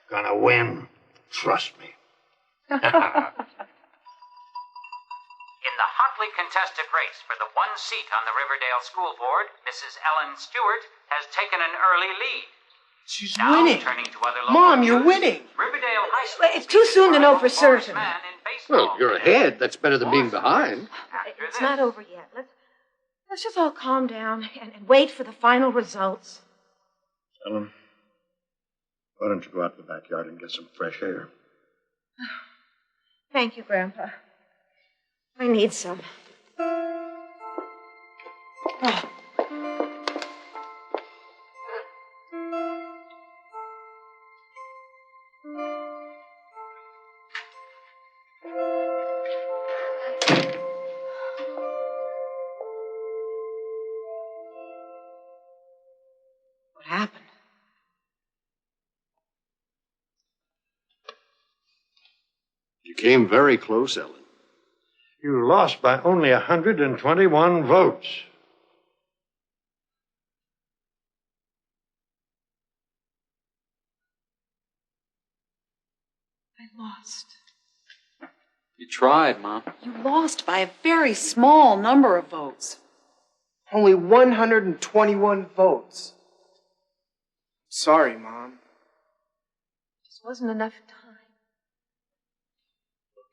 Speaker 8: Gonna win. Trust me.
Speaker 6: In the hotly contested race for the one seat on the Riverdale School Board, Mrs. Ellen Stewart has taken an early lead.
Speaker 11: She's
Speaker 6: Now,
Speaker 11: winning.
Speaker 6: turning to other local
Speaker 11: Mom, you're
Speaker 6: news,
Speaker 11: winning.
Speaker 6: Riverdale High School.
Speaker 12: It's too soon to know for certain.
Speaker 13: Well, you're ahead. That's better than being behind.
Speaker 12: It's not over yet. Let's just all calm down and wait for the final results.
Speaker 13: Ellen, why don't you go out to the backyard and get some fresh air?
Speaker 12: Thank you, Grandpa. I need some. Oh. What happened?
Speaker 13: You came very close, Ellen.
Speaker 8: You lost by only 121 votes.
Speaker 2: I lost.
Speaker 23: You tried, Mom.
Speaker 2: You lost by a very small number of votes.
Speaker 11: Only 121 votes. Sorry, Mom.
Speaker 12: Just wasn't enough time.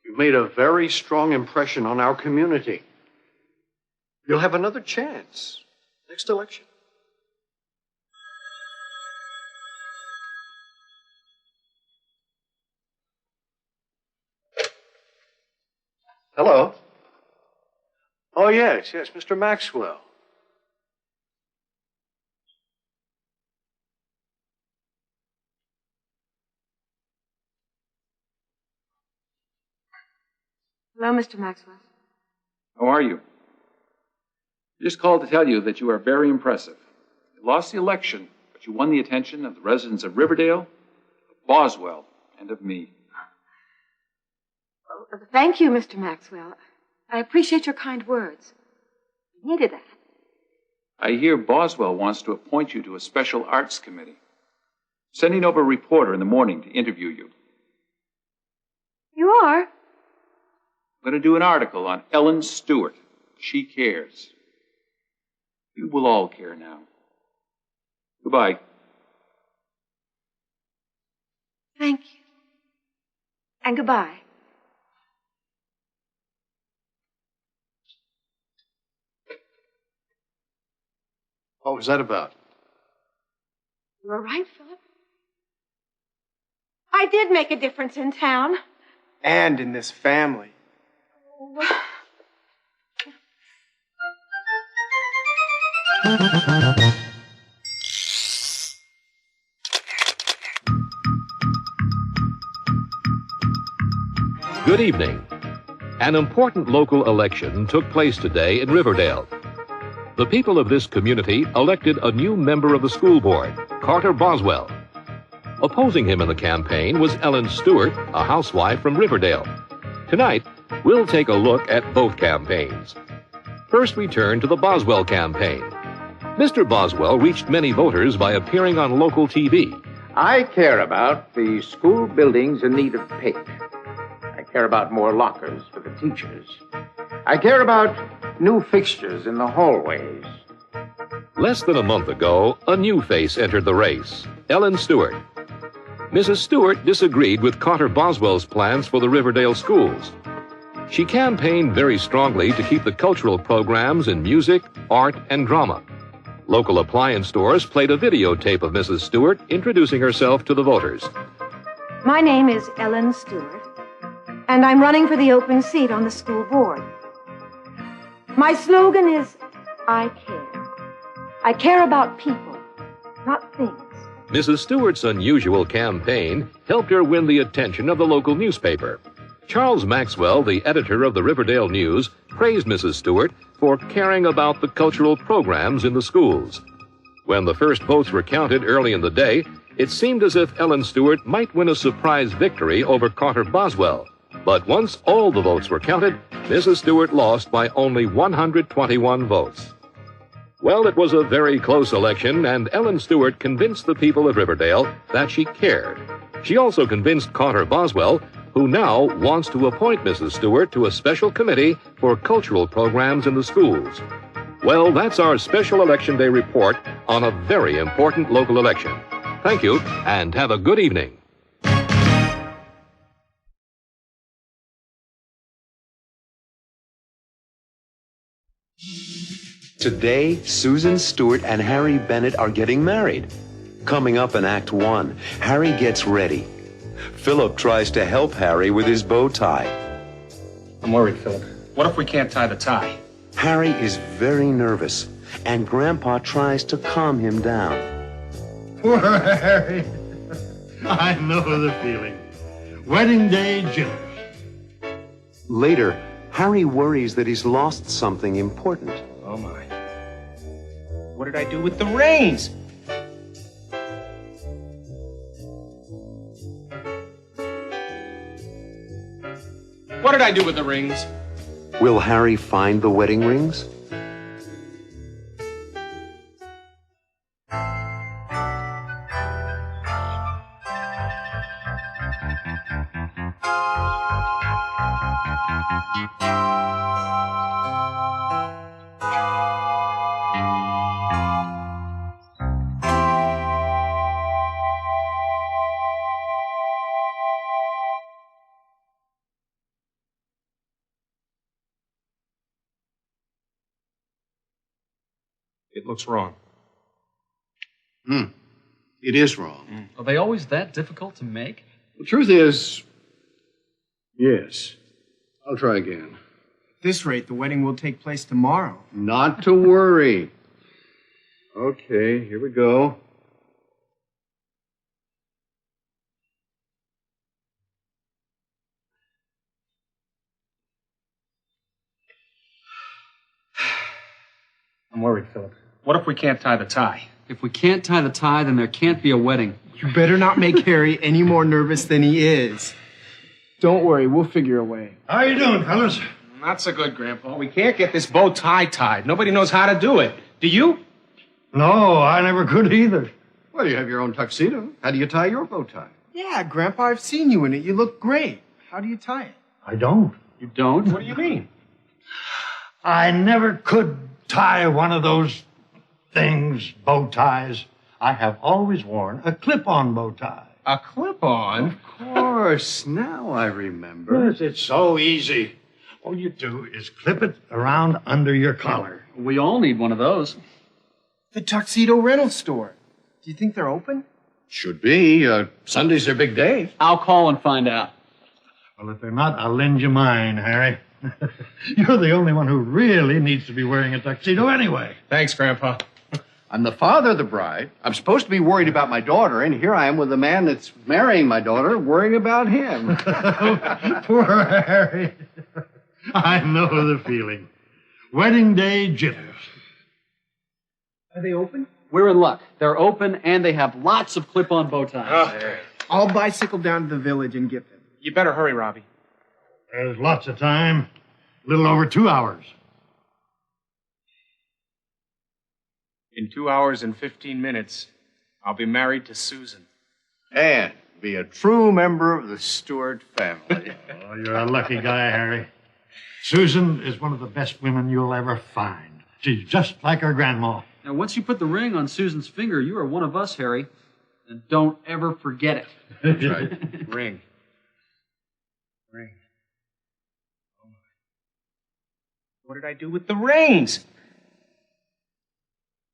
Speaker 13: You made a very strong impression on our community. You'll have another chance next election. Hello. Oh, yes, Mr. Maxwell.
Speaker 12: Hello, Mr. Maxwell.
Speaker 3: How are you? I just called to tell you that you are very impressive. You lost the election, but you won the attention of the residents of Riverdale, of Boswell, and of me.
Speaker 12: Oh, thank you, Mr. Maxwell. I appreciate your kind words. I needed that.
Speaker 3: I hear Boswell wants to appoint you to a special arts committee. Sending over a reporter in the morning to interview you.
Speaker 12: You are?
Speaker 3: I'm going to do an article on Ellen Stewart. She cares. You will all care now. Goodbye.
Speaker 12: Thank you. And goodbye.
Speaker 13: What was that about?
Speaker 12: You were right, Philip. I did make a difference in town.
Speaker 11: And in this family.
Speaker 9: Good evening. An important local election took place today in Riverdale. The people of this community elected a new member of the school board, Carter Boswell. Opposing him in the campaign was Ellen Stewart, a housewife from Riverdale. Tonight, we'll take a look at both campaigns. First, we turn to the Boswell campaign. Mr. Boswell reached many voters by appearing on local TV.
Speaker 15: I care about the school buildings in need of paint. I care about more lockers for the teachers. I care about new fixtures in the hallways.
Speaker 9: Less than a month ago, a new face entered the race, Ellen Stewart. Mrs. Stewart disagreed with Carter Boswell's plans for the Riverdale schools. She campaigned very strongly to keep the cultural programs in music, art, and drama. Local appliance stores played a videotape of Mrs. Stewart introducing herself to the voters.
Speaker 12: My name is Ellen Stewart, and I'm running for the open seat on the school board. My slogan is, I care. I care about people, not things.
Speaker 9: Mrs. Stewart's unusual campaign helped her win the attention of the local newspaper. Charles Maxwell, the editor of the Riverdale News, praised Mrs. Stewart for caring about the cultural programs in the schools. When the first votes were counted early in the day, it seemed as if Ellen Stewart might win a surprise victory over Carter Boswell. But once all the votes were counted, Mrs. Stewart lost by only 121 votes. Well, it was a very close election, and Ellen Stewart convinced the people of Riverdale that she cared. She also convinced Carter Boswell, who now wants to appoint Mrs. Stewart to a special committee for cultural programs in the schools. Well, that's our special Election Day report on a very important local election. Thank you, and have a good evening.
Speaker 1: Today, Susan Stewart and Harry Bennett are getting married. Coming up in Act 1, Harry gets ready. Philip tries to help Harry with his bow tie.
Speaker 5: I'm worried, Philip. What if we can't tie the tie?
Speaker 1: Harry is very nervous, and Grandpa tries to calm him down.
Speaker 8: Poor Harry. I know the feeling. Wedding day jitters.
Speaker 1: Later, Harry worries that he's lost something important.
Speaker 11: Oh, my. What did I do with the rings? What did I do with the rings?
Speaker 1: Will Harry find the wedding rings?
Speaker 5: It looks wrong.
Speaker 13: It is wrong.
Speaker 23: Are they always that difficult to make?
Speaker 13: The truth is, yes. I'll try again.
Speaker 11: At this rate, the wedding will take place tomorrow.
Speaker 13: Not to worry. Okay, here we go.
Speaker 5: I'm worried, Philip. What if we can't tie the tie?
Speaker 23: If we can't tie the tie, then there can't be a wedding.
Speaker 11: You better not make Harry any more nervous than he is. Don't worry, we'll figure a way.
Speaker 8: How you doing, fellas?
Speaker 5: Not so good, Grandpa. We can't get this bow tie tied. Nobody knows how to do it. Do you?
Speaker 8: No, I never could either.
Speaker 13: Well, you have your own tuxedo. How do you tie your bow tie?
Speaker 11: Yeah, Grandpa, I've seen you in it. You look great. How do you tie it?
Speaker 8: I don't.
Speaker 23: You don't?
Speaker 5: What do you mean?
Speaker 8: I never could tie one of those things, bow ties. I have always worn a clip-on bow tie.
Speaker 5: A clip-on?
Speaker 13: Of course. Now I remember.
Speaker 8: Yes, it's so easy. All you do is clip it around under your collar.
Speaker 23: We all need one of those.
Speaker 11: The tuxedo rental store. Do you think they're open?
Speaker 13: Should be. Sunday's their big day.
Speaker 23: I'll call and find out.
Speaker 8: Well, if they're not, I'll lend you mine, Harry. You're the only one who really needs to be wearing a tuxedo anyway.
Speaker 5: Thanks, Grandpa.
Speaker 13: I'm the father of the bride. I'm supposed to be worried about my daughter, and here I am with the man that's marrying my daughter, worrying about him.
Speaker 8: Poor Harry. I know the feeling. Wedding day jitters.
Speaker 11: Are they open?
Speaker 23: We're in luck. They're open, and they have lots of clip-on bow ties.
Speaker 11: I'll bicycle down to the village and get them.
Speaker 5: You better hurry, Robbie.
Speaker 8: There's lots of time. A little over 2 hours.
Speaker 5: In 2 hours and 15 minutes, I'll be married to Susan.
Speaker 13: And be a true member of the Stewart family.
Speaker 8: Oh, you're a lucky guy, Harry. Susan is one of the best women you'll ever find. She's just like her grandma.
Speaker 23: Now, once you put the ring on Susan's finger, you are one of us, Harry. And don't ever forget it.
Speaker 13: That's right.
Speaker 5: Ring.
Speaker 11: Oh, my. What did I do with the rings?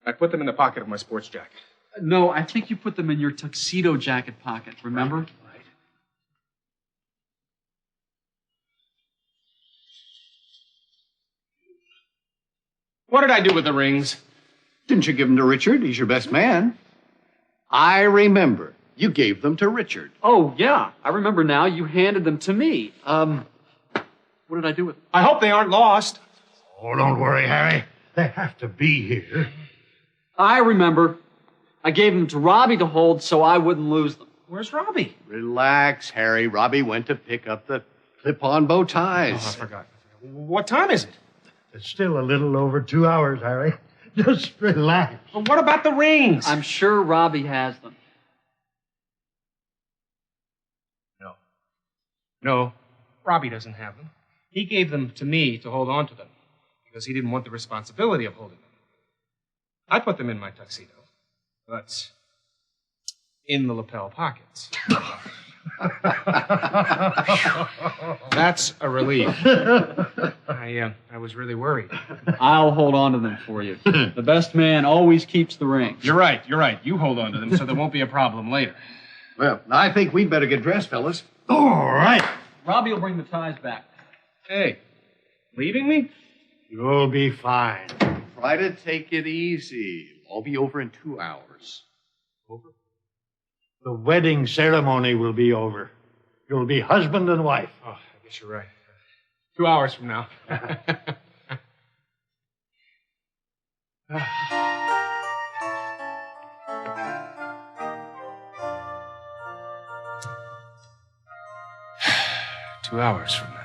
Speaker 5: I put them in the pocket of my sports jacket.
Speaker 23: No, I think you put them in your tuxedo jacket pocket, remember?
Speaker 5: Right. What did I do with the rings?
Speaker 13: Didn't you give them to Richard? He's your best man. I remember. You gave them to Richard.
Speaker 23: Oh, yeah. I remember now. You handed them to me. What did I do with them?
Speaker 5: I hope they aren't lost.
Speaker 8: Oh, don't worry, Harry. They have to be here.
Speaker 23: I remember. I gave them to Robbie to hold so I wouldn't lose them.
Speaker 5: Where's Robbie?
Speaker 13: Relax, Harry. Robbie went to pick up the Clip-on bow ties.
Speaker 5: Oh, I forgot. What time is it?
Speaker 8: It's still a little over 2 hours, Harry. Just relax.
Speaker 5: Well, what about the rings?
Speaker 23: I'm sure Robbie has them.
Speaker 5: No, Robbie doesn't have them. He gave them to me to hold on to them because he didn't want the responsibility of holding them. I put them in my tuxedo, but in the lapel pockets. That's a relief. I was really worried.
Speaker 23: I'll hold on to them for you. The best man always keeps the rings.
Speaker 5: You're right. You hold on to them so there won't be a problem later.
Speaker 13: Well, I think we'd better get dressed, fellas.
Speaker 8: All right.
Speaker 23: Robbie will bring the ties back.
Speaker 5: Hey, leaving me?
Speaker 8: You'll be fine.
Speaker 13: Try to take it easy. It'll all be over in 2 hours.
Speaker 8: Over? The wedding ceremony will be over. You'll be husband and wife.
Speaker 5: Oh, I guess you're right. 2 hours from now. 2 hours from now.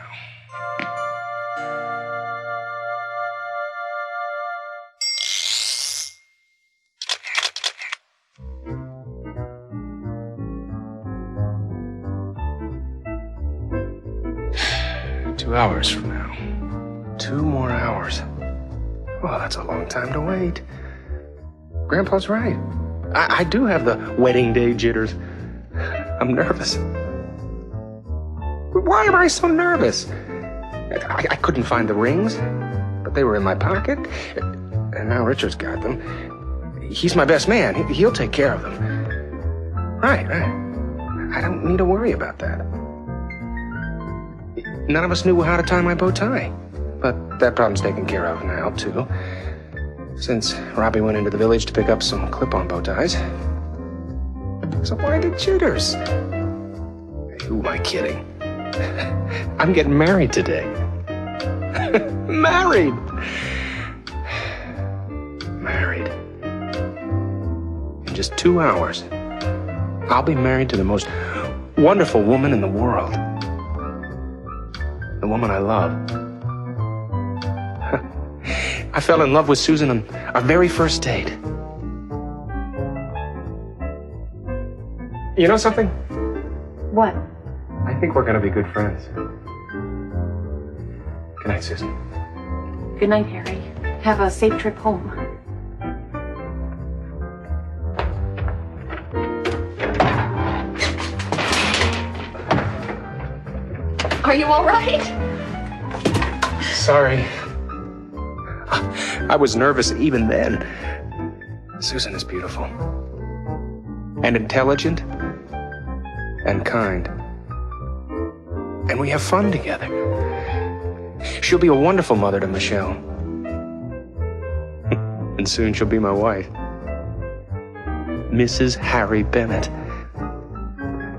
Speaker 5: Hours from now. 2 more hours. Well, that's a long time to wait. Grandpa's right. I do have the wedding day jitters. I'm nervous. Why am I so nervous? I couldn't find the rings, but they were in my pocket, and now Richard's got them. He's my best man. He'll take care of them. Right. I don't need to worry about that. None of us knew how to tie my bow tie. But that problem's taken care of now, too. Since Robbie went into the village to pick up some clip-on bow ties. So why the jitters? Hey, who am I kidding? I'm getting married today. Married! Married. In just 2 hours, I'll be married to the most wonderful woman in the world. The woman I love. I fell in love with Susan on our very first date. You know something?
Speaker 18: What?
Speaker 5: I think we're going to be good friends. Good night, Susan.
Speaker 18: Good night, Harry. Have a safe trip home. Are you all right?
Speaker 5: Sorry. I was nervous even then. Susan is beautiful. And intelligent. And kind. And we have fun together. She'll be a wonderful mother to Michelle. And soon she'll be my wife. Mrs. Harry Bennett.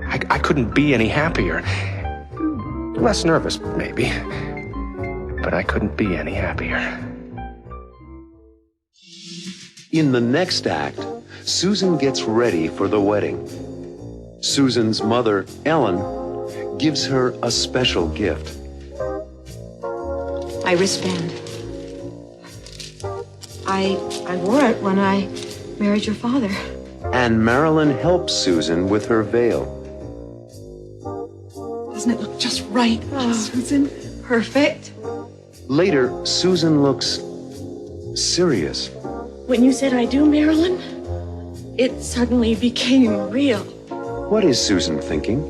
Speaker 5: I couldn't be any happier. Less nervous, maybe. But I couldn't be any happier.
Speaker 1: In the next act, Susan gets ready for the wedding. Susan's mother, Ellen, gives her a special gift.
Speaker 12: My wristband. I wore it when I married your father.
Speaker 1: And Marilyn helps Susan with her veil.
Speaker 2: Doesn't it look just right, Susan? Perfect.
Speaker 1: Later, Susan looks serious.
Speaker 18: When you said I do, Marilyn, it suddenly became real.
Speaker 1: What is Susan thinking?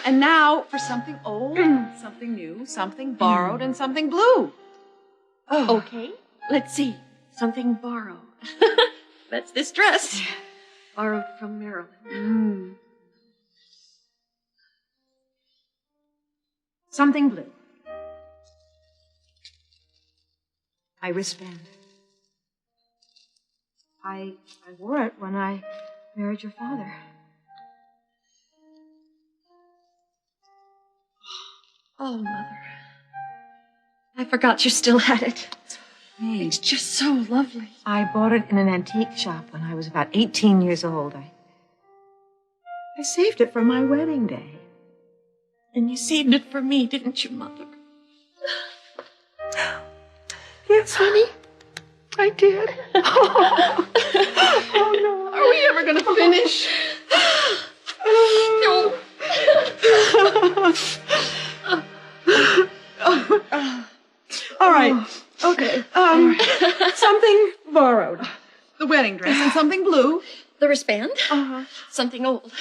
Speaker 2: And now for something old, something new, something borrowed, and something blue. Oh.
Speaker 18: Okay, let's see. Something borrowed. That's this dress. Borrowed from Marilyn.
Speaker 12: Something blue. My wristband. I wore it when I married your father.
Speaker 18: Oh, Mother. I forgot you still had it.
Speaker 12: made.
Speaker 2: It's just so lovely.
Speaker 12: I bought it in an antique shop when I was about 18 years old. I saved it for my wedding day.
Speaker 2: And you saved it for me, didn't you, Mother?
Speaker 12: Yes, honey. I did. Oh, no.
Speaker 2: Are we ever going to finish? No.
Speaker 12: All right. Okay. Something borrowed.
Speaker 2: The wedding dress and something blue.
Speaker 17: The wristband?
Speaker 12: Uh-huh.
Speaker 17: Something old.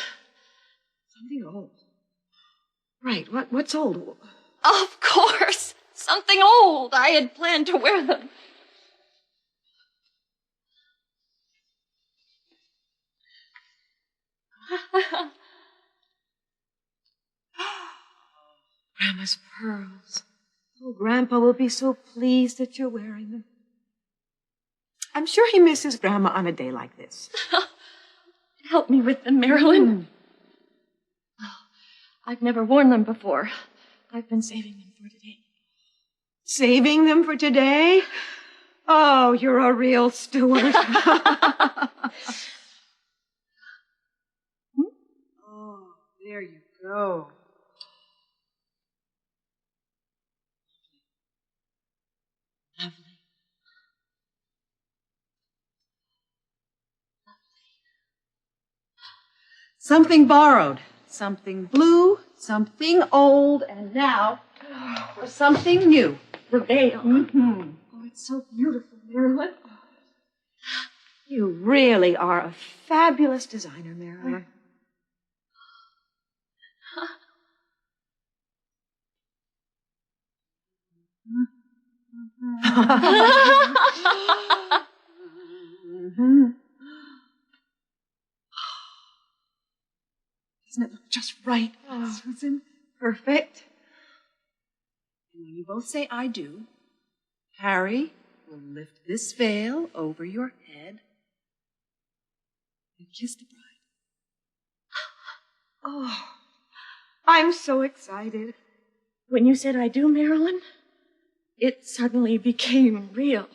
Speaker 12: Something old. Right. What's old?
Speaker 17: Of course. Something old. I had planned to wear them.
Speaker 12: Grandma's pearls. Oh, Grandpa will be so pleased that you're wearing them. I'm sure he misses Grandma on a day like this.
Speaker 17: Help me with them, Marilyn. Oh, I've never worn them before. I've been saving them for today.
Speaker 12: Saving them for today? Oh, you're a real Stewart. Oh, there you go. Lovely.
Speaker 2: Something borrowed, something blue, something old, and now for something new.
Speaker 17: The veil.
Speaker 2: Mm-hmm.
Speaker 17: Oh, it's so beautiful, Marilyn.
Speaker 12: You really are a fabulous designer, Marilyn.
Speaker 2: Doesn't it look just right, Susan? Perfect. And when you both say I do, Harry will lift this veil over your head and kiss the bride.
Speaker 12: Oh, I'm so excited.
Speaker 17: When you said I do, Marilyn, it suddenly became real.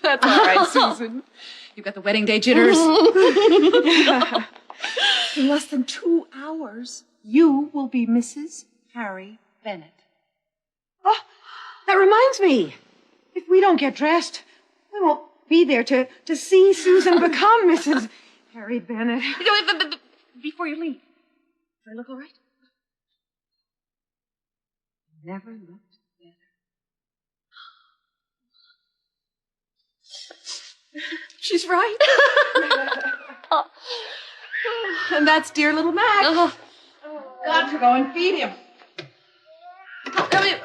Speaker 2: That's all right, Susan. You've got the wedding day jitters. In less than 2 hours, you will be Mrs. Harry Bennett.
Speaker 12: Oh, that reminds me. If we don't get dressed, we won't be there to see Susan become Mrs. Harry Bennett.
Speaker 2: Before you leave, do I look all right?
Speaker 12: Never looked better.
Speaker 2: She's right. And that's dear little Mac. Got to go and feed him.
Speaker 17: I mean,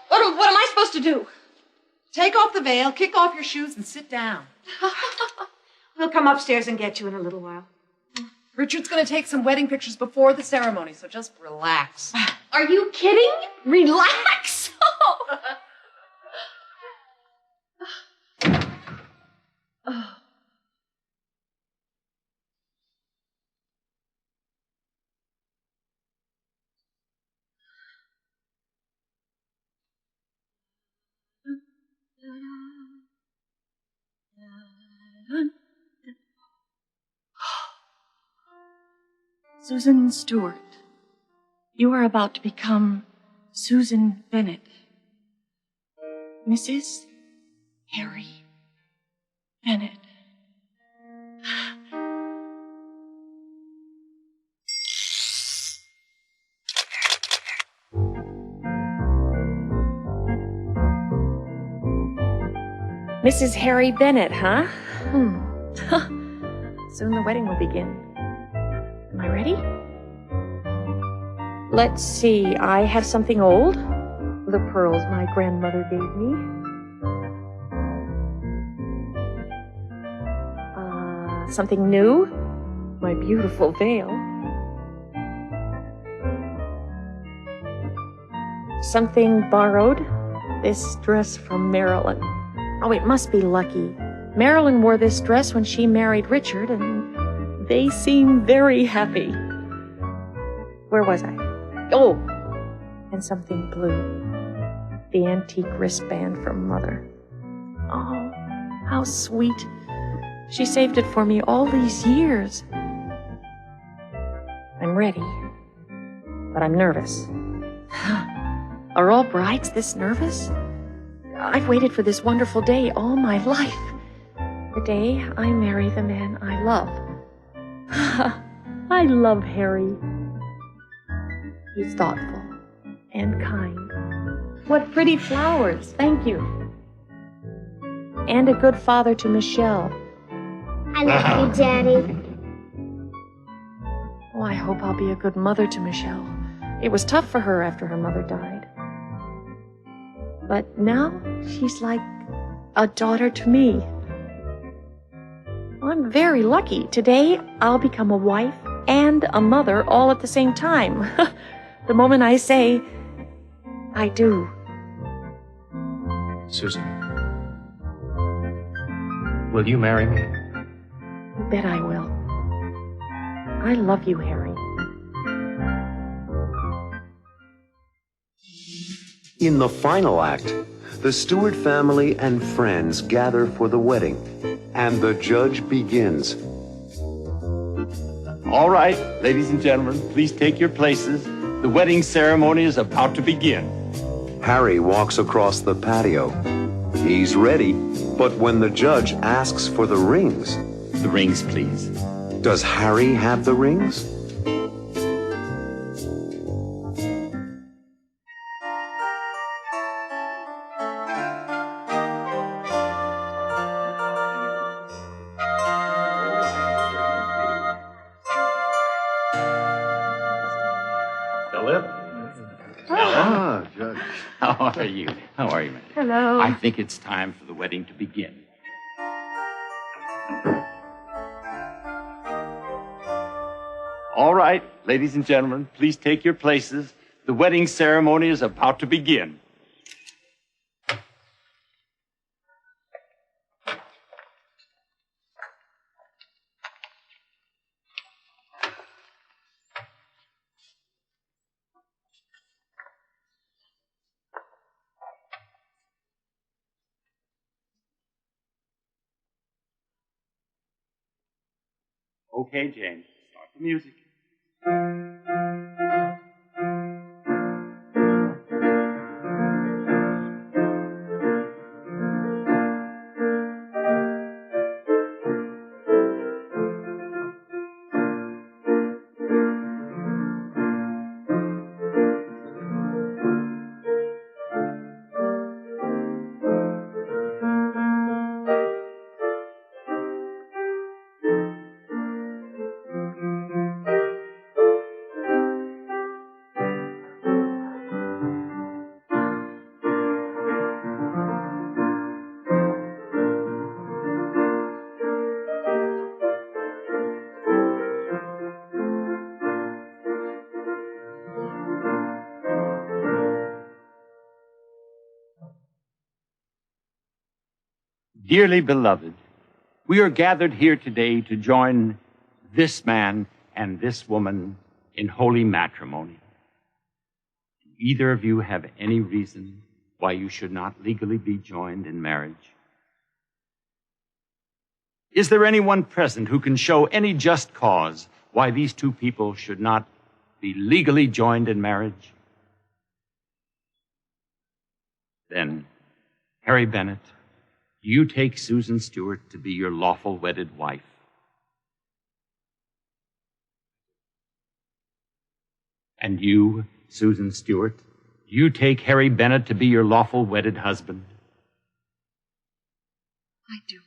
Speaker 17: what am I supposed to do?
Speaker 2: Take off the veil, kick off your shoes, and sit down.
Speaker 12: We'll come upstairs and get you in a little while.
Speaker 2: Richard's going to take some wedding pictures before the ceremony, so just relax.
Speaker 17: Are you kidding? Relax? Susan Stewart, you are about to become Susan Bennett, Mrs. Harry Bennett.
Speaker 7: Mrs. Harry Bennett, huh? Soon the wedding will begin. Am I ready? Let's see. I have something old. The pearls my grandmother gave me. Something new. My beautiful veil. Something borrowed. This dress from Marilyn. Oh, it must be lucky. Marilyn wore this dress when she married Richard, and they seem very happy. Where was I? Oh, and something blue. The antique wristband from Mother.
Speaker 17: Oh, how sweet. She saved it for me all these years. I'm ready, but I'm nervous. Are all brides this nervous? I've waited for this wonderful day all my life. The day I marry the man I love. I love Harry. He's thoughtful and kind. What pretty flowers. Thank you. And a good father to Michelle.
Speaker 4: I love you, Daddy.
Speaker 17: Oh, I hope I'll be a good mother to Michelle. It was tough for her after her mother died. But now she's like a daughter to me. I'm very lucky. Today I'll become a wife and a mother all at the same time. The moment I say, I do.
Speaker 5: Susan, will you marry me?
Speaker 17: You bet I will. I love you, Harry.
Speaker 1: In the final act, the Stewart family and friends gather for the wedding, and the judge begins.
Speaker 10: All right, ladies and gentlemen, please take your places. The wedding ceremony is about to begin.
Speaker 1: Harry walks across the patio. He's ready, but when the judge asks for the rings...
Speaker 10: The rings, please.
Speaker 1: Does Harry have the rings?
Speaker 10: Judge. How are you? How are you, man?
Speaker 17: Hello.
Speaker 10: I think it's time for the wedding to begin. All right, ladies and gentlemen, please take your places. The wedding ceremony is about to begin. Okay, James, start the music. Dearly beloved, we are gathered here today to join this man and this woman in holy matrimony. Do either of you have any reason why you should not legally be joined in marriage? Is there anyone present who can show any just cause why these two people should not be legally joined in marriage? Then, Harry Bennett, you take Susan Stewart to be your lawful wedded wife. And you, Susan Stewart, you take Harry Bennett to be your lawful wedded husband.
Speaker 17: I do.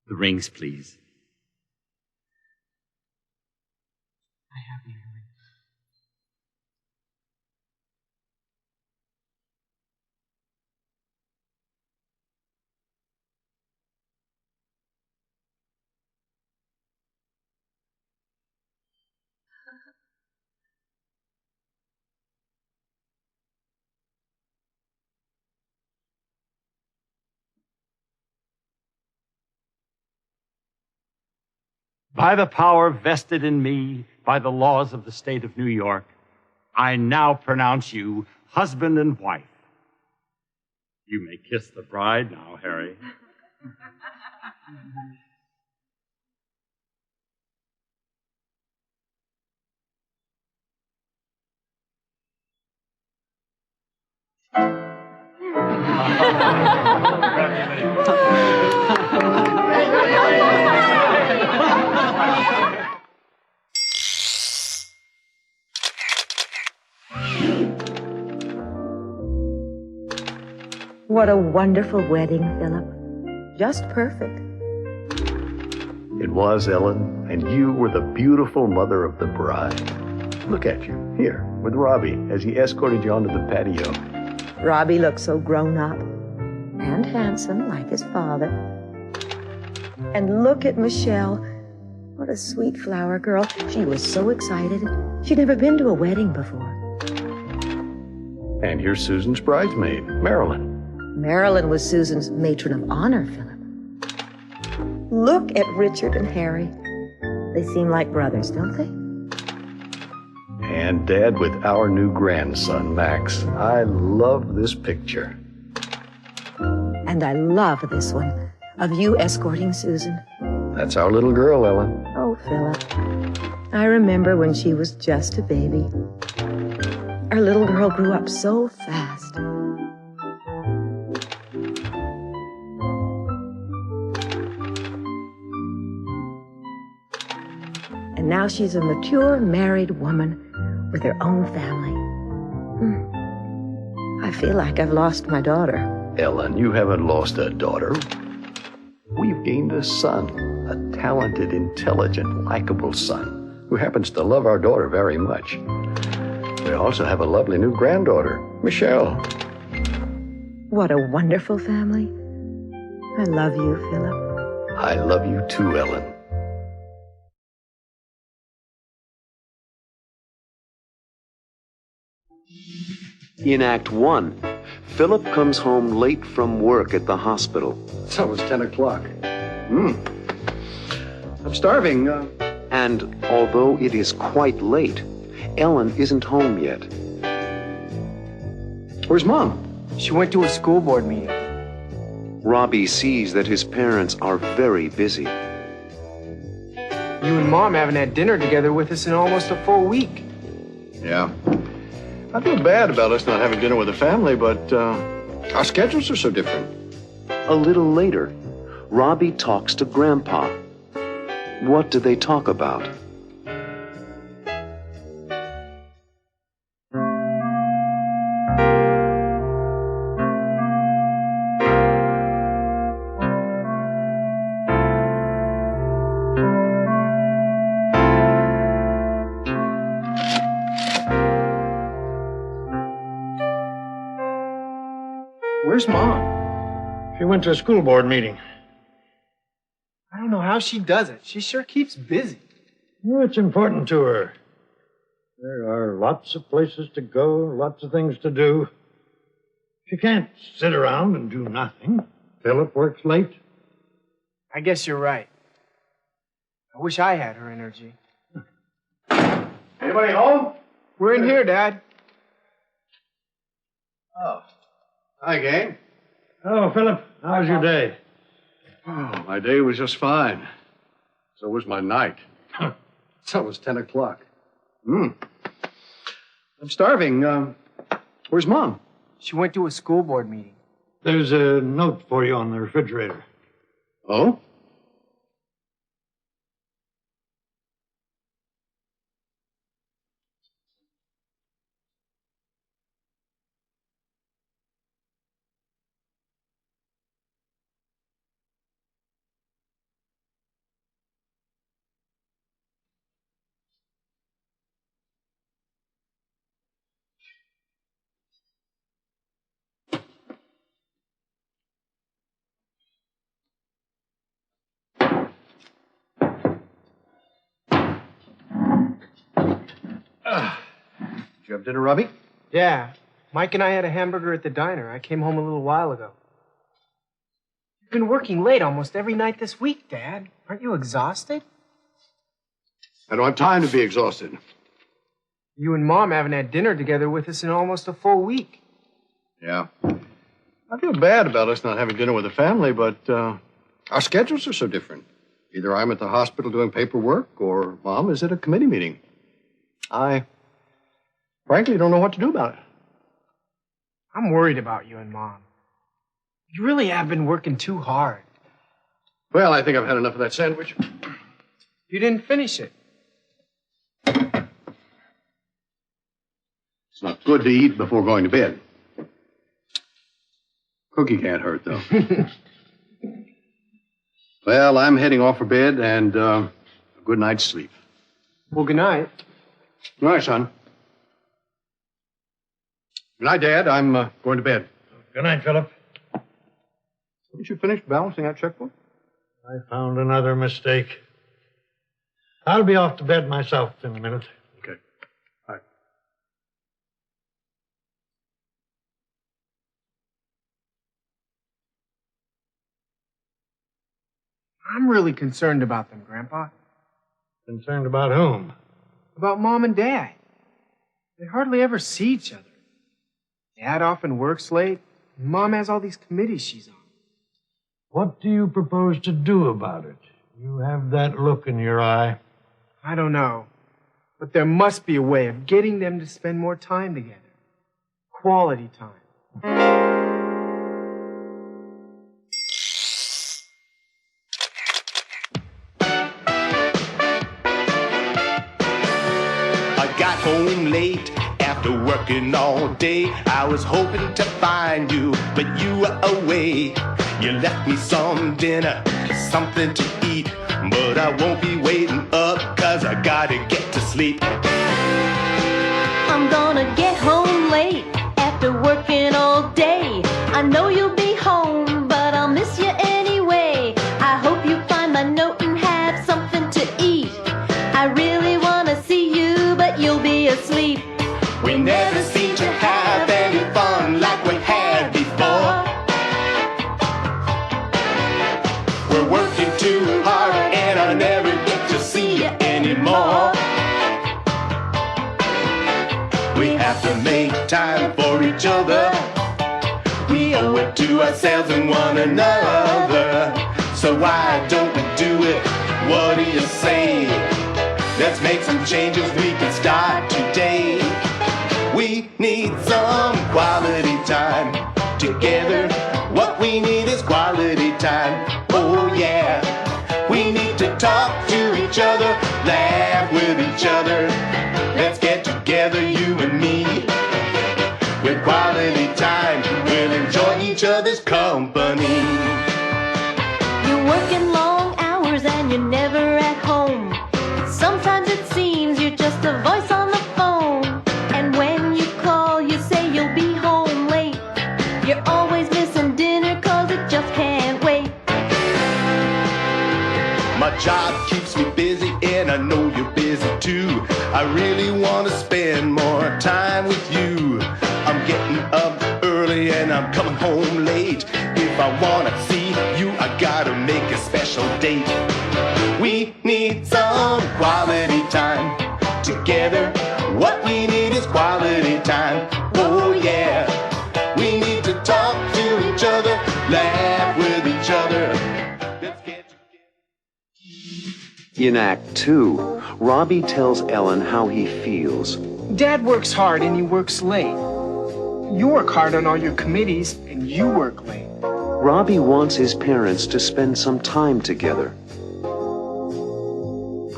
Speaker 10: The rings, please.
Speaker 17: I have you, Harry.
Speaker 10: By the power vested in me by the laws of the state of New York, I now pronounce you husband and wife. You may kiss the bride now, Harry.
Speaker 7: What a wonderful wedding, Philip. Just perfect.
Speaker 13: It was, Ellen, and you were the beautiful mother of the bride. Look at you, here, with Robbie, as he escorted you onto the patio.
Speaker 7: Robbie looked so grown up and handsome like his father. And look at Michelle. What a sweet flower girl. She was so excited. She'd never been to a wedding before.
Speaker 13: And here's Susan's bridesmaid, Marilyn.
Speaker 7: Marilyn was Susan's matron of honor, Philip. Look at Richard and Harry. They seem like brothers, don't they?
Speaker 13: And Dad with our new grandson, Max. I love this picture.
Speaker 7: And I love this one of you escorting Susan.
Speaker 13: That's our little girl, Ellen.
Speaker 7: Oh, Philip. I remember when she was just a baby. Our little girl grew up so fast. And now she's a mature married woman with her own family. I feel like I've lost my daughter.
Speaker 13: Ellen, you haven't lost a daughter. We've gained a son, a talented, intelligent, likable son, who happens to love our daughter very much. We also have a lovely new granddaughter, Michelle.
Speaker 7: What a wonderful family. I love you, Philip.
Speaker 13: I love you too, Ellen.
Speaker 1: In Act 1, Philip comes home late from work at the hospital.
Speaker 13: So it's 10 o'clock. I'm starving.
Speaker 1: And although it is quite late, Ellen isn't home yet.
Speaker 13: Where's Mom?
Speaker 11: She went to a school board meeting.
Speaker 1: Robbie sees that his parents are very busy.
Speaker 11: You and Mom haven't had dinner together with us in almost a full week.
Speaker 13: Yeah. I feel bad about us not having dinner with the family, but our schedules are so different.
Speaker 1: A little later, Robbie talks to Grandpa. What do they talk about?
Speaker 11: Where's Mom?
Speaker 8: She went to a school board meeting.
Speaker 11: I don't know how she does it. She sure keeps busy.
Speaker 8: Well, it's important to her. There are lots of places to go, lots of things to do. She can't sit around and do nothing. Philip works late.
Speaker 11: I guess you're right. I wish I had her energy.
Speaker 13: Anybody home?
Speaker 11: We're in here, Dad.
Speaker 13: Oh. Hi, gang.
Speaker 8: Oh, Philip, how was your day?
Speaker 13: Oh, my day was just fine. So was my night. So was 10 o'clock. I'm starving. Where's Mom?
Speaker 11: She went to a school board meeting.
Speaker 8: There's a note for you on the refrigerator.
Speaker 13: Oh? Did you have dinner, Robbie?
Speaker 11: Yeah. Mike and I had a hamburger at the diner. I came home a little while ago. You've been working late almost every night this week, Dad. Aren't you exhausted?
Speaker 13: I don't have time to be exhausted.
Speaker 11: You and Mom haven't had dinner together with us in almost a full week.
Speaker 13: Yeah. I feel bad about us not having dinner with the family, but our schedules are so different. Either I'm at the hospital doing paperwork, or Mom is at a committee meeting. I frankly don't know what to do about it.
Speaker 11: I'm worried about you and Mom. You really have been working too hard.
Speaker 13: Well, I think I've had enough of that sandwich.
Speaker 11: You didn't finish it.
Speaker 13: It's not good to eat before going to bed. Cookie can't hurt, though. Well, I'm heading off for bed, and a good night's sleep.
Speaker 11: Well, good night.
Speaker 13: Good night, son. Good night, Dad. I'm going to bed.
Speaker 8: Good night, Philip.
Speaker 13: Haven't you finished balancing that checkbook?
Speaker 8: I found another mistake. I'll be off to bed myself in a minute.
Speaker 13: Okay. All right.
Speaker 11: I'm really concerned about them, Grandpa.
Speaker 8: Concerned about whom?
Speaker 11: About Mom and Dad. They hardly ever see each other. Dad often works late, and Mom has all these committees she's on.
Speaker 8: What do you propose to do about it? You have that look in your eye.
Speaker 11: I don't know. But there must be a way of getting them to spend more time together. Quality time.
Speaker 20: I got home late after working all day. I was hoping to find you, but you were away. You left me some dinner, something to eat, but I won't be waiting up, 'cause I gotta get to sleep.
Speaker 18: I'm gonna get home late after working all day. I know you'll be home, but I'll miss you anyway. I hope you find my note and have something to eat. I really wanna see you, but you'll be asleep.
Speaker 20: We never seem to have any fun like we had before. We're working too hard and I never get to see you anymore. We have to make time for each other. We owe it to ourselves and one another. So why don't we do it? What do you say? Let's make some changes, we can start today. We need some quality time together. What we need is quality time. Oh yeah. We need to talk to each other, laugh with each other. Let's get together, you and me. With quality time, we'll enjoy each other's company.
Speaker 18: You're working long hours and you're never at home. Sometimes it seems you're just a voice on the phone. And when you call, you say you'll be home late. You're always missing dinner 'cause it just can't wait.
Speaker 20: My job keeps me busy and I know you're busy too. I really want to spend more time with you. I'm getting up early and I'm coming home late. If I want to see you, I gotta make a special date. We need some quality time together. What we need is quality time. Oh yeah. We need to talk to each other, laugh with each other.
Speaker 1: In Act 2, Robbie tells Ellen how he feels.
Speaker 11: Dad works hard and he works late. You work hard on all your committees and you work late.
Speaker 1: Robbie wants his parents to spend some time together.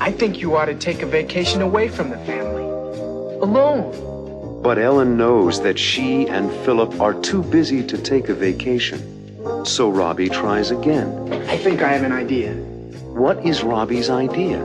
Speaker 11: I think you ought to take a vacation away from the family. Alone.
Speaker 1: But Ellen knows that she and Philip are too busy to take a vacation. So Robbie tries again.
Speaker 11: I think I have an idea.
Speaker 1: What is Robbie's idea?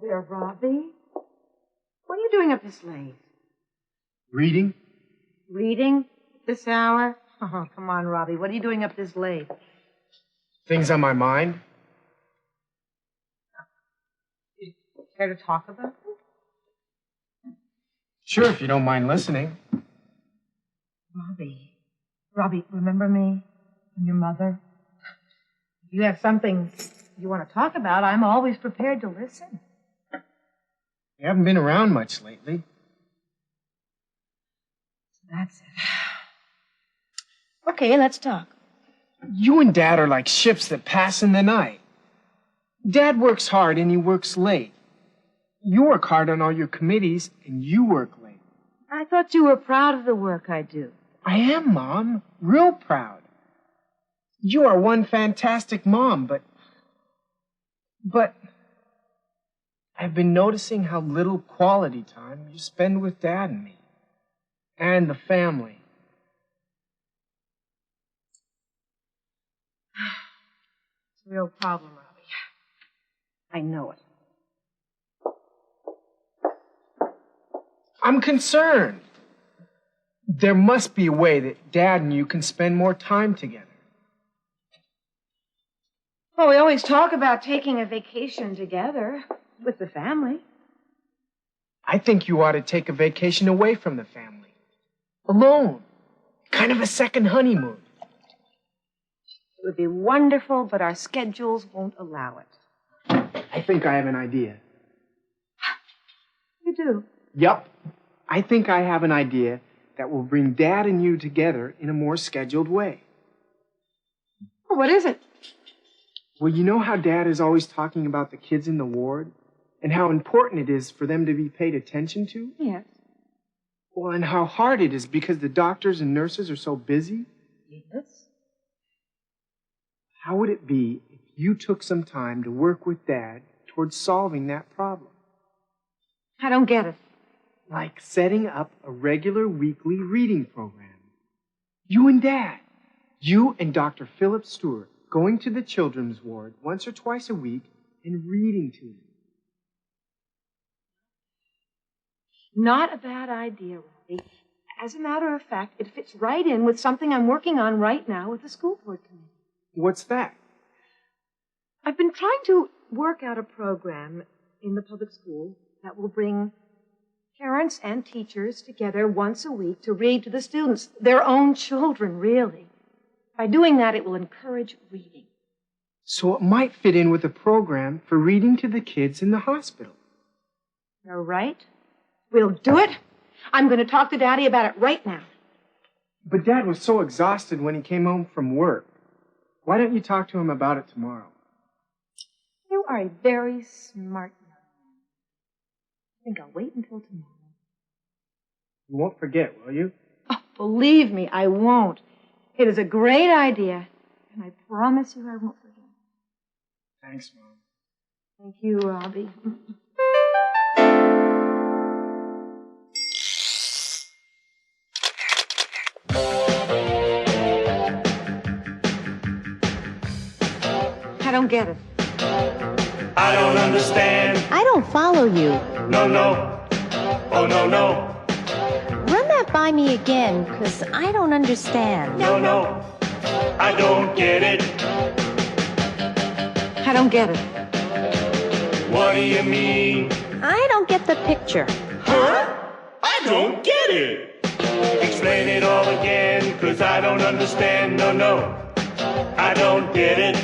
Speaker 12: there, Robbie. What are you doing up this late?
Speaker 11: Reading?
Speaker 12: Reading? This hour? Oh, come on, Robbie. What are you doing up this late?
Speaker 11: Things on my mind?
Speaker 12: Care to talk about them?
Speaker 11: Sure, if you don't mind listening.
Speaker 12: Robbie, remember me and your mother? If you have something you want to talk about, I'm always prepared to listen.
Speaker 11: You haven't been around much lately.
Speaker 12: That's it. Okay, let's talk.
Speaker 11: You and Dad are like ships that pass in the night. Dad works hard and he works late. You work hard on all your committees and you work late.
Speaker 12: I thought you were proud of the work I do.
Speaker 11: I am, Mom. Real proud. You are one fantastic mom, but I've been noticing how little quality time you spend with Dad and me. And the family.
Speaker 12: It's a real problem, Robbie. I know it.
Speaker 11: I'm concerned. There must be a way that Dad and you can spend more time together.
Speaker 12: Well, we always talk about taking a vacation together with the family.
Speaker 11: I think you ought to take a vacation away from the family. Alone. Kind of a second honeymoon.
Speaker 12: It would be wonderful, but our schedules won't allow it.
Speaker 11: I think I have an idea.
Speaker 12: You do?
Speaker 11: Yup. I think I have an idea that will bring Dad and you together in a more scheduled way.
Speaker 12: Well, what is it?
Speaker 11: Well, you know how Dad is always talking about the kids in the ward and how important it is for them to be paid attention to?
Speaker 12: Yes.
Speaker 11: Well, and how hard it is because the doctors and nurses are so busy?
Speaker 12: Yes.
Speaker 11: How would it be if you took some time to work with Dad towards solving that problem?
Speaker 12: I don't get it.
Speaker 11: Like setting up a regular weekly reading program. You and Dad. You and Dr. Philip Stewart going to the children's ward once or twice a week and reading to them.
Speaker 12: Not a bad idea, Robbie. As a matter of fact, it fits right in with something I'm working on right now with the school board committee.
Speaker 11: What's that?
Speaker 12: I've been trying to work out a program in the public school that will bring parents and teachers together once a week to read to the students, their own children, really. By doing that, it will encourage reading.
Speaker 11: So it might fit in with a program for reading to the kids in the hospital.
Speaker 12: You're right. We'll do it. I'm going to talk to Daddy about it right now.
Speaker 11: But Dad was so exhausted when he came home from work. Why don't you talk to him about it tomorrow?
Speaker 12: You are a very smart young man. I think I'll wait until tomorrow.
Speaker 11: You won't forget, will you?
Speaker 12: Oh, believe me, I won't. It is a great idea, and I promise you I won't forget.
Speaker 11: Thanks, Mom.
Speaker 12: Thank you, Robbie. I don't get it.
Speaker 20: I don't understand.
Speaker 18: I don't follow you.
Speaker 20: No, no. Oh, no, no.
Speaker 18: Run that by me again, because I don't understand.
Speaker 20: No, no. I don't get it.
Speaker 12: I don't get it.
Speaker 20: What do you mean?
Speaker 18: I don't get the picture.
Speaker 20: Huh? I don't get it. Explain it all again, because I don't understand. No, no. I don't get it.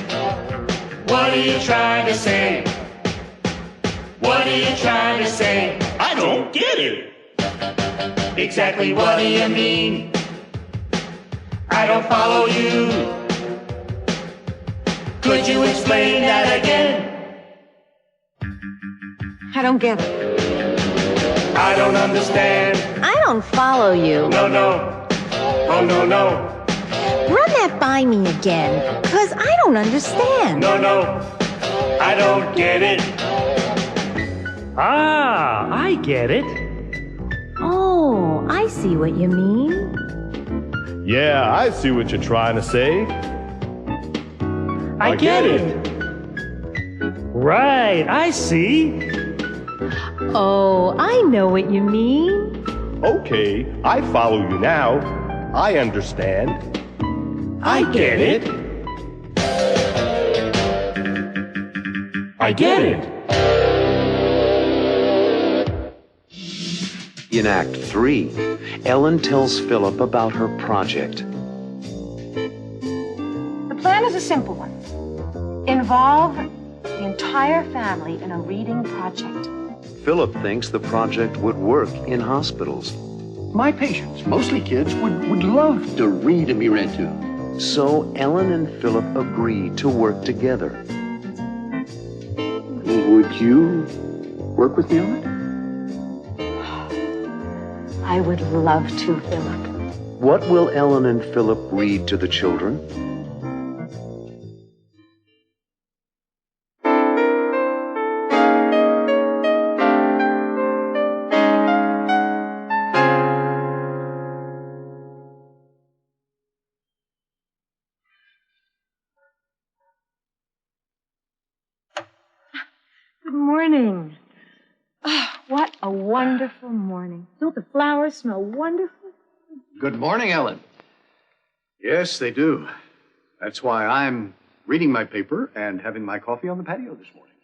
Speaker 20: What are you trying to say? What are you trying to say? I don't get it. Exactly what do you mean? I don't follow you. Could you explain that again?
Speaker 12: I don't get it.
Speaker 20: I don't understand.
Speaker 18: I don't follow you.
Speaker 20: No, no. Oh, no, no.
Speaker 18: Run that by me again, because I don't understand.
Speaker 20: No, no. I don't get it.
Speaker 14: Ah, I get it.
Speaker 18: Oh, I see what you mean.
Speaker 19: Yeah, I see what you're trying to say.
Speaker 14: I get it. Right, I see.
Speaker 7: Oh, I know what you mean.
Speaker 19: Okay, I follow you now. I understand. I get it. I get it.
Speaker 1: In Act 3, Ellen tells Philip about her project.
Speaker 12: The plan is a simple one. Involve the entire family in a reading project.
Speaker 1: Philip thinks the project would work in hospitals.
Speaker 13: My patients, mostly kids, would love to read and be read to.
Speaker 1: So Ellen and Philip agree to work together.
Speaker 13: Would you work with me on it?
Speaker 12: I would love to, Philip.
Speaker 1: What will Ellen and Philip read to the children?
Speaker 12: Good morning. Oh, what a wonderful morning. Don't the flowers smell wonderful?
Speaker 13: Good morning, Ellen. Yes, they do. That's why I'm reading my paper and having my coffee on the patio this morning.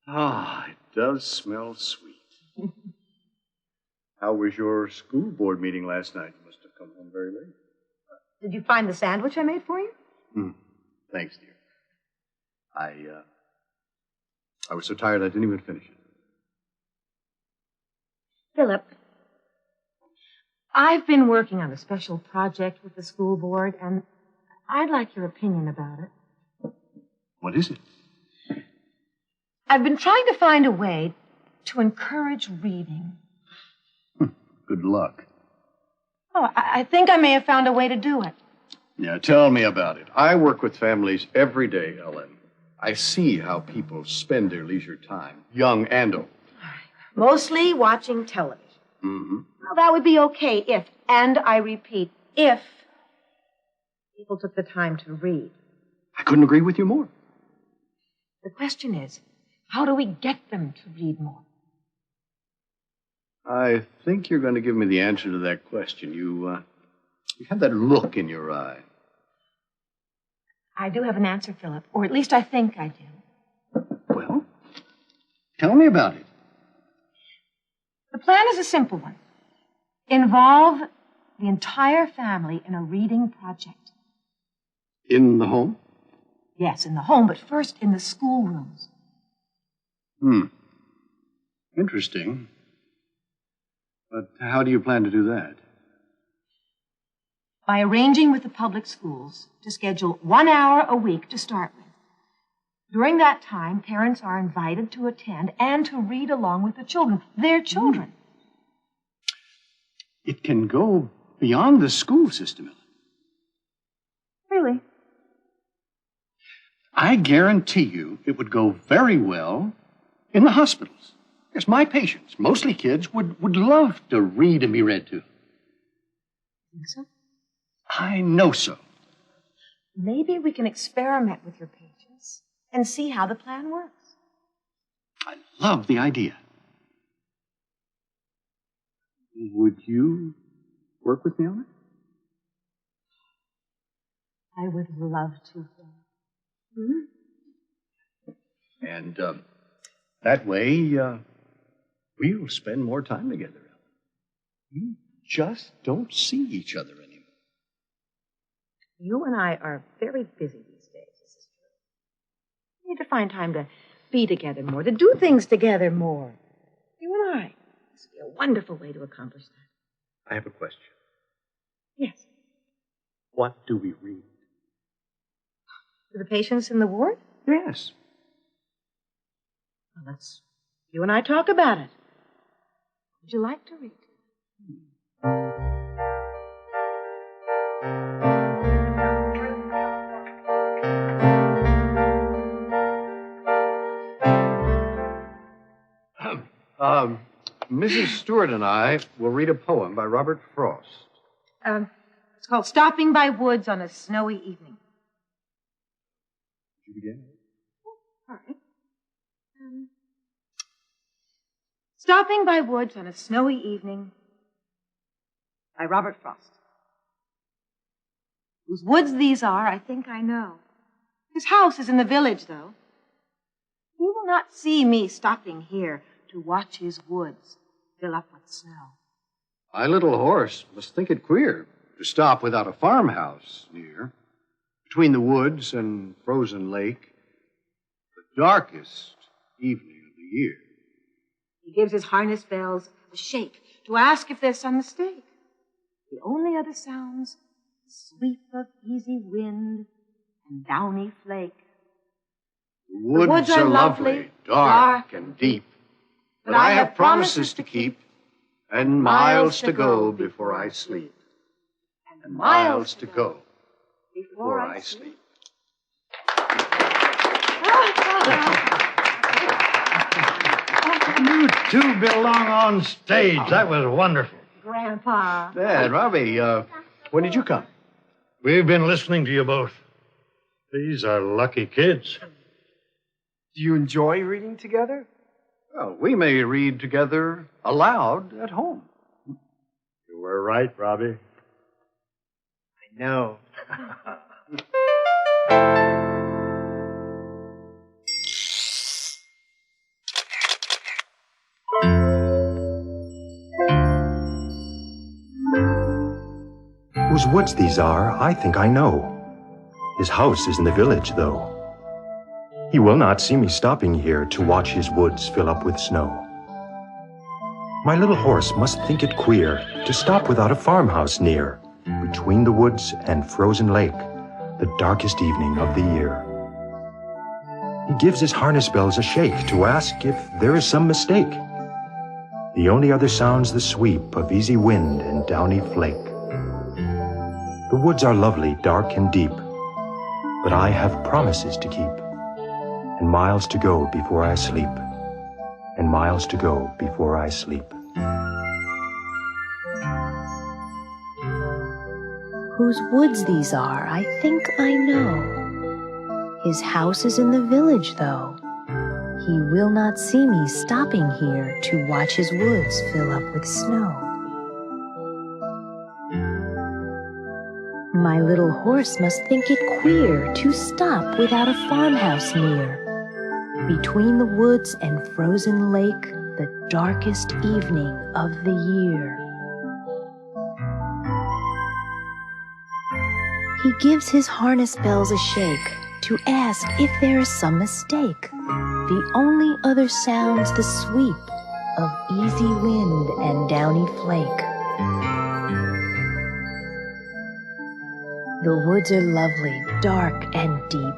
Speaker 13: Ah, it does smell sweet. How was your school board meeting last night? You must have come home very late.
Speaker 12: Did you find the sandwich I made for you?
Speaker 13: Thanks, dear. I was so tired I didn't even finish it.
Speaker 12: Philip, I've been working on a special project with the school board, and I'd like your opinion about it.
Speaker 13: What is it?
Speaker 12: I've been trying to find a way to encourage reading.
Speaker 13: Good luck.
Speaker 12: Oh, I think I may have found a way to do it.
Speaker 13: Yeah, tell me about it. I work with families every day, Ellen. I see how people spend their leisure time, young and old.
Speaker 12: Mostly watching television. Well, that would be okay if, and I repeat, if people took the time to read.
Speaker 13: I couldn't agree with you more.
Speaker 12: The question is, how do we get them to read more?
Speaker 13: I think you're going to give me the answer to that question. You have that look in your eye.
Speaker 12: I do have an answer, Philip, or at least I think I do.
Speaker 13: Well, tell me about it.
Speaker 12: The plan is a simple one. Involve the entire family in a reading project.
Speaker 13: In the home?
Speaker 12: Yes, in the home, but first in the schoolrooms.
Speaker 13: Interesting. But how do you plan to do that?
Speaker 12: By arranging with the public schools to schedule 1 hour a week to start with. During that time, parents are invited to attend and to read along with the children, their children.
Speaker 13: It can go beyond the school system, Ellen.
Speaker 12: Really?
Speaker 13: I guarantee you it would go very well in the hospitals. Yes, my patients, mostly kids, would love to read and be read to.
Speaker 12: Think so?
Speaker 13: I know so.
Speaker 12: Maybe we can experiment with your patients and see how the plan works.
Speaker 13: I love the idea. Would you work with me on it?
Speaker 12: I would love to.
Speaker 13: And that way, we'll spend more time together, Ellen. We just don't see each other anymore.
Speaker 12: You and I are very busy these days, this is true. We need to find time to be together more, to do things together more. You and I. This would be a wonderful way to accomplish that.
Speaker 13: I have a question.
Speaker 12: Yes.
Speaker 13: What do we read?
Speaker 12: To the patients in the ward?
Speaker 13: Yes.
Speaker 12: Well, let's you and I talk about it. What would you like to read?
Speaker 13: Mrs. Stewart and I will read a poem by Robert Frost.
Speaker 12: It's called Stopping by Woods on a Snowy Evening.
Speaker 13: Would you begin?
Speaker 12: All right. Stopping by Woods on a Snowy Evening by Robert Frost. Whose woods these are, I think I know. His house is in the village, though. He will not see me stopping here to watch his woods fill up with snow.
Speaker 13: My little horse must think it queer to stop without a farmhouse near. Between the woods and frozen lake, the darkest evening of the year.
Speaker 12: He gives his harness bells a shake to ask if there's some mistake. The only other sounds, the sweep of easy wind and downy flake.
Speaker 13: The woods are lovely, dark and deep, but I have promises to keep and miles to go before I sleep. And miles to go before I sleep.
Speaker 8: You two belong on stage. That was wonderful.
Speaker 12: Grandpa.
Speaker 13: Dad, Robbie, when did you come?
Speaker 8: We've been listening to you both. These are lucky kids.
Speaker 11: Do you enjoy reading together?
Speaker 13: Well, we may read together aloud at home.
Speaker 8: You were right, Robbie.
Speaker 11: I know.
Speaker 16: Whose woods these are, I think I know. His house is in the village, though. He will not see me stopping here to watch his woods fill up with snow. My little horse must think it queer to stop without a farmhouse near, between the woods and frozen lake, the darkest evening of the year. He gives his harness bells a shake to ask if there is some mistake. The only other sound's the sweep of easy wind and downy flake. The woods are lovely, dark and deep, but I have promises to keep, and miles to go before I sleep, and miles to go before I sleep.
Speaker 7: Whose woods these are, I think I know. His house is in the village, though. He will not see me stopping here to watch his woods fill up with snow. My little horse must think it queer to stop without a farmhouse near, between the woods and frozen lake, the darkest evening of the year. He gives his harness bells a shake to ask if there is some mistake. The only other sound's the sweep of easy wind and downy flake. The woods are lovely, dark and deep,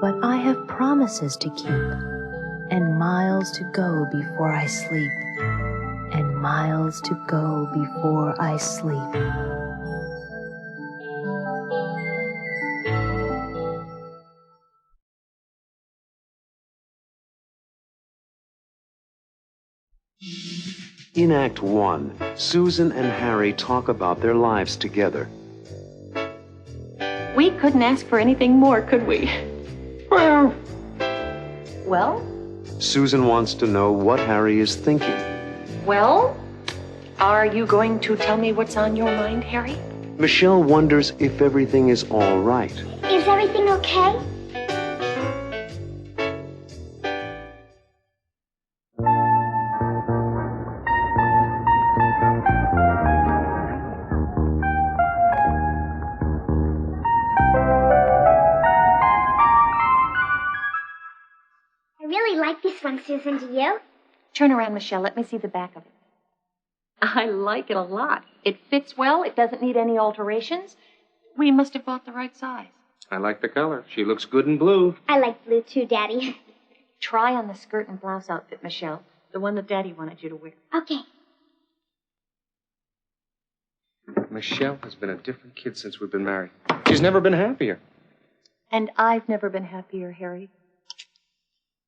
Speaker 7: but I have promises to keep, and miles to go before I sleep, and miles to go before I sleep.
Speaker 1: In Act 1, Susan and Harry talk about their lives together.
Speaker 17: We couldn't ask for anything more, could we? Well?
Speaker 1: Susan wants to know what Harry is thinking.
Speaker 17: Well? Are you going to tell me what's on your mind, Harry?
Speaker 1: Michelle wonders if everything is all right.
Speaker 4: Is everything okay? Susan, do you?
Speaker 17: Turn around, Michelle. Let me see the back of it. I like it a lot. It fits well. It doesn't need any alterations. We must have bought the right size.
Speaker 5: I like the color. She looks good in blue.
Speaker 4: I like blue too, Daddy.
Speaker 17: Try on the skirt and blouse outfit, Michelle. The one that Daddy wanted you to wear.
Speaker 4: Okay.
Speaker 5: Michelle has been a different kid since we've been married. She's never been happier.
Speaker 17: And I've never been happier, Harry.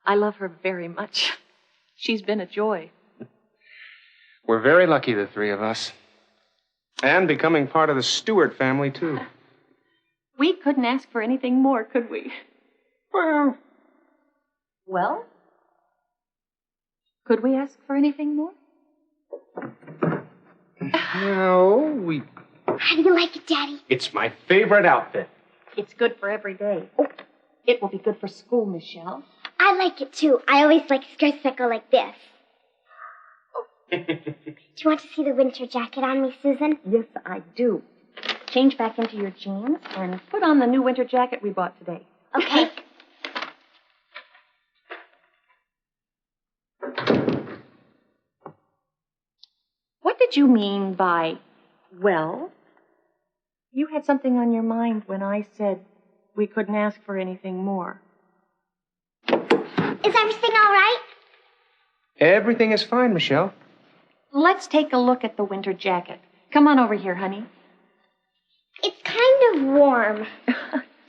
Speaker 17: I love her very much. She's been a joy.
Speaker 5: We're very lucky, the three of us. And becoming part of the Stewart family, too.
Speaker 17: We couldn't ask for anything more, could we?
Speaker 12: Well?
Speaker 17: Could we ask for anything more?
Speaker 5: No, we...
Speaker 4: How do you like it, Daddy?
Speaker 5: It's my favorite outfit.
Speaker 17: It's good for every day. Oh, it will be good for school, Michelle.
Speaker 4: I like it, too. I always like skirts that go like this. Do you want to see the winter jacket on me, Susan?
Speaker 17: Yes, I do. Change back into your jeans and put on the new winter jacket we bought today.
Speaker 4: Okay.
Speaker 17: What did you mean by, well? You had something on your mind when I said we couldn't ask for anything more.
Speaker 4: Is everything all right?
Speaker 5: Everything is fine, Michelle.
Speaker 17: Let's take a look at the winter jacket. Come on over here, honey.
Speaker 4: It's kind of warm.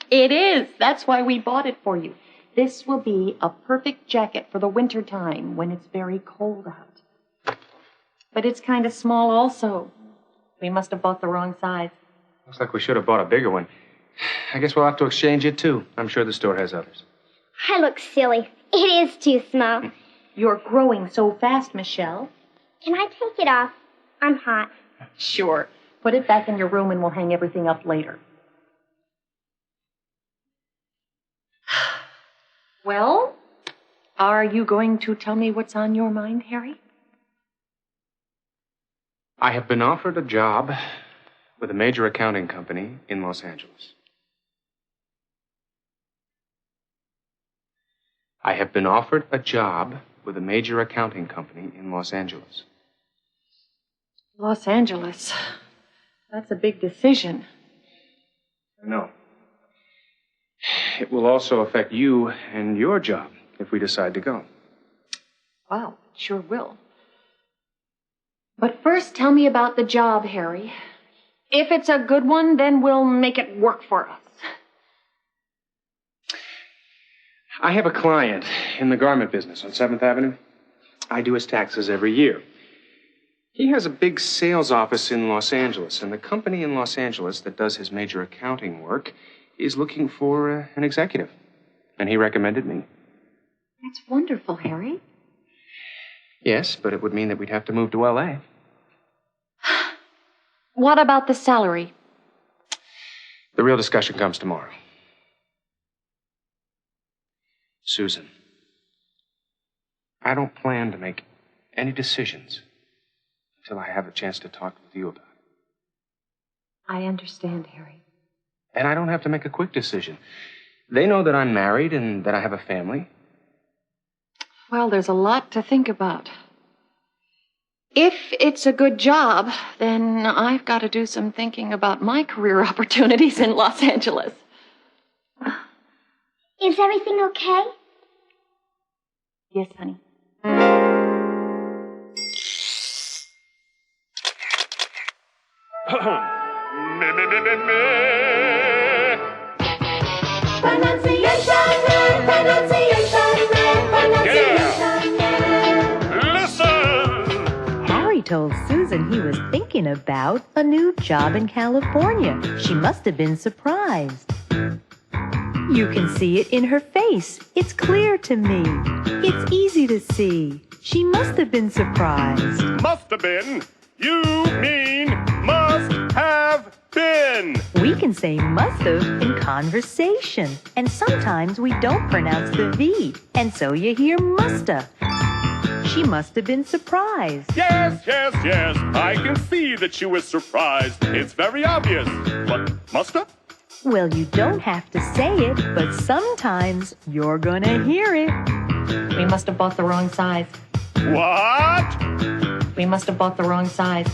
Speaker 17: It is. That's why we bought it for you. This will be a perfect jacket for the winter time when it's very cold out. But it's kind of small also. We must have bought the wrong size.
Speaker 5: Looks like we should have bought a bigger one. I guess we'll have to exchange it, too. I'm sure the store has others.
Speaker 4: I look silly. It is too small.
Speaker 17: You're growing so fast, Michelle.
Speaker 4: Can I take it off? I'm hot.
Speaker 17: Sure. Put it back in your room and we'll hang everything up later. Well, are you going to tell me what's on your mind, Harry?
Speaker 5: I have been offered a job with a major accounting company in Los Angeles. I have been offered a job with a major accounting company in Los Angeles.
Speaker 17: Los Angeles. That's a big decision.
Speaker 5: No. It will also affect you and your job if we decide to go.
Speaker 17: Wow, it sure will. But first, tell me about the job, Harry. If it's a good one, then we'll make it work for us.
Speaker 5: I have a client in the garment business on 7th Avenue. I do his taxes every year. He has a big sales office in Los Angeles, and the company in Los Angeles that does his major accounting work is looking for an executive. And he recommended me.
Speaker 17: That's wonderful, Harry.
Speaker 5: Yes, but it would mean that we'd have to move to L.A.
Speaker 17: What about the salary?
Speaker 5: The real discussion comes tomorrow. Susan, I don't plan to make any decisions until I have a chance to talk with you about it.
Speaker 17: I understand, Harry.
Speaker 5: And I don't have to make a quick decision. They know that I'm married and that I have a family.
Speaker 17: Well, there's a lot to think about. If it's a good job, then I've got to do some thinking about my career opportunities in Los Angeles.
Speaker 4: Is everything okay?
Speaker 17: Yes, honey.
Speaker 7: Harry told Susan he was thinking about a new job in California. She must have been surprised. You can see it in her face. It's clear to me. It's easy to see. She must have been surprised.
Speaker 19: Must have been? You mean must have been?
Speaker 7: We can say must have in conversation. And sometimes we don't pronounce the V. And so you hear musta. She must have been surprised.
Speaker 19: Yes, yes, yes. I can see that she was surprised. It's very obvious. But must have?
Speaker 7: Well, you don't have to say it, but sometimes you're gonna hear it.
Speaker 17: We must have bought the wrong size.
Speaker 19: What?
Speaker 17: We must have bought the wrong size.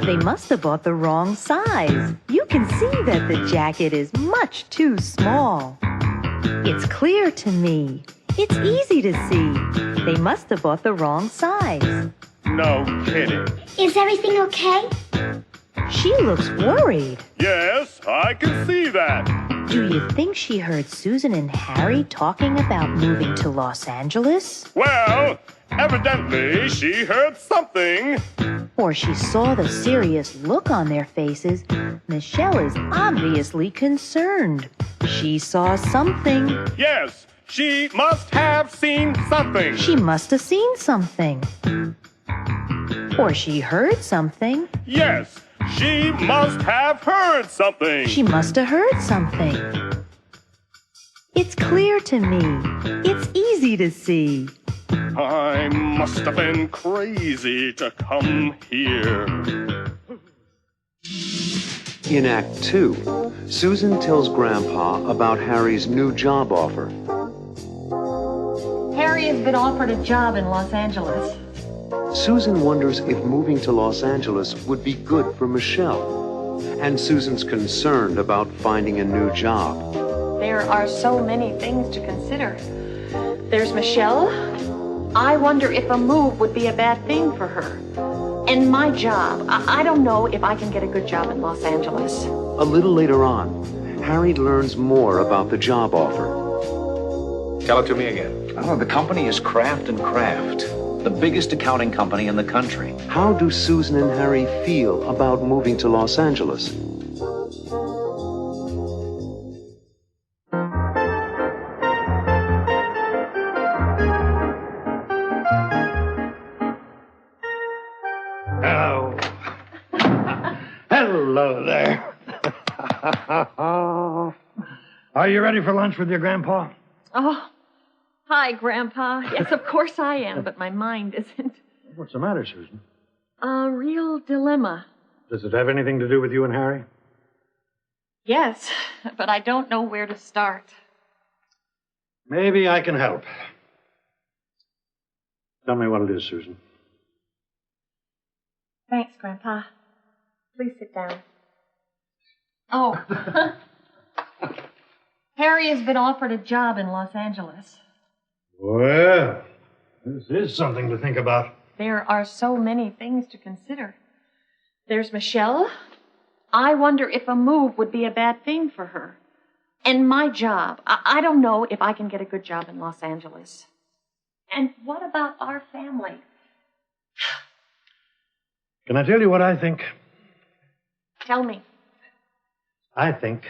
Speaker 7: They must have bought the wrong size. You can see that the jacket is much too small. It's clear to me. It's easy to see. They must have bought the wrong size.
Speaker 19: No kidding.
Speaker 4: Is everything okay?
Speaker 7: She looks worried.
Speaker 19: Yes, I can see that.
Speaker 7: Do you think she heard Susan and Harry talking about moving to Los Angeles?
Speaker 19: Well, evidently she heard something.
Speaker 7: Or she saw the serious look on their faces. Michelle is obviously concerned. She saw something.
Speaker 19: Yes, She must have seen something.
Speaker 7: She must have seen something. Or she heard something.
Speaker 19: Yes, she must have heard something.
Speaker 7: She must have heard something. It's clear to me. It's easy to see.
Speaker 19: I must have been crazy to come here.
Speaker 1: In Act 2, Susan tells Grandpa about Harry's new job offer.
Speaker 17: Harry has been offered a job in Los Angeles.
Speaker 1: Susan wonders if moving to Los Angeles would be good for Michelle. And Susan's concerned about finding a new job.
Speaker 17: There are so many things to consider. There's Michelle. I wonder if a move would be a bad thing for her. And my job. I don't know if I can get a good job in Los Angeles.
Speaker 1: A little later on, Harry learns more about the job offer.
Speaker 6: Tell it to me again. Oh, the company is Kraft & Kraft, the biggest accounting company in the country.
Speaker 1: How do Susan and Harry feel about moving to Los Angeles?
Speaker 8: Hello there. Are you ready for lunch with your grandpa?
Speaker 17: Oh, hi, Grandpa. Yes, of course I am, but my mind isn't.
Speaker 8: What's the matter, Susan?
Speaker 17: A real dilemma.
Speaker 8: Does it have anything to do with you and Harry?
Speaker 17: Yes, but I don't know where to start.
Speaker 8: Maybe I can help. Tell me what it is, Susan.
Speaker 17: Thanks, Grandpa. Please sit down. Oh. Harry has been offered a job in Los Angeles.
Speaker 8: Well, this is something to think about.
Speaker 17: There are so many things to consider. There's Michelle. I wonder if a move would be a bad thing for her. And my job. I don't know if I can get a good job in Los Angeles. And what about our family?
Speaker 8: Can I tell you what I think?
Speaker 17: Tell me.
Speaker 8: I think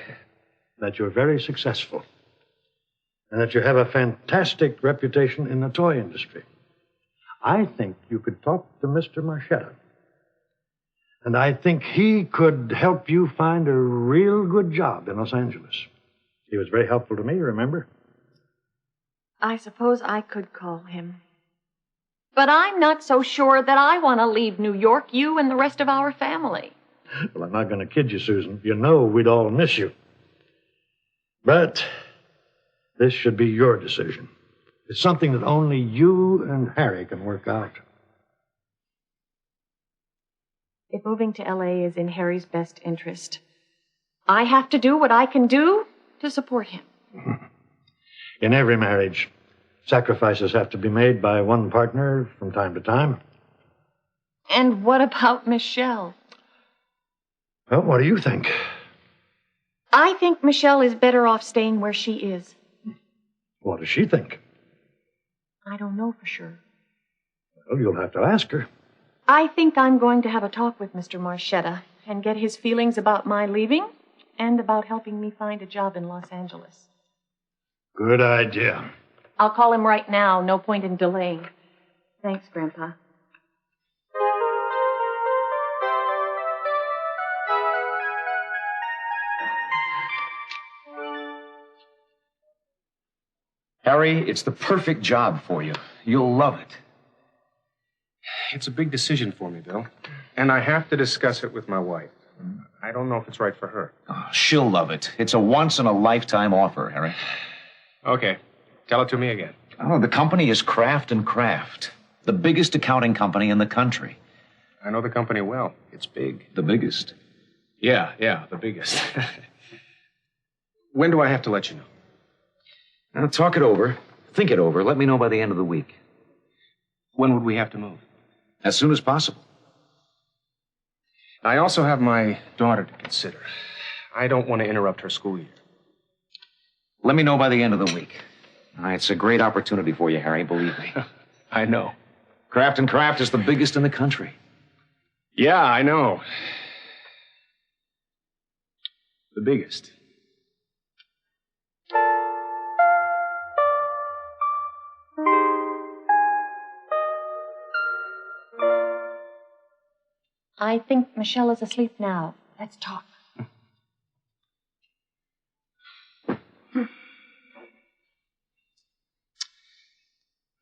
Speaker 8: that you're very successful and that you have a fantastic reputation in the toy industry. I think you could talk to Mr. Marchetta. And I think he could help you find a real good job in Los Angeles. He was very helpful to me, remember?
Speaker 17: I suppose I could call him. But I'm not so sure that I want to leave New York, you and the rest of our family.
Speaker 8: Well, I'm not going to kid you, Susan. You know we'd all miss you. But this should be your decision. It's something that only you and Harry can work out.
Speaker 17: If moving to L.A. is in Harry's best interest, I have to do what I can do to support him.
Speaker 8: In every marriage, sacrifices have to be made by one partner from time to time.
Speaker 17: And what about Michelle?
Speaker 8: Well, what do you think?
Speaker 17: I think Michelle is better off staying where she is.
Speaker 8: What does she think?
Speaker 17: I don't know for sure.
Speaker 8: Well, you'll have to ask her.
Speaker 17: I think I'm going to have a talk with Mr. Marchetta and get his feelings about my leaving and about helping me find a job in Los Angeles.
Speaker 8: Good idea.
Speaker 17: I'll call him right now. No point in delaying. Thanks, Grandpa.
Speaker 6: Harry, it's the perfect job for you. You'll love it.
Speaker 5: It's a big decision for me, Bill. And I have to discuss it with my wife. I don't know if it's right for her.
Speaker 6: Oh, she'll love it. It's a once-in-a-lifetime offer, Harry.
Speaker 5: Okay. Tell it to me again.
Speaker 6: Oh, the company is Kraft & Kraft, the biggest accounting company in the country.
Speaker 5: I know the company well. It's big.
Speaker 6: The biggest?
Speaker 5: Yeah, the biggest. When do I have to let you know?
Speaker 6: Now, talk it over. Think it over. Let me know by the end of the week.
Speaker 5: When would we have to move?
Speaker 6: As soon as possible.
Speaker 5: I also have my daughter to consider. I don't want to interrupt her school year.
Speaker 6: Let me know by the end of the week. It's a great opportunity for you, Harry, believe me.
Speaker 5: I know.
Speaker 6: Kraft & Kraft is the biggest in the country.
Speaker 5: Yeah, I know. The biggest.
Speaker 17: I think Michelle is asleep now. Let's talk.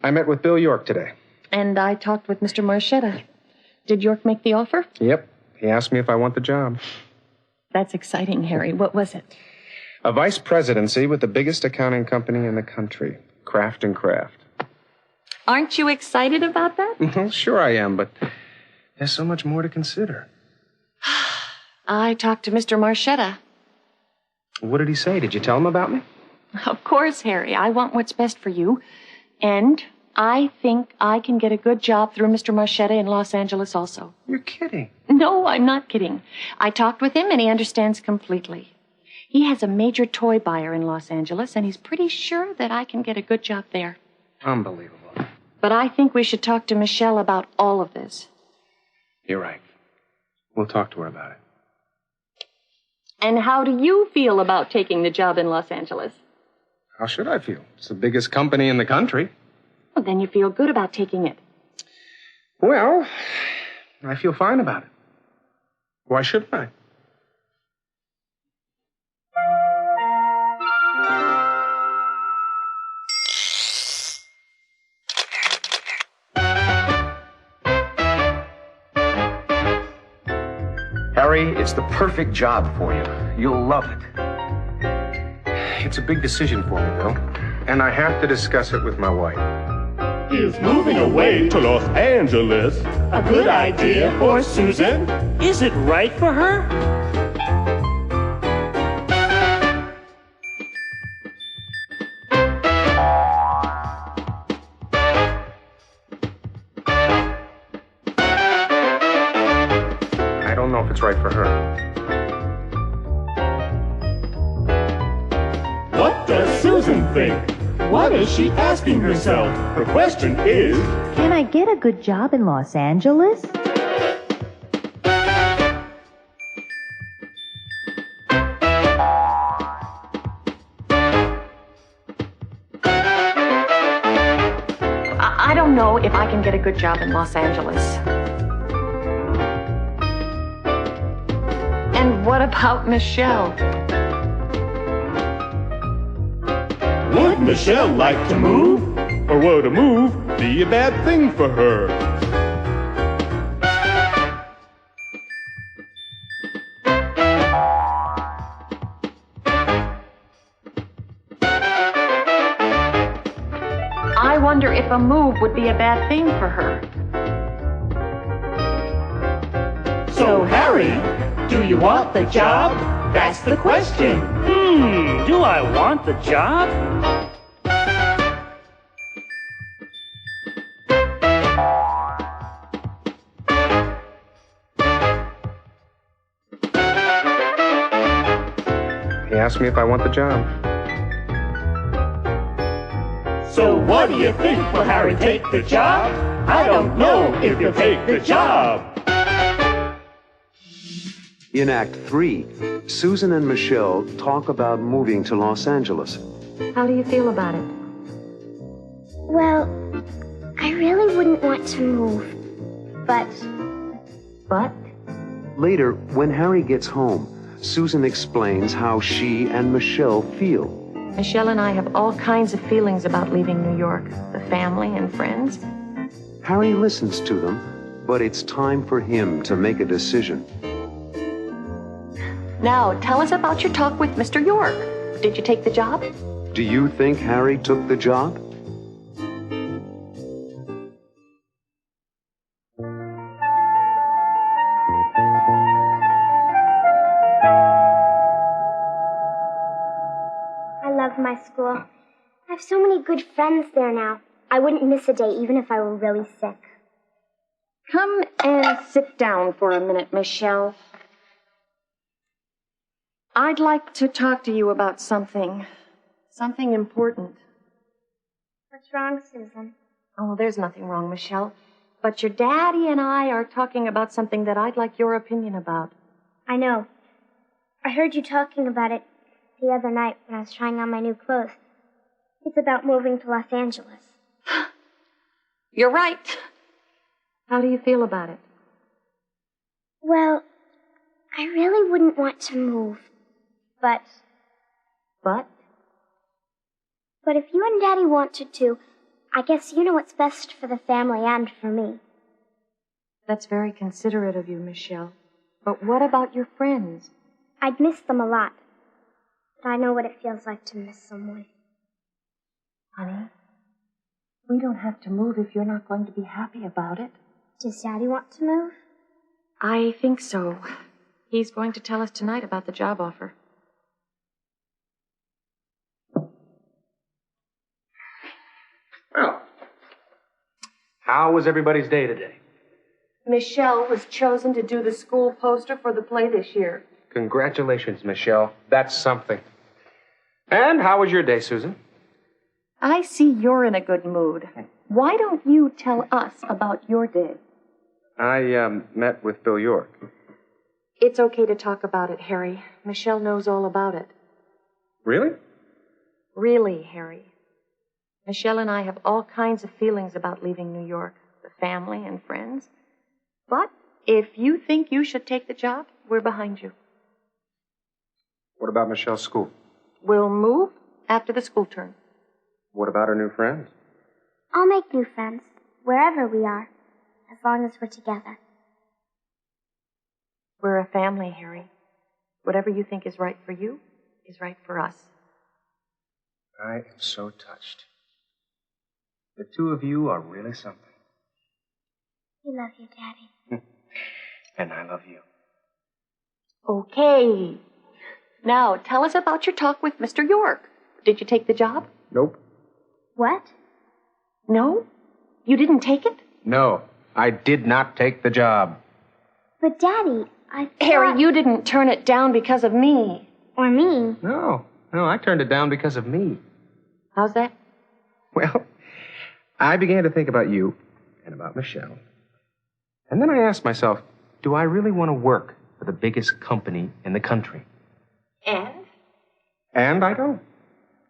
Speaker 5: I met with Bill York today.
Speaker 17: And I talked with Mr. Marchetta. Did York make the offer?
Speaker 5: Yep. He asked me if I want the job.
Speaker 17: That's exciting, Harry. What was it?
Speaker 5: A vice presidency with the biggest accounting company in the country. Kraft and Kraft.
Speaker 17: Aren't you excited about that?
Speaker 5: Sure I am, but there's so much more to consider.
Speaker 17: I talked to Mr. Marchetta.
Speaker 5: What did he say? Did you tell him about me?
Speaker 17: Of course, Harry. I want what's best for you. And I think I can get a good job through Mr. Marchetta in Los Angeles also.
Speaker 5: You're kidding.
Speaker 17: No, I'm not kidding. I talked with him and he understands completely. He has a major toy buyer in Los Angeles and he's pretty sure that I can get a good job there.
Speaker 5: Unbelievable.
Speaker 17: But I think we should talk to Michelle about all of this.
Speaker 5: You're right. We'll talk to her about it.
Speaker 17: And how do you feel about taking the job in Los Angeles?
Speaker 5: How should I feel? It's the biggest company in the country.
Speaker 17: Well, then you feel good about taking it.
Speaker 5: Well, I feel fine about it. Why shouldn't I?
Speaker 6: Harry, it's the perfect job for you. You'll love it.
Speaker 5: It's a big decision for me, Bill. And I have to discuss it with my wife.
Speaker 19: Is moving away to Los Angeles
Speaker 14: A good idea for Susan? Is it right for her?
Speaker 5: I don't know if it's right for her.
Speaker 19: What does Susan think? What is she asking herself? The question is,
Speaker 7: Can I get a good job in Los Angeles?
Speaker 17: I don't know if I can get a good job in Los Angeles. And what about Michelle?
Speaker 19: would Michelle like to move? Or would a move be a bad thing for her?
Speaker 17: I wonder if a move would be a bad thing for her.
Speaker 14: So, Harry, do you want the job? That's the question. Do I want the job?
Speaker 5: He asked me if I want the job.
Speaker 14: So what do you think? Will Harry take the job? I don't know if he'll take the job.
Speaker 1: In Act 3, Susan and Michelle talk about moving to Los Angeles.
Speaker 17: How do you feel about it?
Speaker 4: Well, I really wouldn't want to move, but...
Speaker 17: But?
Speaker 1: Later, when Harry gets home, Susan explains how she and Michelle feel.
Speaker 17: Michelle and I have all kinds of feelings about leaving New York, the family and friends.
Speaker 1: Harry listens to them, but it's time for him to make a decision.
Speaker 17: Now, tell us about your talk with Mr. York. Did you take the job?
Speaker 1: Do you think Harry took the job?
Speaker 4: I love my school. I have so many good friends there now. I wouldn't miss a day even if I were really sick.
Speaker 17: Come and sit down for a minute, Michelle. I'd like to talk to you about something important.
Speaker 4: What's wrong, Susan?
Speaker 17: Oh, there's nothing wrong, Michelle. But your daddy and I are talking about something that I'd like your opinion about.
Speaker 4: I know. I heard you talking about it the other night when I was trying on my new clothes. It's about moving to Los Angeles.
Speaker 17: You're right. How do you feel about it?
Speaker 4: Well, I really wouldn't want to move, but...
Speaker 17: But?
Speaker 4: But if you and Daddy wanted to, I guess you know what's best for the family and for me.
Speaker 17: That's very considerate of you, Michelle. But what about your friends?
Speaker 4: I'd miss them a lot. But I know what it feels like to miss someone.
Speaker 17: Honey, we don't have to move if you're not going to be happy about it.
Speaker 4: Does Daddy want to move?
Speaker 17: I think so. He's going to tell us tonight about the job offer.
Speaker 5: Well, how was everybody's day today?
Speaker 17: Michelle was chosen to do the school poster for the play this year.
Speaker 5: Congratulations, Michelle. That's something. And how was your day, Susan?
Speaker 17: I see you're in a good mood. Why don't you tell us about your day?
Speaker 5: I met with Bill York.
Speaker 17: It's okay to talk about it, Harry. Michelle knows all about it.
Speaker 5: Really?
Speaker 17: Really, Harry. Michelle and I have all kinds of feelings about leaving New York, the family and friends. But if you think you should take the job, we're behind you.
Speaker 5: What about Michelle's school?
Speaker 17: We'll move after the school term.
Speaker 5: What about her new friends?
Speaker 4: I'll make new friends, wherever we are, as long as we're together.
Speaker 17: We're a family, Harry. Whatever you think is right for you is right for us.
Speaker 5: I am so touched. The two of you are really something.
Speaker 4: We love you, Daddy.
Speaker 5: And I love you.
Speaker 17: Okay. Now, tell us about your talk with Mr. York. Did you take the job?
Speaker 5: Nope.
Speaker 4: What?
Speaker 17: No? You didn't take it?
Speaker 5: No, I did not take the job.
Speaker 4: But, Daddy, I thought...
Speaker 17: Harry, you didn't turn it down because of me.
Speaker 4: Or me.
Speaker 5: No, I turned it down because of me.
Speaker 17: How's that?
Speaker 5: Well, I began to think about you and about Michelle. And then I asked myself, do I really want to work for the biggest company in the country?
Speaker 17: And?
Speaker 5: And I don't.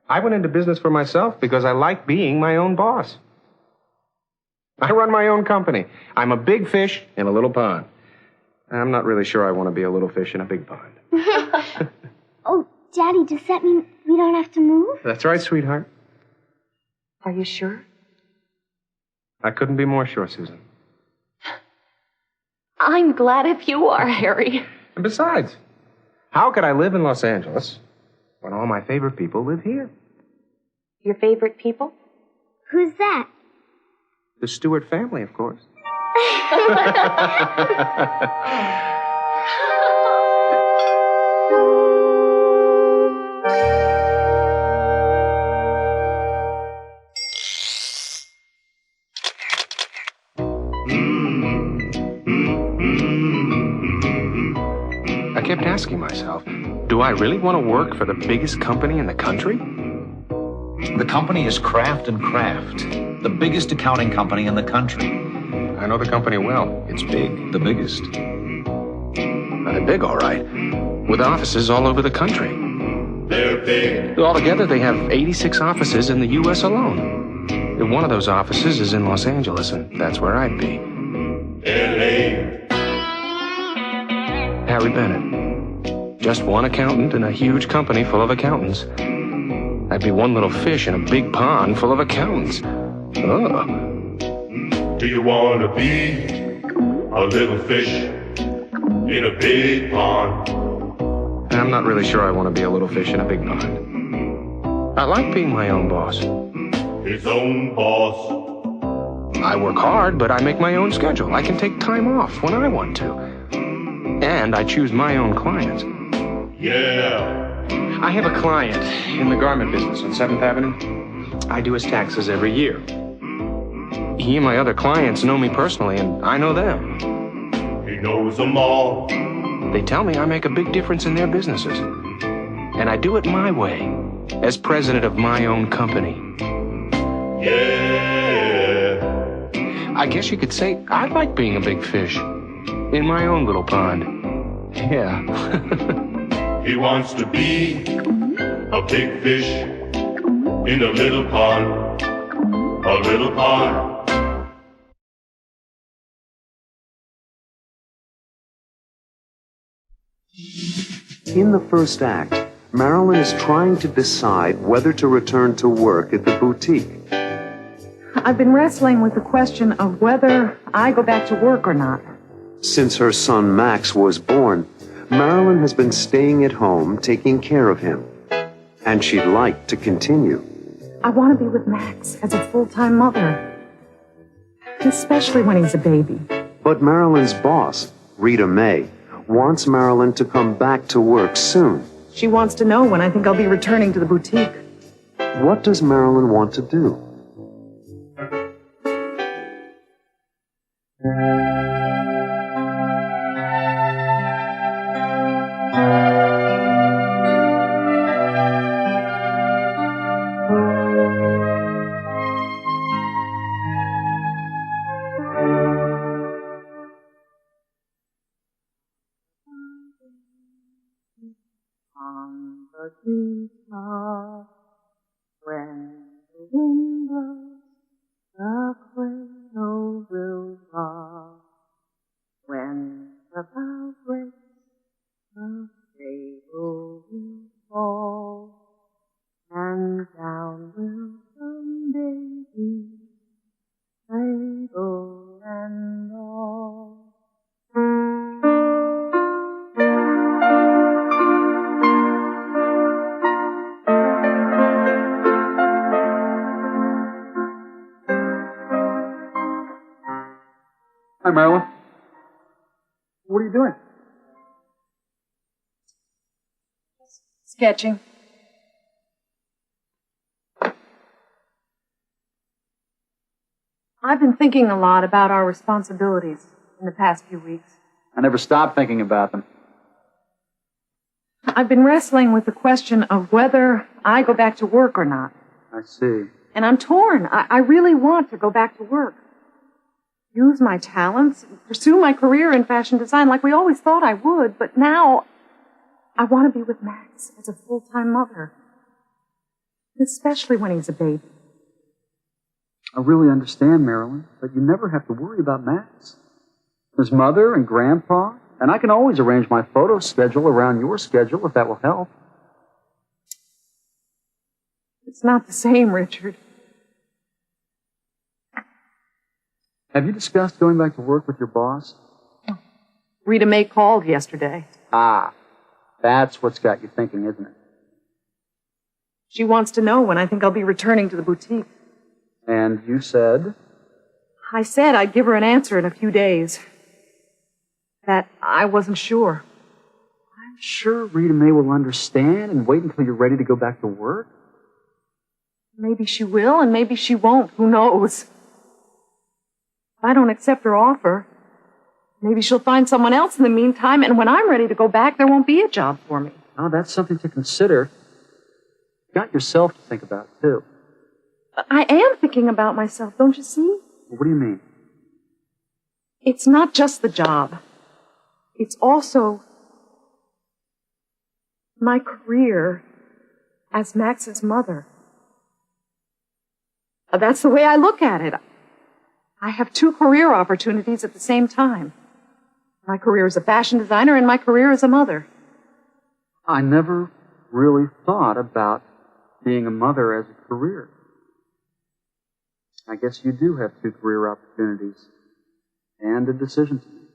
Speaker 5: I went into business for myself because I like being my own boss. I run my own company. I'm a big fish in a little pond. I'm not really sure I want to be a little fish in a big pond.
Speaker 4: Oh, Daddy, does that mean we don't have to move?
Speaker 5: That's right, sweetheart.
Speaker 17: Are you sure?
Speaker 5: I couldn't be more sure, Susan.
Speaker 17: I'm glad if you are, Harry.
Speaker 5: And besides, how could I live in Los Angeles when all my favorite people live here?
Speaker 17: Your favorite people?
Speaker 4: Who's that?
Speaker 5: The Stewart family, of course. I kept asking myself, do I really want to work for the biggest company in the country?
Speaker 6: The company is Kraft & Kraft, the biggest accounting company in the country.
Speaker 5: I know the company well. It's big.
Speaker 6: The biggest.
Speaker 5: They're big, all right, with offices all over the country.
Speaker 19: They're big.
Speaker 5: Altogether, they have 86 offices in the U.S. alone. And one of those offices is in Los Angeles, and that's where I'd be.
Speaker 19: L.A.
Speaker 5: Harry Bennett. Just one accountant in a huge company full of accountants. I'd be one little fish in a big pond full of accountants. Ugh.
Speaker 19: Do you want to be a little fish in a big pond?
Speaker 5: I'm not really sure I want to be a little fish in a big pond. I like being my own boss.
Speaker 19: His own boss.
Speaker 5: I work hard, but I make my own schedule. I can take time off when I want to. And I choose my own clients.
Speaker 19: Yeah.
Speaker 5: I have a client in the garment business on 7th Avenue. I do his taxes every year. He and my other clients know me personally, and I know them.
Speaker 19: He knows them all.
Speaker 5: They tell me I make a big difference in their businesses. And I do it my way, as president of my own company.
Speaker 19: Yeah.
Speaker 5: I guess you could say I like being a big fish in my own little pond. Yeah.
Speaker 19: He wants to be a big fish in a little pond. A little pond.
Speaker 1: In the first act, Marilyn is trying to decide whether to return to work at the boutique.
Speaker 12: I've been wrestling with the question of whether I go back to work or not.
Speaker 1: Since her son Max was born, Marilyn has been staying at home taking care of him. And she'd like to continue.
Speaker 12: I want to be with Max as a full-time mother, especially when he's a baby.
Speaker 1: But Marilyn's boss, Rita May, wants Marilyn to come back to work soon.
Speaker 12: She wants to know when I think I'll be returning to the boutique.
Speaker 1: What does Marilyn want to do?
Speaker 12: On the treetop, when the wind blows, the cradle will rock. When the bough breaks, the cradle will fall, and down will come baby, cradle and all.
Speaker 23: Hi, Marilyn. What are you doing?
Speaker 12: Sketching. I've been thinking a lot about our responsibilities in the past few weeks.
Speaker 23: I never stopped thinking about them.
Speaker 12: I've been wrestling with the question of whether I go back to work or not.
Speaker 23: I see.
Speaker 12: And I'm torn. I really want to go back to work. Use my talents, pursue my career in fashion design like we always thought I would, but now I want to be with Max as a full-time mother, especially when he's a baby.
Speaker 23: I really understand, Marilyn, but you never have to worry about Max. His mother and Grandpa, and I can always arrange my photo schedule around your schedule if that will help.
Speaker 12: It's not the same, Richard.
Speaker 23: Have you discussed going back to work with your boss?
Speaker 12: Rita May called yesterday.
Speaker 23: Ah, that's what's got you thinking, isn't it?
Speaker 12: She wants to know when I think I'll be returning to the boutique.
Speaker 23: And you said?
Speaker 12: I said I'd give her an answer in a few days. That I wasn't sure.
Speaker 23: I'm sure Rita May will understand and wait until you're ready to go back to work.
Speaker 12: Maybe she will, and maybe she won't. Who knows? If I don't accept her offer, maybe she'll find someone else in the meantime, and when I'm ready to go back, there won't be a job for me.
Speaker 23: Oh, that's something to consider. You've got yourself to think about, too.
Speaker 12: I am thinking about myself, don't you see?
Speaker 23: What do you mean?
Speaker 12: It's not just the job. It's also my career as Max's mother. That's the way I look at it. I have two career opportunities at the same time. My career as a fashion designer and my career as a mother.
Speaker 23: I never really thought about being a mother as a career. I guess you do have two career opportunities and a decision to make.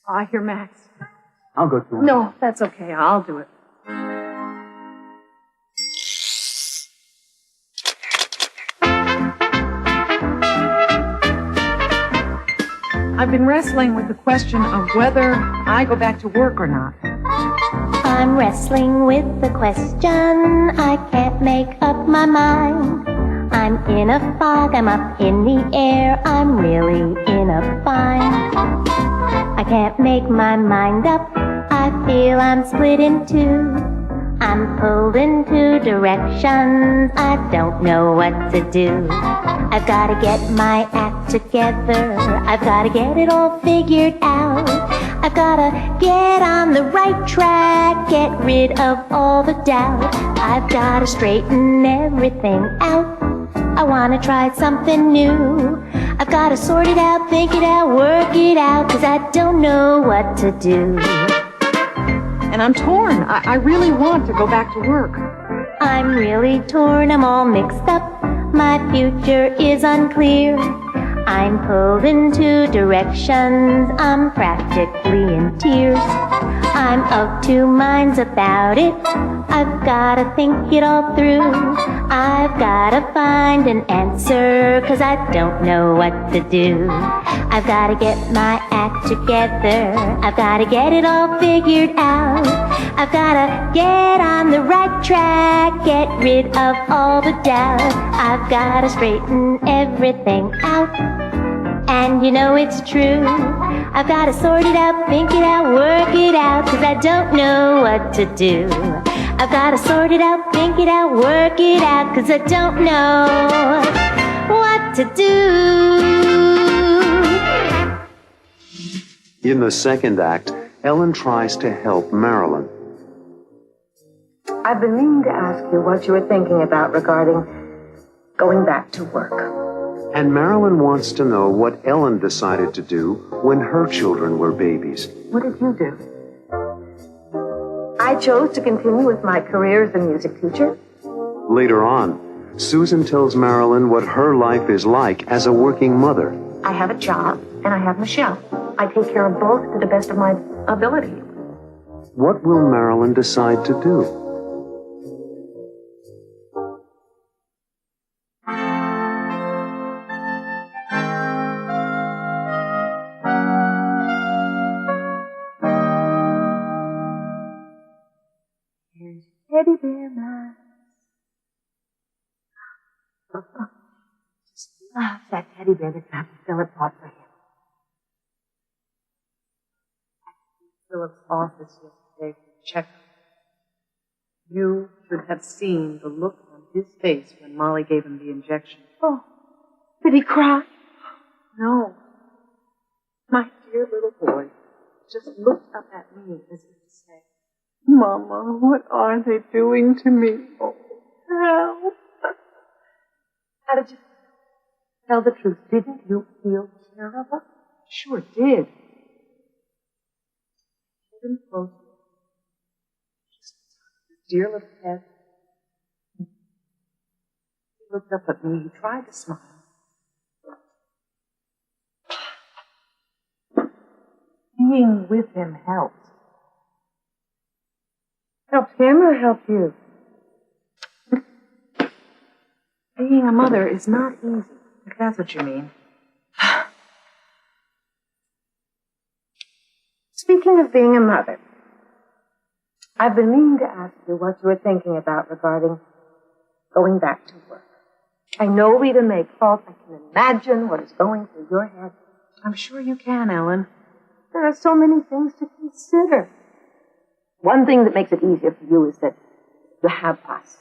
Speaker 12: I hear Max.
Speaker 23: I'll go to him.
Speaker 12: No, that's okay. I'll do it. I've been wrestling with the question of whether I go back to work or not.
Speaker 18: I'm wrestling with the question, I can't make up my mind. I'm in a fog, I'm up in the air, I'm really in a bind. I can't make my mind up, I feel I'm split in two. I'm pulled in two directions, I don't know what to do. I've gotta get my act together, I've gotta get it all figured out. I've gotta get on the right track, get rid of all the doubt. I've gotta straighten everything out, I wanna try something new. I've gotta sort it out, think it out, work it out, 'cause I don't know what to do.
Speaker 2: And I'm torn. I really want to go back to work.
Speaker 18: I'm really torn, I'm all mixed up. My future is unclear. I'm pulled in two directions. I'm practically in tears. I'm of two minds about it. I've gotta think it all through. I've gotta find an answer, 'cause I don't know what to do. I've gotta get my act together. I've gotta get it all figured out. I've gotta get on the right track, get rid of all the doubt. I've gotta straighten everything out. And you know it's true. I've gotta sort it out, think it out, work it out, 'cause I don't know what to do. I've gotta sort it out, think it out, work it out, 'cause I don't know what to do.
Speaker 1: In the second act, Ellen tries to help Marilyn.
Speaker 12: I've been meaning to ask you what you were thinking about regarding going back to work.
Speaker 1: And Marilyn wants to know what Ellen decided to do when her children were babies.
Speaker 12: What did you do? I chose to continue with my career as a music teacher.
Speaker 1: Later on, Susan tells Marilyn what her life is like as a working mother.
Speaker 12: I have a job, and I have Michelle. I take care of both to the best of my ability.
Speaker 1: What will Marilyn decide to do?
Speaker 12: Teddy bear man. Just love that teddy bear that Dr. Philip bought for him.
Speaker 2: Philip's office yesterday for the checkup. You should have seen the look on his face when Molly gave him the injection.
Speaker 12: Oh, did he cry?
Speaker 2: No. My dear little boy just looked up at me as if to say, Mama, what are they doing to me? Oh, help.
Speaker 12: How did you tell the truth? Didn't you feel terrible?
Speaker 2: Sure did. Him close. His dear little head. He looked up at me. He tried to smile.
Speaker 12: Being with him helped. Helped him or helped you?
Speaker 2: Being a mother is not easy, if that's what you mean.
Speaker 12: Speaking of being a mother, I've been meaning to ask you what you were thinking about regarding going back to work. I know we can make fault. I can imagine what is going through your head.
Speaker 2: I'm sure you can, Ellen.
Speaker 12: There are so many things to consider. One thing that makes it easier for you is that you have us.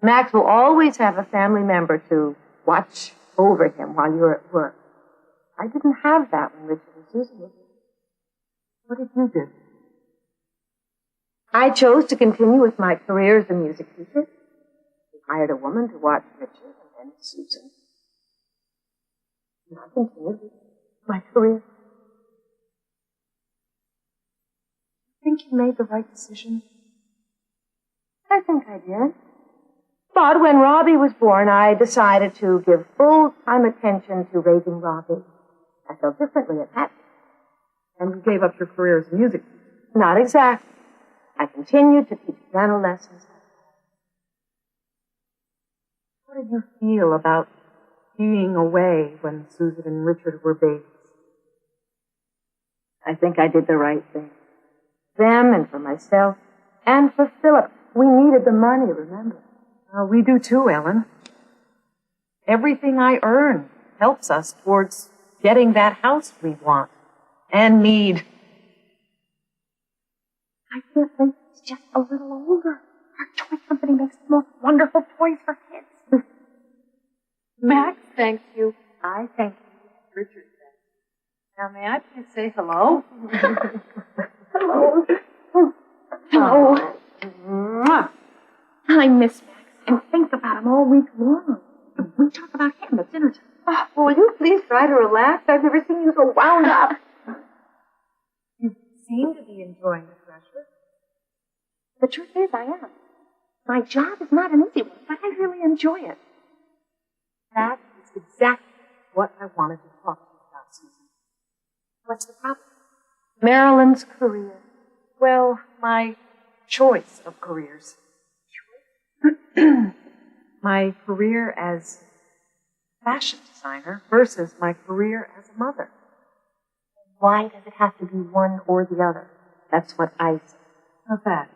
Speaker 12: Max will always have a family member to watch over him while you're at work. I didn't have that when Richard and Susan were here. What did you do? I chose to continue with my career as a music teacher. We hired a woman to watch Richard and then Susan. And I continued with my career.
Speaker 2: Think you made the right decision?
Speaker 12: I think I did. But when Robbie was born, I decided to give full-time attention to raising Robbie. I felt differently at that.
Speaker 2: And you gave up your career as a music teacher?
Speaker 12: Not exactly. I continued to teach piano lessons.
Speaker 2: What did you feel about being away when Susan and Richard were babies?
Speaker 12: I think I did the right thing. Them and for myself and for Philip. We needed the money, remember?
Speaker 2: Well, we do too, Ellen. Everything I earn helps us towards getting that house we want and need.
Speaker 12: I can't wait it's just a little older. Our toy company makes the most wonderful toys for kids.
Speaker 2: Max, thank you.
Speaker 12: I thank you.
Speaker 2: Richard, thank you. Now, may I please say hello?
Speaker 12: Hello. Hello.
Speaker 2: Mwah.
Speaker 12: I miss Max and think about him all week long. We talk about him at dinner time. Oh, will you please try to relax? I've never seen you so wound up.
Speaker 2: You seem to be enjoying the
Speaker 17: pressure. The truth is, I am. My job is not an easy one, but I really enjoy it. That is exactly what I wanted to talk to you about, Susan. What's the problem? Marilyn's career. Well, my choice of careers. My career as a fashion designer versus my career as a mother. Why does it have to be one or the other? That's what I say. How's that?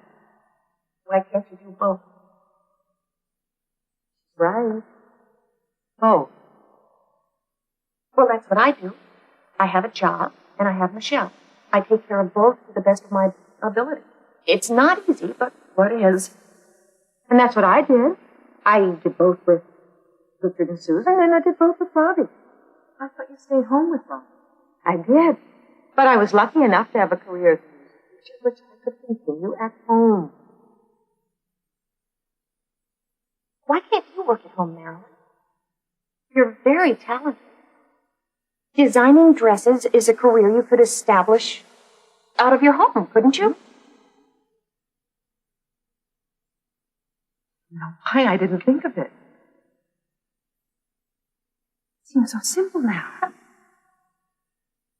Speaker 17: Why can't you do both? Right. Both. Well, that's what I do. I have a job, and I have Michelle. I take care of both to the best of my ability. It's not easy, but what is? And that's what I did. I did both with Richard and Susan, and I did both with Robbie. I thought you stayed home with Robbie. I did. But I was lucky enough to have a career as a music teacher, which I could continue at home. Why can't you work at home, Marilyn? You're very talented. Designing dresses is a career you could establish out of your home, couldn't you?
Speaker 12: Now, why I didn't think of it. It seems so simple now.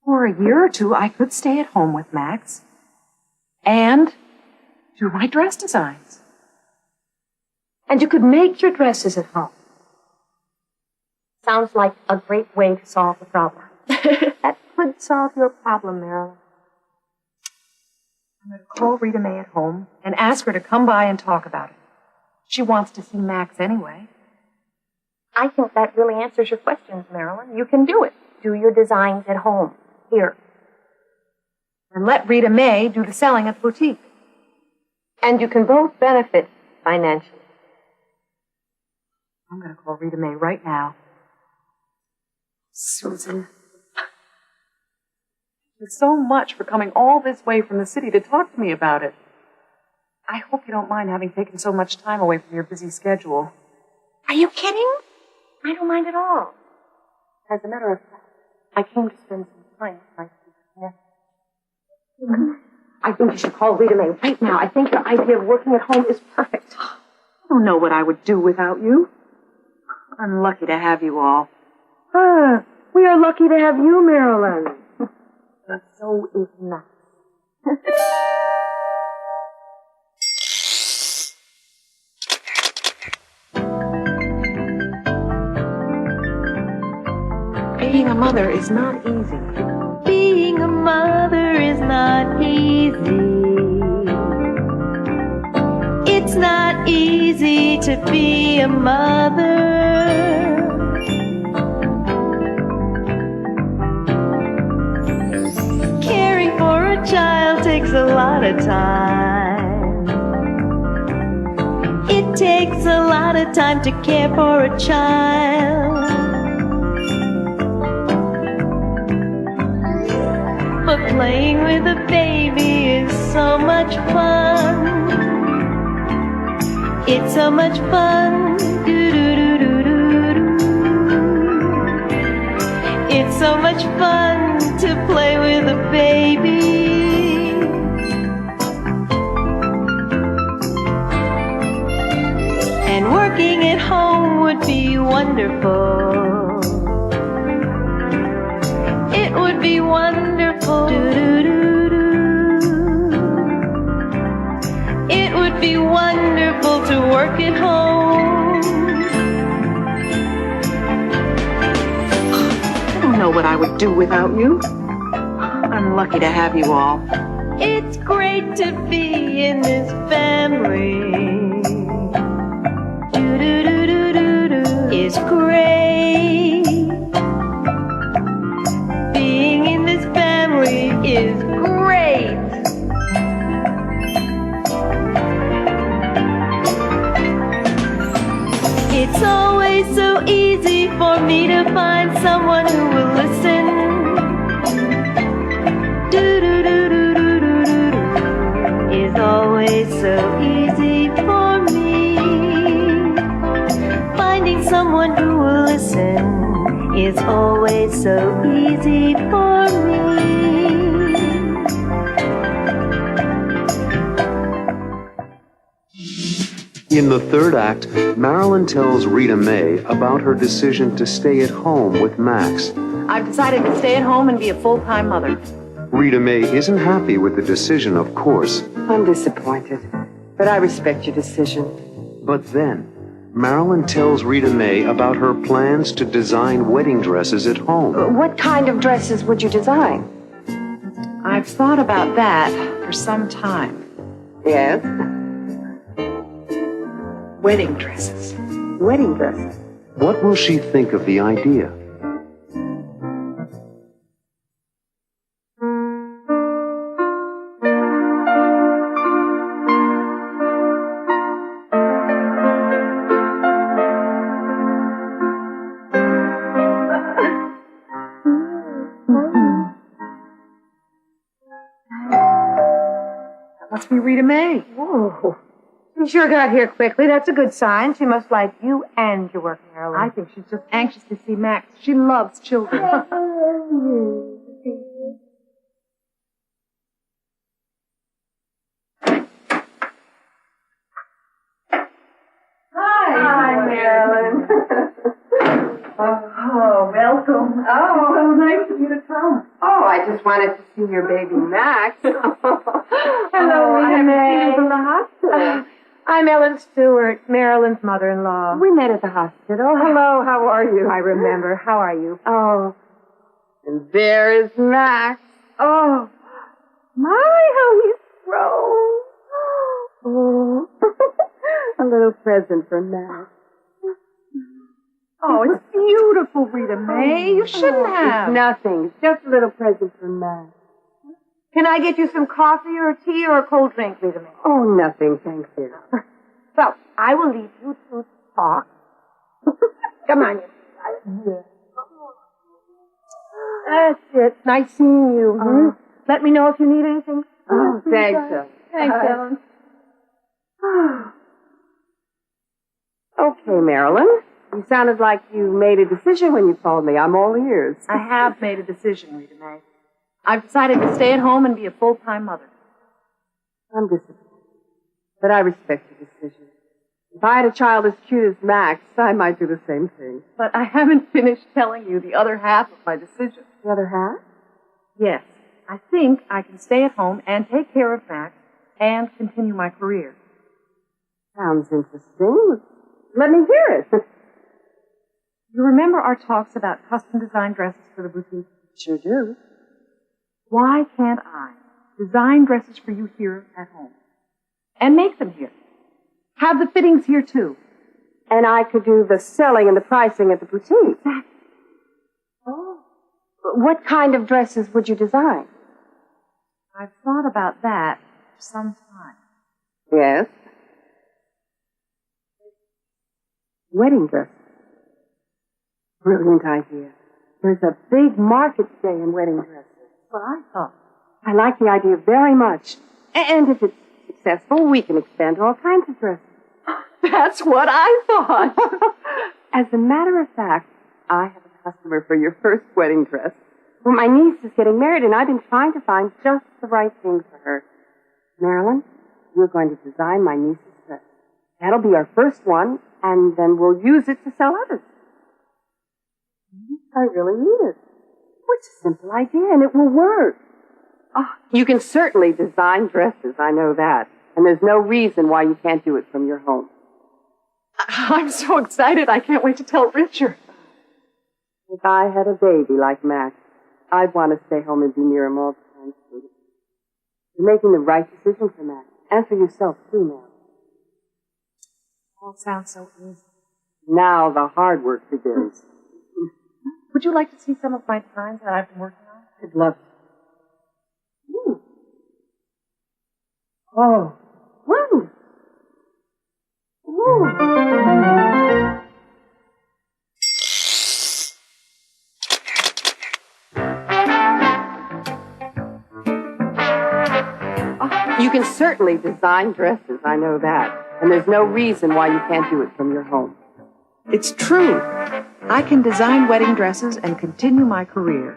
Speaker 12: For a year or two, I could stay at home with Max and do my dress designs.
Speaker 17: And you could make your dresses at home. Sounds like a great way to solve the problem. That could solve your problem, Marilyn.
Speaker 12: I'm going to call Rita May at home and ask her to come by and talk about it. She wants to see Max anyway.
Speaker 17: I think that really answers your questions, Marilyn. You can do it. Do your designs at home. Here.
Speaker 12: And let Rita May do the selling at the boutique.
Speaker 17: And you can both benefit financially.
Speaker 12: I'm going to call Rita May right now.
Speaker 17: Susan.
Speaker 12: Thank you so much for coming all this way from the city to talk to me about it. I hope you don't mind having taken so much time away from your busy schedule.
Speaker 17: Are you kidding? I don't mind at all. As a matter of fact, I came to spend some time with my future nephew. I think you should call Rita May right now. I think your idea of working at home is perfect.
Speaker 12: I don't know what I would do without you. I'm lucky to have you all.
Speaker 17: We are lucky to have you, Marilyn. But so is Max.
Speaker 12: Being a mother is not easy.
Speaker 7: Being a mother is not easy. It's not easy to be a mother. Caring for a child takes a lot of time. It takes a lot of time to care for a child. But playing with a baby is so much fun. It's so much fun. Do-do-do-do-do-do. It's so much fun to play with a baby. And working at home would be wonderful. It would be wonderful. Do-do-do-do. It would be wonderful to work at home.
Speaker 12: I don't know what I would do without you. I'm lucky to have you all.
Speaker 7: It's great to be in this family. Do-do-do-do-do-do. It's great. Being in this family is great. It's always so easy for me to find someone who will listen. Do-do-do-do-do-do-do. It's always so easy for me. Finding someone who will listen is always so easy for me.
Speaker 1: In the third act, Marilyn tells Rita May about her decision to stay at home with Max.
Speaker 2: I've decided to stay at home and be a full-time mother.
Speaker 1: Rita May isn't happy with the decision, of course.
Speaker 3: I'm disappointed, but I respect your decision.
Speaker 1: But then, Marilyn tells Rita May about her plans to design wedding dresses at home.
Speaker 3: What kind of dresses would you design?
Speaker 2: I've thought about that for some time.
Speaker 3: Yes?
Speaker 2: Wedding dresses.
Speaker 3: Wedding dresses?
Speaker 1: What will she think of the idea?
Speaker 2: Must be Rita May.
Speaker 12: Whoa. She sure got here quickly. That's a good sign. She must like you and your work, Marilyn.
Speaker 2: I think she's just anxious to see Max. She loves children.
Speaker 3: Hi, Marilyn.
Speaker 12: Oh, welcome.
Speaker 3: Oh.
Speaker 12: It's so nice of you to come.
Speaker 3: Oh, I just wanted to see your baby, Max.
Speaker 12: Hello, I haven't seen you from the hospital. I'm Ellen Stewart, Marilyn's mother-in-law.
Speaker 3: We met at the hospital.
Speaker 12: Hello, how are you? I remember. How are you?
Speaker 3: Oh, and there is Max.
Speaker 12: Oh, my, how he's grown.
Speaker 3: Oh, a little present for Max.
Speaker 2: Oh, it's beautiful, Rita May. You shouldn't have.
Speaker 3: It's nothing. It's just a little present for Max.
Speaker 12: Can I get you some coffee or tea or a cold drink, Rita May?
Speaker 3: Oh, nothing, thank you.
Speaker 12: Well, I will leave you to talk. Come on, you. That's it. Nice seeing you. Let me know if you need anything.
Speaker 3: Oh, thanks, Ellen.
Speaker 12: Thanks, Ellen.
Speaker 3: Okay, Marilyn. You sounded like you made a decision when you called me. I'm all ears.
Speaker 2: I have made a decision, Rita May. I've decided to stay at home and be a full-time mother.
Speaker 3: I'm disappointed, but I respect your decision. If I had a child as cute as Max, I might do the same thing.
Speaker 2: But I haven't finished telling you the other half of my decision.
Speaker 3: The other half?
Speaker 2: Yes. I think I can stay at home and take care of Max and continue my career.
Speaker 3: Sounds interesting. Let me hear it.
Speaker 2: You remember our talks about custom-designed dresses for the boutique?
Speaker 3: Sure do.
Speaker 2: Why can't I design dresses for you here at home and make them here? Have the fittings here, too.
Speaker 3: And I could do the selling and the pricing at the boutique.
Speaker 2: Exactly.
Speaker 3: Oh. What kind of dresses would you design?
Speaker 2: I've thought about that for some time.
Speaker 3: Yes? Wedding dresses. Brilliant idea. There's a big market today in wedding dresses.
Speaker 2: What I thought.
Speaker 3: I like the idea very much. And if it's successful, we can expand to all kinds of dresses.
Speaker 2: That's what I thought.
Speaker 3: As a matter of fact, I have a customer for your first wedding dress. Well, my niece is getting married, and I've been trying to find just the right thing for her. Marilyn, you're going to design my niece's dress. That'll be our first one, and then we'll use it to sell others. I really mean it. Oh, it's a simple idea, and it will work. Oh, you can certainly design dresses, I know that. And there's no reason why you can't do it from your home.
Speaker 2: I'm so excited, I can't wait to tell Richard.
Speaker 3: If I had a baby like Max, I'd want to stay home and be near him all the time, too. You're making the right decision for Max, and for yourself, too, Mel.
Speaker 2: All sounds so easy.
Speaker 3: Now the hard work begins.
Speaker 2: Would you like to see some of my designs that I've been working on?
Speaker 3: I'd love to. Oh, wonderful. You can certainly design dresses, I know that. And there's no reason why you can't do it from your home.
Speaker 2: It's true. I can design wedding dresses and continue my career.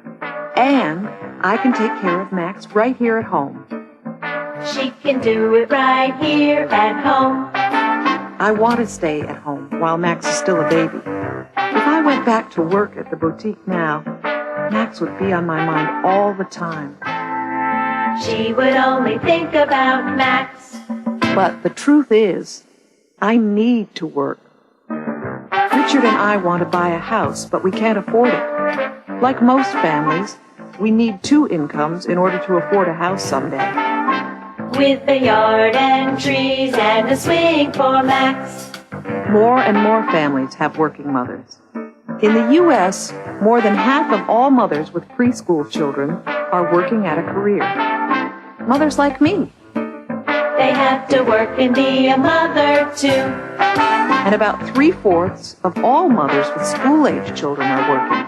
Speaker 2: And I can take care of Max right here at home.
Speaker 18: She can do it right here at home.
Speaker 12: I want to stay at home while Max is still a baby. If I went back to work at the boutique now, Max would be on my mind all the time.
Speaker 18: She would only think about Max.
Speaker 12: But the truth is, I need to work. Richard and I want to buy a house, but we can't afford it. Like most families, we need 2 incomes in order to afford a house someday.
Speaker 18: With a yard and trees and a swing for Max.
Speaker 12: More and more families have working mothers. In the U.S., more than half of all mothers with preschool children are working at a career. Mothers like me.
Speaker 18: They have to work and be a mother too.
Speaker 12: And about 3/4 of all mothers with school-age children are working.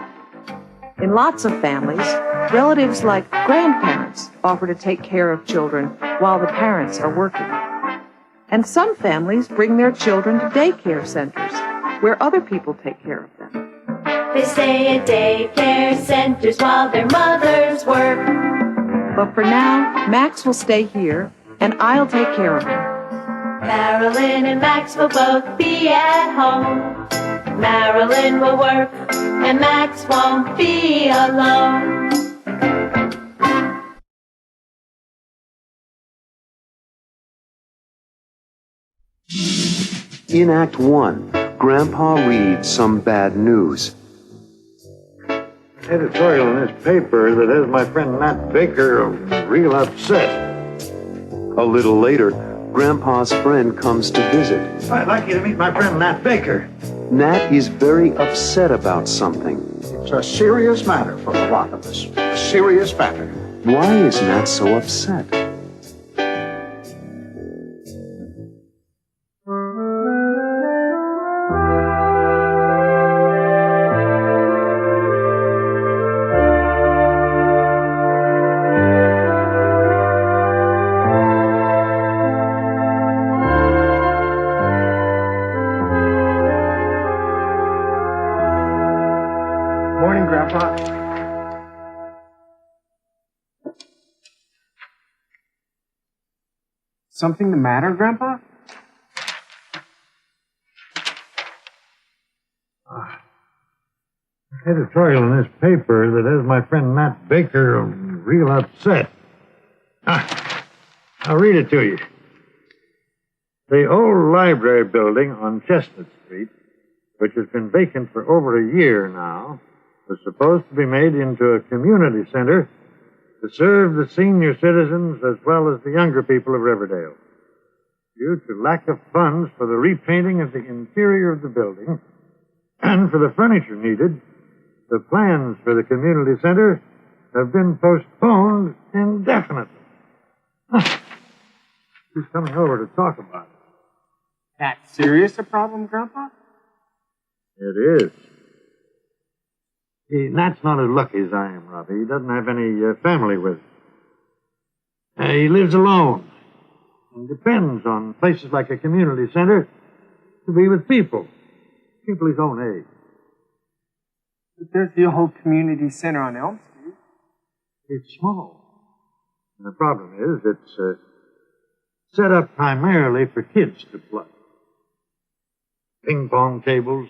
Speaker 12: In lots of families, relatives like grandparents offer to take care of children while the parents are working. And some families bring their children to daycare centers where other people take care of them.
Speaker 18: They stay at daycare centers while their mothers work.
Speaker 12: But for now, Max will stay here, and I'll take care of him.
Speaker 18: Marilyn and Max will both be at home. Marilyn will work, and Max won't be alone.
Speaker 1: In Act 1, Grandpa reads some bad news.
Speaker 8: Editorial in this paper that has my friend Nat Baker real upset.
Speaker 1: A little later, Grandpa's friend comes to visit.
Speaker 8: I'd like you to meet my friend Nat Baker.
Speaker 1: Nat is very upset about something.
Speaker 13: It's a serious matter for a lot of us. A serious matter.
Speaker 1: Why is Nat so upset?
Speaker 11: Morning, Grandpa. Something the matter, Grandpa?
Speaker 8: Editorial in this paper that has my friend Nat Baker real upset. I'll read it to you. The old library building on Chestnut Street, which has been vacant for over a year now, was supposed to be made into a community center to serve the senior citizens as well as the younger people of Riverdale. Due to lack of funds for the repainting of the interior of the building and for the furniture needed, the plans for the community center have been postponed indefinitely. He's coming over to talk about it.
Speaker 11: That serious a problem, Grandpa?
Speaker 8: It is. Nat's not as lucky as I am, Robbie. He doesn't have any family with him. He lives alone and depends on places like a community center to be with people his own age.
Speaker 11: But there's the old community center on Elm Street.
Speaker 8: It's small. And the problem is it's set up primarily for kids to play. Ping pong tables,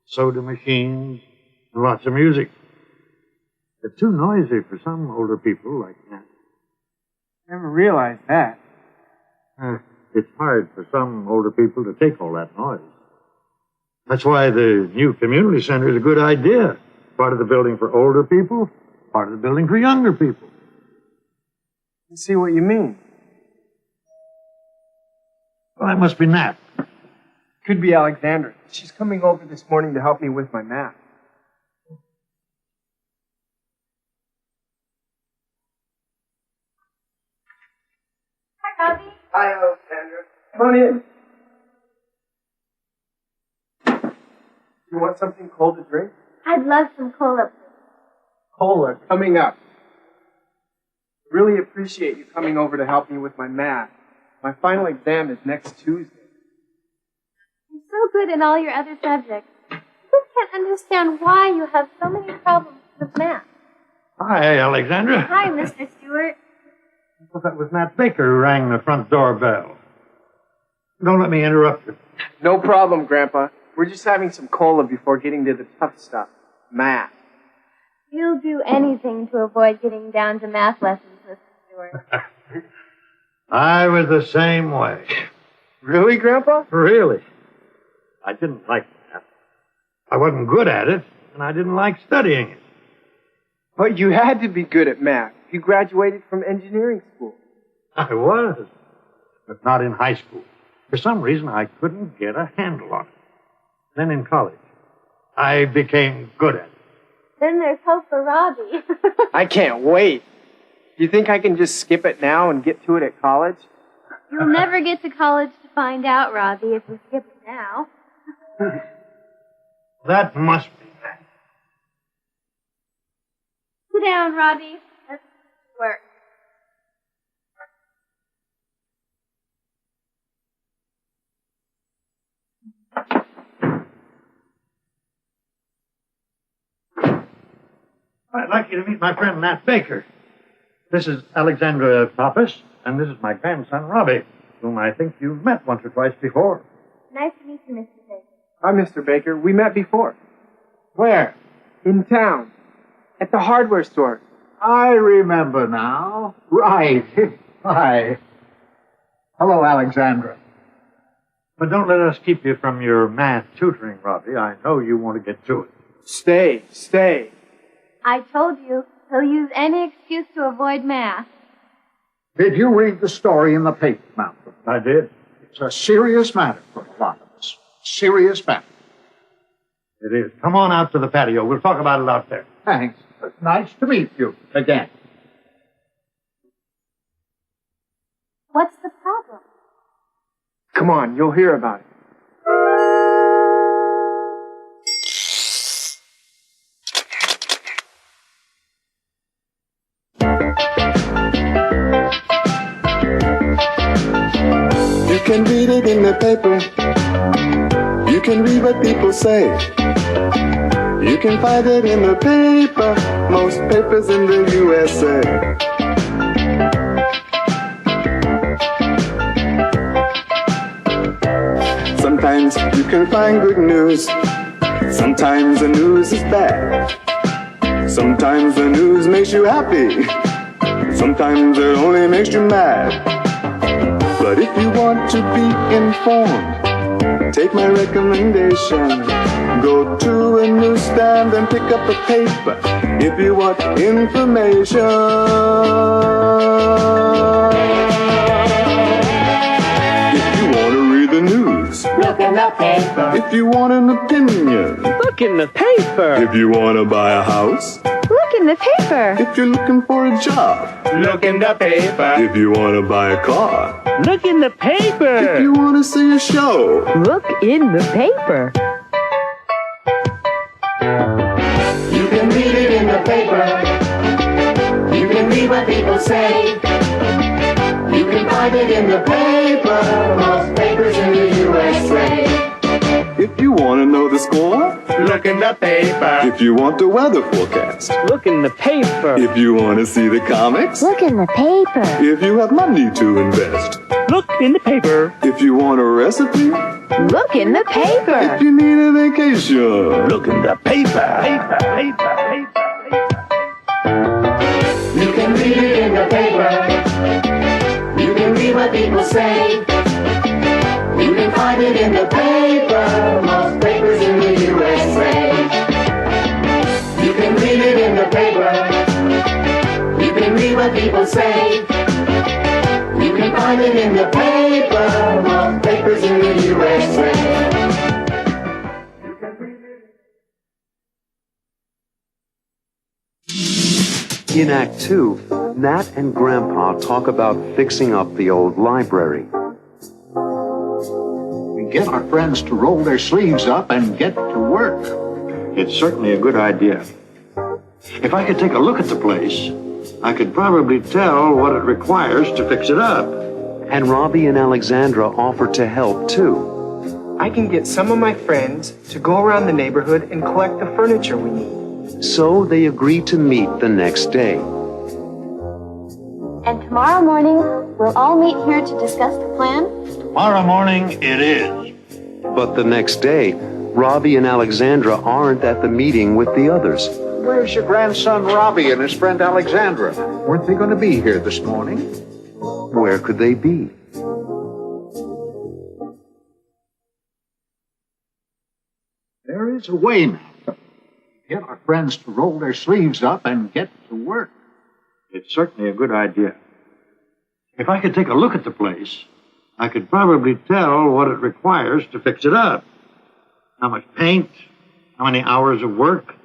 Speaker 8: soda machines, and lots of music. It's too noisy for some older people like that.
Speaker 11: Never realized that.
Speaker 8: It's hard for some older people to take all that noise. That's why the new community center is a good idea. Part of the building for older people, part of the building for younger people.
Speaker 11: I see what you mean.
Speaker 8: Well, that must be Nat.
Speaker 11: Could be Alexandra. She's coming over this morning to help me with my math.
Speaker 4: Hi, Robbie.
Speaker 11: Hi, Alexandra. Come on in. You want something cold to drink?
Speaker 4: I'd love some cola.
Speaker 11: Cola coming up. Really appreciate you coming over to help me with my math. My final exam is next Tuesday.
Speaker 4: You're so good in all your other subjects. I just can't understand why you have so many problems with math.
Speaker 8: Hi, Alexandra.
Speaker 4: Hi, Mr. Stewart.
Speaker 8: Well, that was Nat Baker who rang the front door bell. Don't let me interrupt you.
Speaker 11: No problem, Grandpa. We're just having some cola before getting to the tough stuff. Math.
Speaker 4: You'll do anything to avoid getting down to math lessons, Mr. Stewart.
Speaker 8: I was the same way.
Speaker 11: Really, Grandpa?
Speaker 8: Really. I didn't like math. I wasn't good at it, and I didn't like studying it.
Speaker 11: But you had to be good at math. You graduated from engineering school.
Speaker 8: I was, but not in high school. For some reason, I couldn't get a handle on it. Then in college, I became good at it.
Speaker 4: Then there's hope for Robbie.
Speaker 11: I can't wait. You think I can just skip it now and get to it at college?
Speaker 4: You'll never get to college to find out, Robbie, if you skip it now.
Speaker 8: That must be that.
Speaker 4: Sit down, Robbie. Let's work.
Speaker 8: I'd like you to meet my friend Nat Baker. This is Alexandra Pappas, and this is my grandson Robbie, whom I think you've met once or twice before.
Speaker 4: Nice to meet you, Mr. Baker.
Speaker 11: Hi, Mr. Baker. We met before.
Speaker 8: Where?
Speaker 11: In town. At the hardware store.
Speaker 15: I remember now. Right. Hi. Hello, Alexandra.
Speaker 8: But don't let us keep you from your math tutoring, Robbie. I know you want to get to it.
Speaker 11: Stay.
Speaker 4: I told you, he'll use any excuse to avoid math.
Speaker 15: Did you read the story in the paper, Malcolm?
Speaker 8: I did.
Speaker 15: It's a serious matter for a lot of us. Serious matter.
Speaker 8: It is. Come on out to the patio. We'll talk about it out there.
Speaker 15: Thanks. It's nice to meet you again.
Speaker 4: What's the problem?
Speaker 11: Come on, you'll hear about it.
Speaker 20: You can read it in the paper. You can read what people say. You can find it in the paper, most papers in the USA. Sometimes you can find good news. Sometimes the news is bad. Sometimes the news makes you happy. Sometimes it only makes you mad. But if you want to be informed, take my recommendation. Go to a newsstand and pick up a paper if you want information. If you want to read the news, look in the paper. If you want an opinion,
Speaker 21: look in the paper.
Speaker 20: If you want to buy a house,
Speaker 21: look in the paper.
Speaker 20: If you're looking for a job,
Speaker 21: look in the paper.
Speaker 20: If you want to buy a car,
Speaker 21: look in the paper.
Speaker 20: If you want to see a show,
Speaker 7: look in the paper.
Speaker 20: You can read it in the paper. You can read what people say. You can find it in the paper, most papers in the USA. If you want to know the score,
Speaker 21: look in the paper.
Speaker 20: If you want the weather forecast,
Speaker 21: look in the paper.
Speaker 20: If you want to see the comics,
Speaker 4: look in the paper.
Speaker 20: If you have money to invest,
Speaker 21: look in the paper.
Speaker 20: If you want a recipe,
Speaker 7: look in the paper.
Speaker 20: If you need a vacation,
Speaker 21: look in the paper. Paper.
Speaker 20: You can read it in the paper. You can read what people say. You can find it in the paper, most papers in the USA. You can read it in the paper. You can read what people say. You can find it in the paper, most papers in the USA.
Speaker 1: In Act 2, Nat and Grandpa talk about fixing up the old library.
Speaker 15: We get our friends to roll their sleeves up and get to work.
Speaker 13: It's certainly a good idea. If I could take a look at the place, I could probably tell what it requires to fix it up.
Speaker 1: And Robbie and Alexandra offer to help, too.
Speaker 11: I can get some of my friends to go around the neighborhood and collect the furniture we need.
Speaker 1: So they agree to meet the next day.
Speaker 4: And tomorrow morning, we'll all meet here to discuss the plan
Speaker 8: Tomorrow morning it is.
Speaker 1: But the next day, Robbie and Alexandra aren't at the meeting with the others.
Speaker 15: Where's your grandson Robbie and his friend Alexandra? Weren't they going to be here this morning?
Speaker 1: Where could they be?
Speaker 15: There is a way, Malcolm. Get our friends to roll their sleeves up and get to work.
Speaker 8: It's certainly a good idea. If I could take a look at the place, I could probably tell what it requires to fix it up. How much paint, how many hours of work.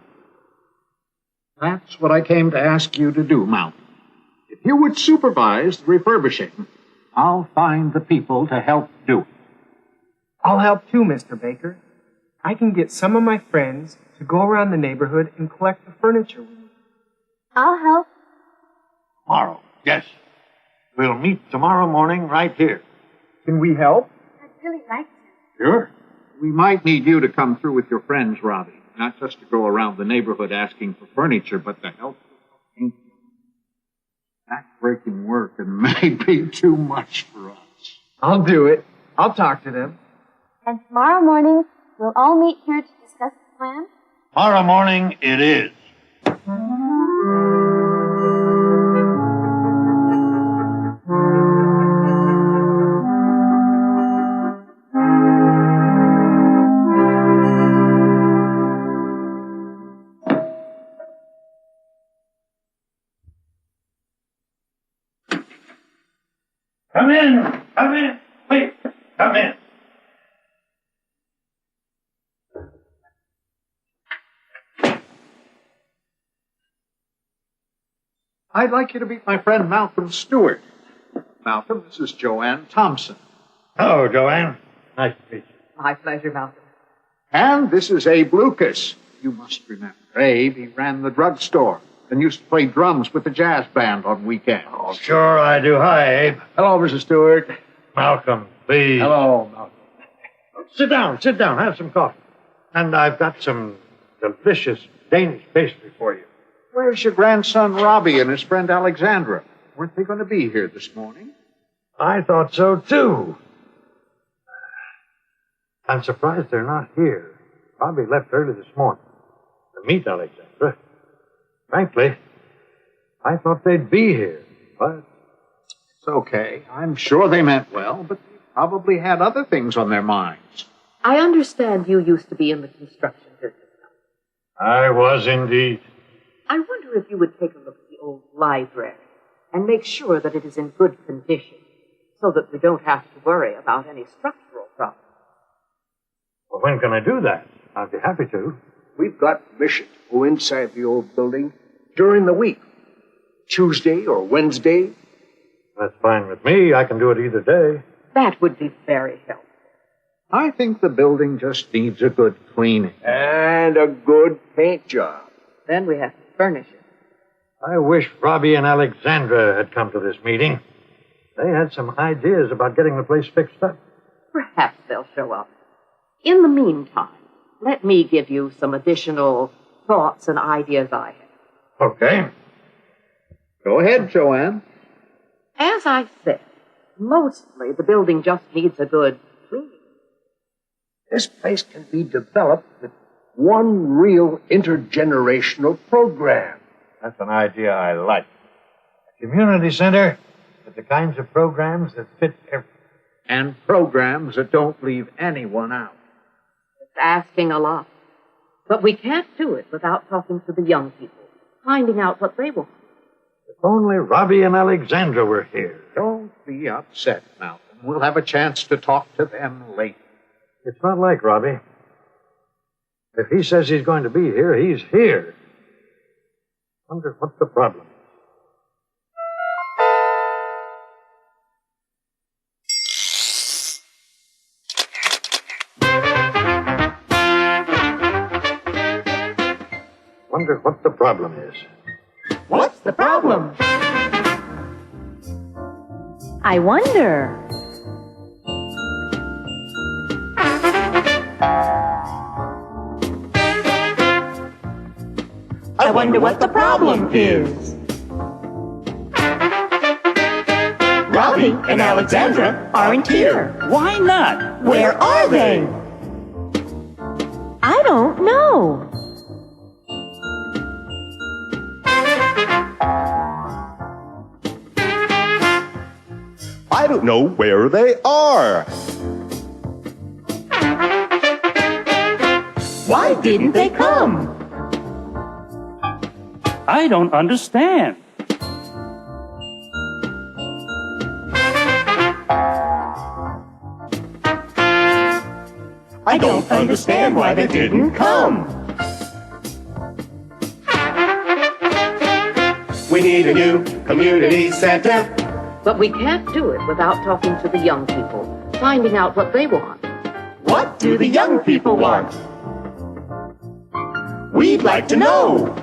Speaker 15: That's what I came to ask you to do, Malcolm. If you would supervise the refurbishing, I'll find the people to help do it.
Speaker 11: I'll help too, Mr. Baker. I can get some of my friends to go around the neighborhood and collect the furniture we need.
Speaker 4: I'll help.
Speaker 8: Tomorrow, yes. We'll meet tomorrow morning right here.
Speaker 11: Can we help?
Speaker 4: I'd really like to.
Speaker 15: Sure. We might need you to come through with your friends, Robbie. Not just to go around the neighborhood asking for furniture, but to help paint. Back-breaking work and may be too much for us.
Speaker 11: I'll do it. I'll talk to them.
Speaker 4: And tomorrow morning, we'll all meet here to discuss the plan?
Speaker 8: Tomorrow morning it is. Come in, please, come in.
Speaker 15: I'd like you to meet my friend Malcolm Stewart. Malcolm, this is Joanne Thompson.
Speaker 8: Hello, Joanne. Nice to meet you.
Speaker 2: My pleasure, Malcolm.
Speaker 15: And this is Abe Lucas. You must remember Abe. He ran the drugstore and used to play drums with the jazz band on weekends.
Speaker 8: Oh, sure I do. Hi, Abe.
Speaker 15: Hello, Mr. Stewart.
Speaker 8: Malcolm, please.
Speaker 15: Hello, Malcolm.
Speaker 8: Sit down, have some coffee. And I've got some delicious Danish pastry for you.
Speaker 15: Where's your grandson Robbie and his friend Alexandra? Weren't they going to be here this morning?
Speaker 8: I thought so, too. I'm surprised they're not here. Robbie left early this morning to meet Alexandra. Frankly, I thought they'd be here, but...
Speaker 15: It's okay. I'm sure they meant well, but they probably had other things on their minds.
Speaker 2: I understand you used to be in the construction business.
Speaker 8: I was indeed.
Speaker 2: I wonder if you would take a look at the old library and make sure that it is in good condition so that we don't have to worry about any structural problems.
Speaker 8: Well, when can I do that? I'd be happy to.
Speaker 9: We've got permission to go inside the old building during the week. Tuesday or Wednesday.
Speaker 8: That's fine with me. I can do it either day.
Speaker 2: That would be very helpful.
Speaker 15: I think the building just needs a good cleaning.
Speaker 9: And a good paint job.
Speaker 2: Then we have to furnish it.
Speaker 8: I wish Robbie and Alexandra had come to this meeting. They had some ideas about getting the place fixed up.
Speaker 2: Perhaps they'll show up. In the meantime, let me give you some additional thoughts and ideas I have.
Speaker 8: Okay.
Speaker 15: Go ahead, Joanne.
Speaker 2: As I said, mostly the building just needs a good cleaning.
Speaker 9: This place can be developed with one real intergenerational program.
Speaker 8: That's an idea I like. A community center with the kinds of programs that fit everyone.
Speaker 15: And programs that don't leave anyone out.
Speaker 2: It's asking a lot. But we can't do it without talking to the young people, finding out what they want.
Speaker 8: If only Robbie and Alexandra were here.
Speaker 15: Don't be upset, Malcolm. We'll have a chance to talk to them later.
Speaker 8: It's not like Robbie. If he says he's going to be here, he's here. Wonder what the problem is. Wonder what the problem is.
Speaker 12: What's the problem?
Speaker 7: I wonder.
Speaker 12: I wonder what the problem is.
Speaker 18: Robbie and Alexandra aren't here.
Speaker 14: Why not?
Speaker 18: Where are they?
Speaker 7: I don't know.
Speaker 20: I don't know where they are.
Speaker 18: Why didn't they come?
Speaker 14: I don't understand.
Speaker 18: I don't understand why they didn't come.
Speaker 20: We need a new community center.
Speaker 10: But we can't do it without talking to the young people, finding out what they want.
Speaker 20: What do the young people want? We'd like to know.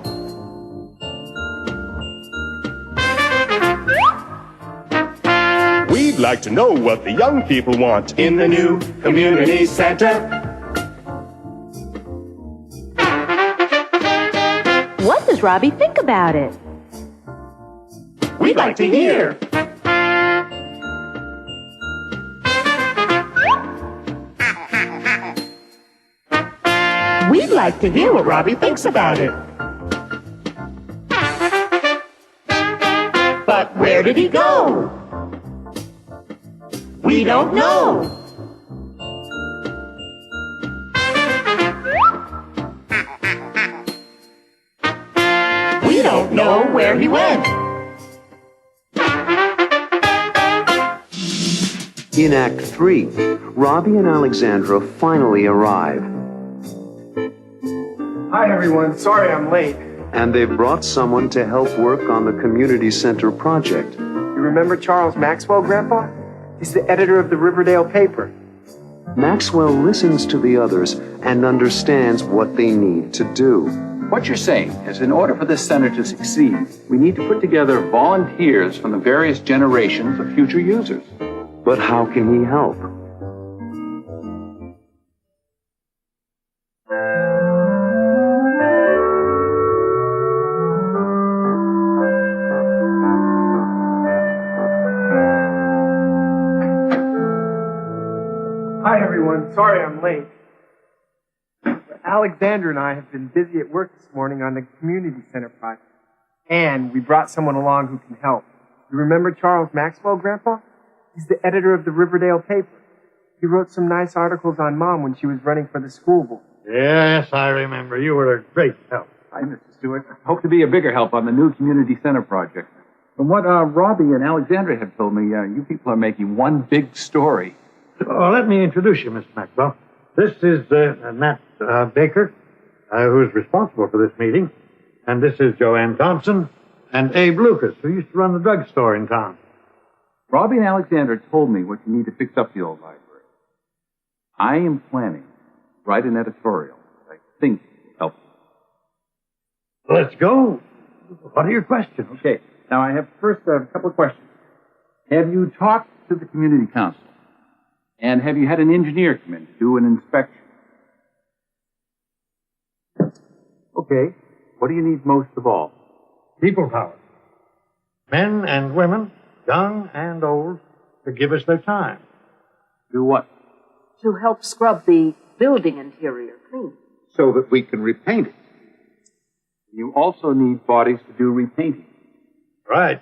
Speaker 20: We'd like to know what the young people want in the new community center.
Speaker 7: What does Robbie think about it?
Speaker 20: We'd like to hear. We'd like to hear what Robbie thinks about it. But where did he go? We don't know. We don't know where he went.
Speaker 1: In Act 3, Robbie and Alexandra finally arrive.
Speaker 11: Hi, everyone. Sorry I'm late.
Speaker 1: And they've brought someone to help work on the community center project.
Speaker 11: You remember Charles Maxwell, Grandpa? He's the editor of the Riverdale paper.
Speaker 1: Maxwell listens to the others and understands what they need to do.
Speaker 6: What you're saying is, in order for this center to succeed, we need to put together volunteers from the various generations of future users.
Speaker 1: But how can he help?
Speaker 11: Hi, everyone. Sorry I'm late. Alexander and I have been busy at work this morning on the community center project. And we brought someone along who can help. You remember Charles Maxwell, Grandpa? He's the editor of the Riverdale paper. He wrote some nice articles on Mom when she was running for the school board.
Speaker 8: Yes, I remember. You were a great help.
Speaker 6: Hi, Mr. Stewart. I hope to be a bigger help on the new community center project. From what Robbie and Alexandra have told me, you people are making one big story.
Speaker 8: Oh, let me introduce you, Mr. Maxwell. This is Matt Baker, who's responsible for this meeting. And this is Joanne Thompson and Abe Lucas, who used to run the drugstore in town.
Speaker 6: Robbie and Alexandra told me what you need to fix up the old library. I am planning to write an editorial that I think will help you.
Speaker 8: Let's go. What are your questions?
Speaker 6: Okay. Now, I have first a couple of questions. Have you talked to the community council? And have you had an engineer come in to do an inspection? Okay. What do you need most of all?
Speaker 8: People power. Men and women, young and old, to give us their time.
Speaker 6: Do what?
Speaker 10: To help scrub the building interior clean.
Speaker 15: So that we can repaint it.
Speaker 6: You also need bodies to do repainting.
Speaker 8: Right.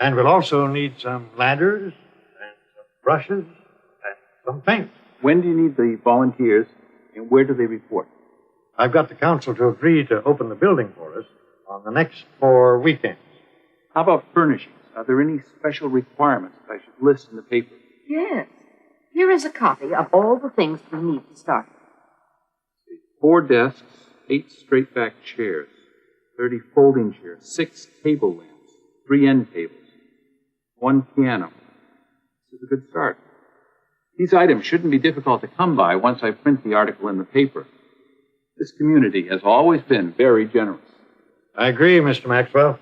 Speaker 8: And we'll also need some ladders and some brushes and some paint.
Speaker 6: When do you need the volunteers, and where do they report?
Speaker 8: I've got the council to agree to open the building for us on the next 4 weekends.
Speaker 6: How about furnishings? Are there any special requirements that I should list in the paper?
Speaker 10: Yes. Here is a copy of all the things we need to start.
Speaker 6: 4 desks, 8 straight-back chairs, 30 folding chairs, 6 table lamps, 3 end tables, 1 piano. This is a good start. These items shouldn't be difficult to come by once I print the article in the paper. This community has always been very generous.
Speaker 8: I agree, Mr. Maxwell.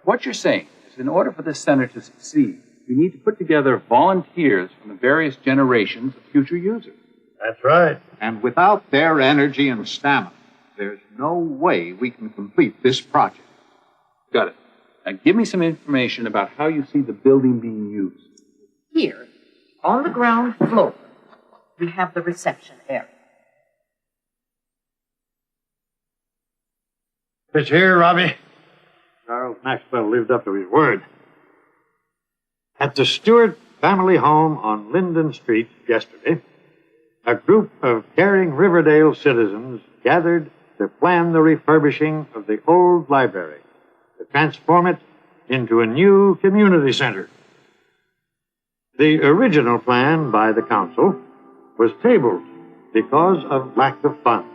Speaker 6: What you're saying is, in order for this center to succeed, we need to put together volunteers from the various generations of future users.
Speaker 8: That's right.
Speaker 15: And without their energy and stamina, there's no way we can complete this project.
Speaker 6: Got it. Now give me some information about how you see the building being used.
Speaker 10: Here, on the ground floor, we have the reception area.
Speaker 8: It's here, Robbie. Charles Maxwell lived up to his word. At the Stewart family home on Linden Street yesterday, a group of caring Riverdale citizens gathered to plan the refurbishing of the old library, to transform it into a new community center. The original plan by the council was tabled because of lack of funds.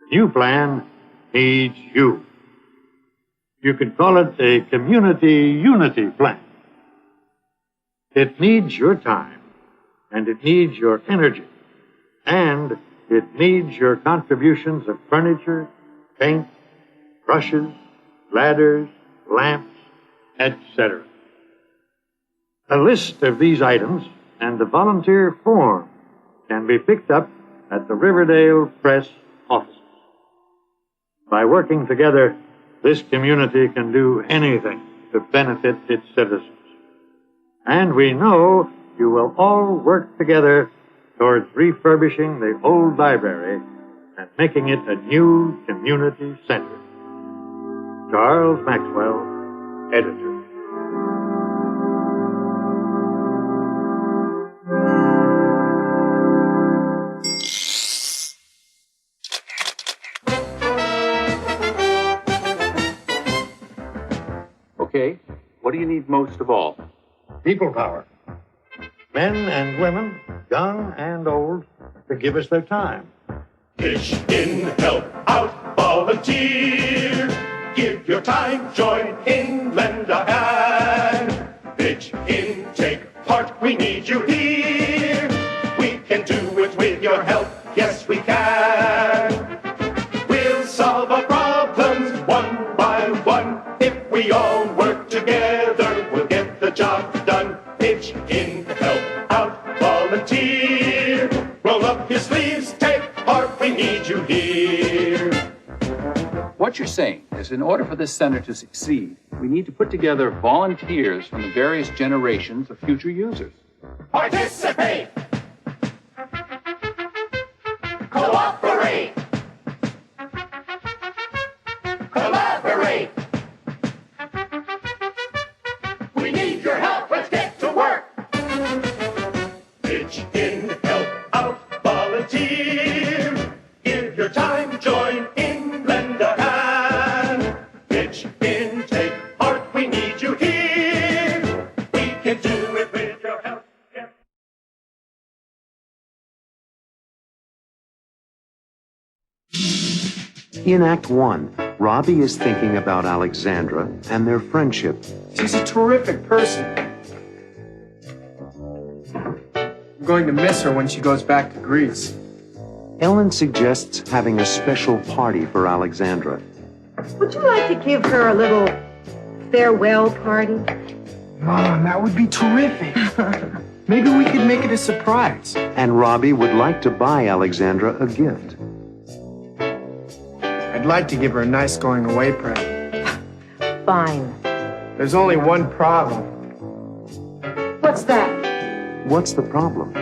Speaker 8: The new plan needs you. You could call it a community unity plan. It needs your time, and it needs your energy, and it needs your contributions of furniture, paint, brushes, ladders, lamps, etc. A list of these items and the volunteer form can be picked up at the Riverdale Press offices. By working together, this community can do anything to benefit its citizens. And we know you will all work together towards refurbishing the old library and making it a new community center. Charles Maxwell, editor.
Speaker 6: Okay, what do you need most of all?
Speaker 8: People power. Men and women, young and old, to give us their time.
Speaker 19: Pitch in, help out, volunteer. Give your time, join in, lend a hand. Pitch in, take part, we need you here. We can do it with your help, yes we can. We'll solve our problems one by one. If we all work together, we'll get the job done. Pitch in, help out, volunteer. Roll up your sleeves, take part, we need you here.
Speaker 6: What you're saying is in order for this center to succeed, we need to put together volunteers from the various generations of future users.
Speaker 19: Participate! Cooperate! Collaborate! We need your help, let's get to work! Pitch in, help out, volunteer. Give your time, join in, lend a hand. Pitch in, take part, we need you here. We can do it with your help. Yeah.
Speaker 1: In Act 1, Robbie is thinking about Alexandra and their friendship.
Speaker 11: She's a terrific person. I'm going to miss her when she goes back to Greece.
Speaker 1: Ellen suggests having a special party for Alexandra.
Speaker 12: Would you like to give her a little farewell party?
Speaker 11: Mom, that would be terrific. Maybe we could make it a surprise.
Speaker 1: And Robbie would like to buy Alexandra a gift.
Speaker 11: I'd like to give her a nice going away present.
Speaker 12: Fine.
Speaker 11: There's only one problem.
Speaker 12: What's that?
Speaker 1: What's the problem?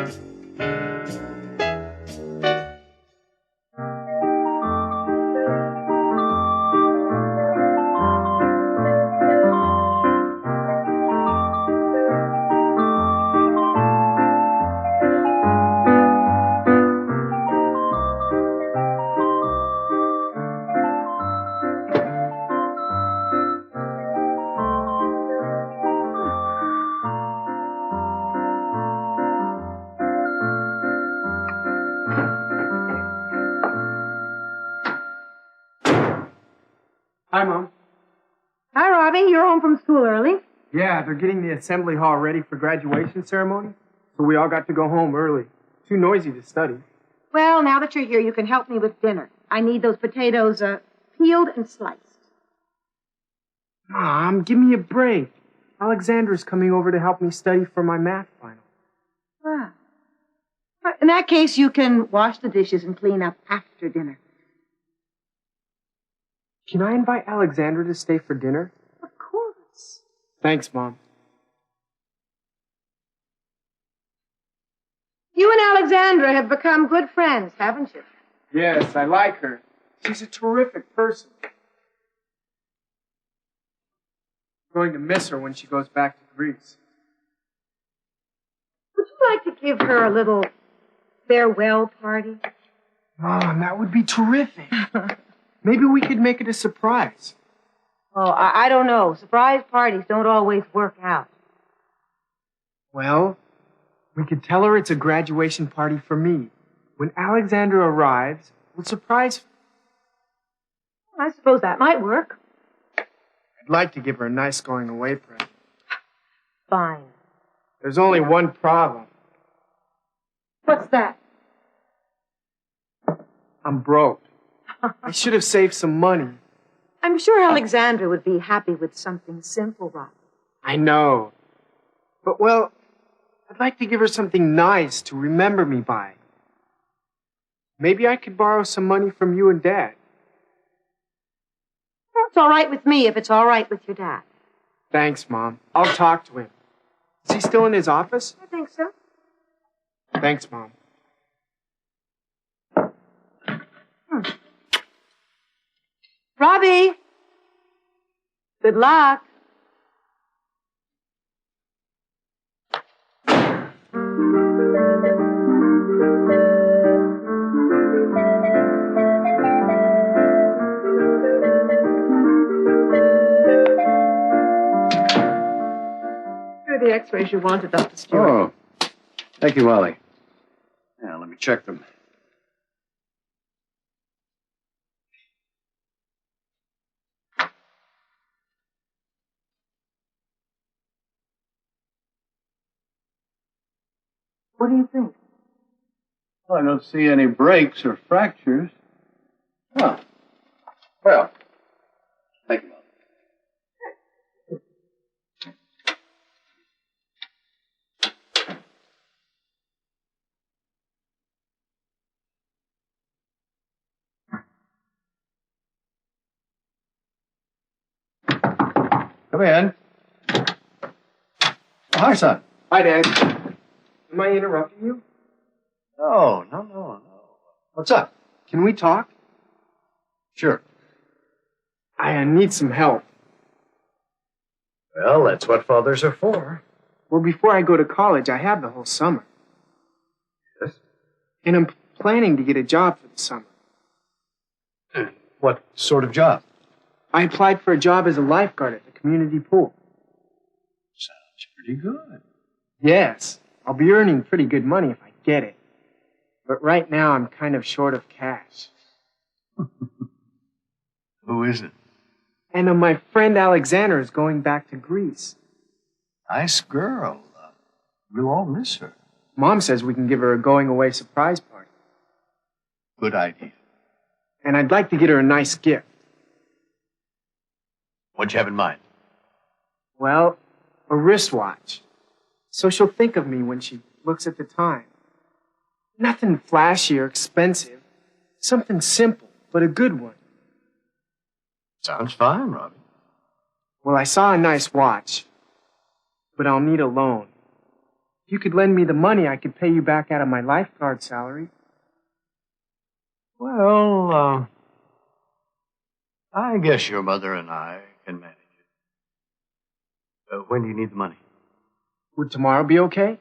Speaker 11: Hi, Mom.
Speaker 12: Hi, Robbie. You're home from school early.
Speaker 11: Yeah, they're getting the assembly hall ready for graduation ceremony, so we all got to go home early. Too noisy to study.
Speaker 12: Well, now that you're here, you can help me with dinner. I need those potatoes peeled and sliced.
Speaker 11: Mom, give me a break. Alexandra's coming over to help me study for my math final.
Speaker 12: Ah. In that case, you can wash the dishes and clean up after dinner.
Speaker 11: Can I invite Alexandra to stay for dinner?
Speaker 12: Of course.
Speaker 11: Thanks, Mom.
Speaker 12: You and Alexandra have become good friends, haven't you?
Speaker 11: Yes, I like her. She's a terrific person. I'm going to miss her when she goes back to Greece.
Speaker 12: Would you like to give her a little farewell party?
Speaker 11: Mom, that would be terrific. Maybe we could make it a surprise.
Speaker 12: Oh, I don't know. Surprise parties don't always work out.
Speaker 11: Well, we could tell her it's a graduation party for me. When Alexandra arrives, we'll surprise her.
Speaker 12: I suppose that might work.
Speaker 11: I'd like to give her a nice going away present.
Speaker 12: Fine.
Speaker 11: There's only one problem.
Speaker 12: What's that?
Speaker 11: I'm broke. I should have saved some money.
Speaker 12: I'm sure Alexandra would be happy with something simple, Rob.
Speaker 11: I know. But, well, I'd like to give her something nice to remember me by. Maybe I could borrow some money from you and Dad.
Speaker 12: That's all right with me if it's all right with your dad.
Speaker 11: Thanks, Mom. I'll talk to him. Is he still in his office?
Speaker 12: I think so.
Speaker 11: Thanks, Mom.
Speaker 12: Robbie! Good luck. Here are the x-rays you wanted, Dr. Stewart.
Speaker 13: Oh, thank you, Wally. Now, let me check them.
Speaker 12: What do you think?
Speaker 13: Well, I don't see any breaks or fractures. Huh. Well, thank you, Mom. Come in. Oh, hi, son.
Speaker 11: Hi, Dad. Am I interrupting you?
Speaker 13: No. What's up?
Speaker 11: Can we talk?
Speaker 13: Sure.
Speaker 11: I need some help.
Speaker 13: Well, that's what fathers are for.
Speaker 11: Well, before I go to college, I have the whole summer.
Speaker 13: Yes?
Speaker 11: And I'm planning to get a job for the summer.
Speaker 13: What sort of job?
Speaker 11: I applied for a job as a lifeguard at the community pool.
Speaker 13: Sounds pretty good.
Speaker 11: Yes. I'll be earning pretty good money if I get it. But right now, I'm kind of short of cash.
Speaker 13: Who is it?
Speaker 11: And my friend Alexandra is going back to Greece.
Speaker 13: Nice girl. We'll all miss her.
Speaker 11: Mom says we can give her a going-away surprise party.
Speaker 13: Good idea.
Speaker 11: And I'd like to get her a nice gift.
Speaker 13: What'd you have in mind?
Speaker 11: Well, a wristwatch. So she'll think of me when she looks at the time. Nothing flashy or expensive. Something simple, but a good one.
Speaker 13: Sounds fine, Robbie.
Speaker 11: Well, I saw a nice watch, but I'll need a loan. If you could lend me the money, I could pay you back out of my lifeguard salary.
Speaker 13: Well, I guess your mother and I can manage it. When do you need the money?
Speaker 11: Would tomorrow be okay?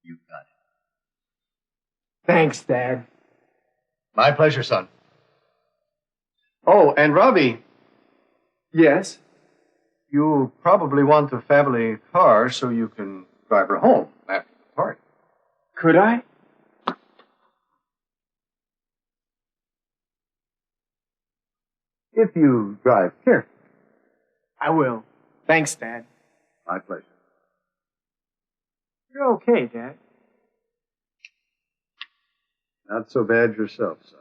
Speaker 13: You got it.
Speaker 11: Thanks, Dad.
Speaker 13: My pleasure, son. Oh, and Robbie.
Speaker 11: Yes?
Speaker 13: You'll probably want the family car so you can drive her home after the party.
Speaker 11: Could I?
Speaker 13: If you drive carefully.
Speaker 11: I will. Thanks, Dad.
Speaker 13: My pleasure.
Speaker 11: You're okay, Dad.
Speaker 13: Not so bad yourself, son.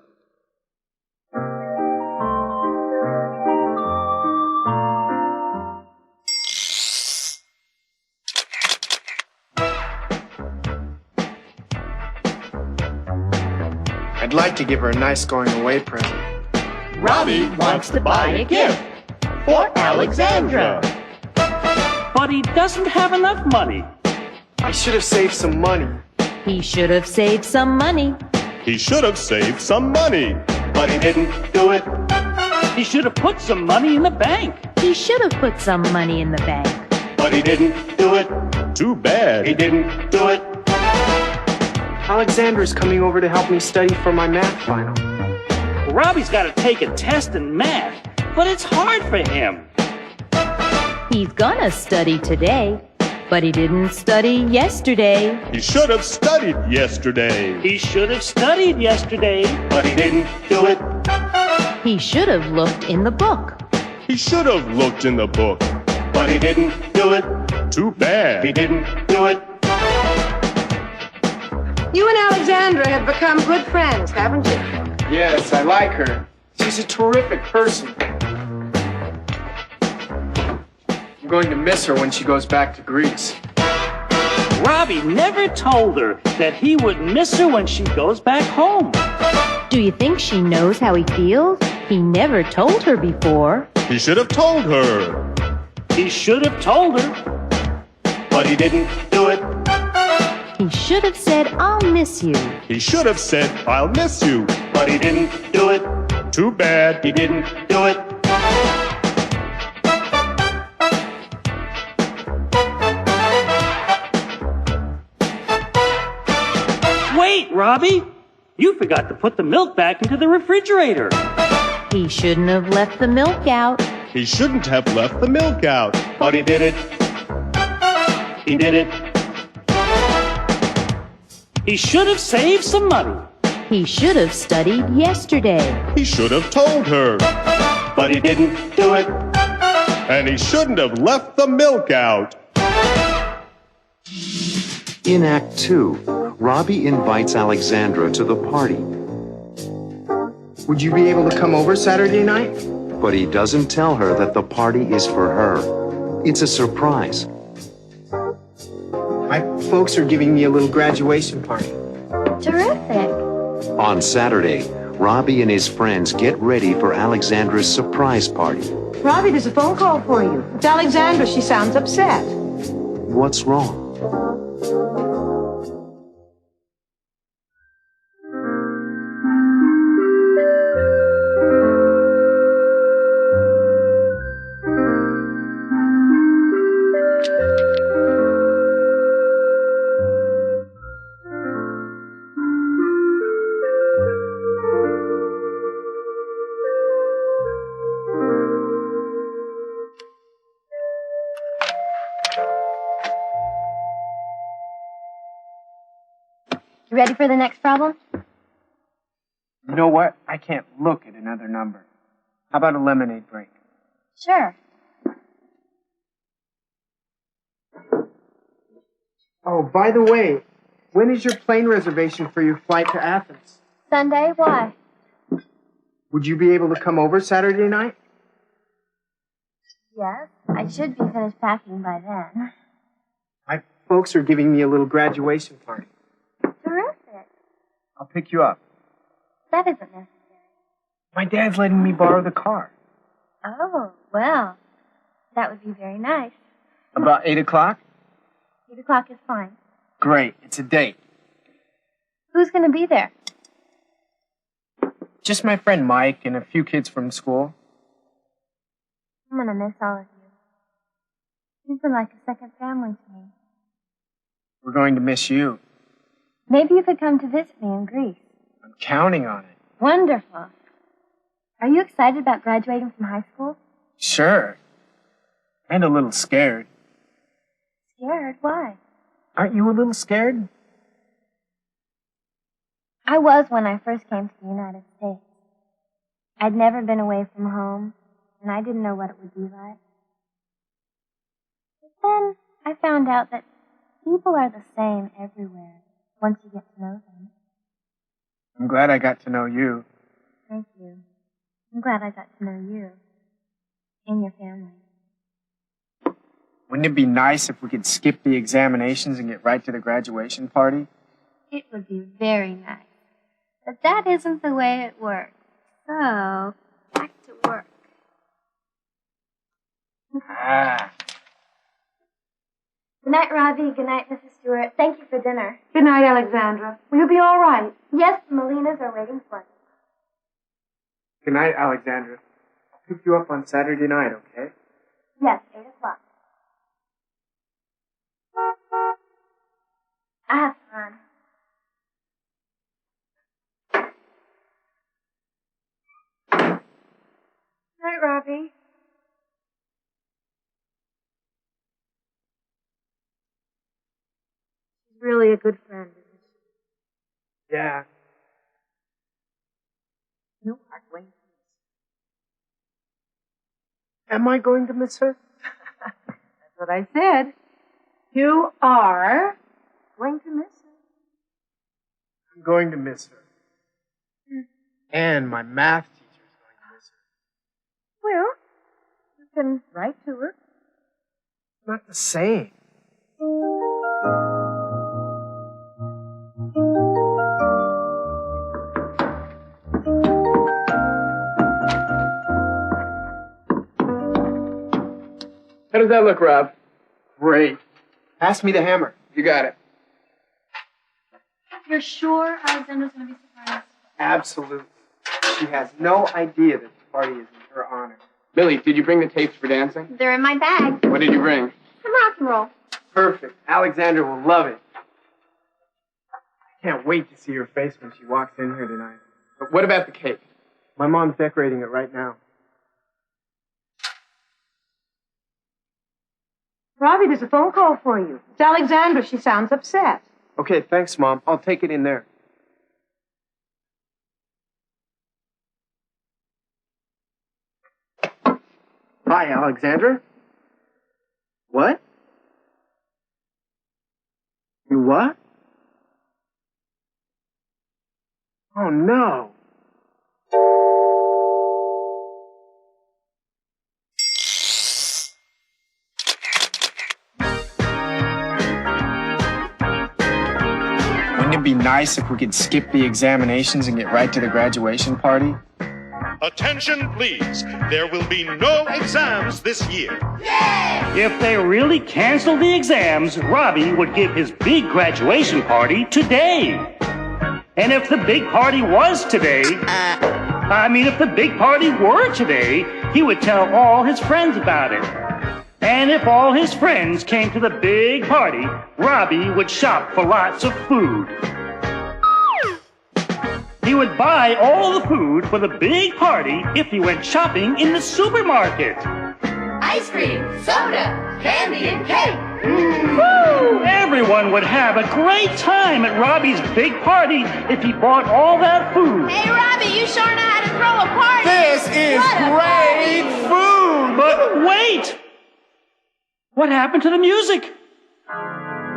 Speaker 11: I'd like to give her a nice going-away present.
Speaker 14: Robbie wants to buy a gift for Alexandra. But he doesn't have enough money.
Speaker 11: I should have saved some money.
Speaker 7: He should have saved some money.
Speaker 19: He should have saved some money, but he didn't do it.
Speaker 14: He should have put some money in the bank.
Speaker 7: He should have put some money in the bank.
Speaker 19: But he didn't do it. Too bad. He didn't do it.
Speaker 11: Alexandra's coming over to help me study for my math final.
Speaker 14: Robbie's got to take a test in math, but it's hard for him.
Speaker 7: He's gonna study today, but he didn't study yesterday.
Speaker 19: He should have studied yesterday.
Speaker 14: He should have studied yesterday,
Speaker 19: but he didn't do it.
Speaker 7: He should have looked in the book.
Speaker 19: He should have looked in the book, but he didn't do it. Too bad. He didn't do it.
Speaker 3: You and Alexandra have become good friends, haven't you?
Speaker 11: Yes, I like her. She's a terrific person. I'm going to miss her when she goes back to Greece.
Speaker 14: Robbie never told her that he would miss her when she goes back home.
Speaker 7: Do you think she knows how he feels? He never told her before.
Speaker 19: He should have told her.
Speaker 14: He should have told her,
Speaker 19: but he didn't do it.
Speaker 7: He should have said, I'll miss you.
Speaker 19: He should have said, I'll miss you, but he didn't do it. Too bad. He didn't do it.
Speaker 14: Wait, Robbie! You forgot to put the milk back into the refrigerator.
Speaker 7: He shouldn't have left the milk out.
Speaker 19: He shouldn't have left the milk out, but he did it. He did it.
Speaker 14: He should have saved some money.
Speaker 7: He should have studied yesterday.
Speaker 19: He should have told her, but he didn't do it. And he shouldn't have left the milk out.
Speaker 1: In Act 2, Robbie invites Alexandra to the party.
Speaker 11: Would you be able to come over Saturday night?
Speaker 1: But he doesn't tell her that the party is for her. It's a surprise.
Speaker 11: My folks are giving me a little graduation party.
Speaker 4: Terrific.
Speaker 1: On Saturday, Robbie and his friends get ready for Alexandra's surprise party.
Speaker 12: Robbie, there's a phone call for you. It's Alexandra. She sounds upset.
Speaker 1: What's wrong?
Speaker 4: You ready for the next problem?
Speaker 11: You know what? I can't look at another number. How about a lemonade break?
Speaker 4: Sure.
Speaker 11: Oh, by the way, when is your plane reservation for your flight to Athens?
Speaker 4: Sunday? Why?
Speaker 11: Would you be able to come over Saturday night?
Speaker 4: Yes. I should be finished packing by then.
Speaker 11: My folks are giving me a little graduation party.
Speaker 4: Terrific.
Speaker 11: I'll pick you up.
Speaker 4: That isn't necessary.
Speaker 11: My dad's letting me borrow the car.
Speaker 4: Oh, well, that would be very nice.
Speaker 11: About 8 o'clock?
Speaker 4: 8 o'clock is fine.
Speaker 11: Great. It's a date.
Speaker 4: Who's going to be there?
Speaker 11: Just my friend Mike and a few kids from school.
Speaker 4: I'm going to miss all of you. You've been like a second family to me.
Speaker 11: We're going to miss you.
Speaker 4: Maybe you could come to visit me in Greece.
Speaker 11: I'm counting on it.
Speaker 4: Wonderful. Are you excited about graduating from high school?
Speaker 11: Sure. And a little scared.
Speaker 4: Scared? Why?
Speaker 11: Aren't you a little scared?
Speaker 4: I was when I first came to the United States. I'd never been away from home, and I didn't know what it would be like. But then I found out that people are the same everywhere once you get to know them.
Speaker 11: I'm glad I got to know you.
Speaker 4: Thank you. I'm glad I got to know you. And your family.
Speaker 11: Wouldn't it be nice if we could skip the examinations and get right to the graduation party?
Speaker 4: It would be very nice. But that isn't the way it works. So, back to work.
Speaker 11: Ah.
Speaker 4: Good night, Robbie. Good night, Mrs. Stewart. Thank you for dinner.
Speaker 12: Good night, Alexandra. Will you be all right?
Speaker 4: Yes, the Molinas are waiting for me.
Speaker 11: Good night, Alexandra. I'll pick you up on Saturday night, okay?
Speaker 4: Yes, 8 o'clock. I have to run.
Speaker 12: Good night, Robbie. She's really a good friend, isn't she?
Speaker 11: Yeah.
Speaker 12: You are going to
Speaker 11: Am I going to miss her?
Speaker 12: That's what I said. You are going to miss her.
Speaker 11: I'm going to miss her. And my math teacher's going to miss her.
Speaker 12: Well, you can write to her.
Speaker 11: Not the same.
Speaker 5: How does that look, Rob?
Speaker 11: Great. Pass me the hammer.
Speaker 5: You got it.
Speaker 4: You're sure Alexandra's going to be surprised?
Speaker 11: Absolutely. She has no idea that the party is in her honor.
Speaker 5: Billy, did you bring the tapes for dancing?
Speaker 4: They're in my bag.
Speaker 5: What did you bring?
Speaker 4: Some rock and roll.
Speaker 11: Perfect. Alexandra will love it. I can't wait to see her face when she walks in here tonight.
Speaker 5: But what about the cake?
Speaker 11: My mom's decorating it right now.
Speaker 12: Robbie, there's a phone call for you. It's Alexandra. She sounds upset.
Speaker 11: Okay, thanks, Mom. I'll take it in there. Hi, Alexandra. What? You what? Oh, no.
Speaker 16: Wouldn't it be nice if we could skip the examinations and get right to the graduation party?
Speaker 19: Attention, please. There will be no exams this year.
Speaker 14: If they really canceled the exams, Robbie would give his big graduation party today. And if the big party was today, if the big party were today, he would tell all his friends about it. And if all his friends came to the big party, Robbie would shop for lots of food. He would buy all the food for the big party if he went shopping in the supermarket.
Speaker 18: Ice cream, soda, candy, and cake.
Speaker 14: Woo! Everyone would have a great time at Robbie's big party if he bought all that food.
Speaker 18: Hey, Robbie, you sure know how to throw a party.
Speaker 16: This is great food!
Speaker 14: But wait! What happened to the music?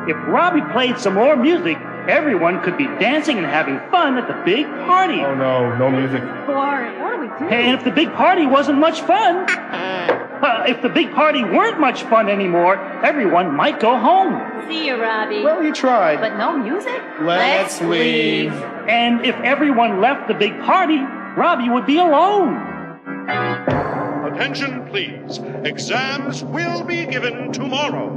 Speaker 14: If Robbie played some more music, everyone could be dancing and having fun at the big party.
Speaker 16: Oh no, no music.
Speaker 12: Boring. What do we do?
Speaker 14: And if the big party wasn't much fun, if the big party weren't much fun anymore, everyone might go home.
Speaker 18: See you, Robbie.
Speaker 16: Well, you tried.
Speaker 18: But no music?
Speaker 16: Let's leave.
Speaker 14: And if everyone left the big party, Robbie would be alone.
Speaker 19: Attention, please. Exams will be given tomorrow.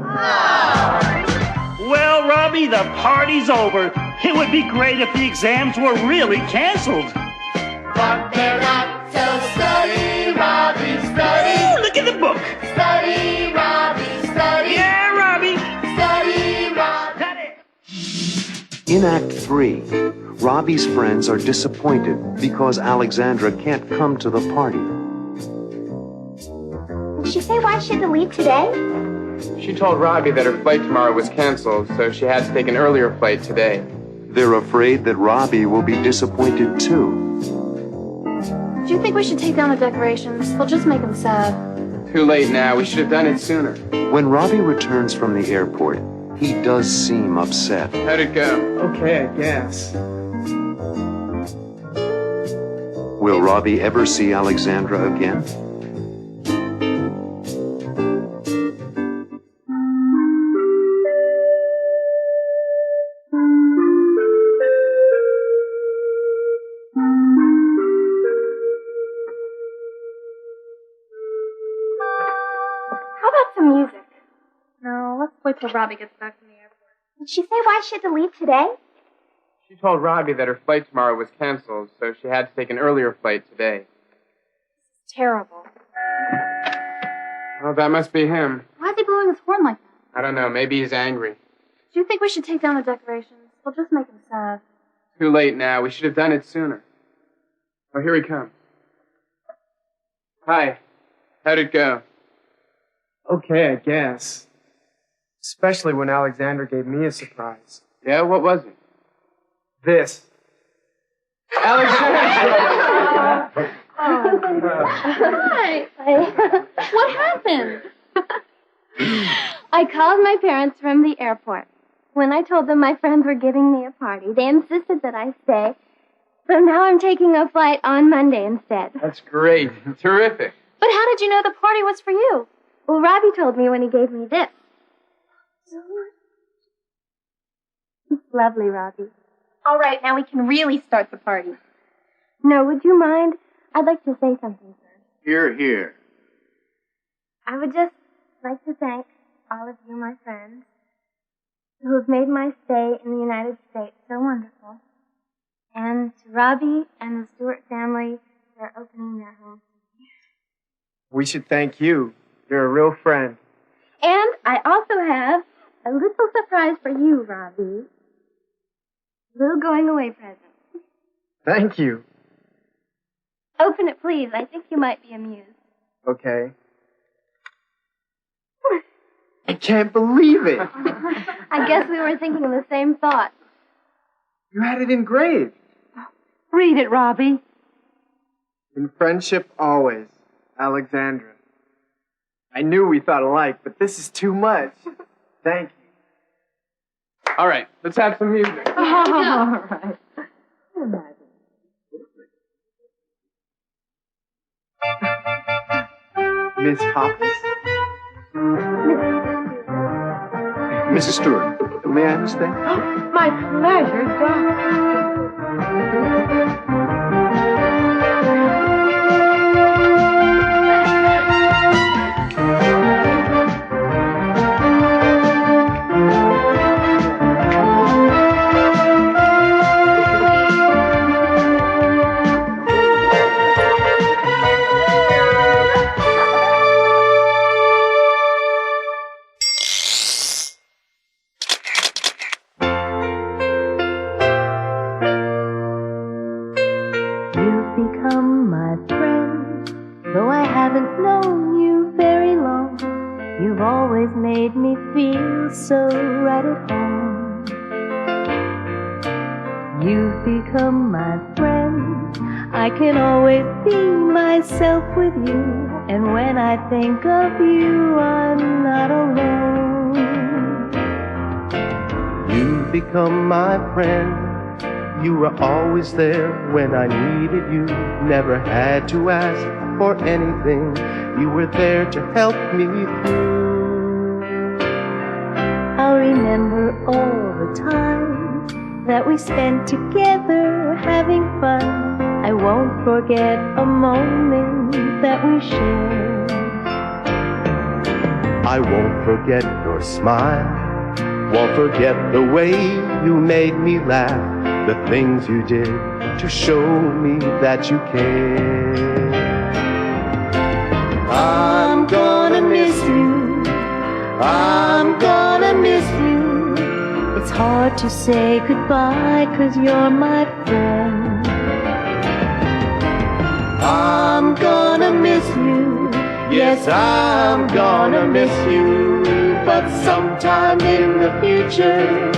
Speaker 14: Well, Robbie, the party's over. It would be great if the exams were really canceled.
Speaker 18: But they're not, so study, Robbie, study.
Speaker 14: Ooh, look at the book.
Speaker 18: Study, Robbie, study.
Speaker 14: Yeah, Robbie.
Speaker 18: Study, Robbie.
Speaker 14: Got it.
Speaker 1: In Act 3, Robbie's friends are disappointed because Alexandra can't come to the party.
Speaker 4: Did she say why she had to leave today?
Speaker 5: She told Robbie that her flight tomorrow was canceled, so she had to take an earlier flight today.
Speaker 1: They're afraid that Robbie will be disappointed too.
Speaker 4: Do you think we should take down the decorations? They'll just make him sad.
Speaker 5: Too late now. We should have done it sooner.
Speaker 1: When Robbie returns from the airport, he does seem upset.
Speaker 5: How'd it go?
Speaker 11: Okay, I guess.
Speaker 1: Will Robbie ever see Alexandra again?
Speaker 4: How about some music? No, let's play
Speaker 17: till Robbie gets back from the airport.
Speaker 4: Did she say why she had to leave today?
Speaker 5: She told Robbie that her flight tomorrow was canceled, so she had to take an earlier flight today.
Speaker 17: It's terrible.
Speaker 5: Oh, that must be him.
Speaker 17: Why is he blowing his horn like that?
Speaker 5: I don't know. Maybe he's angry.
Speaker 17: Do you think we should take down the decorations? We'll just make him sad.
Speaker 5: Too late now. We should have done it sooner. Oh, here he comes. Hi. How'd it go?
Speaker 11: Okay, I guess. Especially when Alexandra gave me a surprise.
Speaker 5: Yeah? What was it?
Speaker 11: This.
Speaker 17: Alexandra! Hi. What happened?
Speaker 4: I called my parents from the airport. When I told them my friends were giving me a party, they insisted that I stay. So now I'm taking a flight on Monday instead.
Speaker 5: That's great. Terrific.
Speaker 17: But how did you know the party was for you?
Speaker 4: Well, Robbie told me when he gave me this. It's lovely, Robbie.
Speaker 17: All right, now we can really start the party.
Speaker 4: No, would you mind? I'd like to say something first.
Speaker 13: Hear, hear.
Speaker 4: I would just like to thank all of you, my friends, who have made my stay in the United States so wonderful. And to Robbie and the Stewart family for opening their home.
Speaker 11: We should thank you. You're a real friend.
Speaker 4: And I also have a little surprise for you, Robbie. A little going away present.
Speaker 11: Thank you.
Speaker 4: Open it, please. I think you might be amused.
Speaker 11: Okay. I can't believe it.
Speaker 4: I guess we were thinking the same thought.
Speaker 11: You had it engraved.
Speaker 12: Read it, Robbie.
Speaker 11: In friendship always, Alexandra. I knew we thought alike, but this is too much. Thank you.
Speaker 5: All right, let's have some music.
Speaker 12: All right.
Speaker 11: Miss Hoppus?
Speaker 9: Mrs. Stewart, may I have a stay?
Speaker 12: My pleasure, Doctor.
Speaker 7: Think of you, I'm not alone.
Speaker 20: You've become my friend. You were always there when I needed you. Never had to ask for anything. You were there to help me through.
Speaker 7: I'll remember all the times that we spent together having fun. I won't forget a moment that we shared.
Speaker 20: I won't forget your smile, won't forget the way you made me laugh, the things you did to show me that you care. I'm gonna miss you, I'm gonna miss you.
Speaker 7: It's hard to say goodbye 'cause you're my friend.
Speaker 20: I'm gonna miss you. Yes, I'm gonna miss you, but sometime in the future,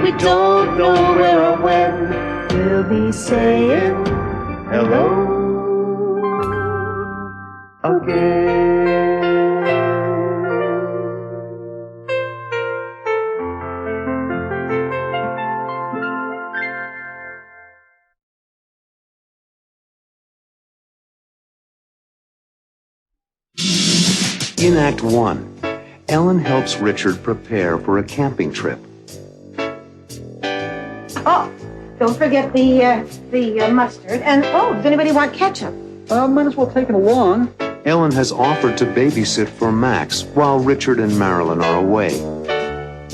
Speaker 20: we don't know where or when,
Speaker 7: we'll be saying
Speaker 20: hello again.
Speaker 1: In Act 1, Ellen helps Richard prepare for a camping trip.
Speaker 12: Oh, don't forget the mustard. And, does anybody want ketchup?
Speaker 6: Might as well take it along.
Speaker 1: Ellen has offered to babysit for Max while Richard and Marilyn are away.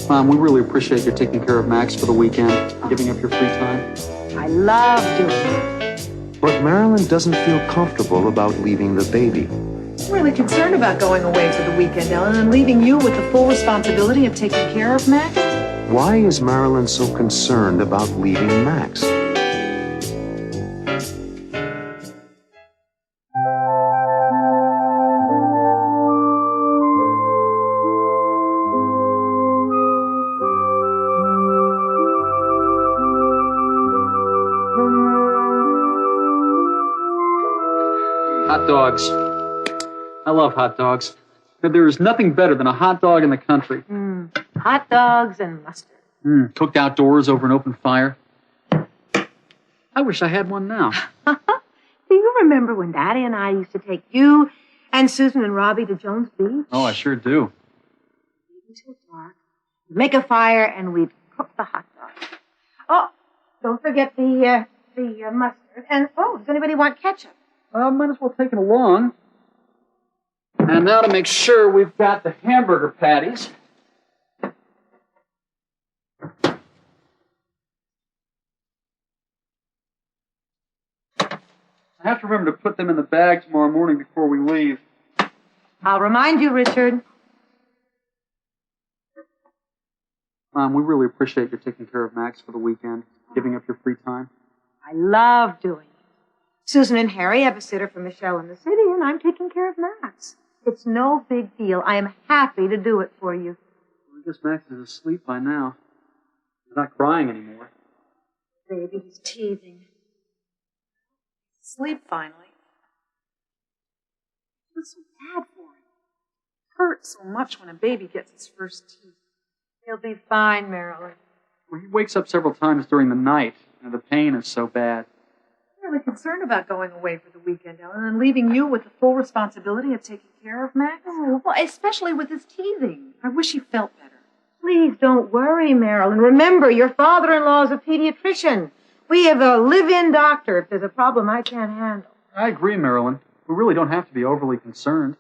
Speaker 6: Mom, we really appreciate you taking care of Max for the weekend, giving up your free time.
Speaker 12: I love doing it.
Speaker 1: But Marilyn doesn't feel comfortable about leaving the baby.
Speaker 2: I'm really concerned about going away for the weekend, Ellen, and leaving you with the full responsibility of taking care of Max.
Speaker 1: Why is Marilyn so concerned about leaving Max?
Speaker 6: Hot dogs. I love hot dogs. There is nothing better than a hot dog in the country.
Speaker 12: Hot dogs and mustard.
Speaker 6: Cooked outdoors over an open fire. I wish I had one now.
Speaker 12: Do you remember when Daddy and I used to take you and Susan and Robbie to Jones Beach?
Speaker 6: Oh, I sure do.
Speaker 12: Until dark. We'd make a fire and we'd cook the hot dogs. Oh, don't forget the mustard. And, does anybody want ketchup?
Speaker 6: Might as well take it along. And now to make sure we've got the hamburger patties. I have to remember to put them in the bag tomorrow morning before we leave.
Speaker 12: I'll remind you, Richard.
Speaker 6: Mom, we really appreciate you taking care of Max for the weekend, giving up your free time.
Speaker 12: I love doing it. Susan and Harry have a sitter for Michelle in the city, and I'm taking care of Max. It's no big deal. I am happy to do it for you.
Speaker 6: I guess Max is asleep by now. He's not crying anymore.
Speaker 12: Baby, he's teething.
Speaker 2: Sleep finally. It was so bad for him. It hurts so much when a baby gets its first teeth.
Speaker 12: He'll be fine, Marilyn.
Speaker 6: Well, he wakes up several times during the night, and the pain is so bad.
Speaker 2: I'm really concerned about going away for the weekend, Ellen, and leaving you with the full responsibility of taking care of Max. Well, especially with his teething. I wish he felt better.
Speaker 12: Please don't worry, Marilyn. Remember, your father-in-law is a pediatrician. We have a live-in doctor if there's a problem I can't handle.
Speaker 6: I agree, Marilyn. We really don't have to be overly concerned.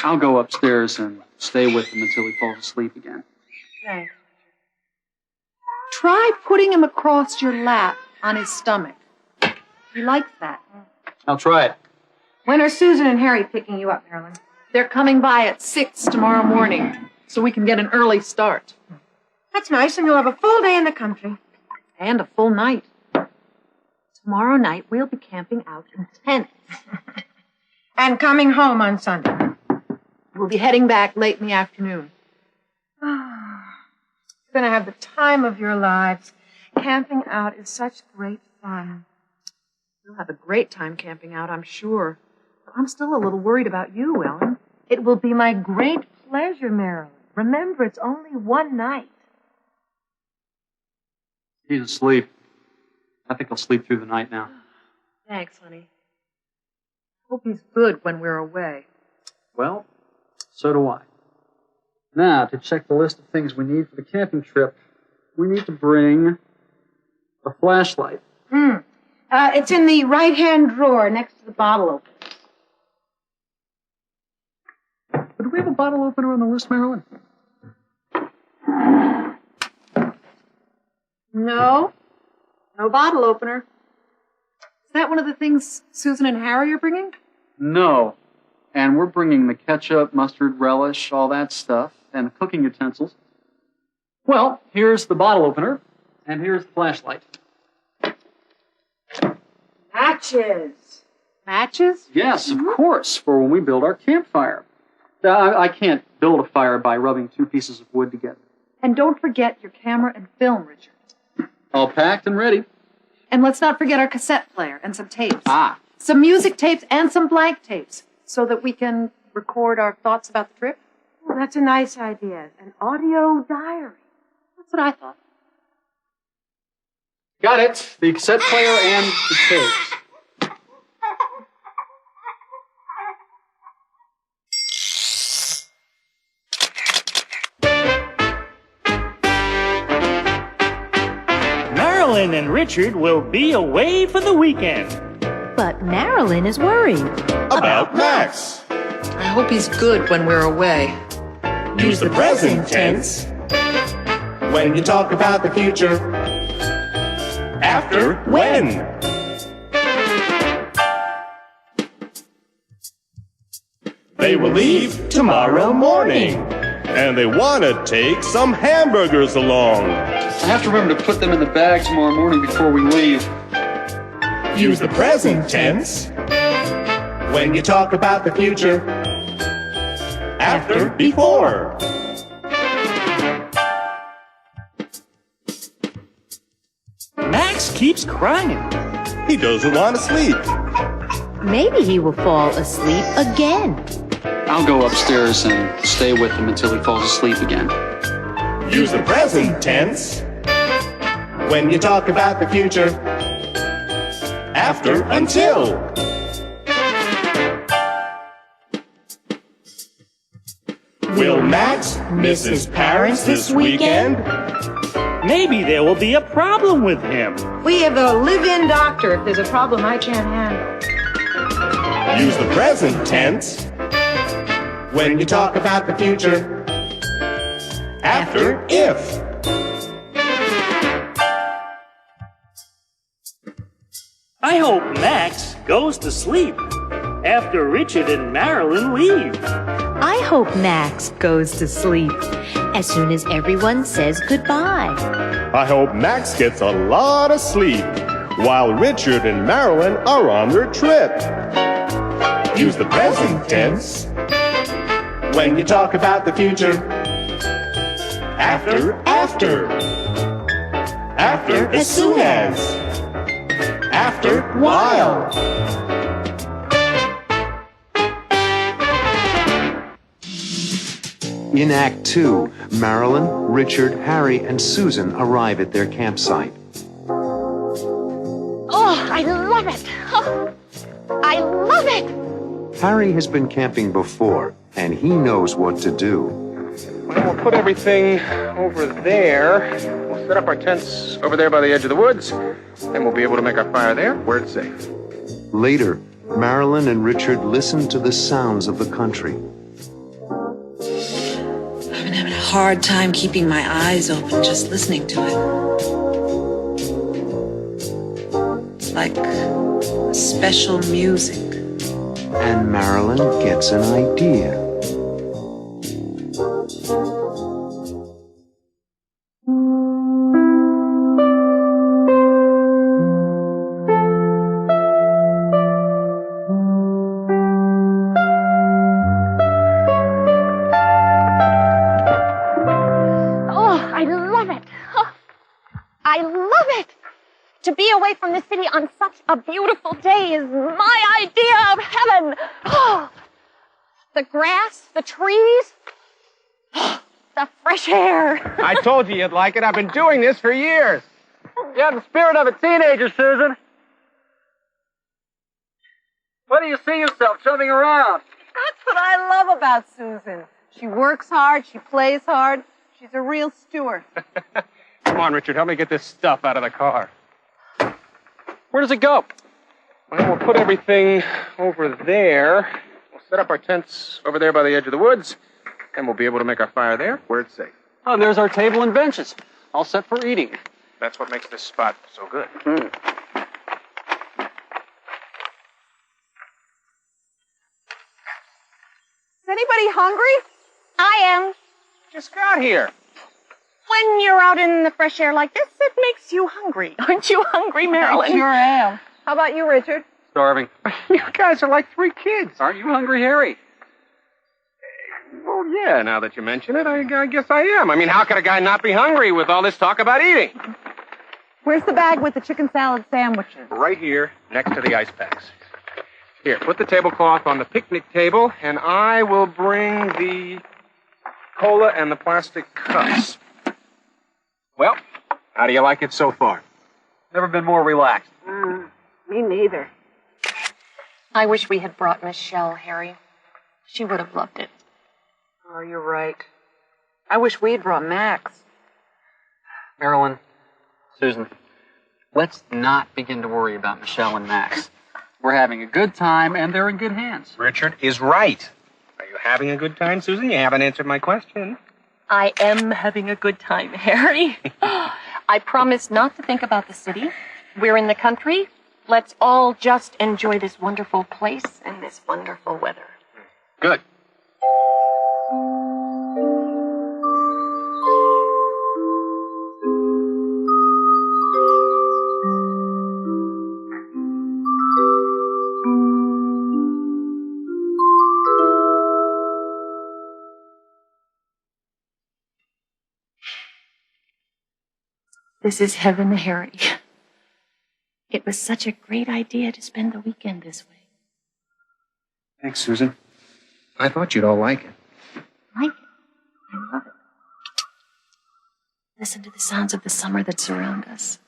Speaker 6: I'll go upstairs and stay with him until he falls asleep again.
Speaker 2: Thanks. Try putting him across your lap on his stomach. He likes that.
Speaker 6: I'll try it.
Speaker 12: When are Susan and Harry picking you up, Marilyn?
Speaker 2: They're coming by at 6 tomorrow morning, so we can get an early start.
Speaker 12: That's nice, and you'll have a full day in the country.
Speaker 2: And a full night. Tomorrow night, we'll be camping out in tents.
Speaker 12: And coming home on Sunday.
Speaker 2: We'll be heading back late in the afternoon.
Speaker 12: You're going to have the time of your lives. Camping out is such great fun.
Speaker 2: You'll have a great time camping out, I'm sure. But I'm still a little worried about you, Ellen.
Speaker 12: It will be my great pleasure, Marilyn. Remember, it's only one night.
Speaker 6: He's asleep. I think he'll sleep through the night now.
Speaker 2: Thanks, honey. Hope he's good when we're away.
Speaker 6: Well, so do I. Now, to check the list of things we need for the camping trip, we need to bring a flashlight.
Speaker 12: It's in the right-hand drawer next to the bottle opener.
Speaker 6: Do we have a bottle opener on the list, Marilyn?
Speaker 2: No. No bottle opener. Is that one of the things Susan and Harry are bringing?
Speaker 6: No. And we're bringing the ketchup, mustard, relish, all that stuff, and the cooking utensils. Well, here's the bottle opener, and here's the flashlight.
Speaker 12: Matches.
Speaker 2: Matches?
Speaker 6: Yes, of course, for when we build our campfire. I can't build a fire by rubbing two pieces of wood together.
Speaker 2: And don't forget your camera and film, Richard.
Speaker 6: All packed and ready.
Speaker 2: And let's not forget our cassette player and some tapes.
Speaker 6: Ah.
Speaker 2: Some music tapes and some blank tapes, so that we can record our thoughts about the trip.
Speaker 12: Oh, that's a nice idea. An audio diary.
Speaker 2: That's what I thought.
Speaker 6: Got it. The cassette player and the tapes.
Speaker 14: Marilyn and Richard will be away for the weekend.
Speaker 7: But Marilyn is worried.
Speaker 20: About Max.
Speaker 2: I hope he's good when we're away.
Speaker 20: Use the present tense when you talk about the future. After when. They will leave tomorrow morning, and they want to take some hamburgers along.
Speaker 6: I have to remember to put them in the bag tomorrow morning before we leave.
Speaker 20: Use the present tense when you talk about the future. After, before.
Speaker 14: Max keeps crying.
Speaker 20: He doesn't want to sleep.
Speaker 18: Maybe he will fall asleep again.
Speaker 6: I'll go upstairs and stay with him until he falls asleep again.
Speaker 20: Use the present tense when you talk about the future. After, until. Will Max miss his parents this weekend?
Speaker 14: Maybe there will be a problem with him.
Speaker 12: We have a live-in doctor if there's a problem I can't handle.
Speaker 20: Use the present tense when you talk about the future. After, if.
Speaker 14: I hope Max goes to sleep after Richard and Marilyn leave.
Speaker 7: I hope Max goes to sleep as soon as everyone says goodbye.
Speaker 20: I hope Max gets a lot of sleep while Richard and Marilyn are on their trip. Use the present tense when you talk about the future. After, after. After, as soon as. After, while.
Speaker 1: In Act 2, Marilyn, Richard, Harry, and Susan arrive at their campsite.
Speaker 4: Oh, I love it. Oh, I love it.
Speaker 1: Harry has been camping before, and he knows what to do.
Speaker 5: Well, we'll put everything over there. We'll set up our tents over there by the edge of the woods, and we'll be able to make our fire there where it's safe.
Speaker 1: Later, Marilyn and Richard listen to the sounds of the country.
Speaker 2: I've been having a hard time keeping my eyes open just listening to it. It's like special music.
Speaker 1: And Marilyn gets an idea.
Speaker 4: To be away from the city on such a beautiful day is my idea of heaven. Oh, the grass, the trees, the fresh air.
Speaker 5: I told you you'd like it. I've been doing this for years. You have the spirit of a teenager, Susan. Where do you see yourself shoving around?
Speaker 12: That's what I love about Susan. She works hard, she plays hard. She's a real Stewart.
Speaker 5: Come on, Richard, help me get this stuff out of the car. Where does it go? Well, we'll put everything over there. We'll set up our tents over there by the edge of the woods, and we'll be able to make our fire there where it's safe.
Speaker 6: Oh, there's our table and benches, all set for eating.
Speaker 5: That's what makes this spot so good.
Speaker 12: Is anybody hungry?
Speaker 4: I am.
Speaker 5: Just got here.
Speaker 4: When you're out in the fresh air like this, it makes you hungry. Aren't you hungry, Marilyn?
Speaker 12: I sure am. How about you, Richard?
Speaker 5: Starving. You guys are like 3 kids.
Speaker 6: Aren't you hungry, Harry?
Speaker 5: Well, yeah, now that you mention it, I guess I am. I mean, how could a guy not be hungry with all this talk about eating?
Speaker 12: Where's the bag with the chicken salad sandwiches?
Speaker 5: Right here, next to the ice packs. Here, put the tablecloth on the picnic table, and I will bring the cola and the plastic cups. Well, how do you like it so far?
Speaker 6: Never been more relaxed.
Speaker 12: Me neither.
Speaker 4: I wish we had brought Michelle, Harry. She would have loved it.
Speaker 2: Oh, you're right. I wish we'd brought Max.
Speaker 6: Marilyn, Susan, let's not begin to worry about Michelle and Max. We're having a good time, and they're in good hands.
Speaker 5: Richard is right. Now, you having a good time, Susan? You haven't answered my question.
Speaker 21: I am having a good time, Harry. I promise not to think about the city. We're in the country. Let's all just enjoy this wonderful place and this wonderful weather.
Speaker 5: Good.
Speaker 21: This is heaven, Harry. It was such a great idea to spend the weekend this way.
Speaker 5: Thanks, Susan. I thought you'd all like it.
Speaker 21: Like it? I love it. Listen to the sounds of the summer that surround us.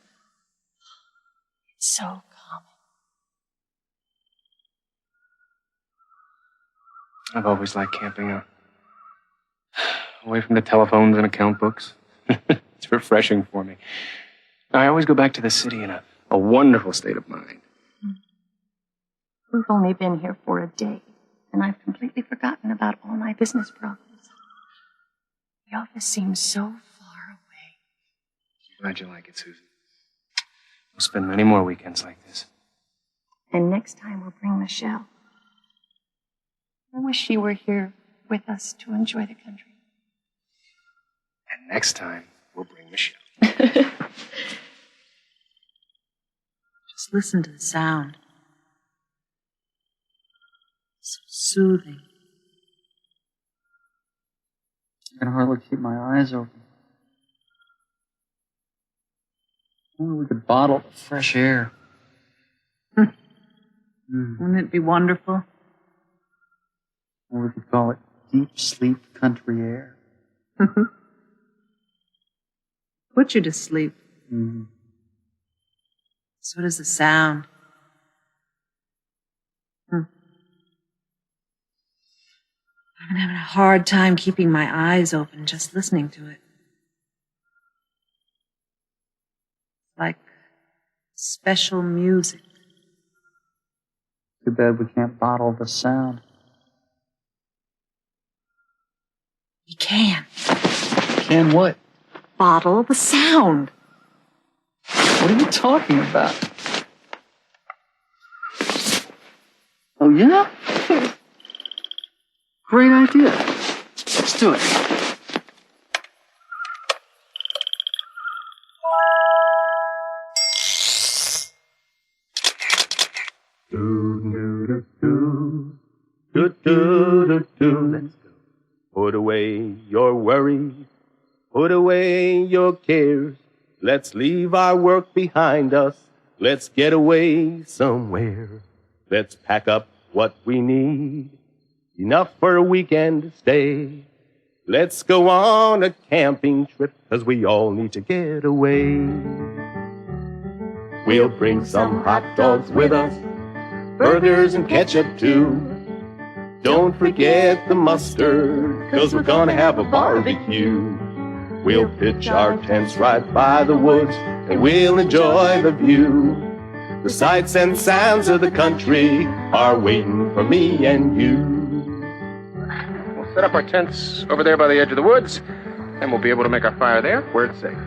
Speaker 21: It's so calming.
Speaker 5: I've always liked camping out. Away from the telephones and account books. It's refreshing for me. I always go back to the city in a wonderful state of mind.
Speaker 21: We've only been here for a day, and I've completely forgotten about all my business problems. The office seems so far away.
Speaker 5: I'm glad you like it, Susan. We'll spend many more weekends like this.
Speaker 21: And next time we'll bring Michelle. I wish she were here with us to enjoy the country.
Speaker 5: And next time, we'll bring Michelle.
Speaker 2: Just listen to the sound. So soothing.
Speaker 22: I can hardly keep my eyes open. Only we could bottle the fresh air.
Speaker 2: Wouldn't it be wonderful?
Speaker 22: Or we could call it deep sleep country air.
Speaker 2: Put you to sleep.
Speaker 22: Mm-hmm.
Speaker 2: So does the sound. I've been having a hard time keeping my eyes open just listening to it. Like special music.
Speaker 22: Too bad we can't bottle the sound.
Speaker 2: We can.
Speaker 22: Can what?
Speaker 2: Bottle the sound.
Speaker 22: What are you talking about? Oh, yeah? Great idea. Let's do it.
Speaker 20: Let's go. Put away your worries. Put away your cares. Let's leave our work behind us. Let's get away somewhere. Let's pack up what we need. Enough for a weekend stay. Let's go on a camping trip, 'cause we all need to get away. We'll bring some hot dogs with us, burgers and ketchup too. Don't forget the mustard, 'cause we're gonna have a barbecue. We'll pitch our tents right by the woods, and we'll enjoy the view. The sights and sounds of the country are waiting for me and you.
Speaker 5: We'll set up our tents over there by the edge of the woods, and we'll be able to make our fire there where it's safe.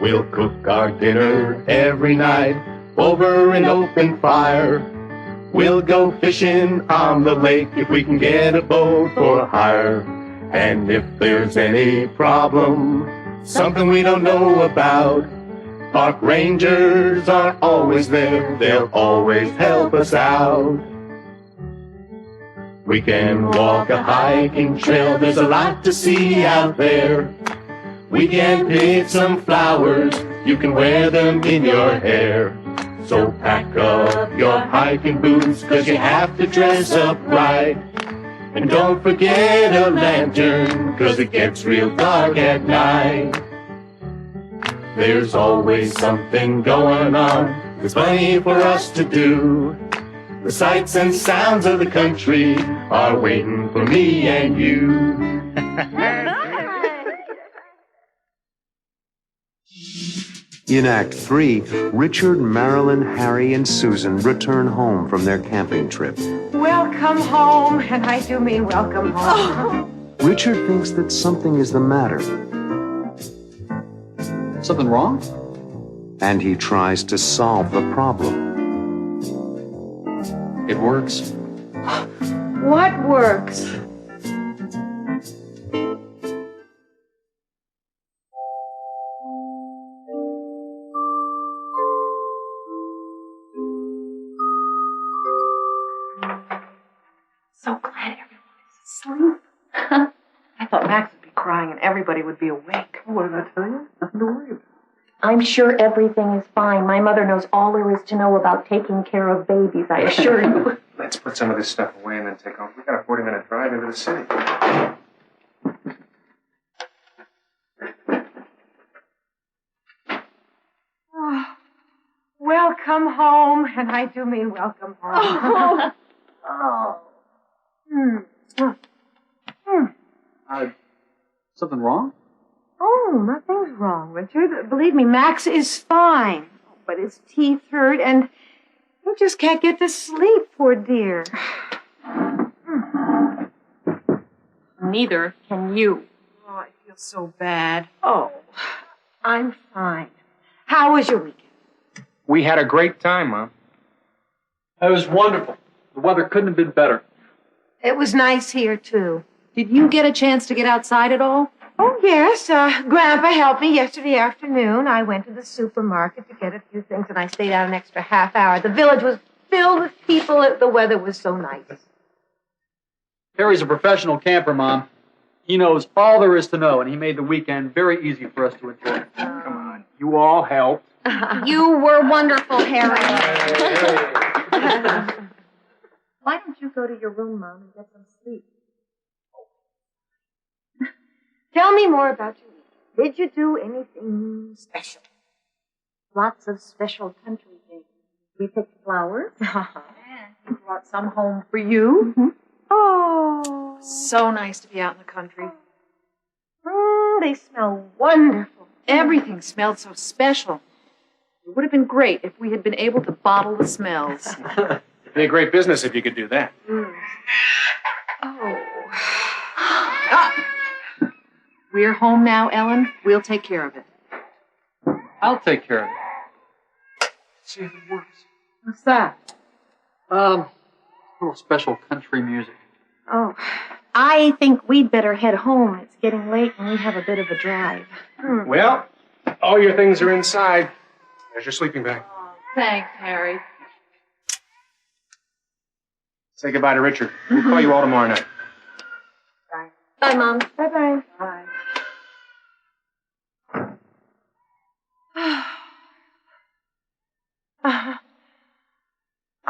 Speaker 20: We'll cook our dinner every night over an open fire. We'll go fishing on the lake if we can get a boat for hire. And if there's any problem, something we don't know about, park rangers are always there. They'll always help us out. We can walk a hiking trail. There's a lot to see out there. We can pick some flowers. You can wear them in your hair. So pack up your hiking boots, 'cause you have to dress up right. And don't forget a lantern, 'cause it gets real dark at night. There's always something going on. There's plenty for us to do. The sights and sounds of the country are waiting for me and you.
Speaker 1: In Act 3, Richard, Marilyn, Harry, and Susan return home from their camping trip.
Speaker 12: Welcome home, and I do mean welcome home.
Speaker 1: Richard thinks that something is the matter.
Speaker 6: Something wrong?
Speaker 1: And he tries to solve the problem.
Speaker 6: It works.
Speaker 12: What works?
Speaker 2: So glad everyone is asleep. I thought Max would be crying and everybody would be awake.
Speaker 6: What did I tell you? Nothing to worry about.
Speaker 21: I'm sure everything is fine. My mother knows all there is to know about taking care of babies, I assure you.
Speaker 5: Let's put some of this stuff away and then take off. We've got a 40-minute drive into the city.
Speaker 12: Oh, welcome home, and I do mean welcome home.
Speaker 21: Oh.
Speaker 6: Something wrong?
Speaker 12: Oh, nothing's wrong, Richard. Believe me, Max is fine. But his teeth hurt, and he just can't get to sleep, poor dear.
Speaker 21: Neither can you.
Speaker 2: Oh, I feel so bad.
Speaker 12: Oh, I'm fine. How was your weekend?
Speaker 5: We had a great time, Mom.
Speaker 6: It was wonderful. The weather couldn't have been better.
Speaker 12: It was nice here, too.
Speaker 2: Did you get a chance to get outside at all?
Speaker 12: Oh, yes. Grandpa helped me yesterday afternoon. I went to the supermarket to get a few things, and I stayed out an extra half hour. The village was filled with people. The weather was so nice.
Speaker 6: Harry's a professional camper, Mom. He knows all there is to know, and he made the weekend very easy for us to enjoy.
Speaker 5: Come on. You all helped.
Speaker 21: You were wonderful, Harry. Why don't you go to your room, Mom, and get some sleep?
Speaker 12: Tell me more about your weekend. Did you do anything special?
Speaker 21: Lots of special country things. We picked flowers.
Speaker 2: And he brought some home for you.
Speaker 12: Mm-hmm. Oh.
Speaker 2: So nice to be out in the country.
Speaker 12: They smell wonderful.
Speaker 2: Everything smelled so special. It would have been great if we had been able to bottle the smells.
Speaker 5: It'd be a great business if you could do that.
Speaker 2: Oh. We're home now, Ellen. We'll take care of it.
Speaker 6: I'll take care of it. See if it works.
Speaker 12: What's that?
Speaker 6: A little special country music.
Speaker 21: Oh, I think we'd better head home. It's getting late and we have a bit of a drive.
Speaker 5: Well, all your things are inside. There's your sleeping bag.
Speaker 2: Oh, thanks, Harry.
Speaker 5: Say goodbye to Richard. We'll call you all tomorrow night.
Speaker 21: Bye. Bye, Mom.
Speaker 12: Bye-bye.
Speaker 2: Bye.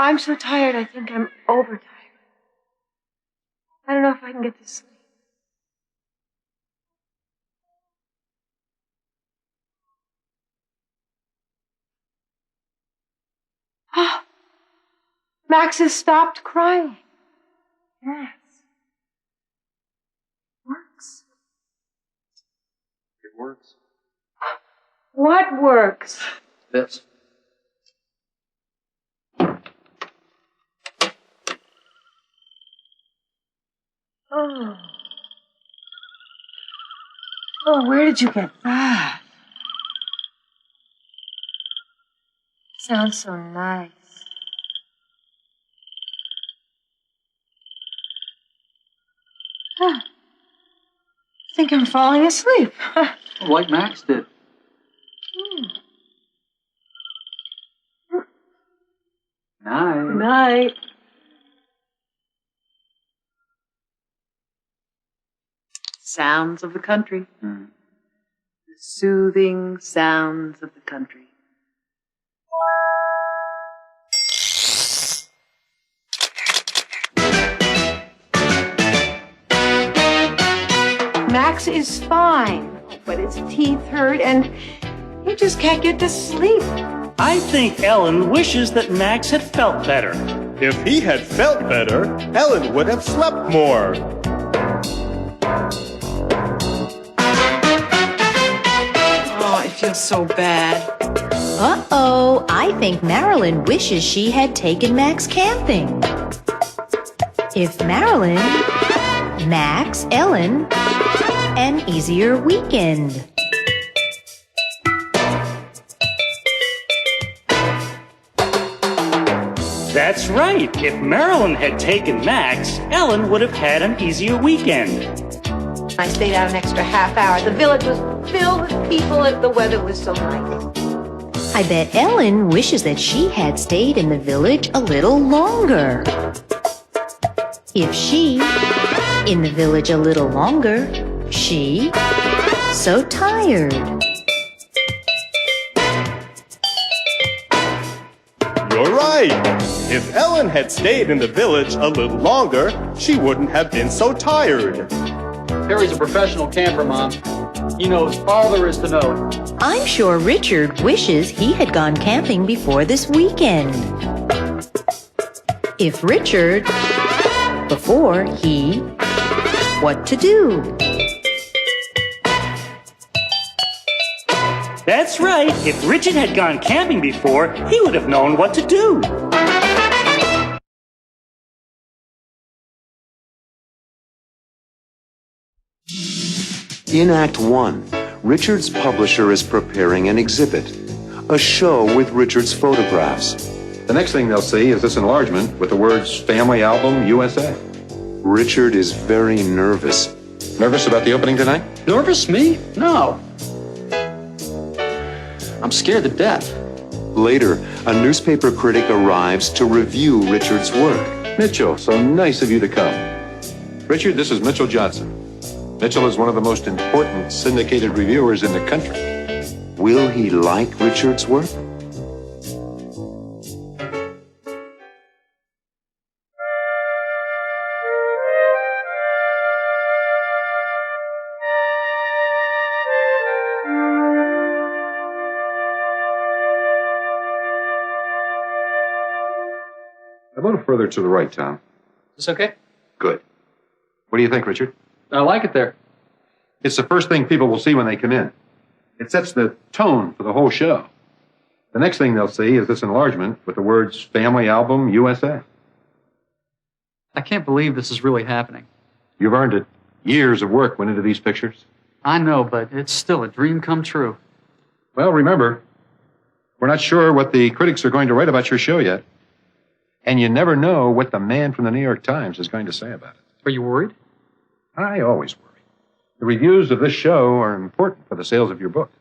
Speaker 12: I'm so tired, I think I'm overtired. I don't know if I can get to sleep. Max has stopped crying.
Speaker 2: Yes. Works.
Speaker 6: It works.
Speaker 12: What works?
Speaker 6: This.
Speaker 12: Oh. Oh, where did you get that? Sounds so nice. I think I'm falling asleep.
Speaker 6: Like Max did. Night.
Speaker 12: Night.
Speaker 2: Sounds of the country. The soothing sounds of the country.
Speaker 12: Max is fine, but his teeth hurt and he just can't get to sleep.
Speaker 14: I think Ellen wishes that Max had felt better.
Speaker 19: If he had felt better, Ellen would have slept more.
Speaker 2: Oh, it feel so bad.
Speaker 7: Uh-oh, I think Marilyn wishes she had taken Max camping. If Marilyn, Max, Ellen, an easier weekend.
Speaker 14: That's right. If Marilyn had taken Max, Ellen would have had an easier weekend.
Speaker 12: I stayed out an extra half hour. The village was filled with people if the weather was so nice.
Speaker 7: I bet Ellen wishes that she had stayed in the village a little longer. If she, in the village a little longer, she, so tired.
Speaker 20: You're right. If Ellen had stayed in the village a little longer, she wouldn't have been so tired.
Speaker 6: Harry's a professional camper, Mom. He knows all there is to know.
Speaker 7: I'm sure Richard wishes he had gone camping before this weekend. If Richard, before he, what to do?
Speaker 14: That's right. If Richard had gone camping before, he would have known what to do.
Speaker 1: In Act 1, Richard's publisher is preparing an exhibit, a show with Richard's photographs.
Speaker 6: The next thing they'll see is this enlargement with the words Family Album USA.
Speaker 1: Richard is very nervous.
Speaker 6: Nervous about the opening tonight?
Speaker 10: Nervous, me? No. I'm scared to death.
Speaker 1: Later, a newspaper critic arrives to review Richard's work.
Speaker 6: Mitchell, so nice of you to come. Richard, this is Mitchell Johnson. Mitchell is one of the most important syndicated reviewers in the country.
Speaker 1: Will he like Richard's work?
Speaker 6: A little further to the right, Tom.
Speaker 10: Is this okay?
Speaker 6: Good. What do you think, Richard?
Speaker 10: I like it there.
Speaker 6: It's the first thing people will see when they come in. It sets the tone for the whole show. The next thing they'll see is this enlargement with the words Family Album USA.
Speaker 10: I can't believe this is really happening.
Speaker 6: You've earned it. Years of work went into these pictures.
Speaker 10: I know, but it's still a dream come true.
Speaker 6: Well, remember, we're not sure what the critics are going to write about your show yet. And you never know what the man from the New York Times is going to say about it.
Speaker 10: Are you worried?
Speaker 6: I always worry. The reviews of this show are important for the sales of your book.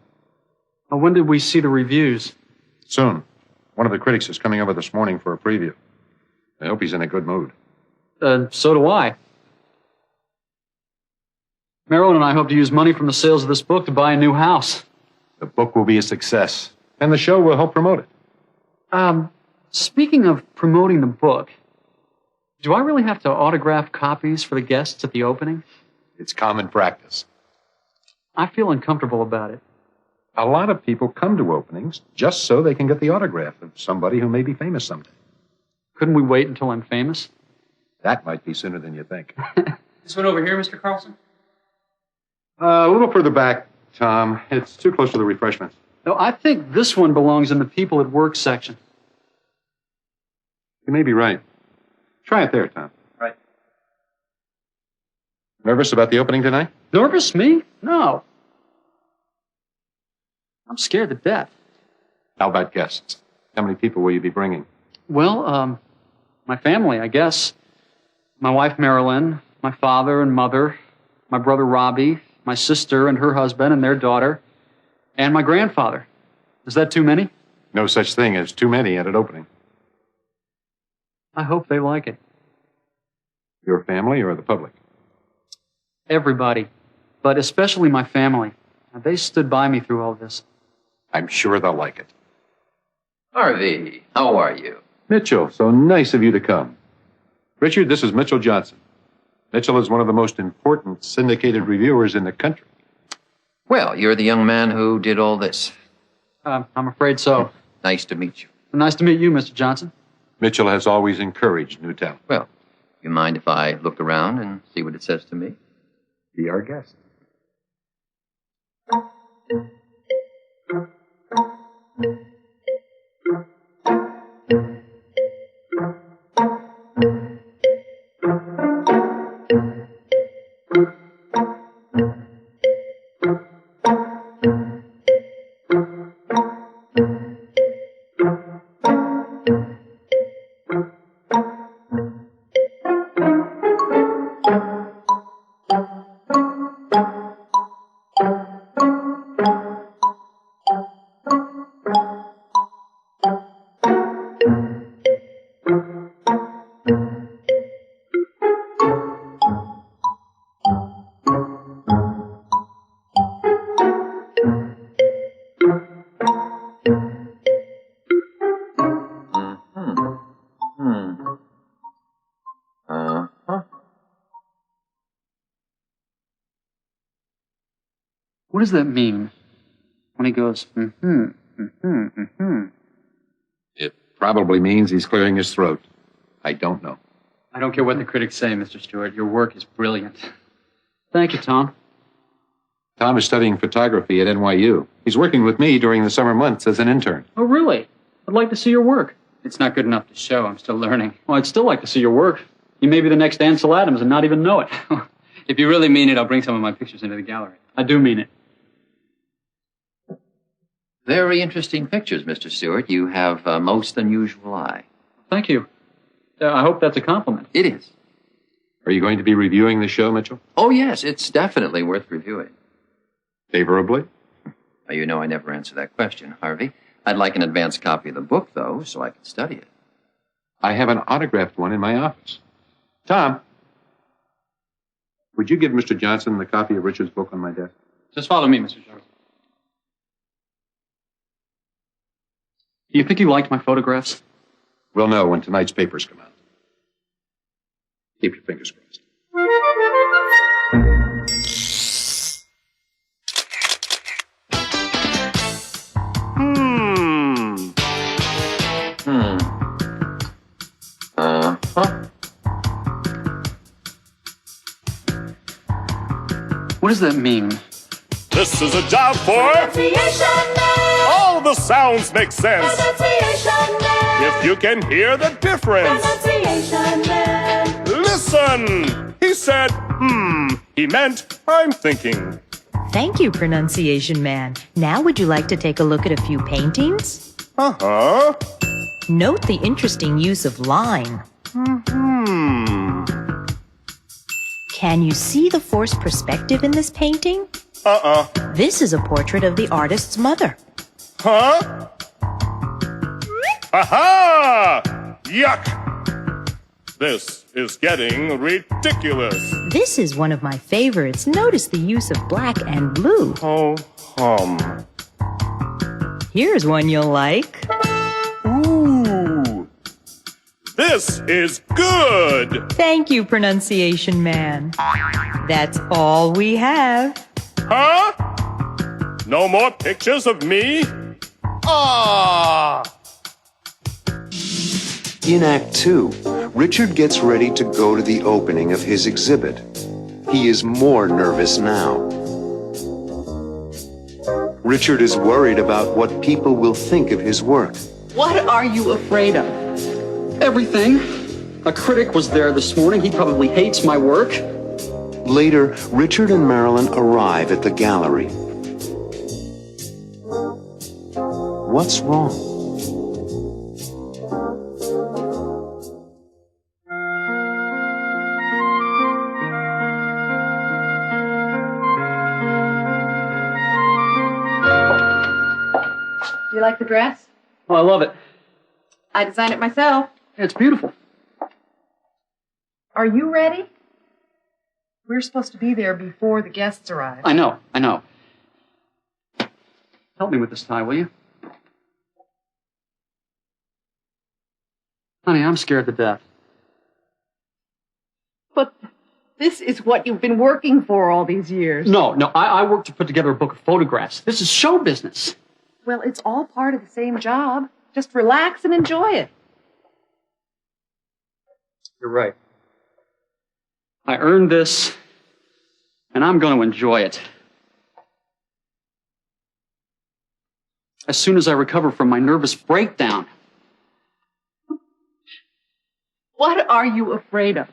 Speaker 10: When did we see the reviews?
Speaker 6: Soon. One of the critics is coming over this morning for a preview. I hope he's in a good mood.
Speaker 10: So do I. Marilyn and I hope to use money from the sales of this book to buy a new house.
Speaker 6: The book will be a success, and the show will help promote it.
Speaker 10: Speaking of promoting the book, do I really have to autograph copies for the guests at the opening?
Speaker 6: It's common practice.
Speaker 10: I feel uncomfortable about it.
Speaker 6: A lot of people come to openings just so they can get the autograph of somebody who may be famous someday.
Speaker 10: Couldn't we wait until I'm famous?
Speaker 6: That might be sooner than you think.
Speaker 10: This one over here, Mr. Carlson?
Speaker 6: A little further back, Tom. It's too close to the refreshments.
Speaker 10: No, I think this one belongs in the People at Work section.
Speaker 6: You may be right. Try it there, Tom.
Speaker 10: Right.
Speaker 6: Nervous about the opening tonight?
Speaker 10: Nervous, me? No. I'm scared to death.
Speaker 6: How about guests? How many people will you be bringing?
Speaker 10: Well, my family, I guess. My wife, Marilyn, my father and mother, my brother, Robbie, my sister and her husband and their daughter, and my grandfather. Is that too many?
Speaker 6: No such thing as too many at an opening.
Speaker 10: I hope they like it.
Speaker 6: Your family or the public?
Speaker 10: Everybody, but especially my family. They stood by me through all this.
Speaker 6: I'm sure they'll like it.
Speaker 15: Harvey, how are you?
Speaker 6: Mitchell, so nice of you to come. Richard, this is Mitchell Johnson. Mitchell is one of the most important syndicated reviewers in the country.
Speaker 15: Well, you're the young man who did all this.
Speaker 10: I'm afraid so.
Speaker 15: Nice to meet you.
Speaker 10: Nice to meet you, Mr. Johnson.
Speaker 6: Mitchell has always encouraged new talent.
Speaker 15: Well, you mind if I look around and see what it says to me?
Speaker 6: Be our guest.
Speaker 10: What does that mean when he goes,
Speaker 3: It probably means he's clearing his throat. I don't know.
Speaker 10: I don't care what the critics say, Mr. Stewart. Your work is brilliant. Thank you, Tom.
Speaker 3: Tom is studying photography at NYU. He's working with me during the summer months as an intern.
Speaker 10: Oh, really? I'd like to see your work. It's not good enough to show. I'm still learning. Well, I'd still like to see your work. You may be the next Ansel Adams and not even know it. If you really mean it, I'll bring some of my pictures into the gallery. I do mean it.
Speaker 15: Very interesting pictures, Mr. Stewart. You have a most unusual eye.
Speaker 10: Thank you. I hope that's a compliment.
Speaker 15: It is.
Speaker 3: Are you going to be reviewing the show, Mitchell?
Speaker 15: Oh, yes, it's definitely worth reviewing.
Speaker 3: Favorably?
Speaker 15: Well, you know I never answer that question, Harvey. I'd like an advance copy of the book, though, so I can study it.
Speaker 3: I have an autographed one in my office. Tom, would you give Mr. Johnson the copy of Richard's book on my desk?
Speaker 10: Just follow me, Mr. Johnson. Do you think you liked my photographs?
Speaker 3: We'll know when tonight's papers come out. Keep your fingers crossed.
Speaker 10: What does that mean?
Speaker 19: This is a job for all the sounds make sense. If you can hear the difference. Listen! He said, He meant, I'm thinking.
Speaker 7: Thank you, Pronunciation Man. Now would you like to take a look at a few paintings?
Speaker 19: Uh-huh.
Speaker 7: Note the interesting use of line. Can you see the forced perspective in this painting? This is a portrait of the artist's mother.
Speaker 19: Huh? Aha! Yuck! This is getting ridiculous.
Speaker 7: This is one of my favorites. Notice the use of black and blue. Here's one you'll like.
Speaker 19: Ooh! This is good!
Speaker 7: Thank you, Pronunciation Man. That's all we have.
Speaker 19: Huh? No more pictures of me? Ah!
Speaker 1: In Act 2, Richard gets ready to go to the opening of his exhibit. He is more nervous now. Richard is worried about what people will think of his work.
Speaker 2: What are you afraid of?
Speaker 10: Everything. A critic was there this morning. He probably hates my work.
Speaker 1: Later, Richard and Marilyn arrive at the gallery. What's wrong?
Speaker 2: Do you like the dress?
Speaker 10: Oh, I love it.
Speaker 2: I designed it myself.
Speaker 10: It's beautiful.
Speaker 12: Are you ready? We're supposed to be there before the guests arrive.
Speaker 10: I know. Help me with this tie, will you? Honey, I'm scared to death.
Speaker 2: But this is what you've been working for all these years.
Speaker 10: No, I worked to put together a book of photographs. This is show business.
Speaker 2: Well, it's all part of the same job. Just relax and enjoy it.
Speaker 10: You're right. I earned this, and I'm going to enjoy it. As soon as I recover from my nervous breakdown.
Speaker 2: What are you afraid of?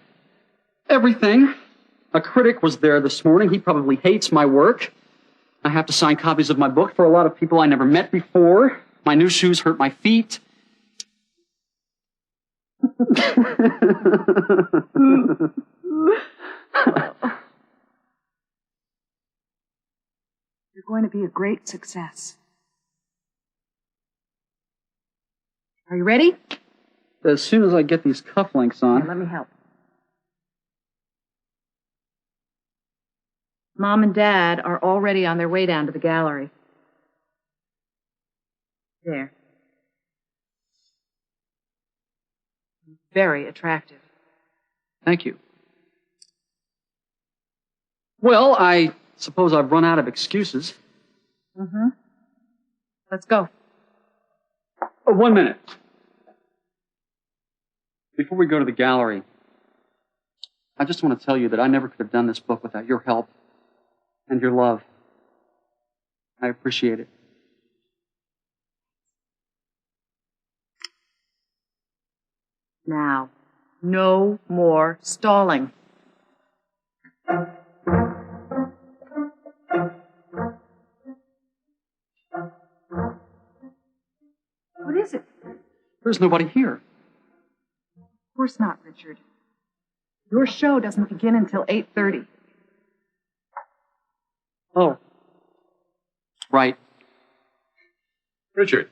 Speaker 10: Everything. A critic was there this morning. He probably hates my work. I have to sign copies of my book for a lot of people I never met before. My new shoes hurt my feet.
Speaker 2: You're going to be a great success. Are you ready?
Speaker 10: As soon as I get these cufflinks on.
Speaker 2: Here, let me help. Mom and Dad are already on their way down to the gallery. There. Very attractive.
Speaker 10: Thank you. Well, I suppose I've run out of excuses.
Speaker 2: Mm-hmm. Let's go.
Speaker 10: 1 minute. Before we go to the gallery, I just want to tell you that I never could have done this book without your help and your love. I appreciate it.
Speaker 2: Now, no more stalling. What is it?
Speaker 10: There's nobody here.
Speaker 2: Of course not, Richard. Your show doesn't begin until 8:30.
Speaker 10: Oh. Right.
Speaker 3: Richard,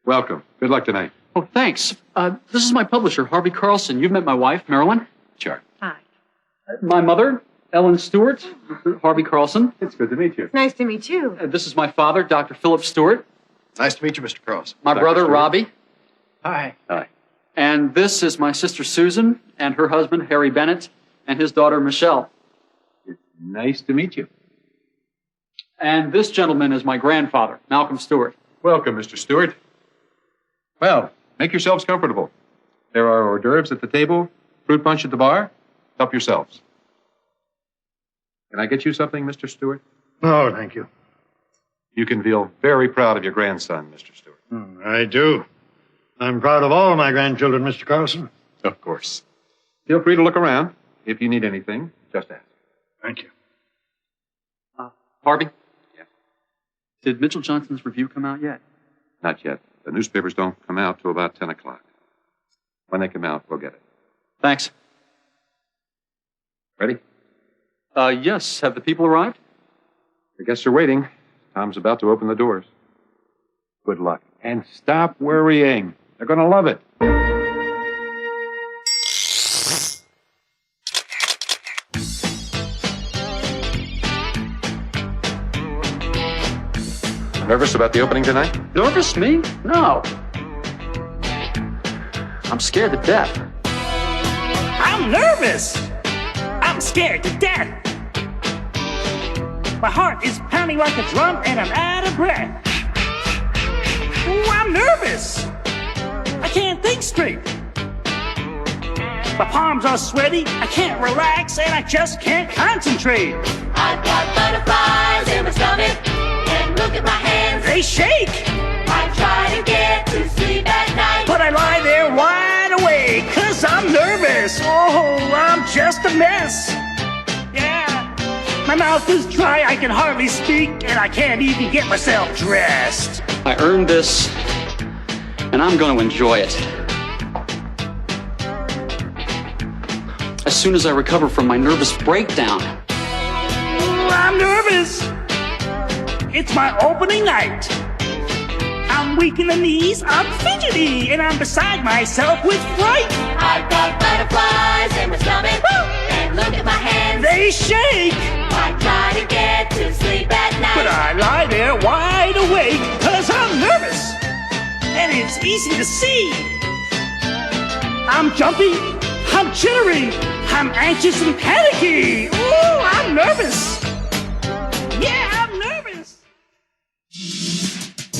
Speaker 3: welcome. Good luck tonight.
Speaker 10: Oh, thanks. This is my publisher, Harvey Carlson. You've met my wife, Marilyn.
Speaker 3: Sure.
Speaker 2: Hi.
Speaker 10: My mother, Ellen Stewart, Harvey Carlson.
Speaker 3: It's good to meet you.
Speaker 12: Nice to meet you.
Speaker 10: This is my father, Dr. Philip Stewart.
Speaker 13: Nice to meet you, Mr. Carlson.
Speaker 10: My brother,
Speaker 3: Stewart.
Speaker 10: Robbie.
Speaker 11: Hi.
Speaker 3: Hi.
Speaker 10: And this is my sister, Susan, and her husband, Harry Bennett, and his daughter, Michelle.
Speaker 3: It's nice to meet you.
Speaker 10: And this gentleman is my grandfather, Malcolm Stewart.
Speaker 3: Welcome, Mr. Stewart. Well, make yourselves comfortable. There are hors d'oeuvres at the table, fruit punch at the bar. Help yourselves. Can I get you something, Mr. Stewart?
Speaker 8: Oh, thank you.
Speaker 3: You can feel very proud of your grandson, Mr. Stewart.
Speaker 8: I do. I'm proud of all my grandchildren, Mr. Carlson.
Speaker 3: Of course. Feel free to look around. If you need anything, just ask.
Speaker 8: Thank you.
Speaker 10: Harvey?
Speaker 3: Yeah?
Speaker 10: Did Mitchell Johnson's review come out yet?
Speaker 3: Not yet. The newspapers don't come out till about 10 o'clock. When they come out, we'll get it.
Speaker 10: Thanks.
Speaker 3: Ready?
Speaker 10: Yes. Have the people arrived?
Speaker 3: The guests are waiting. Tom's about to open the doors. Good luck. And stop worrying. They're going to love it. Nervous about the opening tonight?
Speaker 10: Nervous? Me? No. I'm scared to death.
Speaker 14: I'm nervous. I'm scared to death. My heart is pounding like a drum and I'm out of breath. Ooh, I'm nervous. I can't think straight. My palms are sweaty, I can't relax, and I just can't concentrate.
Speaker 18: I've got butterflies in my stomach, and look at my hands.
Speaker 14: They shake.
Speaker 18: I try to get to sleep at night,
Speaker 14: But I lie there wide awake, 'cause I'm nervous. Oh, I'm just a mess. Yeah. My mouth is dry, I can hardly speak, and I can't even get myself dressed.
Speaker 10: I earned this, and I'm going to enjoy it. As soon as I recover from my nervous breakdown.
Speaker 14: Ooh, I'm nervous. It's my opening night. I'm weak in the knees, I'm fidgety, and I'm beside myself with fright.
Speaker 18: I've got butterflies in my stomach, and look at my hands.
Speaker 14: They shake.
Speaker 18: I try to get to sleep at night,
Speaker 14: But I lie there wide awake, 'cause I'm nervous, and it's easy to see. I'm jumpy, I'm jittery, I'm anxious and panicky. Ooh, I'm nervous. Yeah, I'm nervous.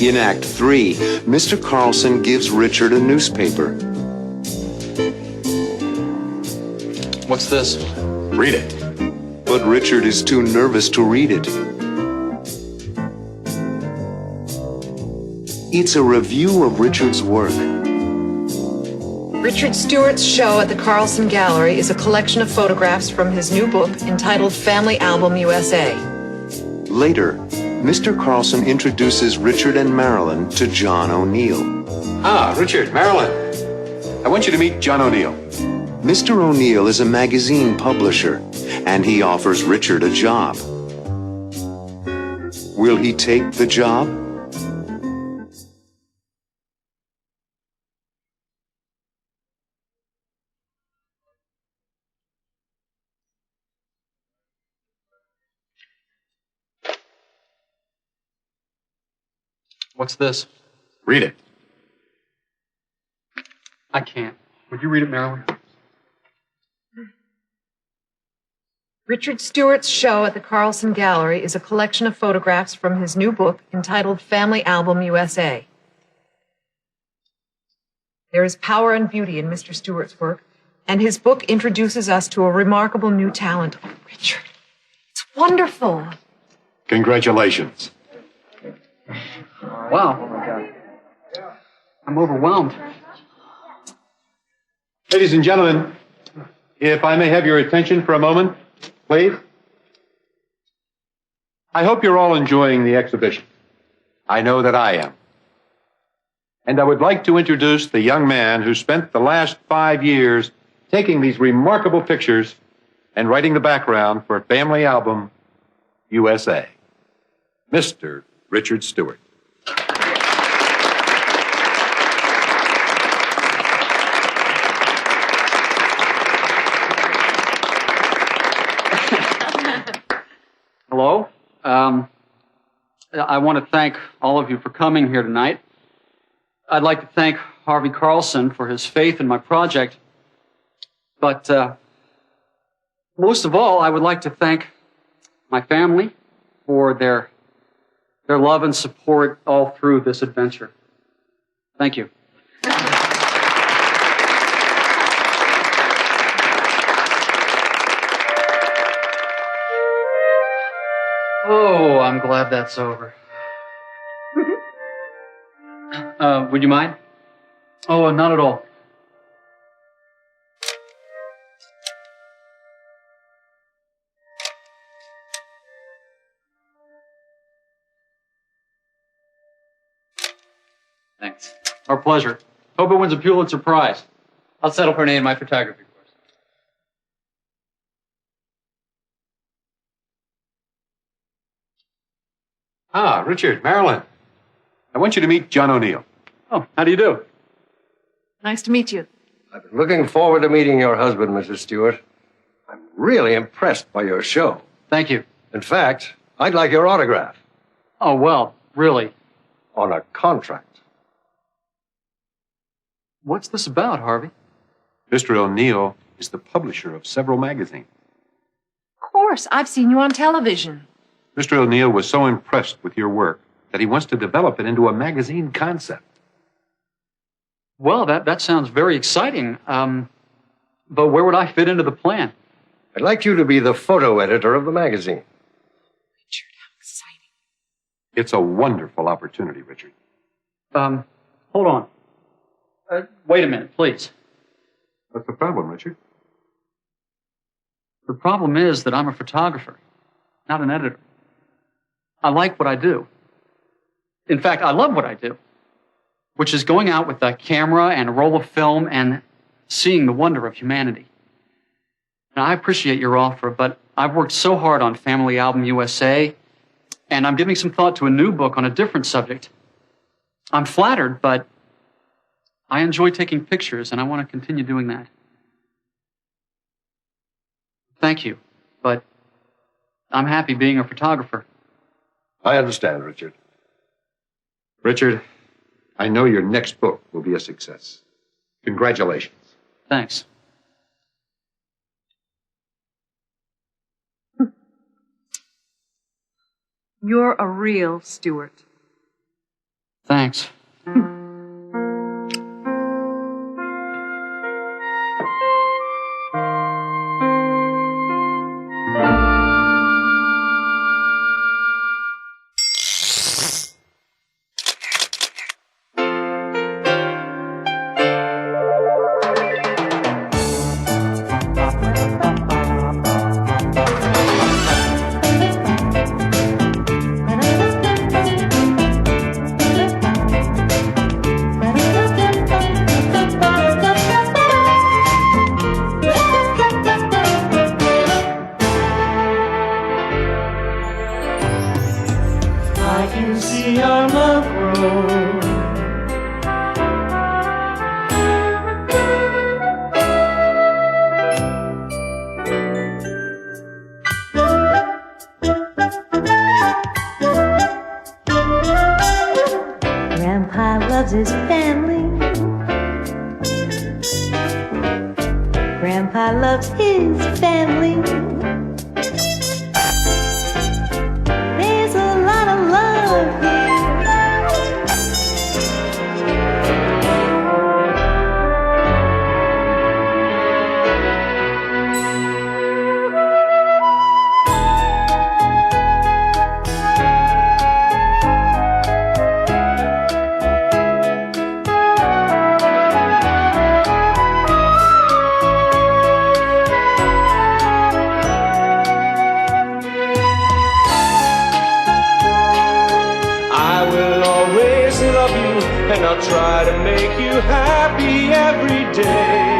Speaker 1: In Act 3, Mr. Carlson gives Richard a newspaper.
Speaker 10: What's this?
Speaker 3: Read it.
Speaker 1: But Richard is too nervous to read it. It's a review of Richard's work.
Speaker 2: Richard Stewart's show at the Carlson Gallery is a collection of photographs from his new book entitled Family Album USA.
Speaker 1: Later, Mr. Carlson introduces Richard and Marilyn to John O'Neill.
Speaker 3: Ah, Richard, Marilyn. I want you to meet John O'Neill.
Speaker 1: Mr. O'Neill is a magazine publisher, and he offers Richard a job. Will he take the job?
Speaker 10: What's this?
Speaker 3: Read it.
Speaker 10: I can't. Would you read it, Marilyn?
Speaker 2: Richard Stewart's show at the Carlson Gallery is a collection of photographs from his new book entitled Family Album USA. There is power and beauty in Mr. Stewart's work, and his book introduces us to a remarkable new talent. Oh, Richard, it's wonderful.
Speaker 3: Congratulations.
Speaker 10: Wow. Oh, my God. I'm overwhelmed.
Speaker 3: Ladies and gentlemen, if I may have your attention for a moment, please. I hope you're all enjoying the exhibition. I know that I am. And I would like to introduce the young man who spent the last 5 years taking these remarkable pictures and writing the background for Family Album USA, Mr. Richard Stewart.
Speaker 10: Hello. I want to thank all of you for coming here tonight. I'd like to thank Harvey Carlson for his faith in my project. But most of all, I would like to thank my family for their love and support all through this adventure. Thank you. Oh, I'm glad that's over. Would you mind? Oh, not at all. Thanks. Our pleasure. Hope it wins a Pulitzer Prize. I'll settle for an A in my photography course.
Speaker 3: Ah, Richard, Marilyn. I want you to meet John O'Neill.
Speaker 10: Oh, how do you do?
Speaker 2: Nice to meet you.
Speaker 9: I've been looking forward to meeting your husband, Mrs. Stewart. I'm really impressed by your show.
Speaker 10: Thank you.
Speaker 9: In fact, I'd like your autograph.
Speaker 10: Oh, well, really?
Speaker 9: On a contract.
Speaker 10: What's this about, Harvey?
Speaker 3: Mr. O'Neill is the publisher of several magazines.
Speaker 2: Of course, I've seen you on television.
Speaker 3: Mr. O'Neill was so impressed with your work that he wants to develop it into a magazine concept.
Speaker 10: Well, that sounds very exciting. But where would I fit into the plan?
Speaker 9: I'd like you to be the photo editor of the magazine.
Speaker 2: Richard, how exciting.
Speaker 3: It's a wonderful opportunity, Richard.
Speaker 10: Hold on. Wait a minute, please.
Speaker 3: What's the problem, Richard?
Speaker 10: The problem is that I'm a photographer, not an editor. I like what I do. In fact, I love what I do, which is going out with a camera and a roll of film and seeing the wonder of humanity. Now, I appreciate your offer, but I've worked so hard on Family Album USA, and I'm giving some thought to a new book on a different subject. I'm flattered, but I enjoy taking pictures, and I want to continue doing that. Thank you, but I'm happy being a photographer.
Speaker 9: I understand, Richard.
Speaker 3: Richard, I know your next book will be a success. Congratulations.
Speaker 10: Thanks.
Speaker 2: You're a real Stewart.
Speaker 10: Thanks.
Speaker 18: loves his family. Grandpa loves his family.
Speaker 19: love you, and I'll try to make you happy every day.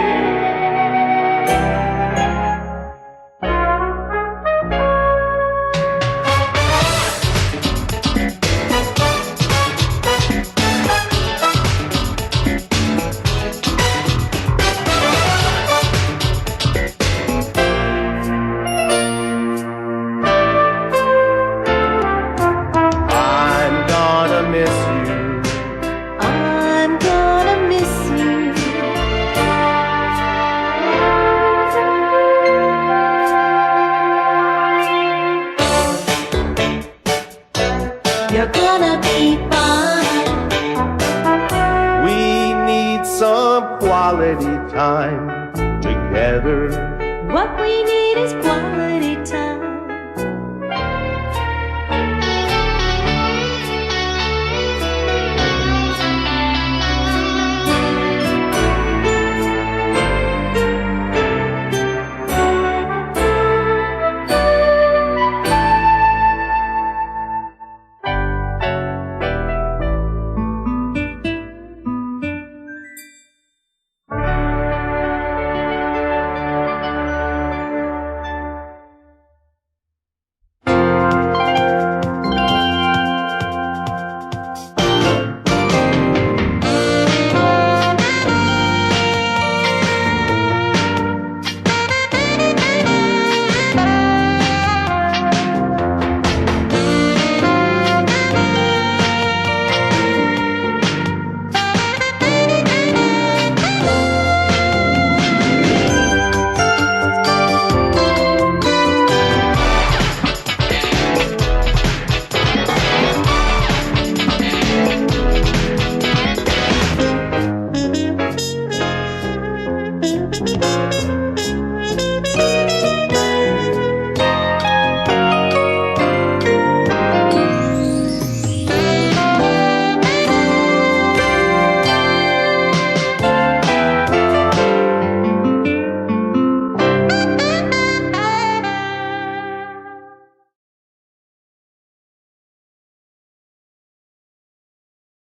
Speaker 18: You're gonna be fine.
Speaker 19: We need some quality time together.
Speaker 18: What we need is quality